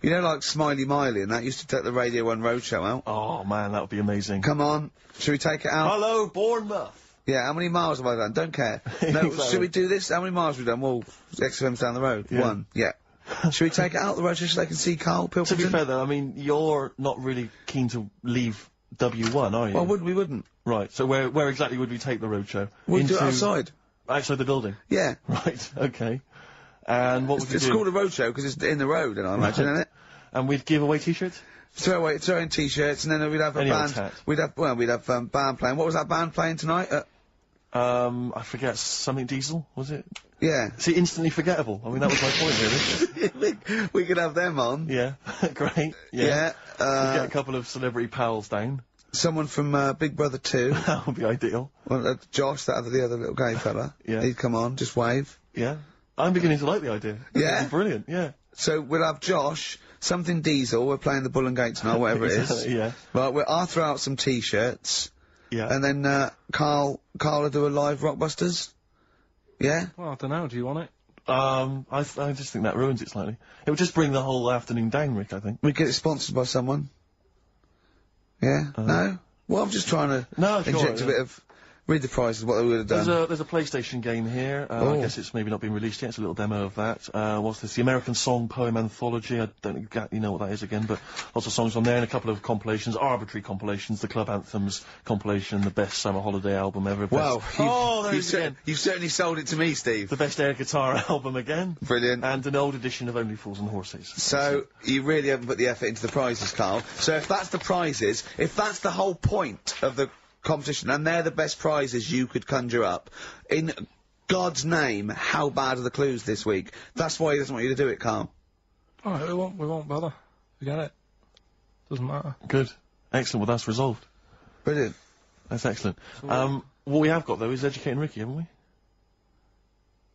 You know, like Smiley Miley and that used to take the Radio 1 Roadshow out? Oh, man, that would be amazing. Come on. Should we take it out? Hello, Bournemouth! Yeah, how many miles have I done? Don't care. No, should we do this? How many miles have we done? Well, XFM's down the road. Yeah. 1. Yeah. Should we take it out the road just so they can see Karl Pilkington? To be fair, though, I mean, you're not really keen to leave W1, are you? Well, we wouldn't. Right, so where exactly would we take the roadshow? We'd do it outside. Outside the building? Yeah. Right, okay. And what would you do? It's called a roadshow because it's in the road, and I imagine, isn't it? And we'd give away T-shirts? Throw in T-shirts, and then we'd have a band. We'd have band playing. What was that band playing tonight? I forget, something Diesel, was it? Yeah. See, instantly forgettable. I mean, that was my point, really. we could have them on. Yeah, great. Yeah. We'd get a couple of celebrity pals down. Someone from Big Brother 2. That would be ideal. Well, Josh, the other little gay fella. Yeah. He'd come on, just wave. Yeah. I'm beginning to like the idea. Yeah? Brilliant, yeah. So we'll have Josh, something Diesel, we're playing the Bull and Gate tonight, whatever it is. Yeah. Right, I'll throw out some T-shirts. Yeah. And then, Karl will do a live Rockbusters. Yeah? Well, I don't know, do you want it? I just think that ruins it slightly. It would just bring the whole afternoon down, Rick, I think. We get it sponsored by someone. Yeah? No? Well, I'm just trying to inject a bit of... Read the prizes, what they would have done. There's a PlayStation game here. I guess it's maybe not been released yet. It's a little demo of that. What's this? The American Song Poem Anthology. I don't exactly know what that is again, but lots of songs on there and a couple of compilations, arbitrary compilations, the Club Anthems compilation, the best summer holiday album ever. Wow. You've certainly sold it to me, Steve. The best air guitar album again. Brilliant. And an old edition of Only Fools and Horses. So, you really haven't put the effort into the prizes, Karl. So if that's the prizes, if that's the whole point of the competition, and they're the best prizes you could conjure up, in God's name, how bad are the clues this week? That's why he doesn't want you to do it, Karl. Alright, we won't bother. We get it. Doesn't matter. Good. Excellent, well that's resolved. Brilliant. That's excellent. What we have got, though, is Educating Ricky, haven't we?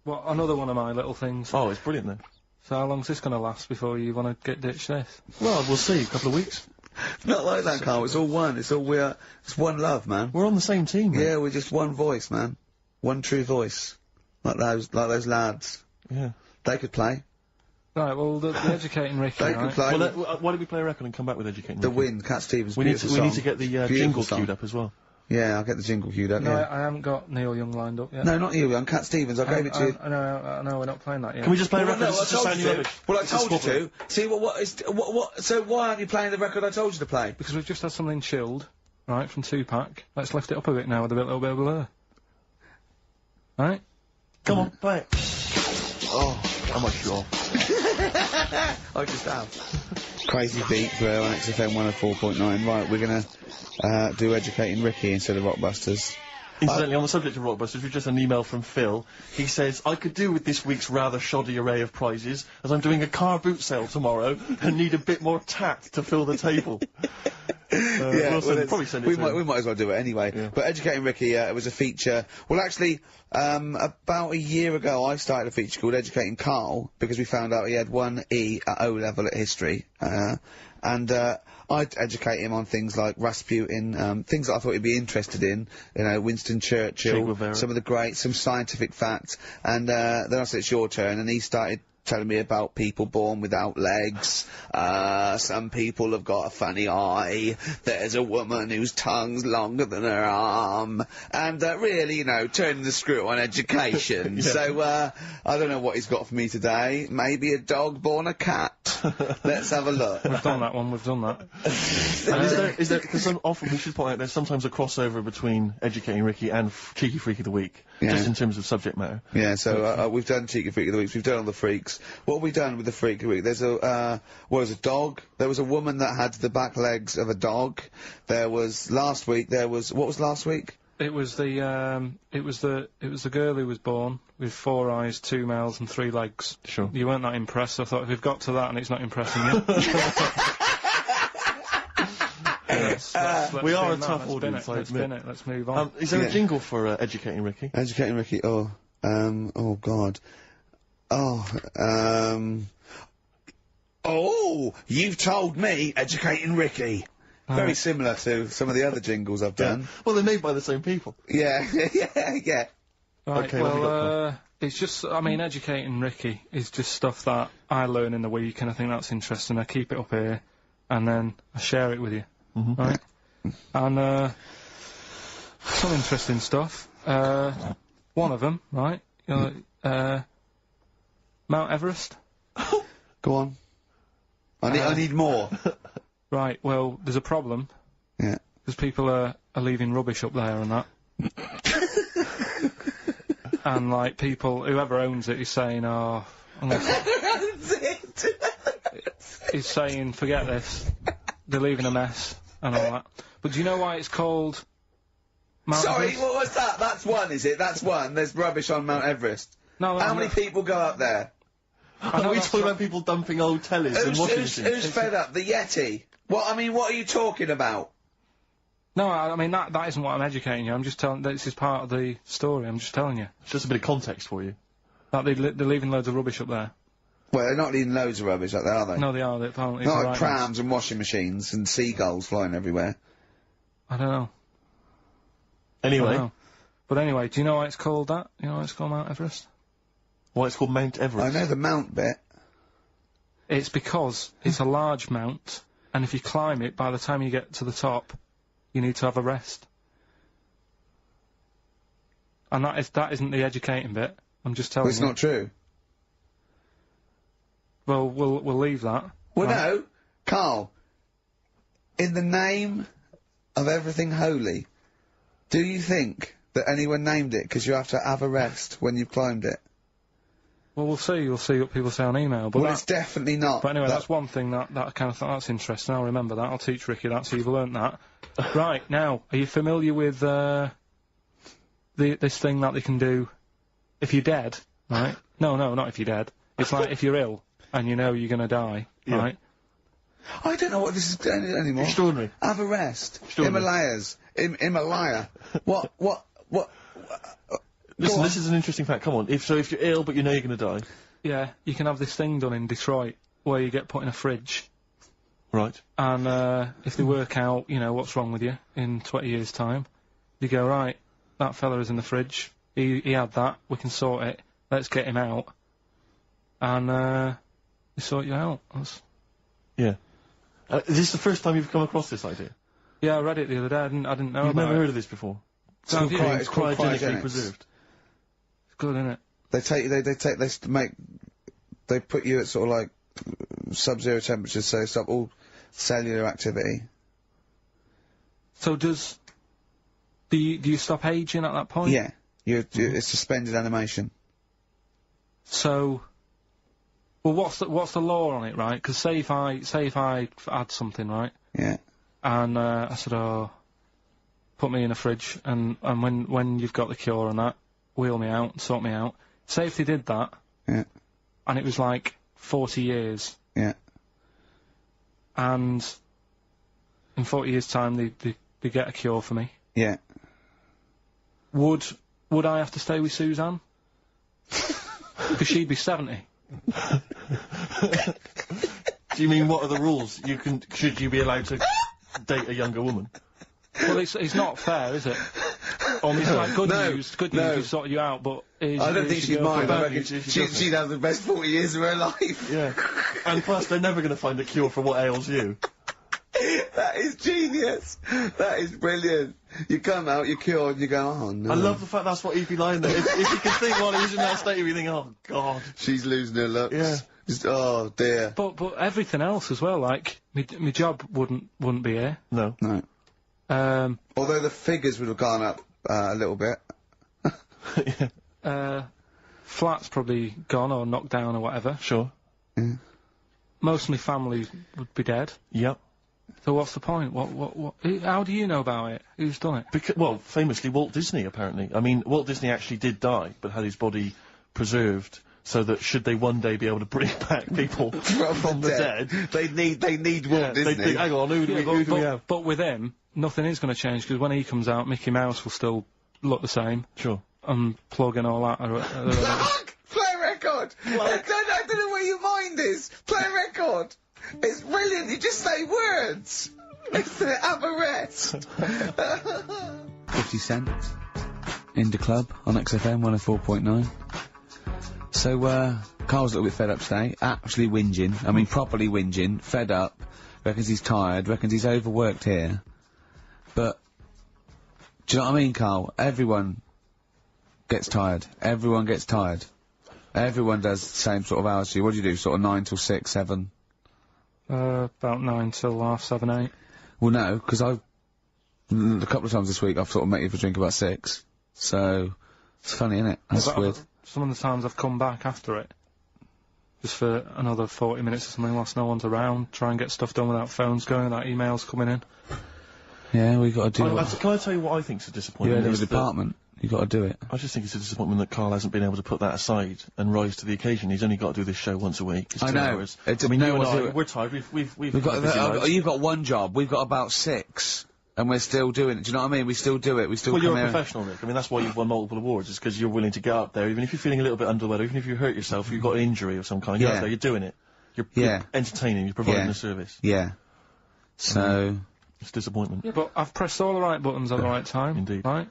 Well, another one of my little things. Oh, it's brilliant, then. So how long's this gonna last before you wanna ditch this? Well, we'll see, a couple of weeks. Not like that, Karl. It's all one. It's one love, man. We're on the same team, man. Yeah, we're just one voice, man. One true voice. Like those lads. Yeah. They could play. Right, well, the Educating Ricky, They could play. Well, why don't we play a record and come back with Educating The Ricky? Wind, Cat Stevens, we need to get the jingle queued up as well. Yeah, I'll get the jingle queued up, No, yeah. I haven't got Neil Young lined up yet. No, not you, Cat Stevens. I gave it to you. No, we're not playing that yet. Can we just play a record? No, I Just told sound you to. rubbish. Well, I told you to. See, so why aren't you playing the record I told you to play? Because we've just had something chilled. right, from 2-pack. Let's lift it up a bit now with a little bit of blur. Right? Come on, play it. Oh, how much you off? I just have. Crazy beat, bro, on XFM 104.9. Right, we're gonna do Educating Ricky instead of Rockbusters. Incidentally, on the subject of Rockbusters, we've just an email from Phil. He says, I could do with this week's rather shoddy array of prizes, as I'm doing a car boot sale tomorrow and need a bit more tact to fill the table. Yeah, probably send it to him. we might as well do it anyway. Yeah. But Educating Ricky, it was a feature. Well, actually, about a year ago, I started a feature called Educating Karl because we found out he had 1 E at O level at history, and I'd educate him on things like Rasputin, things that I thought he'd be interested in. You know, Winston Churchill, some of the greats, some scientific facts, and then I said it's your turn, and he started telling me about people born without legs. Some people have got a funny eye. There's a woman whose tongue's longer than her arm. And really, you know, turning the screw on education. Yeah. So, I don't know what he's got for me today. Maybe a dog born a cat. Let's have a look. We've done that one, we've done that. And is there, because often we should point out there's sometimes a crossover between Educating Ricky and Cheeky Freak of the Week, just in terms of subject matter. Yeah, so we've done Cheeky Freak of the Week, we've done all the freaks. What have we done with the Freak of the Week? There's a, a dog. There was a woman that had the back legs of a dog. There was, last week, what was last week? It was the girl who was born with 4 eyes, 2 mouths and 3 legs. Sure. You weren't that impressed, so I thought if we've got to that and it's not impressing you. We are a tough audience, Let's spin it, let's move on. Is there a jingle for Educating Ricky? Educating Ricky, oh god. Oh, you've told me Educating Ricky. Very similar to some of the other jingles I've done. Well, they're made by the same people. Yeah, yeah. Right, Okay, what have we got, it's just, I mean, Educating Ricky is just stuff that I learn in the week, and I think that's interesting. I keep it up here, and then I share it with you, right? And, some interesting stuff. One of them, right? You know, Mount Everest. Go on. I need more. Right, well, there's a problem. Yeah. Because people are leaving rubbish up there and that. And, like, people, whoever owns it is saying, oh... He's saying, forget this. They're leaving a mess and all that. But do you know why it's called Mount Everest? What was that? That's one, is it? That's one. There's rubbish on Mount Everest. No, How many people go up there? Are we talking about people dumping old tellies and washing machines? Who's fed up? The Yeti? What are you talking about? No, I mean, that isn't what I'm educating you. I'm just telling, this is part of the story. I'm just telling you. It's just a bit of context for you. That they're leaving loads of rubbish up there. Well, they're not leaving loads of rubbish up there, are they? No, they are. They apparently. Not it's like the right prams and washing machines and seagulls flying everywhere. I don't know. Anyway. I don't know. But anyway, do you know why it's called that? You know why it's called Mount Everest? Why it's called Mount Everest? I know the mount bit. It's because it's a large mount, and if you climb it, by the time you get to the top, you need to have a rest. And that isn't the educating bit. I'm just telling you. It's not true. Well, we'll leave that. Well, no, Karl. In the name of everything holy, do you think that anyone named it because you have to have a rest when you've climbed it? Well, we'll see. You'll see what people say on email. But well, it's definitely not. But anyway, that's one thing that kind of that's interesting. I'll remember that. I'll teach Ricky that, so you've learnt that. Right, now, are you familiar with this thing that they can do if you're dead, right? No, not if you're dead. It's like if you're ill and you know you're going to die, right? I don't know what this is anymore. Extraordinary. Have a rest. Himalayas. Himalaya. What? Listen, this is an interesting fact. Come on. If you're ill but you know you're going to die. Yeah, you can have this thing done in Detroit where you get put in a fridge. Right. And if they work out, you know, what's wrong with you in 20 years' time, you go, right, that fella is in the fridge. He had that. We can sort it. Let's get him out. And they sort you out. Yeah. Is this the first time you've come across this idea? Yeah, I read it the other day. I didn't know You've about never it. heard of this before? It's called cryogenically preserved. It's good, isn't it? They put you at sort of like sub-zero temperatures, so stop all cellular activity. So do you stop aging at that point? Yeah. It's suspended animation. So, well, what's the law on it, right? Because say if I had something, right? Yeah. And I said, oh, put me in a fridge, and when you've got the cure and that, wheel me out, sort me out. Say if they did that. Yeah. And it was like 40 years. Yeah. And in 40 years' time, they get a cure for me. Yeah. Would I have to stay with Suzanne? Because she'd be 70. Do you mean what are the rules? Should you be allowed to date a younger woman? Well, it's not fair, is it? It's like good news, we've sorted you out, but I don't think she'd mind. I reckon she'd have the best 40 years of her life. Yeah. And plus, they're never going to find a cure for what ails you. That is genius. That is brilliant. You come out, you're cured, and you go, oh no. I love the fact that's what he'd be lying there. If you could think while he was in that state, you'd be thinking, oh god. She's losing her looks. Yeah. Just, oh dear. But everything else as well, like, my job wouldn't be here. No. No. Although the figures would have gone up a little bit. Yeah. Flat's probably gone or knocked down or whatever. Sure. Yeah. Most of my family would be dead. Yep. So what's the point? How do you know about it? Who's done it? Well, famously Walt Disney, apparently. I mean, Walt Disney actually did die, but had his body preserved so that should they one day be able to bring back people from the dead, they need Walt Disney. Hang on, who do we have? But with him, nothing is going to change, because when he comes out, Mickey Mouse will still look the same. Sure. Plug and all that. Play a record! I don't know where your mind is! Play a record! It's brilliant, you just say words! It's the aberrette! 50 Cent. Indie Club on XFM 104.9. So, Karl's a little bit fed up today. Actually whinging. I mean, properly whinging. Fed up. Reckons he's tired. Reckons he's overworked here. But, do you know what I mean, Karl? Everyone gets tired. Everyone gets tired. Everyone does the same sort of hours to you. What do you do? Sort of 9 till 6, 7? About 9 till 7:30, 8. Well, no, because a couple of times this week I've sort of met you for a drink about 6. So, it's funny, isn't it? That's weird. Some of the times I've come back after it, just for another 40 minutes or something whilst no one's around, try and get stuff done without phones going, without emails coming in. Yeah, we got to do it. Can I tell you what I think's a disappointment? You're in the department. You got to do it. I just think it's a disappointment that Karl hasn't been able to put that aside and rise to the occasion. He's only got to do this show once a week. It's 2 hours. I mean, we're tired. We've got. You've got one job. We've got about 6, and we're still doing it. Do you know what I mean? We still do it. We still. Well, you're a professional, Rick. I mean, that's why you've won multiple awards. Is because you're willing to get up there, even if you're feeling a little bit under the weather, even if you hurt yourself, you've got an injury of some kind. You're up there. You're doing it. You're entertaining. You're providing a service. Yeah. So. It's disappointment. Yeah, but I've pressed all the right buttons at the right time. Indeed. Right?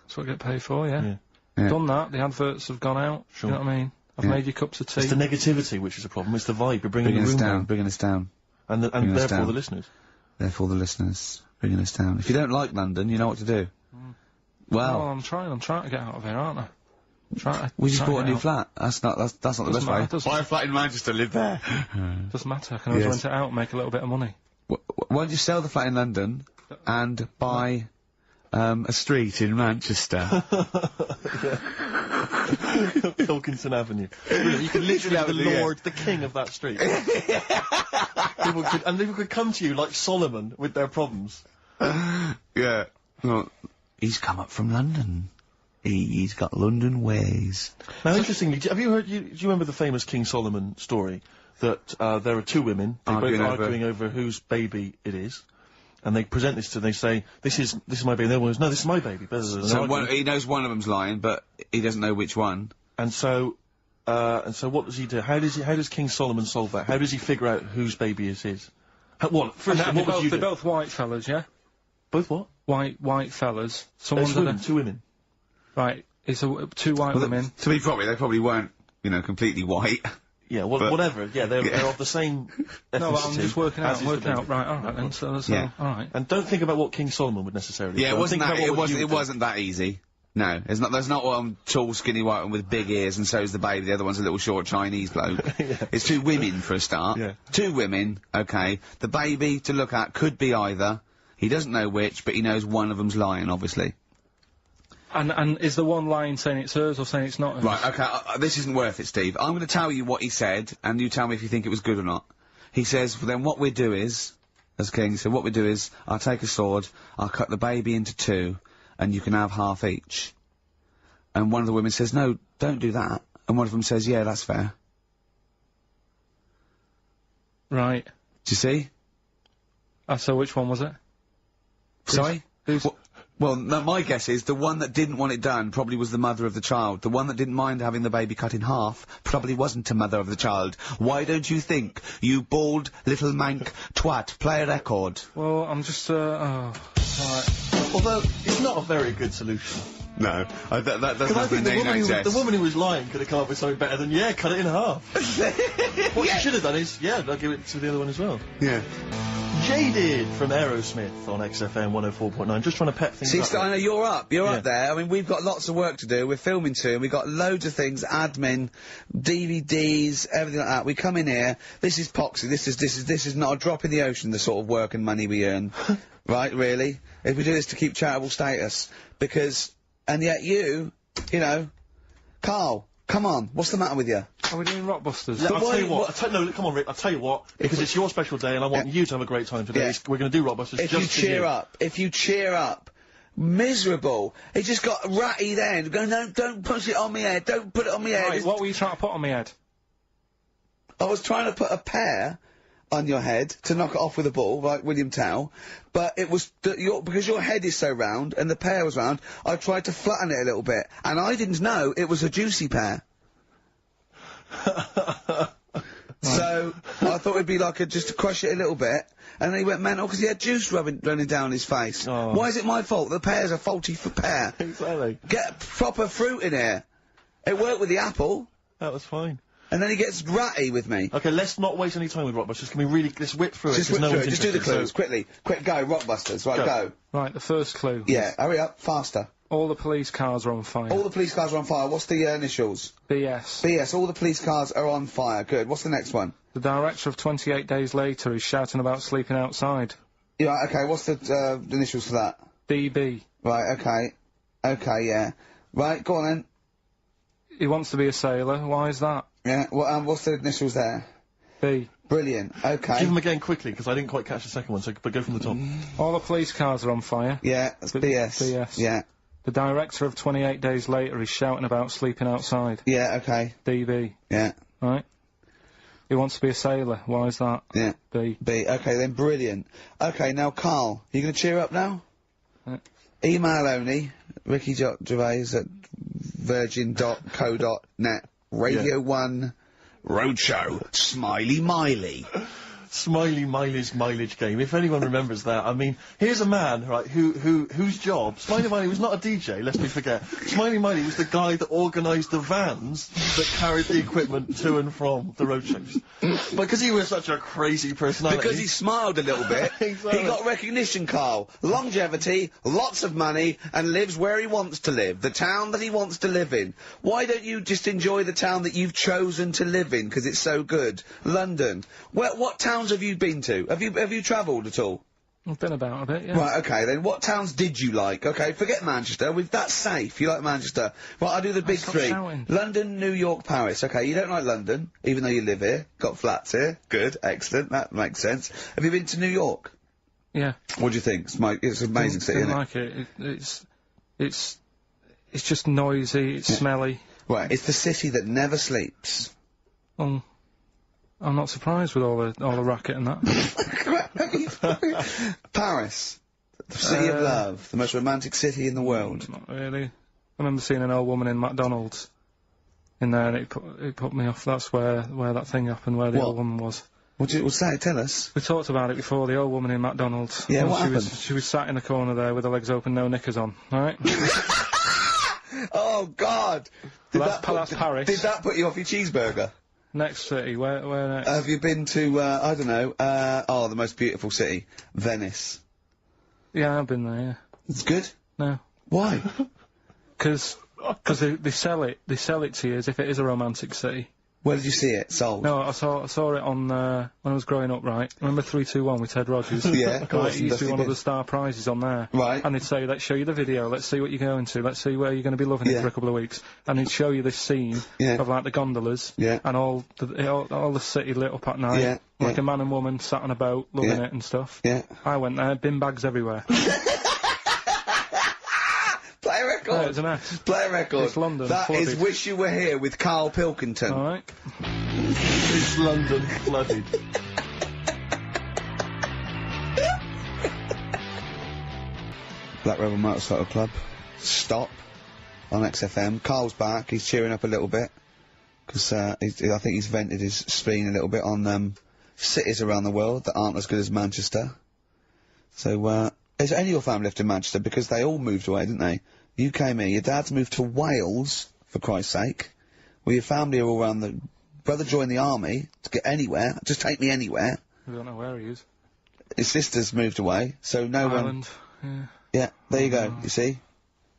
That's what I get paid for, yeah. Done that, the adverts have gone out. Sure. You know what I mean? I've made you cups of tea. It's the negativity which is a problem. It's the vibe. You're bringing the room down. Bringing us down. And therefore the listeners. Therefore the listeners. Bringing us down. If you don't like London, you know what to do. Well. I'm trying to get out of here, aren't I? We just bought a new flat. That's not the best way. Buy a flat in Manchester, live there. Doesn't matter. I can always rent it out and make a little bit of money. Why don't you sell the flat in London and buy a street in Manchester? Pilkington Avenue. Really, you could literally be the lord, the king of that street. People could come to you like Solomon with their problems. Yeah. Well, he's come up from London. He's got London ways. Now, interestingly, have you heard? Do you remember the famous King Solomon story? That there are 2 women arguing over whose baby it is, and they present this to. They say, "This is my baby." And the other one goes, "No, this is my baby." So he knows one of them's lying, but he doesn't know which one. And so what does he do? How does King Solomon solve that? How does he figure out whose baby is his? First, what would you do? They're both white fellas, yeah. Both what? White fellas. Someone's 2 women. Right. It's 2 white women. To be they probably weren't, completely white. Yeah, whatever. Yeah, they're of the same ethnicity. No, I'm just working out. Right, alright then. So, alright. And don't think about what King Solomon would necessarily do. Yeah, it wasn't that easy. No, there's not one tall, skinny white one with big ears and so's the baby, the other one's a little short Chinese bloke. It's 2 women for a start. Yeah. 2 women, okay. The baby to look at could be either, He doesn't know which, but he knows one of them's lying, obviously. And is the one lying saying it's hers or saying it's not hers? Right, okay, this isn't worth it, Steve. I'm gonna tell you what he said, and you tell me if you think it was good or not. He says, well, then what we do is, as King said, what we do is, I'll take a sword, I'll cut the baby into 2, and you can have half each. And one of the women says, no, don't do that. And one of them says, yeah, that's fair. Right. Do you see? So which one was it? Sorry? Who's... Well, no, my guess is the one that didn't want it done probably was the mother of the child. The one that didn't mind having the baby cut in half probably wasn't a mother of the child. Why don't you think, you bald little mank twat? Play a record. Well, I'm just, right. Although, it's not a very good solution. No, that doesn't I think exist. the woman who was lying could have come up with something better than, yeah, cut it in half. What you should have done is, yeah, I'll give it to the other one as well. Yeah. Jaded from Aerosmith on XFM 104.9, just trying to pep things up. See, I know you're up there. I mean, we've got lots of work to do. We're filming soon. We've got loads of things, admin, DVDs, everything like that. We come in here. This is Poxy. This is not a drop in the ocean, the sort of work and money we earn. Right, really? If we do this to keep charitable status. Because, and yet you know, Karl, come on, what's the matter with you? Are we doing Rockbusters? I'll tell you what. No, come on, Rick. I'll tell you what. Because it's your special day, and I want you to have a great time today. We're going to do Rockbusters. If you cheer up, miserable. He just got ratty then. Go, no, don't push it on my head. Don't put it on my head. Right, what were you trying to put on my head? I was trying to put a pear on your head to knock it off with a ball, like William Tell, but it was because your head is so round and the pear was round. I tried to flatten it a little bit, and I didn't know it was a juicy pear. So I thought it'd be like just to crush it a little bit, and then he went mental because he had juice running down his face. Oh. Why is it my fault? The pear's a faulty pear. Exactly. Get proper fruit in here. It worked with the apple. That was fine. And then he gets ratty with me. Okay, let's not waste any time with Rockbusters. Can we really let's whip through it? Just whip through it. Just do the interested, clues quickly. Quick, go Rockbusters. Right, go. Right, the first clue. Yeah, hurry up, faster. All the police cars are on fire. All the police cars are on fire. What's the initials? BS. BS. All the police cars are on fire. Good. What's the next one? The director of 28 Days Later is shouting about sleeping outside. Yeah. Okay. What's the initials for that? DB. Right. Okay. Okay. Yeah. Right. Go on then. He wants to be a sailor. Why is that? Yeah. Well, what's the initials there? B. Brilliant. Okay. Give them again quickly, because I didn't quite catch the second one. So, but go from the top. All the police cars are on fire. Yeah. That's BS. BS. Yeah. The director of 28 Days Later is shouting about sleeping outside. Yeah. Okay. DB. Yeah. Right. He wants to be a sailor. Why is that? Yeah. B. B. Okay, then brilliant. Okay, now Karl, you gonna cheer up now? Email only, Ricky Gervais at virgin.co.net. Radio 1 Roadshow. Smiley Miley. Smiley Miley's mileage game. If anyone remembers that, I mean, here's a man, right, whose job, Smiley Miley was not a DJ, lest we forget. Smiley Miley was the guy that organised the vans that carried the equipment to and from the roadshows. Because he was such a crazy personality. Because he smiled a little bit. Exactly. He got recognition, Karl. Longevity, lots of money, and lives where he wants to live. The town that he wants to live in. Why don't you just enjoy the town that you've chosen to live in, because it's so good? London. What towns have you been to? Have you travelled at all? I've been about a bit, yeah. Right, okay, then what towns did you like? Okay, forget Manchester, that's safe, you like Manchester. Right, I'll do the big three. Shouting. London, New York, Paris. Okay, you don't like London, even though you live here, got flats here. Good, excellent, that makes sense. Have you been to New York? Yeah. What do you think? It's an amazing city, Didn't isn't it? like it. It's just noisy, it's smelly. Right, it's the city that never sleeps. I'm not surprised with all the racket and that. Paris. The city of love. The most romantic city in the world. Not really. I remember seeing an old woman in McDonald's in there, and it put me off. That's where that thing happened, where the old woman was. What's that? Tell us. We talked about it before, the old woman in McDonald's. Yeah, what happened? She was sat in the corner there with her legs open, no knickers on, alright? Oh, God! That's Paris. Did that put you off your cheeseburger? Next city, where next? Have you been to, I don't know, the most beautiful city, Venice? Yeah, I've been there, yeah. It's good? No. Why? Because they sell it to you as if it is a romantic city. Where did you see it? Sold? No, I saw it on, when I was growing up, right? Remember 321 with Ted Rogers? Yeah, of course. It used to be one of the star prizes on there. Right. And they'd say, let's show you the video, let's see what you're going to, let's see where you're going to be loving it for a couple of weeks. And they'd show you this scene of, like, the gondolas. Yeah. And all the city lit up at night. Yeah. Like a man and woman sat on a boat, loving it and stuff. Yeah. I went there, bin bags everywhere. Play a record. Yeah, it's a mess. Play a record. It's London. That is flooded. Wish You Were Here with Karl Pilkington. Alright. It's London flooded. Black Rebel Motorcycle Club. Stop. On XFM. Karl's back. He's cheering up a little bit. Because, I think he's vented his spleen a little bit on, cities around the world that aren't as good as Manchester. So, has any of your family lived in Manchester? Because they all moved away, didn't they? You came here. Your dad's moved to Wales, for Christ's sake. Well, your family are all around the... Brother joined the army to get anywhere. Just take me anywhere. I don't know where he is. His sister's moved away, so no Ireland. one... Yeah, there you go, you see?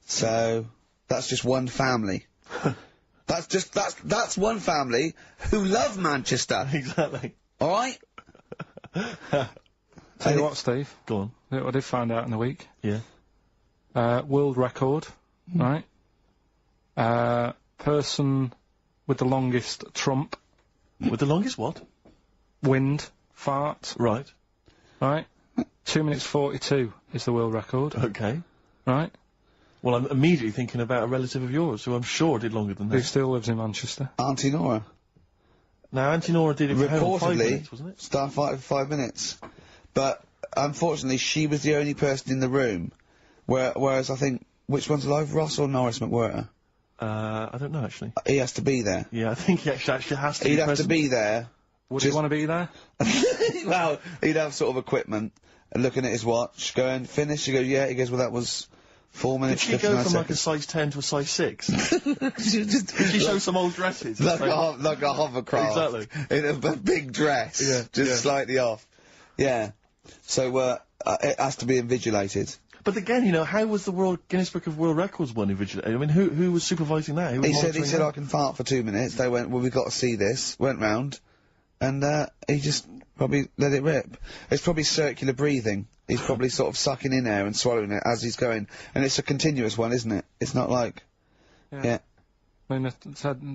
So, that's just one family. That's one family who love Manchester. Exactly. Alright? Tell you what, Steve. Go on. I did find out in the week. Yeah. World record, right? Person with the longest trump. With the longest what? Wind. Fart. Right. Right? 2 minutes 42 is the world record. Okay. Right? Well, I'm immediately thinking about a relative of yours who I'm sure did longer than Who that. still lives in Manchester. Auntie Nora. Now, Auntie Nora did it for how long? 5 minutes, wasn't it? Starfight for 5 minutes. But, unfortunately, she was the only person in the room. Whereas I think, which one's alive, Ross or Norris McWhirter? I don't know, actually. He has to be there. Yeah, I think he actually has to He'd be have present. to be there. Would you want to be there? Well, he'd have sort of equipment, and looking at his watch, going, finish, you go, yeah, he goes, well, that was 4 Did minutes, she 59 go from like a seconds. size 10 to a size 6? Did she show some old dresses? Like a hovercraft. Exactly. In a big dress. Yeah, Just yeah. slightly off. Yeah. So, it has to be invigilated. But again, you know, how was the Guinness Book of World Records one invigilated? I mean, who was supervising that? Who was He monitoring said, that? I can fart for 2 minutes. They went, well, we've got to see this. Went round. And, he just probably let it rip. It's probably circular breathing. He's probably sort of sucking in air and swallowing it as he's going. And it's a continuous one, isn't it? It's not like... Yeah. I mean,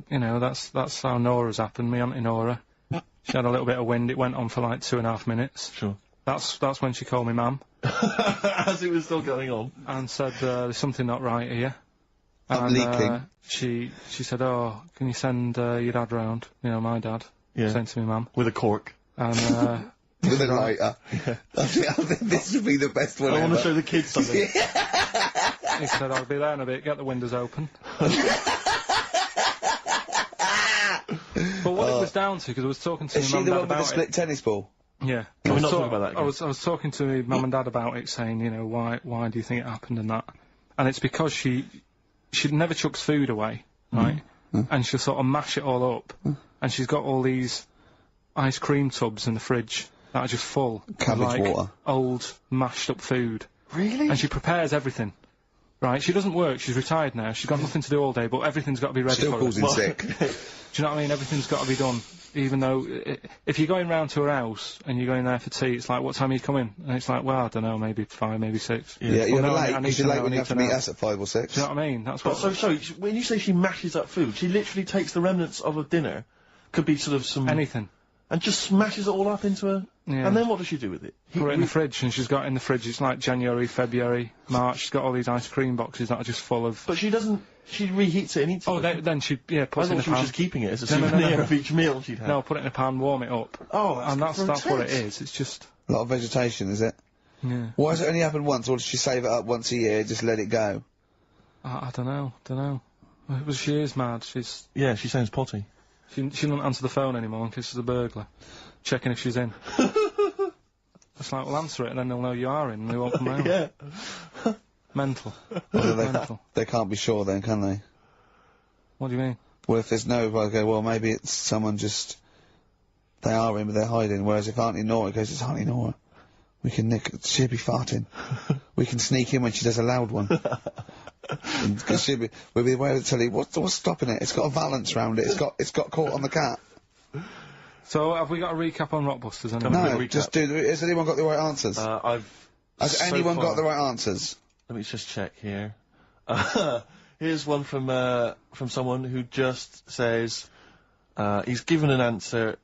you know, that's how Nora's happened. Me Auntie Nora. She had a little bit of wind. It went on for like 2.5 minutes. Sure. That's when she called me Mum. As it was still going on. And said, there's something not right here. I'm leaking. She said, oh, can you send your dad round? You know, my dad. Yeah. Sent to me mum. With a cork. And, with a lighter. I think this would be the best one I want ever. to show the kids something. he said, I'll be there in a bit, get the windows open. But what it was down to, because I was talking to Is my she mum the and one dad with the about split tennis ball? Yeah. Can we not talk about that again? I was talking to my mum and dad about it, saying, you know, why do you think it happened and that? And it's because she never chucks food away, right? And she'll sort of mash it all up. And she's got all these ice cream tubs in the fridge that are just full Cabbage of, like, water. old, mashed up food. Really? And she prepares everything. Right, she doesn't work, she's retired now, she's got nothing to do all day, but everything's got to be ready Still for calls her. in sick. Do you know what I mean? Everything's got to be done. Even though, if you're going round to her house, and you're going there for tea, it's like, what time are you coming? And it's like, well, I don't know, maybe 5, maybe 6. Yeah, you're Well, no, late, I need because to you're know, late when I you need have to to meet know. us at 5 or 6. Do you know what I mean? That's But what... so, when you say she mashes up food, she literally takes the remnants of a dinner, could be sort of some... Anything. And just smashes it all up into a... Yeah. And then what does she do with it? Put it in the fridge, and she's got in the fridge, it's like January, February, March, she's got all these ice cream boxes that are just full of... But she doesn't... She reheats it and eats Oh, it. then she, yeah, I puts it in thought a she was pan. just keeping it as a No, souvenir no. of each meal she'd had. No, put it in a pan, warm it up. Oh, And that's what it intense. is, it's just... A lot of vegetation, is it? Yeah. Why has it only happened once, or does she save it up once a year, just let it go? I don't know. Well, she is mad, she's... Yeah, she sounds potty. She doesn't answer the phone anymore in case there's a burglar. Checking if she's in. It's like, well, answer it and then they'll know you are in and they won't come round. Yeah. Mental. Well, Mental. they can't be sure then, can they? What do you mean? Well, if there's no, I go, well, maybe it's someone just... They are in, but they're hiding, whereas if Auntie Nora goes, it's Auntie Nora. We can nick... She'll be farting. We can sneak in when she does a loud one. Because we'll be aware to tell you what's stopping it. It's got a valance round it. It's got caught on the cat. So, have we got a recap on Rockbusters? No, just do. Has anyone got the right answers? Has anyone got the right answers? Let me just check here. Here's one from someone who just says, he's given an answer.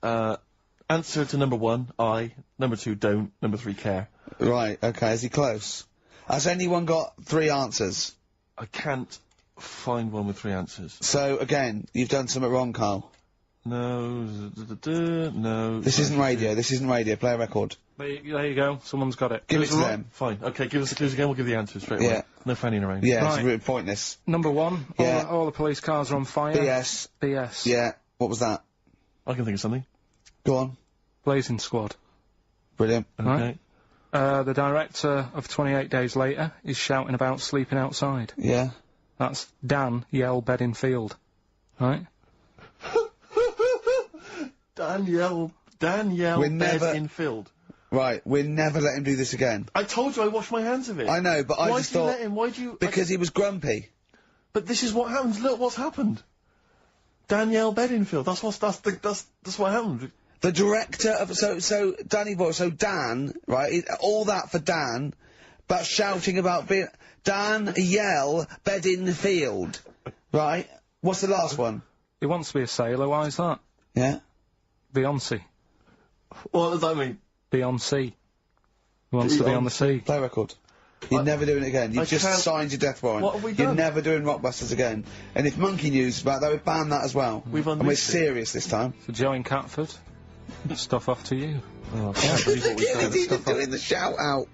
Answer to number 1, I. Number 2, don't. Number 3, care. Right, okay, is he close? Has anyone got 3 answers? I can't find one with 3 answers. So, again, you've done something wrong, Karl. No, no. This isn't radio, play a record. There you go, someone's got it. Give it to them. Fine, okay, give us the clues again, we'll give the answers straight away. Yeah. No fanning around. Yeah, Right. it's really pointless. Number 1, Yeah. all the police cars are on fire. BS. BS. Yeah, what was that? I can think of something. Go on. Blazing Squad. Brilliant. Okay. Right. The director of 28 Days Later is shouting about sleeping outside. Yeah. That's Dan Yell Bedingfield. Right? Danielle Bedingfield. Right, we'll never let him do this again. I told you I washed my hands of it. I know, but I Why just do you thought... let him? Why do you... Because he was grumpy. But this is what happens. Look what's happened. Danielle Bedingfield. That's what happened. The director of... So Danny Boy, so Dan, right, all that for Dan, but shouting about being... Dan Yell Bedingfield. Right? What's the last one? He wants to be a sailor, why is that? Yeah? Beyonce. What does that mean? Beyonce. He wants to be on the sea. Play record. You're never doing it again. You've just signed your death warrant. What have we done? You're never doing Rockbusters again. And if Monkey News is about that, we ban that as well. We've and we're serious this time. So Joe in Catford, stuff off to you. Oh, I can't believe what we've done. He's even doing the shout out.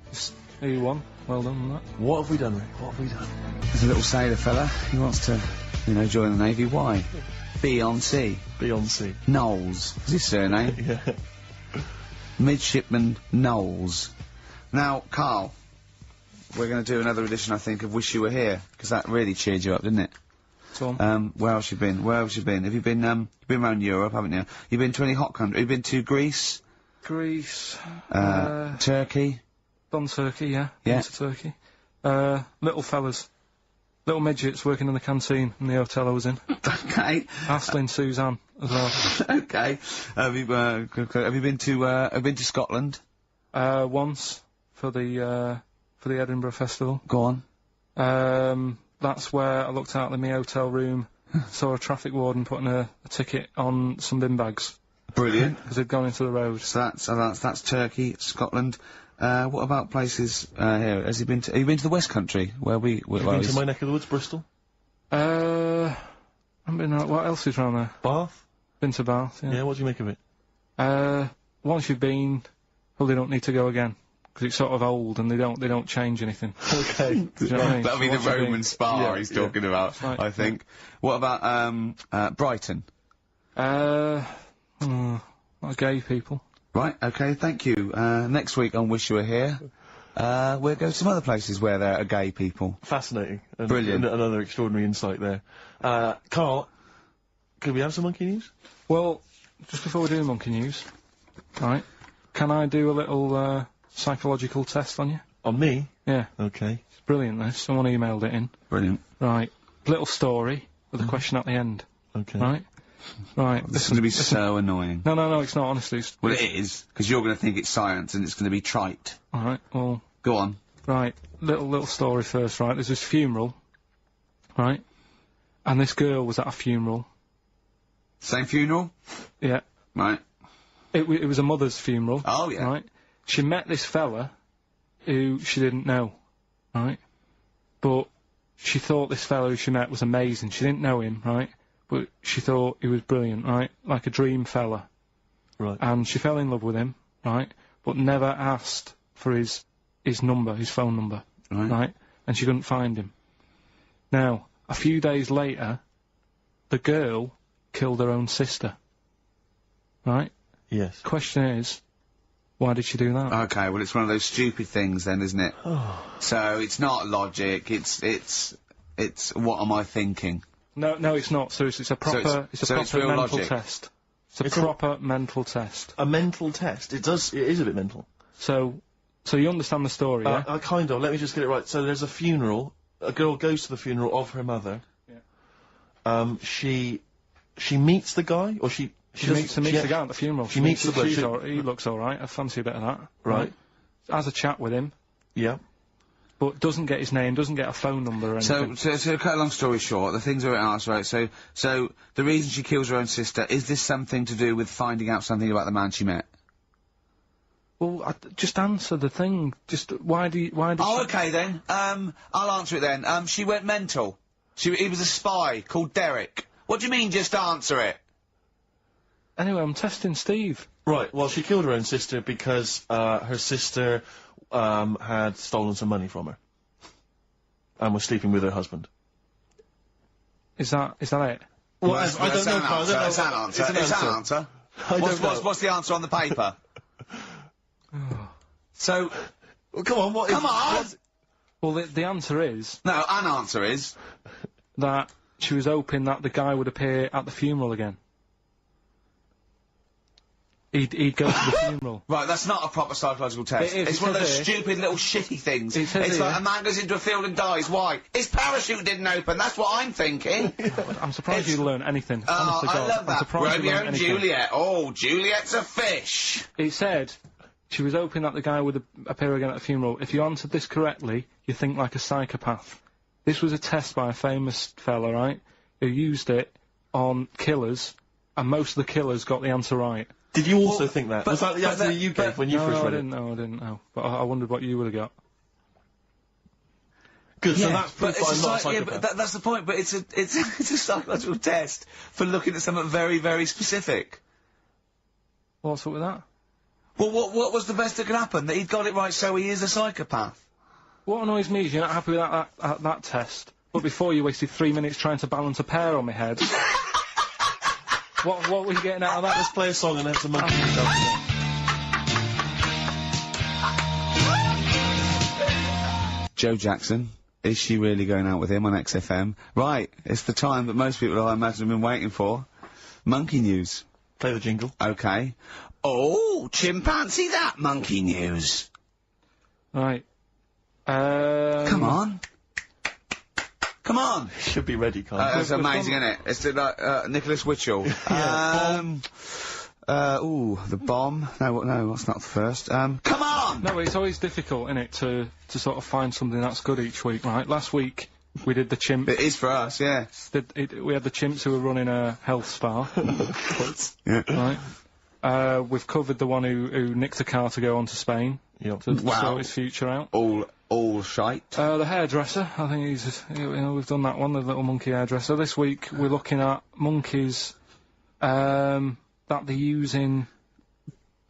You won. Well done on that. What have we done, Rick? What have we done? There's a little sailor fella. He wants to, join the Navy. Why? Beyonce. Knowles. Is his surname? Yeah. Midshipman Knowles. Now, Karl, we're going to do another edition, I think, of Wish You Were Here, because that really cheered you up, didn't it? Go on. Where else you been? Have you been around Europe, haven't you? You've been to any hot country? You've been to Greece? Turkey? Done Turkey, yeah. Yeah. Been to Turkey. Little fellas. Little midgets working in the canteen in the hotel I was in. Okay. Astley and Suzanne as well. Okay. Have you been to Scotland? Once for the Edinburgh Festival. Go on. That's where I looked out in my hotel room, saw a traffic warden putting a ticket on some bin bags. Brilliant. Because they'd gone into the road. So that's Turkey, Scotland. What about places here? Have you been to the West Country where we? Have you been to my neck of the woods, Bristol? I haven't been. What else is around there? Bath. Been to Bath. Yeah. Yeah. What do you make of it? Once you've been, well, they don't need to go again because it's sort of old and they don't change anything. Okay. Do you know what I mean? That'll be So the once you've Roman been- spa he's talking about, Right. I think. What about Brighton? Not gay people. Right, okay, thank you. Next week on Wish You Were Here, we'll go to some other places where there are gay people. Fascinating. And Brilliant. Another extraordinary insight there. Karl, could we have some monkey news? Well, just before we do monkey news, right? Can I do a little psychological test on you? On me? Yeah. Okay. It's brilliant. This. Someone emailed it in. Brilliant. Right. Little story with a question at the end. Okay. Right. Right. This is going to be so annoying. No, it's not, honestly. Well, it is, because you're going to think it's science and it's going to be trite. Alright, well, Go on. right. Little story first, right? There's this funeral, right? And this girl was at a funeral. Same funeral? Yeah. Right. It was a mother's funeral. Oh, yeah. Right? She met this fella who she didn't know, right? But she thought this fella who she met was amazing. She didn't know him, right? But she thought he was brilliant, right? Like a dream fella. Right. And she fell in love with him, right? But never asked for his number, his phone number, right? And she couldn't find him. Now, a few days later, the girl killed her own sister, right? Yes. Question is, why did she do that? Okay, well, it's one of those stupid things then, isn't it? So, it's not logic, it's what am I thinking? No, it's not. Seriously, it's a proper, it's proper real mental logic. test. It's a proper mental test. A mental test. It is a bit mental. So you understand the story, yeah? Kind of. Let me just get it right. So there's a funeral, a girl goes to the funeral of her mother. Yeah. She meets the guy, or she meets the guy at the funeral. She meets the bloke. He looks alright. I fancy a bit of that. Right. Has a chat with him. Yeah. But doesn't get his name, doesn't get a phone number or anything. So to cut a long story short, the things are asked, right? So the reason she kills her own sister, is this something to do with finding out something about the man she met? Well, just answer the thing. Just, why did Oh, okay then. I'll answer it then. She went mental. He was a spy called Derek. What do you mean, just answer it? Anyway, I'm testing Steve. Right, well, she killed her own sister because, her sister, had stolen some money from her. And was sleeping with her husband. Is that it? Well, I don't know, Karl. It's an answer. It's an answer. What's the answer on the paper? So... Well, come on, Come on! Well, the answer is... No, an answer is... that she was hoping that the guy would appear at the funeral again. He'd go to the funeral. Right, that's not a proper psychological test. It is, it's one of those stupid little shitty things. It's like a man goes into a field and dies. Why? His parachute didn't open. That's what I'm thinking. I'm surprised you learn anything. Oh, Honest to I God. love I'm that. surprised you Romeo learn and anything. Juliet. Oh, Juliet's a fish. It said she was hoping that the guy would appear again at the funeral. If you answered this correctly, you think like a psychopath. This was a test by a famous fella, right, who used it on killers, and most of the killers got the answer right. Did you also think that? Was that the answer you gave when you first read it? No, I didn't know. But I wondered what you would have got. Good, so that's proof but that I'm not a yeah, psychopath. but that's the point, but it's a psychological test for looking at something very, very specific. What's up with that? Well, what was the best that could happen? That he'd got it right, so he is a psychopath. What annoys me is you're not happy with that test, but before you wasted 3 minutes trying to balance a pear on my head. What were you getting out of that? Let's play a song and have some monkey Joe Jackson. Is she really going out with him on XFM? Right, it's the time that most people, I imagine, have been waiting for. Monkey news. Play the jingle. Okay. Oh, chimpanzee that monkey news. Right. Come on. Come on. Should be ready, Karl. That's amazing, isn't it? It's like, Nicholas Witchell. Ooh, the bomb. No, that's not the first. Come on! No, it's always difficult, isn't it, to sort of find something that's good each week, right? Last week, we did the chimp. It is for us, yeah. We had the chimps who were running a health spa. Yeah. Right. We've covered the one who nicked a car to go on to Spain. Yep. To sort his future out. All shite. The hairdresser, I think we've done that one, the little monkey hairdresser. This week, we're looking at monkeys, that they're using...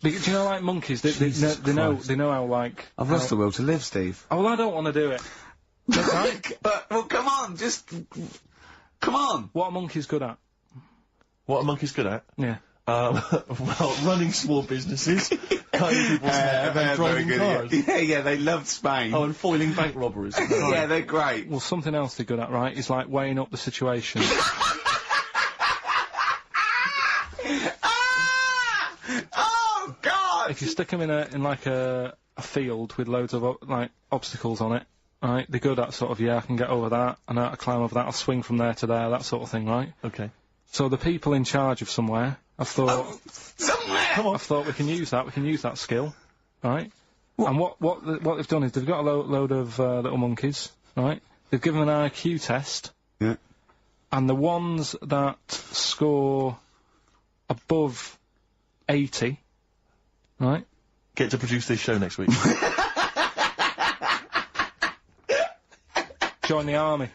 Do you know, like, monkeys? They know how, like... I've lost the will to live, Steve. Oh, well, I don't want to do it. Right? Well, come on, come on! What are monkeys good at? What are monkeys good at? Yeah. Well, running small businesses, cutting people's hair, and driving cars. Yeah, they loved Spain. Oh, and foiling bank robberies. Yeah, they're great. Well, something else they're good at, right, is, like, weighing up the situation. Oh, God! If you stick them in a field with loads of, like, obstacles on it, right, they're good at sort of, I can get over that, and I climb over that, I'll swing from there to there, that sort of thing, right? Okay. So the people in charge of somewhere, I've thought... somewhere! Come on. I've thought we can use that skill, right? And what they've done is they've got a load of little monkeys, right? They've given them an IQ test. Yeah. And the ones that score above 80, right? Get to produce this show next week. Join the army.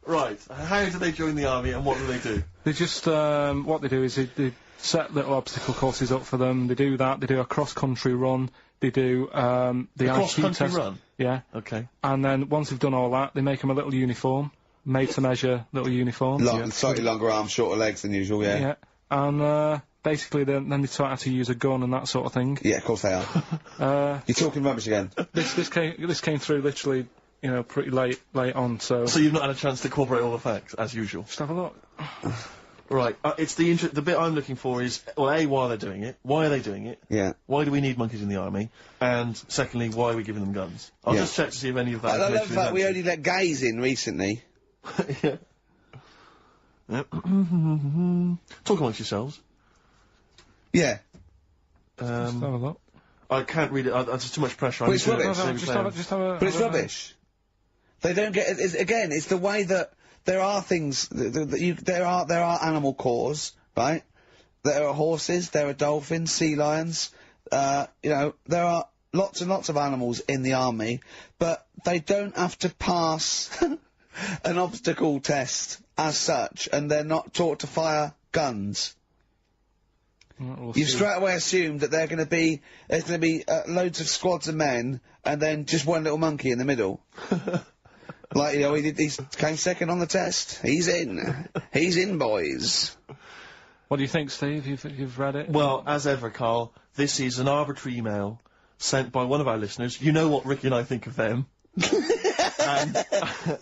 Right. How do they join the army and what do they do? They just, what they do is they set little obstacle courses up for them. They do that. They do a cross-country run. They do, the IQ test. Run? Yeah. Okay. And then once they've done all that, they make them a little uniform. Made to measure little uniform. Slightly longer arms, shorter legs than usual, yeah. Yeah. And, basically then they taught how to use a gun and that sort of thing. Yeah, of course they are. You're talking rubbish again. This came through literally, pretty late on, so... So you've not had a chance to corroborate all the facts, as usual? Just have a look. Right, it's the bit I'm looking for is, well, A, why are they doing it? Why are they doing it? Yeah. Why do we need monkeys in the army? And secondly, why are we giving them guns? I'll just check to see if any of that I love the information fact is we answered. only let gays in recently. Yeah. Talk amongst yourselves. Yeah. Just have a look. I can't read it. There's too much pressure. But it's rubbish. Just have a... But it's rubbish. They don't get. It's the way that there are things there are animal cores, right? There are horses, there are dolphins, sea lions. You know, there are lots and lots of animals in the army, but they don't have to pass an obstacle test as such, and they're not taught to fire guns. You've straight away assumed that there's going to be loads of squads of men, and then just one little monkey in the middle. Like, you know, he came second on the test. He's in, boys. What do you think, Steve? You've read it? Well, as ever, Karl, this is an arbitrary email sent by one of our listeners. You know what Ricky and I think of them.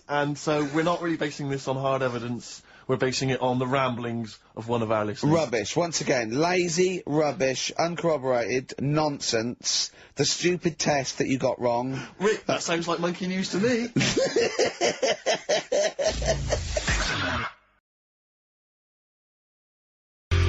and so we're not really basing this on hard evidence. We're basing it on the ramblings of one of our listeners. Rubbish. Once again, lazy, rubbish, uncorroborated, nonsense. The stupid test that you got wrong. Rick, that sounds like monkey news to me.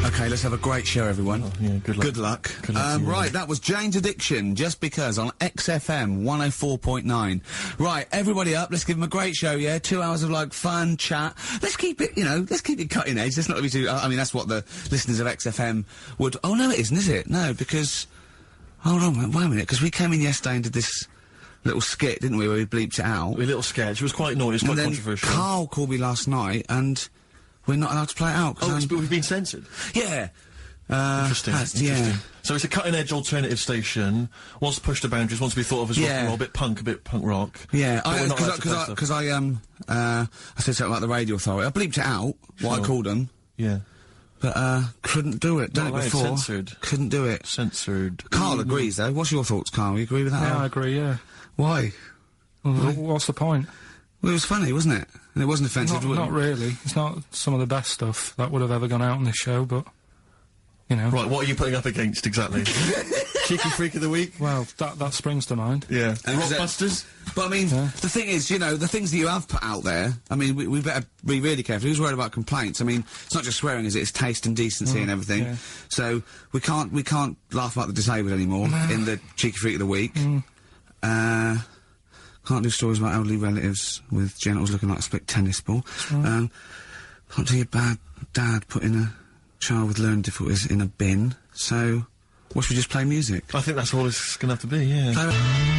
Okay, let's have a great show, everyone. Oh, yeah, good luck. Good luck. Good luck to you, Right, that was Jane's Addiction, Just Because, on XFM 104.9. Right, everybody up, let's give them a great show, yeah? 2 hours of, like, fun, chat. Let's keep it, you know, let's keep it cutting edge. Let's not be too... I mean, that's what the listeners of XFM would... Oh, no, it isn't, is it? No, because... Hold on, wait a minute, because we came in yesterday and did this little skit, didn't we, where we bleeped it out. A little sketch. It was quite naughty, it was quite And controversial. then Karl called me last night, and we're not allowed to play it out. Oh, but we've been censored. Yeah. Interesting. Yeah. So it's a cutting-edge alternative station. Wants to push the boundaries. Wants to be thought of as rock and roll, a bit punk rock. Yeah, But we're not allowed to play stuff. because I said something about the radio authority. I bleeped it out. What I called them. Yeah. But couldn't do it. Done it allowed, before. censored. Couldn't do it. Censored. Karl agrees though. What's your thoughts, Karl? You agree with that? Yeah, I agree, yeah. Why? Well, what's the point? Well, it was funny, wasn't it? And it wasn't offensive. Not really. It's not some of the best stuff that would have ever gone out on this show, but... You know. Right, what are you putting up against, exactly? Cheeky Freak of the Week? Well, that springs to mind. Yeah. And Rockbusters? But I mean, the thing is, you know, the things that you have put out there, I mean, we better be really careful. Who's worried about complaints? I mean, it's not just swearing, is it? It's taste and decency and everything. Yeah. So, we can't laugh about the disabled anymore in the Cheeky Freak of the Week. Can't do stories about elderly relatives with genitals looking like a split tennis ball. Can't tell your bad dad putting a child with learning difficulties in a bin. So, what should we just play music? I think that's all it's gonna have to be, yeah.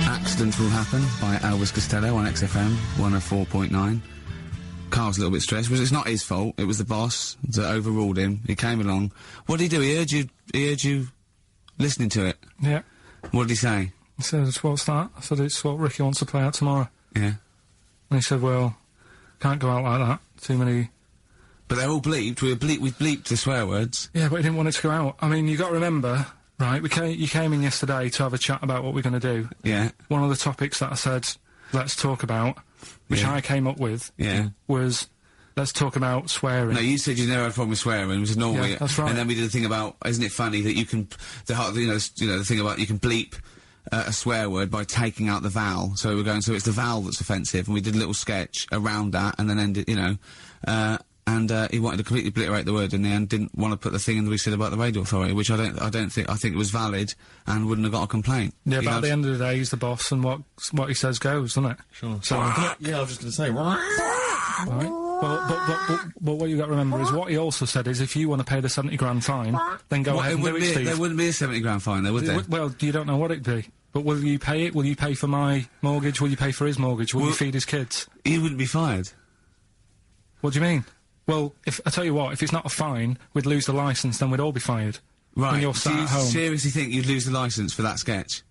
Accidents Will Happen by Elvis Costello on XFM 104.9. Karl's a little bit stressed, but it's not his fault. It was the boss that overruled him. He came along. What did he do? He heard you listening to it. Yeah. What did he say? He said, what's that? I said, it's what Ricky wants to play out tomorrow. Yeah. And he said, well, can't go out like that. Too many... But they're all bleeped. We bleeped the swear words. Yeah, but he didn't want it to go out. I mean, you got to remember, right, you came in yesterday to have a chat about what we're going to do. Yeah. One of the topics that I said, let's talk about, which I came up with, was... Let's talk about swearing. No, you said you never had a problem with swearing. It was normal. Yeah, that's right. And then we did a thing about, isn't it funny that you can, the thing about you can bleep a swear word by taking out the vowel. So we're going, so it's the vowel that's offensive, and we did a little sketch around that, and then ended, you know, and he wanted to completely obliterate the word in the end, didn't want to put the thing in that we said about the radio authority, which I think it was valid and wouldn't have got a complaint. Yeah, but at the end of the day, he's the boss, and what he says goes, doesn't it? Sure. So, yeah, I was just going to say, right. But what you got to remember is what he also said is if you want to pay the 70 grand fine, then go ahead and do it, Steve. There wouldn't be a 70 grand fine, there, would there? Well, you don't know what it'd be. But will you pay it? Will you pay for my mortgage? Will you pay for his mortgage? Will you feed his kids? He wouldn't be fired. What do you mean? Well, I tell you what, if it's not a fine, we'd lose the licence, then we'd all be fired. Right. When you're sat at home. Seriously think you'd lose the licence for that sketch?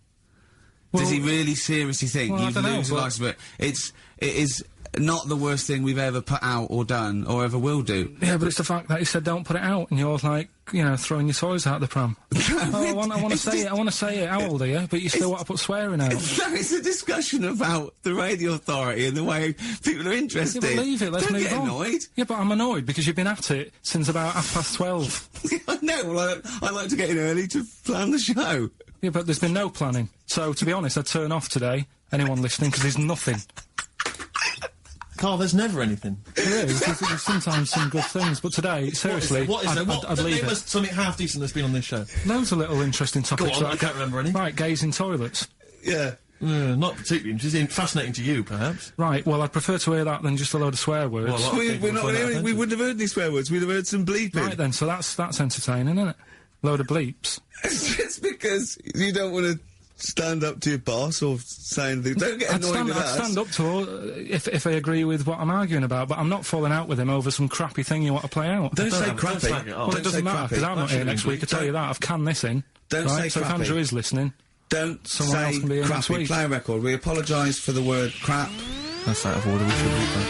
Well, does he really seriously think well, you'd lose the licence? But it is not the worst thing we've ever put out or done or ever will do. Yeah, but it's the fact that he said don't put it out, and you're like, you know, throwing your toys out the pram. I want to say it. I want to say it. How old are you? But you still want to put swearing out. No, it's a discussion about the radio authority and the way people are interested. Yeah, but leave it. Let's Don't move get on. annoyed. Yeah, but I'm annoyed because you've been at it since about 12:30. I know. Well, I like to get in early to plan the show. Yeah, but there's been no planning. So, to be honest, I'd turn off today, anyone listening, because there's nothing. Carl, there's never anything. There is. There's sometimes some good things, but today, seriously, What is there? I'd leave Name it. us something half decent that's been on this show. Loads of little interesting topics. Go on, I can't remember any. Right, gays in toilets. Yeah. Not particularly interesting. Fascinating to you, perhaps. Right, well, I'd prefer to hear that than just a load of swear words. Well, a lot of people We're not find that hearing, we offensive. wouldn't have heard any swear words. We'd have heard some bleeping. Right then, so that's entertaining, isn't it? Load of bleeps. It's because you don't want to stand up to your boss or say anything. Don't get annoyed with I'd us. stand up to if I agree with what I'm arguing about, but I'm not falling out with him over some crappy thing you want to play out. Don't say don't crappy. slag it off. Well, Don't it doesn't say matter, crappy. because I'm not here Actually, next week, I tell you that. I've canned this in. Don't right? say So if crappy. Andrew is listening, Don't Someone else say can be here next crappy. week. Play a record. We apologise for the word crap. That's out of order. We should read that.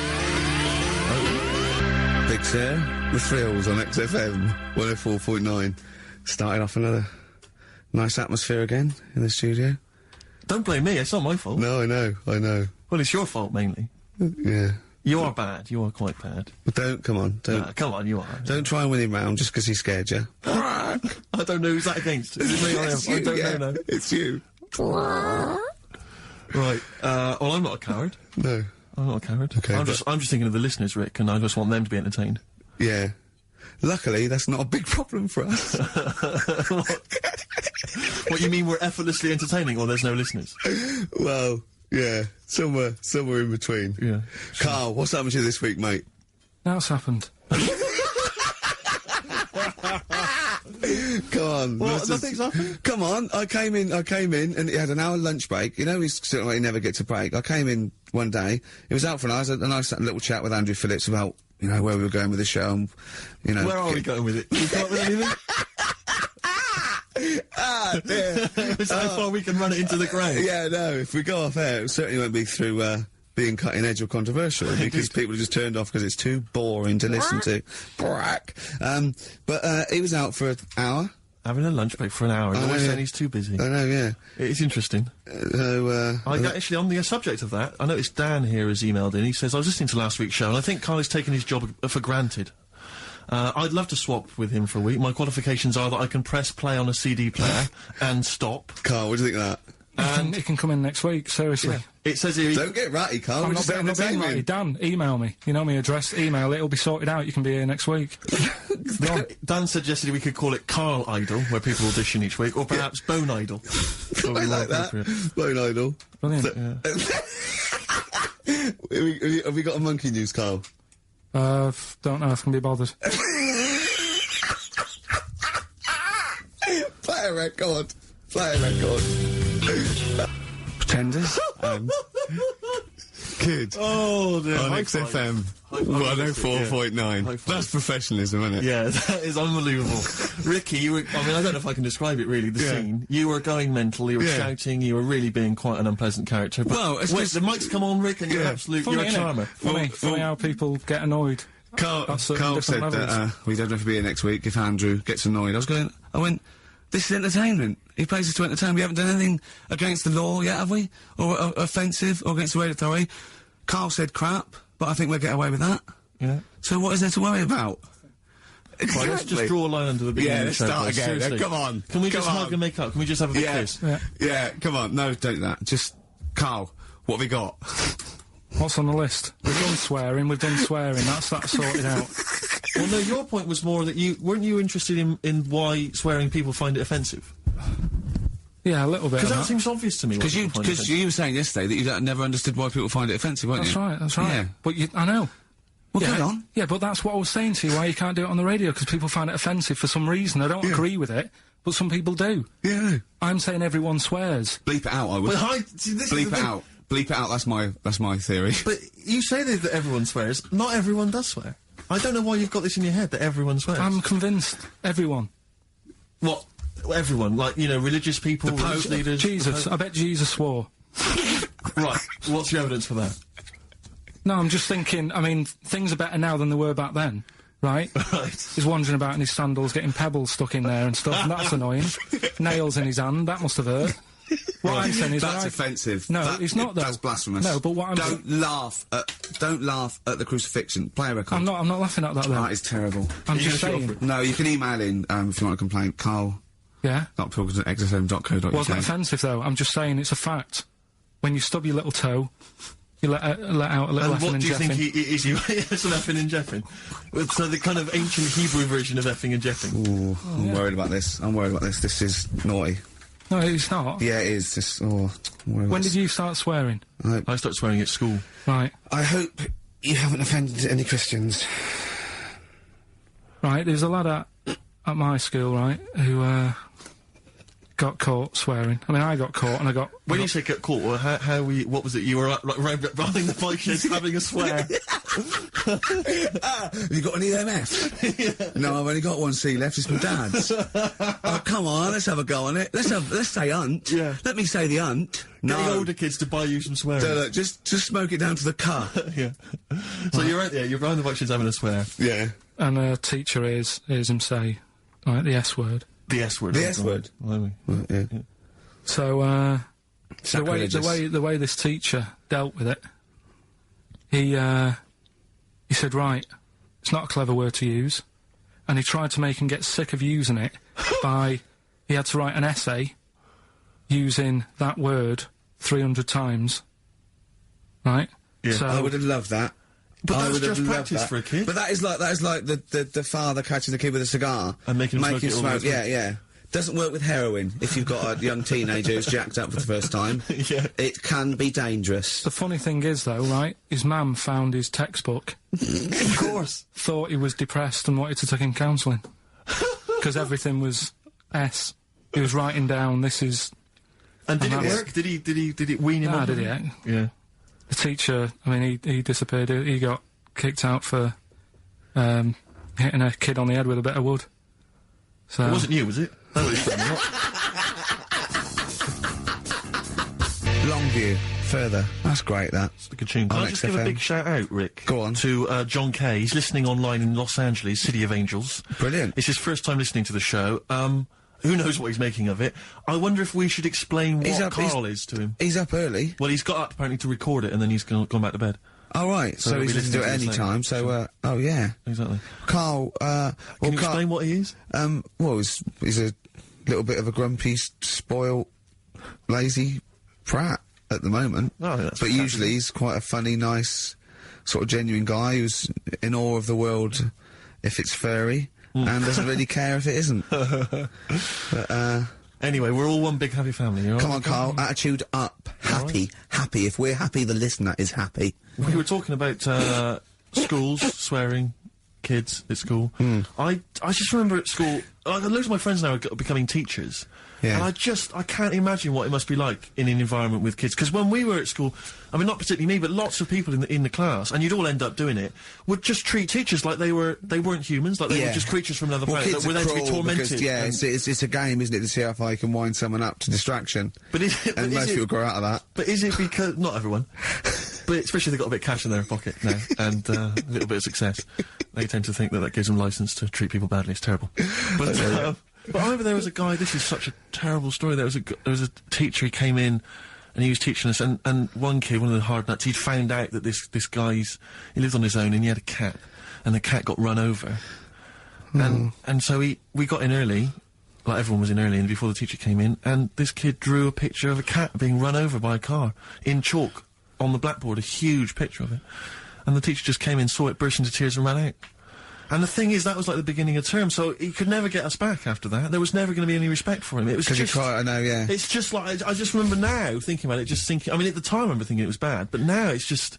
Big Sir, the Thrills on XFM 104.9. Started off another nice atmosphere again in the studio. Don't blame me. It's not my fault. No, I know. Well, it's your fault mainly. Yeah. You are bad. You are quite bad. But come on, Come on, you are. don't try and win him round just because he scared you. I don't know who's that against. Is it me or him? It's I you, don't yeah. know now. It's you. Right. Well, I'm not a coward. No. I'm not a coward. Okay, I'm but- just thinking of the listeners, Rick, and I just want them to be entertained. Yeah. Luckily, that's not a big problem for us. What, you mean we're effortlessly entertaining, or there's no listeners? Well, yeah, somewhere in between. Yeah. Karl, what's happened to you this week, mate? now it's happened. Come on. What? let's just- Nothing's happened? Come on, I came in, and it had an hour lunch break. You know, he's sort of like he never gets a break. I came in one day, it was out for an hour, a nice little chat with Andrew Phillips about, you know, where we were going with the show, and, you know. Where are we going with it? You come up with anything? Ah, dear. It's how far we can run it into the grave. Yeah, no, if we go off air, it certainly won't be through, being cutting edge or controversial, because people are just turned off because it's too boring to listen to. Brack. But he was out for an hour. Having a lunch break for an hour, and I always know, saying yeah. he's too busy. I know, yeah. It's interesting. Actually, on the subject of that, I noticed Dan here has emailed in. He says, I was listening to last week's show, and I think Karl has taken his job for granted. I'd love to swap with him for a week. My qualifications are that I can press play on a CD player and stop. Karl, what do you think of that? And it can come in next week, seriously. It says here... Don't get ratty, Karl. I'm we're not, just being, I'm not being entertaining. right. Dan, email me. You know my address. Email it. It'll be sorted out. You can be here next week. Go on. Dan suggested we could call it Karl Idol, where people audition each week, or perhaps Bone Idol. I like that. Bone Idol. Brilliant. Have we got a monkey news, Karl? Don't know if I can be bothered. Play a record. Play a record. Pretenders. Good. Oh, dear. On High five. XFM High five. 104.9. High five. That's professionalism, isn't it? Yeah, that is unbelievable. Ricky, you were, I mean, I don't know if I can describe it really, the scene. You were going mental, you were shouting, you were really being quite an unpleasant character. But Well, it's wait, just- the mic's come on, Rick, and you're Funny, you're a innit? charmer. Funny how people get annoyed. Carl At certain said different that levels. we don't have to be here next week if Andrew gets annoyed. I went, this is entertainment. He plays us to entertain. We haven't done anything against the law yet, have we? Or offensive, or against the radio authority. Karl said crap, but I think we'll get away with that. Yeah. So what is there to worry about? Right, let's just draw a line under the beginning Yeah, of the let's show. start guys. again. Seriously. Come on. Can we Come just hug on. and make up? Can we just have a big kiss? Yeah, come on. No, don't do that. Just, Karl, what have we got? What's on the list? We've done swearing. That's sorted out. Well, no, your point was more that weren't you interested in why swearing people find it offensive? Yeah, a little bit. Because of that seems obvious to me. Because you were saying yesterday that you never understood why people find it offensive, weren't That's you? right. That's right. Yeah. But I know. Well, yeah, carry on. Yeah, but that's what I was saying to you, why you can't do it on the radio, because people find it offensive for some reason. I don't agree with it, but some people do. Yeah, no. I'm saying everyone swears. Bleep it out, I would. But Bleep it out. Bleep it out, that's my theory. But you say that everyone swears. Not everyone does swear. I don't know why you've got this in your head that everyone swears. I'm convinced. Everyone. What? Everyone? Like, you know, religious people, religious leaders? Jesus. I bet Jesus swore. Right. What's your evidence for that? No, I'm just thinking, I mean, things are better now than they were back then, right? Right. He's wandering about in his sandals, getting pebbles stuck in there and stuff, and that's annoying. Nails in his hand, that must have hurt. What I'm saying is... That's offensive. No, it's not, though. That's blasphemous. No, but what I'm... Don't laugh at the crucifixion. Play a record. I'm not laughing at that, though. That is terrible. I'm just saying... No, you can email in, if you want a complaint. Karl. Yeah? Pilkington@xfm.co.uk. Wasn't offensive, though. I'm just saying it's a fact. When you stub your little toe, you let out a little effing And what do you think jeffing. is you? It's an effing and jeffing. So the kind of ancient Hebrew version of effing and jeffing. Ooh, I'm worried about this. This is naughty. No, it's not. Yeah, it is. When did you start swearing? I started swearing at school. Right. I hope you haven't offended any Christians. Right, there's a lad at my school, right, who, got caught swearing. I mean, I got caught and I got... When you say get caught, what was it? You were like right behind the bike sheds having a swear. Have you got any MF? Yeah. No, I've only got one C left. It's my dad's. Oh, come on, let's have a go on it. Let's say hunt. Yeah. Let me say the hunt. Getting No. older kids to buy you some swearing. So, look, just smoke it down to the car. Yeah. So you're right there. You're behind the bike sheds having a swear. Yeah. And a teacher hears him say, right, the S word. The S word. The S word. Well, Yeah. So, Sacrilegious. the way this teacher dealt with it, he said, right, it's not a clever word to use, and he tried to make him get sick of using it he had to write an essay using that word 300 times, right? Yeah. So, I would have loved that. But I that's would have just loved practice that. for a kid. But that is like the father catching the kid with a cigar And making him smoke it all the smoke. time. Yeah. Doesn't work with heroin if you've got a young teenager who's jacked up for the first time. Yeah. It can be dangerous. the funny thing is, though, right, his mum found his textbook, Of course. thought he was depressed and wanted to take him counselling. Because everything was S. He was writing down, this is... And did And it that's- work? Did it wean him Nah, up? did it? Yeah. The teacher, I mean, he disappeared. He got kicked out for hitting a kid on the head with a bit of wood. So It wasn't you, was it? That was Longview. Further. That's great, that. a good tune. Can On I just give a XFM. big shout out, Rick? Go on. To John Kay. He's listening online in Los Angeles, City of Angels. Brilliant. It's his first time listening to the show. Who knows what he's making of it? I wonder if we should explain He's what up- he's- Karl is to him. He's up early. Well, he's got up apparently to record it, and then he's gone back to bed. Oh, right. So he'll he's be going to do it listening to any this time. later. So, oh, yeah. Exactly. Karl, Can you explain what he is? well, he's a little bit of a grumpy, spoiled, lazy prat at the moment. Oh, I think that's but fantastic. usually he's quite a funny, nice, sort of genuine guy who's in awe of the world if it's furry and doesn't really care if it isn't. But, Anyway, we're all one big happy family. You all come right? on, Karl, attitude up. Happy. Happy. If we're happy, the listener is happy. We were talking about schools, swearing, kids at school. I just remember at school, loads of my friends now are becoming teachers. Yeah. And I can't imagine what it must be like in an environment with kids. Because when we were at school, I mean, not particularly me, but lots of people in the class, and you'd all end up doing it, would just treat teachers like they weren't humans, like they were Yeah. just creatures from another Well, planet kids that were are there to be cruel tormented. because, yeah, and- it's a game, isn't it, to see how far you can wind someone up to distraction. But is it, but And is most it- people grow out of that. But is it because not everyone, but especially if they've got a bit of cash in their pocket now and a little bit of success, they tend to think that gives them license to treat people badly. It's terrible. But I remember there was a guy. This is such a terrible story. There was a teacher. He came in, and he was teaching us. And one kid, one of the hard nuts, he'd found out that this guy he lived on his own, and he had a cat, and the cat got run over. And so we got in early. Like everyone was in early, and before the teacher came in, and this kid drew a picture of a cat being run over by a car in chalk on the blackboard, a huge picture of it. And the teacher just came in, saw it, burst into tears, and ran out. And the thing is, that was like the beginning of term, so he could never get us back after that. There was never going to be any respect for him. It was Because you just... try, I know, yeah. It's just like, I just remember now, thinking about it, just thinking... I mean, at the time I remember thinking it was bad, but now it's just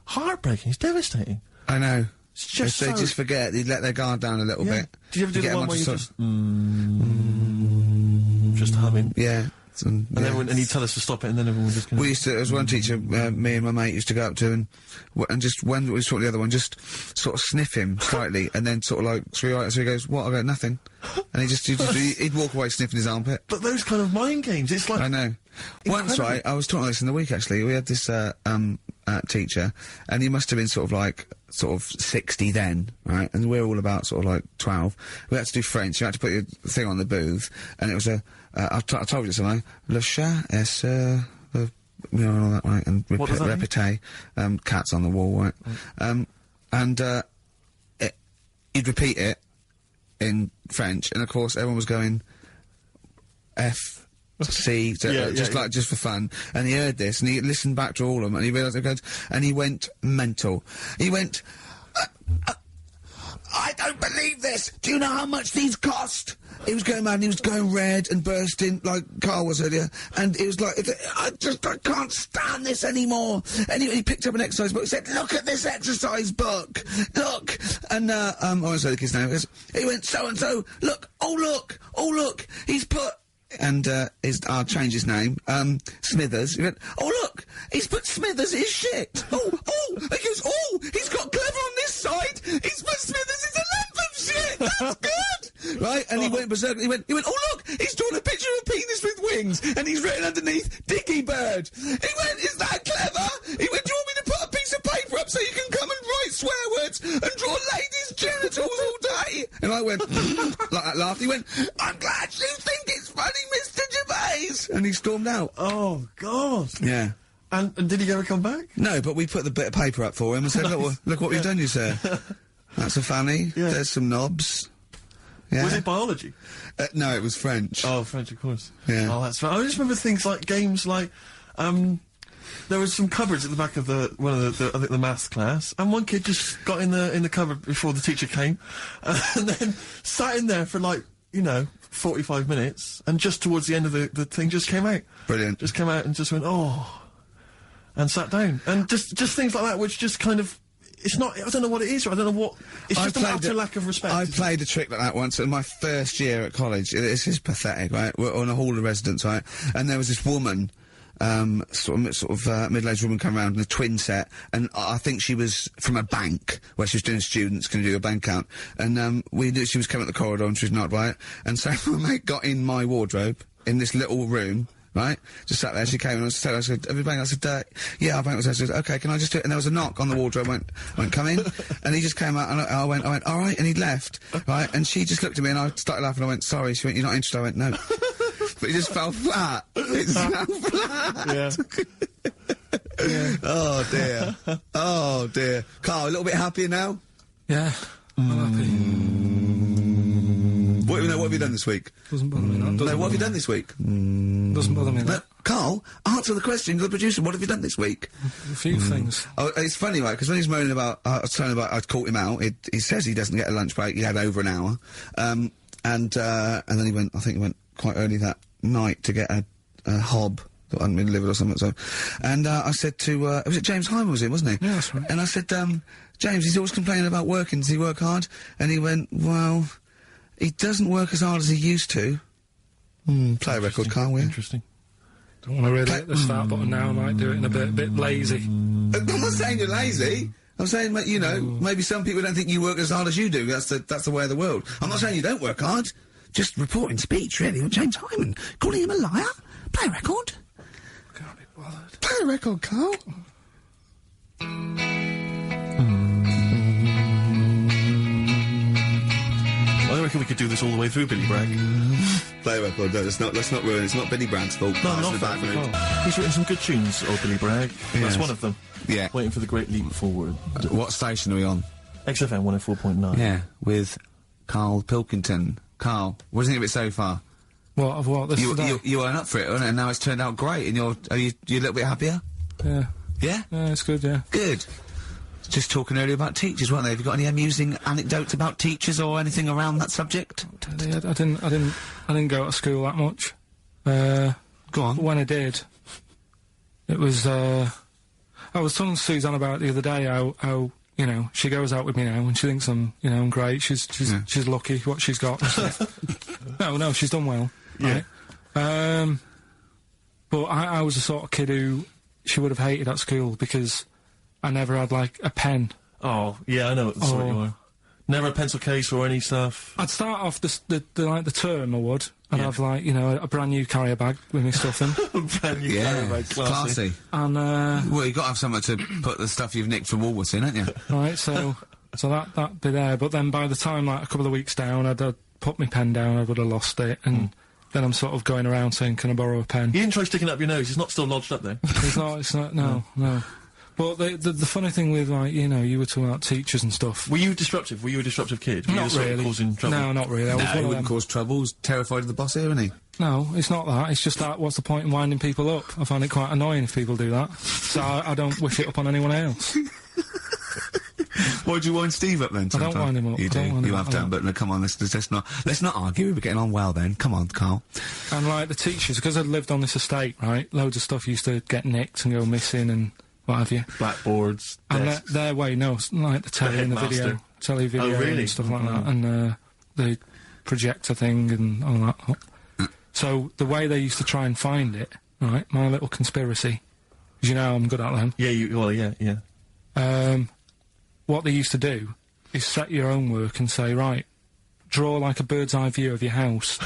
heartbreaking. It's devastating. I know. It's just If they so- just forget, they let their guard down a little Yeah. bit. Did you ever do get the one them where you onto just... just humming? Yeah. And then and he'd tell us to stop it, and then everyone would just go... We used to, there was one teacher, me and my mate used to go up to and just, when we saw the other one, just sort of sniff him slightly, and then sort of like, so he goes, what? I go, nothing. And he'd walk away sniffing his armpit. But those kind of mind games, it's like... I know. Once, right, I was talking about this in the week, actually, we had this, teacher, and he must have been sort of 60 then, right? And we're all about sort of like 12. We had to do French. You had to put your thing on the booth, and it was I told you something. Le chat est you know, all that, right? And répété, cats on the wall, right? He'd repeat it in French, and of course everyone was going F. See, just for fun, and he heard this, and he listened back to all of them, and he realised it goes, and he went mental. He went, I don't believe this. Do you know how much these cost? He was going mad, and he was going red and bursting like Karl was earlier, and it was like, I can't stand this anymore. And he picked up an exercise book, he said, look at this exercise book, look. And I won't say the kid's name. He went, so and so, look, oh look, he's put. And, I'll change his name, Smithers. He went, oh look, he's put Smithers is shit. He goes, he's got Clever on this side, he's put Smithers is a lump of shit, that's good! Right, and he went berserk, he went, oh look, he's drawn a picture of a penis with wings, and he's written underneath, Dicky Bird. He went, is that clever? He went, do you want me to put a piece of paper up so you can come and write swear words and draw ladies' genitals all day? And I went, like that laughed, he went, I'm glad you think it's funny, Mr. Gervais! And he stormed out. Oh, God. Yeah. And did he ever come back? No, but we put the bit of paper up for him and said, look what we've done, you sir. That's a fanny. Yeah. There's some knobs. Yeah. Was it biology? No, it was French. Oh, French, of course. Yeah. Oh, that's right. I just remember things like games like, there was some cupboards at the back of I think the maths class, and one kid just got in the cupboard before the teacher came, and then sat in there for like, 45 minutes, and just towards the end of the thing just came out. Brilliant. Just came out and just went, and sat down. And just things like that, which just kind of, it's not, I don't know what it is, or I don't know what, it's just an utter lack of respect. I played a trick like that once in my first year at college. This is pathetic, right? We're on a hall of residence, right? And there was this woman, sort of middle-aged woman come around in a twin set, and I think she was from a bank where she was doing students, going to do a bank account, and we knew she was coming up the corridor and she was not right, and so my mate got in my wardrobe in this little room. Right? Just sat there, she came and I said, have you banked? I said, yeah, I banked. I said, okay, can I just do it? And there was a knock on the wardrobe, I went, come in, and he just came out, and I went, alright, and he left, right? And she just looked at me, and I started laughing, I went, sorry, she went, you're not interested? I went, no. But it just fell flat. It fell flat. Yeah. Yeah. Oh dear. Oh dear. Karl, a little bit happier now? Yeah. I'm happy. What have you done this week? Doesn't bother me that. No, what have you done this week? Doesn't bother me that. Karl, answer the question to the producer. What have you done this week? A few things. Oh, it's funny, right? Because when he's moaning about, I was telling about, I'd caught him out. He says he doesn't get a lunch break. He had over an hour, and then he went. I think he went quite early that night to get a hob that hadn't been delivered or something. So, and I said to, was it James Hyman? Was it? Wasn't he? Yeah, that's right. And I said, James, he's always complaining about working. Does he work hard? And he went, well, he doesn't work as hard as he used to. Play a record, Karl, will you? Interesting. Don't want to really hit the start button now. I might do it in a bit lazy. I'm not saying you're lazy. I'm saying, maybe some people don't think you work as hard as you do. That's the way of the world. I'm not saying you don't work hard. Just reporting speech, really, with James Hyman. Calling him a liar. Play a record. Can't be bothered. Play a record, Karl. I reckon we could do this all the way through, Billy Bragg. Play a record, no, let's not ruin it. It's not Billy Bragg's fault. No, It's not in a bad mood. He's written some good tunes, old Billy Bragg. Yes. That's one of them. Yeah. Waiting for the great leap forward. What station are we on? XFM 104.9. Yeah, with Karl Pilkington. Karl, what do you think of it so far? What, of what? This today? You weren't up for it, weren't it? And now it's turned out great, and you a little bit happier? Yeah. Yeah? Yeah, it's good, yeah. Good. Just talking earlier about teachers, weren't they? Have you got any amusing anecdotes about teachers or anything around that subject? I didn't go to school that much. Go on. But when I did, it was, I was telling Suzanne about it the other day how, she goes out with me now and she thinks I'm great. She's lucky what she's got. No, she's done well. Yeah. Right? But I was the sort of kid who she would have hated at school because I never had, like, a pen. Oh, yeah, I know what sort you are. Never a pencil case or any stuff? I'd start off the term, I would, and have, like, you know, a brand new carrier bag with my stuff in. Brand new carrier bag, classy. And, well, you've got to have somewhere to put the stuff you've nicked from Woolworths in, haven't you? Right, so that'd be there, but then by the time, like, a couple of weeks down, I'd put my pen down, I would have lost it, and then I'm sort of going around saying, can I borrow a pen? You didn't try sticking it up your nose, it's not still lodged up there? It's not, no. But the funny thing with, like, you know, you were talking about teachers and stuff. Were you disruptive? Were you a disruptive kid? Were Not you really. Causing trouble? No, not really. I was No, one he of wouldn't them. cause trouble. He's terrified of the boss here, isn't he? No, it's not that. It's just that, what's the point in winding people up? I find it quite annoying if people do that. So I don't wish it up on anyone else. Why do you wind Steve up then? I don't wind him up. You I don't do. wind You him have up. done, but no, come on, let's not argue. We're getting on well then. Come on, Carl. And, like, the teachers, because I'd lived on this estate, right, loads of stuff used to get nicked and go missing and what have you. Blackboards, And desks. their way, no, like the telly and the video. headmaster. Telly, video really? and stuff like that. And, the projector thing and all that. So, the way they used to try and find it, right, my little conspiracy, 'cause you know I'm good at them. Yeah, What they used to do is set your own work and say, right, draw like a bird's eye view of your house.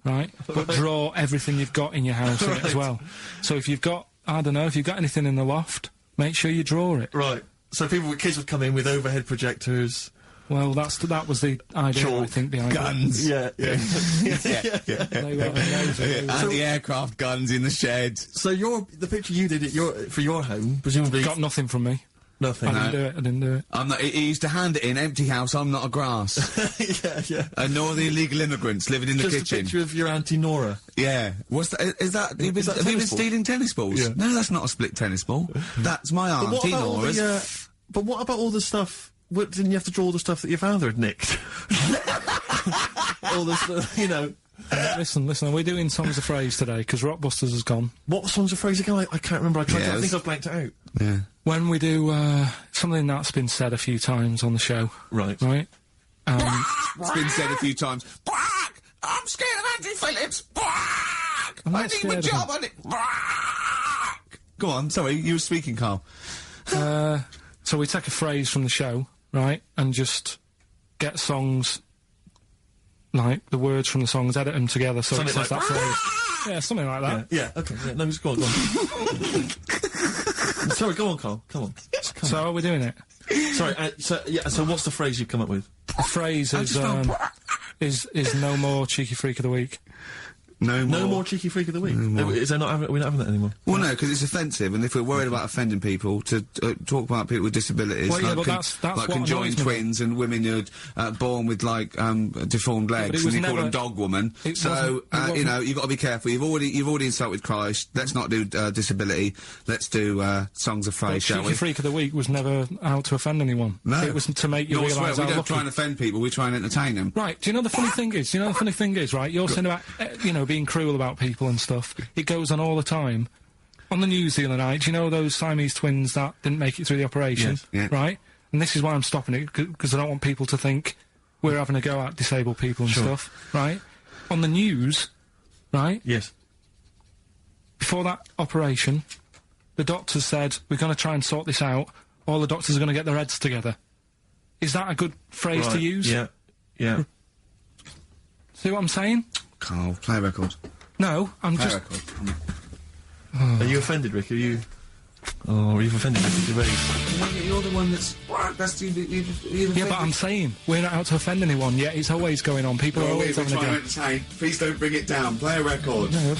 Right? But draw everything you've got in your house in it as well. So if you've got, I don't know, if you've got anything in the loft, make sure you draw it. Right. So kids would come in with overhead projectors. Well, that was the idea, I think, behind Guns. Yeah. Yeah. it. They were amazing. Anti-aircraft guns in the shed. So the picture you did for your home, presumably Got nothing from me. nothing. I didn't do it. I'm not. He used to hand it in, empty house. I'm not a grass. yeah. And nor the illegal immigrants living in the Just kitchen. a picture of your Auntie Nora. Yeah. What's that? Is that? Have you been, that have you been tennis ball? stealing tennis balls? Yeah. No, that's not a split tennis ball. That's my But what auntie about all Nora's. the, but what about all the stuff? What, didn't you have to draw all the stuff that your father had nicked? All the stuff, you know. Listen, we're doing Songs of Phrase today, because Rockbusters has gone. What songs of phrase again? I can't remember. I tried Yeah, to, I it think was- I've blanked it out. Yeah. When we do, something that's been said a few times on the show. Right. Right? It's been said a few times. Quack! I'm scared of Andrew Phillips. Quack! I'm not I need scared my of job on it. Quack! Go on. Sorry, you were speaking, Carl. So we take a phrase from the show, right, and just get songs, like, the words from the songs, edit them together so Something it says like- that phrase. Yeah, something like that. Yeah, okay. Yeah, no, just go on. Sorry, go on, Carl. Come on. So are we doing it? Sorry, so what's the phrase you've come up with? The phrase is no more cheeky freak of the week. No more. No more cheeky freak of the week. Is there not? We're not having that anymore. Well, no, because it's offensive, and if we're worried about offending people, to talk about people with disabilities, Well, yeah, like, but that's like what conjoined annoys me. twins and women who are born with like deformed legs, it and was you call never- them dog woman. it So wasn't- it you wasn't- know you've got to be careful. You've already insulted Christ. Let's not do disability. Let's do songs of But phrase, shall cheeky we? freak of the week was never out to offend anyone. No, It was to make you No, I swear, realise we how don't lucky. try and offend people. We try and entertain them. Right, do you know the funny thing is? Right, you're saying about, being cruel about people and stuff. It goes on all the time. On the news the other night, do you know those Siamese twins that didn't make it through the operation? Yes, yeah. Right? And this is why I'm stopping it, because I don't want people to think we're having a go at disabled people and stuff. Right? On the news, right? Yes. Before that operation, the doctors said, we're going to try and sort this out. All the doctors are going to get their heads together. Is that a good phrase to Right, use? Yeah. See what I'm saying? Carl, play a record. No, I'm Play a just... record. Are you offended, Rick? You've offended Ricky Gervais. You're the one that's. That's you. Yeah, but I'm saying, we're not out to offend anyone, yet it's always going on. People are always having a go. entertain. Please don't bring it down. Play a record. No,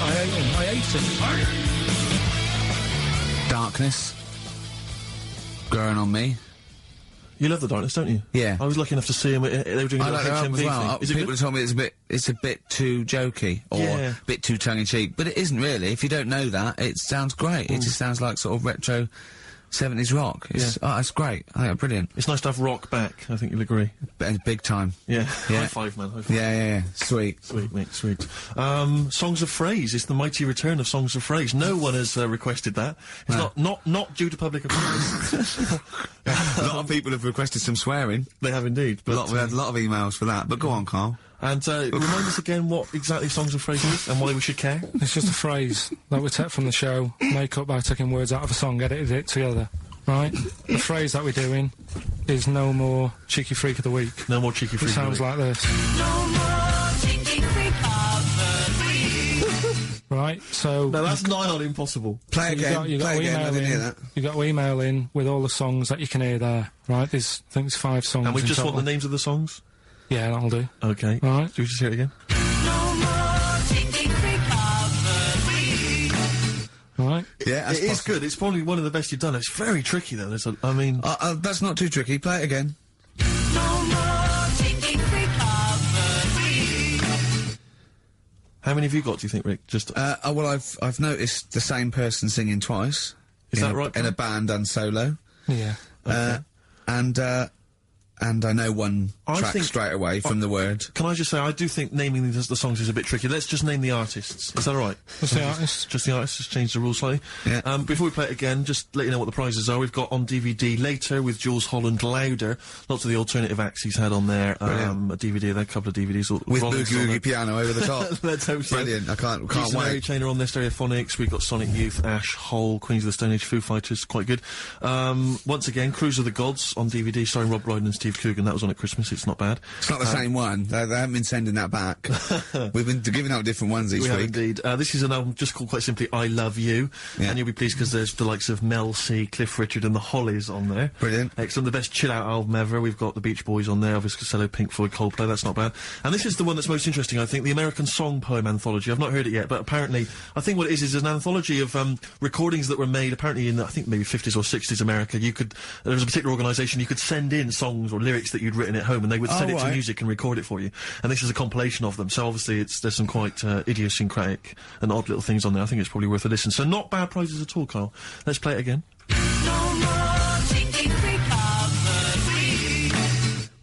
I hate him. Darkness. Growing on me. You love the darkness, don't you? Yeah. I was lucky enough to see him. They were doing a I like their album HMV as well. thing. Is it People good? have told me it's a bit too jokey or Yeah. a bit too tongue-in-cheek, but it isn't really. If you don't know that, it sounds great. It just sounds like sort of retro 70s rock. It's great. I think it's brilliant. It's nice to have rock back. I think you'll agree. Big time. Yeah. Yeah. High five, man. High five. Yeah. Sweet. Sweet, mate, sweet. Songs of Phrase. It's the mighty return of Songs of Phrase. No one has requested that. It's not due to public approval. A lot of people have requested some swearing. They have indeed. But We had a lot of emails for that. But go on, Carl. And remind us again what exactly songs and phrases is and why we should care. It's just a phrase that we take from the show, make up by taking words out of a song, edited it together. Right? The phrase that we're doing is no more cheeky freak of the week. No more cheeky freak It of the week. sounds like this. No more cheeky freak of the week. Right? So... No, that's nigh on impossible. Play again. You got Play again. I didn't hear that. You got to email in with all the songs that you can hear there. Right? There's, I think there's 5 songs And we in just want total. the names of the songs? Yeah, that'll do. Okay. All right. Do we just hear it again? No more cheeky freak of the week. All right? Yeah, that's It is good. It's probably one of the best you've done. It's very tricky, though. I mean... that's not too tricky. Play it again. No more cheeky freak of the week. How many have you got, do you think, Rick? Just... Well, I've noticed the same person singing twice. Is in that a- right, In a Karl? band done solo. Yeah. And I know one I track think- straight away from the word. Can I just say, I do think naming the songs is a bit tricky. Let's just name the artists. Is that all right? What's the artist? Just the artists, just change the rules slightly. Yeah. Before we play it again, just let you know what the prizes are. We've got on DVD Later with Jules Holland Louder. Lots of the alternative acts he's had on there. A DVD, there, a couple of DVDs. With Rollins Boogie on there. Woogie piano over the top. Let's hope so. Brilliant. I can't Jason Mary wait. Chain are on there, Stereophonics. We've got Sonic Youth, Ash, Hole, Queens of the Stone Age, Foo Fighters, quite good. Once again, Cruise of the Gods on DVD, starring Rob Brydon and Steve Coogan. That was on at Christmas. It's not bad. It's not the same one. They haven't been sending that back. We've been giving out different ones each We have week. indeed. This is an album just called quite simply I Love You. Yeah. And you'll be pleased because there's the likes of Mel C, Cliff Richard and the Hollies on there. Brilliant. Excellent. The best chill-out album ever. We've got the Beach Boys on there, Elvis Costello, Pink Floyd, Coldplay. That's not bad. And this is the one that's most interesting, I think, the American Song Poem Anthology. I've not heard it yet, but apparently, I think what it is an anthology of recordings that were made apparently in, I think, maybe 50s or 60s America. There was a particular organisation, you could send in songs or lyrics that you'd written at home and they would send it to right. music and record it for you. And this is a compilation of them. So obviously there's some quite idiosyncratic and odd little things on there. I think it's probably worth a listen. So not bad prizes at all, Karl. Let's play it again. No more cheeky freak of the week.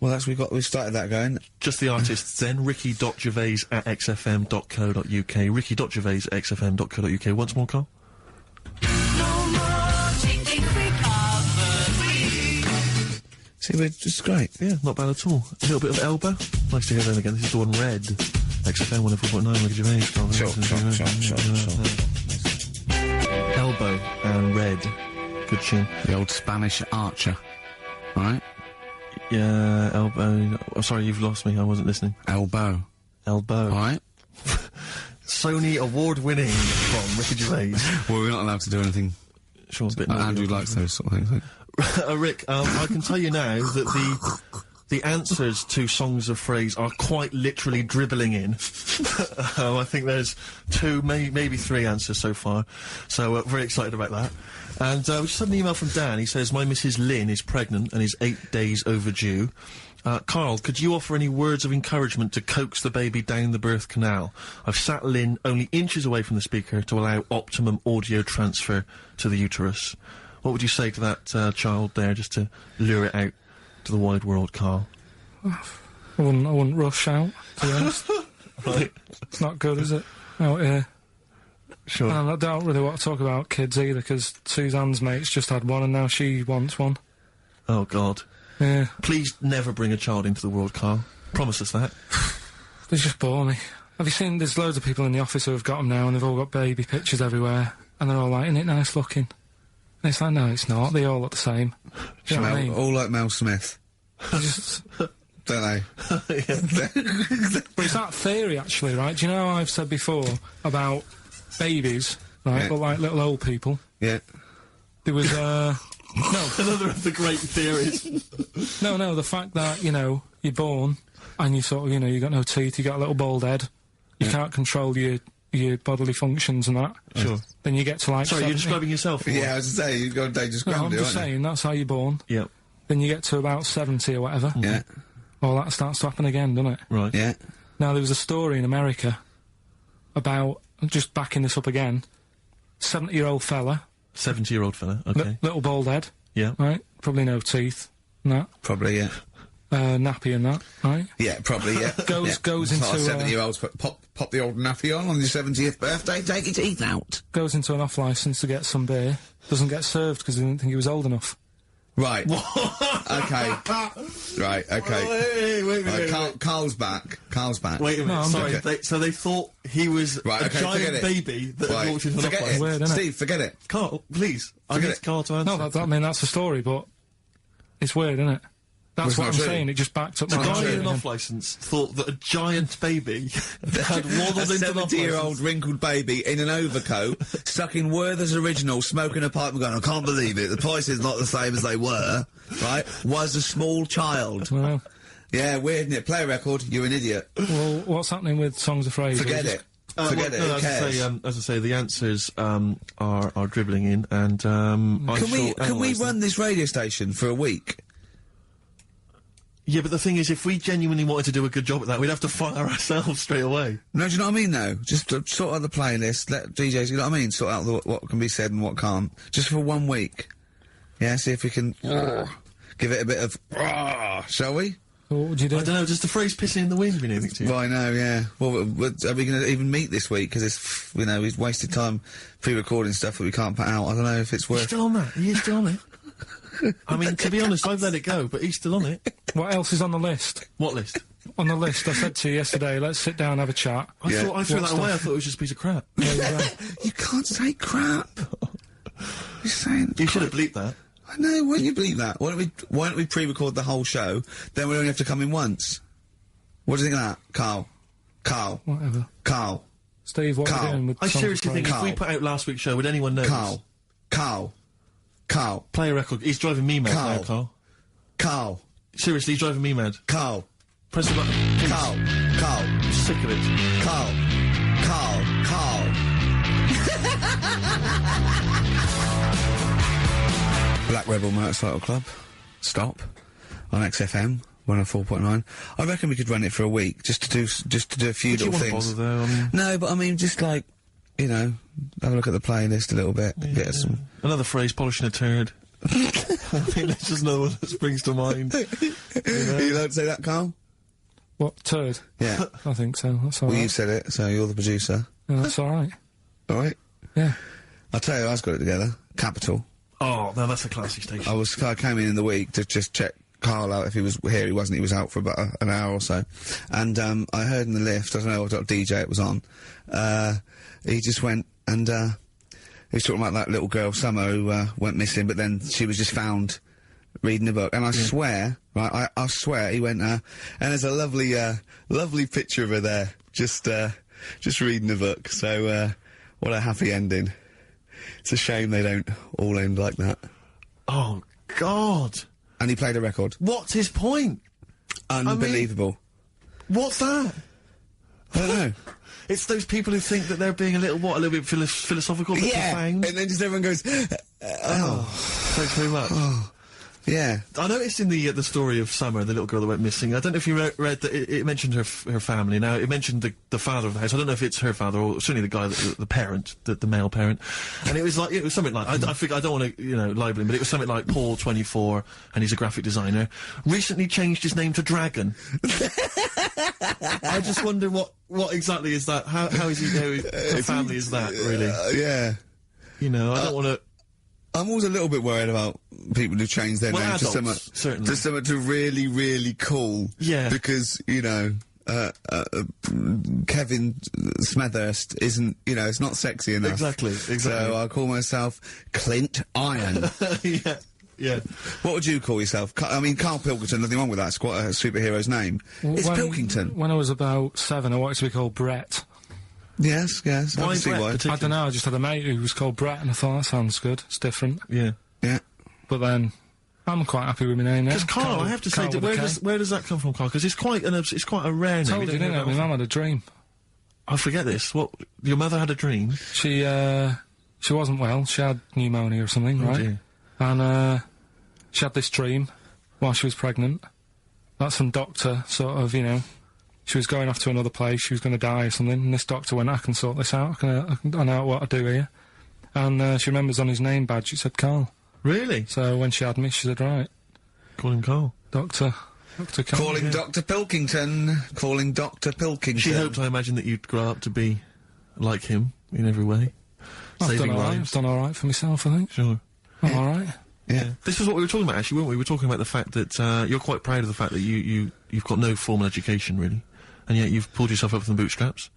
Well, we've started that going. Just the artists then. Ricky.gervais@xfm.co.uk. Ricky.gervais@xfm.co.uk. Once more, Karl. No more cheeky freak of the week. See, we're just great. Yeah, not bad at all. A little bit of Elba. Nice to hear them again. This is the one Red. XFM 104.9, Ricky Gervais. Karl. Sure. Elbow and Red. Good tune. The old Spanish archer. Right? Yeah, Elbow. Oh, sorry, you've lost me. I wasn't listening. Elbow. Elbow. Right? Sony award-winning from Ricky Gervais. Well, we're not allowed to do anything. Sure, a bit Andrew likes those sort of things. Rick, I can tell you now that the answers to songs of phrase are quite literally dribbling in. I think there's 2, maybe 3 answers so far. So, very excited about that. And we just had an email from Dan. He says, my Mrs. Lynn is pregnant and is 8 days overdue. Karl, could you offer any words of encouragement to coax the baby down the birth canal? I've sat Lynn only inches away from the speaker to allow optimum audio transfer to the uterus. What would you say to that child there, just to lure it out to the wide world, Karl? I wouldn't rush out, to be honest. Right. It's not good, is it? Out here. Sure. And I don't really want to talk about kids either, because Suzanne's mate's just had one and now she wants one. Oh, God. Yeah. Please never bring a child into the world, Karl. Promise us that. They just bore me. Have you seen, there's loads of people in the office who have got them now and they've all got baby pictures everywhere and they're all like, isn't it nice looking? And it's like, no, it's not. They all look the same. Do you know what I mean? All like Mel Smith. They just... Don't they? But it's that theory, actually, right? Do you know how I've said before about babies, right, Yeah. but like little old people? Yeah. There was, no, Another of the great theories. no, the fact that, you know, you're born and you sort of, you know, you got no teeth, you got a little bald head, you can't control your bodily functions and that. Sure. Then you get to like Sorry, 70. you're describing yourself? or Yeah, I was saying, you've got a dangerous No, ground, I'm aren't just you? saying, that's how you're born. Yeah. Then you get to about 70 or whatever. Yeah. All that starts to happen again, doesn't it? Right. Yeah. Now, there was a story in America about, just backing this up again, 70-year-old fella, 70-year-old fella, okay. little bald head, Yeah. right? Probably no teeth, and that, Probably, yeah. nappy and that, right? Yeah, probably, yeah. Goes- yeah. goes It's not into, 70-year-olds, but pop the old nappy on your 70th birthday, take your teeth out. Goes into an off-licence to get some beer, doesn't get served because they didn't think he was old enough. Right. Okay. Right, okay. Oh, wait a minute. Carl's back. Carl's back. Wait a minute, No, I'm sorry. okay. So they thought he was Right, a okay, forget giant it. baby that had walked into an Forget opera. it. Weird, isn't it? Steve, forget it. Carl, please. I Forget need it. Carl to answer. No, I mean, that's the story, but it's weird, isn't it? That's Well, what I'm it's not true. saying, it just backed up The my guy theory in an again. off-licence thought that a giant baby had waddled A into an 70-year-old off-licence. wrinkled baby in an overcoat, stuck in Werther's Original, smoking a pipe and going, I can't believe it, the price is not the same as they were, right, was a small child. Well, Yeah, weird, isn't it? Play a record, you're an idiot. well, what's happening with Songs of Fraser? Forget Just- it. Forget it, No, who as cares? I say, the answers are dribbling in, and Can we run this radio station for a week? Yeah, but the thing is, if we genuinely wanted to do a good job at that, we'd have to fire ourselves straight away. No, do you know what I mean, though? Just sort out the playlist, let DJs, you know what I mean? Sort out what can be said and what can't. Just for 1 week. Yeah, see if we can give it a bit of shall we? Well, what would you do? I don't know, does the phrase pissing in the wind mean anything to you? Well, I know, yeah. Well, are we going to even meet this week? Because it's, you know, we've wasted time pre-recording stuff that we can't put out. I don't know if it's He's worth... still on that. He is still on it. I mean, to be honest, I've let it go, but he's still on it. What else is on the list? What list? On the list, I said to you yesterday, let's sit down and have a chat. I Yeah. thought I threw What that away. stuff? I thought it was just a piece of crap. There you go. You can't say crap. You're saying... You should have bleeped that. I know, why don't you believe that? Why don't we pre-record the whole show, then we only have to come in once? What do you think of that, Carl? Carl? Whatever. Carl? Steve, what are Carl, you doing with I Songs of seriously think Fraser? if we put out last week's show, would anyone know? Carl? Carl? Carl? Play a record. He's driving me mad Carl. now, Carl. Carl? Seriously, he's driving me mad. Carl? Press the button. Please. Carl? Carl? I'm sick of it. Carl? Carl? Black Rebel Motorcycle Club. Stop. On XFM. 104.9. I reckon we could run it for a week, just to do a few Would you little want to things. bother though? I mean, No, but I mean, just like, you know, have a look at the playlist a little bit, get us some... another phrase, polishing a turd. I think that's just another one that springs to mind. You allowed to say that, Carl? What, turd? Yeah. I think so, that's Well, you alright. said it, so you're the producer. Yeah, that's alright. Alright? Yeah. I'll tell you, I got it together. Capital. Oh, now that's a classy station. I came in the week to just check Karl out if he was here. He wasn't. He was out for about an hour or so. And I heard in the lift, I don't know what DJ it was on, he just went and he was talking about that little girl, Summer, who went missing, but then she was just found reading a book. And I swear, right, I swear, he went, and there's a lovely, lovely picture of her there, just reading a book. So, what a happy ending. It's a shame they don't all end like that. Oh, God. And he played a record. What's his point? Unbelievable. What's that? I don't know. It's those people who think that they're being a little bit philosophical, but profound. And then just everyone goes, Thanks very much. yeah. I noticed in the story of Summer, the little girl that went missing, I don't know if you read that it mentioned her family. Now, it mentioned the father of the house. I don't know if it's her father or certainly the guy, the parent, the male parent. And it was something like, I think, I don't want to, libel him, but it was something like Paul, 24, and he's a graphic designer, recently changed his name to Dragon. I just wonder what exactly is that? How is he, her family is that, really? Yeah. I don't want to... I'm always a little bit worried about people who change their Well, name adults, certainly. to something to really, really cool. Yeah. Because, Kevin Smethurst isn't, it's not sexy enough. Exactly. So I call myself Clint Iron. Yeah. What would you call yourself? Karl Pilkington, nothing wrong with that. It's quite a superhero's name. It's Pilkington. When I was about 7, I wanted to be called Brett. Yes. I Why can see Brett why. I don't know, I just had a mate who was called Brett, and I thought, that sounds good, it's different. Yeah. Yeah. But then, I'm quite happy with my name now. Because Karl, I have to say, Karl with a K. where does that come from, Karl? Because it's quite a rare name. I told you, don't didn't hear I? that My often. mum had a dream. I forget this. What? Your mother had a dream? She wasn't well, she had pneumonia or something, right? Dear. And, she had this dream while she was pregnant. That some doctor, sort of, she was going off to another place, she was going to die or something, and this doctor went, I can sort this out, I know what to do here. And she remembers on his name badge, it said Karl. Really? So when she had me, she said, right, Call him Karl. Dr. Karl. Calling Dr. Pilkington. Calling Dr. Pilkington. She hoped, I imagine, that you'd grow up to be like him in every way. I've Saving done alright, I've lives. done alright for myself, I think. Sure. I'm alright. Yeah. This is what we were talking about, actually, weren't we? We were talking about the fact that you're quite proud of the fact that you've got no formal education, really, and yet you've pulled yourself up from the bootstraps.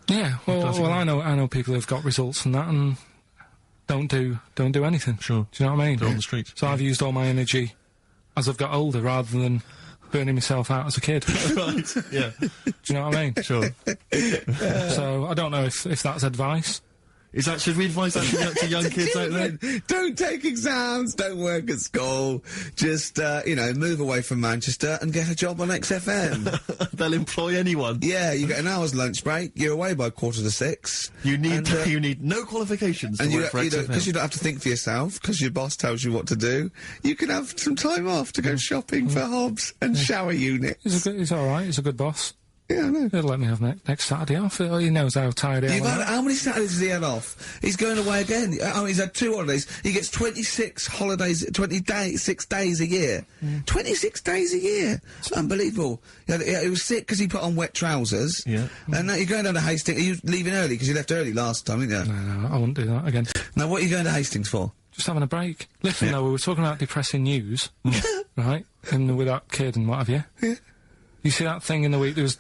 Yeah, well, I know people who've got results from that and don't do anything. Sure. Do you know what I mean? They're on the streets. So I've used all my energy as I've got older rather than burning myself out as a kid. Right, yeah. Do you know what I mean? Sure. So I don't know if that's advice. Is that, should we advise that to young kids out there? Don't take exams, don't work at school, just, you know, move away from Manchester and get a job on XFM. They'll employ anyone. Yeah, you get an hour's lunch break, you're away by 5:45. You need no qualifications to work for XFM. Because you don't have to think for yourself, because your boss tells you what to do, you can have some time off to go shopping for hobs and shower units. He's alright, he's a good boss. Yeah, I know. He'll let me have next Saturday off. He knows how tired I am. How many Saturdays has he had off? He's going away again. He's had 2 holidays. He gets 26 holidays, 6 days a year. 26 days a year. It's unbelievable. He was sick because he put on wet trousers. Yeah. And now you're going down to Hastings. Are you leaving early? Because you left early last time, didn't you? No, I wouldn't do that again. Now, what are you going to Hastings for? Just having a break. Listen, though, we were talking about depressing news, right? And with that kid and what have you. Yeah. You see that thing in the week? There was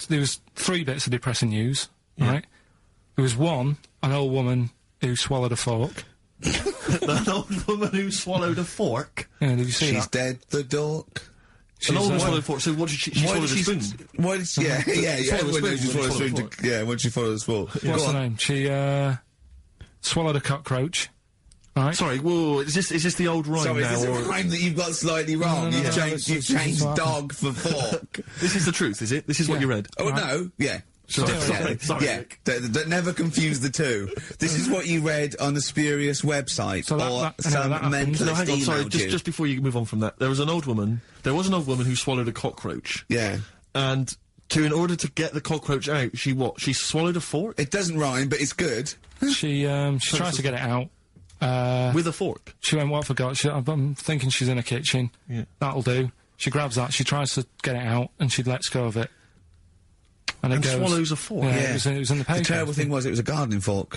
3 bits of depressing news, right? There was one, an old woman who swallowed a fork. An old woman who swallowed a fork? Yeah, did you see that? She's dead, the dork. An old woman swallowed a fork, so what did she swallowed a spoon? Why did she, everyone knows she swallowed a spoon. Yeah, when she followed the spoon. What's her name? She, swallowed a cockroach. Right. Sorry, whoa, is this the old rhyme Sorry, now? is this a rhyme that you've got slightly wrong? No, You've changed what dog for fork. This is the truth, is it? This is what you read? Oh, no, yeah. Sorry. Yeah, never confuse the two. This is what you read on the spurious website, So or that some happened. mentalist No, hang on, sorry, emailed you. just before you move on from that, there was an old woman who swallowed a cockroach. Yeah. And in order to get the cockroach out, she swallowed a fork? It doesn't rhyme, but it's good. She tries to get it out. With a fork? She went, what for God? I'm thinking she's in a kitchen. Yeah. That'll do. She grabs that, she tries to get it out, and she lets go of it. And it goes, swallows a fork? Yeah, Yeah. It was in the paper. The terrible thing was, it was a gardening fork.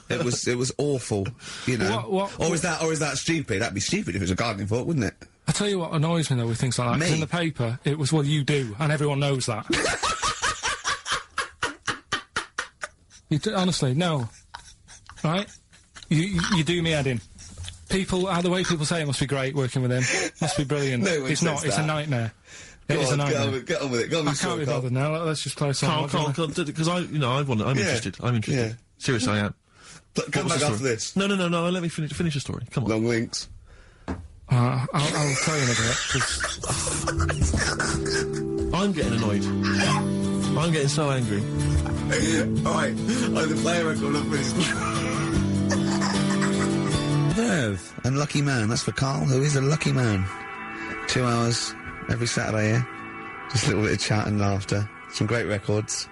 it was awful, you know. Or is that stupid? That'd be stupid if it was a gardening fork, wouldn't it? I tell you what annoys me though with things like that. 'Cause Me? in the paper, it was, well, you do, and everyone knows that. Honestly, no. Right? You do me head in. The way people say it must be great working with him. Must be brilliant. No one It's not, says it's a that. nightmare. It is a nightmare. Get on with it. Go on I with can't be Carl. bothered now. Let's just play some. Carl, because I'm interested. I'm interested. Yeah. Seriously, I am. Come back after this. No, let me finish the story. Come on. Long links. I'll tell you in a bit, 'cause I'm getting annoyed. I'm getting so angry. Alright, either play a record or finish. Verve and Lucky Man. That's for Karl, who is a lucky man. 2 hours every Saturday here. Just a little bit of chat and laughter. Some great records.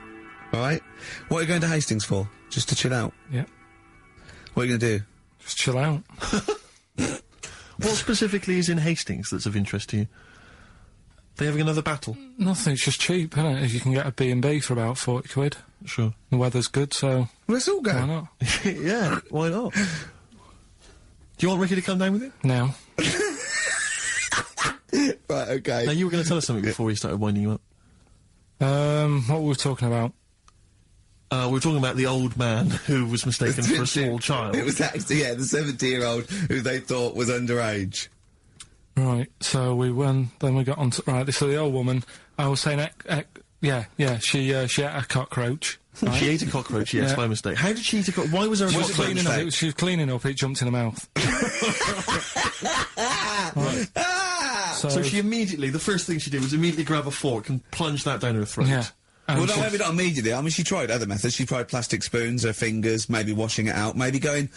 Alright? What are you going to Hastings for? Just to chill out? yeah, What are you going to do? just chill out. What specifically is in Hastings that's of interest to you? They having another battle? Nothing, it's just cheap, isn't it? If you can get a B&B for about 40 quid. Sure. The weather's good, so Well, let's all go. why not? Yeah, why not? Do you want Ricky to come down with you? Now. Right, okay. Now, you were going to tell us something before we started winding you up. What were we talking about? We were talking about the old man who was mistaken for a small child. It was actually, the 70-year-old who they thought was underage. Right, so then we got on to, right, so the old woman, I was saying, she ate a cockroach. Right? She ate a cockroach, yes, Yeah. by mistake. How did she eat a cockroach? Why was there a She was cockroach? cleaning up, she was cleaning up, it jumped in her mouth. Right. So she immediately, the first thing she did was immediately grab a fork and plunge that down her throat. Yeah. Well, no, maybe not immediately. I mean, she tried other methods. She tried plastic spoons, her fingers, maybe washing it out, maybe going,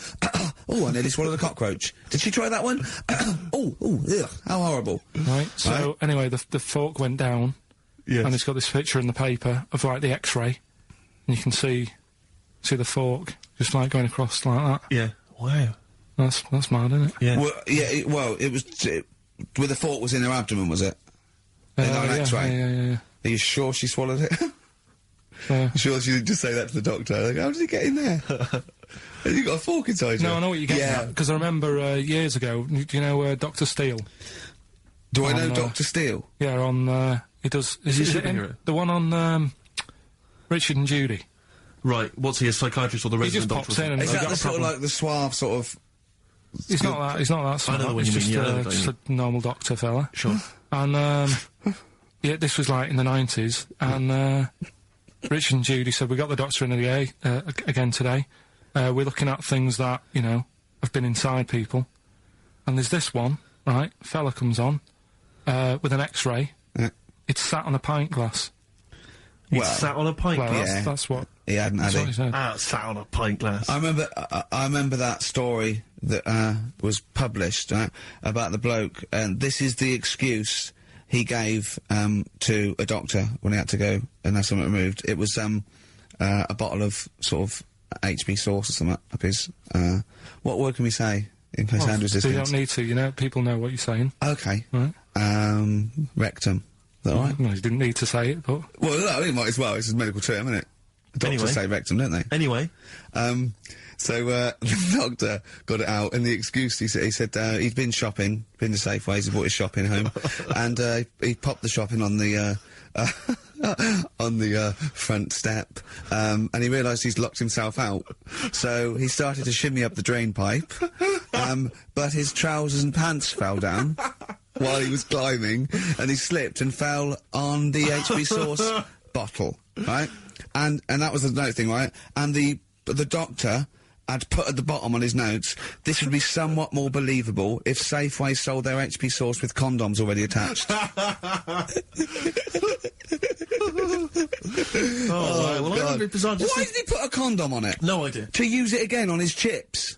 oh, I nearly swallowed a cockroach. Did she try that one? Ugh, how horrible. Right, so anyway, the fork went down, Yes. and it's got this picture in the paper of, like, the X-ray, and you can see the fork just, like, going across like that. Yeah. Wow. That's mad, isn't it? Yeah. Well, it was, where the fork was in her abdomen, was it? In an X-ray? Yeah. Are you sure she swallowed it? Sure, she didn't just say that to the doctor. Like, how did he get in there? Have you got a fork inside you? No, I know what you're getting at, because I remember years ago, do you know Dr. Steele? Do I know Dr. Steele? Yeah, on, he does... Is he a it superhero? the one on, Richard and Judy? Right, what's he, a psychiatrist or the He resident just doctor? pops in and Is they've that got the a sort of problem. like the suave sort of... He's not that smart. know the one He's you just, mean, yeah, just a normal doctor fella. Sure. And, yeah, this was like in the 90s, and, Richard and Judy said, we got the doctor in again today. We're looking at things that, you know, have been inside people. And there's this one, right? Fella comes on, with an X-ray. Yeah. It's sat on a pint glass. He Well, sat on a pint Well, glass. that's what... He hadn't, had That's what he? he said. Ah, sat on a pint glass. I remember that story that was published about the bloke, and this is the excuse he gave to a doctor when he had to go and have something removed. It was a bottle of sort of HB sauce or something up his. What word can we say in case Andrew's So you listening? don't need to, you know, people know what you're saying. Okay. Right. Rectum. Is that right? No, you didn't need to say it, but... Well, no, he might as well. It's a medical term, isn't it? Doctors Anyway. say rectum, don't they? Anyway, So the doctor got it out, and the excuse he said he'd been shopping, been to Safeways, he brought his shopping home, and he popped the shopping on the on the front step, and he realised he's locked himself out. So he started to shimmy up the drain pipe, but his trousers and pants fell down while he was climbing, and he slipped and fell on the HB sauce bottle, right? And that was the note thing, right? And the doctor had put at the bottom on his notes, this would be somewhat more believable if Safeway sold their HP sauce with condoms already attached. right, well, I remember it bizarre. Why did he put a condom on it? No idea. To use it again on his chips.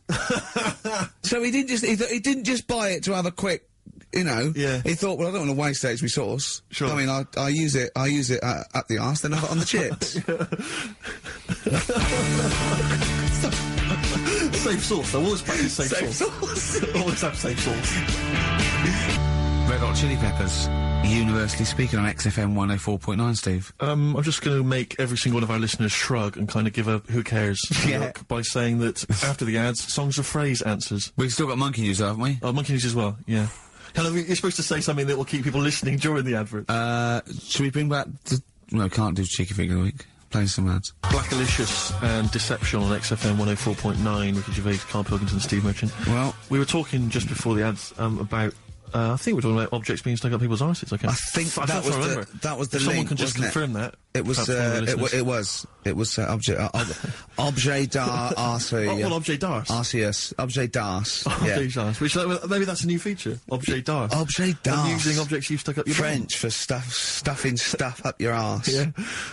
So he didn't just buy it to have a quick, you know. Yeah. He thought, well, I don't want to waste HP sauce. Sure. I mean, I use it at the arse, then I put it on the chips. Safe sauce. I always practice safe sauce. Always have safe sauce. Red Hot Chili Peppers, universally speaking on XFM 104.9, Steve. I'm just going to make every single one of our listeners shrug and kind of give a who cares look by saying that after the ads, songs of phrase answers. We've still got Monkey News, haven't we? Oh, Monkey News as well, yeah. Hello, you're supposed to say something that will keep people listening during the advert. Should we bring back the... No, can't do Cheeky Figure of the Week. Playing some ads. Blackalicious and Deception on XFM 104.9, Ricky Gervais, Karl, Pilkington, Steve Merchant. Well, we were talking just before the ads about I think we're talking about objects being stuck up people's arses. Okay. I think that was the if someone link, can just wasn't it? confirm that. It was, objet d'art, Well, objet d'art. RCS, objet d'art. Objet d'art. Which, maybe that's a new feature. Objet d'art. Objet d'art. Using objects you've stuck up your French for stuffing stuff up your arse. Yeah.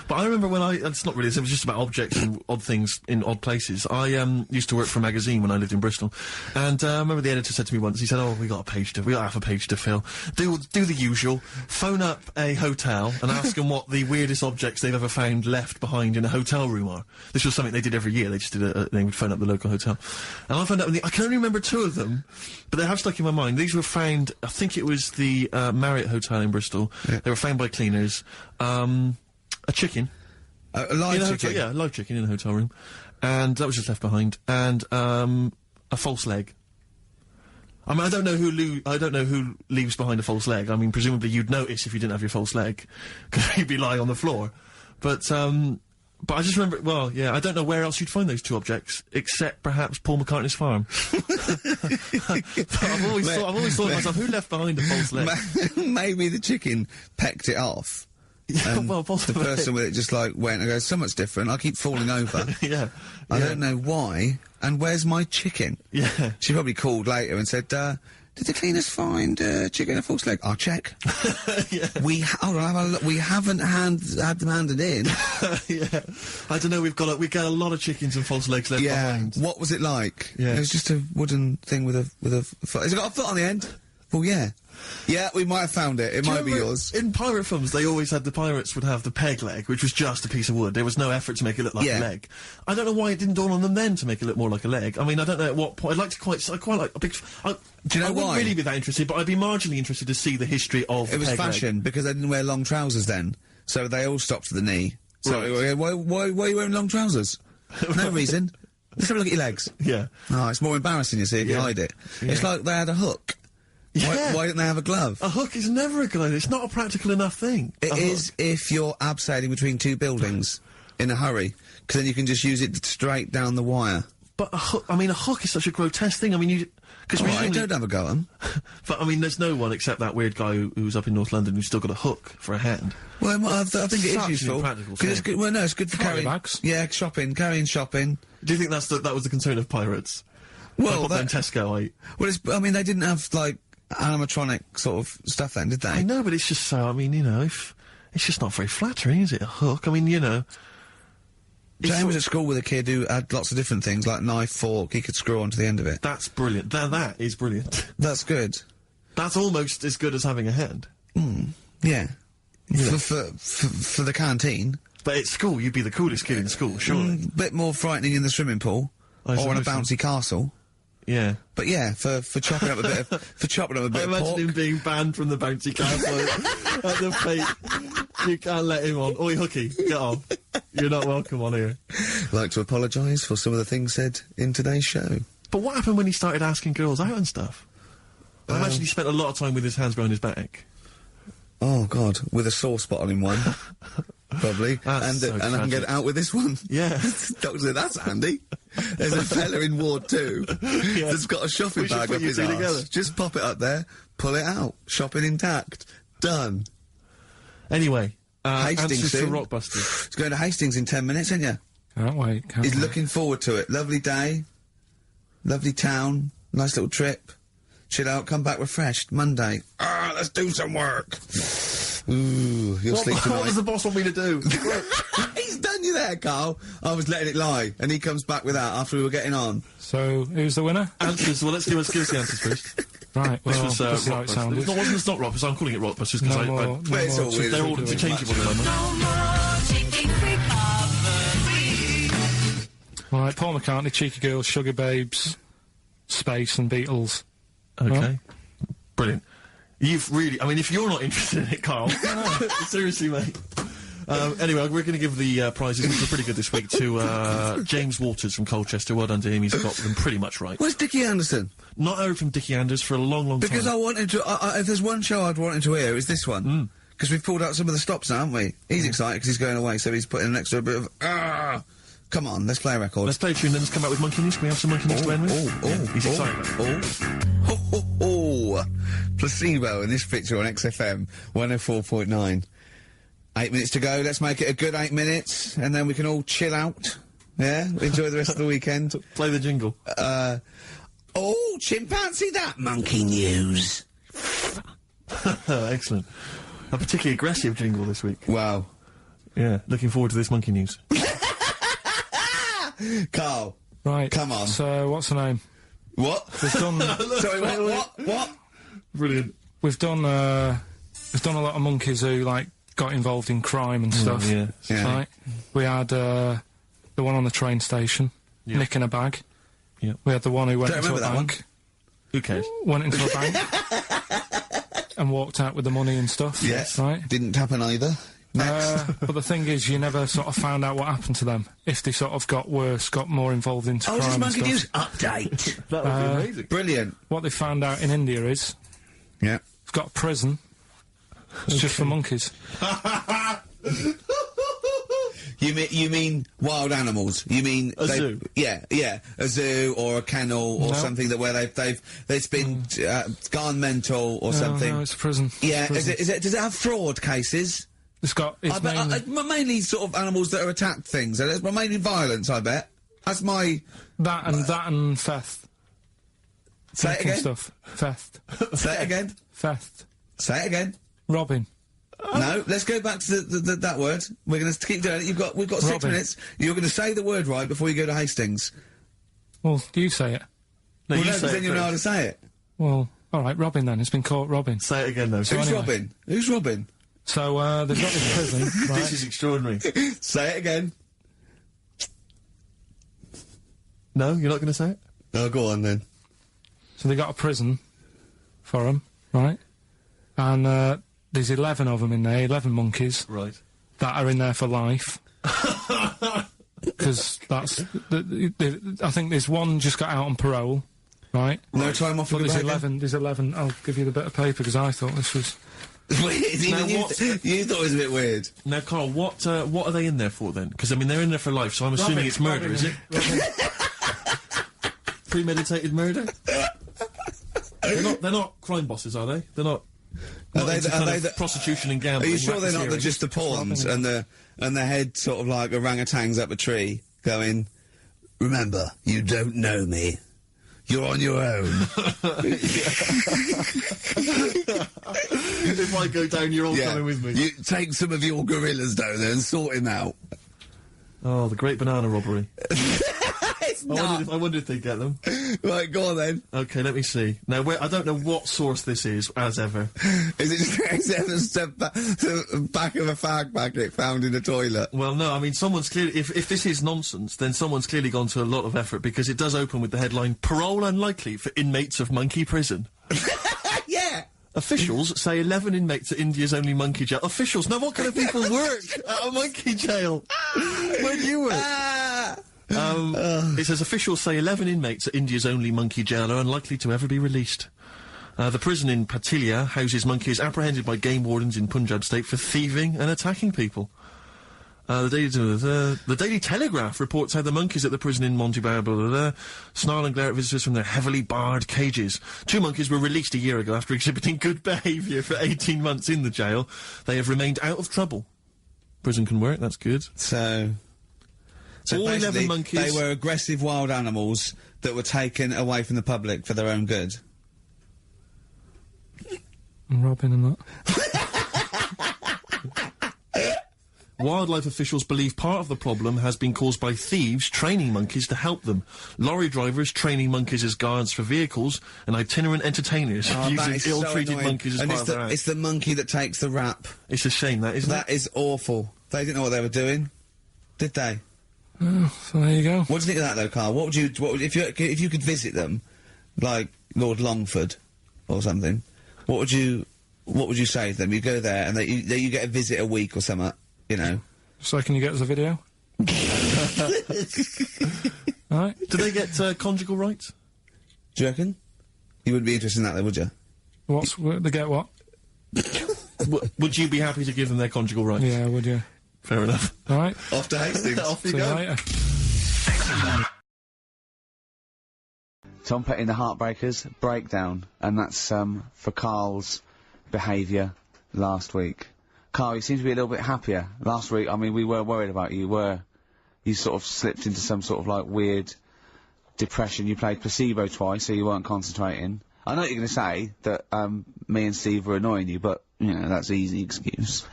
But I remember when it's not really, it was just about objects and odd things in odd places. I used to work for a magazine when I lived in Bristol. And I remember the editor said to me once, he said, oh, we got half a page to fill. Do the usual. Phone up a hotel and ask them what the weirdest objects they've ever found left behind in a hotel room are. This was something they did every year. They just did they would phone up the local hotel. And I found out, I can only remember two of them, but they have stuck in my mind. These were found, I think it was the Marriott Hotel in Bristol. Yeah. They were found by cleaners. A chicken. A live chicken? Hotel, yeah, a live chicken in a hotel room. And that was just left behind. And a false leg. I mean, I don't know who leaves behind a false leg. I mean, presumably you'd notice if you didn't have your false leg, because you'd be lying on the floor. But I just remember, well, yeah, I don't know where else you'd find those two objects, except perhaps Paul McCartney's farm. But I've always thought to myself, who left behind a false leg? Maybe the chicken pecked it off. Yeah, well, possibly. The person with it just like went and goes, so much different, I keep falling over. Yeah. I don't know why, and where's my chicken? Yeah. She probably called later and said, did the cleaners find chicken a false leg? I'll check. Yeah. We haven't had them handed in. Yeah. I don't know, we get a lot of chickens and false legs left behind. What was it like? Yeah. It was just a wooden thing with a foot. Has it got a foot on the end? Well, yeah. Yeah, we might have found it. It might be yours. In pirate films, they always had, the pirates would have the peg leg, which was just a piece of wood. There was no effort to make it look like a leg. I don't know why it didn't dawn on them then to make it look more like a leg. I mean, I don't know at what point. I quite like a big... Do you know why? I wouldn't really be that interested, but I'd be marginally interested to see the history of It was peg fashion, leg. because they didn't wear long trousers then. So they all stopped to the knee. So, why are you wearing long trousers? No reason. Let's have a look at your legs. Yeah. Oh, it's more embarrassing, you see, if you hide it. It's like they had a hook. Yeah. Why didn't they have a glove? A hook is never a glove. It's not a practical enough thing. It is if you're abseiling between two buildings in a hurry, because then you can just use it straight down the wire. But a hook, I mean, a hook is such a grotesque thing. I mean, you... Because I don't have a go at 'em. But, I mean, there's no one except that weird guy who's up in North London who's still got a hook for a hand. Well, I think it is Such an useful. impractical 'Cause it's thing. good, well, no, it's good for carrying... bags. Yeah, carrying shopping. Do you think that was the concern of pirates? Well, Like, Tesco, I mean, they didn't have, like, animatronic sort of stuff then, did they? I know, but it's just so, I mean, you know, it's just not very flattering, is it? A hook? I mean, you know... Jane was at school with a kid who had lots of different things, like knife, fork, he could screw onto the end of it. That's brilliant. That is brilliant. That's good. That's almost as good as having a hand. Yeah. For the canteen. But at school, you'd be the coolest kid in school, surely. Bit more frightening in the swimming pool. I Or on a suppose so. bouncy castle. Yeah. But yeah, for chopping up a bit of, I imagine pork. him being banned from the bouncy castle at the fate. You can't let him on. Oi, Hooky, get off. You're not welcome on here. Like to apologise for some of the things said in today's show. But what happened when he started asking girls out and stuff? I imagine he spent a lot of time with his hands behind his back. Oh God, with a sore spot on him one. Probably. That's and so I can tragic. get it out with this one. Yeah. Doctor said, that's handy. There's a fella in Ward 2 that's got a shopping We should bag put up you his two arse. together. Just pop it up there, pull it out. Shopping intact. Done. Anyway, Hastings answers to soon. Rockbusters. He's going to Hastings in 10 minutes, isn't you? Can't wait. Can't He's wait. looking forward to it. Lovely day. Lovely town. Nice little trip. Chill out, come back refreshed. Monday. Let's do some work. Ooh, you'll sleep tonight. What does the boss want me to do? He's done you there, Carl. I was letting it lie, and he comes back with that after we were getting on. So, who's the winner? Answers. Well, let's give us the answers first. Right, well, This was just how it Rockbusters. sounded. It's not Rockbusters. I'm calling it Rockbusters because No more, Well, it's all weird. they're all interchangeable at the moment. No more cheeky recovery. Right, Paul McCartney, Cheeky Girls, Sugar Babes, Space and Beatles. Okay. Brilliant. You've really... I mean, if you're not interested in it, Carl... Seriously, mate. Anyway, we're going to give the prizes, which are pretty good this week, to James Waters from Colchester. Well done to him. He's got them pretty much right. Where's Dickie Anderson? Not heard from Dickie Anders for a long, long Because time. I wanted to... if there's one show I'd wanted to hear, it's this one. Because we've pulled out some of the stops now, haven't we? He's excited because he's going away, so he's putting an extra bit of... Come on, let's play a record. Let's play a tune, then let's come out with Monkey News. Can we have some Monkey News to end with? Yeah, he's excited. Placebo in this picture on XFM 104.9. 8 minutes to go. Let's make it a good 8 minutes, and then we can all chill out. Yeah? Enjoy the rest of the weekend. Play the jingle. Chimpanzee that Monkey News. Excellent. A particularly aggressive jingle this week. Wow. Yeah, looking forward to this Monkey News. Carl. Right. Come on. So, what's the name? What? We've done... Sorry, what? Brilliant. We've done a lot of monkeys who, like, got involved in crime and stuff. Yeah. Right? We had, the one on the train station, nicking a bag. Yeah. We had the one who went Don't into a remember that one. bank. Who cares? Went into a bank. And walked out with the money and stuff. Yes. Right? Didn't happen either. Next. But the thing is, you never sort of found out what happened to them. If they sort of got worse, got more involved into Oh, is this crime and Monkey stuff. News update? That would be amazing. Brilliant. What they found out in India is, Yeah. it's got a prison. It's just for monkeys. You mean wild animals? You mean A zoo? Yeah, a zoo or a kennel or No. something that where they've been gone mental or something. No, it's a prison. Yeah, It's a prison. does it have fraud cases? It's got. It's I bet mainly sort of animals that are attacked things. It's mainly violence. I bet that's my. that and theft. Say it Taking again. Stuff. Theft. Say it again. Theft. Say it again. Robbing. No, let's go back to that word. We're going to keep doing it. We've got 6 Robbing. minutes. You're going to say the word right before you go to Hastings. Well, you say it. No, Well, you no, say because it then you know how to first. say it. Well, all right. Robbing then. It's been caught robbing. Say it again, though. Who's anyway. robbing? Who's robbing? So they've got this prison. Right? This is extraordinary. Say it again. No, you're not going to say it? Oh, go on then. So they got a prison for them, right? And there's 11 of them in there, 11 monkeys Right. that are in there for life. Because that's... I think there's one just got out on parole, right? No time off for But good there's behaviour? 11, there's 11, I'll give you the bit of paper, because I thought this was... Weird, even you, what- you thought it was a bit weird. Now, Carl, what are they in there for then? Because I mean, they're in there for life, so I'm assuming it's murder, is it? Premeditated murder? They're not crime bosses, are they? They're not. Are they into the- are kind they of the- prostitution and Are gambling? you sure they're not racketeering? just the pawns and the head sort of like orangutans up a tree going, remember, you don't know me. You're on your own. If I go down, you're all coming with me. You take some of your gorillas down there and sort him out. Oh, the great banana robbery. It's not. I wonder if they get them. Right, go on then. Okay, let me see. Now, I don't know what source this is, as ever. Is it just the back of a fag packet found in a toilet? Well, no, I mean, someone's clearly... If this is nonsense, then someone's clearly gone to a lot of effort, because it does open with the headline, Parole unlikely for inmates of monkey prison. Yeah. Officials say 11 inmates at India's only monkey jail. Officials? Now, what kind of people work at a monkey jail? Where do you work? It says officials say 11 inmates at India's only monkey jail are unlikely to ever be released. The prison in Patilia houses monkeys apprehended by game wardens in Punjab state for thieving and attacking people. The Daily Telegraph reports how the monkeys at the prison in Montevideo snarl and glare at visitors from their heavily barred cages. 2 monkeys were released a year ago after exhibiting good behaviour for 18 months in the jail. They have remained out of trouble. Prison can work, that's good. So all 11 basically, monkeys... they were aggressive wild animals that were taken away from the public for their own good. And Robin and that. Wildlife officials believe part of the problem has been caused by thieves training monkeys to help them. Lorry drivers training monkeys as guards for vehicles, and itinerant entertainers That using is ill-treated so annoying. monkeys as And part it's of their act. it's the monkey that takes the rap. It's a shame, that, isn't That it? is awful. They didn't know what they were doing, did they? So there you go. What do you think of that, though, Carl? What would you if you could visit them, like Lord Longford or something? What would you say to them? You go there and you get a visit a week or something, you know. So can you get us a video? Alright. Do they get conjugal rights? Do you reckon? You wouldn't be interested in that, though, would you? They get what? Would you be happy to give them their conjugal rights? Yeah, would you? Fair enough. Alright. Off to Hastings. Off you See you go. later. Tom Petty and the Heartbreakers, Breakdown, and that's for Karl's behaviour last week. Karl, you seem to be a little bit happier. Last week, I mean, we were worried about you. You sort of slipped into some sort of like weird depression. You played placebo twice, so you weren't concentrating. I know what you're going to say, that me and Steve were annoying you, but, you know, that's an easy excuse.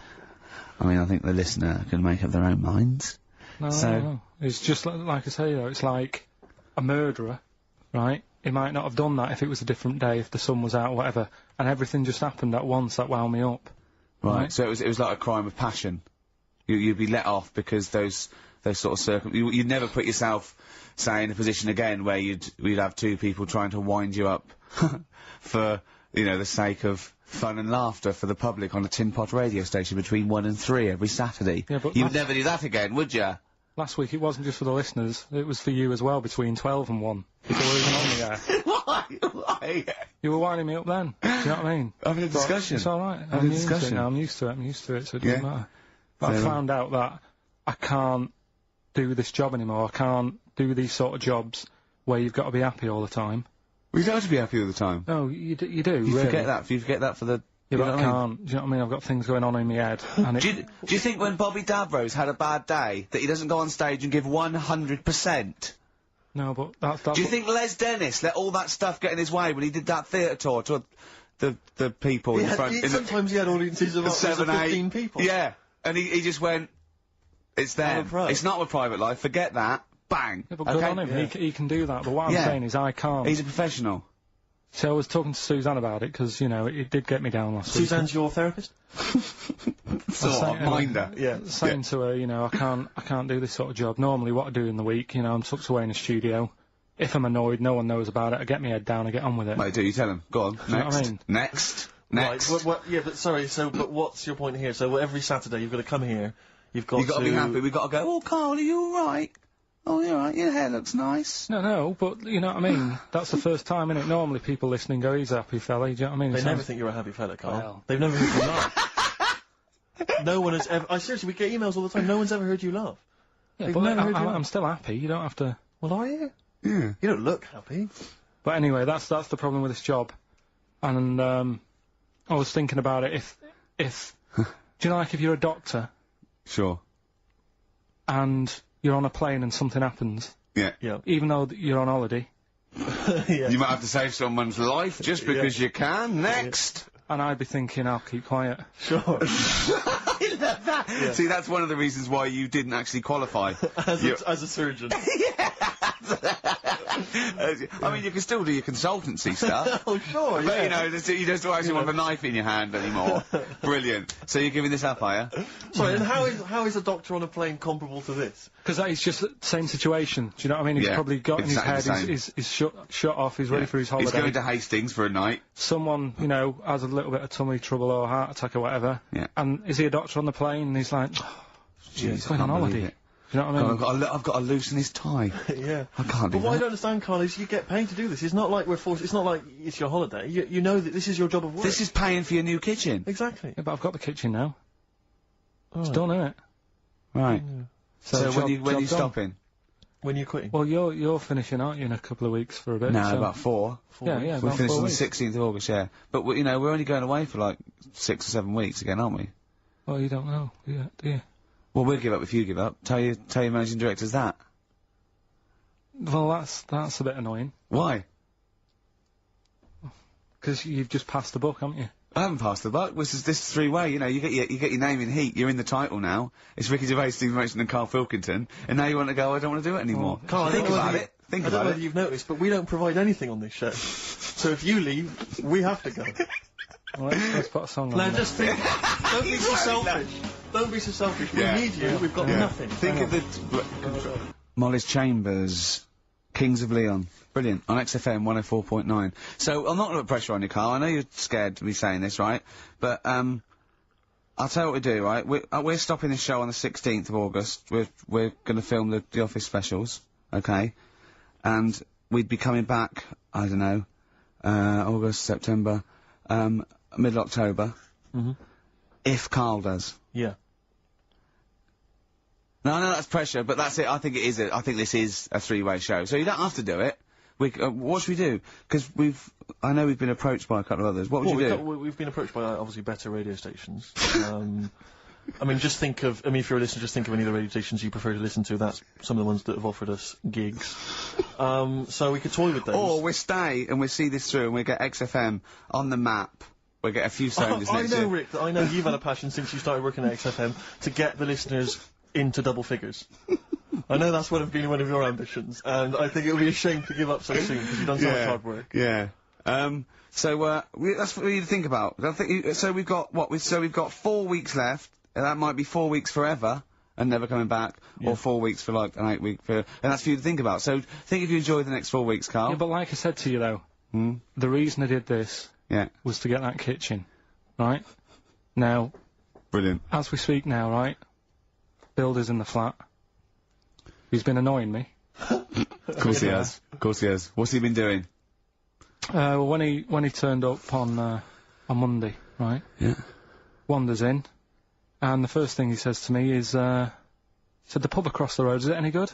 I mean, I think the listener can make up their own minds. No. It's just like I say, though, it's like a murderer, right? He might not have done that if it was a different day, if the sun was out or whatever, and everything just happened at once that wound me up. Right, so it was like a crime of passion. You'd be let off because those sort of you'd never put yourself, say, in a position again where we'd have 2 people trying to wind you up for, you know, the sake of fun and laughter for the public on a tin pot radio station between 1 and 3 every Saturday. Yeah, but you would never do that again, would you? Last week it wasn't just for the listeners, it was for you as well, between 12 and 1. Before we were even on the air. Why? You were winding me up then. Do you know what I mean? Having a But discussion. It's alright. Having a I'm used to it discussion. now. I'm used to it, so it doesn't matter. But I So- found out that I can't do this job anymore. I can't do these sort of jobs where you've got to be happy all the time. We don't have to be happy all the time. No, you do, You really. forget that. You forget that for the... Yeah, you but know I what I mean? can't. Do you know what I mean? I've got things going on in my head. And Do you think when Bobby Dabrow's had a bad day that he doesn't go on stage and give 100%? No, but that's Do you think Les Dennis let all that stuff get in his way when he did that theatre tour to the people in front? Sometimes he had audiences of 7, 15 8 people. Yeah, and he just went, it's them. right. It's not my private life. Forget that. Bang. Yeah, but good on him. Yeah. He can do that. But what I'm Yeah. saying is I can't. He's a professional. So I was talking to Suzanne about it because, you know, it did get me down last week. Suzanne's your therapist? Sort of minder. Yeah. Saying to her, you know, I can't do this sort of job. Normally what I do in the week, you know, I'm tucked away in the studio. If I'm annoyed, no one knows about it. I get my head down, I get on with it. Mate, do you tell him? Go on. you know Next. what I mean? Next. Right, Next. yeah, but sorry, but what's your point here? So every Saturday you've got to come here, You've got You've got to be happy. We've got to go, oh, Karl, are you alright? Oh, you're alright, your hair looks nice. No, but you know what I mean? That's the first time, innit? Normally people listening go, he's a happy fella, do you know what I mean? They It never sounds- think you're a happy fella, Karl. Well. They've never heard you laugh. No one has ever... seriously, we get emails all the time. No one's ever heard you laugh. Yeah, They've but never heard you laugh. I'm still happy, you don't have to... Well, are you? Yeah. You don't look happy. But anyway, that's the problem with this job. And, I was thinking about it, if... do you know, like, if you're a doctor Sure. and you're on a plane and something happens, Yeah. Yeah. even though you're on holiday, Yeah. You might have to save someone's life just because you can. Next! and I'd be thinking, I'll keep quiet. Sure. I love that! See, that's one of the reasons why you didn't actually qualify. as a surgeon. I mean, you can still do your consultancy stuff. Oh, sure, But, yeah. you know, you just don't actually want the knife in your hand anymore. Brilliant. So you're giving this up, are you? Sorry, and how is a doctor on a plane comparable to this? Because that is just the same situation, do you know what I mean? He's Yeah, probably got in his exactly head, the he's shut off, he's ready for his holiday. He's going to Hastings for a night. Someone, you know, has a little bit of tummy trouble or heart attack or whatever. Yeah. And is he a doctor on the plane? And he's like, Jeez, he's going on I can't believe holiday. it. Do you know what I mean? I've got to loosen his tie. Yeah. I can't do But what I that. don't understand, Karl, is you get paid to do this. It's not like we're forced. It's not like it's your holiday. You know that this is your job of work. This is paying for your new kitchen. Exactly. Yeah, but I've got the kitchen now. Oh. It's done, innit? Right. So job- when you job done. stopping? When you're quitting. Well, you're finishing, aren't you, in a couple of weeks for a bit? No, so- about 4. Yeah, We about finish 4 on the weeks. 16th of August, yeah. But, you know, we're only going away for like 6 or 7 weeks again, aren't we? Well, you don't know, do you? Well, we'll give up if you give up. Tell your managing directors that. Well, that's a bit annoying. Why? Because you've just passed the book, haven't you? I haven't passed the buck. This is three-way. You know, you get your name in heat. You're in the title now. It's Ricky Gervais, Steve Mason, and Karl Pilkington. And now you want to go? I don't want to do it anymore. Karl, I think don't know about whether it. Think I don't know about whether it. you've noticed, but we don't provide anything on this show. So if you leave, we have to go. Well, let's put a song on Now there. just think. Don't be so selfish. Don't be so selfish. Yeah. We need you. We've got nothing. Think of the Molly's Chambers, Kings of Leon. Brilliant. On XFM 104.9. So, I'm not going to put pressure on you, Karl. I know you're scared to be saying this, right? But, I'll tell you what we do, right? We're stopping this show on the 16th of August. We're going to film the Office specials, okay? And we'd be coming back, I don't know, August, September, mid-October. Mm-hmm. If Karl does. Yeah. No, I know that's pressure, but that's it. I think it is. I think this is a three-way show, so you don't have to do it. What should we do? Because I know we've been approached by a couple of others. What would you do? We've been approached by obviously better radio stations. I mean, just think of. I mean, if you're a listener, just think of any of the radio stations you prefer to listen to. That's some of the ones that have offered us gigs. So we could toy with those. Or we stay and we see this through and we get XFM on the map. We get a few songs I next know, year. Rick. That I know you've had a passion since you started working at XFM to get the listeners into double figures. I know that's been one of your ambitions, and I think it would be a shame to give up so soon because you've done so much hard work. Yeah. So that's what we need to think about. I think so. We've got what? We've got 4 weeks left. And that might be 4 weeks forever and never coming back, or 4 weeks for like an 8-week period. And that's for you to think about. So think if you enjoy the next 4 weeks, Karl. Yeah, but like I said to you though, the reason I did this was to get that kitchen, right? Now, Brilliant. as we speak now, right? Builder's in the flat. He's been annoying me. Of course he has. Of course he has. What's he been doing? Well, when he turned up on Monday, right? Yeah. Wanders in, and the first thing he says to me is, said, the pub across the road, is it any good?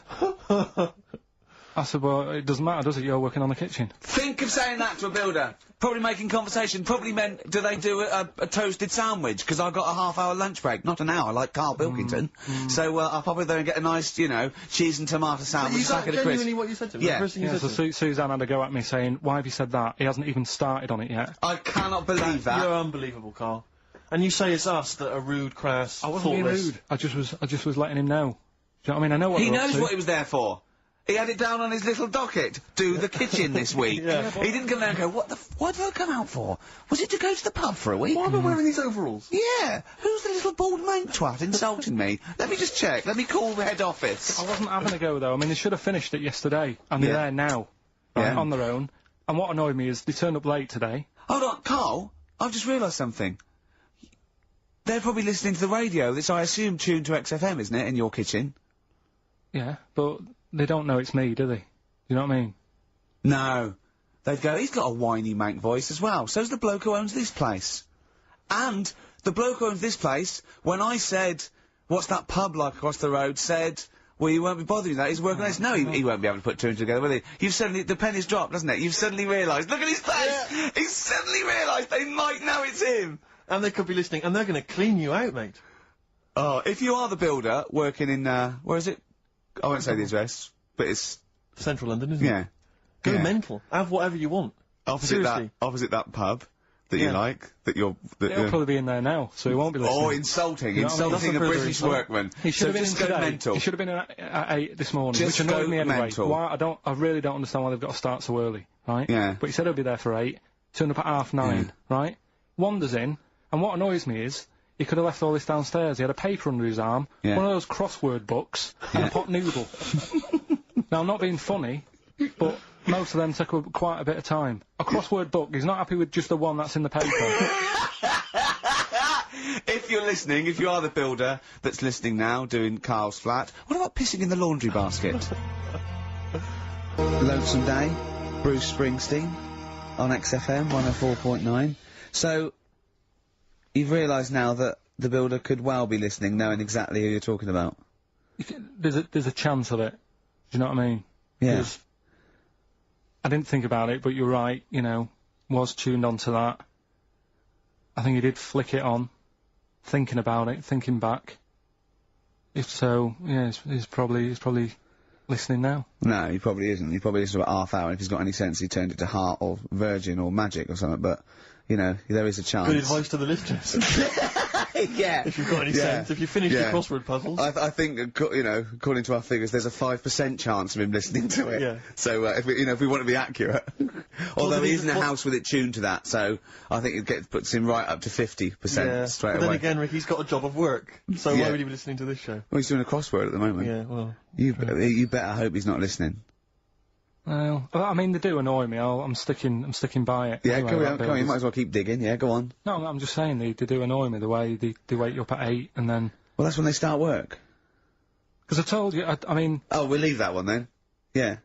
I said, well, it doesn't matter, does it? You're working on the kitchen. Think of saying that to a builder. Probably making conversation. Probably meant, do they do a toasted sandwich? Because I've got a half-hour lunch break. Not an hour, like Karl Pilkington. So, I'll pop in there and get a nice, you know, cheese and tomato sandwich, Is that packet of genuinely crisps. what you said to him? Yeah. The first thing you Yeah, said so to him? Suzanne had to go at me saying, why have you said that? He hasn't even started on it yet. I cannot believe that. You're unbelievable, Karl. And you say it's us that are rude, crass, I wasn't being thoughtless. rude. I just was letting him know. Do you know what I mean? I know what He they're up knows to. what he was there for. He had it down on his little docket. Do the kitchen this week. Yeah. He didn't come there and go, what did I come out for? Was it to go to the pub for a week? Why am I wearing these overalls? Yeah. Who's the little bald mate twat insulting me? Let me just check. Let me call the head office. I wasn't having a go though. I mean, they should have finished it yesterday, and they're Yeah. there now, right, Yeah. on their own. And what annoyed me is they turned up late today. Hold on, Karl. I've just realised something. they're probably listening to the radio. That's, I assume, tuned to XFM, isn't it, in your kitchen? Yeah, but they don't know it's me, do they? You know what I mean? No. They'd go, he's got a whiny mank voice as well. So's the bloke who owns this place. And the bloke who owns this place, when I said, what's that pub like across the road, said, well, you won't be bothering with that, he's working on this. No, he won't be able to put two and two together, will he? You've suddenly, the penny's dropped, hasn't it? You've suddenly realised, look at his face! Yeah. He's suddenly realised they might know it's him! And they could be listening, and they're gonna clean you out, mate. Oh, if you are the builder, working in, where is it? I won't say the address, but it's... Central London, isn't it? Yeah. Go Yeah. mental. Have whatever you want. Opposite Seriously. that pub that you Yeah. like, that you're... That, He'll probably be in there now, so he won't be listening. Oh, insulting, You know what I mean? insulting a That's a British further workman. He should So have been in just go today. mental. He should have been at 8 this morning, Just which annoyed go me anyway. mental. Why? I really don't understand why they've got to start so early, right? Yeah. But he said he'll be there for 8, turned up at 9:30, right? Wanders in, and what annoys me is, he could have left all this downstairs. He had a paper under his arm, Yeah. one of those crossword books, and a pot noodle. Now, I'm not being funny, but most of them take quite a bit of time. A crossword book, he's not happy with just the one that's in the paper. If you're listening, if you are the builder that's listening now, doing Karl's flat, what about pissing in the laundry basket? Lonesome Day, Bruce Springsteen, on XFM 104.9. So, you've realised now that the builder could well be listening, knowing exactly who you're talking about. There's a chance of it. Do you know what I mean? Yeah. 'Cause I didn't think about it, but you're right, you know, was tuned onto that. I think he did flick it on, thinking about it, thinking back. If so, yeah, he's probably listening now. No, he probably isn't. He probably listens to about half hour. If he's got any sense, he turned it to Heart or Virgin or Magic or something, but, you know, there is a chance. Good advice to the listeners. Yeah. If you've got any sense, if you finish Yeah. your crossword puzzles. I think, you know, according to our figures, there's a 5% chance of him listening to it. Yeah. So, if we want to be accurate. Although he isn't a house with it tuned to that, so I think puts him right up to 50% straight but away. then again, Rick, he's got a job of work, so Yeah. why would he be listening to this show? Well, he's doing a crossword at the moment. Yeah, well. You better hope he's not listening. Well, I mean, they do annoy me. I'm sticking by it. Yeah, Anyway, come about on, builders. you might as well keep digging, yeah, go on. No, I'm just saying, they do annoy me, the way they wake you up at 8 and then... Well, that's when they start work. Because I told you, I mean... Oh, we'll leave that one then. Yeah.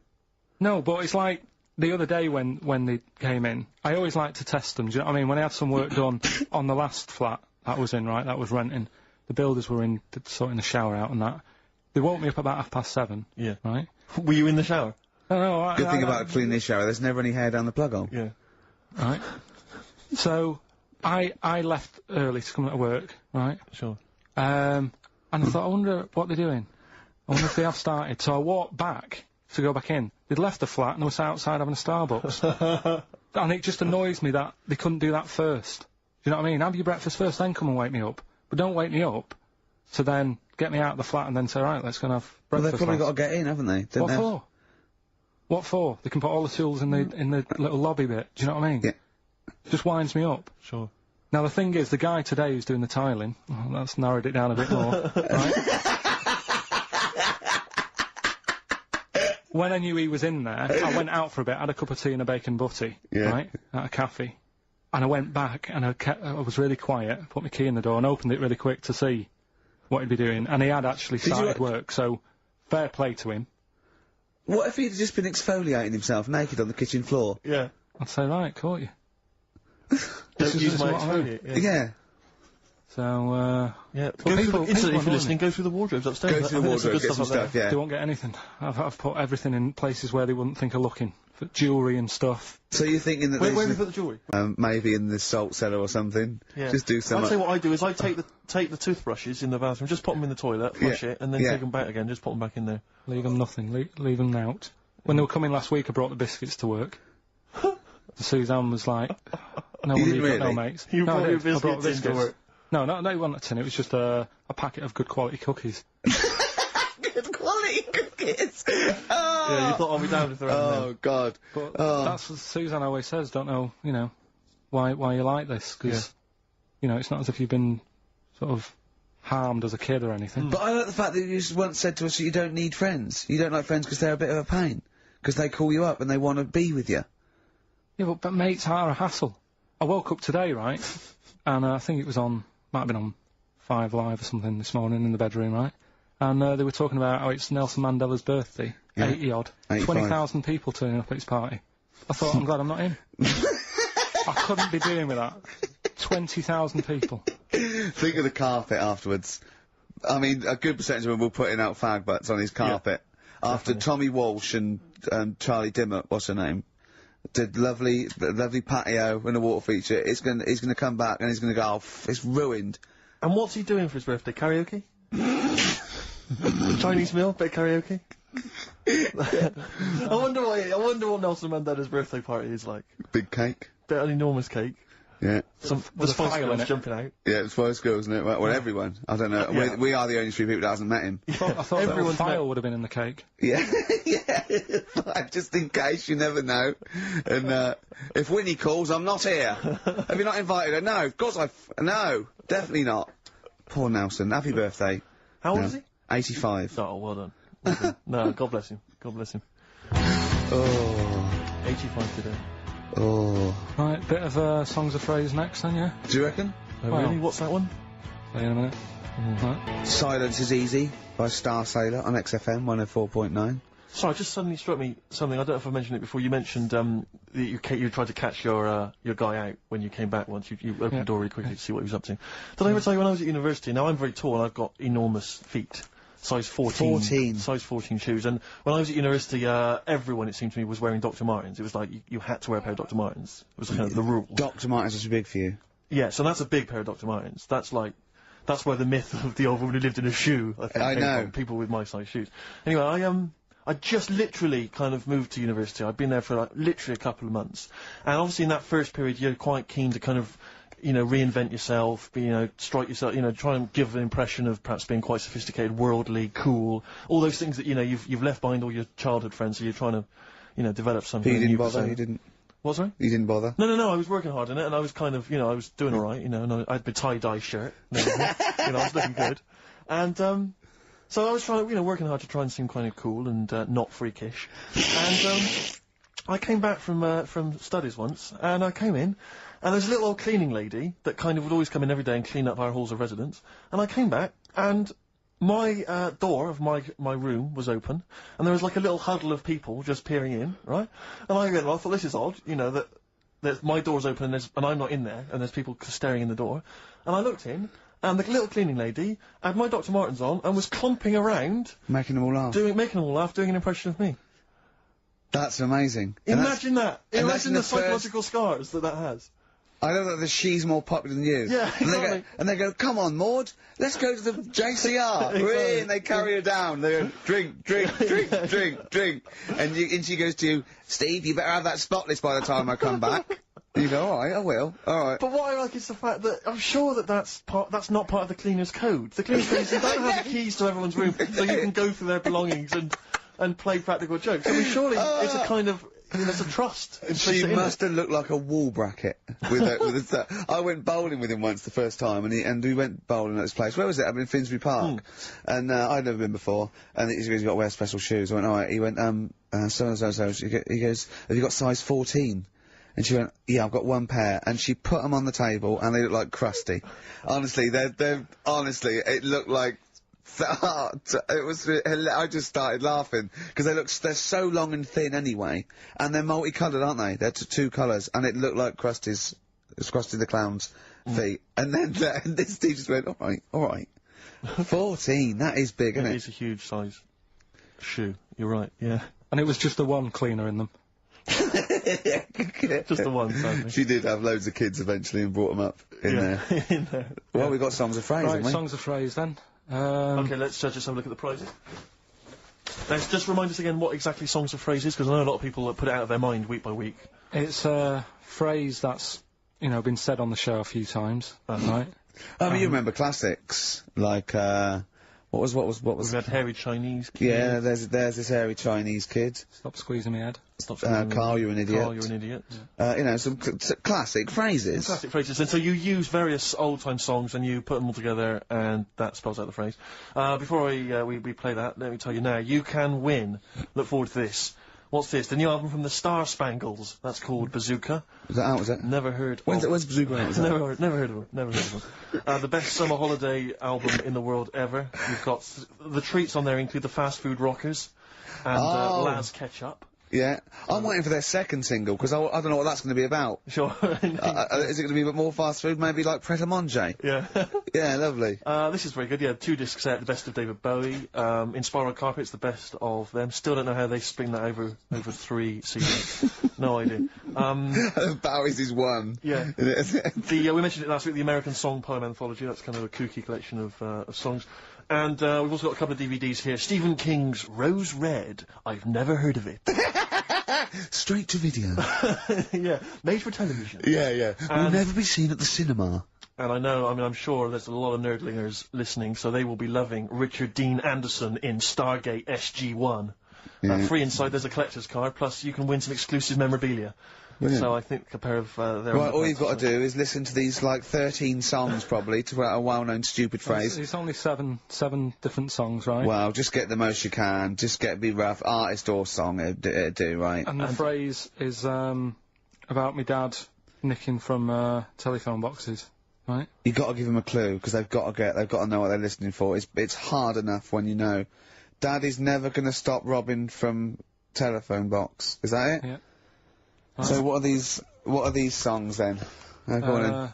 No, but it's like, the other day when they came in, I always like to test them, do you know what I mean? When I had some work done on the last flat that was in, right, that was renting, the builders were in, sorting the shower out and that. They woke me up about 7:30. Yeah. Right? Were you in the shower? No, Good thing about cleaning this shower, there's never any hair down the plug hole. Yeah. Right. So, I left early to come to work, right? Sure. And I thought, I wonder what they're doing. I wonder if they have started. So I walked back to go back in. They'd left the flat and they were sat outside having a Starbucks. And it just annoys me that they couldn't do that first. Do you know what I mean? Have your breakfast first, then come and wake me up. But don't wake me up to then get me out of the flat and then say, right, let's go and have Well, breakfast. they've probably lads." got to get in, haven't they? Don't What they? for? What for? They can put all the tools in the little lobby bit. Do you know what I mean? Yeah. Just winds me up. Sure. Now the thing is, the guy today who's doing the tiling, that's narrowed it down a bit more, right? When I knew he was in there, I went out for a bit, had a cup of tea and a bacon butty, Yeah. right, at a cafe, and I went back and I was really quiet, put my key in the door and opened it really quick to see what he'd be doing, and he had actually you started work, so fair play to him. What if he'd just been exfoliating himself naked on the kitchen floor? Yeah. I'd say, right, caught you. Don't use my what I mean. exfoliate. Yeah. Yeah. So, Yeah. Well, Go people- through the, instantly, if people you're annoy listening, go through the wardrobes upstairs. Go I to the think there's wardrobe, good get some up there. stuff, yeah. they won't get anything. I've put everything in places where they wouldn't think of looking. For jewellery and stuff. So you're thinking that Where they have you should, put the jewellery? maybe in the salt cellar or something? Yeah. Just do some... I'd say what I do is I take the toothbrushes in the bathroom, just put them in the toilet, flush it, and then Yeah. take them back again, just put them back in there. Leave them nothing. Leave them out. When they were coming last week, I brought the biscuits to work. Suzanne was like, "No, You one didn't you've got really? no mates." You no, brought I your did. I brought biscuits into work. No, it wasn't a tin. It was just a packet of good quality cookies. Good quality cookies! Yeah, you thought I'll be down if they're Oh, God. But Oh. that's what Suzanne always says. Don't know, why you like this? Because, it's not as if you've been sort of harmed as a kid or anything. But I like the fact that you once said to us that you don't need friends. You don't like friends because they're a bit of a pain. Because they call you up and they want to be with you. Yeah, but mates are a hassle. I woke up today, right, and I think it was might have been on 5 Live or something this morning in the bedroom, right? And they were talking about how it's Nelson Mandela's birthday. Yeah. 80 odd. 85. 20,000 people turning up at his party. I thought, I'm glad I'm not in. I couldn't be dealing with that. 20,000 people. Think of the carpet afterwards. I mean, a good percentage of them were putting out fag butts on his carpet. After Tommy Walsh and Charlie Dimmock, what's her name, did lovely patio and a water feature, he's gonna come back and he's gonna go, oh, it's ruined. And what's he doing for his birthday? Karaoke? Chinese meal? Bit of karaoke? I wonder what Nelson Mandela's birthday party is like. Big cake. Bit an enormous cake. Yeah. The Spice Girls jumping out. Yeah, the Spice Girls, isn't it? Well, everyone. I don't know. Yeah. We are the only 3 people that hasn't met him. I thought everyone's file would have been in the cake. Yeah, yeah. Just in case, you never know. And if Winnie calls, I'm not here. Have you not invited her? No, of course no, definitely not. Poor Nelson. Happy birthday. How old is he? 85. Oh, well done. Well done. No, God bless him. God bless him. Oh. 85 today. Oh. Right, bit of songs of phrase next then, yeah? Do you reckon? Oh, Well. really? What's that one? Wait a minute. Right. Silence is Easy by Star Sailor on XFM 104.9. Sorry, just suddenly struck me something. I don't know if I mentioned it before. You mentioned that you tried to catch your guy out when you came back once. You opened the door really quickly to see what he was up to. Did I ever tell you when I was at university? Now I'm very tall and I've got enormous feet. Size 14. Size 14 shoes. And when I was at university, everyone, it seemed to me, was wearing Dr. Martens. It was like you had to wear a pair of Dr. Martens. It was kind of the rule. Dr. Martens is too big for you. Yeah, so that's a big pair of Dr. Martens. That's where the myth of the old woman who lived in a shoe, I think, I came know. from, people with my size shoes. Anyway, I just literally kind of moved to university. I'd been there for literally a couple of months. And obviously in that first period, you're quite keen to kind of, reinvent yourself, strike yourself, try and give an impression of perhaps being quite sophisticated, worldly, cool, all those things that, you've left behind all your childhood friends, so you're trying to, develop something But you didn't new. bother, you didn't? What, sorry? You didn't bother? No, I was working hard on it, and I was kind of, I was doing alright, and I had my tie-dye shirt, I was looking good. And, so I was trying, working hard to try and seem kind of cool and, not freakish. And, I came back from studies once, and I came in, and there's a little old cleaning lady that kind of would always come in every day and clean up our halls of residence. And I came back, and my door of my room was open, and there was like a little huddle of people just peering in, right? And I thought, this is odd, that my door's open and I'm not in there, and there's people staring in the door. And I looked in, and the little cleaning lady had my Dr. Martens on and was clumping around, Making them all laugh. making them all laugh, doing an impression of me. That's amazing. Imagine that. and that's Imagine in the the first- psychological scars that has. I know that she's more popular than you. Yeah, exactly. And they go, come on, Maud, let's go to the JCR. Exactly. And they carry her down. They go, drink, drink, drink, drink, drink. And she goes to you, Steve, you better have that spotless by the time I come back. And you go, alright, I will. Alright. But what I like is the fact that I'm sure that that's not part of the cleaner's code. The cleaner's code is you don't have the keys to everyone's room so you can go through their belongings and play practical jokes. I mean, surely it's a kind of, there's a trust. She must have looked like a wall bracket with a I went bowling with him once the first time, and we went bowling at this place. Where was it? I mean, Finsbury Park. And I'd never been before. And he goes, "You got to wear special shoes." I went, "All right." He went, so. He goes, "Have you got size 14?" And she went, "Yeah, I've got one pair." And she put them on the table, and they look like crusty. Honestly, honestly, it looked like. It was. I just started laughing because they're so long and thin anyway, and they're multicoloured, aren't they? They're two colours, and it looked like Krusty's Krusty the Clown's feet. And then this teacher just went, all right, 14. That is big, isn't it? It is a huge size shoe. You're right. Yeah. And it was just the one cleaner in them. Just the one, sadly. She did have loads of kids eventually and brought them up in there. In there. Well, we got songs of phrase, Right, haven't we? songs of phrase then. Okay, let's just have a look at the prizes. Let's just remind us again what exactly songs of phrase is, because I know a lot of people put it out of their mind week by week. It's a phrase that's, been said on the show a few times, right? I mean, you remember classics like what was? We've had hairy Chinese kid. Yeah, there's this hairy Chinese kid. Stop squeezing my head. Karl, you're an idiot. Karl, you're an idiot. Some classic phrases. Classic phrases, and so you use various old-time songs and you put them all together, and that spells out the phrase. Before we play that, let me tell you now, you can win, look forward to this, What's this? The new album from the Star Spangles. That's called Bazooka. Is that out, is it? Never heard. When's Bazooka out? Never heard of them. Never heard of them. The best summer holiday album in the world ever. You've got the treats on there include the Fast Food Rockers and Laz Ketchup. Yeah. I'm waiting for their second single, because I don't know what that's going to be about. Sure. Is it going to be a bit more fast food? Maybe like Pret a Manger? Yeah. Yeah, lovely. This is very good. Yeah, 2 disc set, the best of David Bowie. Inspiral Carpets, the best of them. Still don't know how they spring that over 3 CDs. No idea. Bowie's is one. Yeah. We mentioned it last week, the American Song Poem Anthology. That's kind of a kooky collection of songs. And we've also got a couple of DVDs here. Stephen King's Rose Red. I've never heard of it. Straight to video. Yeah, made for television. Yeah, yeah. Will never be seen at the cinema. And I'm sure there's a lot of nerdlingers listening, so they will be loving Richard Dean Anderson in Stargate SG-1. Yeah. Free inside, there's a collector's card, plus you can win some exclusive memorabilia. Brilliant. So I think a pair of their... Right, all you've got to do is listen to these, like, 13 songs, probably, to a well-known stupid phrase. It's only seven different songs, right? Well, just get the most you can. Just be rough. Artist or song, it'd do, right? And the phrase is, about me dad nicking from, telephone boxes, right? You got to give them a clue, because they've got to know what they're listening for. It's hard enough when you know. Daddy's never going to stop robbing from telephone box. Is that it? Yeah. So what are these songs then? Go on in.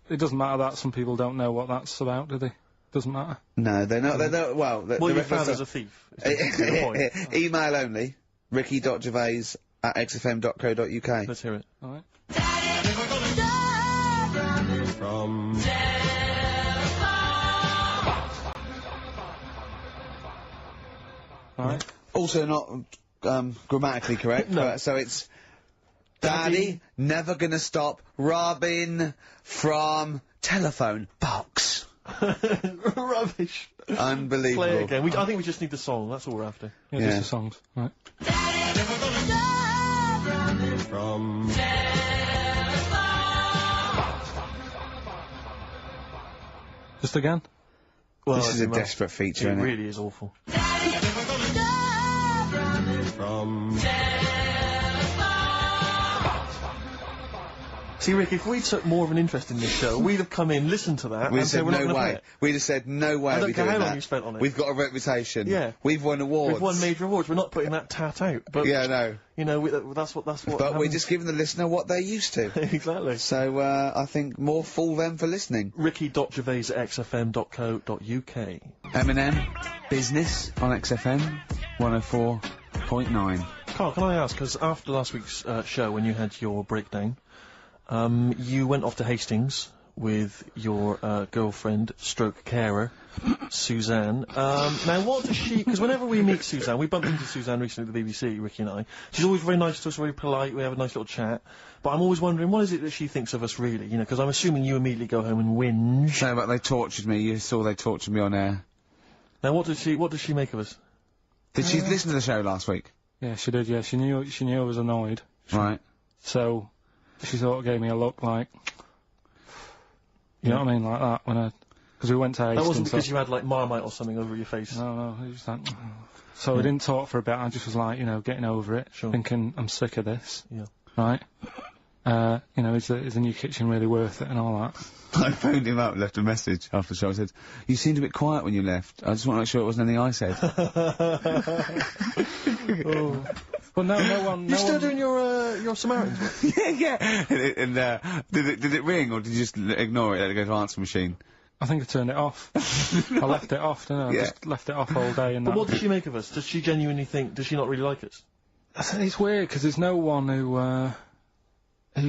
It doesn't matter that some people don't know what that's about, do they? Doesn't matter. No, they're not. Well, your father's a thief. Is the point. Email only. Ricky.gervais@xfm.co.uk. Let's hear it. All right. From... All right. Also not grammatically correct. No. So it's Daddy never gonna stop robbing from telephone box. Rubbish. Unbelievable. Play it again. I think we just need the song. That's all we're after. Yeah, just the songs. Right. From... Just again? Well, This is a desperate feature, It isn't it? really is awful. From... See, Rick, if we took more of an interest in this show, we'd have come in, listened to that, We'd and have say said we're not no going to play way. it. We'd have said no way. I don't we're care doing how long that. you spent on it. We've got a reputation. Yeah. We've won awards. We've won major awards. We're not putting that tat out. But Yeah, no. you know, that's what. But we're just giving the listener what they're used to. exactly. So I think more fool them for listening. Ricky.gervais@xfm.co.uk. Eminem, Business on XFM 104.9. Karl, can I ask, because after last week's show, when you had your breakdown, you went off to Hastings with your girlfriend, stroke carer, Suzanne. Now, what does she... Because whenever we meet Suzanne, we bumped into Suzanne recently at the BBC, Ricky and I. She's always very nice to us, very polite, we have a nice little chat. But I'm always wondering, what is it that she thinks of us, really? You know, because I'm assuming you immediately go home and whinge. No, but they tortured me. You saw they tortured me on air. Now, what does she make of us? Did she listen to the show last week? Yeah, she did, yeah. She knew I was annoyed. Right. So, she sort of gave me a look like... You know what I mean? Like that, when because we went to Hastings. That wasn't because you had, like, Marmite or something over your face. No, it was like... So we didn't talk for a bit, I just was like, you know, getting over it. Sure. Thinking, I'm sick of this. Yeah. Right? You know, is the new kitchen really worth it and all that? I phoned him up, left a message after the show. I said, "You seemed a bit quiet when you left. I just want to make sure it wasn't anything I said." Oh. Well, no one... You're still doing your Samaritans work? yeah. And did it ring, or did you just ignore it, let it go to answer machine? I think I turned it off. I left it off, didn't I? Yeah. I just left it off all day and But that. what does she make of us? Does she genuinely think... Does she not really like us? It's weird, because there's no one who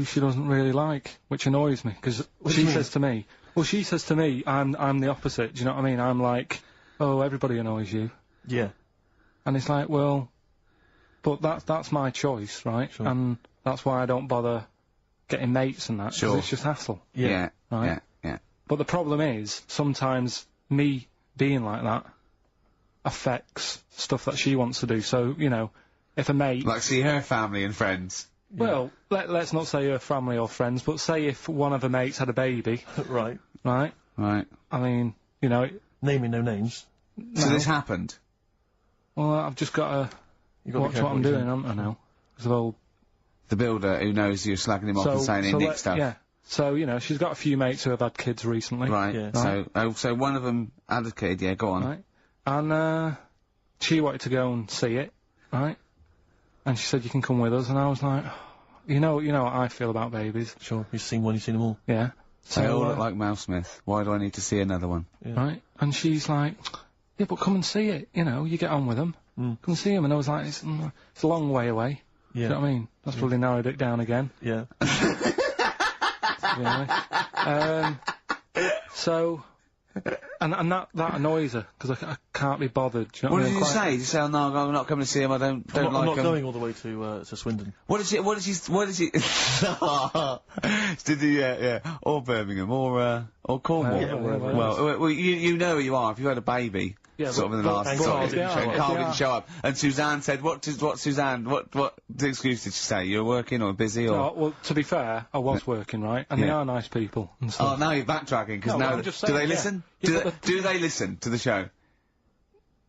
she doesn't really like, which annoys me, because she says to me... Well, she says to me, I'm the opposite, do you know what I mean? I'm like, oh, everybody annoys you. Yeah. And it's like, well... But that's my choice, right? Sure. And that's why I don't bother getting mates and that, 'cause Sure. it's just hassle. Yeah. Right? Yeah. But the problem is, sometimes me being like that affects stuff that she wants to do. So, you know, if a mate... Like see her family and friends. Well, let's not say her family or friends, but say if one of her mates had a baby, Right. right? Right. I mean, you know... Naming no names. So this happened? Well, I've just got to You got to be Watch careful what I'm you're doing, haven't I now? 'Cause of old The builder who knows you're slagging him off and saying he nicks stuff. Yeah. So, you know, she's got a few mates who have had kids recently. Right. Yeah. So one of them had a kid. Yeah, go on. Right. And, she wanted to go and see it, right? And she said, you can come with us, and I was like, you know what I feel about babies. Sure, you've seen one, you've seen them all. Yeah. They all look like Mouse Smith. Why do I need to see another one? Yeah. Right? And she's like, yeah, but come and see it, you know, you get on with them. Come and see them. And I was like, it's a long way away. Yeah. Do you know what I mean? That's probably narrowed it down again. Yeah. So, and that annoys her, because I can't be bothered. Do you know What what I did mean? you say? Did you say, oh, no, I'm not coming to see him, I don't I'm like not him? going all the way to Swindon. What did she, did you, yeah, or Birmingham, or Cornwall? Yeah, well, you know who you are, if you had a baby. Yeah, sort of in the but- last and sort Karl of didn't show up. Karl didn't show up. And Suzanne said, what excuse did she say? You were working or busy or? No, well, to be fair, I was working, right? And they Yeah. are nice people and Oh, stuff. now you're backtracking, because No, now, I'm just do they saying, yeah. listen? Yeah, Do they listen to the show?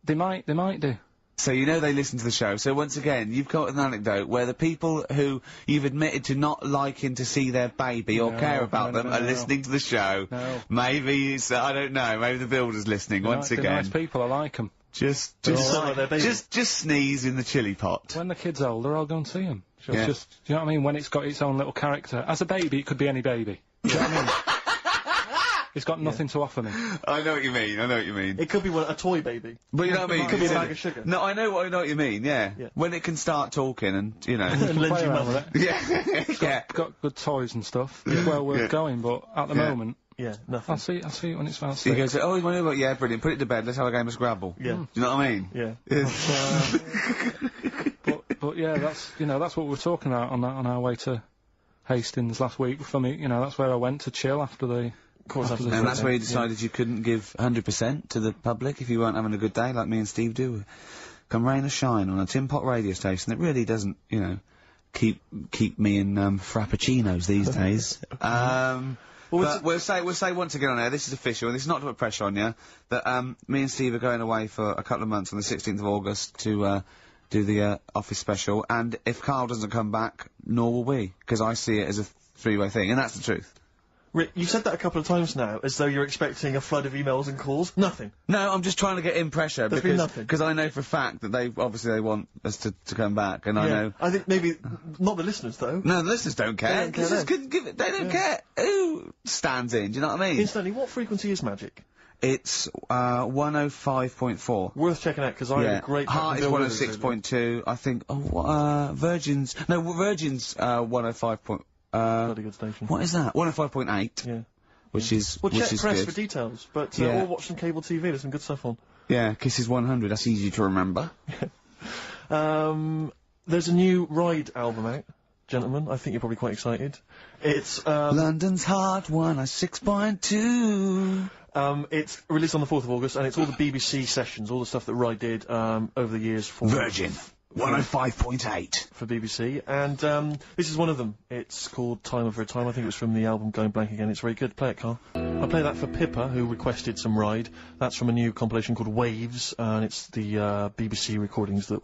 They might do. So you know they listen to the show. So once again, you've got an anecdote where the people who you've admitted to not liking to see their baby or No, care about no, them no, are no. listening to the show. No. Maybe it's, I don't know, maybe the builder's listening once They're again. nice people, I like them. Just all right. They're babies. just sneeze in the chili pot. When the kid's older, I'll go and see him. Yeah. Just, do you know what I mean? When it's got its own little character. As a baby, it could be any baby. Do you know what I mean? It's got nothing to offer me. I know what you mean. It could be a toy baby. But you know what I mean? It could be a It's bag of sugar. No, I know what you mean, yeah. Yeah. When it can start talking and, you know. Lend Play you around money. with it. yeah. yeah. Got good toys and stuff. It's well worth Yeah. going, but at the Yeah. moment, Yeah, nothing. I'll see it when it's about He 6. goes, oh, you want to go? Yeah, brilliant. Put it to bed. Let's have a game of Scrabble. Yeah. Do you know what I mean? Yeah. But yeah, that's what we were talking about on our way to Hastings last week. For me, that's where I went to chill after the. Of course, after the And that's thing. where you decided you couldn't give 100% to the public if you weren't having a good day, like me and Steve do. Come rain or shine on a tin pot radio station that really doesn't, keep me in frappuccinos these days. But we'll say once again on air, this is official, and this is not to put pressure on you, that me and Steve are going away for a couple of months on the 16th of August to do the office special, and if Karl doesn't come back, nor will we, because I see it as a three-way thing, and that's the truth. Rick, you've said that a couple of times now, as though you're expecting a flood of emails and calls. Nothing. No, I'm just trying to get in pressure There's been nothing. because I know for a fact that they want us to come back, and I know. I think maybe not the listeners though. No, the listeners don't care. don't care This is then. good, they don't care who stands in. Do you know what I mean? Incidentally, what frequency is Magic? It's 105.4. Worth checking out because I had a great. Heart is Bill Withers over 106.2. I think. Virgin's 105. Bloody good station. What is that? 105.8. Yeah. Which is Well, check press good. for details, but Yeah. or watch some cable TV. There's some good stuff on. Yeah, Kisses 100. That's easy to remember. There's a new Ride album out, gentlemen. I think you're probably quite excited. It's London's Heart 106.2. It's released on the 4th of August, and it's all the BBC sessions, all the stuff that Ride did over the years for Virgin 105.8. for BBC, and this is one of them. It's called Time Over Time. I think it was from the album Going Blank Again. It's very good. Play it, Karl. I play that for Pippa, who requested some Ride. That's from a new compilation called Waves, and it's the BBC recordings that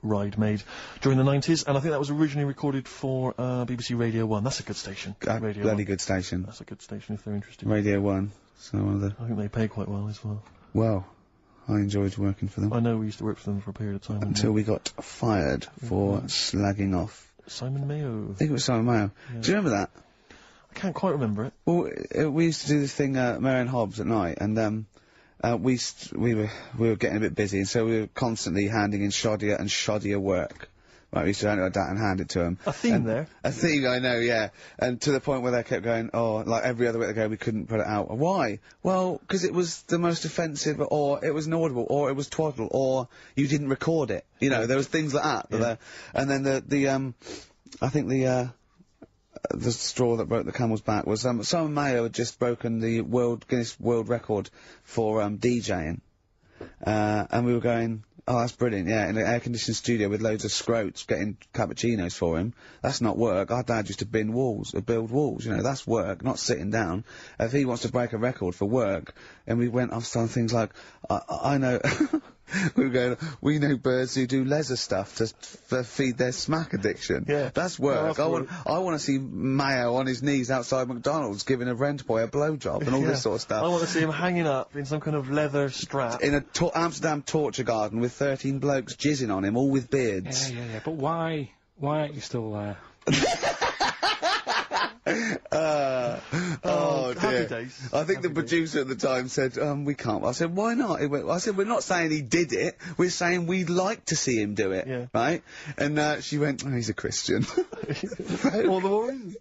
Ride made during the 90s, and I think that was originally recorded for BBC Radio 1. That's a good station. Radio Bloody 1. good station. That's a good station if they're interested. Radio 1. So one of the. I think they pay quite well as well. Well, I enjoyed working for them. I know we used to work for them for a period of time. Until we got fired for slagging off. Simon Mayo. I think it was Simon Mayo. Do you remember that? I can't quite remember it. Well, we used to do this thing, Mary and Hobbs at night, and we were getting a bit busy, and so we were constantly handing in shoddier and shoddier work. Right, we used to hand it like that and hand it to them. A theme there. A theme, I know, yeah. And to the point where they kept going, oh, like every other week they go, we couldn't put it out. Why? Well, because it was the most offensive, or it was inaudible, or it was twaddle, or you didn't record it. You know, there was things like that. Yeah. And then I think the straw that broke the camel's back was Simon Mayo had just broken the Guinness World Record for DJing, and we were going, oh, that's brilliant, yeah, in an air-conditioned studio with loads of scrotes getting cappuccinos for him. That's not work. Our dad used to build walls, that's work, not sitting down. If he wants to break a record for work, and we went off on things like, I know, We were going, we know birds who do leather stuff to feed their smack addiction. Yeah. That's work. Yeah, that's I want to see Mayo on his knees outside McDonald's giving a rent boy a blowjob and all this sort of stuff. I want to see him hanging up in some kind of leather strap. In a Amsterdam torture garden with 13 blokes jizzing on him, all with beards. Yeah. But why aren't you still there? Oh dear. Happy days. I think the producer at the time said, we can't. I said, why not? I said, we're not saying he did it, we're saying we'd like to see him do it. Yeah. Right? And she went, oh, he's a Christian. All the more reason.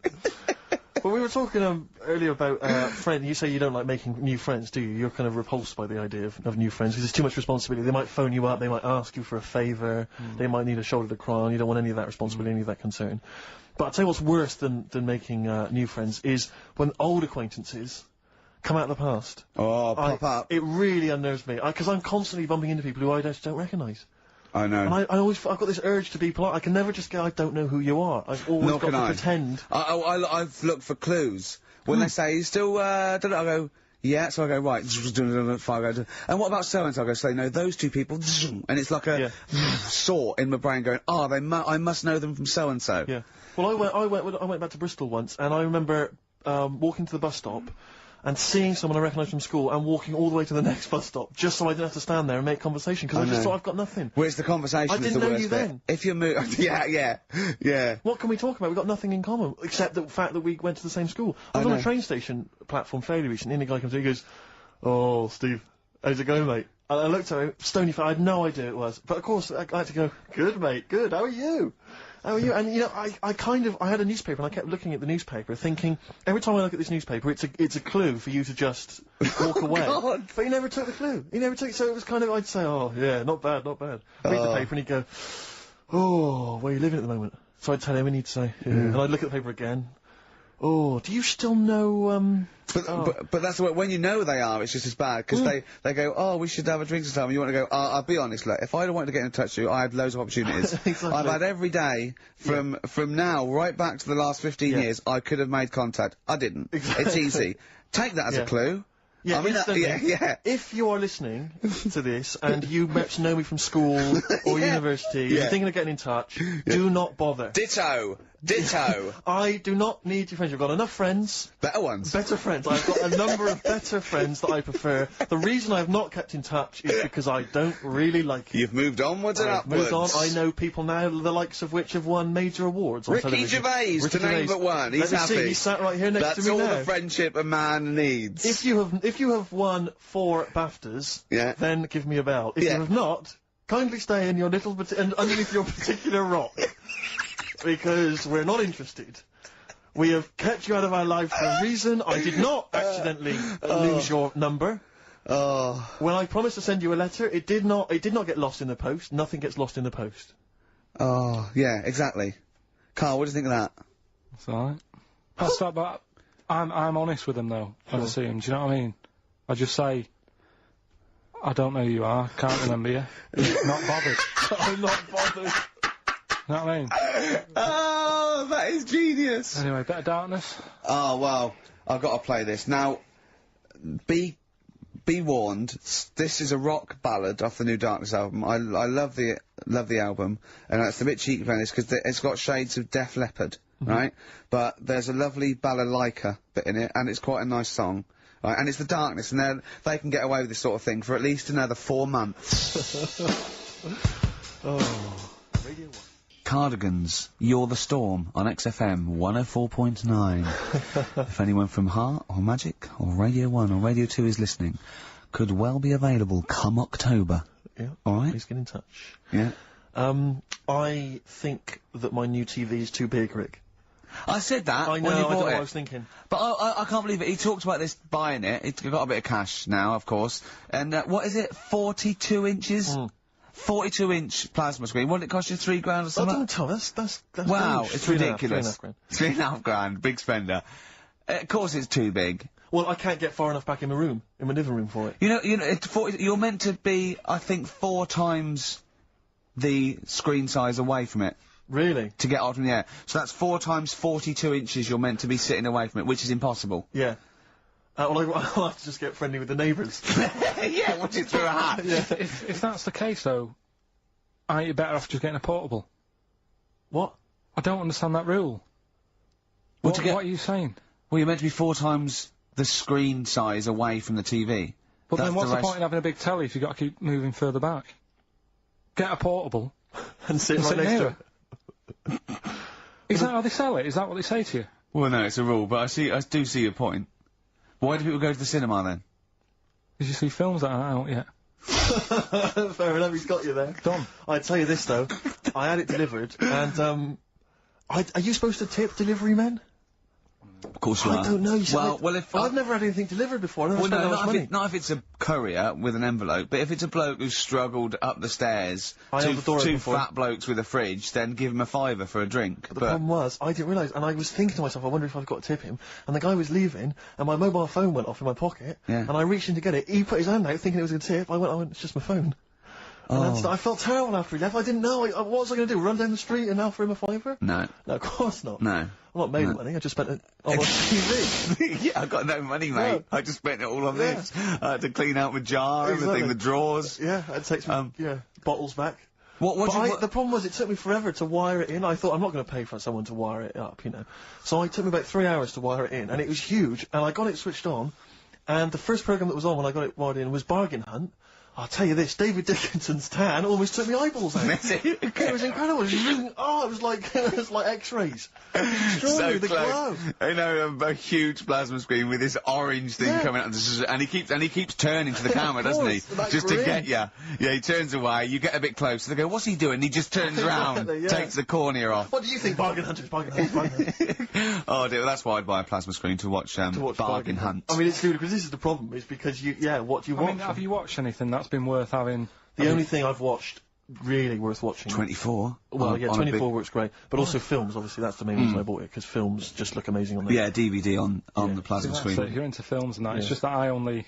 Well, we were talking earlier about friends. You say you don't like making new friends, do you? You're kind of repulsed by the idea of new friends because it's too much responsibility. They might phone you up, they might ask you for a favour, they might need a shoulder to cry on. You don't want any of that responsibility, any of that concern. But I'll tell you what's worse than making new friends is when old acquaintances come out of the past. Oh, pop up. It really unnerves me because I'm constantly bumping into people who I just don't recognise. I know. And I've got this urge to be polite. I can never just go, I don't know who you are. I've always got to pretend. I've looked for clues. When they say, you still, don't know, I go, yeah, so I go, right, and what about so-and-so? I go, so they know those two people, and it's like a saw in my brain going, I must know them from so-and-so. Yeah. Well, I went back to Bristol once, and I remember, walking to the bus stop, and seeing someone I recognised from school and walking all the way to the next bus stop just so I didn't have to stand there and make conversation because I just thought I've got nothing. Where's the conversation? I didn't know you then. If you move, yeah. What can we talk about? We've got nothing in common except the fact that we went to the same school. I was on a train station platform fairly recently, and the guy comes in, he goes, "Oh, Steve, how's it going, mate?" And I looked at him, stony face. I had no idea it was, but of course I had to go, "Good, mate, good. How are you?" How are you? And you know, I had a newspaper and I kept looking at the newspaper thinking, every time I look at this newspaper, it's a clue for you to just walk away. God. But he never took the clue. He never took it, so it was kind of, I'd say, oh yeah, not bad. Read the paper and he'd go, oh, where are you living at the moment? So I'd tell him and he'd say, yeah. And I'd look at the paper again. Oh, do you still know, But that's the way, when you know they are, it's just as bad, because they go, oh, we should have a drink sometime, and you want to go, I'll be honest, look, if I'd wanted to get in touch with you, I had loads of opportunities. Exactly. I've had every day, from now, right back to the last 15 years, I could have made contact. I didn't. Exactly. It's easy. Take that as a clue. Yeah, I mean, instantly. If you are listening to this and you perhaps know me from school or university, you're thinking of getting in touch, do not bother. Ditto. I do not need your friends. I've got enough friends. Better ones. Better friends. I've got a number of better friends that I prefer. The reason I have not kept in touch is because I don't really like you. You've moved onwards and upwards. Moved on. I know people now, the likes of which have won major awards on Ricky television. Gervais, to name but one. He's happy. He's sat right here next to me now. That's all the friendship a man needs. If you have won 4 BAFTAs, then give me a bell. If you have not, kindly stay in your little underneath your particular rock. Because we're not interested. We have kept you out of our lives for a reason. I did not accidentally lose your number. When I promised to send you a letter, it did not get lost in the post. Nothing gets lost in the post. Oh, yeah, exactly. Karl, what do you think of that? That's alright. That's that, but I'm honest with them though, when I see them, do you know what I mean? I just say, I don't know who you are, can't remember you. Not bothered. I'm not bothered. You know what I mean? Oh, that is genius. Anyway, Bit of Darkness. Oh, well, I've got to play this. Now, be warned, this is a rock ballad off the new Darkness album. I love the album, and it's a bit cheeky playing this because it's got shades of Def Leppard, right? But there's a lovely balalaika bit in it, and it's quite a nice song. Right, and it's the Darkness, and they can get away with this sort of thing for at least another 4 months. Radio 1. Cardigans, You're the Storm on XFM 104.9. If anyone from Heart or Magic or Radio 1 or Radio 2 is listening, could well be available come October. Yeah. Alright? Please get in touch. Yeah. I think that my new TV is too big, Rick. I said that I know, when you I bought know it. what I was thinking. But I can't believe it. He talked about this buying it. He's got a bit of cash now, of course. And what is it? 42 inches? 42-inch plasma screen. What did it cost you? $3 grand or something? Don't tell. That's wow, huge. it's ridiculous. $3.5 grand, big spender. Of course it's too big. Well, I can't get far enough back in my room, in my living room for it. You know, you're meant to be, I think, 4 times the screen size away from it. Really? To get out from the air. So that's 4 times 42 inches you're meant to be sitting away from it, which is impossible. Yeah. Well, I'll have to just get friendly with the neighbours. Yeah, watch it through a hat. If that's the case, though, aren't you better off just getting a portable? What? I don't understand that rule. What are you saying? Well, you're meant to be 4 times the screen size away from the TV. But then what's the point in having a big telly if you've got to keep moving further back? Get a portable. And sit right next to it. Is that how they sell it? Is that what they say to you? Well, no, it's a rule, but I do see your point. Why do people go to the cinema then? Did you see films that aren't out yet? Fair enough, he's got you there. Done. I'd tell you this, though. I had it delivered, and, are you supposed to tip delivery men? Of course you are. I don't know. You said well, if I've never had anything delivered before. I never spent that much money. Not if it's a courier with an envelope, but if it's a bloke who's struggled up the stairs, I held the door two open for fat blokes with a fridge, then give him a £5 for a drink. But the problem was, I didn't realise, and I was thinking to myself, I wonder if I've got to tip him, and the guy was leaving, and my mobile phone went off in my pocket, and I reached in to get it, he put his hand out thinking it was a tip, I went, it's just my phone. And I felt terrible after he left, I didn't know, what was I going to do, run down the street and offer him a £5? No. No, of course not. No. I'm not made of money, I just spent it on my TV. Yeah, I got no money, mate. No. I just spent it all on this. I had to clean out my jar, everything, the drawers. Yeah, it takes me, bottles back. The The problem was, it took me forever to wire it in. I thought, I'm not going to pay for someone to wire it up, you know. So it took me about 3 hours to wire it in, and it was huge, and I got it switched on, and the first programme that was on when I got it wired in was Bargain Hunt. I'll tell you this, David Dickinson's tan almost took me eyeballs out. It was incredible. It was really, it was like X-rays. So the glow. I know, a huge plasma screen with this orange thing coming out, and he keeps turning to the camera, doesn't he? Just to get you. Yeah, he turns away, you get a bit closer, they go, what's he doing? He just turns around, takes the cornea off. What do you think, Bargain Hunt is Bargain Hunt? Oh dear, well, that's why I'd buy a plasma screen to watch Bargain Hunt. I mean, it's good, because this is the problem, is because what do you watch? I mean, have you watched anything that's been worth having? The only thing I've watched really worth watching. 24. Well, 24 works great, but also films. Obviously, that's the main reason I bought it, because films just look amazing on there. Yeah, DVD on the plasma screen. That's it. You're into films and that. It's just that I only,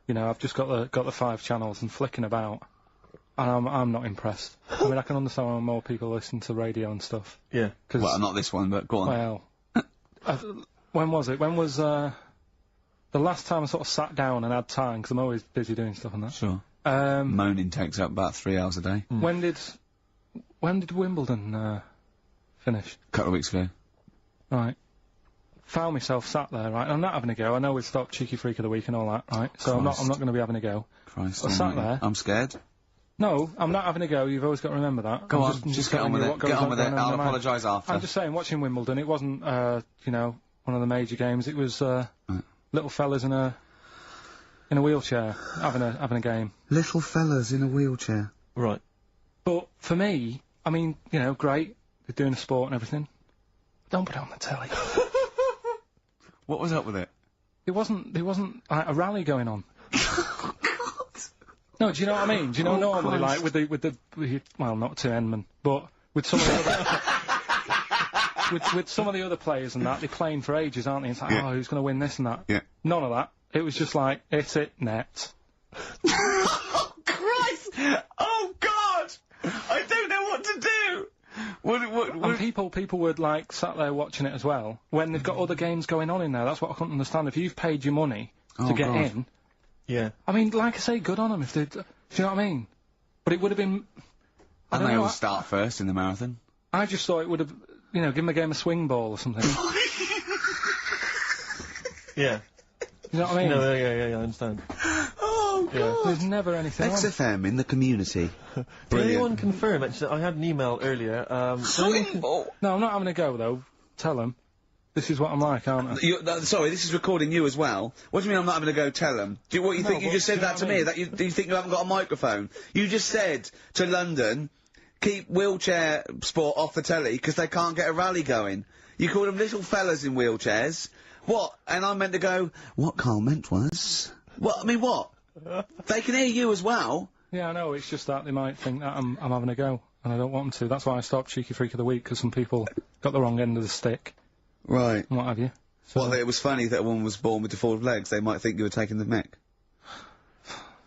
I've just got the 5 channels and flicking about, and I'm not impressed. I mean, I can understand why more people listen to radio and stuff. Yeah. Well, not this one, but go on. Well, when was it? When was the last time I sort of sat down and had time? Because I'm always busy doing stuff and that. Sure. Moaning takes up about 3 hours a day. When did Wimbledon finish? A couple of weeks ago. Right. Found myself sat there, right? I'm not having a go. I know we've stopped Cheeky Freak of the Week and all that, right? So I'm not going to be having a go. Christ. I sat there. I'm scared. No, I'm not having a go. You've always got to remember that. Go on, just get on with it. Get on with it. I'll apologise after. I'm just saying, watching Wimbledon, it wasn't, one of the major games. It was little fellas in a wheelchair having a game. Little fellas in a wheelchair. Right. But for me, I mean, great. They're doing a sport and everything. Don't put it on the telly. What was up with it? There wasn't like a rally going on. No, do you know what I mean? Do you know normally, like, with the well, not to Enman, but with some of the other, with some of the other players and that, they're playing for ages, aren't they? It's like, who's going to win this and that? Yeah. None of that. It was just like, hit it, net. Oh, Christ! Oh, God! I don't know what to do! And people were, like, sat there watching it as well, when they've got other games going on in there. That's what I couldn't understand. If you've paid your money to get in... Yeah. I mean, like I say, good on them if they... Do you know what I mean? But it would have been... And they all start first in the marathon. I just thought it would have, give them a game of swing ball or something. Yeah. You know what I mean? No, yeah, I understand. Oh, God. Yeah. There's never anything on. XFM in the community. Did anyone confirm, actually, I had an email earlier, Swing ball! No, I'm not having a go, though. Tell them. This is what I'm like, aren't I? Sorry, this is recording you as well. What do you mean I'm not having to go tell them? Do you think you just said that to me? That you think you haven't got a microphone? You just said to London, keep wheelchair sport off the telly because they can't get a rally going. You called them little fellas in wheelchairs. What? And I meant to go, what Karl meant was... What? I mean, what? They can hear you as well. Yeah, I know, it's just that they might think that I'm having a go, and I don't want them to. That's why I stopped Cheeky Freak of the Week, because some people got the wrong end of the stick. Right. And what have you. So well, it was funny that a woman was born with deformed legs. They might think you were taking the mick.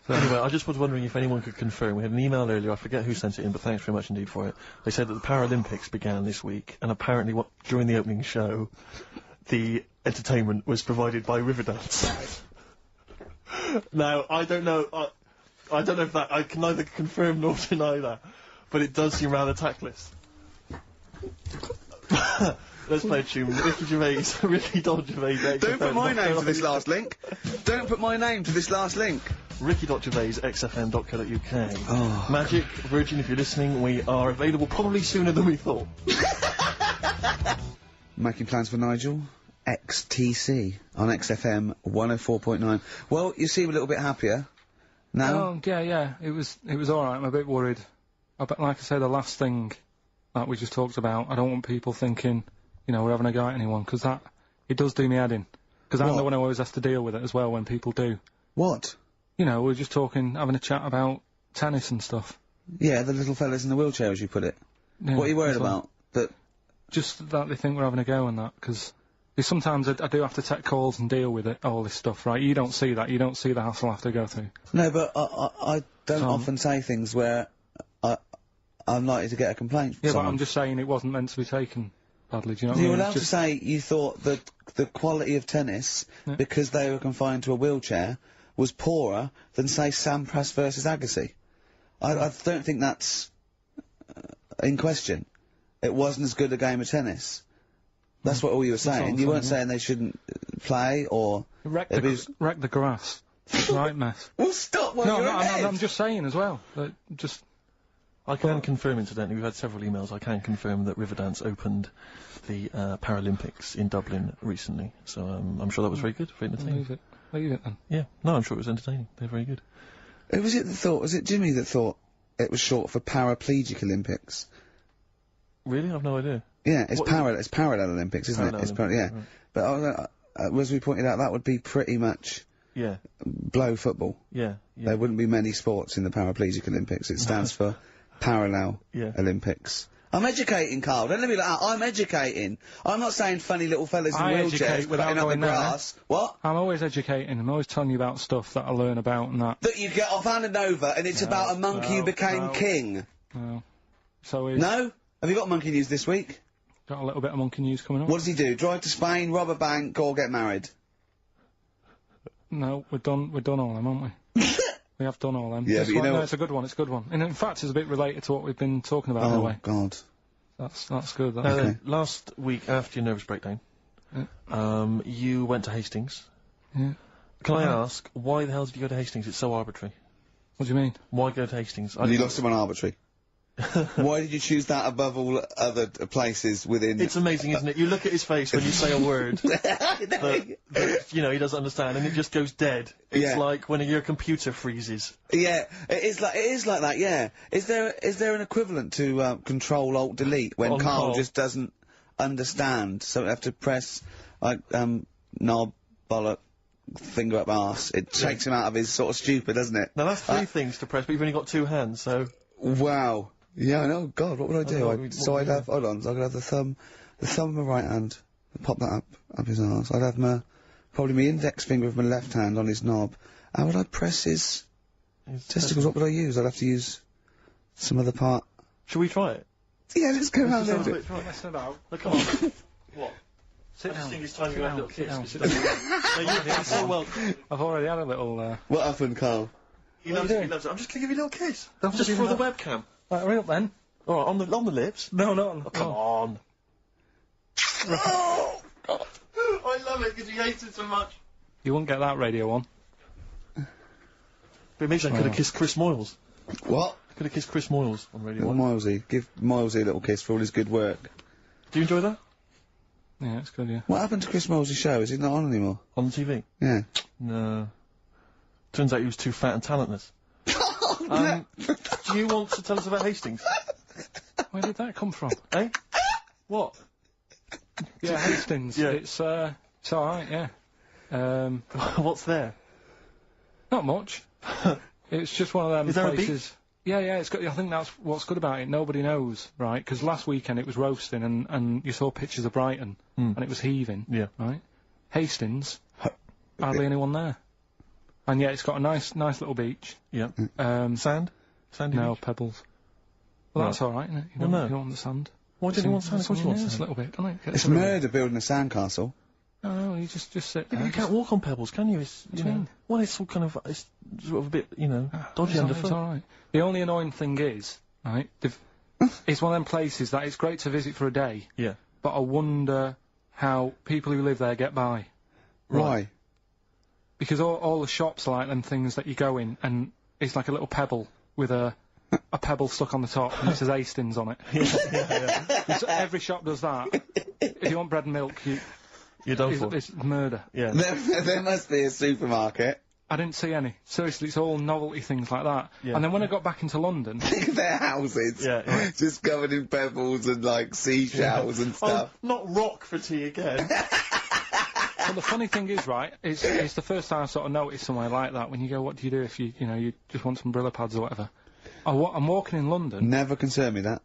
So anyway, I just was wondering if anyone could confirm. We had an email earlier, I forget who sent it in, but thanks very much indeed for it. They said that the Paralympics began this week, and apparently during the opening show, the entertainment was provided by Riverdance. Now, I don't know if that, I can neither confirm nor deny that, but it does seem rather tactless. Let's play a tune. Ricky Gervais, Ricky Gervais. Don't put my name to this last link. Don't put my name to this last link. Ricky.Gervais, xfm.co.uk. Oh. Magic, Virgin, if you're listening, we are available probably sooner than we thought. Making plans for Nigel. XTC on XFM 104.9. Well, you seem a little bit happier now. Oh, yeah. It was alright. I'm a bit worried. Like I say, the last thing that we just talked about, I don't want people thinking, you know, we're having a go at anyone, because it does do me head in. Because I'm the one who always has to deal with it as well when people do. What? You know, we're just having a chat about tennis and stuff. Yeah, the little fellas in the wheelchair, as you put it. Yeah, what are you worried that's all. about? That Just that they think we're having a go and that, because sometimes I do have to take calls and deal with it, all this stuff, right? You don't see that. You don't see the hassle I have to go through. No, but I don't often say things where I'm likely to get a complaint from Yeah, someone. but I'm just saying it wasn't meant to be taken badly, do you know what I mean? You're It's allowed to just- say you thought that the quality of tennis, because they were confined to a wheelchair, was poorer than, say, Sampras versus Agassi. I don't think that's in question. It wasn't as good a game of tennis. That's what all you were saying. You weren't saying they shouldn't play or... Wreck the grass. Right mess. Well, stop while No, you're no, ahead. I'm just saying as well. That just... I can confirm, incidentally, we've had several emails, I can confirm that Riverdance opened the Paralympics in Dublin recently, so I'm sure that was very good, very entertaining. Leave it then. Yeah, no, I'm sure it was entertaining, they're very good. Who was it that thought? Was it Jimmy that thought it was short for Paraplegic Olympics? Really? I've no idea. Yeah, it's Parallel Olympics, isn't it? It's yeah. Right. But as we pointed out, that would be pretty much Yeah, blow football. yeah. There wouldn't be many sports in the Paraplegic Olympics. It stands for Parallel Olympics. I'm educating, Karl. Don't let me like that. I'm educating. I'm not saying funny little fellas in I wheelchairs educate without cutting up the going there. grass. What? I'm always educating. I'm always telling you about stuff that I learn about and that. That you get offhanded over, and it's about a monkey who became king. No. So No? Have you got monkey news this week? got a little bit of monkey news coming up. What does he do? Drive to Spain, rob a bank, or get married? No, we've done all them, haven't we? We have done all them. Yeah, This but you one- know no, what- it's a good one. It's a good one. And in fact, it's a bit related to what we've been talking about in a Oh, way. God. That's good. That's Okay. Last week, after your nervous breakdown, you went to Hastings. Yeah. Can I ask, why the hell did you go to Hastings? It's so arbitrary. What do you mean? Why go to Hastings? You lost him on arbitrary. Why did you choose that above all other places within... It's amazing, isn't it? You look at his face when you say a word that, you know, he doesn't understand, and it just goes dead. It's Yeah. like when your computer freezes. Yeah, it is like that, yeah. Is there an equivalent to Control Alt Delete when On Karl Karl. just doesn't understand, so we have to press like knob, bollock, finger up arse. It takes him out of his sort of stupid, doesn't it? Now that's three things to press, but you've only got two hands, so... Wow. Yeah, I know. God, what would I do? know, I'd what have, hold on, so I could have the thumb of my right hand, pop that up his arse. I'd have probably my index finger of my left hand on his knob. How would I press his testicles? What would I use? I'd have to use some other part. Shall we try it? Yeah, let's go around there. and do it. Try it. Messing about. Look, come on. What? Sit I just down. think it's time Sit you have a down, little sit kiss. down, 'cause sit it doesn't- No, you're so welcome. I've already had a little. What happened, Karl? He loves it, he loves it. I'm just gonna give you a little kiss. Just for the webcam. Right, hurry up then. Alright, on the lips. No, no. Oh, come on. Oh, God. I love it because he hates it so much. You wouldn't get that radio on. But maybe I could have kissed Chris Moyles. What? I could have kissed Chris Moyles on Radio Little 1. Milesy. Give Milesy a little kiss for all his good work. Do you enjoy that? Yeah, it's good. Yeah. What happened to Chris Miles's show? Is he not on anymore? On the TV? Yeah. No. Turns out he was too fat and talentless. Do you want to tell us about Hastings? Where did that come from? Eh? What? Yeah, Hastings. Yeah. It's alright. Yeah. What's there? Not much. It's just one of them Is there a places. Yeah, it's good. I think that's what's good about it. Nobody knows, right? Because last weekend it was roasting, and you saw pictures of Brighton, and it was heaving. Yeah. Right. Hastings, hardly anyone there. And yeah, it's got a nice little beach. Yeah. Sand? Sandy No, beach? pebbles. Well, that's all right, isn't it? You don't, no. you don't want the sand. Why don't you want sand? Of course you want Yes, sand. a little bit, don't it? It's murder building a sandcastle. No, you just sit Yeah, there. but you can't walk on pebbles, can you? It's, do you mean? Well, it's all kind of, it's sort of a bit, you know, dodgy It's underfoot. alright. The only annoying thing is, right, it's one of them places that it's great to visit for a day, Yeah. but I wonder how people who live there get by. Why? Because all the shops are like them things that you go in, and it's like a little pebble with a pebble stuck on the top, and it says Hastings on it. So every shop does that. If you want bread and milk, You're done for. it's murder. Yeah. There must be a supermarket. I didn't see any. Seriously, it's all novelty things like that. Yeah. And then when I got back into London, Their houses. Yeah. Just covered in pebbles and, like, seashells and stuff. Oh, not rock for tea again. but the funny thing is, right, it's the first time I sort of noticed somewhere like that when you go, what do you do if you just want some Brillo pads or whatever? I'm walking in London. Never concerned me, that.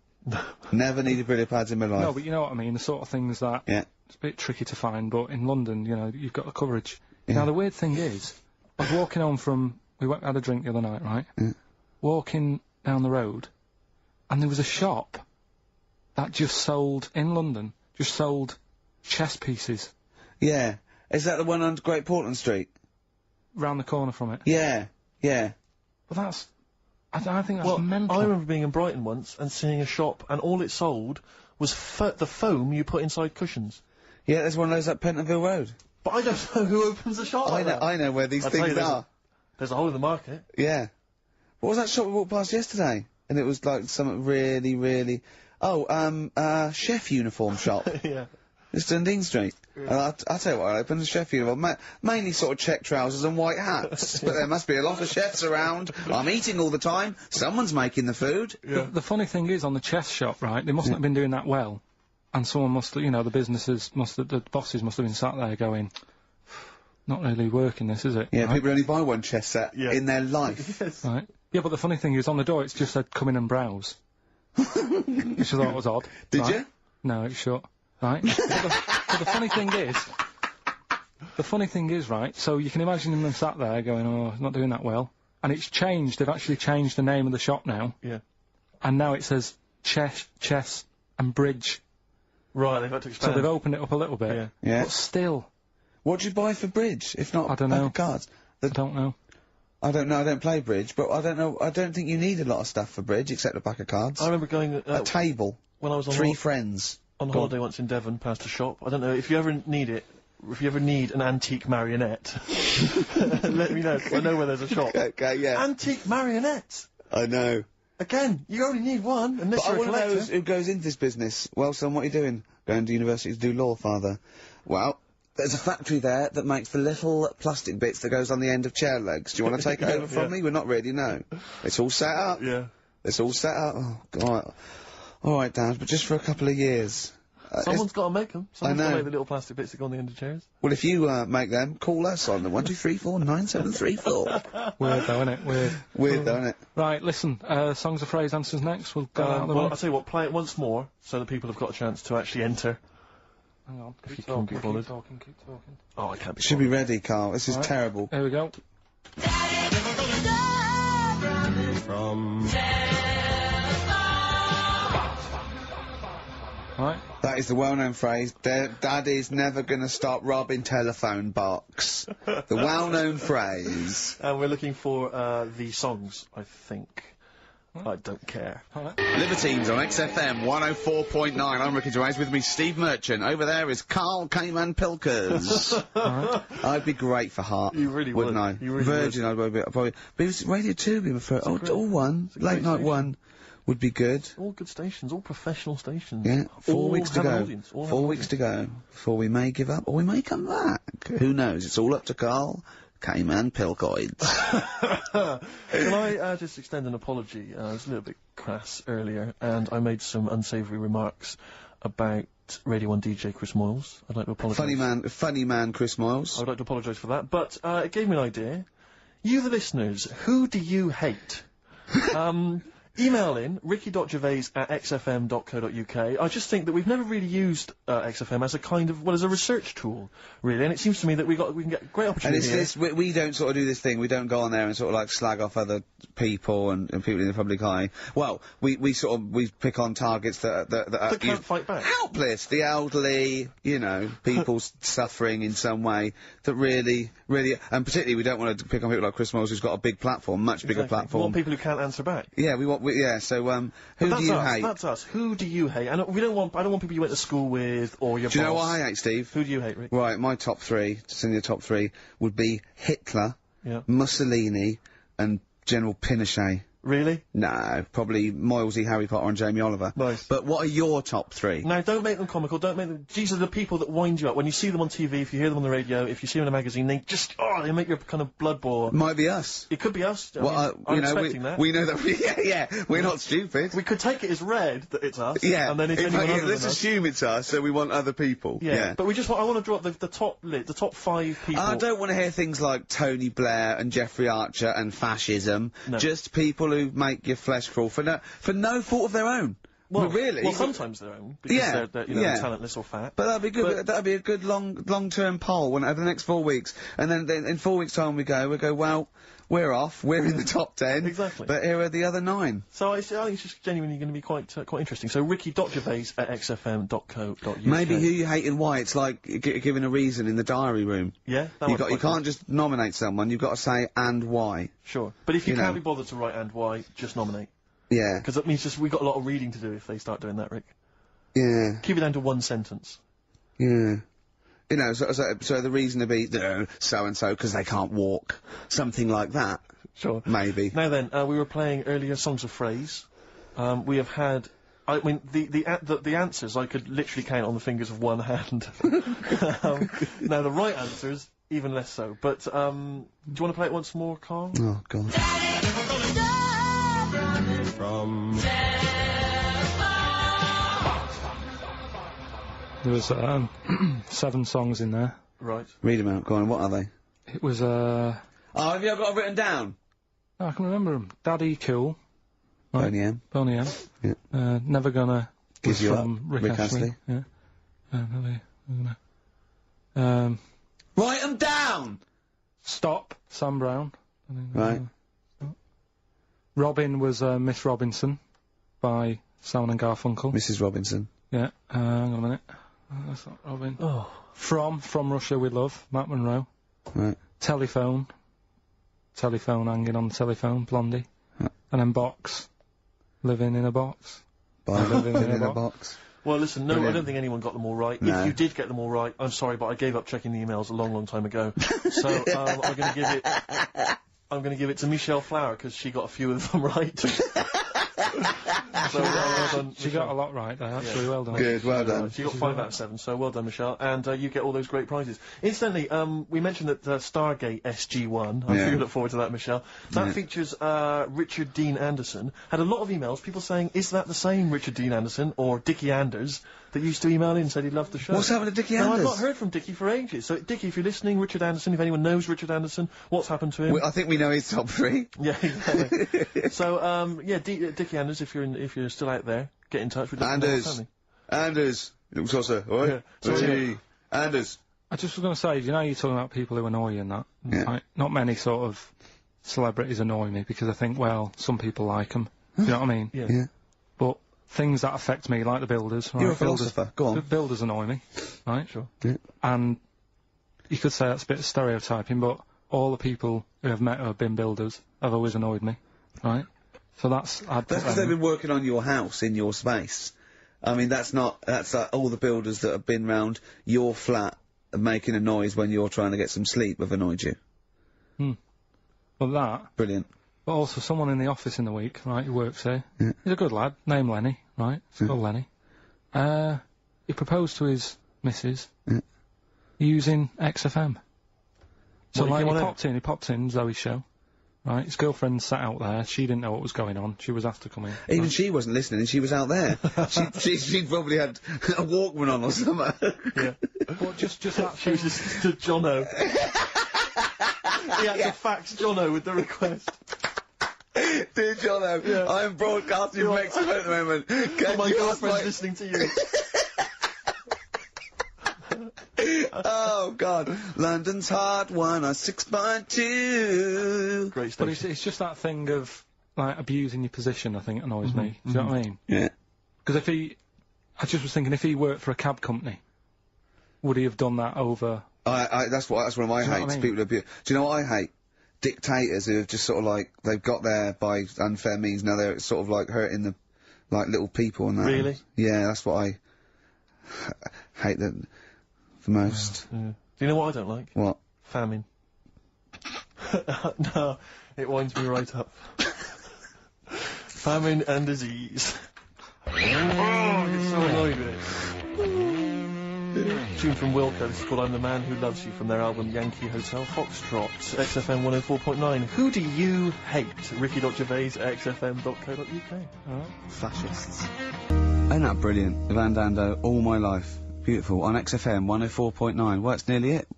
Never needed Brillo pads in my life. No, but you know what I mean, the sort of things that Yeah. it's a bit tricky to find, but in London, you've got the coverage. Yeah. Now, the weird thing is, I was walking home from, had a drink the other night, right? Yeah. Walking down the road, and there was a shop that just sold, in London, chess pieces Yeah. Is that the one on Great Portland Street? round the corner from it. Yeah. Yeah. Well, I think that's Well, mental. I remember being in Brighton once and seeing a shop, and all it sold was the foam you put inside cushions. Yeah, there's one of those at Pentonville Road. But I don't know who opens a shop like that. I know where these I'll tell things you, are. There's a hole in the market. Yeah. What was that shop we walked past yesterday? And it was like something really, really... Oh, chef uniform shop. Yeah. It's Dundee Street. I'll tell you what, I opened a chef uniform. Mainly sort of check trousers and white hats. But there must be a lot of chefs around. I'm eating all the time. Someone's making the food. The funny thing is, on the chess shop, right, they mustn't have been doing that well. And someone must, the the bosses must have been sat there going, not really working this, is it? Yeah, right? people only buy one chess set in their life. Yes. Right. Yeah, but the funny thing is, on the door it just said, come in and browse. Which I thought was odd. Did right? you? No, it's shut. Right? but the funny thing is, right, so you can imagine them sat there going, oh, not doing that well. And it's changed, they've actually changed the name of the shop now. Yeah. And now it says chess and bridge. Right, they've had to expand. So they've opened it up a little bit. Yeah. Yeah. But still, What do you buy for bridge, if not I don't a pack know. of cards? I don't know. I don't know, I don't play bridge, but I don't know, I don't think you need a lot of stuff for bridge, except a pack of cards. I remember going A table. when I was on Three friends. on holiday once in Devon, past a shop. I don't know if you ever need it. If you ever need an antique marionette, let me know. I know where there's a shop. Okay, yeah. Antique marionettes. I know. Again, you only need one, unless But I you're a want to know collector. who goes into this business. Well, son, what are you doing? Going to university to do law, father. Well, there's a factory there that makes the little plastic bits that goes on the end of chair legs. Do you want to take it over from me? We're not ready, no. It's all set up. Yeah. It's all set up. Oh, God. All right, Dad, but just for a couple of years. Someone's got to make them. Someone's got to know. make the little plastic bits that go on the end of chairs. Well, if you make them, call us on the 123497734. Weird though, innit? Weird. Weird, though, isn't it? Right, listen, songs of phrase answers next. We'll go out of the Well, way. I'll tell you what, play it once more, so that people have got a chance to actually enter. Hang on. If you can't be bothered. Keep talking. Oh, I can't be Should be ready, Carl. This is terrible. There we go. Right. That is the well-known phrase, Daddy's never gonna stop robbing telephone box. The well-known phrase. And we're looking for, the songs, I think. I don't care. Libertines on XFM 104.9. I'm Ricky Gervais. With me, Steve Merchant. Over there is Karl K-Man Pilkers. I'd be great for Heart. You really would. Wouldn't I? You really Virgin, I'd probably. But it was Radio 2 be my first. Oh, great- all one. a great Late night station. one would be good. All good stations, all professional stations. Yeah. 4 All weeks to have an go. audience, all have 4 an weeks to go. Before we may give up or we may come back. Who knows? It's all up to Karl K-Man Pilkoids. Can I just extend an apology? I was a little bit crass earlier, and I made some unsavoury remarks about Radio 1 DJ Chris Moyles. I'd like to apologise. funny man Chris Moyles. I would like to apologise for that, but it gave me an idea. You, the listeners, who do you hate? Email in ricky.gervais@xfm.co.uk. I just think that we've never really used XFM as a kind of, well, as a research tool, really, and it seems to me that we can get great And opportunity it's here. this, we don't sort of do this thing, we don't go on there and sort of like slag off other people and people in the public eye. Well, we pick on targets that That can't fight back. helpless, the elderly, you know, people suffering in some way that really, and particularly we don't want to pick on people like Chris Moyles who's got a big platform, much bigger We platform. want people who can't answer back. Yeah, so, who But do you that's us, hate? That's us. Who do you hate? And I don't want people you went to school with or your Do you know boss. what I hate, Steve? Who do you hate, Rick? Right, my top three, just in the top three, would be Hitler, Yeah. Mussolini, and General Pinochet. Really? No, probably Moylesy, Harry Potter, and Jamie Oliver. Nice. But what are your top three? Now, don't make them comical, don't make them... These are the people that wind you up. When you see them on TV, if you hear them on the radio, if you see them in a magazine, they just... Oh, they make your kind of blood boil. Might be us. It could be us. I Well, mean, I'm you know, expecting that. we know that. Yeah, we're not stupid. We could take it as read that it's us. Yeah, And then if in anyone fact, other let's than us... assume it's us, so we want other people. Yeah. But we just want... I want to drop the top five people... I don't want to hear things like Tony Blair and Jeffrey Archer and fascism. No. Just people who make your flesh crawl for no fault of their own. Well, really? Well, sometimes their own, because Yeah, they're you know, yeah. talentless or fat. But that'd be good. But- That'd be a good long-term poll over the next 4 weeks, and then in 4 weeks' time we go. Well, we're off. We're in the top 10. Exactly. But here are the other 9. So I think it's just genuinely going to be quite interesting. So ricky.gervais@xfm.co.uk. Maybe who you hate and why. It's like giving a reason in the diary room. Yeah, that You might be quite can't just nominate someone. You've got to say and why. good. Sure. But if you You can't know. be bothered to write and why, just nominate. Yeah. Because that means just we've got a lot of reading to do if they start doing that, Rick. Yeah. Keep it down to one sentence. Yeah. You know, so the reason to be so and so because they can't walk, something like that. Sure. Maybe. Now then, we were playing earlier songs of phrase. We have had. I mean, the answers I could literally count on the fingers of one hand. Now the right answers, even less so. But do you want to play it once more, Karl? Oh God. There was 7 songs in there. Right. Read them out. Go on. What are they? It was Oh, have you got it written down? I can remember them. Daddy Cool. Right. Boney M. Boney M. Yeah. Never Gonna. Gives was You from Up. Rick Astley. Yeah. Never Gonna. Write them down. Stop. Sam Brown. Right. Robin was Miss Robinson by Simon and Garfunkel. Mrs. Robinson. Yeah. Hang on a minute. That's not Robin. Oh. From Russia with Love, Matt Monro. Right. Telephone hanging on the telephone, Blondie. Right. And then Box, Living in a Box. By Living in in a a box. Well, listen, no, I Brilliant. don't think anyone got them all right. No. If you did get them all right, I'm sorry, but I gave up checking the emails a long time ago. So I'm going to give it to Michelle Flower because she got a few of them right. So well done, She Michelle. got a lot right there, actually, well done. Good. Well done. She got 5 out of 7, so well done, Michelle. And you get all those great prizes. Incidentally, we mentioned that Stargate SG-1. I'm Yeah. sure you look forward to that, Michelle. That features Richard Dean Anderson. Had a lot of emails, people saying, is that the same Richard Dean Anderson or Dickie Anders that used to email in and said he loved the show? What's happened to Dickie No, I've Anders? not heard from Dickie for ages. So, Dickie, if you're listening, Richard Anderson, if anyone knows Richard Anderson, what's happened to him? I think we know his top 3. Yeah, exactly. So, yeah, Dickie Anders, if you're still out there, get in touch with Anders. Little saucer. Oi. Yeah. So, Hey. Anders. I just was going to say, you know, you're talking about people who annoy you and that. Yeah. Right? Not many sort of celebrities annoy me because I think, well, some people like them. You know what I mean? Yeah. Yeah. But things that affect me, like the builders. Right? You're a Builders- philosopher. Go on. Builders annoy me, right? Sure. Yeah. And you could say that's a bit of stereotyping, but all the people who I've met who have been builders have always annoyed me, right? So that's... That's because they've been working on your house in your space. I mean, that's like all the builders that have been round your flat making a noise when you're trying to get some sleep have annoyed you. Well, that, Brilliant. but also someone in the office in the week, right, who works here. Yeah. He's a good lad, named Lenny, right? He's called Lenny. He proposed to his missus Yeah. using XFM. So, What, he like, came on he popped in Zoe's show, right? His girlfriend sat out there, she didn't know what was going on, she was asked to come in. Even she wasn't listening, and she was out there. She'd probably had a Walkman on or something. Yeah. But just that She was just to Jono. He had to fax Jono with the request. Dear Jono, I am broadcasting from Mexico at the moment. Can My you ask girlfriend's my... listening to you. Oh, God. London's Hot 106.2. Great But station. it's just that thing of, like, abusing your position, I think, annoys me. Do you know what I mean? Yeah. Because I just was thinking, if he worked for a cab company, would he have done that over... That's one of my Do you know hates. what I mean? People abuse. Do you know what I hate? Dictators who have just sort of like, they've got there by unfair means, now they're sort of like hurting the, like, little people and that. Really? Yeah, that's what I hate the most. Yeah. Do you know what I don't like? What? Famine. No, it winds me right up. Famine and disease. Oh, I get so annoyed with it. Tune from Wilco's called I'm the Man Who Loves You from their album Yankee Hotel Foxtrot, XFM 104.9. Who do you hate? Ricky.Gervais, xfm.co.uk. Fascists. Ain't that brilliant? Van Dando, All My Life. Beautiful. On XFM 104.9. Well, that's nearly it.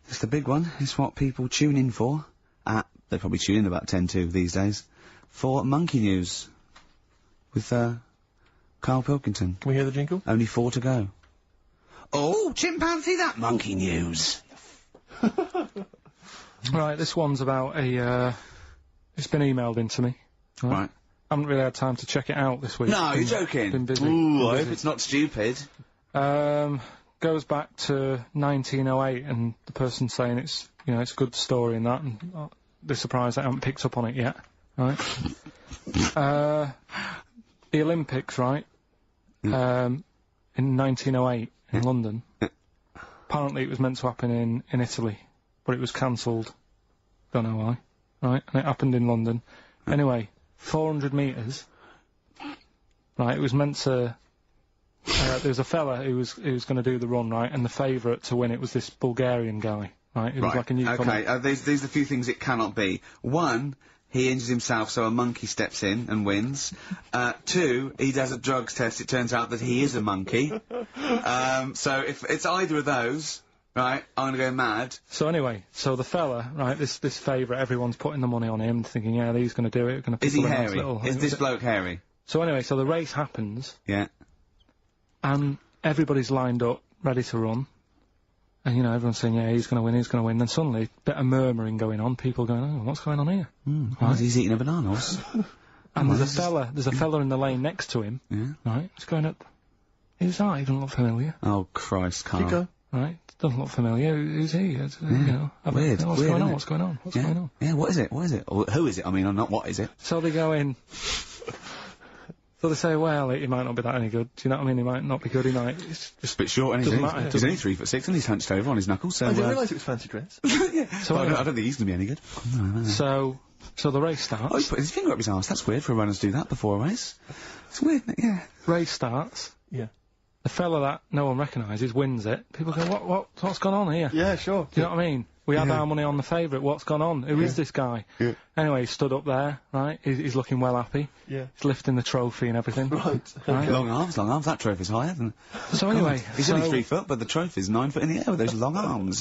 It's the big one. It's what people tune in for. They probably tune in about 10 to these days. For Monkey News. With, Karl Pilkington. Can we hear the jingle? Only 4 to go. Oh, chimpanzee, that Monkey News. Right, this one's about a, it's been emailed in to me. Right. I haven't really had time to check it out this week. No, you're joking. Been busy. Ooh, I hope it's not stupid. Goes back to 1908, and the person's saying it's, you know, it's a good story and that, and they're surprised I haven't picked up on it yet. Right? The Olympics, right? In 1908 in London. Apparently it was meant to happen in Italy, but it was cancelled. Don't know why. Right? And it happened in London. Anyway, 400 metres. Right? It was meant to... there was a fella who was going to do the run, right? And the favourite to win it was this Bulgarian guy, right? Who was like a newcomer. Okay, these are the few things it cannot be. 1, he injures himself, so a monkey steps in and wins. 2, he does a drugs test, it turns out that he is a monkey. So if it's either of those, right, I'm gonna go mad. So anyway, so the fella, right, this favourite, everyone's putting the money on him, thinking, yeah, he's going to do it. Is he hairy? Is this bloke hairy? So anyway, so the race happens. Yeah. And everybody's lined up, ready to run. And, you know, everyone's saying, yeah, he's going to win, he's going to win. Then suddenly, bit of murmuring going on, people going, oh, what's going on here? Right. He's eating a banana. And there's a fella in the lane next to him, right, he's going up, who's that? He doesn't look familiar. Oh, Christ, Karl. Keep going. Right, doesn't look familiar, who's he? You know, Weird, what's going on, what's going on, what's going on? Yeah, what is it, what is it? Or who is it? I mean, not what is it? So they go in. So they say, well, he might not be that any good. Do you know what I mean? He might not be good. He might. It's just a bit short, and doesn't matter. He's only 3'6", and he's hunched over on his knuckles. So I didn't realise it was fancy dress. So I don't think he's gonna be any good. No. So the race starts. Oh, he's put his finger up his arse. That's weird for runners to do that before a race. It's weird, isn't it? Yeah. Race starts. Yeah. The fella that no one recognises wins it. People go, what's gone on here? Yeah, sure. Do you know what I mean? We had our money on the favourite. What's gone on? Who is this guy? Yeah. Anyway, he stood up there, right? He's looking well happy. Yeah. He's lifting the trophy and everything. Right. Long arms. That trophy's higher than... So anyway... He's only 3 foot, but the trophy's 9 foot in the air with those long arms.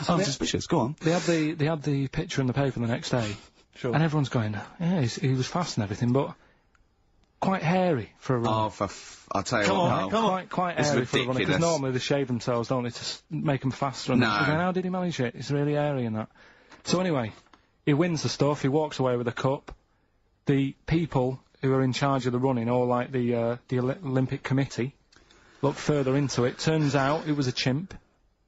I'm suspicious. Go on. They had the picture in the paper the next day. Sure. And everyone's going, yeah, he was fast and everything, but quite hairy for a run. Oh, I'll tell you what, Karl. Quite It's hairy for a runner, because ridiculous. normally they shave themselves, don't they, to make them faster. And No. they're going, how did he manage it? It's really hairy and that. So anyway, he wins the stuff, he walks away with a cup. The people who are in charge of the running, or like the Olympic Committee, look further into it. Turns out it was a chimp.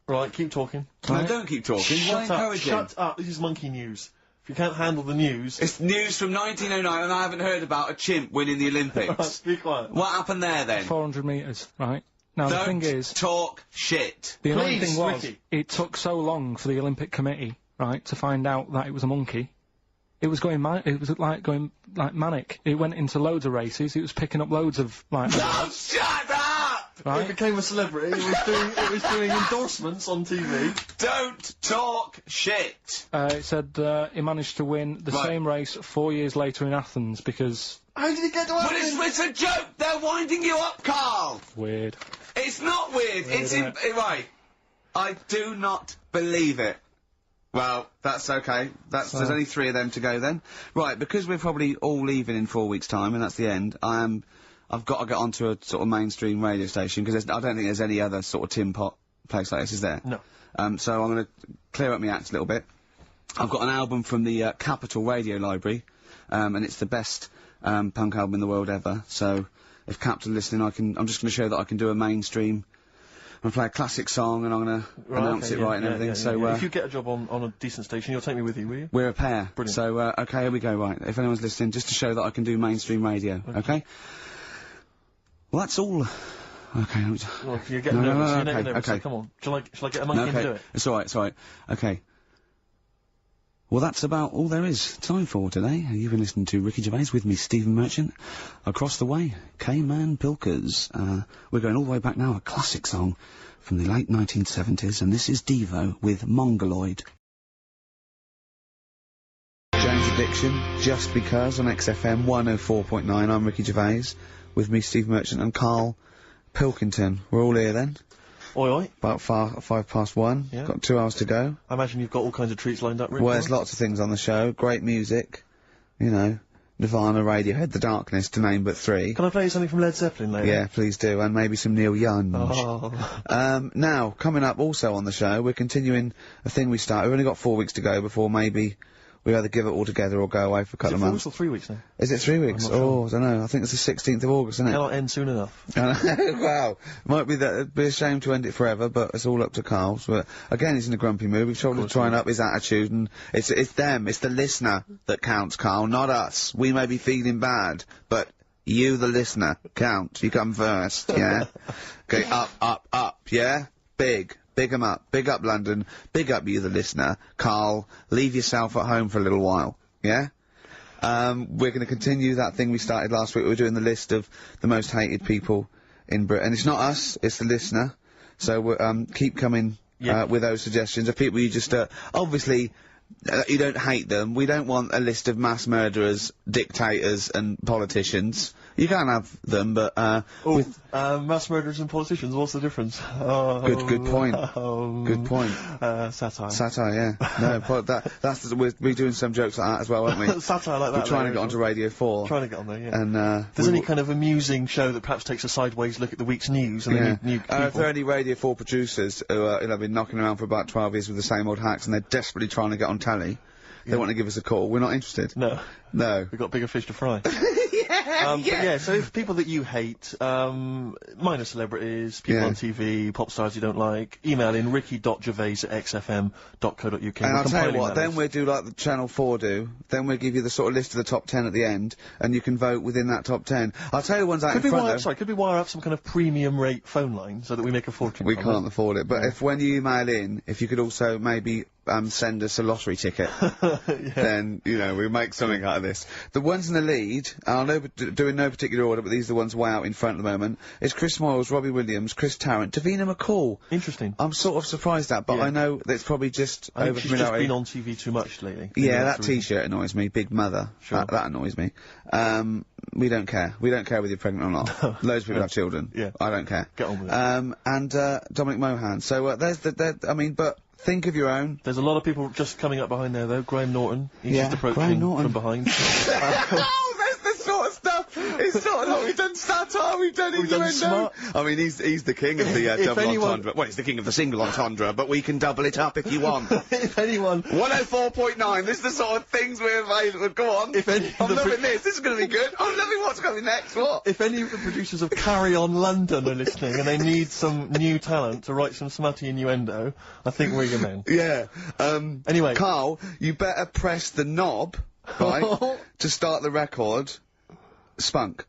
Right, keep talking. No, don't keep talking. Shut up, shut up. This is monkey news. If you can't handle the news... It's news from 1909, and I haven't heard about a chimp winning the Olympics. Right, be quiet. What happened there, then? 400 metres, right? Now the thing is... talk shit. The annoying Please, thing was, Ricky. it took so long for the Olympic Committee, right, to find out that it was a monkey. It was going going manic. It went into loads of races. It was picking up loads of like. Oh, shut up! Right? It became a celebrity. It was doing endorsements on TV. Don't talk shit. It said he managed to win the same race 4 years later in Athens because. How did he get to Athens? But it's a joke. They're winding you up, Karl. Weird. It's not weird. It's right. I do not believe it. Well, that's okay. There's only 3 of them to go then. Right, because we're probably all leaving in 4 weeks' time, and that's the end, I've got to get onto a sort of mainstream radio station, because I don't think there's any other sort of tin pot place like this, is there? No. So I'm gonna clear up my act a little bit. I've got an album from the Capital Radio Library, and it's the best punk album in the world ever, so if Capital are listening, I'm just gonna show that I can do a mainstream. I'm gonna play a classic song and I'm gonna announce it right and everything. So if you get a job on a decent station, you'll take me with you, will you? we're a pair. Brilliant. So okay, here we go. Right, if anyone's listening, just to show that I can do mainstream radio. Okay. Well, that's all. Okay. Well, you're getting nervous. You're getting nervous. Okay. So come on. Shall I get a monkey and do it? It's all right. It's all right. Okay. Well, that's about all there is time for today. You've been listening to Ricky Gervais with me, Stephen Merchant. Across the way, K-Man Pilkers. We're going all the way back now, a classic song from the late 1970s, and this is Devo with Mongoloid. Jane's Addiction, Just Because on XFM 104.9. I'm Ricky Gervais, with me, Steve Merchant, and Karl Pilkington. We're all here then. Oi, oi. About 1:05. Yeah. Got 2 hours to go. I imagine you've got all kinds of treats lined up, Rick. Well, there's lots of things on the show. Great music. You know, Nirvana, Radiohead, The Darkness, to name but 3. Can I play you something from Led Zeppelin later? Yeah, please do. And maybe some Neil Young. Oh. Now, coming up also on the show, we're continuing a thing we started. We've only got 4 weeks to go before maybe we either give it all together or go away for a couple of months. Is it 4 weeks or 3 weeks now? Is it 3 weeks? I'm not Oh, I don't know. I think it's the 16th of August, isn't it? Cannot end soon enough. Wow. Might be that it'd be a shame to end it forever, but it's all up to Karl. But again, he's in a grumpy mood. We've tried to try and up his attitude, and it's them, it's the listener that counts, Karl, not us. We may be feeling bad, but you, the listener, count. You come first, yeah? Okay, up, yeah? Big 'em up. Big up London. Big up you, the listener. Karl, leave yourself at home for a little while, yeah? We're going to continue that thing we started last week. We're doing the list of the most hated people in Britain. It's not us, it's the listener. So we're, keep coming with those suggestions of people you just, obviously, you don't hate them. We don't want a list of mass murderers, dictators and politicians. You can't have them, but, mass murderers and politicians, what's the difference? Good point. Good point. Satire. Satire, yeah. No, that's we're doing some jokes like that as well, aren't we? Satire like that. We're trying to get onto Radio 4. Trying to get on there, yeah. And, there's any kind of amusing show that perhaps takes a sideways look at the week's news and the new people. If there are any Radio 4 producers who have been knocking around for about 12 years with the same old hacks and they're desperately trying to get on telly, they want to give us a call. We're not interested. No. We've got bigger fish to fry. But yeah, so if people that you hate, minor celebrities, people on TV, pop stars you don't like, email in ricky.gervais@xfm.co.uk. And I'll tell you what, then we'll do like the Channel 4 do, then we'll give you the sort of list of the top 10 at the end, and you can vote within that top 10. I'll tell you the ones out in front though. Could we wire up some kind of premium rate phone line so that we make a fortune? We can't afford it, but if when you email in, if you could also maybe send us a lottery ticket, then, you know, we'll make something out of this. The ones in the lead, I'll do in no particular order, but these are the ones way out in front at the moment, is Chris Moyles, Robbie Williams, Chris Tarrant, Davina McCall. Interesting. I'm sort of surprised at, but I know that it's probably just I think she's just been on TV too much lately. Yeah, that T-shirt annoys me, Big Mother. Sure. That annoys me. We don't care. We don't care whether you're pregnant or not. Loads of people have children. Yeah. I don't care. Get on with it. And Dominic Mohan. So, there's I mean, but think of your own. There's a lot of people just coming up behind there, though. Graham Norton. He's just approaching Graham Norton. from behind. Oh, that's the sort of stuff. It's sort of, we've done satire, we've done innuendo. I mean, he's the king of the double entendre. Well, he's the king of the single entendre, but we can double it up if you want. If anyone... 104.9, this is the sort of things we're available. Go on. If any I'm loving this. This is going to be good. I'm loving what's coming next. What? If any of the producers of Carry On London are listening and they need some new talent to write some smutty innuendo, I think we're your men. Yeah. Anyway. Carl, you better press the knob, right, to start the record. Spunk.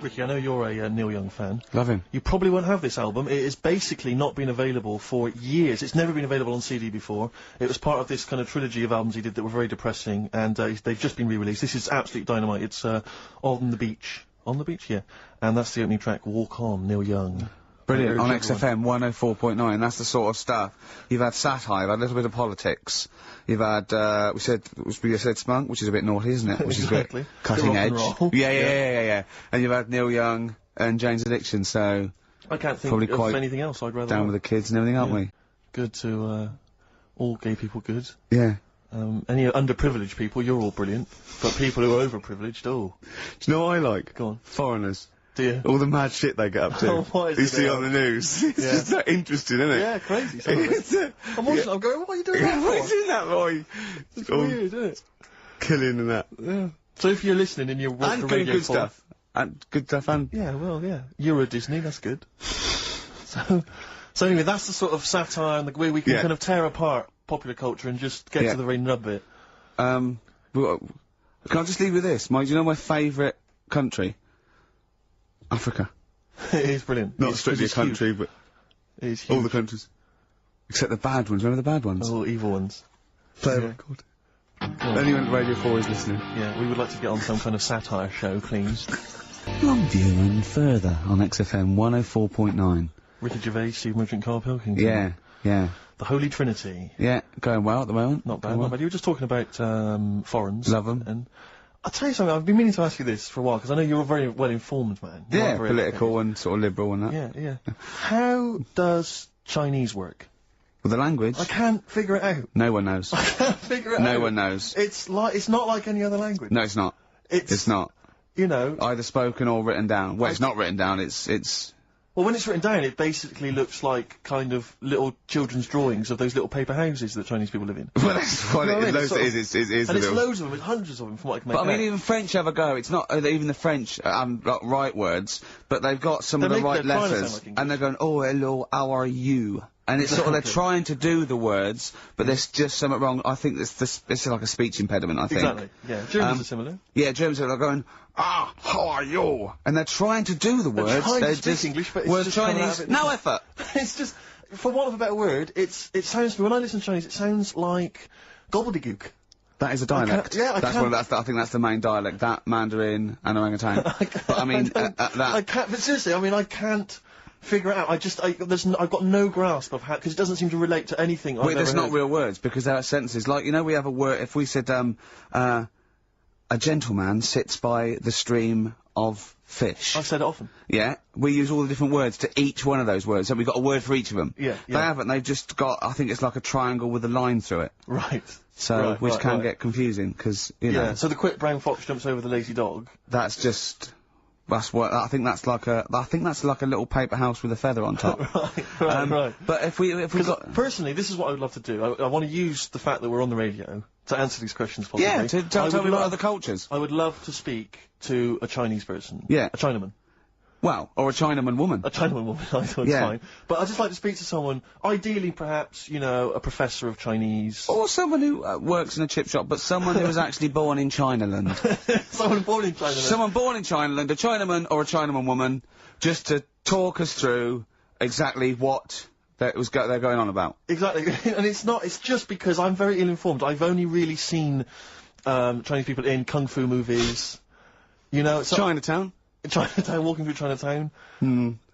Ricky, I know you're a Neil Young fan. Love him. You probably won't have this album. It has basically not been available for years. It's never been available on CD before. It was part of this kind of trilogy of albums he did that were very depressing, and they've just been re-released. This is absolute dynamite. It's On the Beach. On the Beach, yeah. And that's the opening track, Walk On, Neil Young. Brilliant. On XFM 104.9, that's the sort of stuff. You've had satire, you've had a little bit of politics. You've had, we said spunk, which is a bit naughty, isn't it? Which is a bit cutting edge. Yeah. And you've had Neil Young and Jane's Addiction, so I can't think Probably of quite anything else I'd rather down not. with the kids and everything, aren't we? Good to, all gay people good. Yeah. Any underprivileged people, you're all brilliant. But people who are overprivileged, oh. Do you know what I like? Go on. Foreigners. Do you? All the mad shit they get up to. Oh, what is you it see now? on the news. It's Yeah. just so interesting, isn't it? Yeah, crazy. Some of it. I'm watching, I'm going, what are you doing that What for? is in that boy? It's weird, isn't it? Killing and that. Yeah. So if you're listening and you're And watching doing radio good stuff. And good stuff and... Yeah, well, yeah. Euro Disney, that's good. So anyway, that's the sort of satire and the way we can Yeah. kind of tear apart popular culture and just get Yeah. to the very nub bit. Well, can I just leave with this? Do you know my favourite country? Africa. It is brilliant. Not It's- strictly a it's huge. country, but It is all huge. the countries. Except the bad ones. Remember the bad ones? Oh, evil ones. Play a yeah. record. Anyone at Radio 4 is listening. Yeah, we would like to get on some kind of satire show, please. Longview and further on XFM 104.9. Ricky Gervais, Steve Merchant, Karl Pilkington. Yeah, yeah. The Holy Trinity. Yeah, going well at the moment. Not bad, Going not well. bad. You were just talking about, foreigners. Love 'em. And I'll tell you something, I've been meaning to ask you this for a while, because I know you're a very well-informed man. You Yeah, are very political and sort of liberal and that. Yeah, yeah. How does Chinese work? With the language, I can't figure it out. no one knows. I can't figure it out. No one knows. It's not like any other language. No, it's not. It's not. You know, Either spoken or written down. Well, it's not written down, it's... well, when it's written down, it basically looks like kind of little children's drawings of those little paper houses that Chinese people live in. Well, that's what You know what I mean? it It's sort of- is. It is And a it's little... loads of them, it's hundreds of them, from what I can make But I mean, out. even French have a go. It's not even the French got right words, but they've got some of They're the right trying to sound letters, like English. and they're going, "Oh, hello, how are you?" And it's sort of they're trying to do the words, but there's just something wrong. I think it's like a speech impediment. I think. Exactly, yeah. Germans are similar. Yeah, Germans are going, how are you? And they're trying to do the words. trying to They're speak just English, but it's word just coming out Chinese. of it. No effort. It's just, for want of a better word, it sounds to me, when I listen to Chinese, it sounds like gobbledygook. That is a dialect. I that's can't- I think that's the main dialect. That Mandarin and orangutan. But I mean, that. I can't, but seriously, I mean, I can't figure it out. I've got no grasp of how, because it doesn't seem to relate to anything I've Wait, there's ever not heard. real words because there are sentences. Like, you know, we have a word, if we said, a gentleman sits by the stream of fish. I've said it often. Yeah, we use all the different words to each one of those words, so we've got a word for each of them. Yeah, They yeah. haven't, they've just got, I think it's like a triangle with a line through it. Right. So, Right, which right, can right. get confusing, because, you know, Yeah, so the quick brown fox jumps over the lazy dog. that's just, that's what, I think that's like a little paper house with a feather on top. Right. But if we got... Personally, this is what I would love to do. I want to use the fact that we're on the radio to answer these questions possibly. Yeah, to I tell would me about love- other cultures. I would love to speak to a Chinese person. Yeah. A Chinaman. Well, or a Chinaman woman. A Chinaman woman, I thought it's Yeah. fine. But I'd just like to speak to someone, ideally perhaps, you know, a professor of Chinese. Or someone who works in a chip shop, but someone who was actually born in Chinaland. Someone born in China. Someone born in Chinaland, a Chinaman or a Chinaman woman, just to talk us through exactly what they're going on about. Exactly. And it's just because I'm very ill-informed. I've only really seen, Chinese people in kung fu movies. You know, so Chinatown? Chinatown, walking through Chinatown.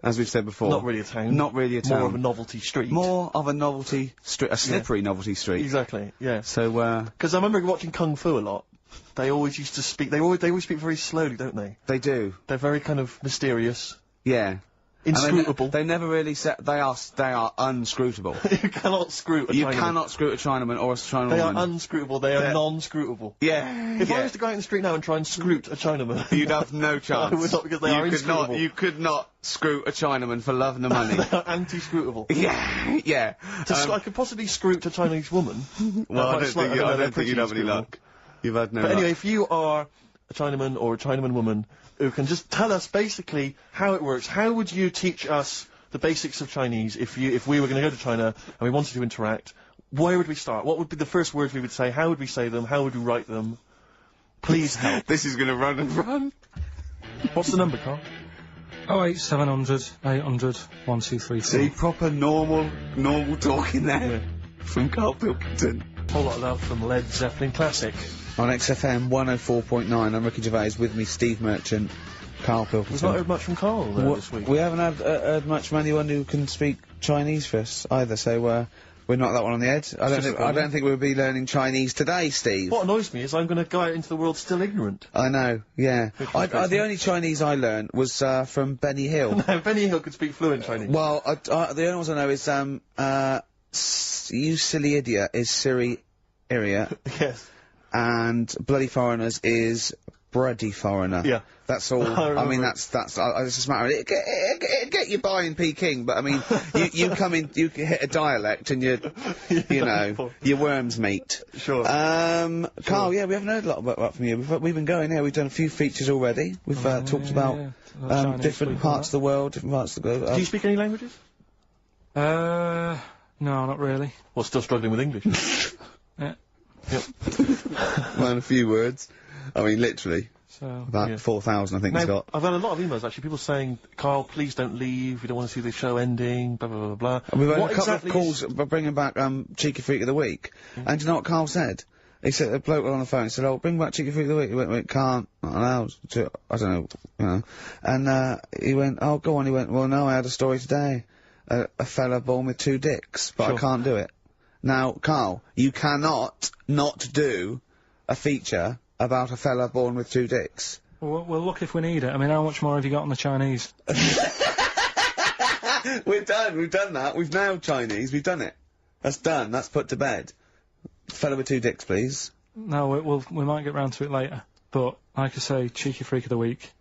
As we've said before. Not really a town. Not really a town. More of a novelty street. More of a novelty street, a slippery novelty street. Exactly, yeah. So, Because I remember watching Kung Fu a lot. They always used to speak, they always speak very slowly, don't they? they do. They're very kind of mysterious. Yeah. Inscrutable. And they never really they are unscrutable. You cannot screw a You Chinaman. cannot screw a Chinaman or a Chinaman They are woman. unscrutable, they are non-scrutable. Yeah. If yeah. I was to go out in the street now and try and scrute a Chinaman... You'd have no chance. I would not, because they are inscrutable. You could not screw a Chinaman for love nor money. They are anti-scrutable. Yeah, yeah. I could possibly scrute a Chinese woman. Well, I That's don't think they're you'd pretty have any inscrutable. luck. You've had no But luck. anyway, if you are a Chinaman or a Chinaman woman who can just tell us basically how it works, how would you teach us the basics of Chinese if we were going to go to China and we wanted to interact? Where would we start? What would be the first words we would say? How would we say them? How would we write them? Please help. This is going to run and run. What's the number, Karl? 08700 800 1234. See, proper normal talking there. From Karl Pilkington. Whole lot of love from Led Zeppelin Classic. On XFM 104.9, I'm Ricky Gervais, with me Steve Merchant, Karl Pilkington. We've not heard much from Karl this week. We haven't heard much from anyone who can speak Chinese for us either, so We'd knock that one on the head. I don't think we'll be learning Chinese today, Steve. What annoys me is I'm going to go out into the world still ignorant. I know, yeah. The only Chinese I learned was, from Benny Hill. No, Benny Hill could speak fluent Chinese. Well, the only ones I know is, you silly idiot is Siri Iria. Yes. And Bloody Foreigners is Bloody Foreigner. Yeah. That's all. I mean, it's just a matter of it. Get you by in Peking, but I mean, you come in, you hit a dialect and you know, your worms meet. Sure. Carl, yeah, we haven't heard a lot about from you. We've been going here, we've done a few features already. We've, talked about, different parts of the world, different parts of the globe. Do you speak any languages? No, not really. Well, still struggling with English. Yeah. Yep. Learn a few words. I mean, literally. So. About 4,000, I think he's got. I've had a lot of emails, actually, people saying, Carl, please don't leave, we don't want to see the show ending, blah, blah, blah, blah. And we've had a couple of calls bringing back, Cheeky Freak of the Week. And do you know what Carl said? He said, a bloke on the phone said, oh, bring back Cheeky Freak of the Week. He went, can't, not allowed to, I don't know, you know. And, he went, oh, go on. He went, well, no, I had a story today. A fella born with 2 dicks, but I can't do it. Now, Carl, you cannot not do a feature about a fella born with 2 dicks. Well, look if we need it. I mean, how much more have you got on the Chinese? We've done that. We've nailed Chinese, we've done it. That's done, that's put to bed. Fella with 2 dicks, please. No, we might get round to it later. But, like I say, Cheeky Freak of the Week.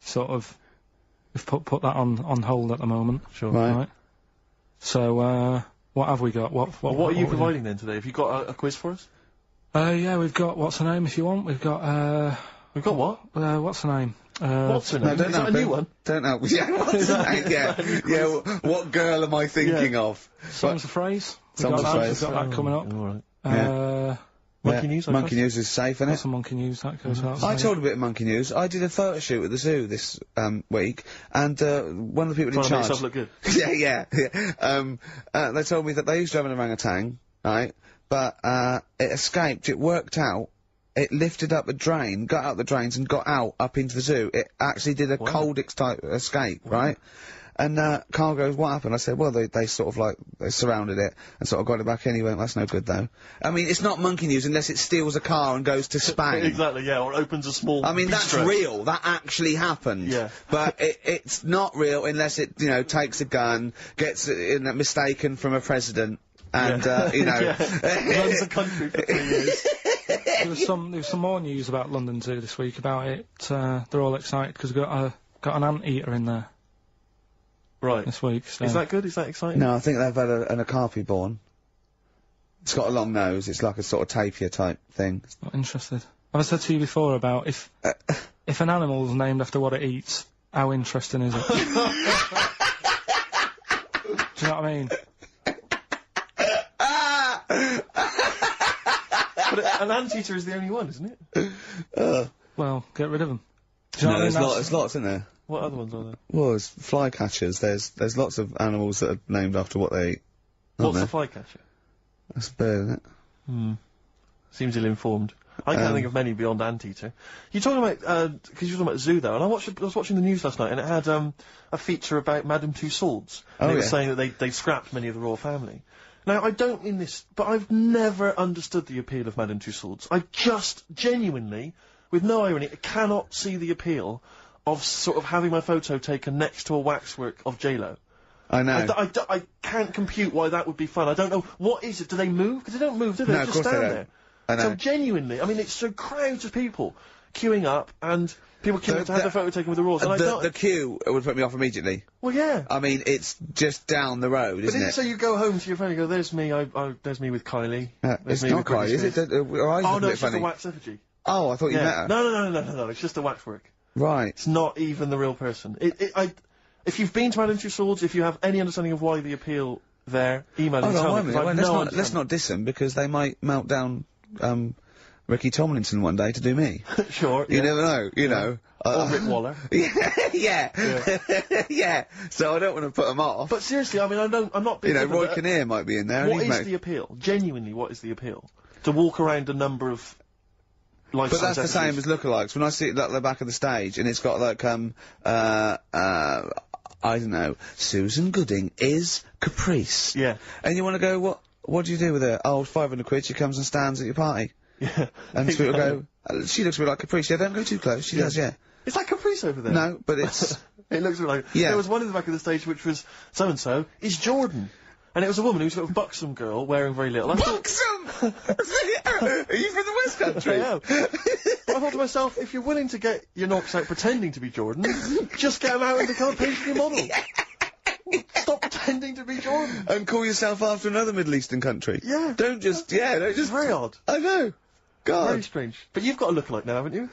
Sort of, we've put that on hold at the moment. Sure. Right. So, what have we got? What are you providing then today? Have you got a quiz for us? Yeah, we've got, what's her name if you want? We've got, We've got what? What's her name? What's her name? No, Is that a new one? Don't know. Yeah, what's her name? Yeah, what girl am I thinking of? Song's a phrase. Song's a phrase. We've got that coming up. Alright. Monkey News, I Monkey News is safe, isn't it? That's a Monkey News, that goes out. I told a bit of Monkey News. I did a photo shoot at the zoo this, week, and, one of the people in charge... Trying to make yourself look good. yeah. They told me that they used to have an orangutan, right? But, it escaped, it worked out, it lifted up a drain, got out the drains and got out up into the zoo. It actually did a Coldix type escape, right? And, Karl goes, what happened? I said, well, they sort of like, they surrounded it and sort of got it back in. He went, that's no good though. I mean, it's not Monkey News unless it steals a car and goes to Spain. Exactly, yeah, or opens a small I mean, that's real. That actually happened. Yeah. But it's not real unless it, you know, takes a gun, gets mistaken from a president, and, you know... runs the country for 3 years. There was some more news about London Zoo this week about it. They're all excited because we've got an anteater in there. Right. This week. So. Is that good? Is that exciting? No, I think they've had an okapi born. It's got a long nose. It's like a sort of tapir type thing. Not interested. I've said to you before about if an animal's named after what it eats, how interesting is it? Do you know what I mean? But an anteater is the only one, isn't it? Well, get rid of them. Do you know what I mean? There's lots in there. What other ones are there? Well, there's flycatchers. There's lots of animals that are named after what they eat. What's a flycatcher? That's a bird, isn't it? Seems ill-informed. I can't think of many beyond anteater. You're talking about, because you're talking about zoo though, and I was watching the news last night, and it had, a feature about Madame Tussauds. And they were saying that they scrapped many of the royal family. Now, I don't mean this, but I've never understood the appeal of Madame Tussauds. I just, genuinely, with no irony, cannot see the appeal of sort of having my photo taken next to a waxwork of J-Lo. I know. I can't compute why that would be fun. I don't know. What is it? Do they move? Because they don't move, do they? No, They of just course stand they there. I know. So genuinely, I mean, it's so crowds of people queuing up and people queuing to have their photo taken with the royals. And the queue would put me off immediately. Well, yeah. I mean, it's just down the road, isn't it? So you go home to your friend and go, there's me, there's me with Kylie. It's not Kylie, is it? Her eyes oh, look no, a bit it's just funny. a wax effigy. Oh, I thought you met her. No, it's just a waxwork. Right. It's not even the real person. If you've been to Madame Tussauds, if you have any understanding of why the appeal there, email and tell me. Let's not diss them, because they might melt down, Ricky Tomlinson one day to do me. Sure. You never know, you know. Or Rick Waller. Yeah. So I don't want to put them off. But seriously, I mean, I'm not being... You know, Roy Kinnear might be in there. What is the appeal? Genuinely, what is the appeal? To walk around a number of... But that's the same as lookalikes. When I see it at the back of the stage, and it's got like, I don't know, Susan Gooding is Caprice. Yeah. And you want to go, what do you do with her? Oh, 500 quid, she comes and stands at your party. Yeah. And people go, she looks a bit like Caprice. Yeah, don't go too close. She does, yeah. Is that Caprice over there? No, but it's... It looks like... Yeah. There was one in the back of the stage which was so-and-so is Jordan. And it was a woman who was sort of buxom girl wearing very little. Buxom! Are you from the West Country? I am. I thought to myself, if you're willing to get your knocks out pretending to be Jordan, just get them out and become a pastry model. Stop pretending to be Jordan. And call yourself after another Middle Eastern country. Yeah. Don't just... Very odd. I know. God. Very strange. But you've got a lookalike now, haven't you?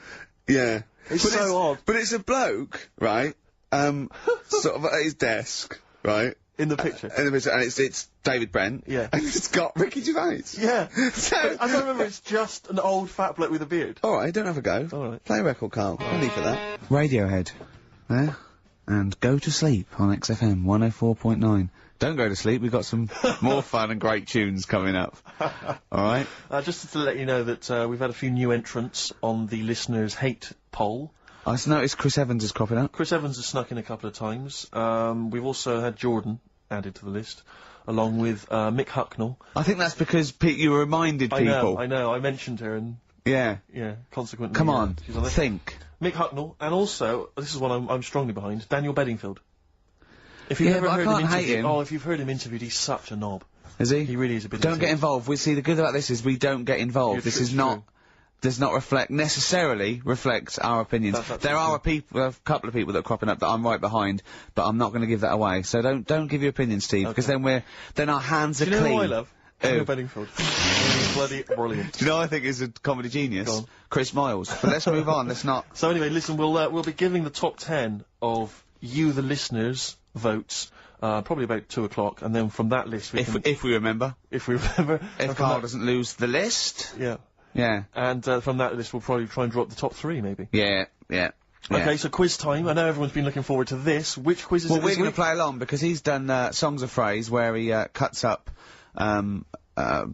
Yeah. It's so odd. But it's a bloke, right, sort of at his desk, right? In the picture. In the picture, and it's David Brent. Yeah. And it's got Ricky Gervais. Yeah. So... I don't remember, it's just an old fat bloke with a beard. Alright, don't have a go. Alright. Play a record, Karl. No need for that. Radiohead. There. And Go to Sleep on XFM 104.9. Don't go to sleep, we've got some more fun and great tunes coming up. Alright? Just to let you know that we've had a few new entrants on the listeners' hate poll. I just noticed Chris Evans is cropping up. Chris Evans has snuck in a couple of times. We've also had Jordan added to the list, along with Mick Hucknall. I think that's because, Pete, you reminded people. I know, I mentioned her and... Yeah. Yeah, consequently... Come on, she's on think. Mick Hucknall, and also, this is one I'm strongly behind, Daniel Bedingfield. If you've Yeah, ever but I heard can't him hate interviewed... him. Oh, if you've heard him interviewed, he's such a knob. Is he? He really is a bit... Don't get involved. We see, the good about this is we don't get involved. This is not... does not necessarily reflect our opinions. There are a couple of people that are cropping up that I'm right behind, but I'm not going to give that away. So don't give your opinion, Steve, because then our hands are clean. Do you know who I love? Who? Daniel Bedingfield. He's bloody brilliant. Do you know who I think is a comedy genius? Go on. Chris Miles. But let's move on. Let's not. So anyway, listen, we'll be giving the top 10 of you, the listeners, votes. Probably about 2 o'clock, and then from that list if we remember. If we remember. If Karl doesn't lose the list. Yeah. Yeah. And from that list, we'll probably try and drop the top 3, maybe. Yeah. Okay, so quiz time. I know everyone's been looking forward to this. Which quiz is it Well, we're this going to week? play along because he's done Songs of Phrase where he cuts up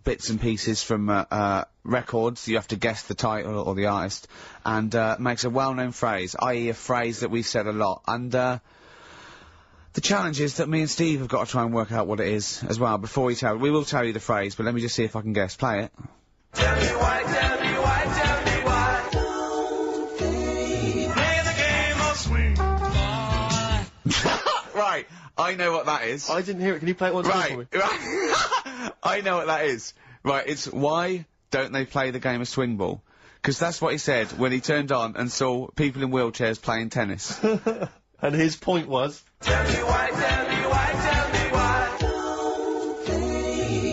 bits and pieces from records. You have to guess the title or the artist, and makes a well-known phrase, i.e. a phrase that we've said a lot. And the challenge is that me and Steve have got to try and work out what it is as well before we will tell you the phrase, but let me just see if I can guess. Play it. Tell me why, tell me why, tell me why. Play the game of swing. Right, I know what that is. I didn't hear it. Can you play it once more for me? Right. I know what that is. Right, it's why don't they play the game of swing ball? Because that's what he said when he turned on and saw people in wheelchairs playing tennis. And his point was... Tell me why, tell me why, tell me why.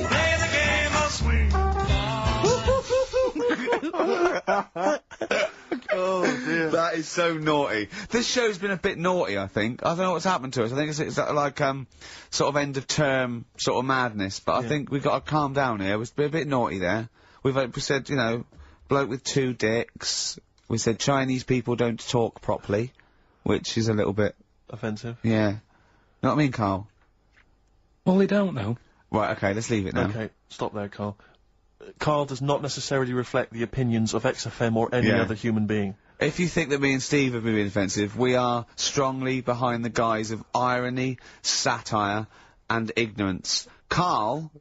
Play the game of swing. Oh dear. That is so naughty. This show's been a bit naughty, I think. I don't know what's happened to us. I think it's like, sort of end of term sort of madness, but I think we've got to calm down here. We've been a bit naughty there. We said, you know, bloke with 2 dicks. We said Chinese people don't talk properly, which is a little bit... offensive. Yeah. Know what I mean, Karl? Well, they don't know. Right, okay, let's leave it now. Okay, stop there, Karl. Karl does not necessarily reflect the opinions of XFM or any other human being. If you think that me and Steve have been being offensive, we are strongly behind the guise of irony, satire, and ignorance. Karl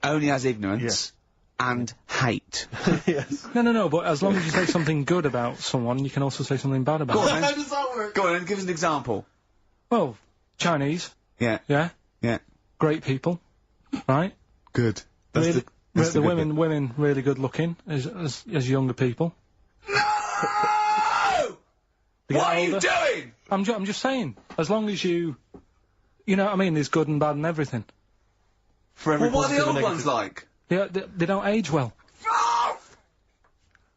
only has ignorance and hate. Yes. No, but as long as you say something good about someone, you can also say something bad about Go them. on, How then. does that work? Go on, then, give us an example. Well, Chinese, Yeah. yeah? Yeah. Great people, right? Good. Really, that's the good bit. women really good looking as younger people. No! They get What are you older. doing? I'm just saying, as long as you know what I mean, there's good and bad and everything. For every Well, what are the positive old and ones negative. like? They don't age well.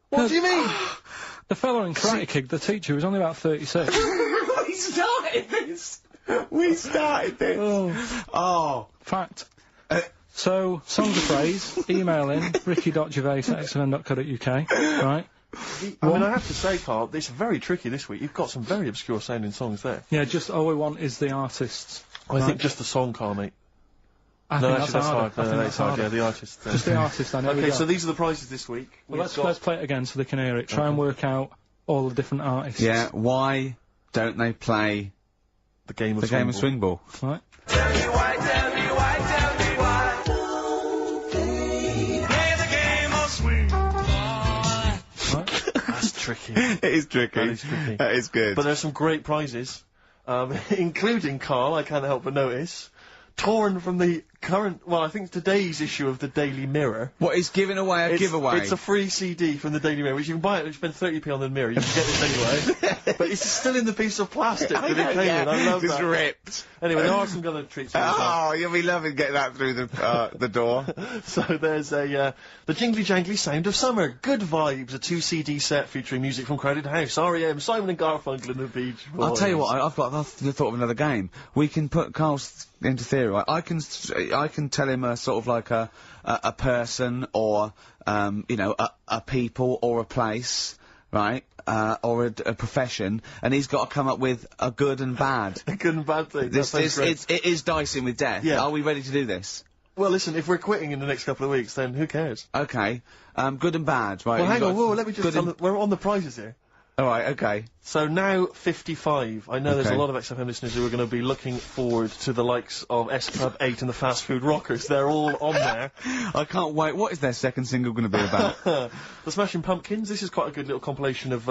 What do you mean? The fella in Karate Kid, the teacher, was only about 36. We started this! We started this! Oh. Fact. So, songs of phrase, email in, ricky.gervais@xfm.co.uk, right? I mean, I have to say, Karl, it's very tricky this week. You've got some very obscure sounding songs there. Yeah, just all we want is the artists. I think just the song, Karl, mate. I No, think actually, that's harder. hard. I think No, that's hard. harder. Yeah, the artist. Just the artist, I know. Okay, so these are the prizes this week. Well, let's play it again so they can hear it. Try and work out all the different artists. Yeah, why don't they play The game of The game of swing ball. Right. Tell me why, tell me why, tell me why. Play the game of swing. That's tricky. It is tricky. That is tricky. That is good. But there's some great prizes, including, Karl, I can't help but notice, torn from the current, well, I think today's issue of the Daily Mirror. What, he's giving away a giveaway? It's a free CD from the Daily Mirror, which you can buy it, you spend 30p on the Mirror, you can get this anyway. But it's still in the piece of plastic that it came in, I love It's that. ripped. Anyway, there are some other treats for you as well. Oh, you'll be loving getting that through the door. So there's the Jingly Jangly Sound of Summer, Good Vibes, a 2 CD set featuring music from Crowded House, R.E.M., Simon and Garfunkel and the Beach Boys. I'll tell you what, I've thought of another game. We can put Karl's into theory, right? I can tell him a sort of like a person or, you know, a people or a place, right? Or a profession, and he's got to come up with a good and bad. A good and bad thing. It is dicing with death. Yeah. Are we ready to do this? Well, listen, if we're quitting in the next couple of weeks, then who cares? Okay. Good and bad, right? Well, hang You've on, got whoa, let me just good tell and- we're on the prizes here. Alright, okay. So now 55. I know there's a Okay. lot of XFM listeners who are going to be looking forward to the likes of S Club 8 and the Fast Food Rockers. They're all on there. I can't wait. What is their second single going to be about? The Smashing Pumpkins. This is quite a good little compilation of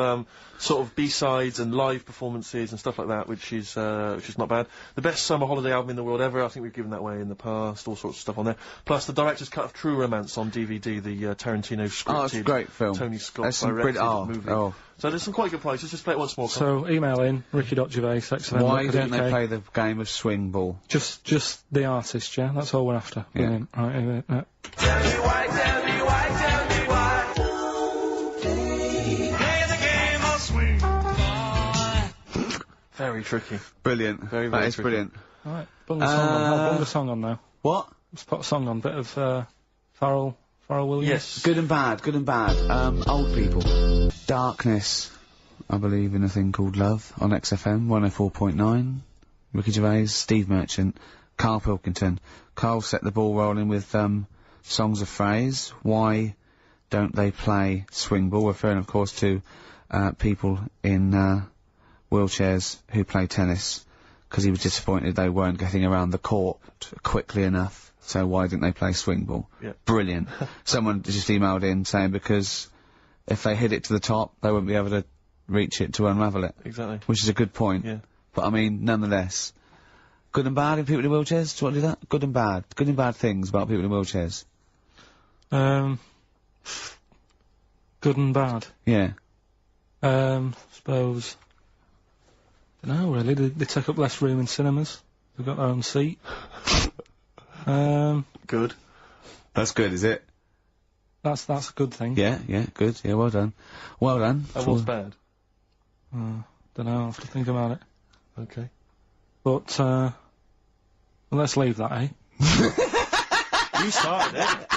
sort of B-sides and live performances and stuff like that, which is not bad. The best summer holiday album in the world ever. I think we've given that away in the past. All sorts of stuff on there. Plus the director's cut of True Romance on DVD. The Tarantino scripted. Oh, it's a great film. Tony Scott There's some directed brilliant- movie. oh. So there's some quite good prizes. Just play it once more. Karl. So email in ricky.gervais, XFM. Why don't they play the game of swing ball? Just the artist, yeah? That's all we're after. Yeah. Brilliant. Right, Tell me why, tell me why, tell me why. Play the game of swing. Very tricky. Brilliant. Very, That very is tricky. brilliant. Alright, bung the song on. Bung the song on now. What? Let's put a song on. Bit of, Farrell Williams. Yes. Good and bad, good and bad. Old people. Darkness. I believe in a thing called Love on XFM 104.9. Ricky Gervais, Steve Merchant, Karl Pilkington. Karl set the ball rolling with songs of phrase. Why don't they play swing ball? Referring, of course, to people in wheelchairs who play tennis, because he was disappointed they weren't getting around the court quickly enough. So why didn't they play swing ball? Yeah. Brilliant. Someone just emailed in saying because if they hit it to the top, they wouldn't be able to reach it to unravel it. Exactly. Which is a good point. Yeah. But I mean, nonetheless. Good and bad in people in wheelchairs? Do you want to do that? Good and bad. Good and bad things about people in wheelchairs. Good and bad. Yeah. Suppose. Dunno, really. They take up less room in cinemas. They've got their own seat. Good. That's good, is it? That's a good thing. Yeah, good. Yeah, well done. Well done. And what's bad? Dunno, I'll have to think about it. Okay. But, well, let's leave that, eh? You started it.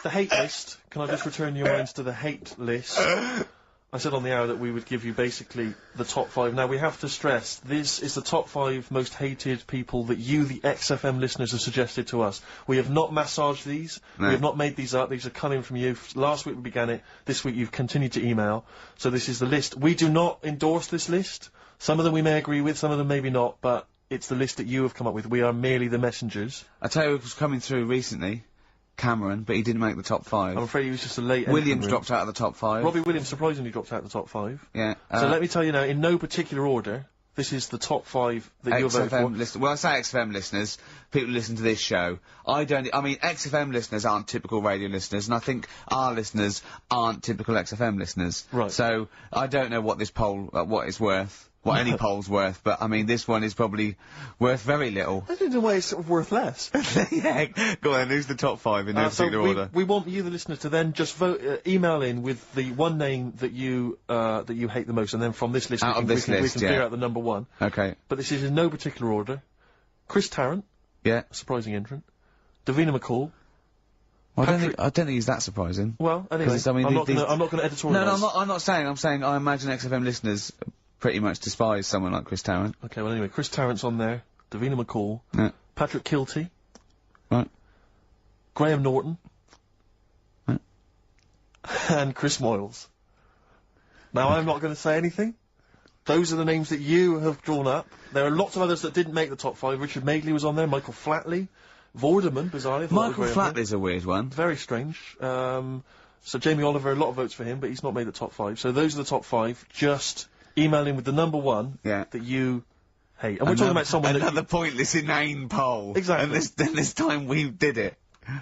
The hate list. Can I just return your minds to the hate list? I said on the hour that we would give you basically the top 5. Now, we have to stress, this is the top 5 most hated people that you, the XFM listeners, have suggested to us. We have not massaged these. No. We have not made these up. These are coming from you. Last week we began it. This week you've continued to email. So this is the list. We do not endorse this list. Some of them we may agree with, some of them maybe not, but it's the list that you have come up with. We are merely the messengers. I tell you who was coming through recently. Cameron, but he didn't make the top 5. I'm afraid he was just a late Williams entrant. dropped out of the top 5. Robbie Williams surprisingly dropped out of the top 5. Yeah. So let me tell you now, in no particular order, this is the top 5 that you're voting for. XFM listeners. Well, I say XFM listeners, people who listen to this show. I mean, XFM listeners aren't typical radio listeners, and I think our listeners aren't typical XFM listeners. Right. So, I don't know what this poll, what it's worth. What any poll's worth, but I mean, this one is probably worth very little. I think in a way it's sort of worth less. Yeah, go on, who's the top 5 in no particular order? We want you, the listener, to then just vote, email in with the one name that you hate the most, and then from this list Out of we this can list, figure yeah. out the number 1. Okay. But this is in no particular order. Chris Tarrant, Yeah. a surprising entrant. Davina McCall. Well, I don't think he's that surprising. Well, anyway, 'Cause, I mean, I'm not these- going to editorialise. No, I'm not saying, I'm saying I imagine XFM listeners pretty much despise someone like Chris Tarrant. Okay, well anyway, Chris Tarrant's on there. Davina McCall. Yeah. Patrick Kilty. Right. Graham Norton. Right. And Chris Moyles. Now, I'm not going to say anything. Those are the names that you have drawn up. There are lots of others that didn't make the top 5. Richard Madeley was on there, Michael Flatley, Vorderman, bizarrely. Michael Flatley's a weird one. Very strange. So Jamie Oliver, a lot of votes for him, but he's not made the top 5. So those are the top 5. Just email in with the number 1 that you hate. And we're talking about someone another pointless, inane poll. Exactly. And this time we did it.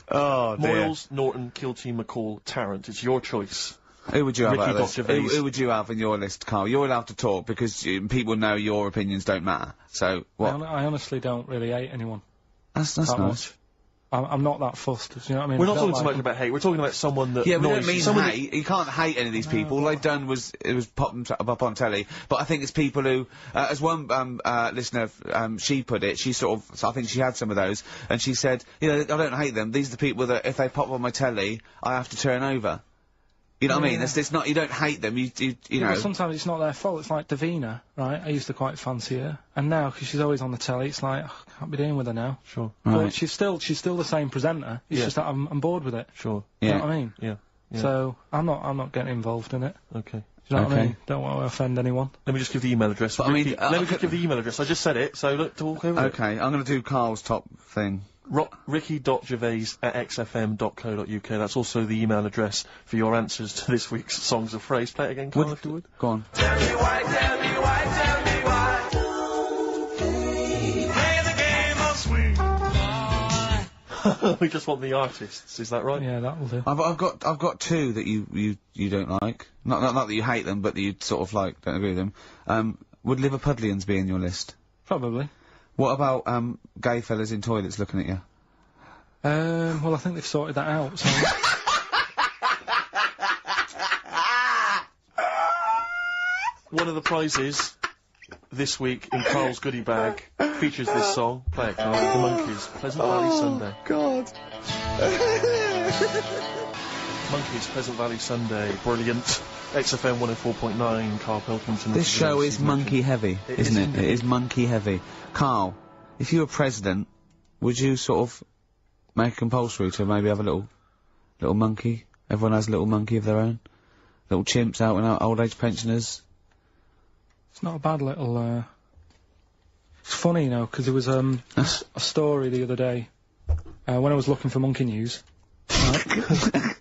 Oh, dear. Moyles, Norton, Kilty, McCall, Tarrant. It's your choice. Who would you have Ricky out of this? Gervais. Who would you have in your list, Karl? You're allowed to talk because people know your opinions don't matter. So, what? I honestly don't really hate anyone. That's that nice. much. I'm not that fussed, you know what I mean? We're not talking so much about hate, we're talking about someone that Yeah, we annoys don't mean someone hate. You can't hate any of these people. All they've done was pop them up on telly. But I think it's people who, as one listener, she put it, she sort of, so I think she had some of those, and she said, you know, I don't hate them. These are the people that, if they pop on my telly, I have to turn over. You know what I mean? It's not, you don't hate them, you know. But sometimes it's not their fault. It's like Davina, right? I used to quite fancy her. And now, because she's always on the telly, it's like, oh, I can't be dealing with her now. Sure. Right. But she's still the same presenter. It's just that I'm bored with it. Sure. You know what I mean? Yeah. So, I'm not getting involved in it. Okay. Do you know what I mean? Don't want to offend anyone. Let me just give the email address. But Ricky, let me just give the email address. I just said it, so look, talk over it. Okay, I'm gonna do Karl's top thing. Ricky.gervais@xfm.co.uk. That's also the email address for your answers to this week's Songs of Phrase. Play it again, Karl, if you would. Go on. Tell me why, tell me why, tell me why. Play the game of swing. We just want the artists, is that right? Yeah, that'll do. I've got 2 that you don't like. Not that you hate them, but that you sort of like, don't agree with them. Would Liverpudlians be in your list? Probably. What about, gay fellas in toilets looking at you? Well, I think they've sorted that out, so... One of the prizes this week in Karl's goodie bag features this song. Play it, Karl. The Monkees. Pleasant Valley Sunday. God. Monkees, Pleasant Valley Sunday. Brilliant. XFM 104.9, Karl Pilkington. This show is monkey heavy, isn't it? It is monkey heavy. Karl, if you were president, would you sort of make it compulsory to maybe have a little monkey? Everyone has a little monkey of their own? Little chimps out and out, old age pensioners? It's not a bad little, It's funny, you know, because there was, a story the other day, when I was looking for Monkey News, right?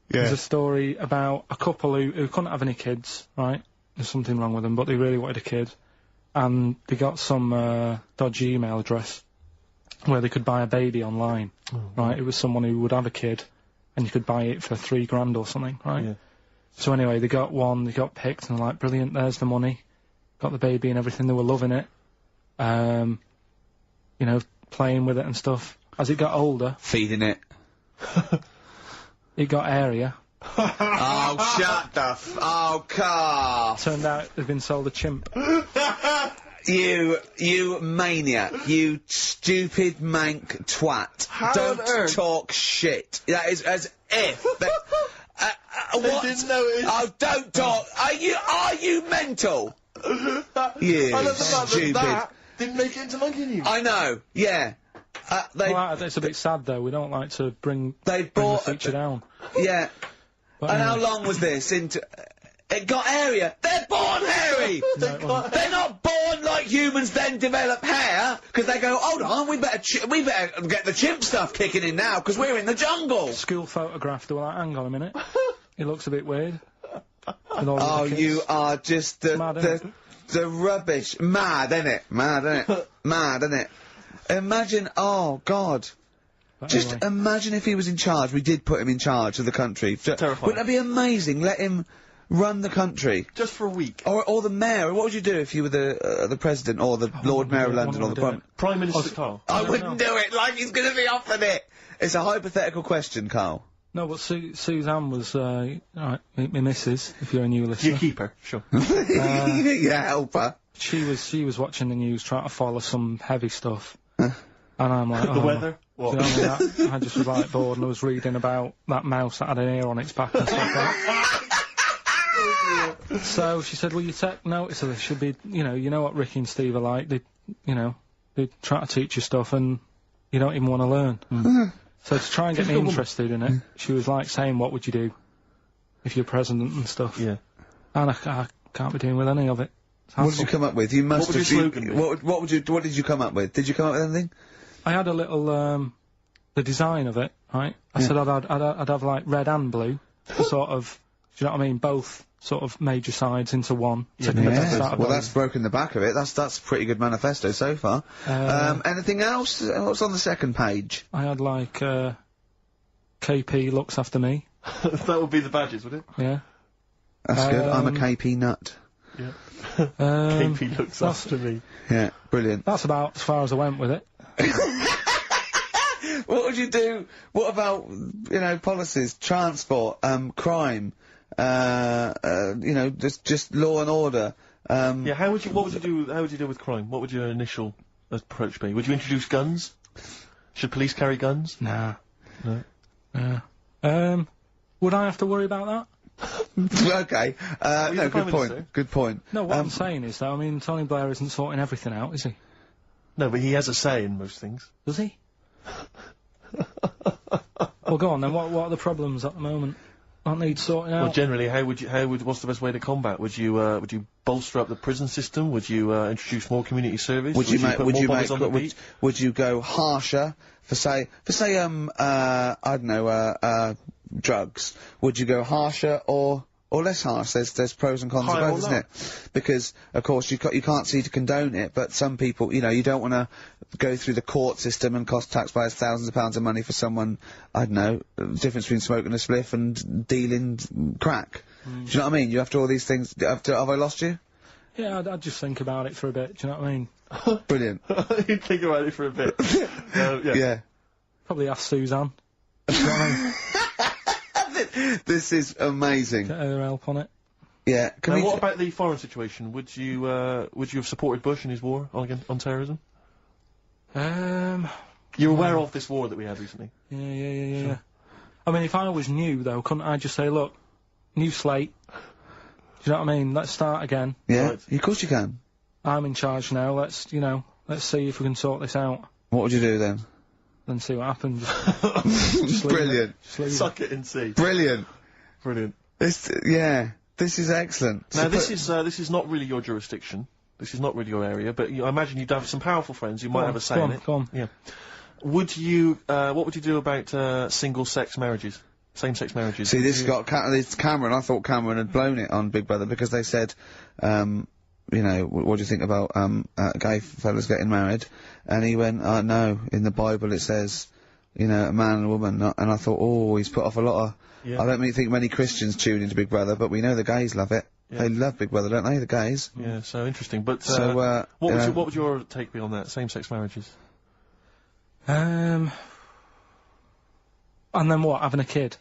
There's a story about a couple who couldn't have any kids, right? There's something wrong with them, but they really wanted a kid. And they got some, dodgy email address where they could buy a baby online, right? It was someone who would have a kid, and you could buy it for $3,000 or something, right? Yeah. So anyway, they got one, they got picked, and they're like, brilliant, there's the money. Got the baby and everything, they were loving it. You know, playing with it and stuff. As it got older... Feeding it. It got area. Oh, shut the oh, Karl! Turned out they'd been sold a chimp. You maniac. You stupid mank twat. How Don't on earth? talk shit. That is as if... They didn't know it. Oh, don't talk. Are you mental? You I love the fact stupid. that didn't make it into Monkey News. I know, yeah. Well, it's a bit sad though, we don't like to bring the feature down. Yeah. But And how long was this into... It got area. They're born hairy! They're not born like humans then develop hair, because they go, hold on, we better get the chimp stuff kicking in now, because we're in the jungle. School photograph, they were like, hang on a minute. It looks a bit weird. Oh, you are just the rubbish. Mad, innit? Mad, innit? Mad, innit? Imagine, oh, God. But Just anyway. imagine if he was in charge, we did put him in charge of the country. Terrifying. Wouldn't that be amazing? Let him run the country. Just for a week. Or the mayor. What would you do if you were the president, or the Lord Mayor of London, or the Prime Minister Karl. I wouldn't do it, like he's gonna be offered it! It's a hypothetical question, Karl. No, but Suzanne was, my missus, if you're a new listener. You keep her, sure. Yeah, help her. She was watching the news, trying to follow some heavy stuff. And I'm like, The weather? What? You know what I mean? I just was like bored, and I was reading about that mouse that had an ear on its back and stuff like that. So she said, well, you take notice of this. Should be, you know what Ricky and Steve are like. They try to teach you stuff and you don't even want to learn. So to try and get me interested in it, she was like saying, what would you do if you're president and stuff. Yeah. And I can't be dealing with any of it. What did you come up with? You must What would have. your slogan be? What did you come up with? Did you come up with anything? I had a little, the design of it, right? I said I'd have like red and blue, to sort of, do you know what I mean? Both sort of major sides into one. Well, that's broken the back of it. That's a pretty good manifesto so far. Anything else? What's on the second page? I had like, KP looks after me. That would be the badges, would it? Yeah. That's good. I'm a KP nut. Yeah. KP looks after me. Yeah, brilliant. That's about as far as I went with it. What would you do? What about, you know, policies, transport, crime, you know, just law and order? Yeah, what would you do with crime? What would your initial approach be? Would you introduce guns? Should police carry guns? Nah. No. Would I have to worry about that? Okay. No, good point. Good point. No, what I'm saying is, though, I mean, Tony Blair isn't sorting everything out, is he? No, but he has a say in most things. Does he? Well, go on then. What are the problems at the moment? Aren't they sorting out? Well, generally, what's the best way to combat? Would you bolster up the prison system? Would you introduce more community service? Would you go harsher for say I don't know drugs? Would you go harsher or less harsh? There's pros and cons to both, isn't it? Because of course you can't see to condone it, but some people, you know, you don't want to go through the court system and cost taxpayers thousands of pounds of money for someone, I don't know, the difference between smoking a spliff and dealing crack. Do you know what I mean? You have to all these things. Have I lost you? Yeah, I'd just think about it for a bit. Do you know what I mean? Brilliant. You'd think about it for a bit. Yeah. Probably ask Suzanne. Do you know what I mean? This is amazing. Get her help on it. Yeah. What about the foreign situation? Would you have supported Bush in his war on terrorism? You're aware of this war that we had recently? Yeah. Sure. I mean, if I was new, though, couldn't I just say, look, new slate. Do you know what I mean? Let's start again. Yeah, of course you can. I'm in charge now. Let's see if we can sort this out. What would you do then? Then see what happens. Brilliant. Suck it and see. Brilliant. This is excellent. Now, this is not really your jurisdiction. This is not really your area, but I imagine you'd have some powerful friends who might have a say in it. Go on. Yeah. What would you do about single-sex marriages? Same-sex marriages? See, this Cameron. I thought Cameron had blown it on Big Brother because they said, you know, what do you think about gay fellas getting married? And he went, no, in the Bible it says, you know, a man and a woman. And I thought, oh, he's put off a lot of. Yeah. I don't think many Christians tune into Big Brother, but we know the gays love it. Yeah. They love Big Brother, don't they? The gays. Yeah, so interesting. But what would your take be on that? Same-sex marriages? And then what? Having a kid?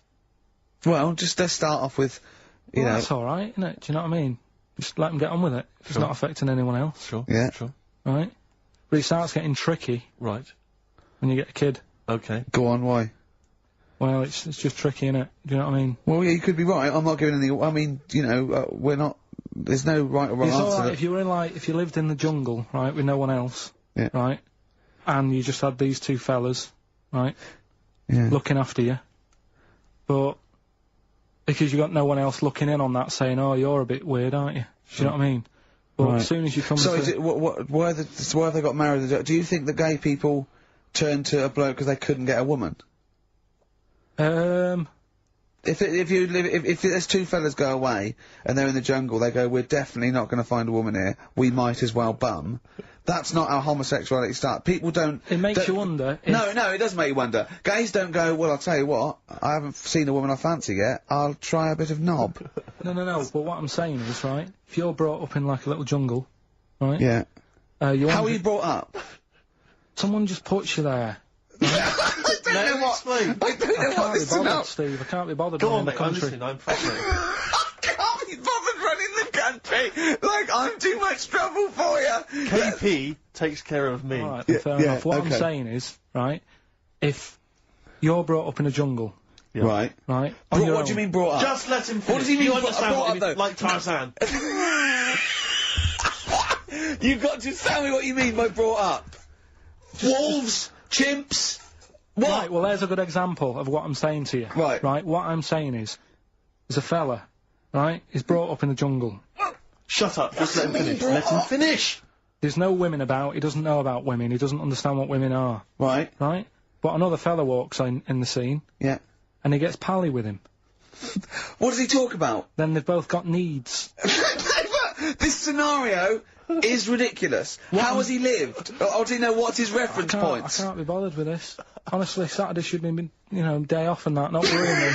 Well, just let's start off with, you know. That's all right, isn't it? Do you know what I mean? Just let them get on with it. It's not affecting anyone else. Sure. Yeah. Sure. Right. But it starts getting tricky. Right. When you get a kid. Okay. Go on. Why? Well, it's just tricky, innit? Do you know what I mean? Well, yeah, you could be right. I'm not giving any. I mean, you know, we're not. There's no right or wrong it's answer. All right if you were in if you lived in the jungle, right, with no one else, yeah. Right, and you just had these two fellas, right, yeah. looking after you, but because you got no one else looking in on that, saying, "Oh, you're a bit weird, aren't you?" Do you know what I mean? But as soon as you come so to... why have they got married? Do you think that gay people turn to a bloke because they couldn't get a woman? If there's two fellas go away and they're in the jungle, they go, we're definitely not going to find a woman here. We might as well bum. That's not how homosexuality starts. People don't. It makes you wonder. No, it does make you wonder. Gays don't go, well, I'll tell you what, I haven't seen a woman I fancy yet. I'll try a bit of knob. No. But what I'm saying is, right, if you're brought up in like a little jungle, right? Yeah. How are you brought up? Someone just puts you there. I don't know what this is about. Steve. I can't be bothered. Go on, mate. I'm listening. I'm fascinated. I can't be bothered running the country. Like, I'm too much trouble for you. KP takes care of me. Alright, fair enough. What I'm saying is, right, if you're brought up in a jungle, right, what do you mean brought up? Just let him finish. What does he mean brought up, though? Like Tarzan. You've got to tell me what you mean by brought up. Wolves, chimps. What? Right, well, there's a good example of what I'm saying to you. Right. Right, what I'm saying is, There's a fella, right? He's brought up in the jungle. Shut up. Just let him finish. Let him finish. There's no women about. He doesn't know about women. He doesn't understand what women are. Right. Right? But another fella walks in the scene. Yeah. And he gets pally with him. What does he talk about? Then they've both got needs. This scenario is ridiculous. How has he lived? Or do you know what's his reference points? I can't be bothered with this. Honestly, Saturday should be, you know, day off and that, not worrying me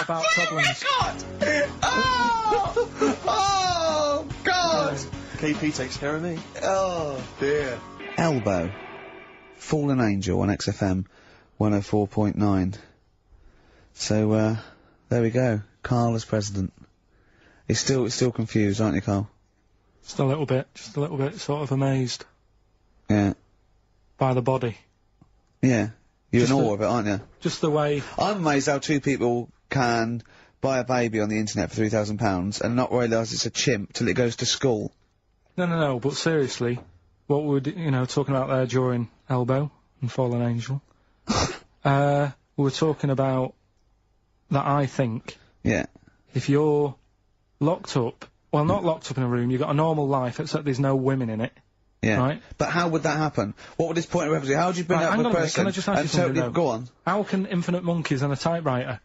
about problems. God! Oh! Oh, God! KP takes care of me. Oh, dear. Elbow. Fallen Angel on XFM 104.9. So, there we go. Karl as president. He's still confused, aren't you, Karl? Just a little bit, sort of amazed. Yeah. By the body. Yeah. You're in awe of it, aren't you? Just the way... I'm amazed how two people can buy a baby on the internet for £3,000 and not realise it's a chimp till it goes to school. No, but seriously, what we were, talking about there during Elbow and Fallen Angel, we were talking about that I think... Yeah. If you're locked up, well, not locked up in a room, you've got a normal life, except there's no women in it. Yeah. Right? But how would that happen? What would this point of reference be? How would you bring up a person can I just ask you and something, totally... Go on. How can infinite monkeys and a typewriter...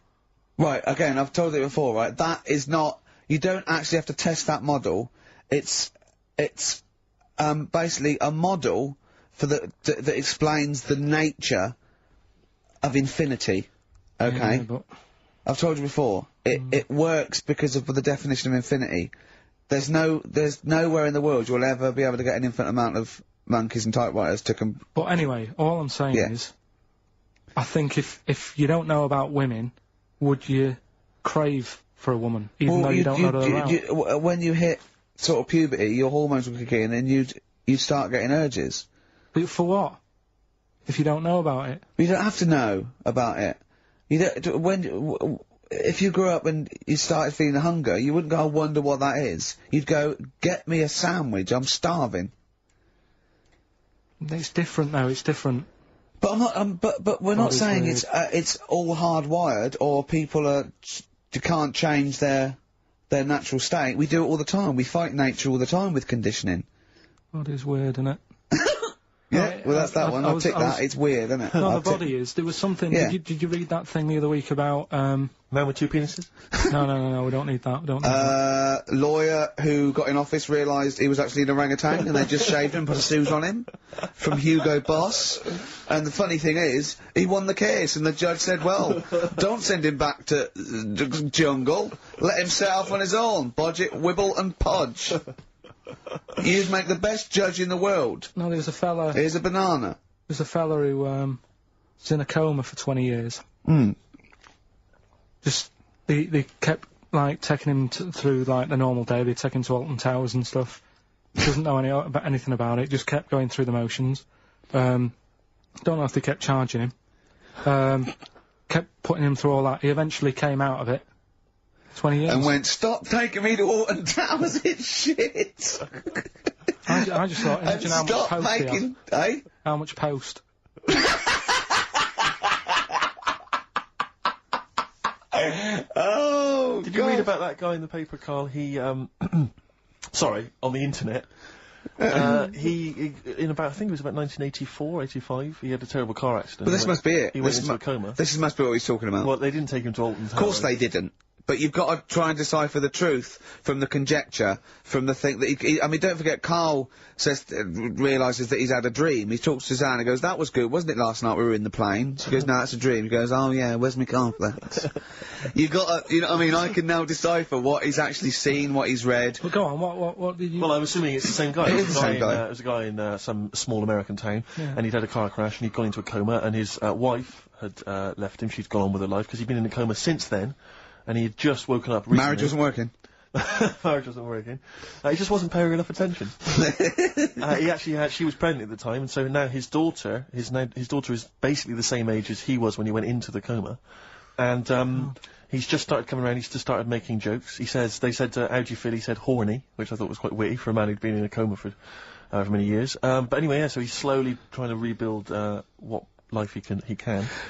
Right, again, I've told it before, right? That is not... You don't actually have to test that model. It's basically a model for that explains the nature of infinity. Okay? Yeah, but... I've told you before. It works because of the definition of infinity. There's nowhere in the world you'll ever be able to get an infinite amount of monkeys and typewriters to But anyway, all I'm saying is, I think if you don't know about women, would you crave for a woman, even though you don't know they're around? When you hit sort of puberty, your hormones will kick in and you'd start getting urges. But for what? If you don't know about it? You don't have to know about it. If you grew up and you started feeling hunger, you wouldn't go, I wonder what that is. You'd go, get me a sandwich, I'm starving. It's different though, it's different. But I'm not, but we're not saying it's all hardwired or people can't change their natural state. We do it all the time. We fight nature all the time with conditioning. God, it's weird, isn't it? Yeah, well that's that one. I'll tick that. It's weird, isn't it? No, the body is. There was something. Yeah. Did you read that thing the other week about Man with two penises? No, we don't need that. We don't need that. Lawyer who got in office realised he was actually an orangutan and they just shaved him and put a suit on him. From Hugo Boss. And the funny thing is, he won the case and the judge said, well, don't send him back to jungle. Let him set off on his own. Budget, wibble and podge. You'd make the best judge in the world. No, there was a fella... Here's a banana. There's a fella who, was in a coma for 20 years. Just, they kept, like, taking him through, like, the normal day. They'd take him to Alton Towers and stuff. He doesn't know anything about it. Just kept going through the motions. Don't know if they kept charging him. Kept putting him through all that. He eventually came out of it. 20 years. And went, stop taking me to Alton Towers, it's shit. I just thought, imagine how much post making, eh? How much post? Oh, Did you read about that guy in the paper, Karl? He, sorry, on the internet. He, in about, I think it was about 1984, 85, he had a terrible car accident. But this must be it. He went into a coma. This must be what he's talking about. Well, they didn't take him to Alton Towers. Of course they didn't. But you've got to try and decipher the truth from the conjecture, from the thing that I mean, don't forget, Karl realises that he's had a dream. He talks to Susanna and goes, that was good, wasn't it, last night we were in the plane? She goes, no, that's a dream. He goes, oh yeah, where's my car for that? You got to, you know what I mean, I can now decipher what he's actually seen, what he's read. Well, go on, what did you... Well, I'm assuming it's the same guy. It is the same guy. It was a guy in some small American town, and he'd had a car crash, and he'd gone into a coma, and his wife had left him. She'd gone on with her life, because he'd been in a coma since then. And he had just woken up recently. Marriage wasn't working. Marriage wasn't working. He just wasn't paying enough attention. She was pregnant at the time, and so now his daughter is basically the same age as he was when he went into the coma. And, he's just started coming around, he's just started making jokes. They said, how do you feel? He said horny, which I thought was quite witty for a man who'd been in a coma for however many years. But anyway, yeah, so he's slowly trying to rebuild, what life he can.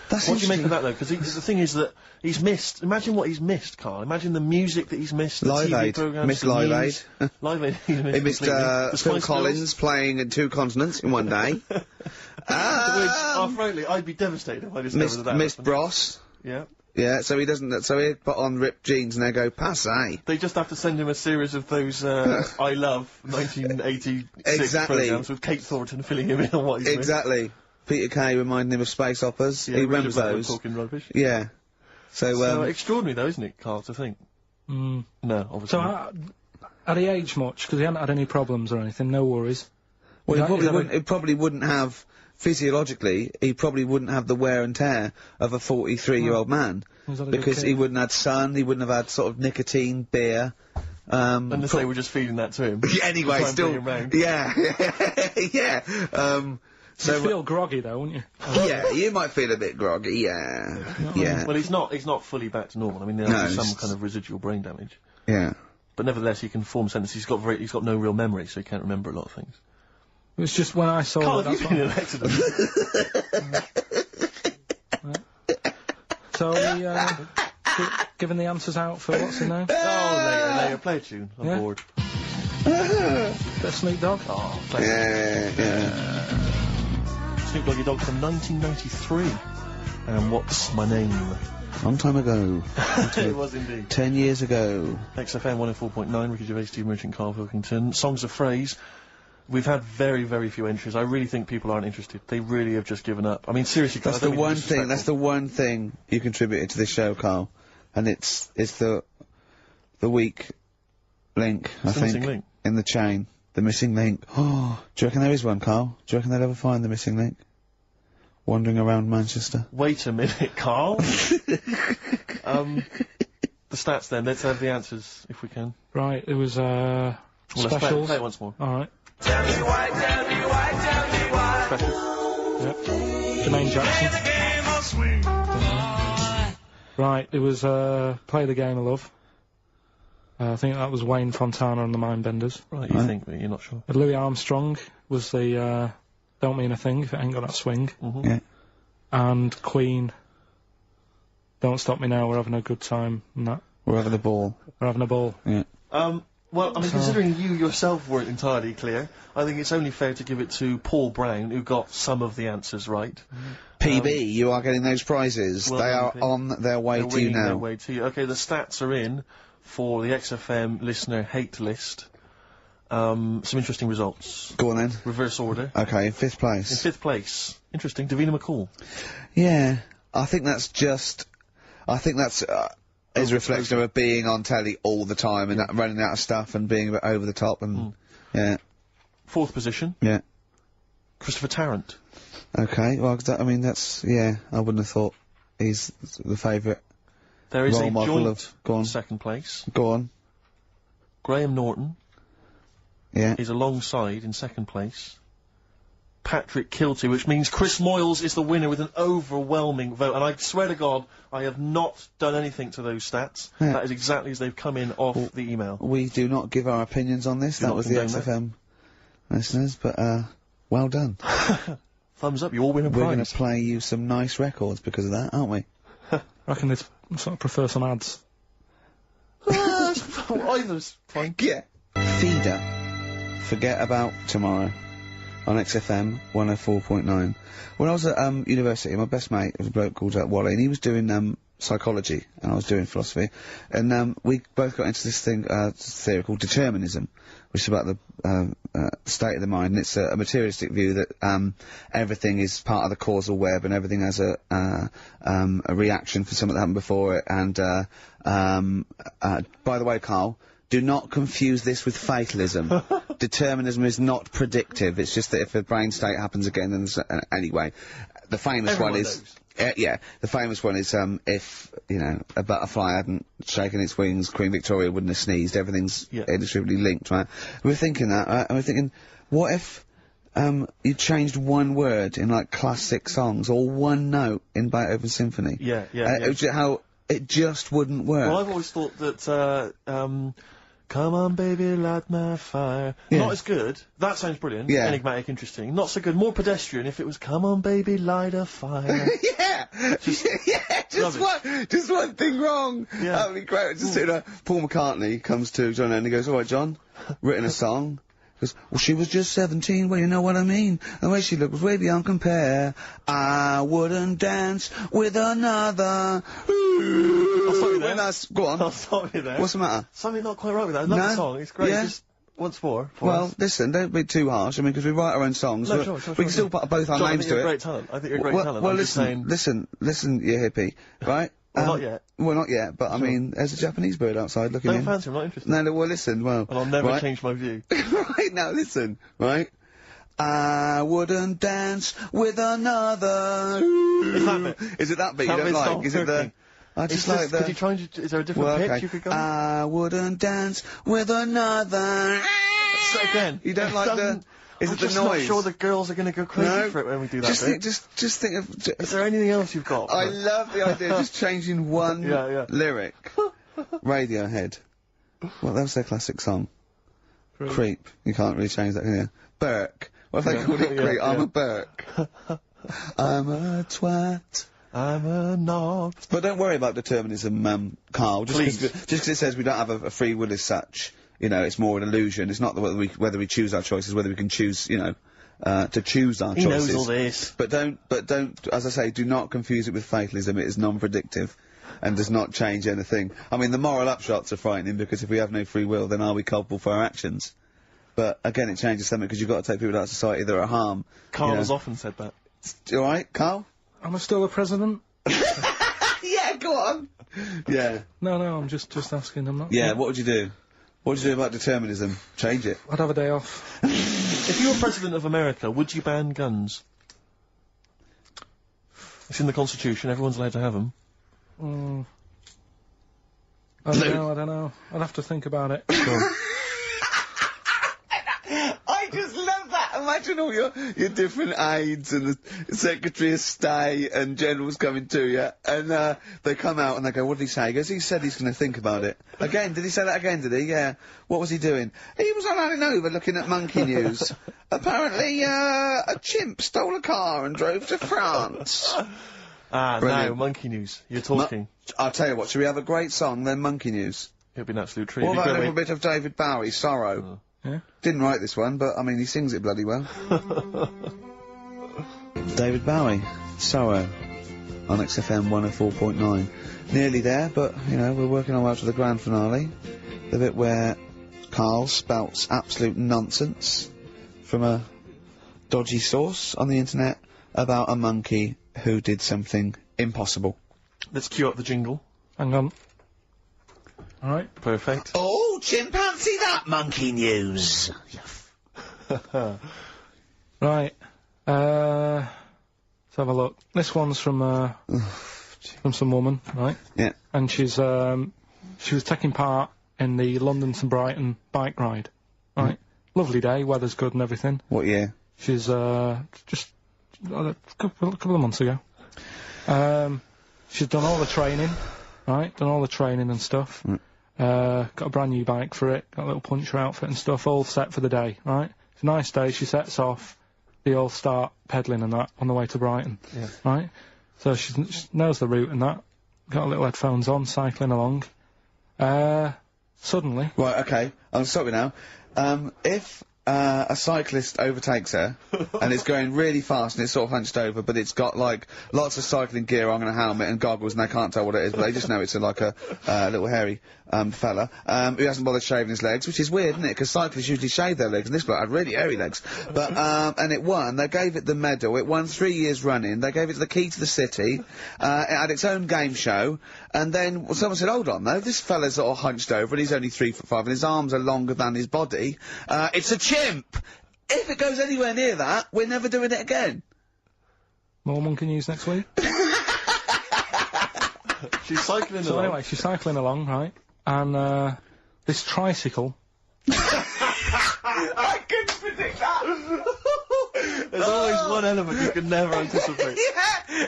That's What do you make interesting. of that, though? Because the thing is that he's missed... Imagine what he's missed, Carl. Imagine the music that he's missed, the Live TV Aid. programmes, Missed the Live news. Aid. Live Aid, he's missed He missed, completely. The Phil Spice Collins Girls, playing in 2 continents in one day. which, frankly, I'd be devastated if I discovered that. Missed happened. Bros. Yeah. Yeah, so he doesn't, so he put on ripped jeans and they go, passe. They just have to send him a series of those, I Love 1986 Exactly. programmes with Kate Thornton filling him in on what he's missed. Exactly. Peter Kay reminding him of space operas. Yeah, he Richard remembers Burton those. talking rubbish. Yeah. So, Extraordinary though, isn't it, Carl, to think? Mm. No, obviously So, not. had he aged much? Because he hadn't had any problems or anything, no worries. well, Is that he probably wouldn't have, physiologically, he probably wouldn't have the wear and tear of a 43-year-old man. Was that a good Because kid? he wouldn't have had sun, he wouldn't have had sort of nicotine, beer. Unless they were just feeding that to him. Anyway, to try and still, bring him round. yeah, yeah. You'd feel groggy though, wouldn't you? Yeah, you might feel a bit groggy, yeah. Yeah, Well, he's not fully back to normal. I mean, there's No, some it's- kind of residual brain damage. yeah. But nevertheless, he can form sentences. He's got no real memory, so he can't remember a lot of things. It was just when I saw Carl, it, have that's you been in what... an accident? So, giving the answers out for what's his name? Oh, later, play a tune. I'm Yeah. bored. Bit of Snoop Dogg? Oh, play Snoop Doggy Dogg from 1993. And What's My Name? Long time ago. It was indeed. 10 years ago. XFM 104.9, Ricky Gervais, Steve Merchant, Karl Pilkington. Songs of Phrase. We've had very, very few entries. I really think people aren't interested. They really have just given up. I mean, seriously, That's the one thing, that's the one thing you contributed to this show, Carl. And it's the weak link, I the think. missing link. In the chain. The missing link. Oh, do you reckon there is one, Carl? Do you reckon they'll ever find the missing link? Wandering around Manchester. Wait a minute, Carl. The stats then. Let's have the answers, if we can. Right, it was, Well, let's specials. play it once more. Alright. Tell me why, tell me why, tell me why. Specials. Yep. Jermaine Jackson. Game of swing. Right, it was, Play the Game of Love. I think that was Wayne Fontana and the Mindbenders. Right, you think, but you're not sure. Louis Armstrong was the, Don't Mean a Thing if it ain't got that swing. Mm-hmm. Yeah. And Queen, Don't Stop Me Now, We're Having a Good Time, and that. We're having a ball. We're having a ball. Yeah. Well, I mean, considering you yourself weren't entirely clear, I think it's only fair to give it to Paul Brown, who got some of the answers right. PB, you are getting those prizes. well they done, are P. on their way They're to you winging their now. way to you. Okay, the stats are in for the XFM listener hate list. Some interesting results. Go on then. Reverse order. Okay, 5th In place. 5th place, interesting, Davina McCall. Yeah, I think that's is a reflection of her being on telly all the time and running out of stuff and being a bit over the top and yeah, 4th position, yeah. Christopher Tarrant. Okay, well, I mean that's I wouldn't have thought he's the favourite. There is Role a model joint of- go on. 2nd place. Go on. Graham Norton Yeah. is alongside in 2nd place. Patrick Kilty, which means Chris Moyles is the winner with an overwhelming vote. And I swear to God, I have not done anything to those stats. Yeah. That is exactly as they've come in off the email. We do not give our opinions on this. Do That not was the condone that. XFM listeners, but well done. Thumbs up, you all win a We're going prize. to play you some nice records because of that, aren't we? I reckon they'd sort of prefer some ads. Either's fine. Yeah. Feeder. Forget About Tomorrow. On XFM 104.9. When I was at university, my best mate was a bloke called Wally, and he was doing psychology, and I was doing philosophy, and we both got into this theory called determinism, which is about the state of the mind, and it's a materialistic view that everything is part of the causal web, and everything has a reaction for something that happened before it, and by the way, Karl, do not confuse this with fatalism. Determinism is not predictive. It's just that if a brain state happens again, then anyway. The famous Everyone one is, the famous one is if a butterfly hadn't shaken its wings, Queen Victoria wouldn't have sneezed. Everything's inextricably linked, right? We're thinking that, right? And we're thinking, what if you changed one word in like classic songs or one note in Beethoven's symphony? Yeah. How it just wouldn't work. Well, I've always thought that come on baby, light my fire. Yeah. Not as good. That sounds brilliant. Yeah. Enigmatic, interesting. Not so good. More pedestrian if it was come on baby, light a fire. Yeah! Just one thing wrong! Yeah. That would be great. Just sitting there, Paul McCartney comes to John and he goes, alright John, written a song. He goes, well she was just 17, well you know what I mean. The way she looked was way beyond compare. I wouldn't dance with another. I'll stop you there. Go on. I'll stop you there. What's the matter? Something not quite right with that. I love the song. It's great. Yeah. Just once more. for Well, us. listen, don't be too harsh. I mean, because we write our own songs. No, but sure, we can still put both our John, names I think to you're it. a great talent. I think you're a great talent. Well, I'm just saying. listen, you hippie, right? Well, not yet. Well, not yet, but I mean, there's a Japanese bird outside looking Don't in. fancy him, I'm not interested. No, well, listen, well... And I'll never right? change my view. Right, now listen, right? I wouldn't dance with another... Is that bit? Is it that bit That you don't bit's like? not Is it the... working. I just like the... Could you try and... Is there a different Well, pitch okay. you could go? I wouldn't dance with another... So again. You don't like the... Is I'm it the just noise? not sure the girls are going to go crazy No. for it when we do that Just bit. think, just think of... Is there anything else you've got? I love the idea of just changing one Yeah. lyric. Radiohead. Well, that was their classic song. Creep. You can't really change that, can you? Burke. What if they called it Creep? I'm a Burke. I'm a twat. I'm a knob. But don't worry about determinism, Karl. Please. Just because it says we don't have a free will as such, you know, it's more an illusion. It's not whether we choose our choices, whether we can choose, you know, to choose our He choices. knows all this. But don't, as I say, do not confuse it with fatalism. It is non-predictive and does not change anything. I mean, the moral upshots are frightening because if we have no free will, then are we culpable for our actions? But again, it changes something because you've got to take people out of society that are harm. Karl has often said that. You alright, Karl? Am I still the president? Yeah, go on. Yeah. No, I'm just asking. I'm not. Yeah, what would you do? What would you do about determinism? Change it. I'd have a day off. If you were president of America, would you ban guns? It's in the Constitution. Everyone's allowed to have them. I don't know. I'd have to think about it. I just love that. Imagine all your different aides and the Secretary of State and generals coming to you, and they come out and they go, what did he say? He goes, he said he's going to think about it. Again, did he say that again, did he? Yeah. What was he doing? He was on over looking at monkey news. Apparently, a chimp stole a car and drove to France. Ah, Brilliant. no, monkey news. You're talking. I'll tell you what, should we have a great song, then monkey news? It'd be an absolute treat. What It'd be about a great little bit of David Bowie, Sorrow? Yeah. Didn't write this one, but I mean, he sings it bloody well. David Bowie, Sorrow, on XFM 104.9. Nearly there, but, you know, we're working our way up to the grand finale. The bit where Karl spouts absolute nonsense from a dodgy source on the internet about a monkey who did something impossible. Let's cue up the jingle. Hang on. Alright. Perfect. Oh, chimpanzee, that monkey news! Right. Let's have a look. This one's from some woman, right? Yeah. And she was taking part in the London to Brighton bike ride. Right. Lovely day, weather's good and everything. What year? She's, just a couple of months ago. She's done all the training, right? Done all the training and stuff. Got a brand new bike for it, got a little puncher outfit and stuff, all set for the day, right? It's a nice day, she sets off, they all start pedalling and that on the way to Brighton, right? So she knows the route and that, got a little headphones on, cycling along. Suddenly... Right, okay, I'm sorry now. If a cyclist overtakes her, and it's going really fast and it's sort of hunched over, but it's got, like, lots of cycling gear on and a helmet and goggles, and they can't tell what it is, but they just know it's like a little hairy fella who hasn't bothered shaving his legs, which is weird, isn't it? Because cyclists usually shave their legs, and this bloke had really hairy legs. But, and it won. They gave it the medal. It won 3 years running. They gave it the key to the city. It had its own game show. And then someone said, hold on, though, this fella's sort of hunched over, and he's only 3'5", and his arms are longer than his body. It's a chimp! If it goes anywhere near that, we're never doing it again. More monkey news next week. She's cycling along. So anyway, she's cycling along, right? And, this tricycle... I couldn't predict that! There's always one element you can never anticipate.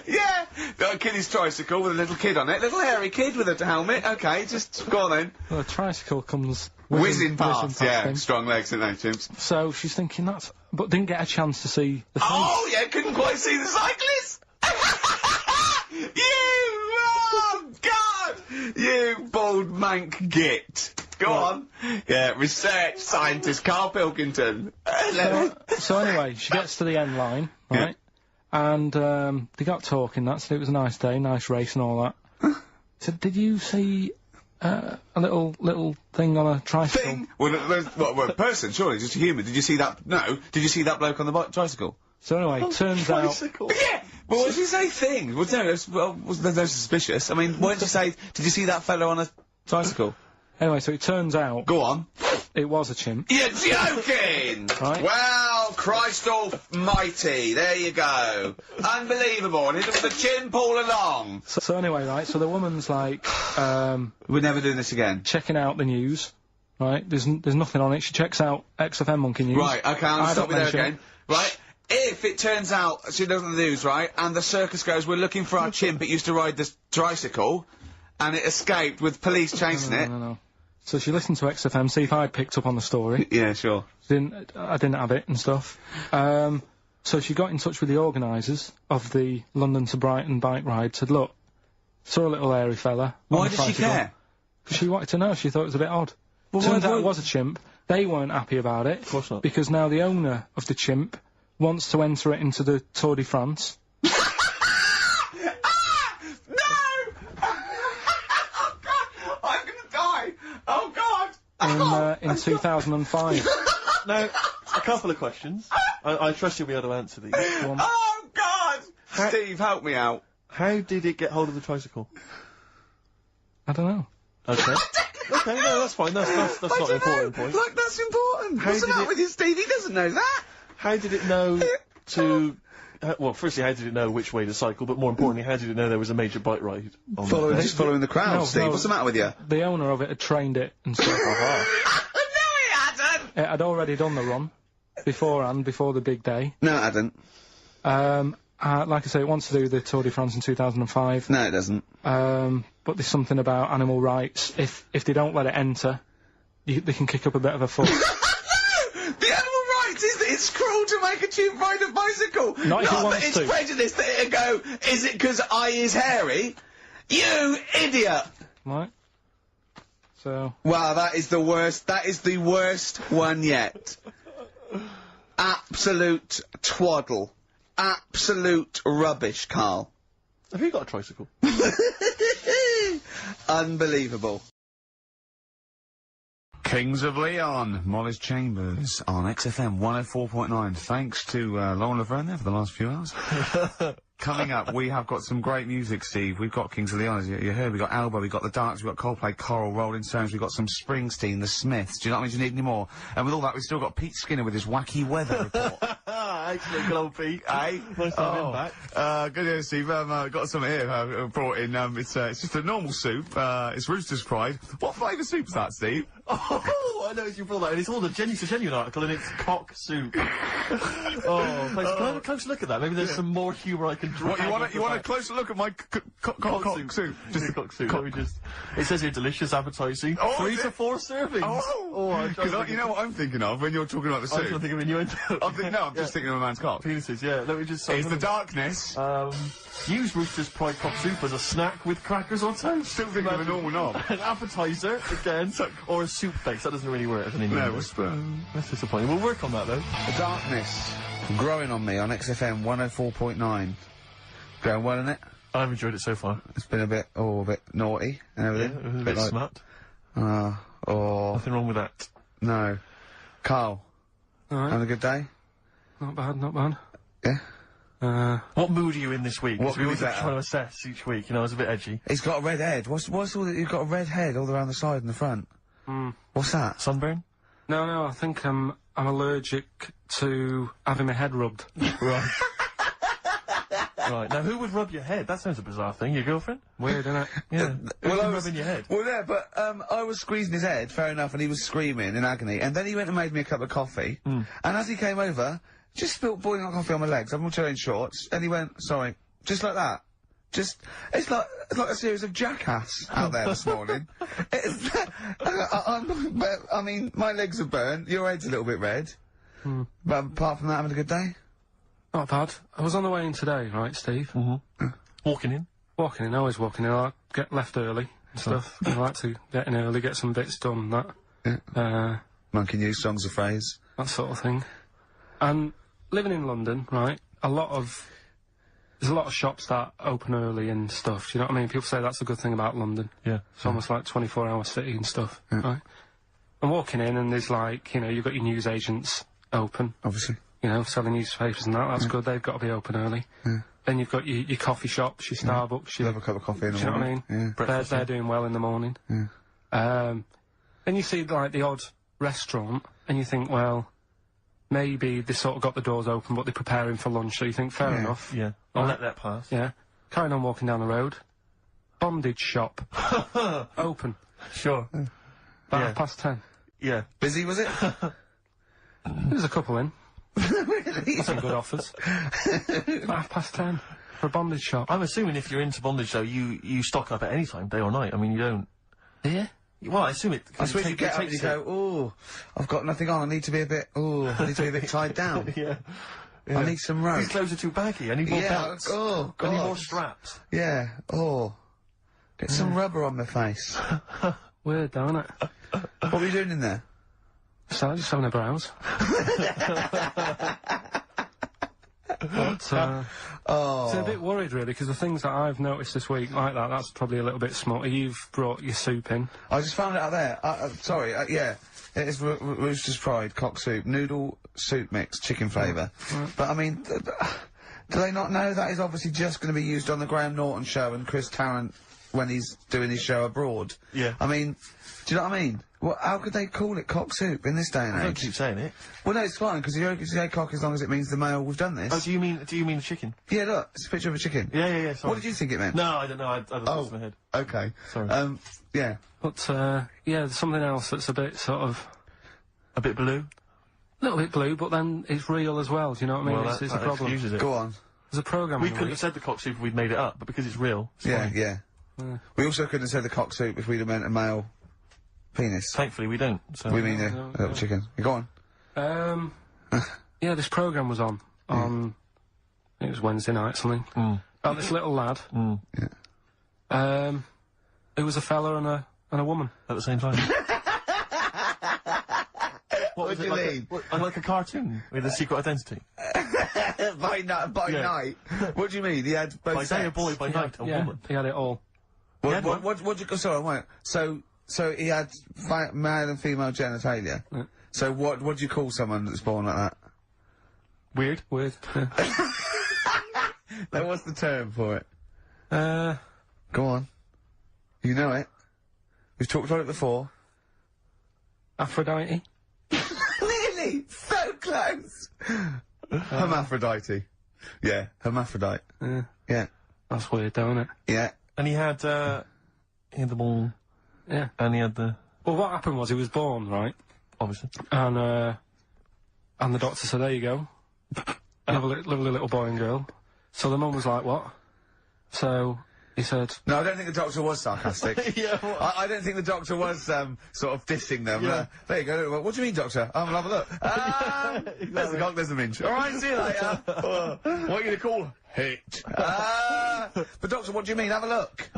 Yeah! Got a kiddie's tricycle with a little kid on it. Little hairy kid with a helmet. Okay, just go on then. Well, a tricycle comes Whizzing past, yeah. him. Strong legs, don't they, chimps? So she's thinking that's... But didn't get a chance to see the thing. Oh, yeah, couldn't quite see the cyclist! Oh, God! You bald mank git. Go on. Yeah, research scientist Karl Pilkington. So anyway, she gets to the end line, right? And they got talking. It was a nice day, nice race and all that. So did you see a little thing on a tricycle? Thing? Well, a person, surely, just a human. Did you see that? No. Did you see that bloke on the tricycle? So anyway, turns out... Yeah! Well, what did you say thing? Well, no, there's no suspicious. I mean, why did you say, did you see that fellow on a tricycle? Anyway, so it turns out... Go on. It was a chimp. You're joking! Right. Well, Christ almighty, there you go. Unbelievable, and it was a chimp all along. So anyway, right, so the woman's like, We're never doing this again. checking out the news, right? There's nothing on it. She checks out XFM Monkey News. Right, okay, I'll stop you there again. Right, if it turns out she does the news, right, and the circus goes, we're looking for our chimp, it used to ride this tricycle, and it escaped with police chasing it. No. So she listened to XFM, see if I'd picked up on the story. Yeah, sure. I didn't have it and stuff. So she got in touch with the organisers of the London to Brighton bike ride, said, look, saw a little hairy fella. Why did she care? Because she wanted to know, she thought it was a bit odd. Well, Turns out it was a chimp. They weren't happy about it. Of course not. Because now the owner of the chimp wants to enter it into the Tour de France. In 2005. Now, a couple of questions. I trust you'll be able to answer these. Oh, God! Steve, help me out. How did it get hold of the tricycle? I don't know. Okay. Okay, no, that's fine. That's not an important point. Look, that's important. How What's the did matter it- with you, Steve? He doesn't know that. How did it know to... well, firstly, how did it know which way to cycle? But more importantly, how did it know there was a major bike ride? On Just following the crowd, No, Steve. no. What's the matter with you? The owner of it had trained it and stuff. No, he hadn't! It had already done the run beforehand, before the big day. No, it hadn't. Like I say, it wants to do the Tour de France in 2005. No, it doesn't. But there's something about animal rights. If they don't let it enter, they can kick up a bit of a fuss. The animal rights is that it's cruel to make a chimp ride a bicycle. Not if he that wants it's to. prejudice that it'll go, is it because I is hairy? You idiot! Right? So... Wow, that is the worst one yet. Absolute twaddle. Absolute rubbish, Karl. Have you got a tricycle? Unbelievable. Kings of Leon, Molly's Chambers on XFM 104.9. Thanks to Lauren Laverne there for the last few hours. Coming up, we have got some great music, Steve. We've got Kings of Leon, as you heard. We've got Elbow, we've got The Darks, we've got Coldplay, Coral, Rolling Stones, we've got some Springsteen, The Smiths. Do you not mean you need any more? And with all that, we've still got Pete Skinner with his wacky weather report. Excellent, good old Pete. Hey? Nice to have him back. Good day, Steve. Got some here, brought in. It's just a normal soup. It's Rooster's Pride. What flavour soup is that, Steve? Oh, I know you brought that, and it's all a genuine article, and it's cock soup. Can I have a close look at that? Maybe there's some more humour I can draw. What, you want a closer look at my cock soup? Just a cock soup. Let me just... It says here, delicious, appetising. Oh, 3 to 4 servings. Because you know what I'm thinking of when you're talking about the I'm soup? trying to think of innuendo. I'm just thinking of a man's cock. Penises, yeah. Let me just... It's the darkness. Use Rooster's Pride cock soup as a snack with crackers or toast. Still thinking of a normal knob. An appetiser, again, or a soup base. That doesn't really work as an innuendo. That's disappointing. We'll work on that, though. The darkness growing on me on XFM 104.9. Going well, isn't it? I've enjoyed it so far. It's been a bit naughty and everything. Yeah, a bit like, smart. Nothing wrong with that. No. Karl, Alright. having a good day? Not bad, not bad. Yeah? What mood are you in this week? What we mood always is that? trying to assess each week, you know, it's a bit edgy. He's got a red head. What's all that? You've got a red head all around the side and the front. What's that? Sunburn? No, I think I'm allergic to having my head rubbed. Right. Right, now who would rub your head? That sounds a bizarre thing. Your girlfriend? Weird, isn't it? Yeah. Who's rubbing your head? Well, yeah, but I was squeezing his head, fair enough, and he was screaming in agony. And then he went and made me a cup of coffee. And as he came over, just spilt boiling hot coffee on my legs. I'm all wearing shorts, and he went, sorry, just like that. it's like a series of Jackass out there this morning. I mean, my legs are burnt, your head's a little bit red. But apart from that, having a good day? Not bad. I was on the way in today, right, Steve? Walking in. Walking in, always walking in. I get left early and stuff. I like to get in early, get some bits done, that. Monkey news, songs of phrase. That sort of thing. And living in London, right, there's a lot of shops that open early and stuff, do you know what I mean? People say that's a good thing about London. Yeah. It's almost like 24-hour city and stuff, right? I'm walking in and there's like, you know, you've got your news agents open. Obviously. You know, selling newspapers and that's good, they've got to be open early. Then you've got your coffee shops, your Starbucks, your... Have a cup of coffee in the do you know what I morning. mean? They're doing well in the morning. Then you see, like, the odd restaurant, and you think, well, maybe they sort of got the doors open, but they're preparing for lunch, so you think, fair enough. Yeah. I'll let that pass. Yeah. Carrying on walking down the road. Bondage shop. Open. Sure. About 10:30. Yeah. Busy, was it? There's a couple in. Really? Some good offers. 10:30 for a bondage shop. I'm assuming if you're into bondage, though, you stock up at any time, day or night. I mean, you don't... Yeah? Well, I assume it... I suppose you get up and you go, ooh, I've got nothing on, I need to be a bit tied down. Yeah. I need some rope. These clothes are too baggy. I need more belts. Oh, God. I need more straps. Yeah, get some rubber on my face. Weird, don't it? What were you doing in there? So, just having a browse. But, so a bit worried, really, because the things that I've noticed this week, like that's probably a little bit smutty. You've brought your soup in. I just found it out there. Sorry, yeah. It is Rooster's Pride, cock soup, noodle soup mix, chicken flavour. But, I mean, do they not know that is obviously just going to be used on the Graham Norton show and Chris Tarrant when he's doing his show abroad? Yeah. I mean, do you know what I mean? Well, how could they call it cock soup in this day and age? Don't keep saying it. Well, no, it's fine, because you can say cock as long as it means the male we've done this. Oh, do you mean the chicken? Yeah, look, it's a picture of a chicken. Yeah, sorry. What did you think it meant? No, I don't know, I don't know, my head. Okay. Sorry. Yeah. But, yeah, there's something else that's a bit sort of... A bit blue? A little bit blue, but then it's real as well, do you know what I mean? Well, it's a problem. excuses it. Go on. There's a programme We couldn't have said the cock soup if we'd made it up, but because it's real, it's fine. Yeah. We also couldn't have said the cock soup if we'd have meant a male penis. Thankfully we don't, so... We mean a little chicken. Go on. Yeah, this programme was on, it was Wednesday night, something. About this little lad. It was a fella and a woman. At the same time. What do you mean? Like a cartoon with a secret identity. By night? What do you mean? He had both By day a sex? boy, by night a woman. He had it all. What you... Sorry, wait. So he had male and female genitalia? So what do you call someone that's born like that? Weird. Yeah. What's the term for it? Go on. You know it. We've talked about it before. Aphrodite. Nearly! So close! Hermaphrodite. Yeah, hermaphrodite. Yeah. That's weird, don't it? Yeah. And he had the ball. Yeah. And he had the... Well, what happened was he was born, right? Obviously. And the doctor said, there you go. Lovely little boy and girl. So the mum was like, what? So he said... No, I don't think the doctor was sarcastic. Yeah, I don't think the doctor was, sort of dissing them. Yeah. There you go. What do you mean, doctor? We'll have a look. There's the cock, there's the minge. Alright, see you later. What are you going to call hit? But doctor, what do you mean? Have a look.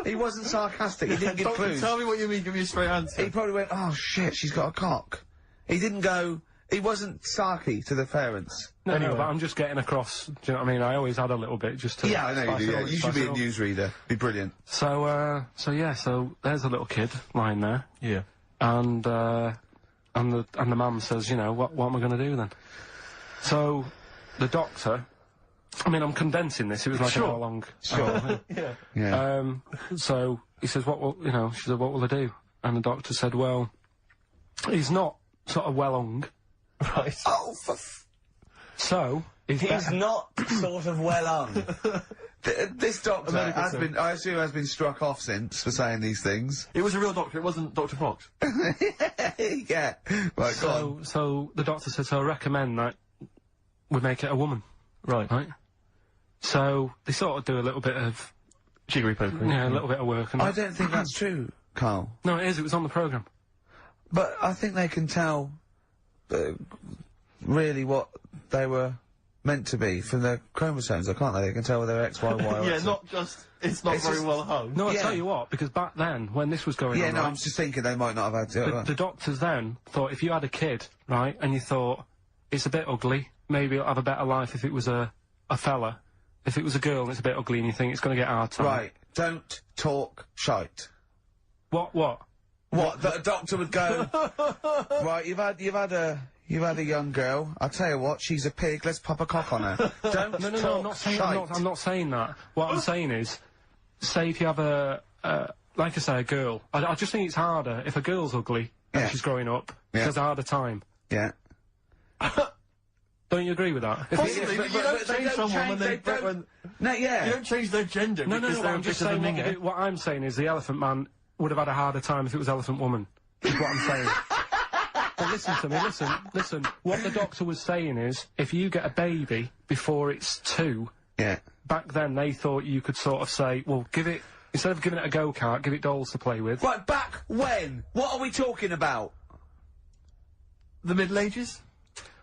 He wasn't sarcastic. He didn't give clues. Tell me what you mean. Give me a straight answer. He probably went, oh shit, she's got a cock. He didn't go... He wasn't sarky to the parents. No, but I'm just getting across, do you know what I mean? I always had a little bit just to... Yeah, I know you do, yeah. You should be a news. newsreader. Be brilliant. So there's a little kid lying there. Yeah. And the mum says, you know, what am I going to do then? So, the doctor... I mean, I'm condensing this. It was like an hour long. Sure. Yeah. So, he says, she said, what will I do? And the doctor said, well, he's not sort of well hung. Right. Oh, So, he's not sort of well on. This doctor has been, I assume, has been struck off since for saying these things. It was a real doctor, it wasn't Dr. Fox. Yeah. Right, go on. So, the doctor said, so I recommend that we make it a woman. Right. Right? So, they sort of do a little bit of Jiggery pokery. Yeah, a little bit of work and I that. don't think that's true, Carl. No, it is. It was on the programme. But I think they can tell, really what they were meant to be from their chromosomes, can't they? They can tell whether X, Y, Y, or Yeah, X. not just... It's not It's very just- well hung. No, I Yeah. tell you what, because back then, when this was going Yeah, on, no, right, I'm just thinking they might not have had the doctors then thought if you had a kid, right, and you thought, it's a bit ugly, maybe it'll have a better life if it was a fella. If it was a girl and it's a bit ugly and you think it's going to get a hard time. Right, don't talk shite. What? What? That a doctor would go, right, you've had a young girl, I'll tell you what, she's a pig, let's pop a cock on her. Don't No, talk I'm not saying, shite. I'm not saying that. What I'm saying is, say if you have like I say, a girl. I just think it's harder if a girl's ugly and Yeah. she's growing up. Yeah. She has a harder time. Yeah. Don't you agree with that? If Possibly, but- but you don't but they change don't someone change- when they they... don't- when- No, yeah. You don't change their gender No, because they're I'm a just bit of a saying minger. what I'm saying is the Elephant Man would have had a harder time if it was Elephant Woman. Is what I'm saying. But listen to me, listen. What the doctor was saying is, if you get a baby before it's 2, Yeah. back then they thought you could sort of say, well, instead of giving it a go-kart, give it dolls to play with. Right, back when? What are we talking about? The Middle Ages?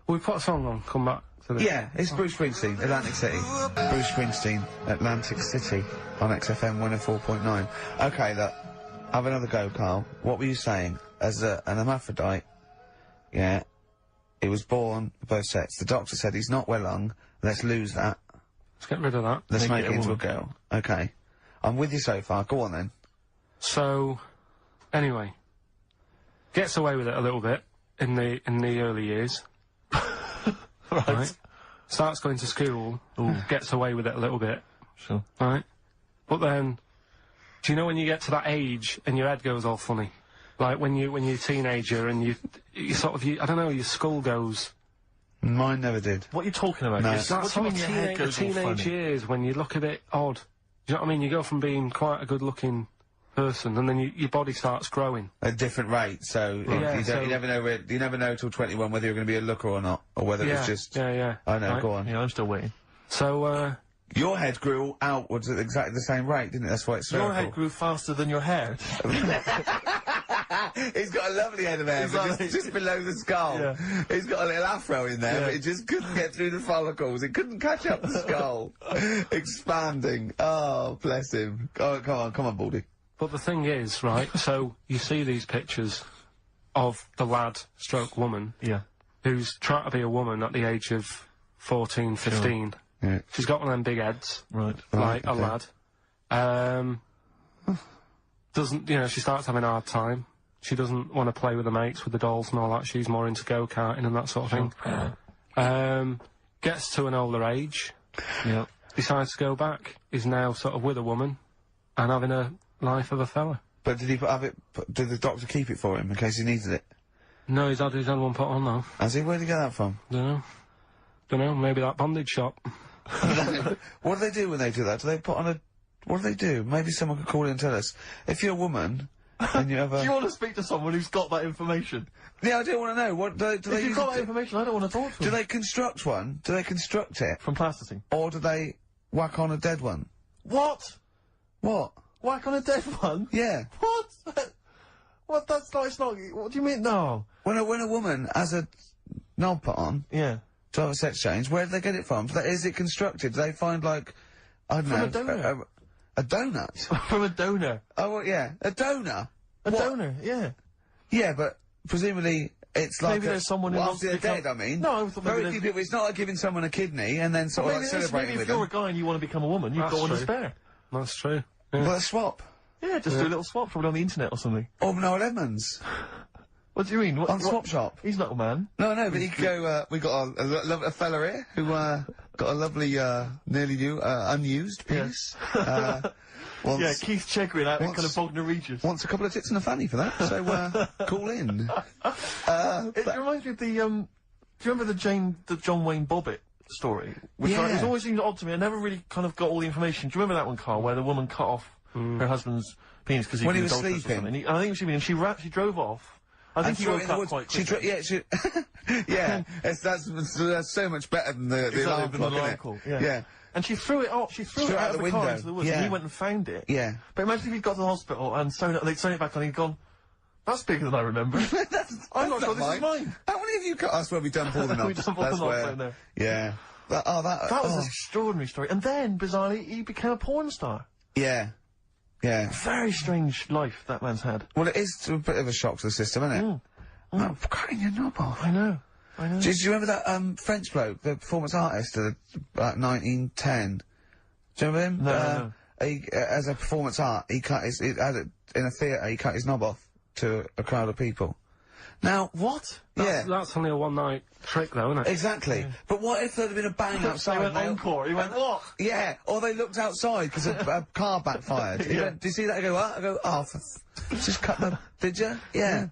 Well, we put a song on, come back to this. Yeah, it's Bruce Springsteen, Atlantic City. Bruce Springsteen, Atlantic City, on XFM 104.9. Okay, look, have another go, Carl. What were you saying? As an hermaphrodite, yeah, he was born both sets. The doctor said he's not well hung, let's lose that. Let's get rid of that. Let's make it it a into a woman. girl. Okay. I'm with you so far, go on then. So, anyway, gets away with it a little bit in the early years. Right. Starts going to school, gets away with it a little bit. Sure. Right. But then, do you know when you get to that age and your head goes all funny? Like when you're a teenager and you sort of, I don't know, your skull goes. Mine never did. What are you talking about? No. Yes, That what do you sort mean of your head goes all teenage funny? years when you look a bit odd. Do you know what I mean? You go from being quite a good-looking person and then your body starts growing. At a different rate, so Yeah, you never know you never know till 21 whether you're going to be a looker or not, or whether Yeah, it's just... yeah. I know, Right. go on. Yeah, I'm still waiting. So, Your head grew outwards at exactly the same rate, didn't it? That's why it's Your spherical. head grew faster than your hair. He's got a lovely head of hair, but just below the skull. Yeah. He's got a little afro in there, Yeah. but it just couldn't get through the follicles. It couldn't catch up the skull. Expanding. Oh, bless him. Oh, come on, Baldy. but the thing is, right, so you see these pictures of the lad stroke woman Yeah. who's trying to be a woman at the age of 14, 15. Yeah. She's got one of them big heads, Right. like okay. a lad. Doesn't, she starts having a hard time. She doesn't want to play with the mates, with the dolls and all that. She's more into go-karting and that sort of thing. Gets to an older age, Yeah. decides to go back, is now sort of with a woman and having a life of a fella. But did did the doctor keep it for him in case he needed it? No, he's had one put on though. Has he? Where'd he get that from? Dunno, maybe that bondage shop. What do they do when they do that? Do they put on a... What do they do? Maybe someone could call in and tell us. If you're a woman, and you have a... Do you want to speak to someone who's got that information? Yeah, I do want to know. What do they If you've use got it that to- information, I don't want to talk to Do them. they construct one? Do they construct it? From plasticine. Or do they whack on a dead one? What? What? Whack on a dead one? Yeah. What? What? That's not. It's not. What do you mean? No. When a woman has a knob put on Yeah. to have a sex change, where do they get it from? Is it constructed? Do they find, like, I don't From know... a donor. A donut? From a donor. Oh, well, yeah. A donor? A What? donor. Yeah. Yeah, but presumably it's like... Maybe there's someone who well, wants after to they're become- dead, I mean. No, I thought maybe Very there's- few people... It's not like giving someone a kidney and then sort of like Maybe celebrating if with you're them. a guy and you want to become a woman, you've That's got one to true. spare. That's true. Well, a swap. Yeah, just do a little swap, probably on the internet or something. Or Noel Edmonds. What do you mean? What, On Swap Shop. He's not a man. No, but he could go, we got a fella here who, got a lovely, nearly new, unused piece. Wants, Yeah, Keith Chegrin out in What's- kind of Bognor Regis. wants a couple of tits and a fanny for that, so, call in. It reminds me of the, do you remember the John Wayne Bobbitt story? Which Yeah. it always seemed odd to me. I never really kind of got all the information. Do you remember that one, Karl, where the woman cut off her husband's penis because When he was adulterous or sleeping. something? I think she drove off, I think and he threw it woke in the up woods. quite She quickly. yeah, that's so much better than the alarm than the clock, alarm isn't it? call, yeah. Yeah. And she threw it off. She threw it out of the car window. into the woods, Yeah. and he went and found it. Yeah. But imagine if he'd got to the hospital and they'd sewn it back on, and he'd gone, "That's bigger than I remember." I'm not sure this is mine. How many of you cut us where we done Paul the Knots? We done Paul the That's Knots, where- I know. Yeah. That That was an extraordinary story. And then, bizarrely, he became a porn star. Yeah. Yeah. Very strange life that man's had. Well, it is a bit of a shock to the system, isn't it? Oh, cutting your knob off. I know. Do you remember that French bloke, the performance artist of about 1910? Do you remember him? No. He, as a performance art, he cut his, in a theatre, he cut his knob off to a crowd of people. Now, What? That's only a one-night trick, though, isn't it? Exactly. But what if there'd have been a bang outside? They went and encore. He went, what? Yeah, or they looked outside because a car backfired. He went, "Do you see that?" I go, "What?" I go, "Oh, just cut the..." Did you? Yeah.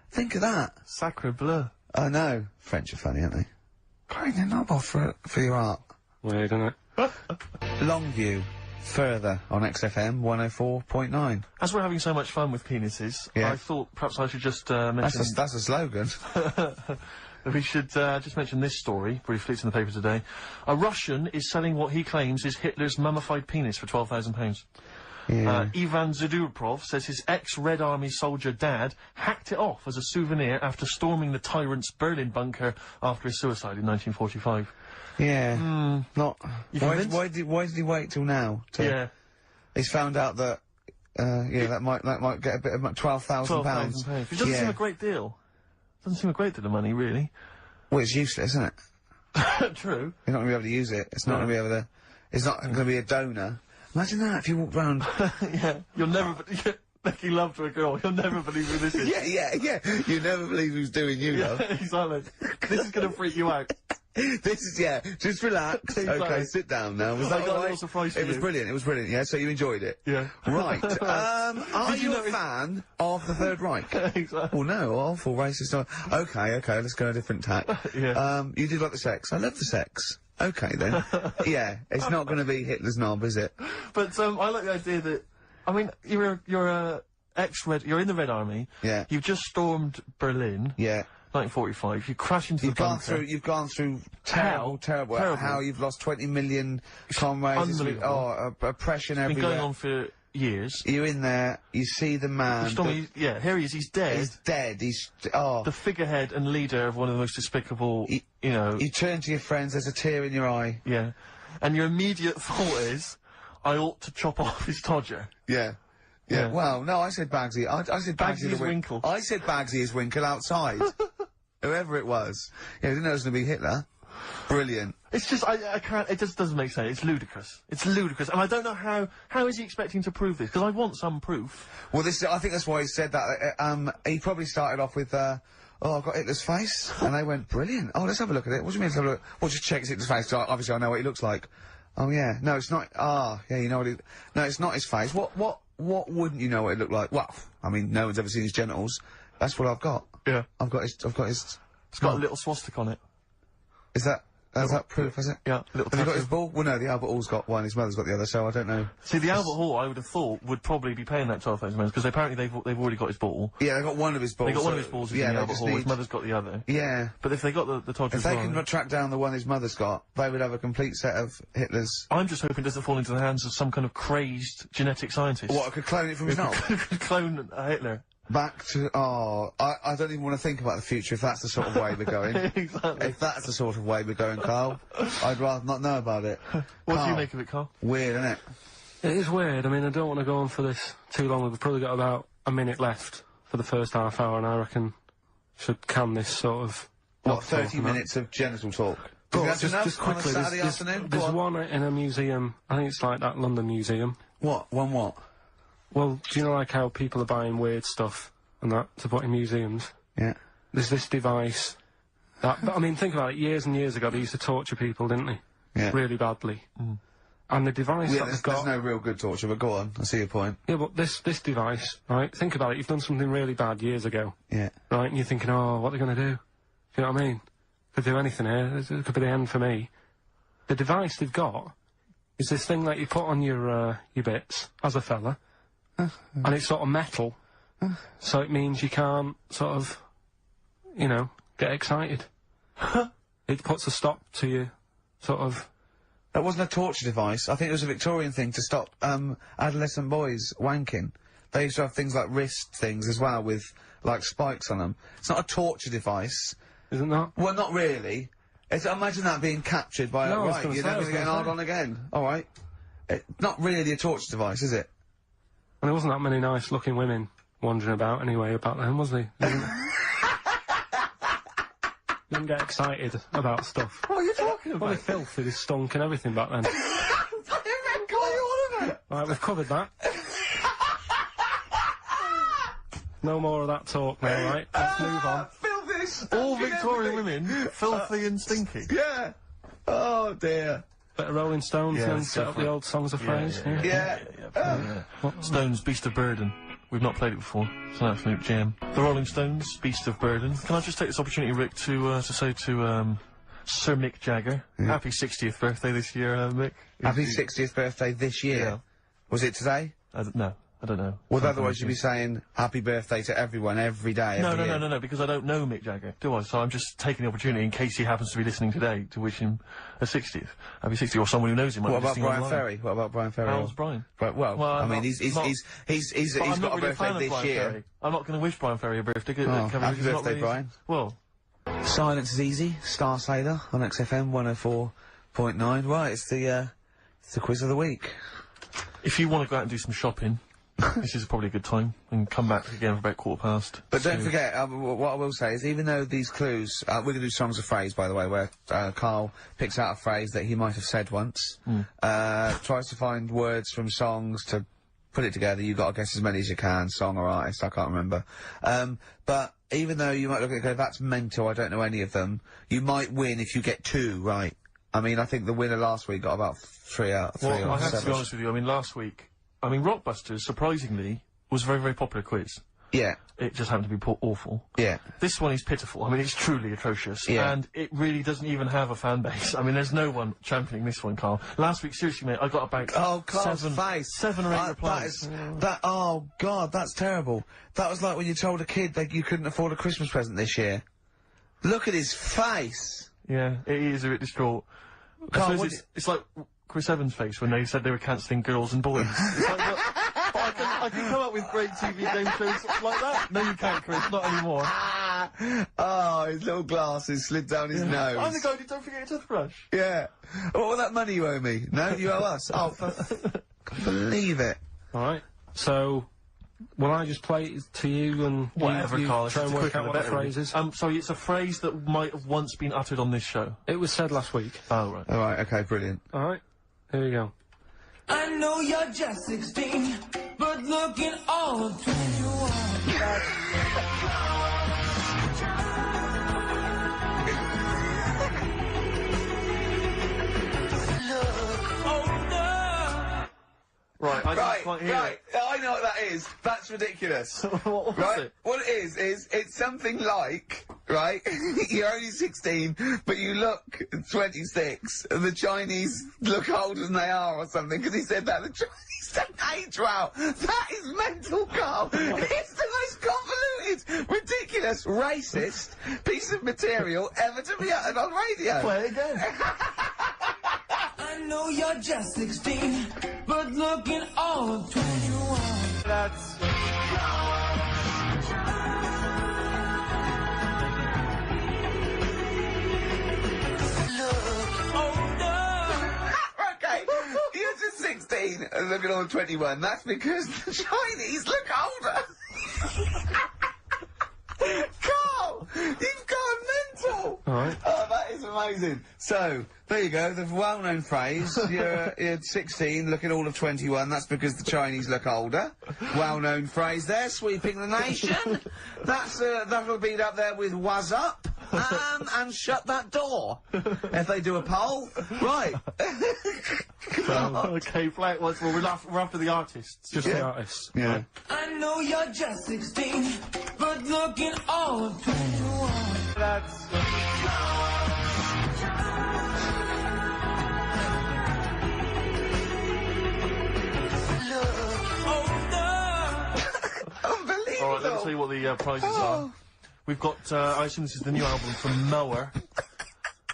Think of that. Sacre bleu. I know. French are funny, aren't they? Cutting your knob off for your art. Weird, isn't it? Longview. Further on XFM 104.9. As we're having so much fun with penises, Yeah. I thought perhaps I should just mention... That's a slogan. We should just mention this story, briefly. It's in the paper today. A Russian is selling what he claims is Hitler's mummified penis for £12,000. Yeah. Ivan Zadurprov says his ex-Red Army soldier dad hacked it off as a souvenir after storming the tyrant's Berlin bunker after his suicide in 1945. Yeah. Not. You Why convinced? did he wait till now? Yeah. He's found out that. That might get a bit of £12,000. £12,000. It doesn't seem a great deal. Doesn't seem a great deal of money, really. Well, it's useless, isn't it? True. You're not going to be able to use it. It's not going to be able to. It's not going to be a donor. Imagine that if you walked round. Yeah. You'll never... Making love to a girl, you'll never believe who this is. yeah. You never believe who's doing you, Yeah, love. exactly. This is gonna freak you out. This is, just relax. Exactly. Okay, sit down now. Was I that got a all little right? surprise for It was you. brilliant, yeah, so you enjoyed it? Yeah. Right, are Did you you a notice- fan of the Third Reich? Exactly. Well, no, awful racist. Okay, let's go a different tack. Yeah. You did like the sex. I love the sex. Okay, then. Yeah, it's not gonna be Hitler's knob, is it? But, I like the idea that, I mean, you're you're in the Red Army. Yeah. You've just stormed Berlin. Yeah. 1945. You crash into You've the bunker. you've gone through terrible. Terrible. How you've lost 20 million comrades. Unbelievable. Oppression It's been everywhere. going on for years. You're in there, you see the man. Yeah, here he is. He's dead. He's dead. The figurehead and leader of one of the most despicable, You turn to your friends, there's a tear in your eye. Yeah. And your immediate thought is, I ought to chop off his todger. Yeah. Yeah. Well, no, I said Bagsy. I said Bagsy Bagsy's Winkle. I said Bagsy is Winkle outside. Whoever it was. Yeah, I didn't know it was going to be Hitler. Brilliant. It's just, I can't, it just doesn't make sense. It's ludicrous. It's ludicrous. And I don't know how is he expecting to prove this? Because I want some proof. Well, I think that's why he said that. He probably started off with, oh, I've got Hitler's face. And they went, brilliant. Oh, let's have a look at it. What do you mean let's have a look? Well, just check Hitler's face. Obviously I know what he looks like. Oh, yeah. No, it's not. Yeah, you know what no, it's not his face. What wouldn't you know what it looked like? Well, I mean, no one's ever seen his genitals. That's what I've got. Yeah. I've got his. It's got a little swastika on it. Is that proof, is it? Yeah, little Have you got tattoo. his ball? Well, no, the Albert Hall's got one, his mother's got the other, so I don't know. See, the Albert Hall, I would have thought, would probably be paying that £12,000 because apparently they've already got his ball. Yeah, they got one of his balls. They got one of his balls in the Albert Hall, his mother's got the other. Yeah. But if they got the Todger If they can track down the one his mother's got, they would have a complete set of Hitler's... I'm just hoping it doesn't fall into the hands of some kind of crazed genetic scientist. What, could clone it from his knob? Could clone Hitler. Back to... I don't even want to think about the future if that's the sort of way we're going. Exactly. If that's the sort of way we're going, Carl, I'd rather not know about it. What do you make of it, Carl? Weird, isn't it? It is weird. I mean, I don't want to go on for this too long. We've probably got about a minute left for the first half hour, and I reckon should can this sort of... What, 30 minutes of genital talk? Just quickly, on a Saturday afternoon? there's Go on. one in a museum, I think it's like that London Museum. What? One what? Well, do you know like how people are buying weird stuff and that to put in museums? Yeah. There's this device that, I mean, think about it, years and years ago they used to torture people, didn't they? Yeah. Really badly. And the device that There's they've got... no real good torture, but go on, I see your point. Yeah, but this device, right, think about it, you've done something really bad years ago. Yeah. Right, and you're thinking, oh, what are they going to do? You know what I mean? Could do anything here, it could be the end for me. The device they've got is this thing that you put on your bits, as a fella, and it's sort of metal, so it means you can't sort of you know, get excited. It puts a stop to your sort of... That wasn't a torture device. I think it was a Victorian thing to stop, adolescent boys wanking. They used to have things like wrist things as well with, like, spikes on them. It's not a torture device. Isn't that? Well, not really. It's, imagine that being captured by No, I was right, gonna you're say, I never was gonna get an gonna hard say. on again. Alright. Not really a torture device, is it? And there wasn't that many nice-looking women wandering about anyway about them, was there? Didn't get excited about stuff. What are you talking about? Well, they filthy, they stunk and everything back then. Right, we've covered that. No more of that talk now, right? Let's move on. Filthy, All Victorian women, filthy and stinky. Yeah. Oh dear. Bit of Rolling Stones Yeah, and it's set up the definitely- old songs of phrase. Yeah. Stones, Beast of Burden. We've not played it before. It's an absolute jam. The Rolling Stones, Beast of Burden. Can I just take this opportunity, Rick, to say to Sir Mick Jagger, happy 60th birthday this year, Mick. Happy 60th birthday this year. Yeah. Was it today? No, I don't know. Well, Something otherwise like you'd be this. saying happy birthday to everyone every day. every year. No, because I don't know Mick Jagger, do I? So I'm just taking the opportunity in case he happens to be listening today to wish him a 60th. Happy 60th, or someone who knows him. might What be about listening Brian online. Ferry? What about Brian Ferry? How's Brian? Right, well, I I'm mean, not- he's not- he's But I'm got not a really a fan birthday of this Brian year. Ferry. I'm not going to wish Brian Ferry a birthday. Oh, because happy he's not birthday, really- Brian. Well, Silence is easy. Star Sailor on XFM 104.9. Right, it's the quiz of the week. if you want to go out and do some shopping, this is probably a good time, and come back again for about 15:15. But don't So- forget, what I will say is, even though these clues, we're going to do songs of phrase, by the way, where Karl picks out a phrase that he might have said once, tries to find words from songs to put it together. You've got to guess as many as you can, song or artist, I can't remember. But even though you might look at it and go, that's mental, I don't know any of them, you might win if you get 2 right. I mean, I think the winner last week got about 3 out of 3 Well, or I have to 7. be honest with you. I mean, last week, Rockbusters, surprisingly, was a very, very popular quiz. Yeah, It just happened to be awful. yeah. This one is pitiful. I mean, it's truly atrocious. Yeah. And it really doesn't even have a fan base. I mean, there's no one championing this one, Karl. Last week, seriously, mate, I got about Oh, Carl's face. 7 or 8 That replies. is, oh God, that's terrible. That was like when you told a kid that you couldn't afford a Christmas present this year. Look at his face. Yeah, it is a bit distraught. Carl, I what suppose it's like Chris Evans' face when they said they were cancelling Girls and Boys. It's like, look, but I can come up with great TV game shows like that. No, you can't, Chris, not anymore. Oh, his little glasses slid down his nose. I'm the guy who don't forget your toothbrush. Yeah. What was that money you owe me? No, you owe us. Oh, can't believe it. Alright, so... Will I just play it to you and Whatever, you Karl. try and work out what the phrase is? Sorry, it's a phrase that might have once been uttered on this show. It was said last week. Oh, right. All right. Okay. Brilliant. Alright, here we go. I know you're just 16, but looking all of 21. Look older. Right, I didn't quite hear Right. I know what that is. That's ridiculous. it. What was Right? it? What it is it's something like, right? You're only 16, but you look 26. And the Chinese look older than they are, or something. Because he said that the Chinese don't age well. That is mental, Karl. It's the most convoluted, ridiculous, racist piece of material ever to be uttered on radio. Play it again. I know you're just 16, but looking all of 21. That's Look older. okay. You're just 16 and looking on 21. That's because the Chinese look older. Carl, you've gone mental. Alright. Oh, that is amazing. So, there you go, the well-known phrase, you're 16, looking all of 21, that's because the Chinese look older. Well-known phrase there, sweeping the nation. That'll be up there with "was up," and "shut that door." If they do a poll. Right. Okay, play it once more. We're after the artists. Just the artists. Yeah. I know you're just 16, but looking all of 21. That's... Look older. Unbelievable. Alright, let me tell you what the prizes are. We've got, I assume this is the new album from Mower.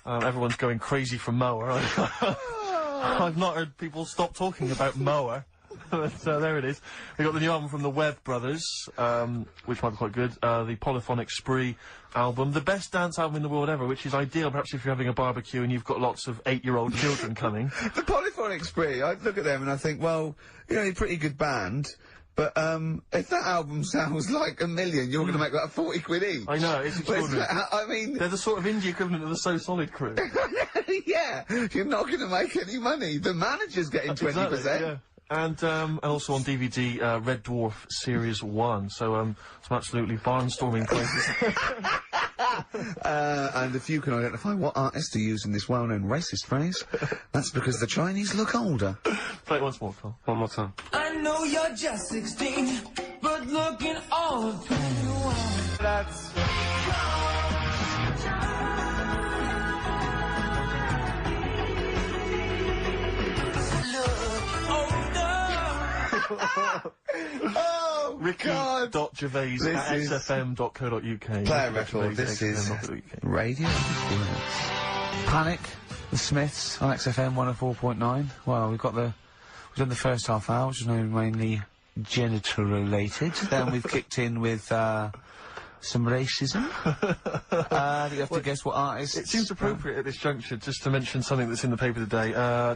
Everyone's going crazy from Mower. I've not heard people stop talking about Mower. But there it is. We got the new album from the Webb Brothers, which might be quite good. The Polyphonic Spree album, the best dance album in the world ever, which is ideal perhaps if you're having a barbecue and you've got lots of 8-year-old children coming. The Polyphonic Spree, I look at them and I think, well, you know, a pretty good band. But, if that album sounds like $1 million, you're gonna make like 40 quid each. I know, it's extraordinary. I mean... They're the sort of indie equivalent of the So Solid crew. Yeah, you're not gonna make any money. The manager's getting 20%. Exactly, yeah. And also on DVD, Red Dwarf Series 1, so, some absolutely barnstorming places. And if you can identify what artist to use in this well-known racist phrase, that's because the Chinese look older. Play it once more, Carl. One more time. I know you're just 16, but looking all of 21. That's... Oh, Ricky.Gervais at xfm.co.uk. Play a record. This is Radio Panic, The Smiths on XFM 104.9. Well, we've done the first half hour, which is mainly genital related. Then we've kicked in with, some racism. You have to guess what artist. It seems appropriate at this juncture just to mention something that's in the paper today.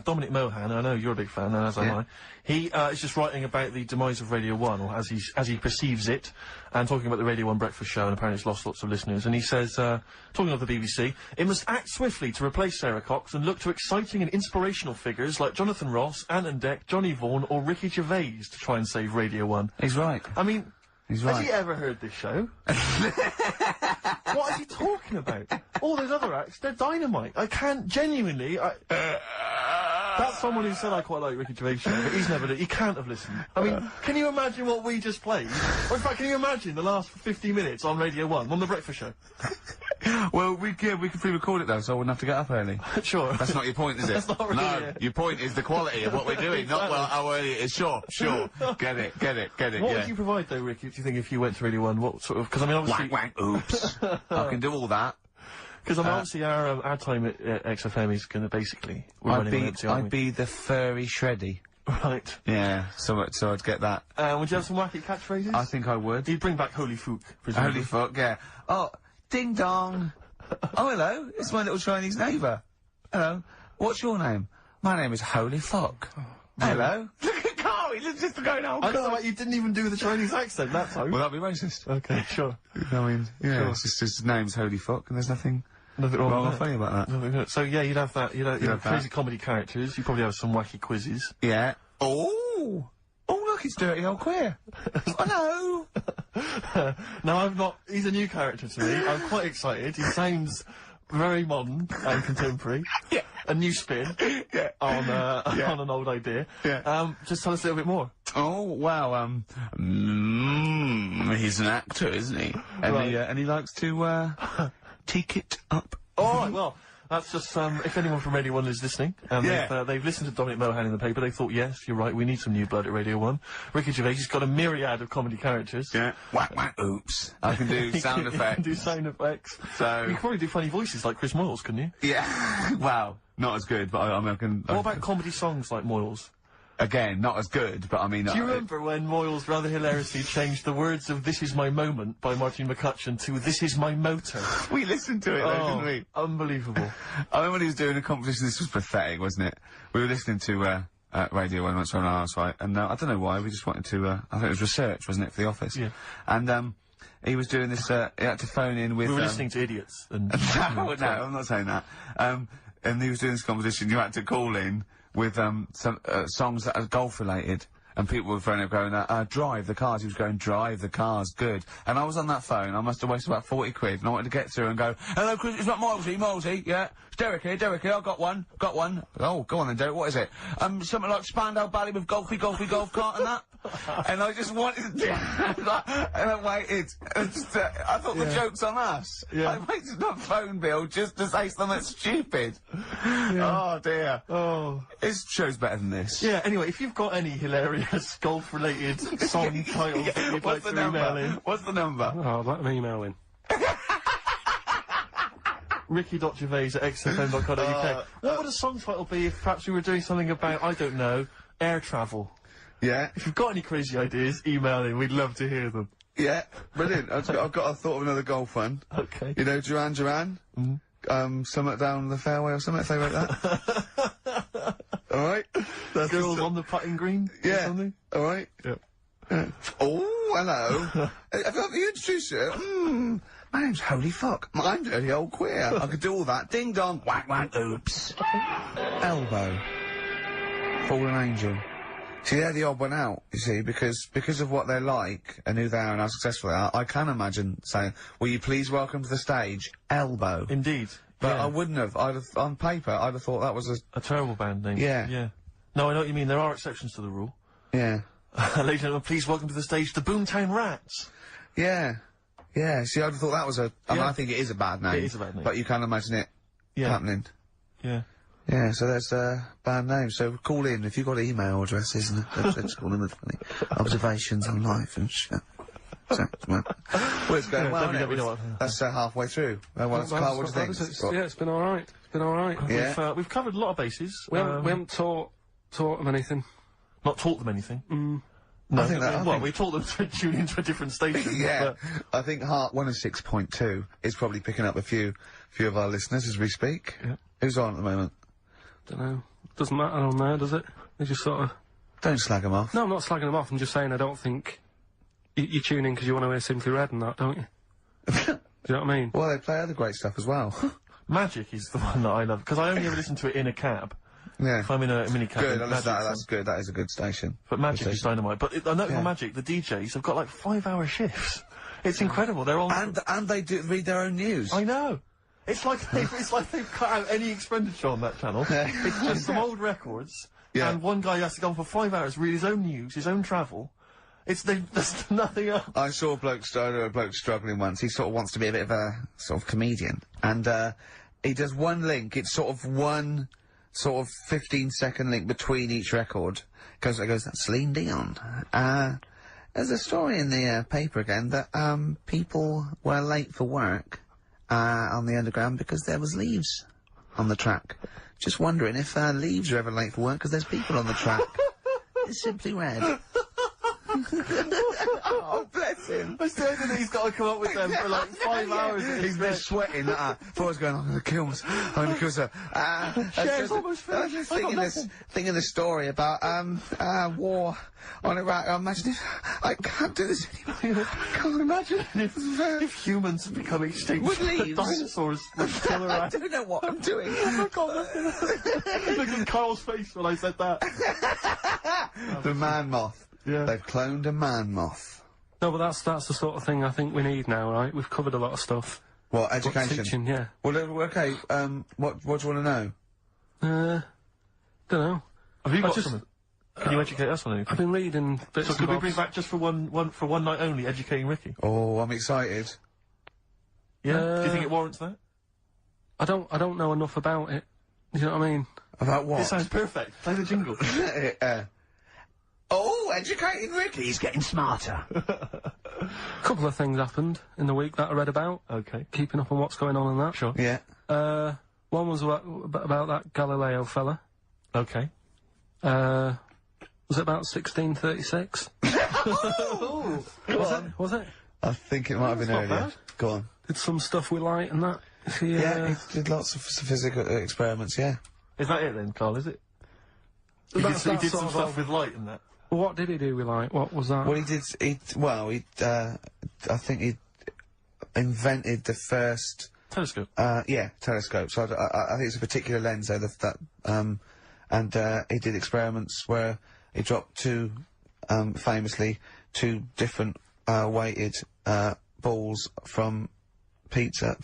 Dominic Mohan, I know you're a big fan, as am I. He is just writing about the demise of Radio 1, or as he perceives it, and talking about the Radio 1 breakfast show, and apparently it's lost lots of listeners. And he says, talking of the BBC, it must act swiftly to replace Sarah Cox and look to exciting and inspirational figures like Jonathan Ross, Anton Deck, Johnny Vaughan, or Ricky Gervais to try and save Radio 1. He's right. I mean... He's right. Has he ever heard this show? What is he talking about? All those other acts, they're dynamite. I can't genuinely. That's someone who said I quite like Ricky Gervais show, but he can't have listened. I mean, can you imagine what we just played? Or in fact, can you imagine the last 50 minutes on Radio 1, on the breakfast show? Well, we could pre-record it though, so I wouldn't have to get up early. Sure. That's not your point, is it? That's not really No, your point is the quality of what we're doing, not well how early it is. Sure. Get it. What would you provide though, Ricky, do you think, if you went to Radio 1? What sort of, because I mean obviously... Wank, oops. I can do all that. Because I mean, obviously our time at XFM is gonna basically... I'd be the furry shreddy. Right. Yeah, so I'd get that. Would you have some wacky catchphrases? I think I would. You'd bring back Holy Fook, presumably. Holy Fuck, yeah. Oh, ding dong. Oh, hello, it's my little Chinese neighbour. Hello, what's your name? My name is Holy Fuck. Hello. Look at Karl, he's just going, oh, I don't know, you didn't even do the Chinese accent that time. Well, that'd be racist. Okay, sure. I mean, yeah, Sure. it's just his name's Holy Fuck, and there's nothing wrong or with funny about that. that. So yeah, you'd have that, you'd have have crazy that. comedy characters, you'd probably have some wacky quizzes. Yeah. Oh, look, it's Dirty Old Queer. Hello. Now he's a new character to me, I'm quite excited, he sounds very modern and contemporary. Yeah. A new spin on an old idea. Yeah. Just tell us a little bit more. Oh, wow, he's an actor, isn't he? And, Right. and he likes to, take it up. Alright, well, that's just, if anyone from Radio 1 is listening, and Yeah. they've listened to Dominic Mohan in the paper, they thought, yes, you're right, we need some new blood at Radio 1. Ricky Gervais has got a myriad of comedy characters. Yeah. Whack, oops. I can do sound You can effects. do sound effects. So- You could probably do funny voices like Chris Moyles, couldn't you? Yeah. Wow. Not as good, but I can... What about comedy songs like Moyles? Again, not as good, but I mean... Do you remember when Moyles rather hilariously changed the words of This Is My Moment by Martin McCutcheon to This Is My Motor? We listened to it, though, didn't we? Unbelievable. I remember when he was doing a competition, this was pathetic, wasn't it? We were listening to, Radio 1 once on our house, right? And, I don't know why, we just wanted to, I think it was research, wasn't it, for The Office? Yeah. And, he was doing this, he had to phone in with... We were listening to idiots. And No, I'm not saying that. And he was doing this competition, you had to call in with, some, songs that are golf related. And people were phoning up going, drive the cars. He was going, drive the cars, good. And I was on that phone, I must have wasted about 40 quid, and I wanted to get through and go, hello, Chris, it's not Milesy, yeah? It's Derek here, I've got one. Oh, go on then, Derek, what is it? Something like Spandau Ballet with golf cart and that. And I just wanted to, and I waited. I thought the joke's on us. Yeah. I waited that phone bill just to say something stupid. Oh dear. Oh. His show's better than this. Yeah, anyway, if you've got any hilarious golf-related song titles that you'd like to email in... What's the number? Oh, let me email in. ricky.gervais@xfm.co.uk. What would a song title be if perhaps we were doing something about, I don't know, air travel? Yeah. If you've got any crazy ideas, email in. We'd love to hear them. Yeah. Brilliant. I've got a thought of another golf one. Okay. You know, Duran Duran? Something down the fairway or something like that. Alright? Girls on the putting green? Yeah. Or something? Alright? Yep. Oh, hello. Have you introduced you? My name's Holy Fuck. I'm Dirty Old Queer. I could do all that. Ding dong, whack whack, oops. Elbow. Fallen Angel. See, they're the odd one out, you see, because of what they're like, and who they are and how successful they are, I can imagine saying, will you please welcome to the stage, Elbow. Indeed. But yeah. I wouldn't have. On paper, I'd have thought that was a terrible band name. Yeah. Yeah. No, I know what you mean. There are exceptions to the rule. Yeah. Ladies and gentlemen, please welcome to the stage, the Boomtown Rats. Yeah. Yeah, see, I'd have thought that was I mean, I think it is a bad name. It is a bad name. But you can imagine it happening. Yeah. Yeah, so that's bad name. So call in if you've got email addresses and let's call in with funny observations on life and shit. So, well, it's going well, isn't it? That's halfway through. Well, Karl, what do you think? Yeah, it's been alright. It's been alright. Yeah. We've covered a lot of bases. We haven't taught them anything. Not taught them anything? No, I think we taught them to tune into a different station. Yeah, I think Heart 106.2 is probably picking up a few of our listeners as we speak. Yeah. Who's on at the moment? Don't know. Doesn't matter on there, does it? They just sort of... Don't slag them off. No, I'm not slagging them off. I'm just saying I don't think... You tune in because you want to hear Simply Red and that, don't you? Do you know what I mean? Well, they play other great stuff as well. Magic is the one that I love, because I only ever listen to it in a cab. Yeah. If I'm in a minicab. Good, that's good. That is a good station. But Magic is dynamite. But I know for Magic, the DJs have got like 5-hour shifts. It's incredible. They're all... And they do read their own news. I know. It's like they've cut out any expenditure on that channel. It's just some old records. Yeah. And one guy has to go on for 5 hours, read his own news, his own travel. There's nothing else. I saw a bloke struggling once. He sort of wants to be a bit of a sort of comedian, and he does one link. It's sort of one sort of 15-second link between each record. Goes, that's Celine Dion. There's a story in the paper again that people were late for work on the Underground because there was leaves on the track. Just wondering if leaves are ever late for work because there's people on the track. It's Simply Red. Oh, bless him. I still think he's got to come up with them for like 5 hours. He's been sweating. Before I was going, I'm going to kill myself. I'm going to kill myself. Chair's almost finished. Thinking the story about war on Iraq. Imagine if I can't do this anymore. I can't imagine if humans become extinct. With leaves. Dinosaurs would kill I don't know what I'm doing. Oh my God! Look at Karl's face when I said that. The man moth. Yeah. They've cloned a man moth. No, but that's the sort of thing I think we need now, right? We've covered a lot of stuff. What, education? Teaching, yeah. Well, okay, what do you want to know? Don't know. Have you got something? Can you educate us on anything? I've been reading bits So could we bring back just for one night only, educating Ricky? Oh, I'm excited. Yeah? Do you think it warrants that? I don't know enough about it. You know what I mean? About what? It sounds perfect. Play the jingle. Oh, educating Ricky. He's getting smarter. A couple of things happened in the week that I read about. Okay. Keeping up on what's going on in that. Sure. Yeah. One was about that Galileo fella. Okay. Was it about 1636? Was it? I think it might have been earlier. Bad. Go on. Did some stuff with light and that. Yeah, he did lots of physical experiments, yeah. Is that it then, Karl, is it? He did some stuff with light and that. What did he do with light? What was that? Well, I think he invented the first... Telescope? Telescope. So I think it's a particular lens, though, and he did experiments where he dropped famously two different weighted balls from Pisa,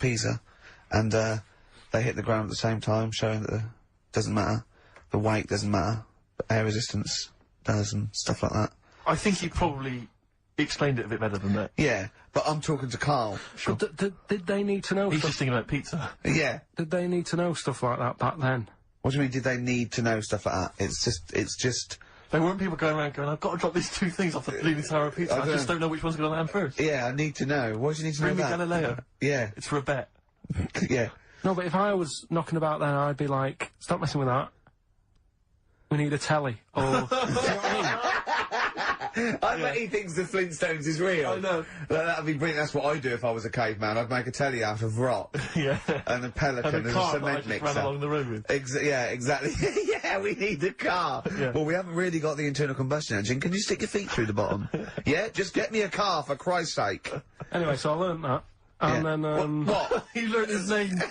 and they hit the ground at the same time, showing that doesn't matter, the weight doesn't matter, but air resistance does, and stuff like that. I think he probably explained it a bit better than that. Yeah, but I'm talking to Karl. Sure. Did they need to know He's stuff? just thinking about pizza. Yeah. Did they need to know stuff like that back then? What do you mean, did they need to know stuff like that? It's just... There weren't people going around going, I've got to drop these two things off the Leaning Tower of Pizza. I just don't know which one's going to land first. Yeah, I need to know. What do you need to Bring know me about? Galileo. Yeah. It's for a bet. Yeah. No, but if I was knocking about then, I'd be like, stop messing with that. We need a telly. Or, you know what I mean? I bet he thinks the Flintstones is real. I know. That'd be brilliant. That's what I'd do if I was a caveman. I'd make a telly out of rock. Yeah. And a pelican And a and car a that I cement just mixer. ran along the road with. Yeah, exactly. Yeah, we need a car. Yeah. Well, we haven't really got the internal combustion engine. Can you stick your feet through the bottom? Yeah, just get me a car, for Christ's sake. Anyway, so I learnt that. And Yeah. then, What? He learned his name.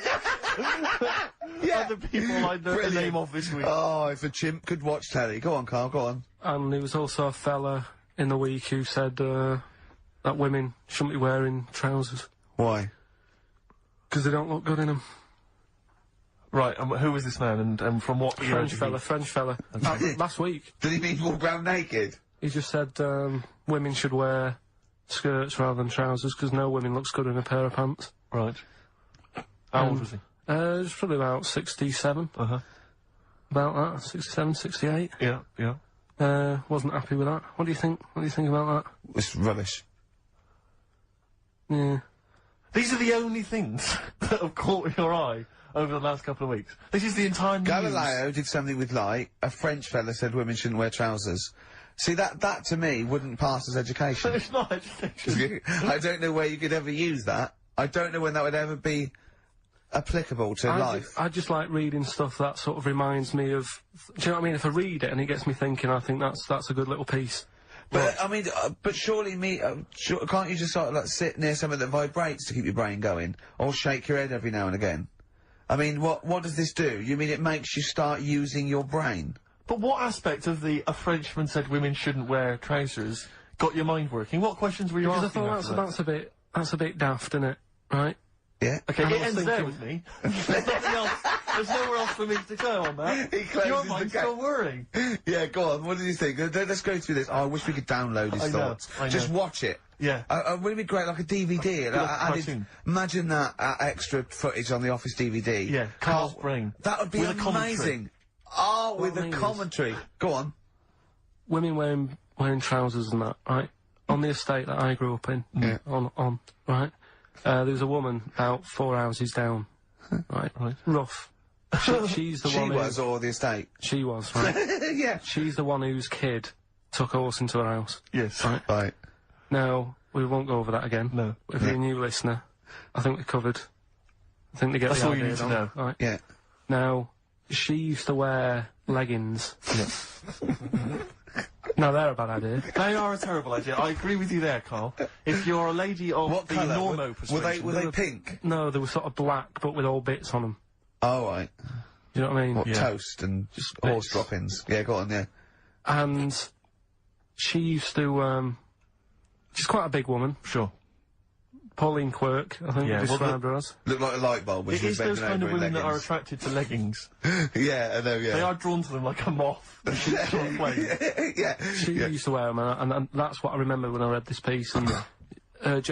Yeah. Other people I learned the Brilliant. name of this week. Oh, if a chimp could watch telly. Go on, Karl, go on. and there was also a fella in the week who said, that women shouldn't be wearing trousers. Why? Because they don't look good in them. Right, who was this man and from what era French did fella, French fella. Last week. Did he mean walk around naked? He just said, women should wear skirts rather than trousers, because no woman looks good in a pair of pants. Right. How old was he? It's probably about 67. Uh-huh. About that, 67, 68. Yeah, yeah. Wasn't happy with that. What do you think? What do you think about that? It's rubbish. Yeah. These are the only things that have caught your eye over the last couple of weeks. This is the entire news. Galileo did something with light. A French fella said women shouldn't wear trousers. See, that to me wouldn't pass as education. It's not education. I don't know where you could ever use that. I don't know when that would ever be applicable to life. I just like reading stuff that sort of reminds me of... Do you know what I mean? If I read it and it gets me thinking, I think that's a good little piece. But, I mean, but surely can't you just sort of like sit near something that vibrates to keep your brain going? Or shake your head every now and again? I mean, what does this do? You mean it makes you start using your brain? But what aspect of a Frenchman said women shouldn't wear trousers got your mind working? What questions were you Because I asking thought after that? that's a bit daft, isn't it? Right? Yeah. Okay, And it I was ends there thinking- with me. There's nothing else. There's nowhere else for me to go on that. He closes Your the mind's gate. still whirring. Yeah, go on. What did you think? Let's go through this. Oh, I wish we could download his I know, thoughts. I know. Just watch it. Yeah. Wouldn't it be great, like a DVD? like a cartoon. Imagine that extra footage on the Office DVD. Yeah, Karl's brain. That would be With a commentary. amazing. Oh, with What I a mean is- commentary. Go on. Women wearing trousers and that, right? On the estate that I grew up in, Yeah. on, right? There was a woman about 4 houses down, right? Right. Rough. She's the She one was, who... or the estate. She was, right? Yeah. She's the one whose kid took a horse into her house. Yes. Right. Right. Now, we won't go over that again. No. If you're a new listener, I think we covered. I think they get That's the all you idea need to now. know. Right. Yeah. Now, she used to wear leggings. Now, they're a bad idea. They are a terrible idea. I agree with you there, Karl. If you're a lady of What the colour? normo Were they persuasion... pink? No, they were sort of black, but with all bits on them. Oh, right. Do you know what I mean? What, Yeah. toast and Just horse bits. droppings? Yeah, go on, yeah. And she used to, she's quite a big woman. Sure. Pauline Quirk, I think Yeah, we well, described her as. Looked like a light bulb when It she was is those bending kind of over in women that are leggings. attracted to leggings. Yeah, I know, yeah. They are drawn to them like a moth. Sort of flame. Yeah. She used to wear them, and that's what I remember when I read this piece. And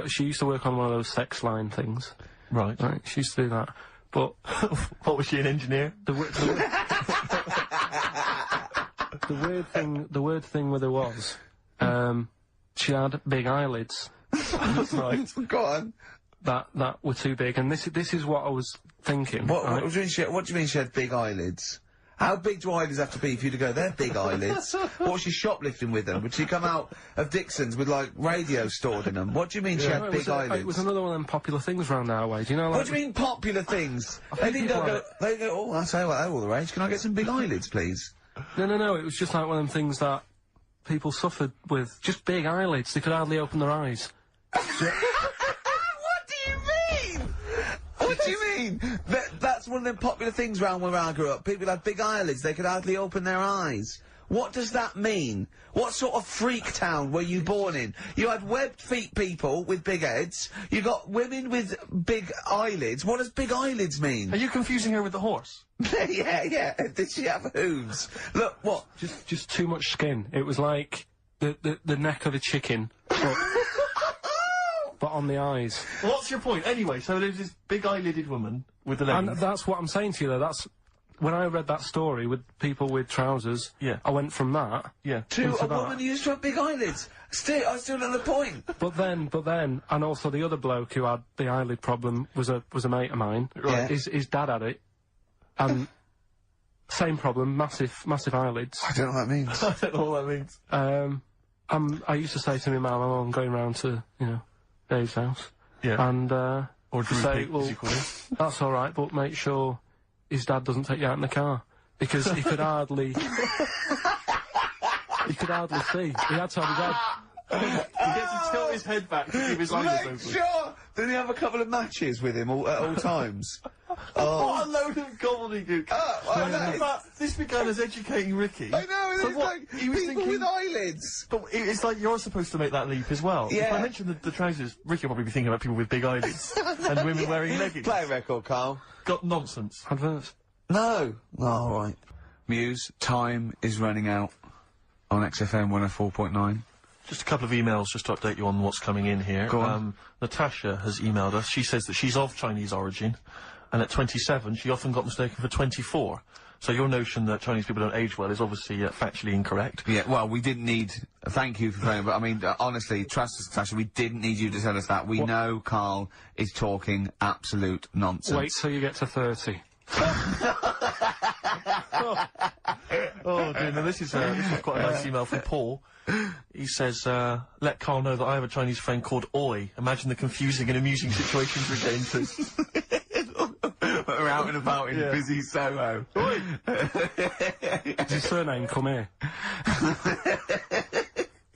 she used to work on one of those sex line things. Right. Right, she used to do that. But What, was she an engineer? the weird thing with her was, she had big eyelids. Right. Go on. That were too big, and this is what I was thinking. What right? do you mean she had big eyelids? How big do eyelids have to be for you to go, they're big eyelids? What was she shoplifting with them? Would she come out of Dixon's with, like, radio stored in them? What do you mean she had No, big eyelids? it was another one of them popular things round our way. Do you know? Like, What do you mean popular things? They think didn't people go, have they go, oh, I say what, they're all the rage. Can I get some big eyelids, please? No. It was just like one of them things that people suffered with. Just big eyelids. They could hardly open their eyes. What do you mean? What do you mean? That's one of them popular things round where I grew up. People had big eyelids, they could hardly open their eyes. What does that mean? What sort of freak town were you born in? You had webbed feet people with big heads, you got women with big eyelids. What does big eyelids mean? Are you confusing her with the horse? yeah. Did she have hooves? Look, what? Just too much skin. It was like the neck of a chicken, but on the eyes. What's your point? Anyway, so there's this big eyelided woman with the And leggings. that's what I'm saying to you, though. when I read that story with people with trousers, Yeah. I went from that To into a that. woman used to have big eyelids. I still know the point. But then, and also the other bloke who had the eyelid problem was a mate of mine. Right. His dad had it, and same problem, massive eyelids. I don't know what that means. I don't know what that means. I used to say to my mum, "Oh, I'm going round to Dave's house," Yeah. and Or Drew say, Pig, well, as you call him. that's all right, but make sure his dad doesn't take you out in the car because he could hardly see. He had to have his head. He gets to tilt his head back to keep his eyelids Make open. sure! Didn't he have a couple of matches with him at all times? What a load of gobbledygook. I know. But this began as educating Ricky. I know, So it's what, like he was people thinking, with eyelids. But it's like you're supposed to make that leap as well. Yeah. If I mentioned the trousers, Ricky will probably be thinking about people with big eyelids and women wearing leggings. Play a record, Carl. Got nonsense. Adverts. No. Oh, all right. Muse, time is running out on XFM 104.9. Just a couple of emails just to update you on what's coming in here. Go on. Natasha has emailed us. She says that she's of Chinese origin, and at 27 she often got mistaken for 24. So your notion that Chinese people don't age well is obviously factually incorrect. Yeah, well, we didn't need... Thank you for saying, but I mean, honestly, trust us, Natasha, we didn't need you to tell us that. We know Karl is talking absolute nonsense. Wait till you get to 30. Oh dear, now this is quite a nice email from Paul. He says, let Karl know that I have a Chinese friend called Oi. Imagine the confusing and amusing situations we're getting to. We're out and about in busy Soho. Oi! Does his surname come here?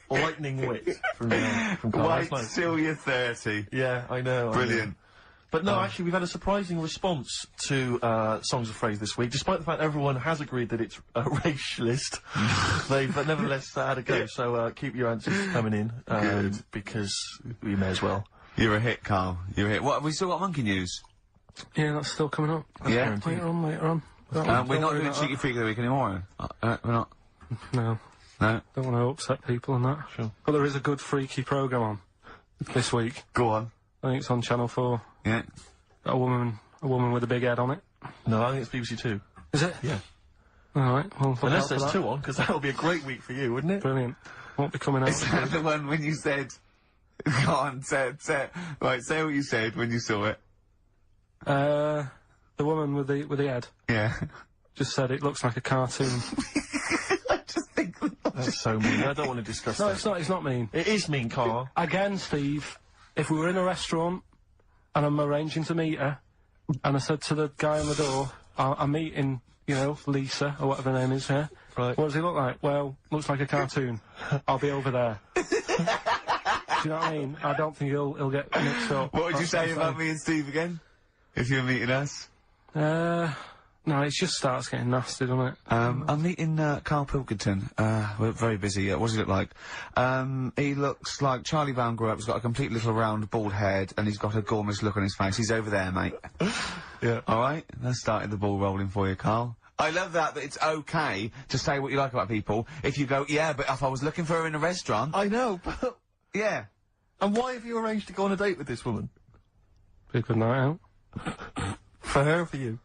Lightning wit from Karl. Wait That's nice. till you're 30. Yeah, I know. Brilliant. But no, actually, we've had a surprising response to Songs of Phrase this week, despite the fact everyone has agreed that it's a racialist. They've nevertheless had a go, so keep your answers coming in, because we may as well. You're a hit, Karl. You're a hit. What, have we still got monkey news? Yeah, that's still coming up. Yeah? Later on. We're not doing Cheeky Freak of the Week anymore. We're not. No. No? Don't want to upset people and that. Sure. But there is a good freaky programme on this week. Go on. I think it's on Channel 4. Yeah. Got a woman with a big head on it. No, I think it's BBC Two. Is it? Yeah. Alright, well, look Unless out for there's that. two on, because that'll be a great week for you, wouldn't it? Brilliant. Won't be coming out. Is that the one when you said... Go on, say right, say what you said when you saw it. The woman with the head Yeah. just said it looks like a cartoon. I just think... That's so mean. I don't want to discuss No, that. it's not mean. It is mean, Karl. Again, Steve, if we were in a restaurant and I'm arranging to meet her, and I said to the guy on the door, I'm meeting, Lisa, or whatever her name is, yeah? Right. What does he look like? Well, looks like a cartoon. I'll be over there. Do you know what I mean? I don't think he'll get mixed up. What would you say about me and Steve again? If you were meeting us? No, it just starts getting nasty, doesn't it? I'm meeting, Karl Pilkington. We're very busy. What does he look like? He looks like Charlie Brown grew up. He's got a complete little round bald head, and he's got a gormless look on his face. He's over there, mate. Yeah. Alright? That started the ball rolling for you, Karl. I love that it's okay to say what you like about people if you go, yeah, but if I was looking for her in a restaurant... I know, but... Yeah. And why have you arranged to go on a date with this woman? Be a good night out. For her or for you?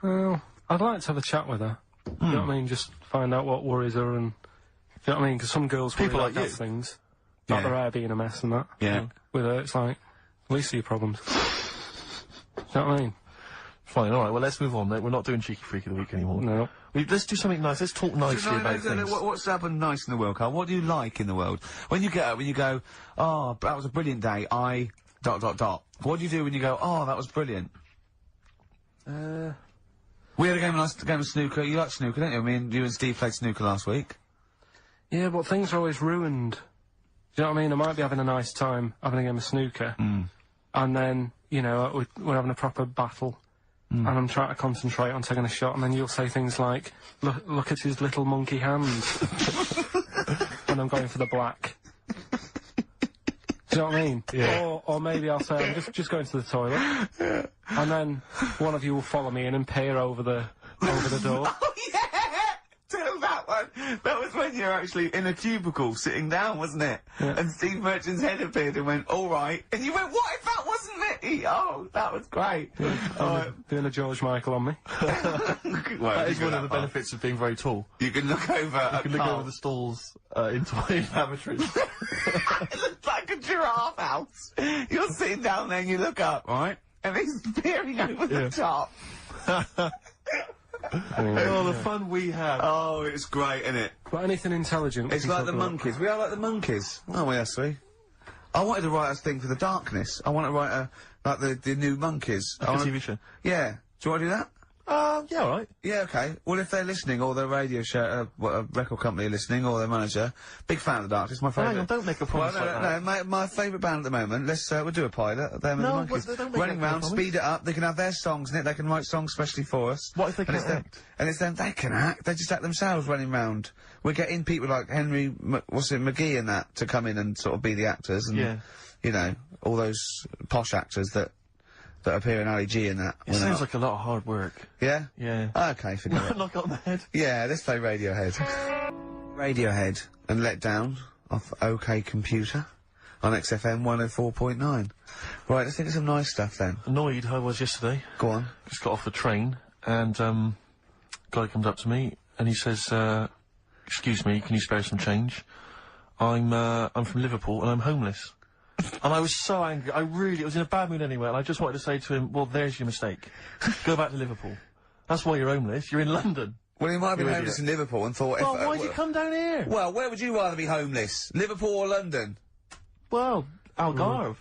Well, I'd like to have a chat with her. You know what I mean? Just find out what worries her and... You know what I mean? Because some girls People really like have you. things. Yeah. Like their hair being a mess and that. Yeah. With her, it's like, at least your problems. You know what I mean? Fine, alright, well let's move on then. We're not doing Cheeky Freak of the Week anymore. No. Let's do something nice. Let's talk nicely about things. What's happened nice in the world, Karl? What do you like in the world? When you get up, when you go, oh, that was a brilliant day, What do you do when you go, oh, that was brilliant? We had a game of snooker. You like snooker, don't you? You and Steve played snooker last week. Yeah, but things are always ruined. Do you know what I mean? I might be having a nice time having a game of snooker. And then, we're having a proper battle. And I'm trying to concentrate on taking a shot, and then you'll say things like, look at his little monkey hands. When I'm going for the black. Do you know what I mean? Yeah. Or maybe I'll say, I'm just going to the toilet. Yeah. And then one of you will follow me in and peer over the door. Oh, yeah! Tell that one. That was when you were actually in a cubicle sitting down, wasn't it? Yeah. And Steve Merchant's head appeared and went, all right. And you went, what if that wasn't me? Oh, that was great. Doing a George Michael on me. That is one of the benefits of being very tall. You can look over. You can look over the stalls into lavatories. It looks like a giraffe house. You're sitting down there and you look up, right? And he's peering over the top. Oh, the fun we had. Oh, it's great, isn't it? But anything intelligent. It's like the monkeys. We are like the monkeys. Aren't we, us 3? I wanted to write a thing for the darkness. I want to write like the new monkeys. Like a TV show? Yeah. Do you want to do that? Yeah, alright. Yeah, okay. Well, if they're listening, or their radio show, a record company listening, or their manager, big fan of the Darkness, my favourite. Hang on, don't make a promise like that. No, my favourite band at the moment, we'll do a pilot, them and the Monkeys. But don't make Running that round, promise. speed it up, they can have their songs in it, they can write songs specially for us. What if they can't act? And it's them, they can act, they just act themselves running round. We're getting people like McGee and that, to come in and sort of be the actors, and, you know, all those posh actors that appear in Ali G and that. It sounds like a lot of hard work. Yeah? Yeah. Okay, forget it. Knock it on the head. Yeah, let's play Radiohead. Radiohead and Let Down off OK Computer on XFM 104.9. Right, let's think of some nice stuff then. Annoyed I was yesterday. Go on. Just got off the train, and guy comes up to me and he says, "Excuse me, can you spare some change? I'm from Liverpool and I'm homeless." And I was so angry. I was in a bad mood anyway, and I just wanted to say to him, well, there's your mistake. Go back to Liverpool. That's why you're homeless. You're in London. Well, he might have been homeless in Liverpool and thought... Well, why'd you come down here? Well, where would you rather be homeless? Liverpool or London? Well, Algarve.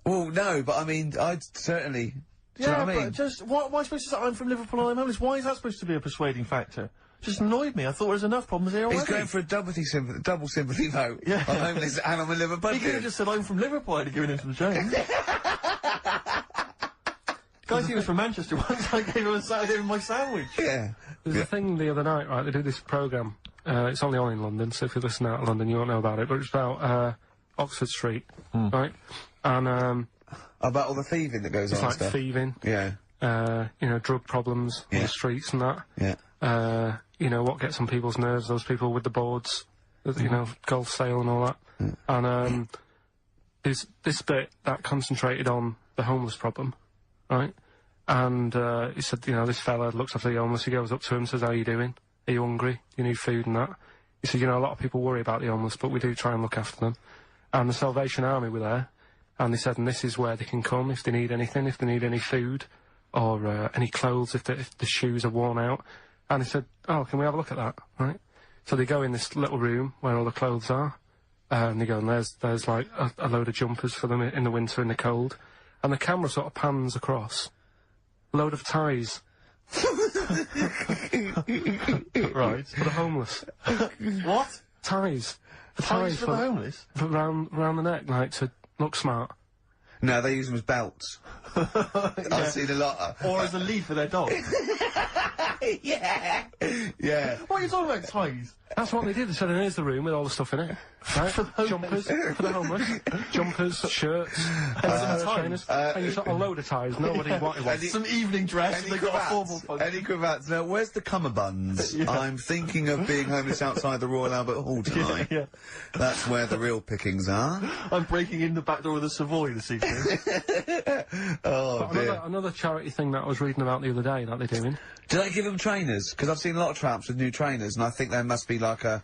Well, no, but I mean, I'd certainly... Do you know what I mean? But just... Why am I supposed to say I'm from Liverpool and I'm homeless? Why is that supposed to be a persuading factor? Just annoyed me. I thought there was enough problems here already. He's going for a double sympathy vote. Yeah. I'm homeless and I'm a Liverpool. He could have just said I'm from Liverpool. I'd have given him some change. Guy he was from Manchester once. I gave him my sandwich. Yeah. There's a thing the other night, right? They do this programme. It's only on in London, so if you listen out of London, you won't know about it. But it's about Oxford Street, right? And about all the thieving that goes on. It's like stuff. thieving. Yeah. You know, drug problems on the streets and that. Yeah. You know, what gets on people's nerves, those people with the boards, you know, golf sale and all that. And, there's this bit that concentrated on the homeless problem, right? And, he said, you know, this fella looks after the homeless, he goes up to him and says, how you doing? Are you hungry? Do you need food and that? He said, you know, a lot of people worry about the homeless, but we do try and look after them. And the Salvation Army were there, and they said, and this is where they can come if they need anything, if they need any food, or, any clothes, if the shoes are worn out. And he said, oh, can we have a look at that, right? So they go in this little room where all the clothes are, and they go, and there's like a load of jumpers for them in the winter in the cold. And the camera sort of pans across. A load of ties. Right. For the homeless. What? Ties. Ties for the homeless? Round the neck, like, to look smart. No, they use them as belts. I've seen a lot of... Or as a lead for their dog. Yeah. Yeah. What are you talking about, ties? That's what they did. They said, and here's the room with all the stuff in it. Right? Jumpers for the homeless. Jumpers, shirts, trainers. And you got a load of ties. Nobody wanted one. Some evening dress, and they got a formal function. Any cravats? Now, where's the cummerbunds? I'm thinking of being homeless outside the Royal Albert Hall tonight. Yeah. That's where the real pickings are. I'm breaking in the back door of the Savoy this evening. Oh, dear. Another charity thing that I was reading about the other day that they're doing. Do they give them trainers? Because I've seen a lot of tramps with new trainers, and I think there must be like a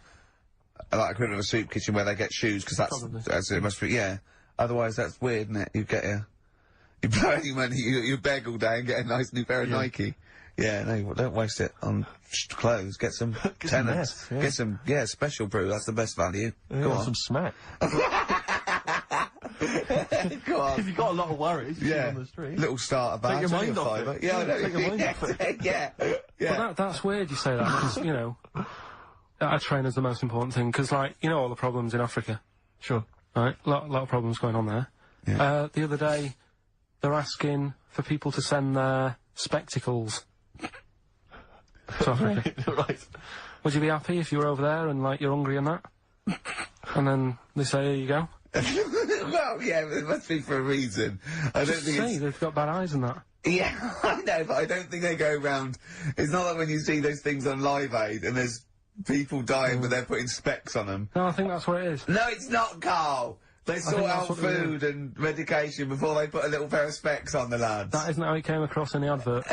equivalent of a soup kitchen where they get shoes, because that's it must be, yeah. Otherwise, that's weird, isn't it? You get you blow any money, you beg all day and get a nice new pair of Nike. Yeah, no, don't waste it on clothes. Get some tenants. Get some, special brew. That's the best value. Go on. Some smack. Go on. If you've got a lot of worries, on the street. Little starter bag. Take your mind off it. Yeah, I know. Take your mind off it. Yeah. But that's weird you say that, because, you know, a trainer's the most important thing, because, like, you know all the problems in Africa. Sure. Right? A lot of problems going on there. Yeah. The other day, they're asking for people to send their spectacles to Africa. Right. Would you be happy if you were over there and, like, you're hungry and that? And then they say, here you go. Well, yeah, but it must be for a reason. I don't think it's... they've got bad eyes and that. Yeah, I know, but I don't think they go round... It's not like when you see those things on Live Aid and there's people dying but they're putting specs on them. No, I think that's what it is. No, it's not, Karl! They sort think that's out what they do. food and medication before they put a little pair of specs on the lads. That isn't how he came across in the advert.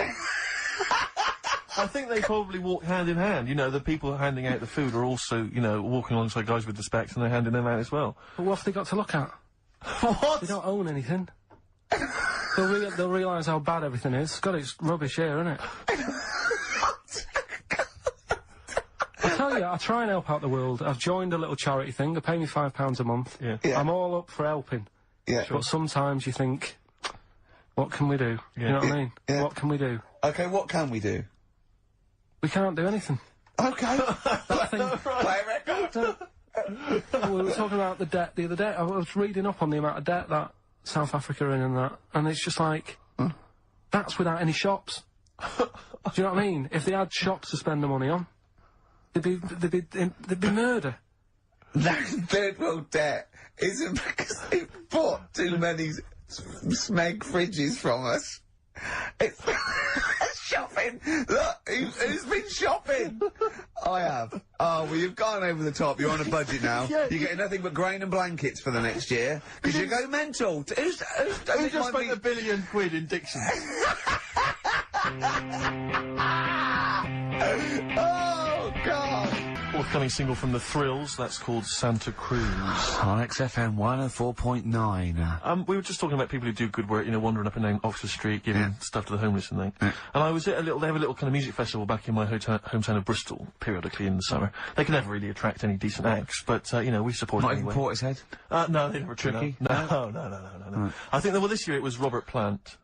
I think they probably walk hand in hand. You know, the people handing out the food are also, you know, walking alongside guys with the specs and they're handing them out as well. But what have they got to look at? What? They don't own anything. They'll realise how bad everything is. God, it's rubbish here, isn't it? I tell you, I try and help out the world. I've joined a little charity thing. They pay me £5 a month. Yeah. Yeah. I'm all up for helping. Yeah. But sometimes you think, what can we do? You know what I mean? Yeah. What can we do? Okay, what can we do? We can't do anything. Okay. That thing. Play a record. We were talking about the debt the other day. I was reading up on the amount of debt that South Africa are in and that, and it's just like, that's without any shops. Do you know what I mean? If they had shops to spend the money on, there'd be murder. That third world debt isn't because they bought too many smeg fridges from us. It's shopping. Look, who's been shopping? I have. Oh, well, you've gone over the top. You're on a budget now. Yeah, You're getting nothing but grain and blankets for the next year because you go mental. Who just spent £1 billion in Dixon? Oh God! Forthcoming single from The Thrills, that's called Santa Cruz. On XFM 104.9. We were just talking about people who do good work, you know, wandering up and down Oxford Street, giving stuff to the homeless and thing. And I was at they have a little kind of music festival back in my hometown of Bristol, periodically in the summer. They can never really attract any decent acts, but, you know, we support Not it even anyway. Portishead? No, they never Tricky? No. Right. I think that, well, this year it was Robert Plant,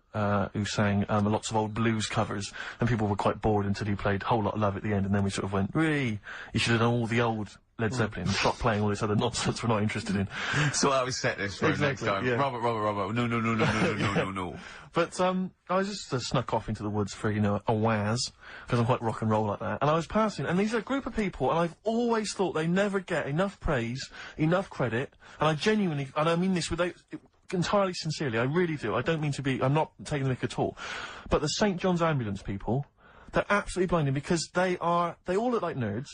who sang lots of old blues covers, and people were quite bored until he played Whole Lot of Love at the end, and then we sort of went, "Really? You should have done all the old Led Zeppelin and stopped playing all this other nonsense we're not interested in." So I was set this for Exactly, next time. yeah. Robert. No. But I was just snuck off into the woods for, you know, a waz, because I'm quite rock and roll like that. And I was passing, and these are a group of people, and I've always thought they never get enough praise, enough credit, and I genuinely, and I mean this with entirely sincerely, I really do. I don't mean to be, I'm not taking the mick at all. But the St. John's Ambulance people, they're absolutely blinding because they all look like nerds.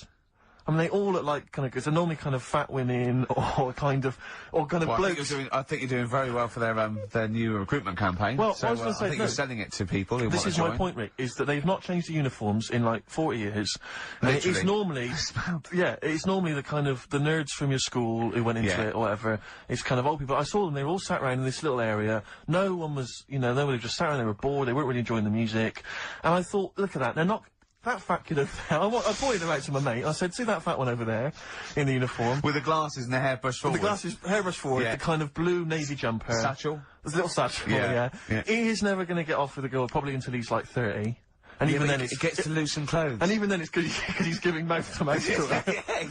I mean, they all look like kind of, they're normally kind of fat women or kind of blokes. I think you're doing very well for their new recruitment campaign. Well, so, I was going to say, I think you're selling it to people who want to This is join. my point, Rick, is that they've not changed the uniforms in like 40 years. And it is normally, it's normally the kind of, the nerds from your school who went into it or whatever. It's kind of old people. I saw them, they were all sat around in this little area. No one was, you know, nobody just sat around, they were bored, they weren't really enjoying the music. And I thought, look at that, they're not, that fat kid over there, I pointed them out to my mate, I said, see that fat one over there, in the uniform? With the glasses and the hairbrush forward. With the glasses, hairbrush forward, the kind of blue navy jumper. Satchel? There's a little satchel, yeah. He is never going to get off with a girl, probably until he's like 30. And even then it gets to loosen clothes. And even then it's because he's giving mouth to mouth to her.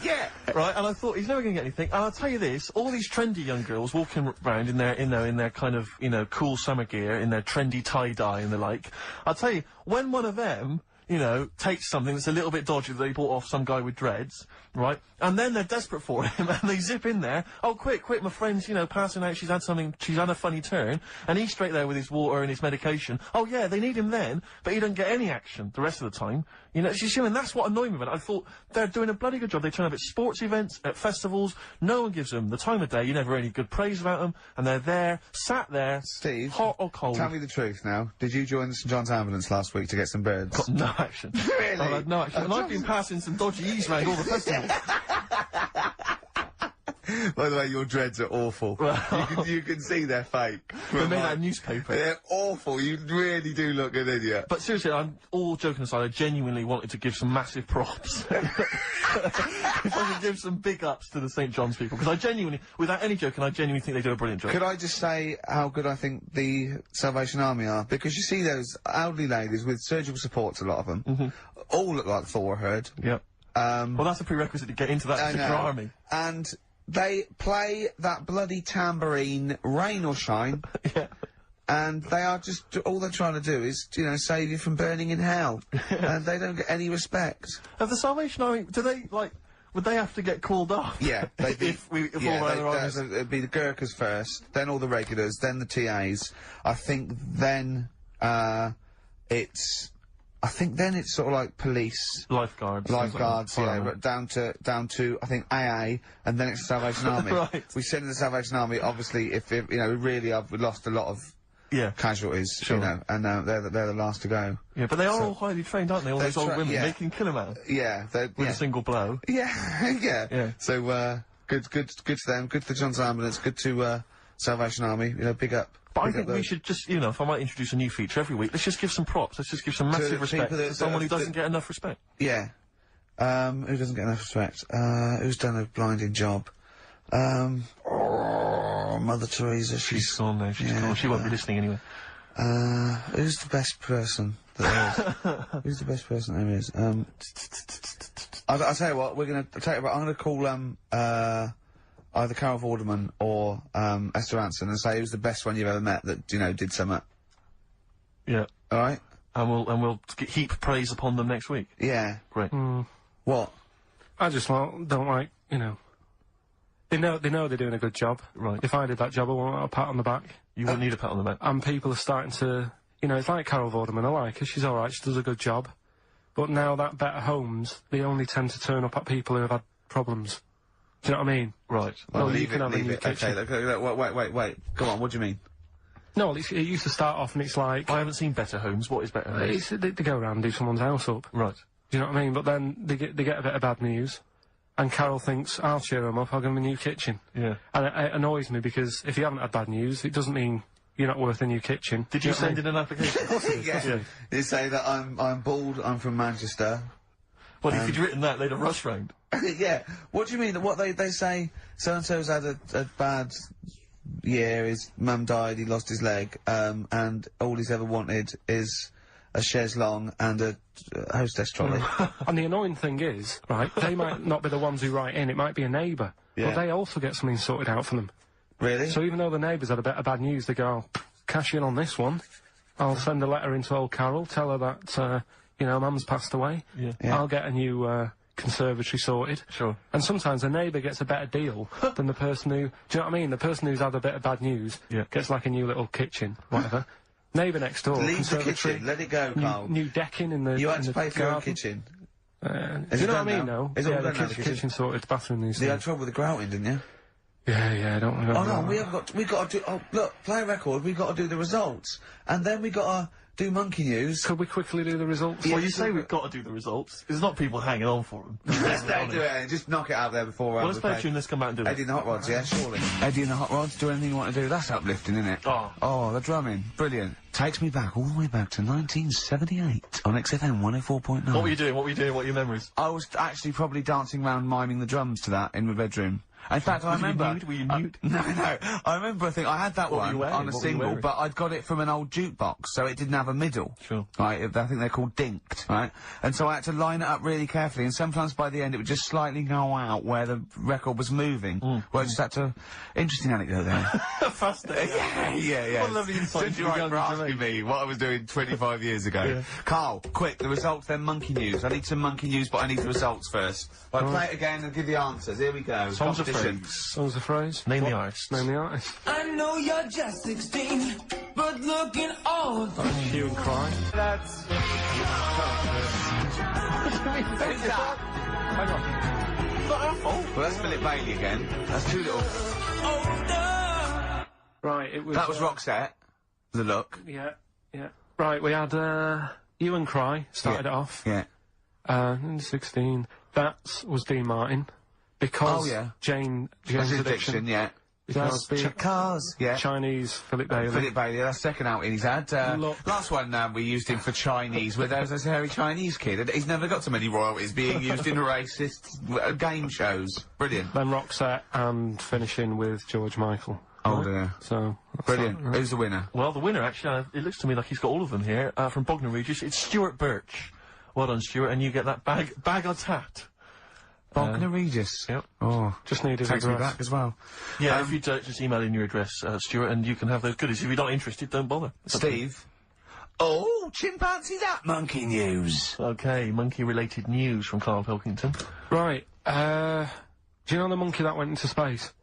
Yeah. Right, and I thought, he's never going to get anything. And I'll tell you this, all these trendy young girls walking around in their kind of, you know, cool summer gear, in their trendy tie-dye and the like, I'll tell you, when one of them, you know, takes something that's a little bit dodgy that they bought off some guy with dreads, right? And then they're desperate for him, and they zip in there. Oh, quick, my friend's, you know, passing out, she's had a funny turn, and he's straight there with his water and his medication. Oh, yeah, they need him then, but he don't get any action the rest of the time. You know, and that's what annoyed me about it. I thought, they're doing a bloody good job. They turn up at sports events, at festivals, no one gives them the time of day, you never hear any good praise about them, and they're there, sat there, Steve, hot or cold. Tell me the truth now. Did you join the St. John's Ambulance last week to get some birds? Got no action. Really? I had no action. And I've been passing some dodgy E's around all the festivals. By the way, your dreads are awful. you can see they're fake. They're made out of newspaper. They're awful. You really do look an idiot. But seriously, I'm all joking aside, I genuinely wanted to give some massive props. If I could give some big ups to the St. John's people, because I genuinely, without any joking, I genuinely think they do a brilliant job. Could I just say how good I think the Salvation Army are? Because you see those elderly ladies with surgical supports, a lot of them, all look like Thor Herd. Yep. Well, that's a prerequisite to get into that particular army. And they play that bloody tambourine, rain or shine. Yeah. And they are just, all they're trying to do is, you know, save you from burning in hell. And they don't get any respect. Have the Salvation Army, do they, like, would they have to get called off? Yeah. If all other armies... it'd be the Gurkhas first, then all the regulars, then the TAs. I think then, it's I think then it's sort of like police, Lifeguards, yeah, but down to I think AA, and then it's the Salvation Army. Right. We send the Salvation Army. Obviously, if you know, really, we lost a lot of casualties, Sure. you know, and they're the last to go. Yeah, but they are all highly trained, aren't they? All those old women, yeah. they can kill a man Yeah, with a single blow. Yeah, yeah. So good to them. Good to John's Ambulance. Good to Salvation Army. You know, big up. But I think we should just, you know, if I might introduce a new feature every week, let's just give some props. Let's just give some massive respect to someone who doesn't get enough respect. Yeah. Who doesn't get enough respect? Who's done a blinding job? Oh, Mother Teresa. She's gone now. She's gone. She won't be listening anyway. Who's the best person there is? Who's the best person there is? I'll tell you what, I'm gonna call, either Karl Vorderman or, Esther Ranson and say who's the best one you've ever met that, you know, did something. Yeah. Alright? And we'll heap praise upon them next week. Yeah. Great. What? I just don't like, you know. They know they're doing a good job. Right. If I did that job, I want a pat on the back. You wouldn't need a pat on the back. And people are starting to, you know, it's like Karl Vorderman. I like her. She's alright. She does a good job. But now that Better Homes, they only tend to turn up at people who have had problems. Do you know what I mean? Right. Well, you leave can have a new it. kitchen. Okay, wait. Go on, what do you mean? No, it used to start off and it's like... I haven't seen Better Homes. What is Better Homes? They go around and do someone's house up. Right. Do you know what I mean? But then they get a bit of bad news. And Karl thinks, I'll cheer him up, I'll give him a new kitchen. Yeah. And it annoys me because if you haven't had bad news, it doesn't mean you're not worth a new kitchen. Did you send in an application? Yeah. You say that I'm bald, I'm from Manchester. Well, if you'd written that, they'd have rushed round. Yeah. What do you mean? What they say, so-and-so's had a bad year, his mum died, he lost his leg, and all he's ever wanted is a chaise longue and a hostess trolley. And the annoying thing is, right, they might not be the ones who write in, it might be a neighbour. Yeah. But they also get something sorted out for them. Really? So even though the neighbours had a bit of bad news, they go, oh, cash in on this one. I'll send a letter into old Karl, tell her that, you know, Mum's passed away. Yeah. I'll get a new, conservatory sorted. Sure. And sometimes the neighbour gets a better deal than the person who... Do you know what I mean? The person who's had a bit of bad news gets like a new little kitchen, whatever. Neighbour next door, Leave the conservatory, kitchen, let it go, Karl. new decking in the You had in to the pay for your own garden. kitchen. Do Is you it know what I done mean, now? though? Is it all Yeah, done now, the the kitchen sorted, bathroom needs You to... had trouble with the grouting, didn't you? Yeah, don't we? Oh no, we got to do, oh look, play a record, we got to do the results. And then we got to do Monkey News. Could we quickly do the results? Well, you say we've got to do the results. There's not people hanging on for them. Let's do it, just knock it out there before Well, let's play a tune, let's come out and do it. Eddie and the Hot Rods, yeah, surely. Eddie and the Hot Rods, do anything you want to do, that's uplifting, isn't it? Oh. The drumming, brilliant. Takes me back, all the way back to 1978 on XFM 104.9. What were you doing? What are your memories? I was actually probably dancing around miming the drums to that in my bedroom. In fact, I remember... Were you nude? No. I remember, I had that What were you one wearing? on a What were you single, wearing? but I'd got it from an old jukebox, so it didn't have a middle. Sure. Right, I think they're called dinked, right? And so I had to line it up really carefully, and sometimes by the end it would just slightly go out where the record was moving. Well, I just had to... Interesting anecdote there. Fascinating. Yeah. What a lovely insight Thank you into the for young asking me what I was doing 25 years ago. Yeah. Carl, quick, the results, then Monkey News. I need some Monkey News, but I need the results first. I'll play it again and give the answers. Here we go. Songs of Competition. phrase. Songs of phrase? Name the artist. Name the artist. I know you're just 16, but looking old. Hue and Cry. That's... Hang on. Well, that's Philip Bailey again. That's too little. Older. Right, it was... That was Roxette. The look. Yeah. Right, we had, Hue and Cry started it off. Yeah. 16. That was Dean Martin. Because Jane's Addiction. Yeah. Because Cars. Yeah. Chinese Philip Bailey. Philip Bailey, that's second outing he's had. Look. Last one, we used him for Chinese, where there was a hairy Chinese kid. He's never got so many royalties being used in racist game shows. Brilliant. Then Roxette and finishing with George Michael. Oh dear. So, Brilliant. that, right? Who's the winner? Well, the winner, actually, it looks to me like he's got all of them here, from Bognor Regis. It's Stuart Birch. Well done, Stuart, and you get that bag of tat. Bognor Regis. Yep. Oh, just needed takes me address. back as well. Yeah, if you just email in your address, Stuart, and you can have those goodies. If you're not interested, don't bother. Steve. Oh, chimpanzee that Monkey News. Okay, monkey-related news from Karl Pilkington. Right, do you know the monkey that went into space?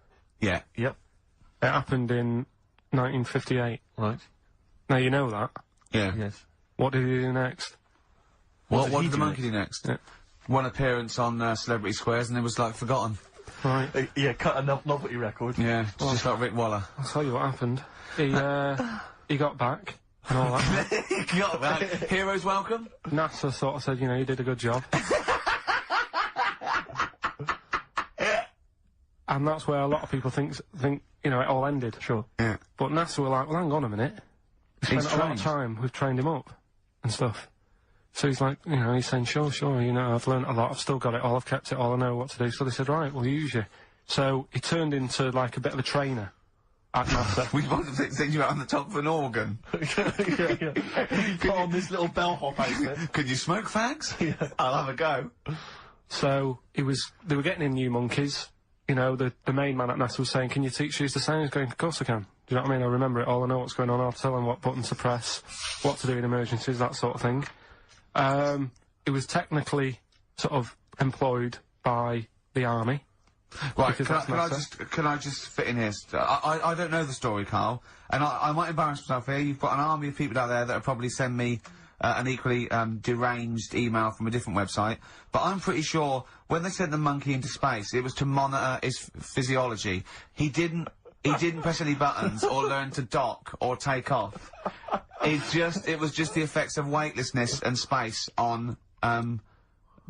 Yeah. Yep. It happened in 1958. Right. Now you know that. Yeah. Yes. What did he do next? What did he did the do monkey do next? Yeah. One appearance on Celebrity Squares, and it was like forgotten. Right. Yeah, cut a novelty record. Yeah, just like Rick Waller. I'll tell you what happened. He got back and all that. He got back. Heroes welcome. NASA sort of said, you know, you did a good job. And that's where a lot of people think, you know, it all ended. Sure. Yeah. But NASA were like, well, hang on a minute. We He's spent a lot of trained. time, we've trained him up and stuff. So he's like, you know, he's saying, sure, you know, I've learnt a lot, I've still got it all, I've kept it all, I know what to do. So they said, right, we'll use you. So he turned into, like, a bit of a trainer at NASA. We wanted to send you out on the top of an organ. yeah. Put on this little bellhop outfit. Could you smoke fags? Yeah. I'll have a go. So they were getting in new monkeys. You know, the main man at NASA was saying, can you teach these the sound? He's going, of course I can. Do you know what I mean? I remember it all, I know what's going on, I'll tell them what buttons to press, what to do in emergencies, that sort of thing. It was technically sort of employed by the army. Right, Because that's can I just fit in here? I don't know the story, Karl, and I might embarrass myself here. You've got an army of people out there that will probably send me an equally deranged email from a different website, but I'm pretty sure when they sent the monkey into space, it was to monitor his physiology. He didn't press any buttons or learn to dock or take off. It was just the effects of weightlessness and space on,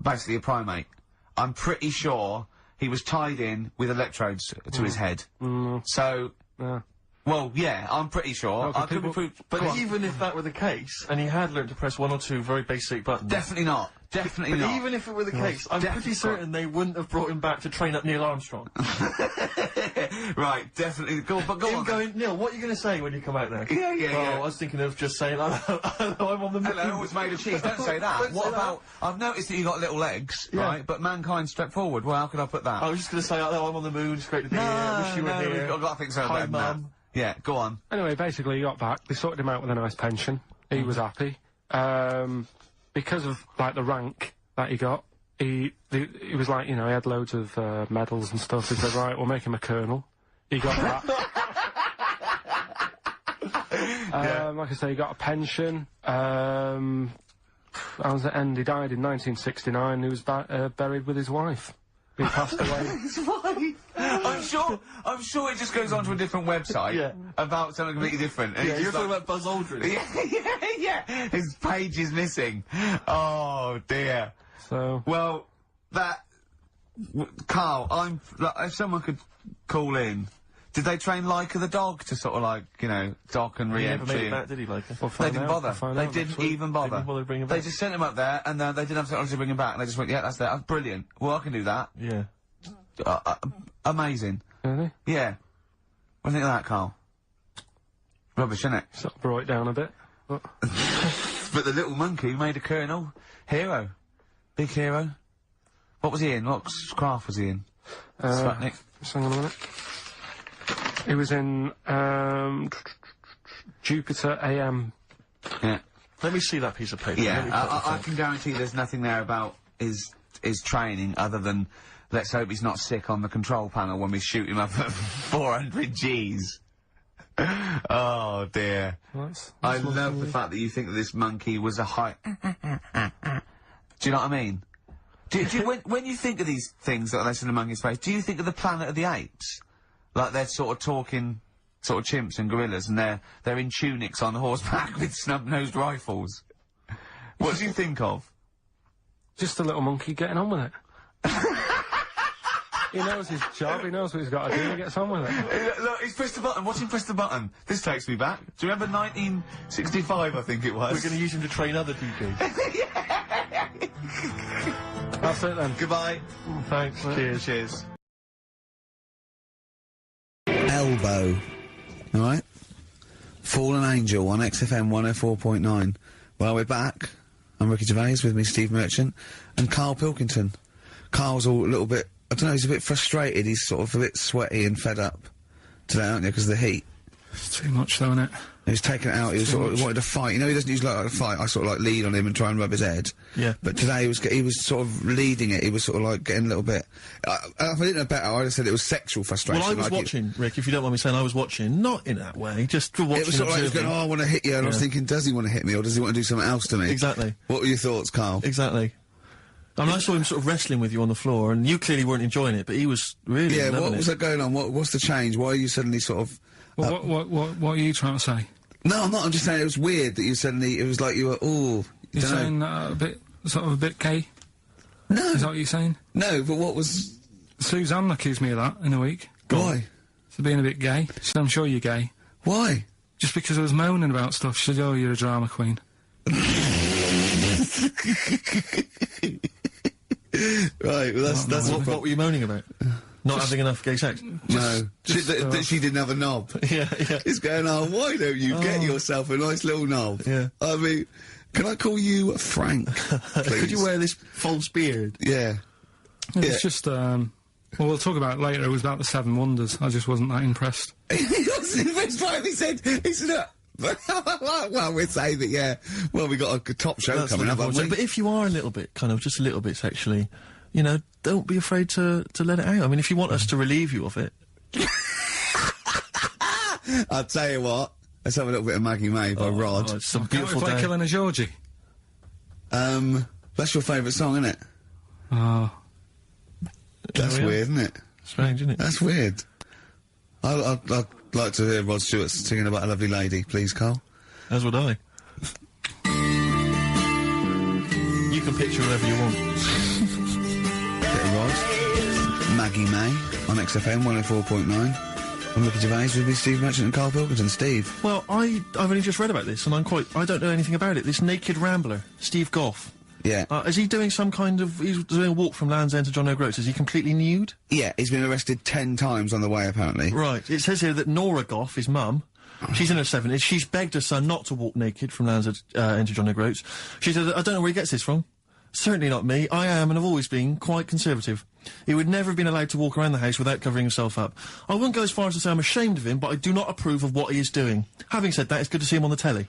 basically a primate. I'm pretty sure he was tied in with electrodes to his head. So, well, yeah, I'm pretty sure. I could be proved. But even if that were the case, and he had learned to press one or two very basic buttons... Definitely not. Definitely but not. even if it were the case, I'm pretty certain they wouldn't have brought him back to train up Neil Armstrong. Right, definitely. Go on. Going, Neil, what are you going to say when you come out there? Yeah. I was thinking of just saying, hello, I'm on the moon. Hello, it's made of cheese. Don't say that. Don't What say about... I've noticed that you got little legs, Yeah. right? But mankind stepped forward. Well, how could I put that? I was just going to say, hello, I'm on the moon, it's great to be here, wish you were here. I've got to think so Hi, better than that. Mum. Yeah, go on. Anyway, basically he got back, they sorted him out with a nice pension. He was happy. Because of, like, the rank that he got, he was like, you know, he had loads of medals and stuff. He said, right, we'll make him a colonel. He got that. Like I say, he got a pension. How was it end? He died in 1969. He was buried with his wife. He passed away. His wife! I'm sure it just goes on to a different website about something completely different. And Yeah, it's you're just talking about Buzz Aldrin. Yeah. His page is missing. Oh, dear. So... Well, Karl, if someone could call in, did they train Leica the dog to sort of like, you know, dock and He never re-entry? made it back, did he, Leica? They didn't bother. They didn't next week. even bother. Didn't bother to bring him They back. just sent him up there, and they didn't have technology to bring him back, and they just went, yeah, that's there. That's brilliant. Well, I can do that. Yeah. Amazing. Really? Yeah. What do you think of that, Karl? Rubbish, isn't it? Sort of brought it down a bit. But But the little monkey made a colonel. Hero. Big hero. What was he in? What craft was he in? Sputnik. just hang on a minute. He was in, Jupiter AM. Yeah. Let me see that piece of paper. Let me Yeah, put the I thing. can guarantee there's nothing there about his training other than let's hope he's not sick on the control panel when we shoot him up at 400 Gs. Oh dear. I love the fact that you think that this monkey was a high... Do you know what I mean? When you think of these things that are less than a monkey's face, do you think of the Planet of the Apes? Like they're sort of talking, sort of chimps and gorillas, and they're in tunics on horseback with snub-nosed rifles. What do you think of? Just a little monkey getting on with it. He knows his job, he knows what he's got to do, he gets on with it. Look, he's pressed the button. Watch him press the button. This takes me back. Do you remember 1965, I think it was? We're going to use him to train other DJs. That's it then. Goodbye. Thanks. Cheers. Cheers. Elbow. Alright? Fallen Angel on XFM 104.9. Well, we're back. I'm Ricky Gervais, with me Steve Merchant, and Karl Pilkington. Karl's all a little bit, I don't know, he's a bit frustrated, he's sort of a bit sweaty and fed up today, aren't you, because of the heat? It's too much though, isn't it? He was taking it out, he was sort of wanted to fight. You know, he doesn't usually like to fight. I sort of like lead on him and try and rub his head. Yeah. But today he was sort of leading it. He was sort of like getting a little bit. If I didn't know better, I'd have said it was sexual frustration. Well, I was like watching, Rick, if you don't mind me saying, I was watching, not in that way, just for watching. It was sort of like he was going, oh, I want to hit you, and I was thinking, does he want to hit me, or does he want to do something else to me? Exactly. What were your thoughts, Karl? Exactly. I mean, I saw him sort of wrestling with you on the floor, and you clearly weren't enjoying it, but he was really Yeah, loving what was it. that going on? What's the change? Why are you suddenly sort of... Well, what are you trying to say? No, I'm not. I'm just saying it was weird that you suddenly... It was like you were, ooh... You're saying a bit, sort of a bit gay? No. Is that what you're saying? No, but what was... Suzanne accused me of that in a week. Why? For being a bit gay. She said, I'm sure you're gay. Why? Just because I was moaning about stuff. She said, oh, you're a drama queen. Right, well that's What were you moaning about? Not having enough gay sex? No, that she didn't have a knob. Yeah. It's going on, why don't you get yourself a nice little knob? Yeah. I mean, can I call you Frank, please? Could you wear this false beard? Yeah. It's just, well, we'll talk about it later. It was about the Seven Wonders. I just wasn't that impressed. He wasn't impressed by it. He said, well, we'd say that, yeah. Well, we got a top show coming up, haven't we? But if you are a little bit, kind of, just a little bit sexually, you know, don't be afraid to let it out. I mean, if you want us to relieve you of it. I'll tell you what. Let's have a little bit of Maggie May by Rod. It's some Can't beautiful we play day. Killing a Georgie? That's your favourite song, isn't it? Oh. That's weird, isn't it? Strange, isn't it? That's weird. I'd like to hear Rod Stewart singing about a lovely lady, please, Karl. As would I. You can picture whatever you want. Bit of Rod. Maggie May on XFM 104.9. I'm Ricky Gervais with me, Steve Merchant and Karl Pilkington. Steve. Well, I've only just read about this, and I don't know anything about it. This naked rambler, Steve Goff. Yeah. Is he doing some kind of... He's doing a walk from Land's End to John O'Groats. Is he completely nude? Yeah, he's been arrested 10 times on the way, apparently. Right. It says here that Nora Goff, his mum, she's in her 70s, she's begged her son not to walk naked from Land's End to John O'Groats. She said, I don't know where he gets this from. Certainly not me. I am, and have always been, quite conservative. He would never have been allowed to walk around the house without covering himself up. I wouldn't go as far as to say I'm ashamed of him, but I do not approve of what he is doing. Having said that, it's good to see him on the telly.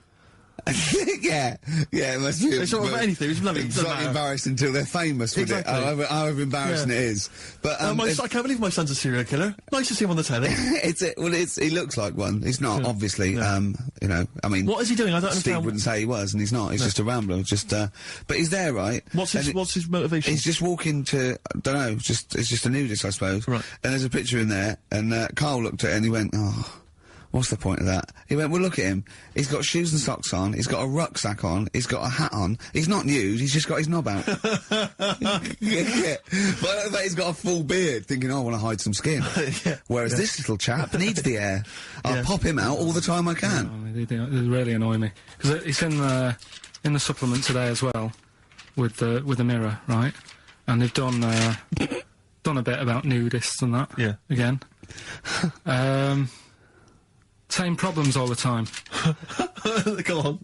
yeah, it must be. It's not about anything, it's lovely. It's not embarrassed until they're famous with Exactly. it, however embarrassing it is. But, I can't believe my son's a serial killer. Nice to see him on the telly. He looks like one. He's not, obviously, you know, I mean... What is he doing? I don't understand. Steve wouldn't say he was, and he's not. He's just a rambler, but he's there, right? What's his motivation? He's just walking to, I don't know, it's just a nudist, I suppose. Right. And there's a picture in there, and Karl looked at it and he went, oh... What's the point of that? He went, well, look at him. He's got shoes and socks on. He's got a rucksack on. He's got a hat on. He's not nude. He's just got his knob out. yeah. But he's got a full beard, thinking, oh, I want to hide some skin. Whereas this little chap needs the air. I'll pop him out all the time I can. They really annoy me. Because it's in the supplement today as well, with the Mirror, right? And they've done a bit about nudists and that. Yeah. Again. Same problems all the time. Go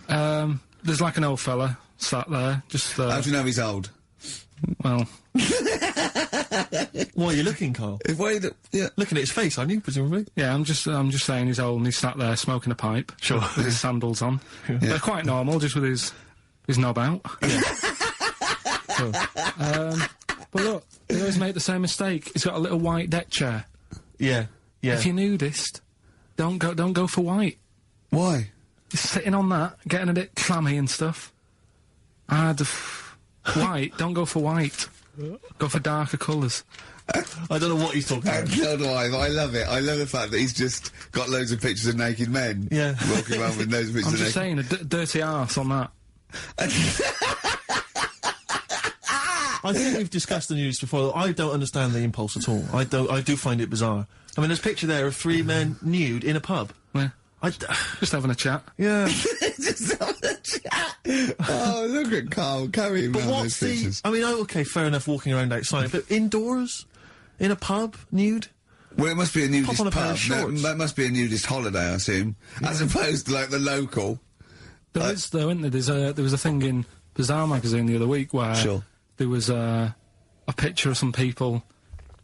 on. There's like an old fella sat there, just... How do you know he's old? Well... Why are you looking, Karl? Looking at his face, aren't you, presumably? Yeah, I'm just saying he's old and he's sat there smoking a pipe. Sure. With his sandals on. Yeah. They're quite normal, just with his knob out. Yeah. So, but look, they always make the same mistake. He's got a little white deck chair. Yeah. If you're nudist... Don't go for white. Why? You're sitting on that, getting a bit clammy and stuff. White, don't go for white. Go for darker colours. I don't know what he's talking about. No, do I, but I love it. I love the fact that he's just got loads of pictures of naked men. Yeah. Walking around with loads of pictures I'm of just saying, dirty arse on that. I think we've discussed the news before. I don't understand the impulse at all. I do find it bizarre. I mean, there's a picture there of 3 men nude in a pub. Yeah. Just having a chat. Yeah. Just having a chat. Oh, look at Karl carrying around those pictures. I mean, okay, fair enough walking around outside, but indoors? In a pub? Nude? Well, it must be a nudist Pop on a pair pub. of shorts. That must be a nudist holiday, I assume. Yeah. As opposed to, like, the local. There is, though, isn't there? There was a thing in Bazaar magazine the other week where there was a picture of some people...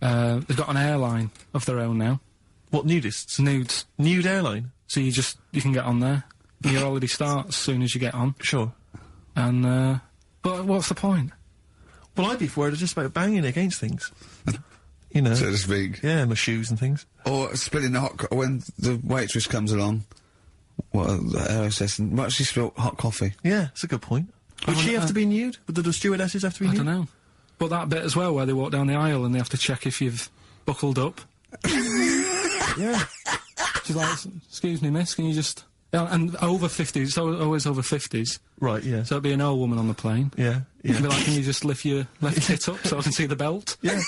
they've got an airline of their own now. What, nudists? Nudes. Nude airline? So you can get on there. Your holiday starts as soon as you get on. Sure. And, but what's the point? Well, I'd be worried just about banging against things. You know. So to speak. Yeah, my shoes and things. Or spilling the when the waitress comes along. Might she spill hot coffee? Yeah, that's a good point. Would she have to be nude? Would the stewardesses have to be nude? I don't know. But that bit as well, where they walk down the aisle and they have to check if you've buckled up. Yeah. She's like, excuse me, miss, can you just... and over 50s, it's always over 50s. Right, yeah. So it'd be an old woman on the plane. Yeah, yeah. It'd be like, can you just lift your left tit up so I can see the belt? Yeah.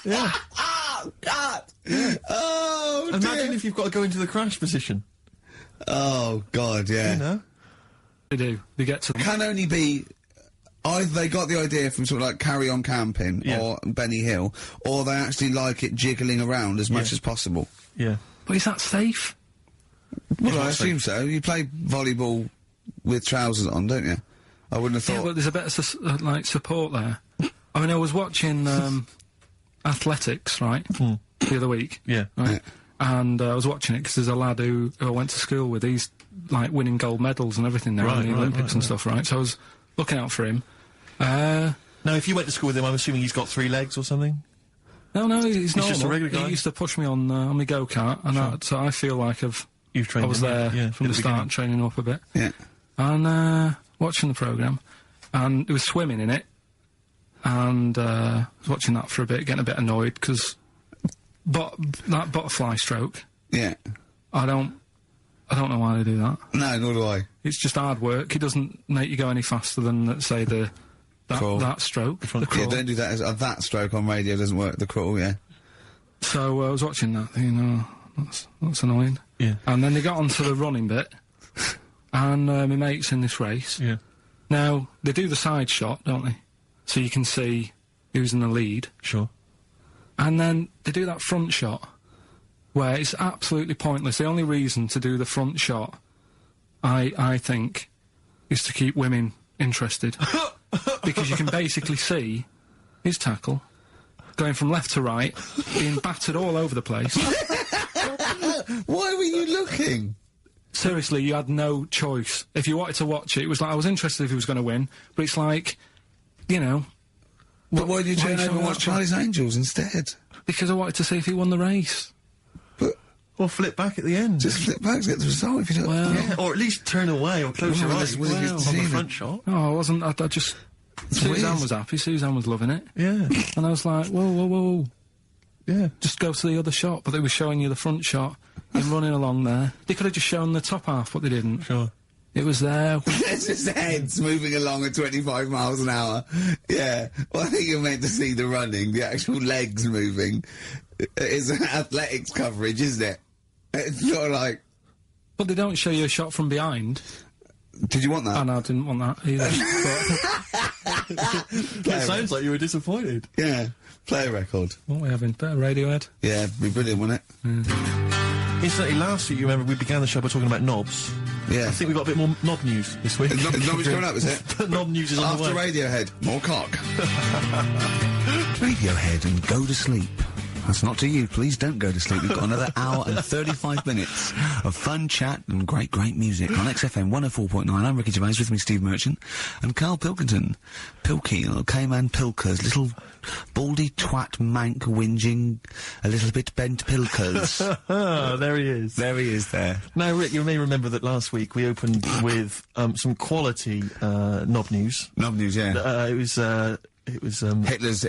Yeah. Oh, God! Yeah. Oh, Imagine if you've got to go into the crash position. Oh, God, yeah. You know? They do. They get to... Can only be... Either they got the idea from sort of like Carry On Camping or Benny Hill, or they actually like it jiggling around as much as possible. Yeah. But is that safe? Well, I assume so. You play volleyball with trousers on, don't you? I wouldn't have thought... Yeah, but there's a bit of, like, support there. I mean, I was watching, athletics, right? The other week. Yeah. Right? Yeah. And I was watching it because there's a lad who I went to school with. He's, like, winning gold medals and everything now in the Olympics and stuff, right? So I was looking out for him. Now, if you went to school with him, I'm assuming he's got 3 legs or something? No, he's normal. just a regular guy? He used to push me on my go-kart, and so I feel like You've trained I was him, there yeah, from the start, training up a bit. Yeah. And, watching the programme, and there was swimming in it, and, I was watching that for a bit, getting a bit annoyed, because that butterfly stroke, Yeah. I don't know why they do that. No, nor do I. It's just hard work. It doesn't make you go any faster than, let's say, that stroke. The Yeah, crawl. don't do that. That stroke on radio doesn't work. The crawl, yeah. So I was watching that, thinking, that's annoying. Yeah. And then they got onto the running bit, and my mate's in this race. Yeah. Now, they do the side shot, don't they? So you can see who's in the lead. Sure. And then they do that front shot, where it's absolutely pointless. The only reason to do the front shot, I think, is to keep women interested. Because you can basically see his tackle going from left to right, being battered all over the place. Why were you looking? Seriously, you had no choice. If you wanted to watch it, it was like, I was interested if he was going to win, but it's like, you know... But why did you turn over and watch Charlie's Angels instead? Because I wanted to see if he won the race. But... Or flip back at the end. Just flip back to get the result if you don't... Well... Yeah, or at least turn away or close your eyes on the front shot. No, I wasn't. I just... Suzanne was happy. Suzanne was loving it. Yeah. And I was like, whoa. Yeah. Just go to the other shot. But they were showing you the front shot and running along there. They could have just shown the top half, but they didn't. Sure. It was there. It's just heads moving along at 25 miles an hour. Yeah. Well, I think you're meant to see the running, the actual legs moving. It's an athletics coverage, isn't it? It's sort of like... But they don't show you a shot from behind. Did you want that? Oh, no, I didn't want that either. It sounds like you were disappointed. Yeah. Play a record. What are we having? Better Radiohead? Yeah, it'd be brilliant, wouldn't it? Incidentally, last week, you remember, we began the show by talking about knobs. Yeah. I think we've got a bit more knob news this week. Knob is coming up, is it? Knob news is on the After way. Radiohead, more cock. Radiohead and go to sleep. That's not to you. Please don't go to sleep. We've got another hour and 35 minutes of fun chat and great music on XFM 104.9. I'm Ricky Gervais, with me Steve Merchant and Karl Pilkington. K-Man Pilkers, little baldy twat mank whinging, a little bit bent Pilkers. There he is. There he is there. Now, Rick, you may remember that last week we opened with some quality knob news. Knob news, yeah. It was Hitler's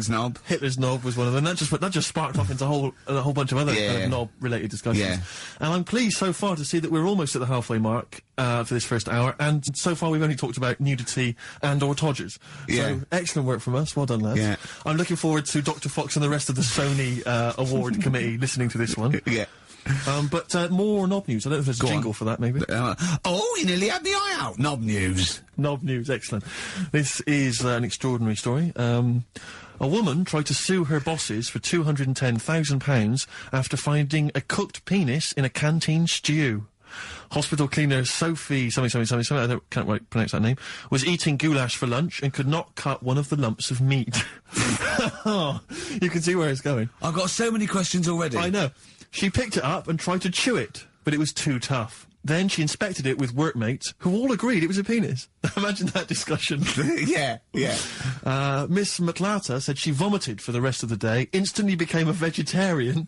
knob. Hitler's knob was one of them. That just sparked off into a whole bunch of other kind of knob-related discussions. Yeah. And I'm pleased so far to see that we're almost at the halfway mark for this first hour, and so far we've only talked about nudity and/or todgers. Yeah. So excellent work from us. Well done, lads. Yeah. I'm looking forward to Dr. Fox and the rest of the Sony award committee listening to this one. Yeah. But more knob news. I don't know if there's a jingle for that, maybe. You nearly had the eye out. Knob news. Knob news, excellent. This is an extraordinary story. A woman tried to sue her bosses for £210,000 after finding a cooked penis in a canteen stew. Hospital cleaner Sophie something, I can't pronounce that name, was eating goulash for lunch and could not cut one of the lumps of meat. You can see where it's going. I've got so many questions already. I know. She picked it up and tried to chew it, but it was too tough. Then she inspected it with workmates, who all agreed it was a penis. Imagine that discussion. Yeah. Miss McLarter said she vomited for the rest of the day, instantly became a vegetarian,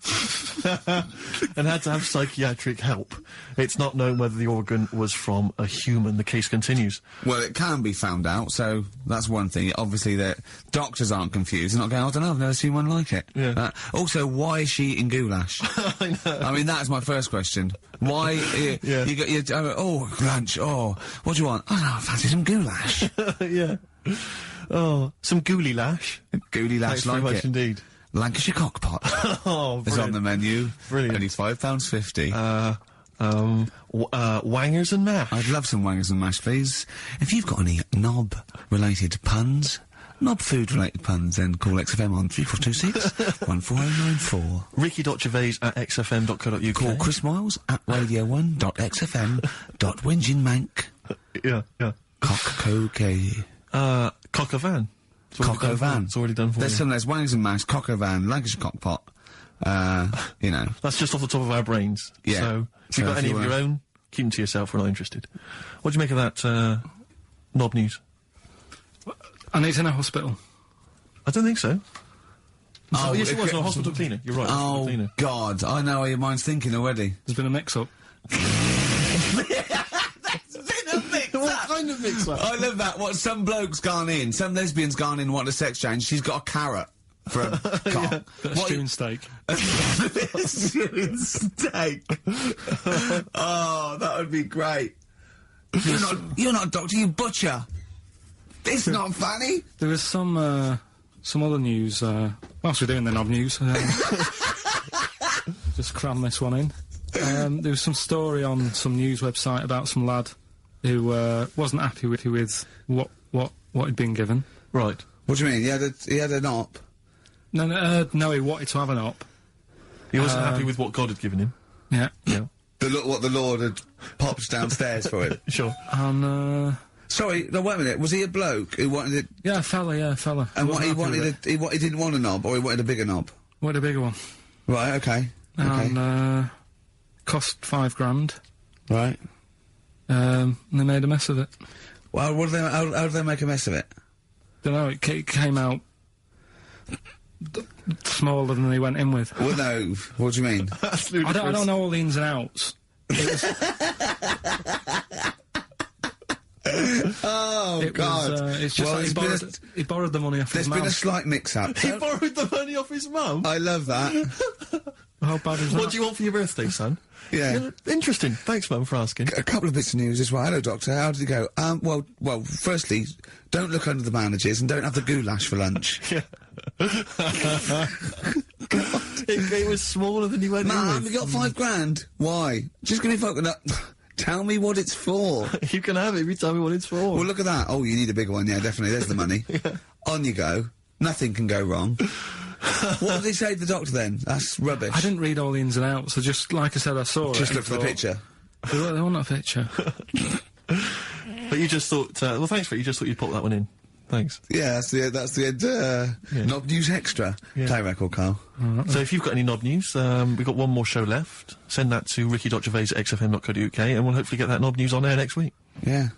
and had to have psychiatric help. It's not known whether the organ was from a human. The case continues. Well, it can be found out, so that's one thing. Obviously, the doctors aren't confused. They're not going, I don't know, I've never seen one like it. Yeah. Also, why is she eating goulash? I know. I mean, that's my first question. Why, Yeah. you got, lunch, what do you want? Oh, no, I fancy some goulash. Yeah. Oh, some gooly lash. Gooly lash Thanks very like much it. indeed. Lancashire cockpot Oh, is brilliant. on the menu. Brilliant. Only £5.50. Wangers and mash. I'd love some wangers and mash, please. If you've got any knob-related puns, knob-food-related puns, then call XFM on 3426 14094. Ricky.Gervais@xfm.co.uk. Call Chris Miles at radio1.xfm.winginmank. Yeah. Cock-co-k. Cock a van. Cock o' van. It's already done for There's you. some, there's wangers and mash, cock o' van, Lancashire cockpot. You know. That's just off the top of our brains. Yeah. So, if So you've got if any you of your wanna- own, keep them to yourself. We're not interested. What do you make of that, knob news? And he's in a hospital. I don't think so. Oh, yes, it was it- a hospital cleaner. You're right. hospital Oh, cleaner. God. I know how your mind's thinking already. There's been a mix-up. What kind of mix-up? I love that. What, some bloke's gone in, some lesbian's gone in, wanting a sex change, she's got a carrot for a cock. Bit of stewing steak. Stewing steak. Oh, that would be great. You're not a doctor, you butcher. It's not funny. There was some other news, whilst we're doing the knob news, just cram this one in. There was some story on some news website about some lad who wasn't happy with what he'd been given. Right. What do you mean? He had an op? No, he wanted to have an op. He wasn't happy with what God had given him. Yeah. Yeah. What the Lord had popped downstairs for him. Sure. And, Sorry, no, wait a minute. Was he a bloke who wanted it? yeah, fella. And what he Wasn't happy with it. he didn't want a knob, or he wanted a bigger knob? Wanted a bigger one. Right, okay. Okay. And, cost £5,000. Right. And they made a mess of it. Well, how did they make a mess of it? Don't know, it came out smaller than they went in with. Well, no. What do you mean? I don't know all the ins and outs. Oh, God. It's just Well, like he borrowed the money off his There's mum. been a slight mix-up. He borrowed the money off his mum? I love that. How bad is that? What do you want for your birthday, son? Yeah. Interesting. Thanks, Mum, for asking. A couple of bits of news as well. Hello, Doctor. How did it go? Well, firstly, don't look under the bandages and don't have the goulash for lunch. It was smaller than you went in Mum, with. you got £5,000. Why? Just gonna fucking up. Tell me what it's for. You can have it if you tell me what it's for. Well, look at that. Oh, you need a bigger one. Yeah, definitely. There's the money. On you go. Nothing can go wrong. What did they say to the doctor then? That's rubbish. I didn't read all the ins and outs, so just, like I said, I saw it. Just and look for the thought, picture. They want a picture. But you just thought, well, thanks for it. You just thought you'd pop that one in. Thanks. Yeah, that's the end, Knob News Extra. Yeah. Play record, Carl. So if you've got any knob news, we've got one more show left. Send that to ricky.gervais@xfm.co.uk and we'll hopefully get that knob news on air next week. Yeah.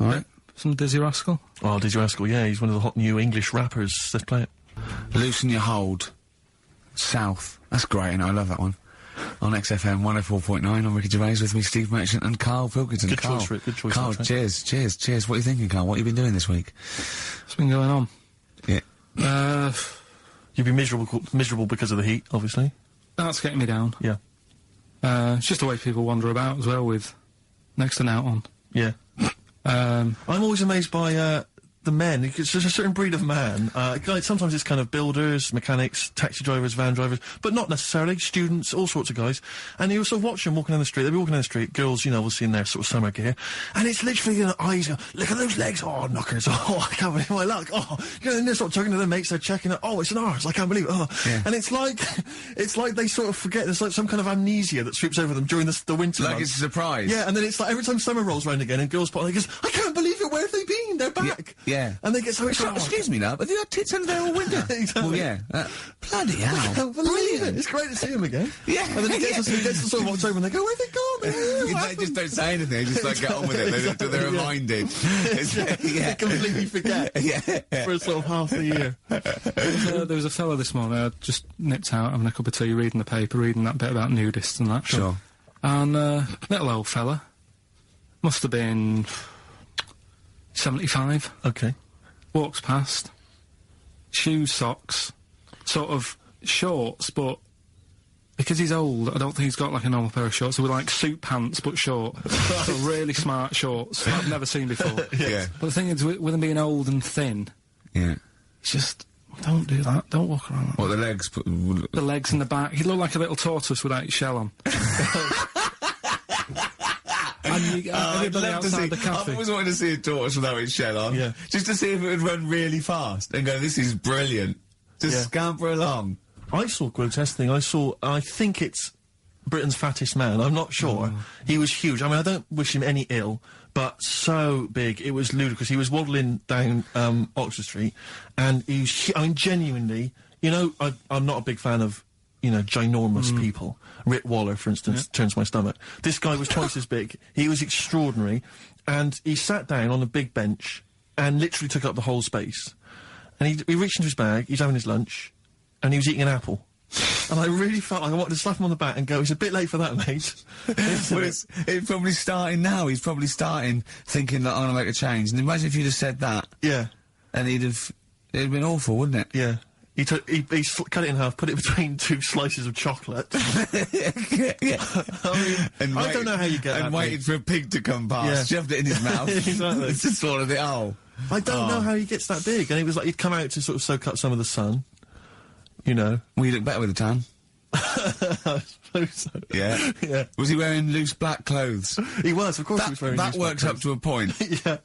All right. Some Dizzy Rascal. Oh, Dizzy Rascal, yeah, he's one of the hot new English rappers. Let's play it. Loosen Your Hold. South. That's great, and I love that one. On XFM 104.9, on Ricky Gervais with me, Steve Merchant and Carl Pilkington. Good Carl, choice, Rick, good choice, Carl, that's right. cheers. What are you thinking, Carl? What have you been doing this week? What's been going on? Yeah. You'd be miserable because of the heat, obviously. That's getting me down. Yeah. It's just the way people wander about as well with next to an out on. Yeah. I'm always amazed by, the men. It's just a certain breed of man. Like, sometimes it's kind of builders, mechanics, taxi drivers, van drivers, but not necessarily. Students, all sorts of guys. And you sort of watch them walking down the street. They'll be walking down the street, girls, you know, obviously in their sort of summer gear. And it's literally, you know, eyes, look at those legs. Oh, knockers. Oh, I can't believe my luck. Oh, you know, and they're sort of talking to their mates, they're checking it. Oh, it's an ours. I can't believe it. Oh. Yeah. And it's like they sort of forget. There's like some kind of amnesia that sweeps over them during the winter Like months. it's a surprise. Yeah, and then it's like every time summer rolls around again and girls put on, they goes, I can't believe where have they been? They're back. Yeah. And they get so excited. Excuse me, love, have you had tits under there all winter? Exactly. Well, yeah. Bloody I hell. can't believe it. It's great to see him again. Yeah. And then he gets to sort of October and they go, where they gone? They just don't say anything, they just like get on with it, they're reminded. They completely forget for sort of half the year. There was a fella this morning, I just nipped out having a cup of tea, reading the paper, reading that bit about nudists and that. Sure. And little old fella, must have been 75. Okay. Walks past, shoes, socks, sort of shorts, but because he's old, I don't think he's got like a normal pair of shorts. They were like suit pants, but short. So really smart shorts that I've never seen before. Yeah. But the thing is, with him being old and thin, Yeah. it's just, don't do that. Don't walk around like that. What, the legs? The legs and the back. He looked like a little tortoise without his shell on. And everybody outside the cafe. I've always wanted to see a tortoise without its shell on. Yeah. Just to see if it would run really fast and go, this is brilliant. Just scamper along. I saw a grotesque thing. I think it's Britain's fattest man. I'm not sure. He was huge. I mean, I don't wish him any ill, but so big, it was ludicrous. He was waddling down Oxford Street, and he was, I mean, genuinely, you know, I'm not a big fan of, you know, ginormous people. Rick Waller, for instance, turns my stomach. This guy was twice as big. He was extraordinary, and he sat down on a big bench and literally took up the whole space. And he reached into his bag, he's having his lunch, and he was eating an apple. And I really felt like I wanted to slap him on the back and go, it's a bit late for that, mate. Well, it's probably starting now. He's probably starting thinking that I'm going to make a change. And imagine if you'd have said that. Yeah. And it'd been awful, wouldn't it? Yeah. He cut it in half, put it between two slices of chocolate. Yeah. I mean, I don't know how you get that, and waited for a pig to come past, shoved it in his mouth. Exactly. Just swallowed it whole. I don't know how he gets that big. And he was like, he'd come out to sort of soak up some of the sun. You know. Well, you look better with a tan. I suppose so. Yeah. Yeah. Was he wearing loose black clothes? He was, of course he was wearing That loose works black up to a point. Yeah.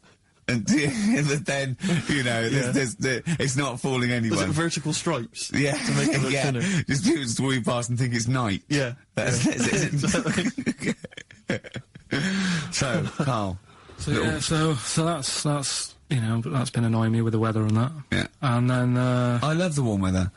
And then, you know, it's not fooling anyone. Was it vertical stripes? Yeah. To make it look thinner. Just people just walk past and think it's night. Yeah. So, Karl. So that's you know, that's been annoying me with the weather and that. Yeah. And then I love the warm weather.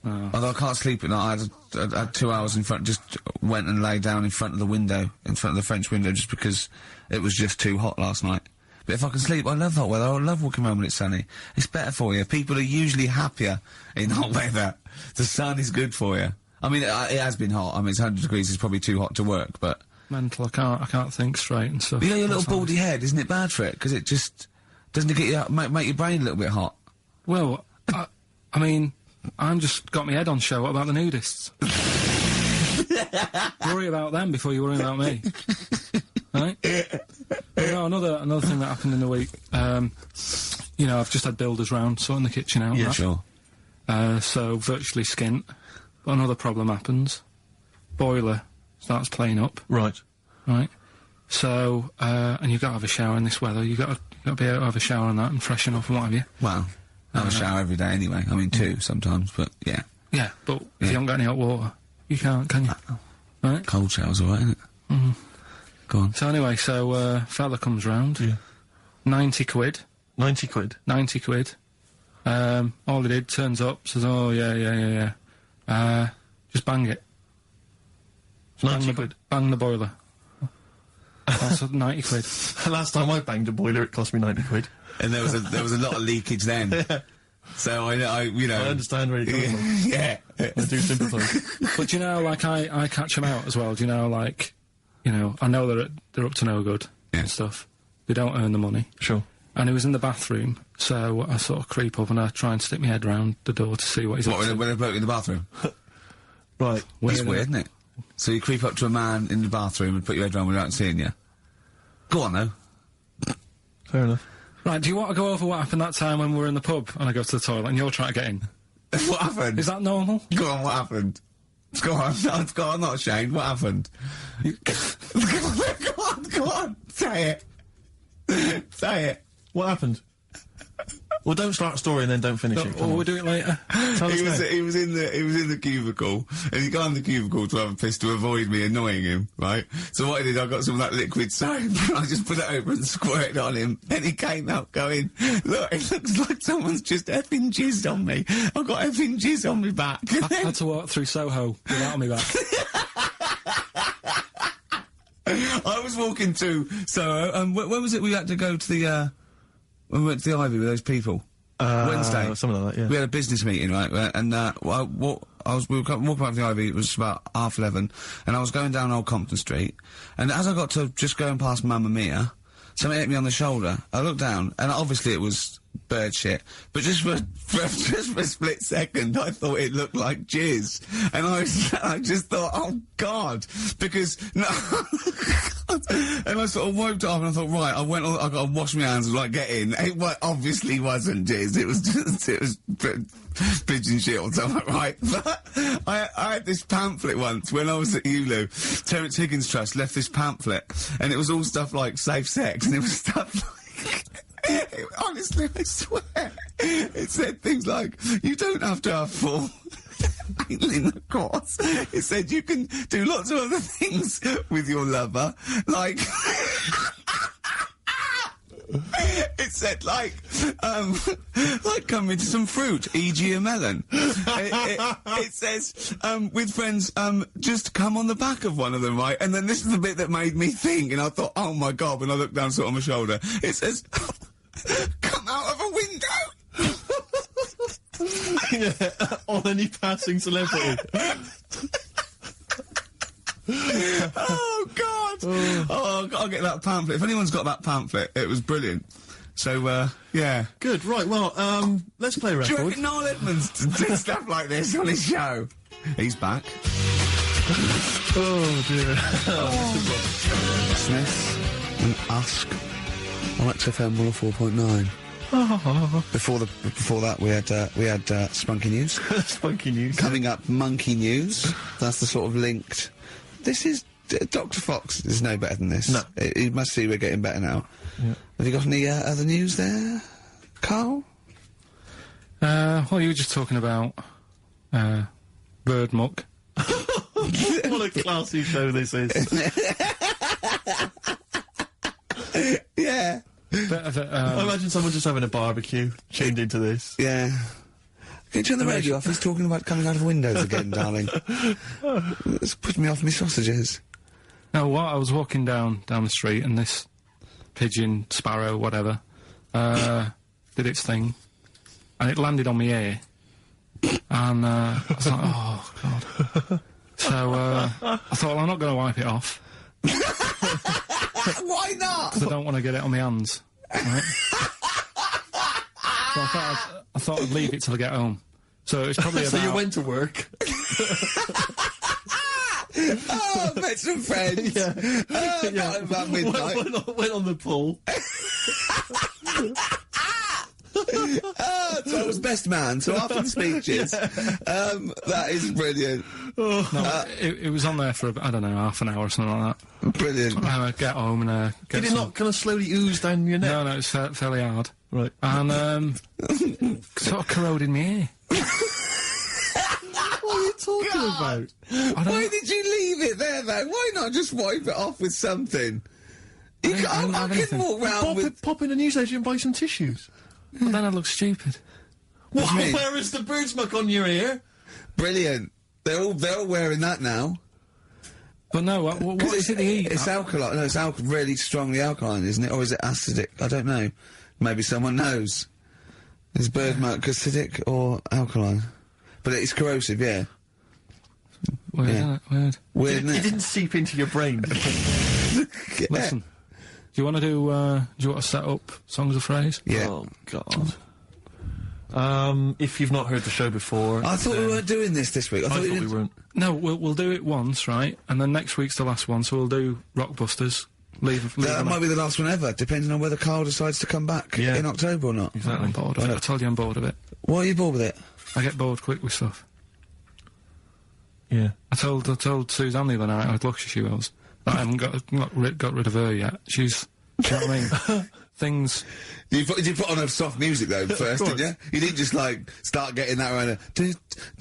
Although I can't sleep at night. I had 2 hours in front, just went and lay down in front of the window, in front of the French window, just because it was just too hot last night. But if I can sleep, I love hot weather. I love walking around when it's sunny. It's better for you. People are usually happier in hot weather. The sun is good for you. I mean, it has been hot. I mean, it's 100 degrees. It's probably too hot to work, but... Mental, I can't think straight and stuff. You know your little baldy head, isn't it bad for it? Because it just... Doesn't it get you... make your brain a little bit hot? Well, I mean... I'm just got my head on show. What about the nudists? Worry about them before you worry about me. Right? You know, another thing that happened in the week, you know, I've just had builders round, sorting the kitchen out. Yeah, sure. So virtually skint. But another problem happens. Boiler starts playing up. Right. Right? So, and you've got to have a shower in this weather. You've got to be able to have a shower and that and freshen up and what have you. Well... I have a shower every day anyway. I mean, 2 sometimes, but yeah. Yeah, but if you haven't got any hot water, you can't, can you? Right? Cold shower's alright, isn't it? Mm-hmm. Go on. So anyway, fella comes round. Yeah. 90 quid. 90 quid? 90 quid. All he did, turns up, says, oh, yeah. Just bang it. 90 quid? Bang the boiler. That's 90 quid. Last time I banged a boiler, it cost me 90 quid. And there was a lot of leakage then. Yeah. So I you know. I understand where you're coming from. Yeah. I do sympathise. But you know, like, I catch them out as well. Do you know, like, you know, I know they're up to no good and stuff. They don't earn the money. Sure. And he was in the bathroom, so I sort of creep up and I try and stick my head round the door to see what he's up to. When a bloke in the bathroom? Right. That's weird, isn't it? So you creep up to a man in the bathroom and put your head round without seeing you. Go on, though. Fair enough. Right, do you want to go over what happened that time when we were in the pub and I go to the toilet and you're trying to get in? What happened? Is that normal? Go on, what happened? Go on, go on, I'm not ashamed. What happened? Go on, say it. Say it. What happened? Well, don't start a story and then don't finish it. Come Or on. we'll do it later. Tell us now. He was in the cubicle, and he got in the cubicle to have a piss to avoid me annoying him, right? So what I did, I got some of that liquid soap, and I just put it over and squirted on him, and he came out going, look, it looks like someone's just effing jizzed on me. I've got effing jizz on me back. I had to walk through Soho without me back. I was walking to Soho, and when was it we had to go to the, when we went to the Ivy with those people? Wednesday. Something like that, yeah. We had a business meeting, right? And, we were walking up the Ivy, it was about 11:30, and I was going down Old Compton Street, and as I got to just going past Mamma Mia, something hit me on the shoulder. I looked down, and obviously it was bird shit, but just for a split second, I thought it looked like jizz, and I just thought, oh God, because no, and I sort of woke up and I thought, right, I got to wash my hands and like get in. It obviously wasn't jizz. It was pigeon shit or something, right? But I had this pamphlet once when I was at ULU. Terence Higgins Trust left this pamphlet, and it was all stuff like safe sex, and it was stuff like. Honestly, I swear, it said things like, you don't have to have full intercourse. It said you can do lots of other things with your lover, like... It said, like come into some fruit, e.g. a melon. It says, with friends, just come on the back of one of them, right? And then this is the bit that made me think, and I thought, oh my God, when I looked down sort of my shoulder, it says, come out of a window! Yeah, on any passing celebrity. Oh God! Oh, I'll get that pamphlet. If anyone's got that pamphlet, it was brilliant. So, yeah. Good, right, well, let's play a Do you record. reckon Noel Edmonds did stuff like this on his show? He's back. Oh, dear. Smith and Usk on XFM 104.9. Before that, we had Spunky News. Spunky News. Coming up, Monkey News. That's the sort of linked. This is Dr. Fox is no better than this. No, you must see we're getting better now. Yeah. Have you got any other news there, Karl? Well, you were just talking about bird muck. What a classy show this is. Yeah. I imagine someone just having a barbecue, tuned into this. Yeah. Can you turn the radio off? He's talking about coming out of windows again, darling. It's putting me off my sausages. No, what? I was walking down the street and this pigeon, sparrow, whatever, did its thing, and it landed on my ear, and I was like, oh God. So I thought, well, I'm not going to wipe it off. Why not? Because I don't want to get it on my hands. Right? So I thought I'd leave it till I get home. So it's probably So about... you went to work. Oh, met some friends. Yeah. Oh, Yeah. about midnight. Went on the pool. So I was best man, so after the speeches, that is brilliant. No, it was on there for, I don't know, half an hour or something like that. Brilliant. Get home and get Did it some... not kind of slowly ooze down your neck? No, it's fairly hard. Right. And, sort of corroded my ear. What are you talking about? Why did you leave it there, though? Why not just wipe it off with something? I didn't have I can anything. walk round with... Pop in a newsagent and buy some tissues. But then I look stupid. What do you mean? Where is the bird smuck on your ear? Brilliant. They're all wearing that now. But no, what is it they eat? It's alkaline. No, it's really strongly alkaline, isn't it? Or is it acidic? I don't know. Maybe someone knows. Is bird muck acidic or alkaline? But it's corrosive, yeah. Weird, Yeah. isn't it? Weird. Weird, isn't It it? didn't seep into your brain. Yeah. Listen, do you want to set up Songs of Phrase? Yeah. Oh, God. If you've not heard the show before... I thought we weren't doing this week. I thought we weren't. No, we'll do it once, right? And then next week's the last one, so we'll do Rockbusters. Leave That them might out. be the last one ever, depending on whether Karl decides to come back Yeah. in October or not. I'm bored of it. I told you I'm bored of it. Why are you bored with it? I get bored quick with stuff. Yeah. I told Suzanne the other night how lucky she was that I haven't got rid of her yet. Do you know what I mean? things. You put on a soft music though first, didn't you? You didn't just like start getting that around.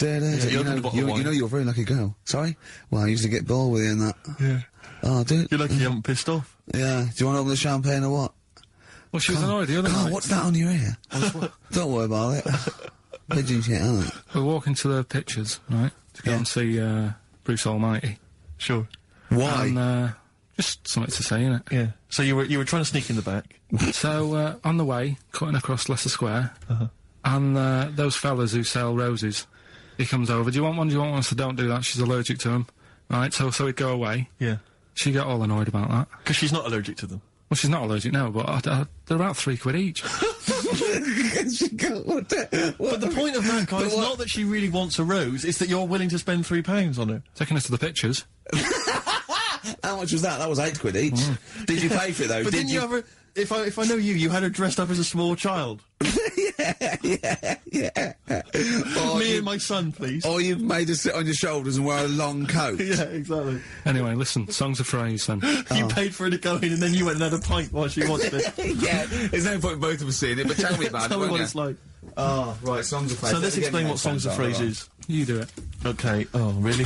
You know you're a very lucky girl. Sorry? Well, I used to get bored with you and that. Yeah. Oh, dude. You're lucky you haven't pissed off. Yeah. Do you want to open the champagne or what? Well, she was annoyed the other Karl, night. what's that on your ear? Don't worry about it. Pigeon shit, aren't it? We're walking to the pictures, right, to go and see Bruce Almighty. Sure. Why? And just something to say, innit? Yeah. So you were trying to sneak in the back. So on the way, cutting across Leicester Square, and those fellas who sell roses, he comes over. Do you want one? Do you want one? I said, don't do that. She's allergic to them. Right. So he'd go away. Yeah. She got all annoyed about that. Because she's not allergic to them. Well, she's not allergic now, but they're about £3 each. But the point of that, Karl, is not that she really wants a rose, it's that you're willing to spend £3 on her. Taking us to the pictures. How much was that? That was £8 each. Did you pay for it though? But didn't you ever... If I know you had her dressed up as a small child. Yeah. Me and my son, please. Or you've made her sit on your shoulders and wear a long coat. Yeah, exactly. Anyway, listen, songs of phrase then. You paid for her to go in and then you went and had a pint while she watched it. Yeah, there's no point in both of us seeing it, but tell me about Tell it, me what won't it's you? like. Oh, right, songs of phrase. So let's explain what songs of phrase is. You do it. Okay. Oh, really?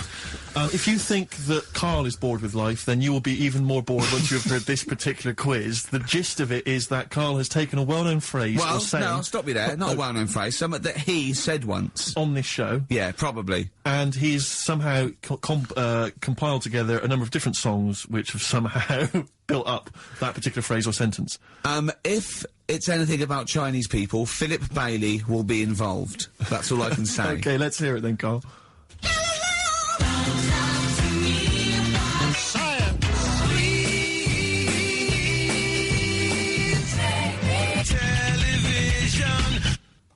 If you think that Karl is bored with life, then you will be even more bored once you have heard this particular quiz. The gist of it is that Karl has taken a well-known phrase or saying... no, stop you there. Not a well-known phrase. Something that he said once. On this show. Yeah, probably. And he's somehow compiled together a number of different songs which have somehow built up that particular phrase or sentence. If it's anything about Chinese people, Philip Bailey will be involved. That's all I can say. Okay, let's hear it then, Karl.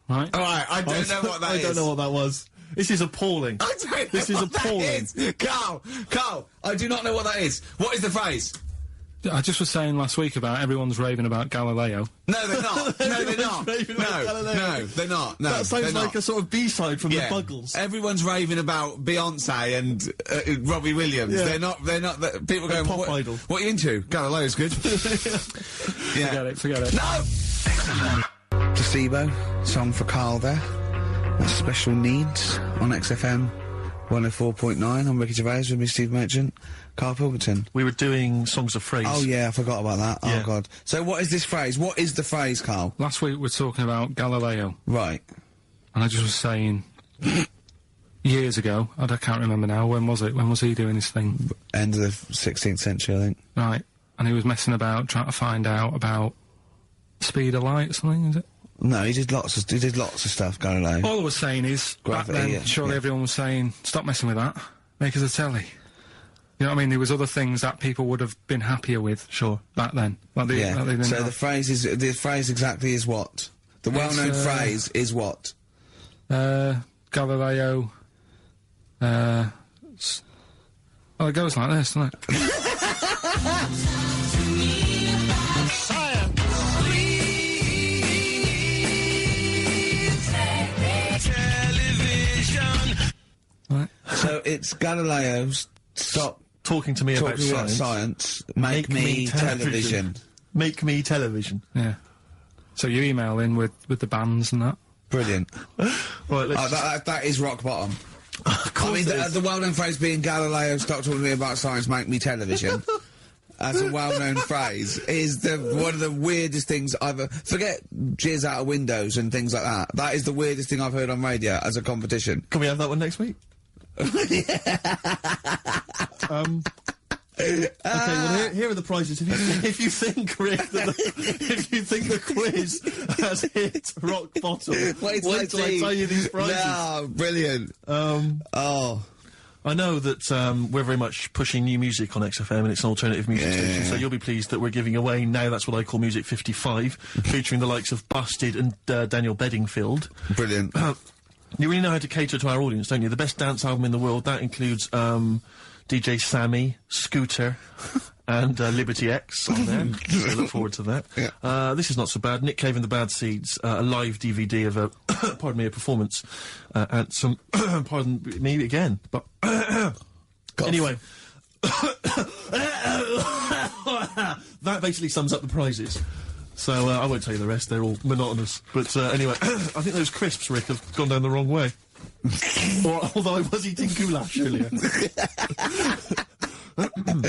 Right. Alright, I don't know what that is. I don't know what that was. This is appalling. I don't know This is what that appalling. is. Karl, I do not know what that is. What is the phrase? I just was saying last week about everyone's raving about Galileo. No, they're not. No, they're not. Raving about Galileo. No, they're not. No, That sounds they're like not. a sort of B-side from Yeah. the Buggles. Everyone's raving about Beyonce and Robbie Williams. Yeah. They're not. People going. pop what, idol. What are you into? Galileo's good. Yeah. Forget it. No. Placebo song for Karl there. That's Special Needs on XFM 104.9. I'm Ricky Gervais with me, Steve Merchant. Karl Pilkington. We were doing songs of phrase. Oh yeah, I forgot about that. Yeah. Oh god. So what is this phrase? What is the phrase, Karl? Last week we were talking about Galileo, Right. and I just was saying, years ago, I can't remember now, when was it? When was he doing his thing? End of the 16th century, I think. Right, and he was messing about, trying to find out about speed of light or something, is it? No, he did lots of stuff, Galileo. All I was saying is, Gravity, back then, yeah, surely yeah. everyone was saying, stop messing with that, make us a telly. You know what I mean? There was other things that people would have been happier with. Sure. Back then. Like they Yeah. didn't So have. the phrase exactly is what? The well-known phrase is what? Galileo, well, it goes like this, doesn't it? Right. So it's Galileo's stop Talking to me about talking about science. science. Make me television. Make me television. Yeah. So you email in with the bands and that. Brilliant. Right, let's... That is rock bottom. of I mean, course it is. the well-known phrase being Galileo, stop talking to me about science, make me television. As a well-known phrase, is one of the weirdest things I've... Forget jizz out of windows and things like that. That is the weirdest thing I've heard on radio as a competition. Can we have that one next week? Okay, well here are the prizes. If you think, Rick, if you think the quiz has hit rock bottom, wait till I tell you these prizes. No, brilliant. Oh. I know that we're very much pushing new music on XFM, and it's an alternative music station, so you'll be pleased that we're giving away now That's What I Call Music 55, featuring the likes of Busted and Daniel Bedingfield. Brilliant. You really know how to cater to our audience, don't you? The best dance album in the world, that includes DJ Sammy, Scooter, and Liberty X on there. So look forward to that. Yeah. This is not so bad. Nick Cave and the Bad Seeds, a live DVD of a, pardon me, a performance, and some, pardon me again, but anyway. That basically sums up the prizes. So, I won't tell you the rest, they're all monotonous. But, anyway, I think those crisps, Rick, have gone down the wrong way. Although I was eating goulash earlier.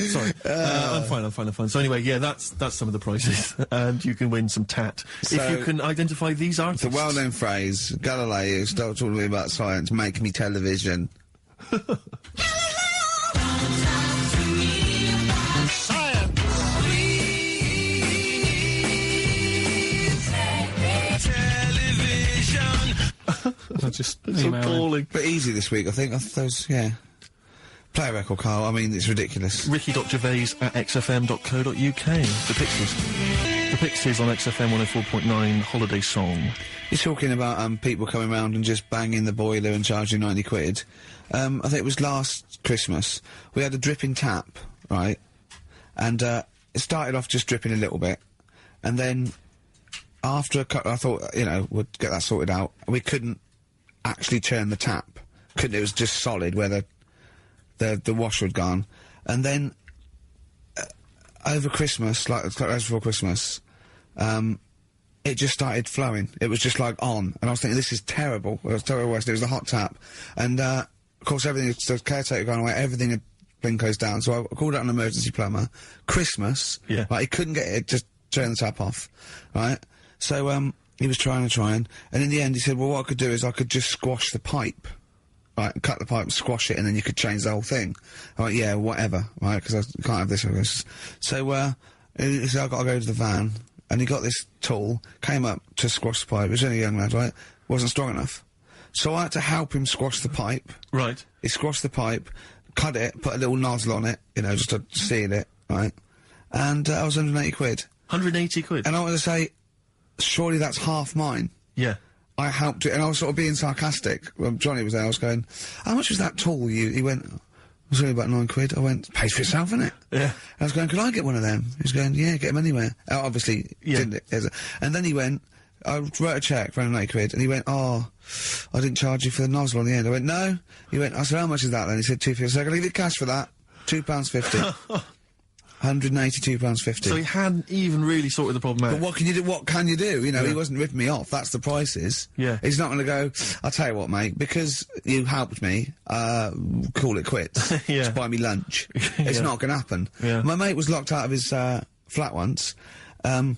Sorry. I'm fine. So anyway, yeah, that's some of the prizes. And you can win some tat. So, if you can identify these artists. The well-known phrase, Galileo, start talking to me about science, make me television. Just so appalling. But easy this week, I think. Those, yeah. Play a record, Karl. I mean, it's ridiculous. Ricky.Gervais@xfm.co.uk. The Pixies on XFM 104.9 Holiday Song. You're talking about people coming round and just banging the boiler and charging 90 quid. I think it was last Christmas. We had a dripping tap, right? And it started off just dripping a little bit. And then after a couple, I thought, you know, we'd get that sorted out. We couldn't actually turn the tap. It was just solid where the washer had gone. And then over Christmas, like before Christmas, it just started flowing. It was just like on, and I was thinking, this is terrible. It was terrible. It was the hot tap, and of course everything. The caretaker gone away. Everything had been closed down. So I called out an emergency plumber. Christmas, yeah. Like he couldn't get it. Just turn the tap off, right? So he was trying, and in the end he said, well, what I could do is I could just squash the pipe. Right, cut the pipe, squash it, and then you could change the whole thing. I'm like, yeah, whatever, right, because I can't have this. So, he said, I've got to go to the van, and he got this tool, came up to squash the pipe. He was only a young lad, right? Wasn't strong enough. So I had to help him squash the pipe. Right. He squashed the pipe, cut it, put a little nozzle on it, you know, just to seal it, right? And I was 180 quid. 180 quid? And I want to say, surely that's half mine. Yeah. I helped it, and I was sort of being sarcastic. When Johnny was there, I was going, how much was that tool? He went, it was only about 9 quid. I went, pays for itself, innit? Yeah. I was going, could I get one of them? He was going, yeah, get them anywhere. Obviously, yeah. Didn't it? And then he went, I wrote a cheque for 180 quid, and he went, oh, I didn't charge you for the nozzle on the end. I went, no. He went, I said, how much is that then? He said, £2.50. So I can leave you cash for that. £2.50. £182.50. So he hadn't even really sorted the problem out. But what can you do? What can you do? You know, he wasn't ripping me off. That's the prices. Yeah. He's not going to go, I'll tell you what, mate, because you helped me, call it quits. Yeah. Just buy me lunch. It's not going to happen. Yeah. My mate was locked out of his, flat once, and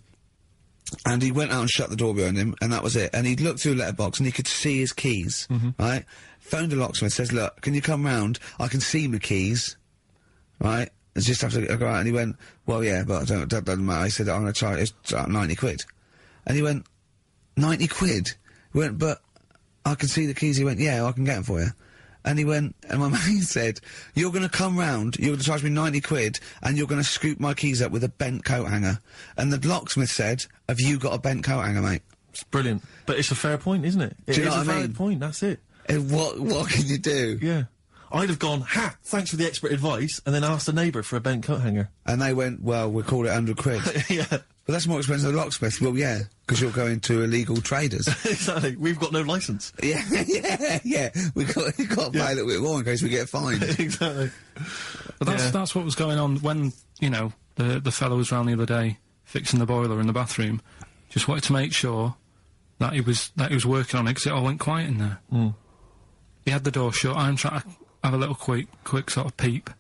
he went out and shut the door behind him, and that was it. And he'd looked through a letterbox, and he could see his keys, right? Phoned a locksmith, says, look, can you come round? I can see my keys, right? I just have to go out, and he went, well, yeah, but that doesn't matter. I said, I'm going to try it, it's 90 quid. And he went, 90 quid? He went, but I can see the keys. He went, yeah, I can get them for you. And he went, and my mate said, you're going to come round, you're going to charge me 90 quid, and you're going to scoop my keys up with a bent coat hanger. And the locksmith said, have you got a bent coat hanger, mate? It's brilliant. But it's a fair point, isn't it? It Do you know is what a I valid mean? point, that's it. What can you do? Yeah. I'd have gone, ha, thanks for the expert advice, and then asked the neighbour for a bent coat hanger. And they went, well, we'll call it 100 quid. Yeah. But that's more expensive than a locksmith. Well, yeah, because you're going to illegal traders. Exactly. We've got no licence. Yeah. We've got to pay a little bit more in case we get fined. Exactly. But that's what was going on when, you know, the fellow was round the other day fixing the boiler in the bathroom. Just wanted to make sure that he was working on it, because it all went quiet in there. Mm. He had the door shut. I'm trying to have a little quick sort of peep,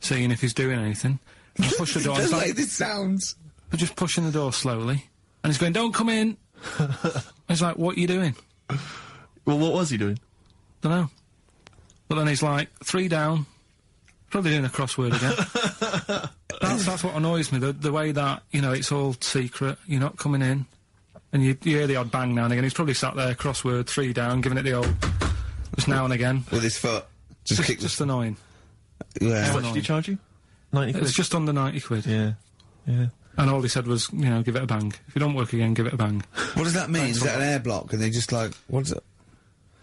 seeing if he's doing anything. And I push the door. Just like, like this sounds. But just pushing the door slowly, and he's going, "Don't come in." I was like, "What are you doing?" Well, what was he doing? Dunno. But then he's like, 3 down. Probably doing a crossword again. That's what annoys me. The way that, you know, it's all secret. You're not coming in, and you hear the odd bang now and again. He's probably sat there, crossword, 3 down, giving it the old. Just now and again. With his foot. Just annoying. Yeah. How much did he charge you? 90 quid? It's just under 90 quid. Yeah. Yeah. And all he said was, you know, give it a bang. If you don't work again, give it a bang. What does that mean? Is that an air block? And they just like, what is it?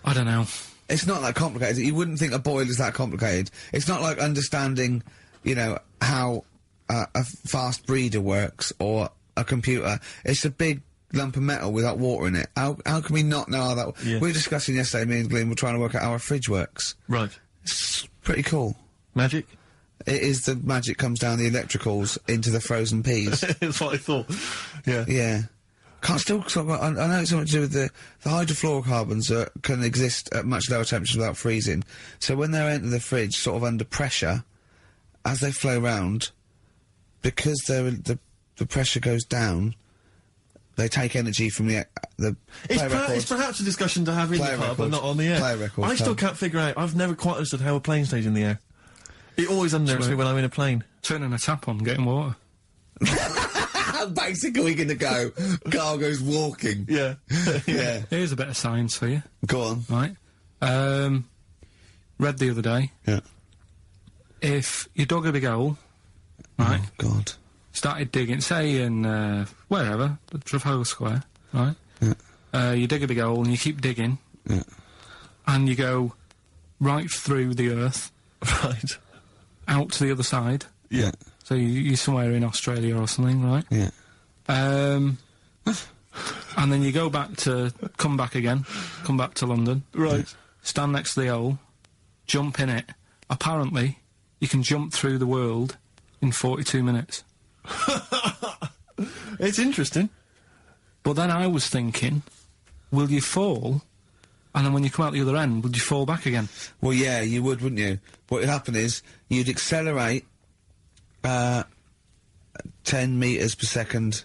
I don't know. It's not that complicated. You wouldn't think a boiler's that complicated. It's not like understanding, you know, how a fast breeder works or a computer. It's a big lump of metal without water in it. How can we not know how that... Yeah. We were discussing yesterday, me and Glenn were trying to work out how our fridge works. Right. It's pretty cool. Magic? It is the magic comes down the electricals into the frozen peas. That's what I thought. Yeah. Yeah. Can't still talk about, I know it's something to do with the hydrofluorocarbons can exist at much lower temperatures without freezing. So when they enter the fridge, sort of under pressure, as they flow round, because the pressure goes down, they take energy from the It's perhaps a discussion to have in the pub, but not on the air. I still can't figure out, I've never quite understood how a plane stays in the air. It always unnerves me when I'm in a plane. Turning a tap on, getting water. Basically gonna go, Karl goes walking. Yeah. Yeah. Here's a bit of science for you. Go on. Right. Read the other day. Yeah. If you dug a big hole, right? Oh, God. Started digging, say in, wherever, the Trafalgar Square, right? Yeah. You dig a big hole and you keep digging. Yeah. And you go right through the earth. Right. Out to the other side. Yeah. So you're somewhere in Australia or something, right? Yeah. And then you go back to, come back to London. Right. Stand next to the hole, jump in it. Apparently, you can jump through the world in 42 minutes. It's interesting. But then I was thinking, will you fall? And then when you come out the other end, would you fall back again? Well, yeah, you would, wouldn't you? What would happen is, you'd accelerate 10 metres per second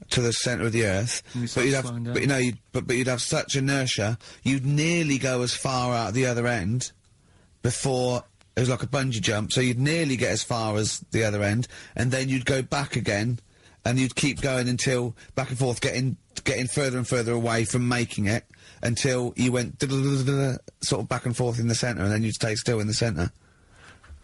to the centre of the Earth, but you'd have such inertia, you'd nearly go as far out the other end before it was like a bungee jump. So you'd nearly get as far as the other end, and then you'd go back again, and you'd keep going until back and forth, getting further and further away from making it until you went sort of back and forth in the centre, and then you'd stay still in the centre.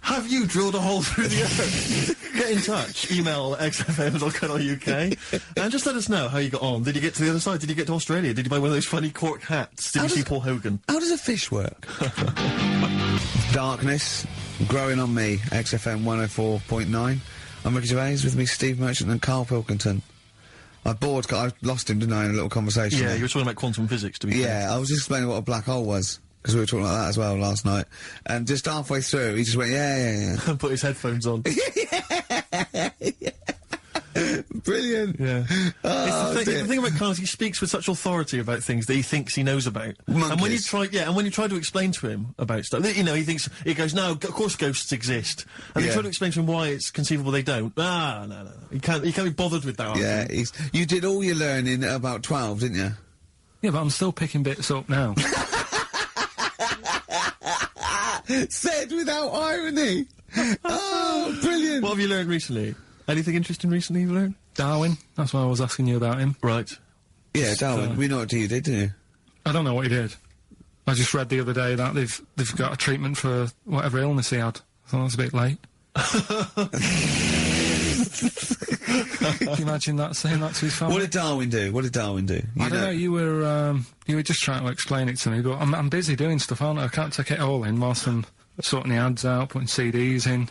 Have you drilled a hole through the earth? Get in touch. Email xfm.co.uk and just let us know how you got on. Did you get to the other side? Did you get to Australia? Did you buy one of those funny cork hats? Did you see Paul Hogan? How does a fish work? Darkness, growing on me, XFM 104.9. I'm Ricky Gervais, with me Steve Merchant and Karl Pilkington. I lost him, didn't I, in a little conversation? Yeah, there. you were talking about quantum physics, to be fair. Yeah, I was just explaining what a black hole was, because we were talking about that as well last night. And just halfway through, he just went, yeah. And put his headphones on. Brilliant. Yeah. Oh, it's the thing about Karl is he speaks with such authority about things that he thinks he knows about. Monkeys. And when you try to explain to him about stuff, you know, he goes, no, of course ghosts exist. And you try to explain to him why it's conceivable they don't. No. He can't be bothered with that. Yeah, you did all your learning at about 12, didn't you? Yeah, but I'm still picking bits up now. Said without irony. Oh, brilliant. What have you learned recently? Anything interesting recently you've learned? Darwin, that's why I was asking you about him. Right. Yeah, Darwin, we know what you did, didn't you? I don't know what he did. I just read the other day that they've got a treatment for whatever illness he had. I thought that was a bit late. Can you imagine that, saying that to his family? What did Darwin do? I don't know, you were just trying to explain it to me, but I'm busy doing stuff, aren't I? I can't take it all in whilst I'm sorting the ads out, putting CDs in.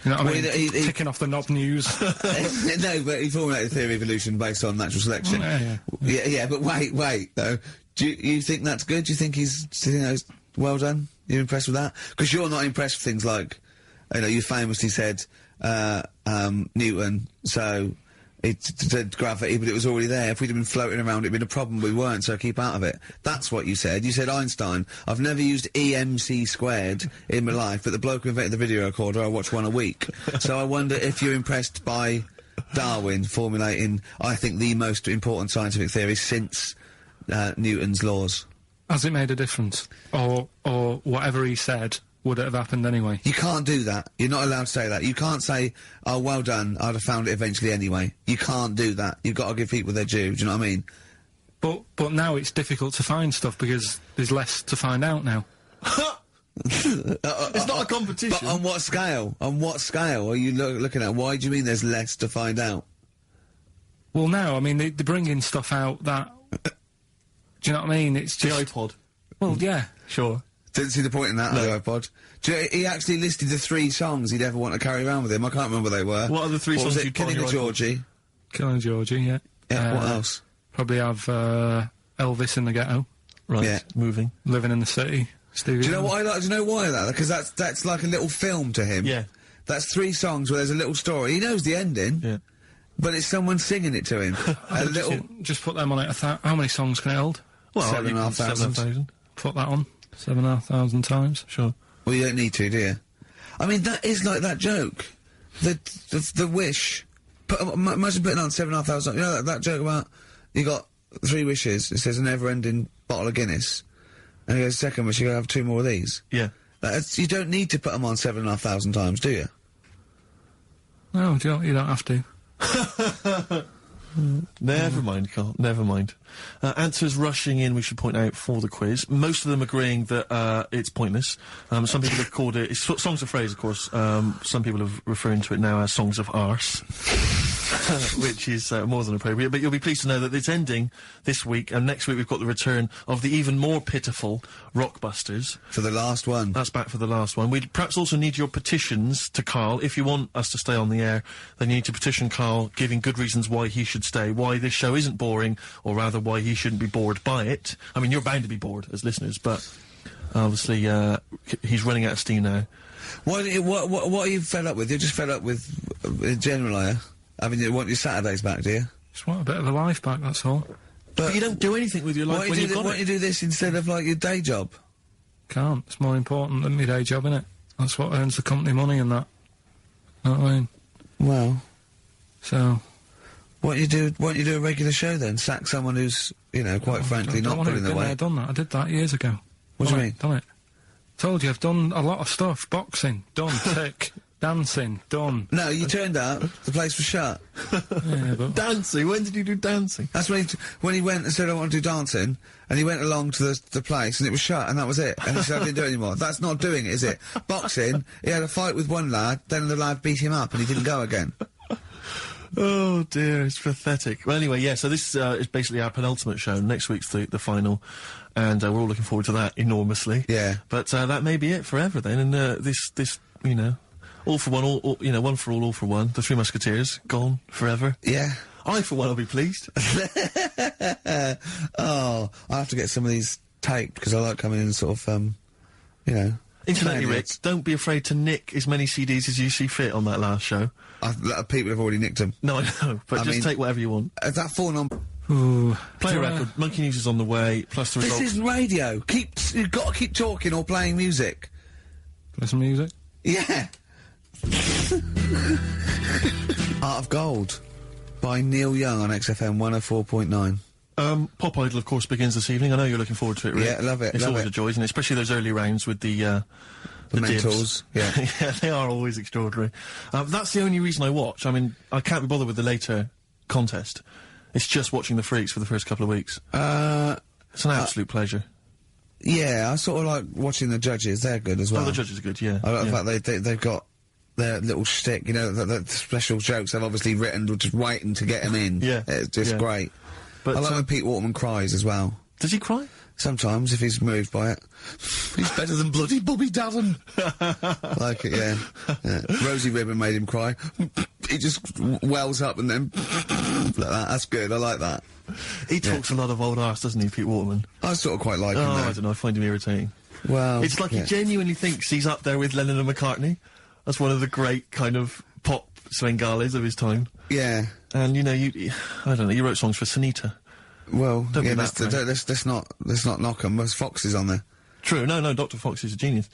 You know what I mean? Ticking off the knob news. No, but he formulated the theory of evolution based on natural selection. Yeah, but wait, though. Do you think that's good? Do you think well done? You're impressed with that? Because you're not impressed with things like, you know, you famously said, Newton, so it said gravity, but it was already there. If we'd have been floating around, it'd been a problem. We weren't, so keep out of it. That's what you said. You said Einstein. I've never used EMC squared in my life, but the bloke who invented the video recorder, I watch one a week. So I wonder if you're impressed by Darwin formulating, I think, the most important scientific theory since Newton's laws. Has it made a difference? Or whatever he said, would it have happened anyway? You can't do that. You're not allowed to say that. You can't say, oh, well done, I'd have found it eventually anyway. You can't do that. You've got to give people their due, do you know what I mean? But now it's difficult to find stuff because there's less to find out now. It's not a competition. But on what scale? On what scale are you looking at? Why do you mean there's less to find out? Well, now, I mean, they're bringing stuff out that... do you know what I mean? It's just... The iPod. Well, yeah. Sure. Didn't see the point in that, no. The iPod. He actually listed the 3 songs he'd ever want to carry around with him. I can't remember what they were. What are the 3 songs you'd put on Killing your a Georgie. Killing a Georgie, yeah. Yeah, what else? Probably have Elvis in the Ghetto. Right, yeah. Moving. Living in the City. Stevie Do you know Wonder. what I like? Do you know why that? Because that's like a little film to him. Yeah. That's 3 songs where there's a little story. He knows the ending. Yeah. But it's someone singing it to him. A little. Just put them on it. How many songs can it hold? Well, 7,500. 7,500. Put that on 7,500 times. Sure. Well, you don't need to, do you? I mean, that is like that joke. The wish. Imagine putting on 7,500. You know that joke about you got 3 wishes. It says a never-ending bottle of Guinness, and he goes, second wish, you gotta have 2 more of these. Yeah. You don't need to put them on 7,500 times, do you? No, you don't have to. Never mind, Carl. Never mind. Answers rushing in, we should point out, for the quiz. Most of them agreeing that it's pointless. Some people have called it... It's songs of phrase, of course. Some people are referring to it now as songs of arse. Which is more than appropriate. But you'll be pleased to know that it's ending this week, and next week we've got the return of the even more pitiful Rockbusters. For the last one. That's back for the last one. We'd perhaps also need your petitions to Karl. If you want us to stay on the air, then you need to petition Karl, giving good reasons why he should stay, why this show isn't boring, or rather why he shouldn't be bored by it. I mean, you're bound to be bored as listeners, but obviously he's running out of steam now. What are you fed up with? You're just fed up with, in general, are you? I mean, you want your Saturdays back, do you? Just want a bit of a life back, that's all. But you don't do anything with your life when you've got it. Why don't you do this instead of, like, your day job? Can't. It's more important than my day job, innit? That's what earns the company money and that. Know what I mean? Well... So... Why don't you do a regular show then? Sack someone who's, you know, quite frankly, not pulling their weight. I've done that. I did that years ago. What do you mean? Done it. Told you, I've done a lot of stuff. Boxing, done. Tick. Dancing, done. No, you turned up, the place was shut. Yeah, but... Dancing? When did you do dancing? That's when he went and said, I want to do dancing, and he went along to the place, and it was shut, and that was it. And he said, I didn't do it anymore. That's not doing it, is it? Boxing, he had a fight with one lad, then the lad beat him up, and he didn't go again. Oh dear, it's pathetic. Well, anyway, yeah, so this is basically our penultimate show. Next week's the final, and we're all looking forward to that enormously. Yeah. But that may be it forever then, and this, you know, all for one, you know, one for all for one. The Three Musketeers, gone forever. Yeah. I, for one, will be pleased. Oh, I have to get some of these taped, because I like coming in sort of, you know... Incidentally, Rick, don't be afraid to nick as many CDs as you see fit on that last show. People have already nicked them. No, I know, but just take whatever you want. Is that 4 non... Ooh. Play a record. Monkey News is on the way, plus the results. This isn't radio. You've got to keep talking or playing music. Play some music? Yeah. Art of Gold by Neil Young on XFM 104.9. Pop Idol, of course, begins this evening. I know you're looking forward to it, Rick. Yeah, love it. It's love always it. a joy, isn't it? Especially those early rounds with the mentors. Yeah. Yeah, they are always extraordinary. That's the only reason I watch. I mean, I can't be bothered with the later contest. It's just watching the freaks for the first couple of weeks. It's an absolute pleasure. Yeah, I sort of like watching the judges. They're good as well. Oh, the judges are good, yeah. I like the fact they've got their little shtick, you know, the special jokes they've obviously written, just waiting to get them in. Yeah. It's just great. But I like when Pete Waterman cries as well. Does he cry? Sometimes, if he's moved by it. He's better than bloody Bobby Davin. Like it, yeah. Rosie Ribbon made him cry. He just wells up and then like that. That's good. I like that. He talks a lot of old arse, doesn't he, Pete Waterman? I sort of quite like him, though. I don't know. I find him irritating. Well, it's like he genuinely thinks he's up there with Lennon and McCartney. That's one of the great kind of pop Svengales of his time. Yeah. And you know, I don't know. You wrote songs for Sunita. Well, Don't yeah, be let's not knock him. There's Foxes on there. True. No, Dr. Fox is a genius.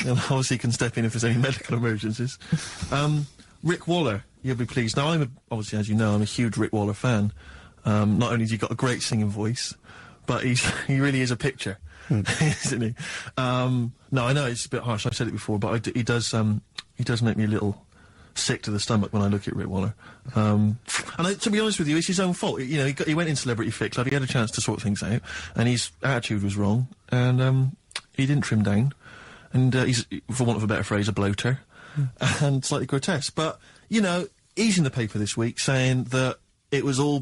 And obviously he can step in if there's any medical emergencies. Rick Waller, you'll be pleased. Now, obviously, as you know, I'm a huge Rick Waller fan. Not only has he got a great singing voice, but he really is a picture, isn't he? No, I know it's a bit harsh. I've said it before, but he does make me a little sick to the stomach when I look at Rick Waller. And to be honest with you, it's his own fault. You know, he went in Celebrity Fit Club, he had a chance to sort things out, and his attitude was wrong, and he didn't trim down, and he's, for want of a better phrase, a bloater, and slightly grotesque. But, you know, he's in the paper this week saying that it was all